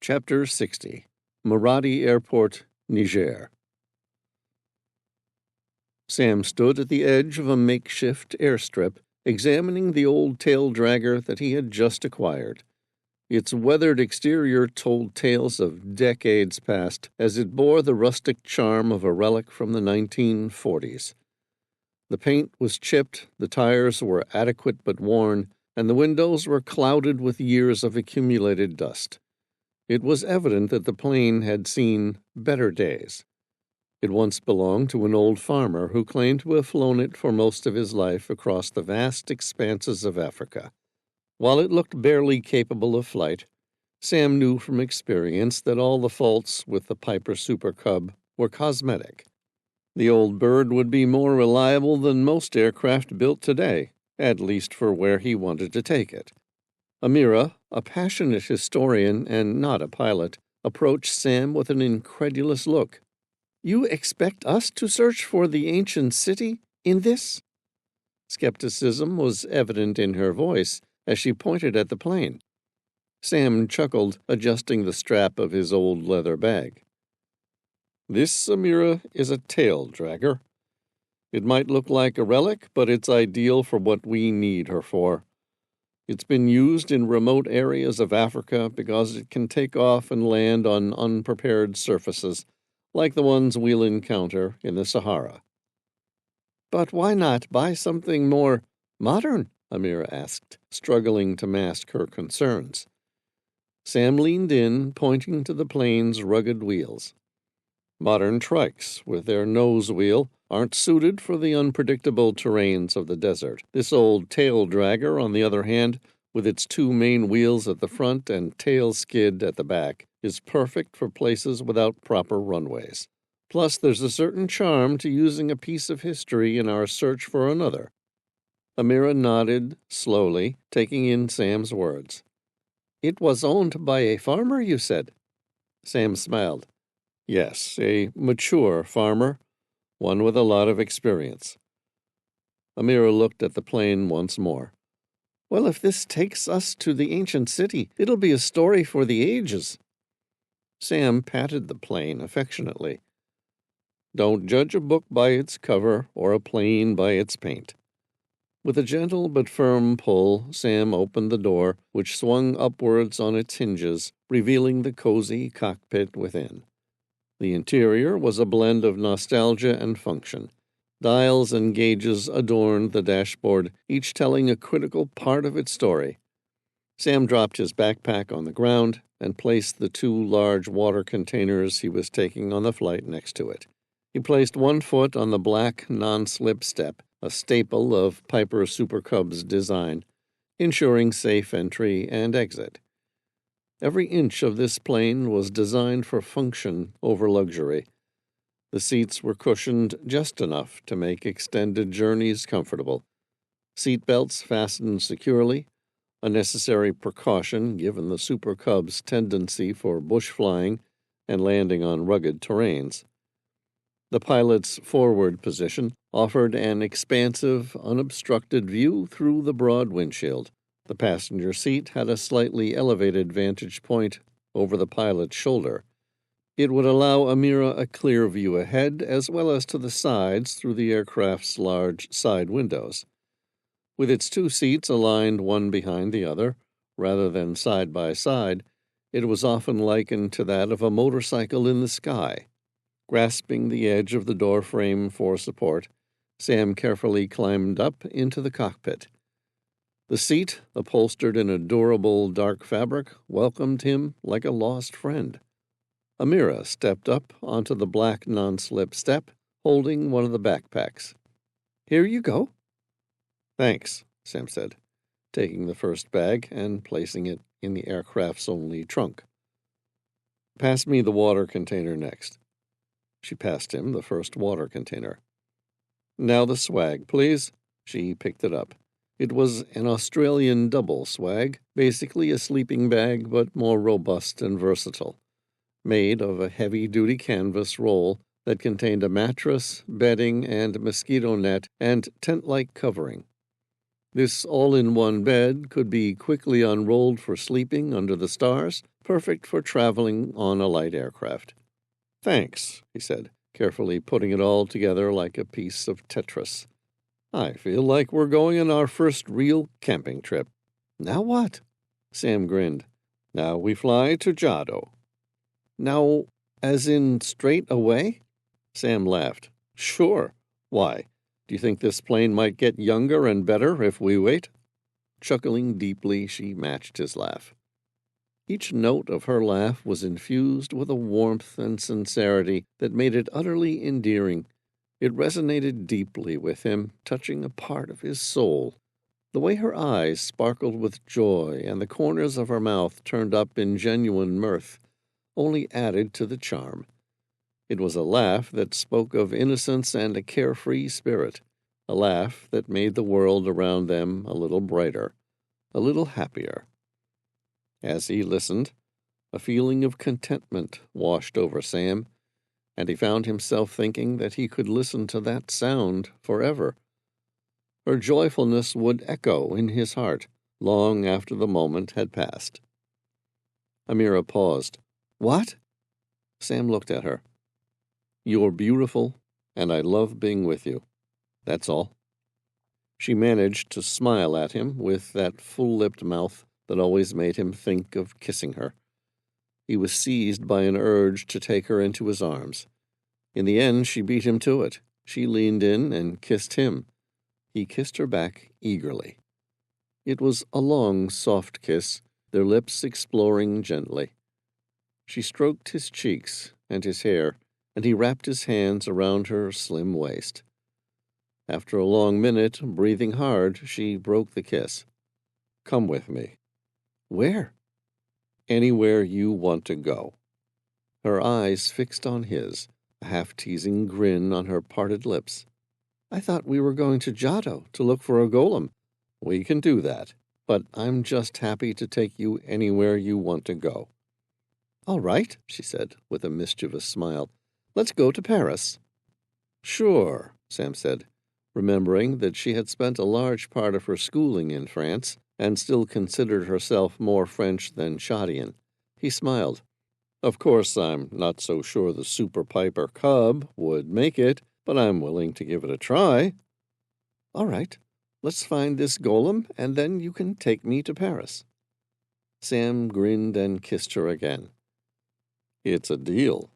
Speaker 1: Chapter 60. Maradi Airport, Niger. Sam stood at the edge of a makeshift airstrip, examining the old tail dragger that he had just acquired. Its weathered exterior told tales of decades past, as it bore the rustic charm of a relic from the 1940s. The paint was chipped, the tires were adequate but worn, and the windows were clouded with years of accumulated dust. It was evident that the plane had seen better days. It once belonged to an old farmer who claimed to have flown it for most of his life across the vast expanses of Africa. While it looked barely capable of flight, Sam knew from experience that all the faults with the Piper Super Cub were cosmetic. The old bird would be more reliable than most aircraft built today, at least for where he wanted to take it. Amira, a passionate historian and not a pilot, approached Sam with an incredulous look. "You expect us to search for the ancient city in this?" Skepticism was evident in her voice as she pointed at the plane. Sam chuckled, adjusting the strap of his old leather bag. "This, Amira, is a tail dragger. It might look like a relic, but it's ideal for what we need her for. It's been used in remote areas of Africa because it can take off and land on unprepared surfaces, like the ones we'll encounter in the Sahara." "But why not buy something more modern?" Amira asked, struggling to mask her concerns. Sam leaned in, pointing to the plane's rugged wheels. Modern trikes, with their nose wheel, aren't suited for the unpredictable terrains of the desert. This old tail dragger, on the other hand, with its two main wheels at the front and tail skid at the back, is perfect for places without proper runways. Plus, there's a certain charm to using a piece of history in our search for another. Amira nodded, slowly, taking in Sam's words. "It was owned by a farmer, you said?" Sam smiled. "Yes, a mature farmer, one with a lot of experience." Amira looked at the plane once more. "Well, if this takes us to the ancient city, it'll be a story for the ages." Sam patted the plane affectionately. "Don't judge a book by its cover or a plane by its paint." With a gentle but firm pull, Sam opened the door, which swung upwards on its hinges, revealing the cozy cockpit within. The interior was a blend of nostalgia and function. Dials and gauges adorned the dashboard, each telling a critical part of its story. Sam dropped his backpack on the ground and placed the two large water containers he was taking on the flight next to it. He placed one foot on the black non-slip step, a staple of Piper Super Cub's design, ensuring safe entry and exit. Every inch of this plane was designed for function over luxury. The seats were cushioned just enough to make extended journeys comfortable. Seat belts fastened securely, a necessary precaution given the Super Cub's tendency for bush flying and landing on rugged terrains. The pilot's forward position offered an expansive, unobstructed view through the broad windshield. The passenger seat had a slightly elevated vantage point over the pilot's shoulder. It would allow Amira a clear view ahead as well as to the sides through the aircraft's large side windows. With its two seats aligned one behind the other, rather than side by side, it was often likened to that of a motorcycle in the sky. Grasping the edge of the door frame for support, Sam carefully climbed up into the cockpit. The seat, upholstered in a durable dark fabric, welcomed him like a lost friend. Amira stepped up onto the black non-slip step, holding one of the backpacks. "Here you go." "Thanks," Sam said, taking the first bag and placing it in the aircraft's only trunk. "Pass me the water container next." She passed him the first water container. "Now the swag, please." She picked it up. It was an Australian double swag, basically a sleeping bag but more robust and versatile, made of a heavy-duty canvas roll that contained a mattress, bedding, and mosquito net and tent-like covering. This all-in-one bed could be quickly unrolled for sleeping under the stars, perfect for traveling on a light aircraft. "Thanks," he said, carefully putting it all together like a piece of Tetris. "I feel like we're going on our first real camping trip." "Now what?" Sam grinned. "Now we fly to Jadoo." "Now, as in straight away?" Sam laughed. "Sure. Why? Do you think this plane might get younger and better if we wait?" Chuckling deeply, she matched his laugh. Each note of her laugh was infused with a warmth and sincerity that made it utterly endearing. It resonated deeply with him, touching a part of his soul. The way her eyes sparkled with joy and the corners of her mouth turned up in genuine mirth only added to the charm. It was a laugh that spoke of innocence and a carefree spirit, a laugh that made the world around them a little brighter, a little happier. As he listened, a feeling of contentment washed over Sam, and he found himself thinking that he could listen to that sound forever. Her joyfulness would echo in his heart long after the moment had passed. Amira paused. "What?" Sam looked at her. "You're beautiful, and I love being with you. That's all." She managed to smile at him with that full-lipped mouth that always made him think of kissing her. He was seized by an urge to take her into his arms. In the end, she beat him to it. She leaned in and kissed him. He kissed her back eagerly. It was a long, soft kiss, their lips exploring gently. She stroked his cheeks and his hair, and he wrapped his hands around her slim waist. After a long minute, breathing hard, she broke the kiss. "Come with me." "Where?" "Anywhere you want to go." Her eyes fixed on his, a half-teasing grin on her parted lips. "I thought we were going to Jadoo to look for a golem." "We can do that, but I'm just happy to take you anywhere you want to go." "All right," she said, with a mischievous smile. "Let's go to Paris." "Sure," Sam said, remembering that she had spent a large part of her schooling in France and still considered herself more French than Chadian. He smiled. "Of course, I'm not so sure the Super Piper Cub would make it, but I'm willing to give it a try." "All right. Let's find this golem, and then you can take me to Paris." Sam grinned and kissed her again. "It's a deal."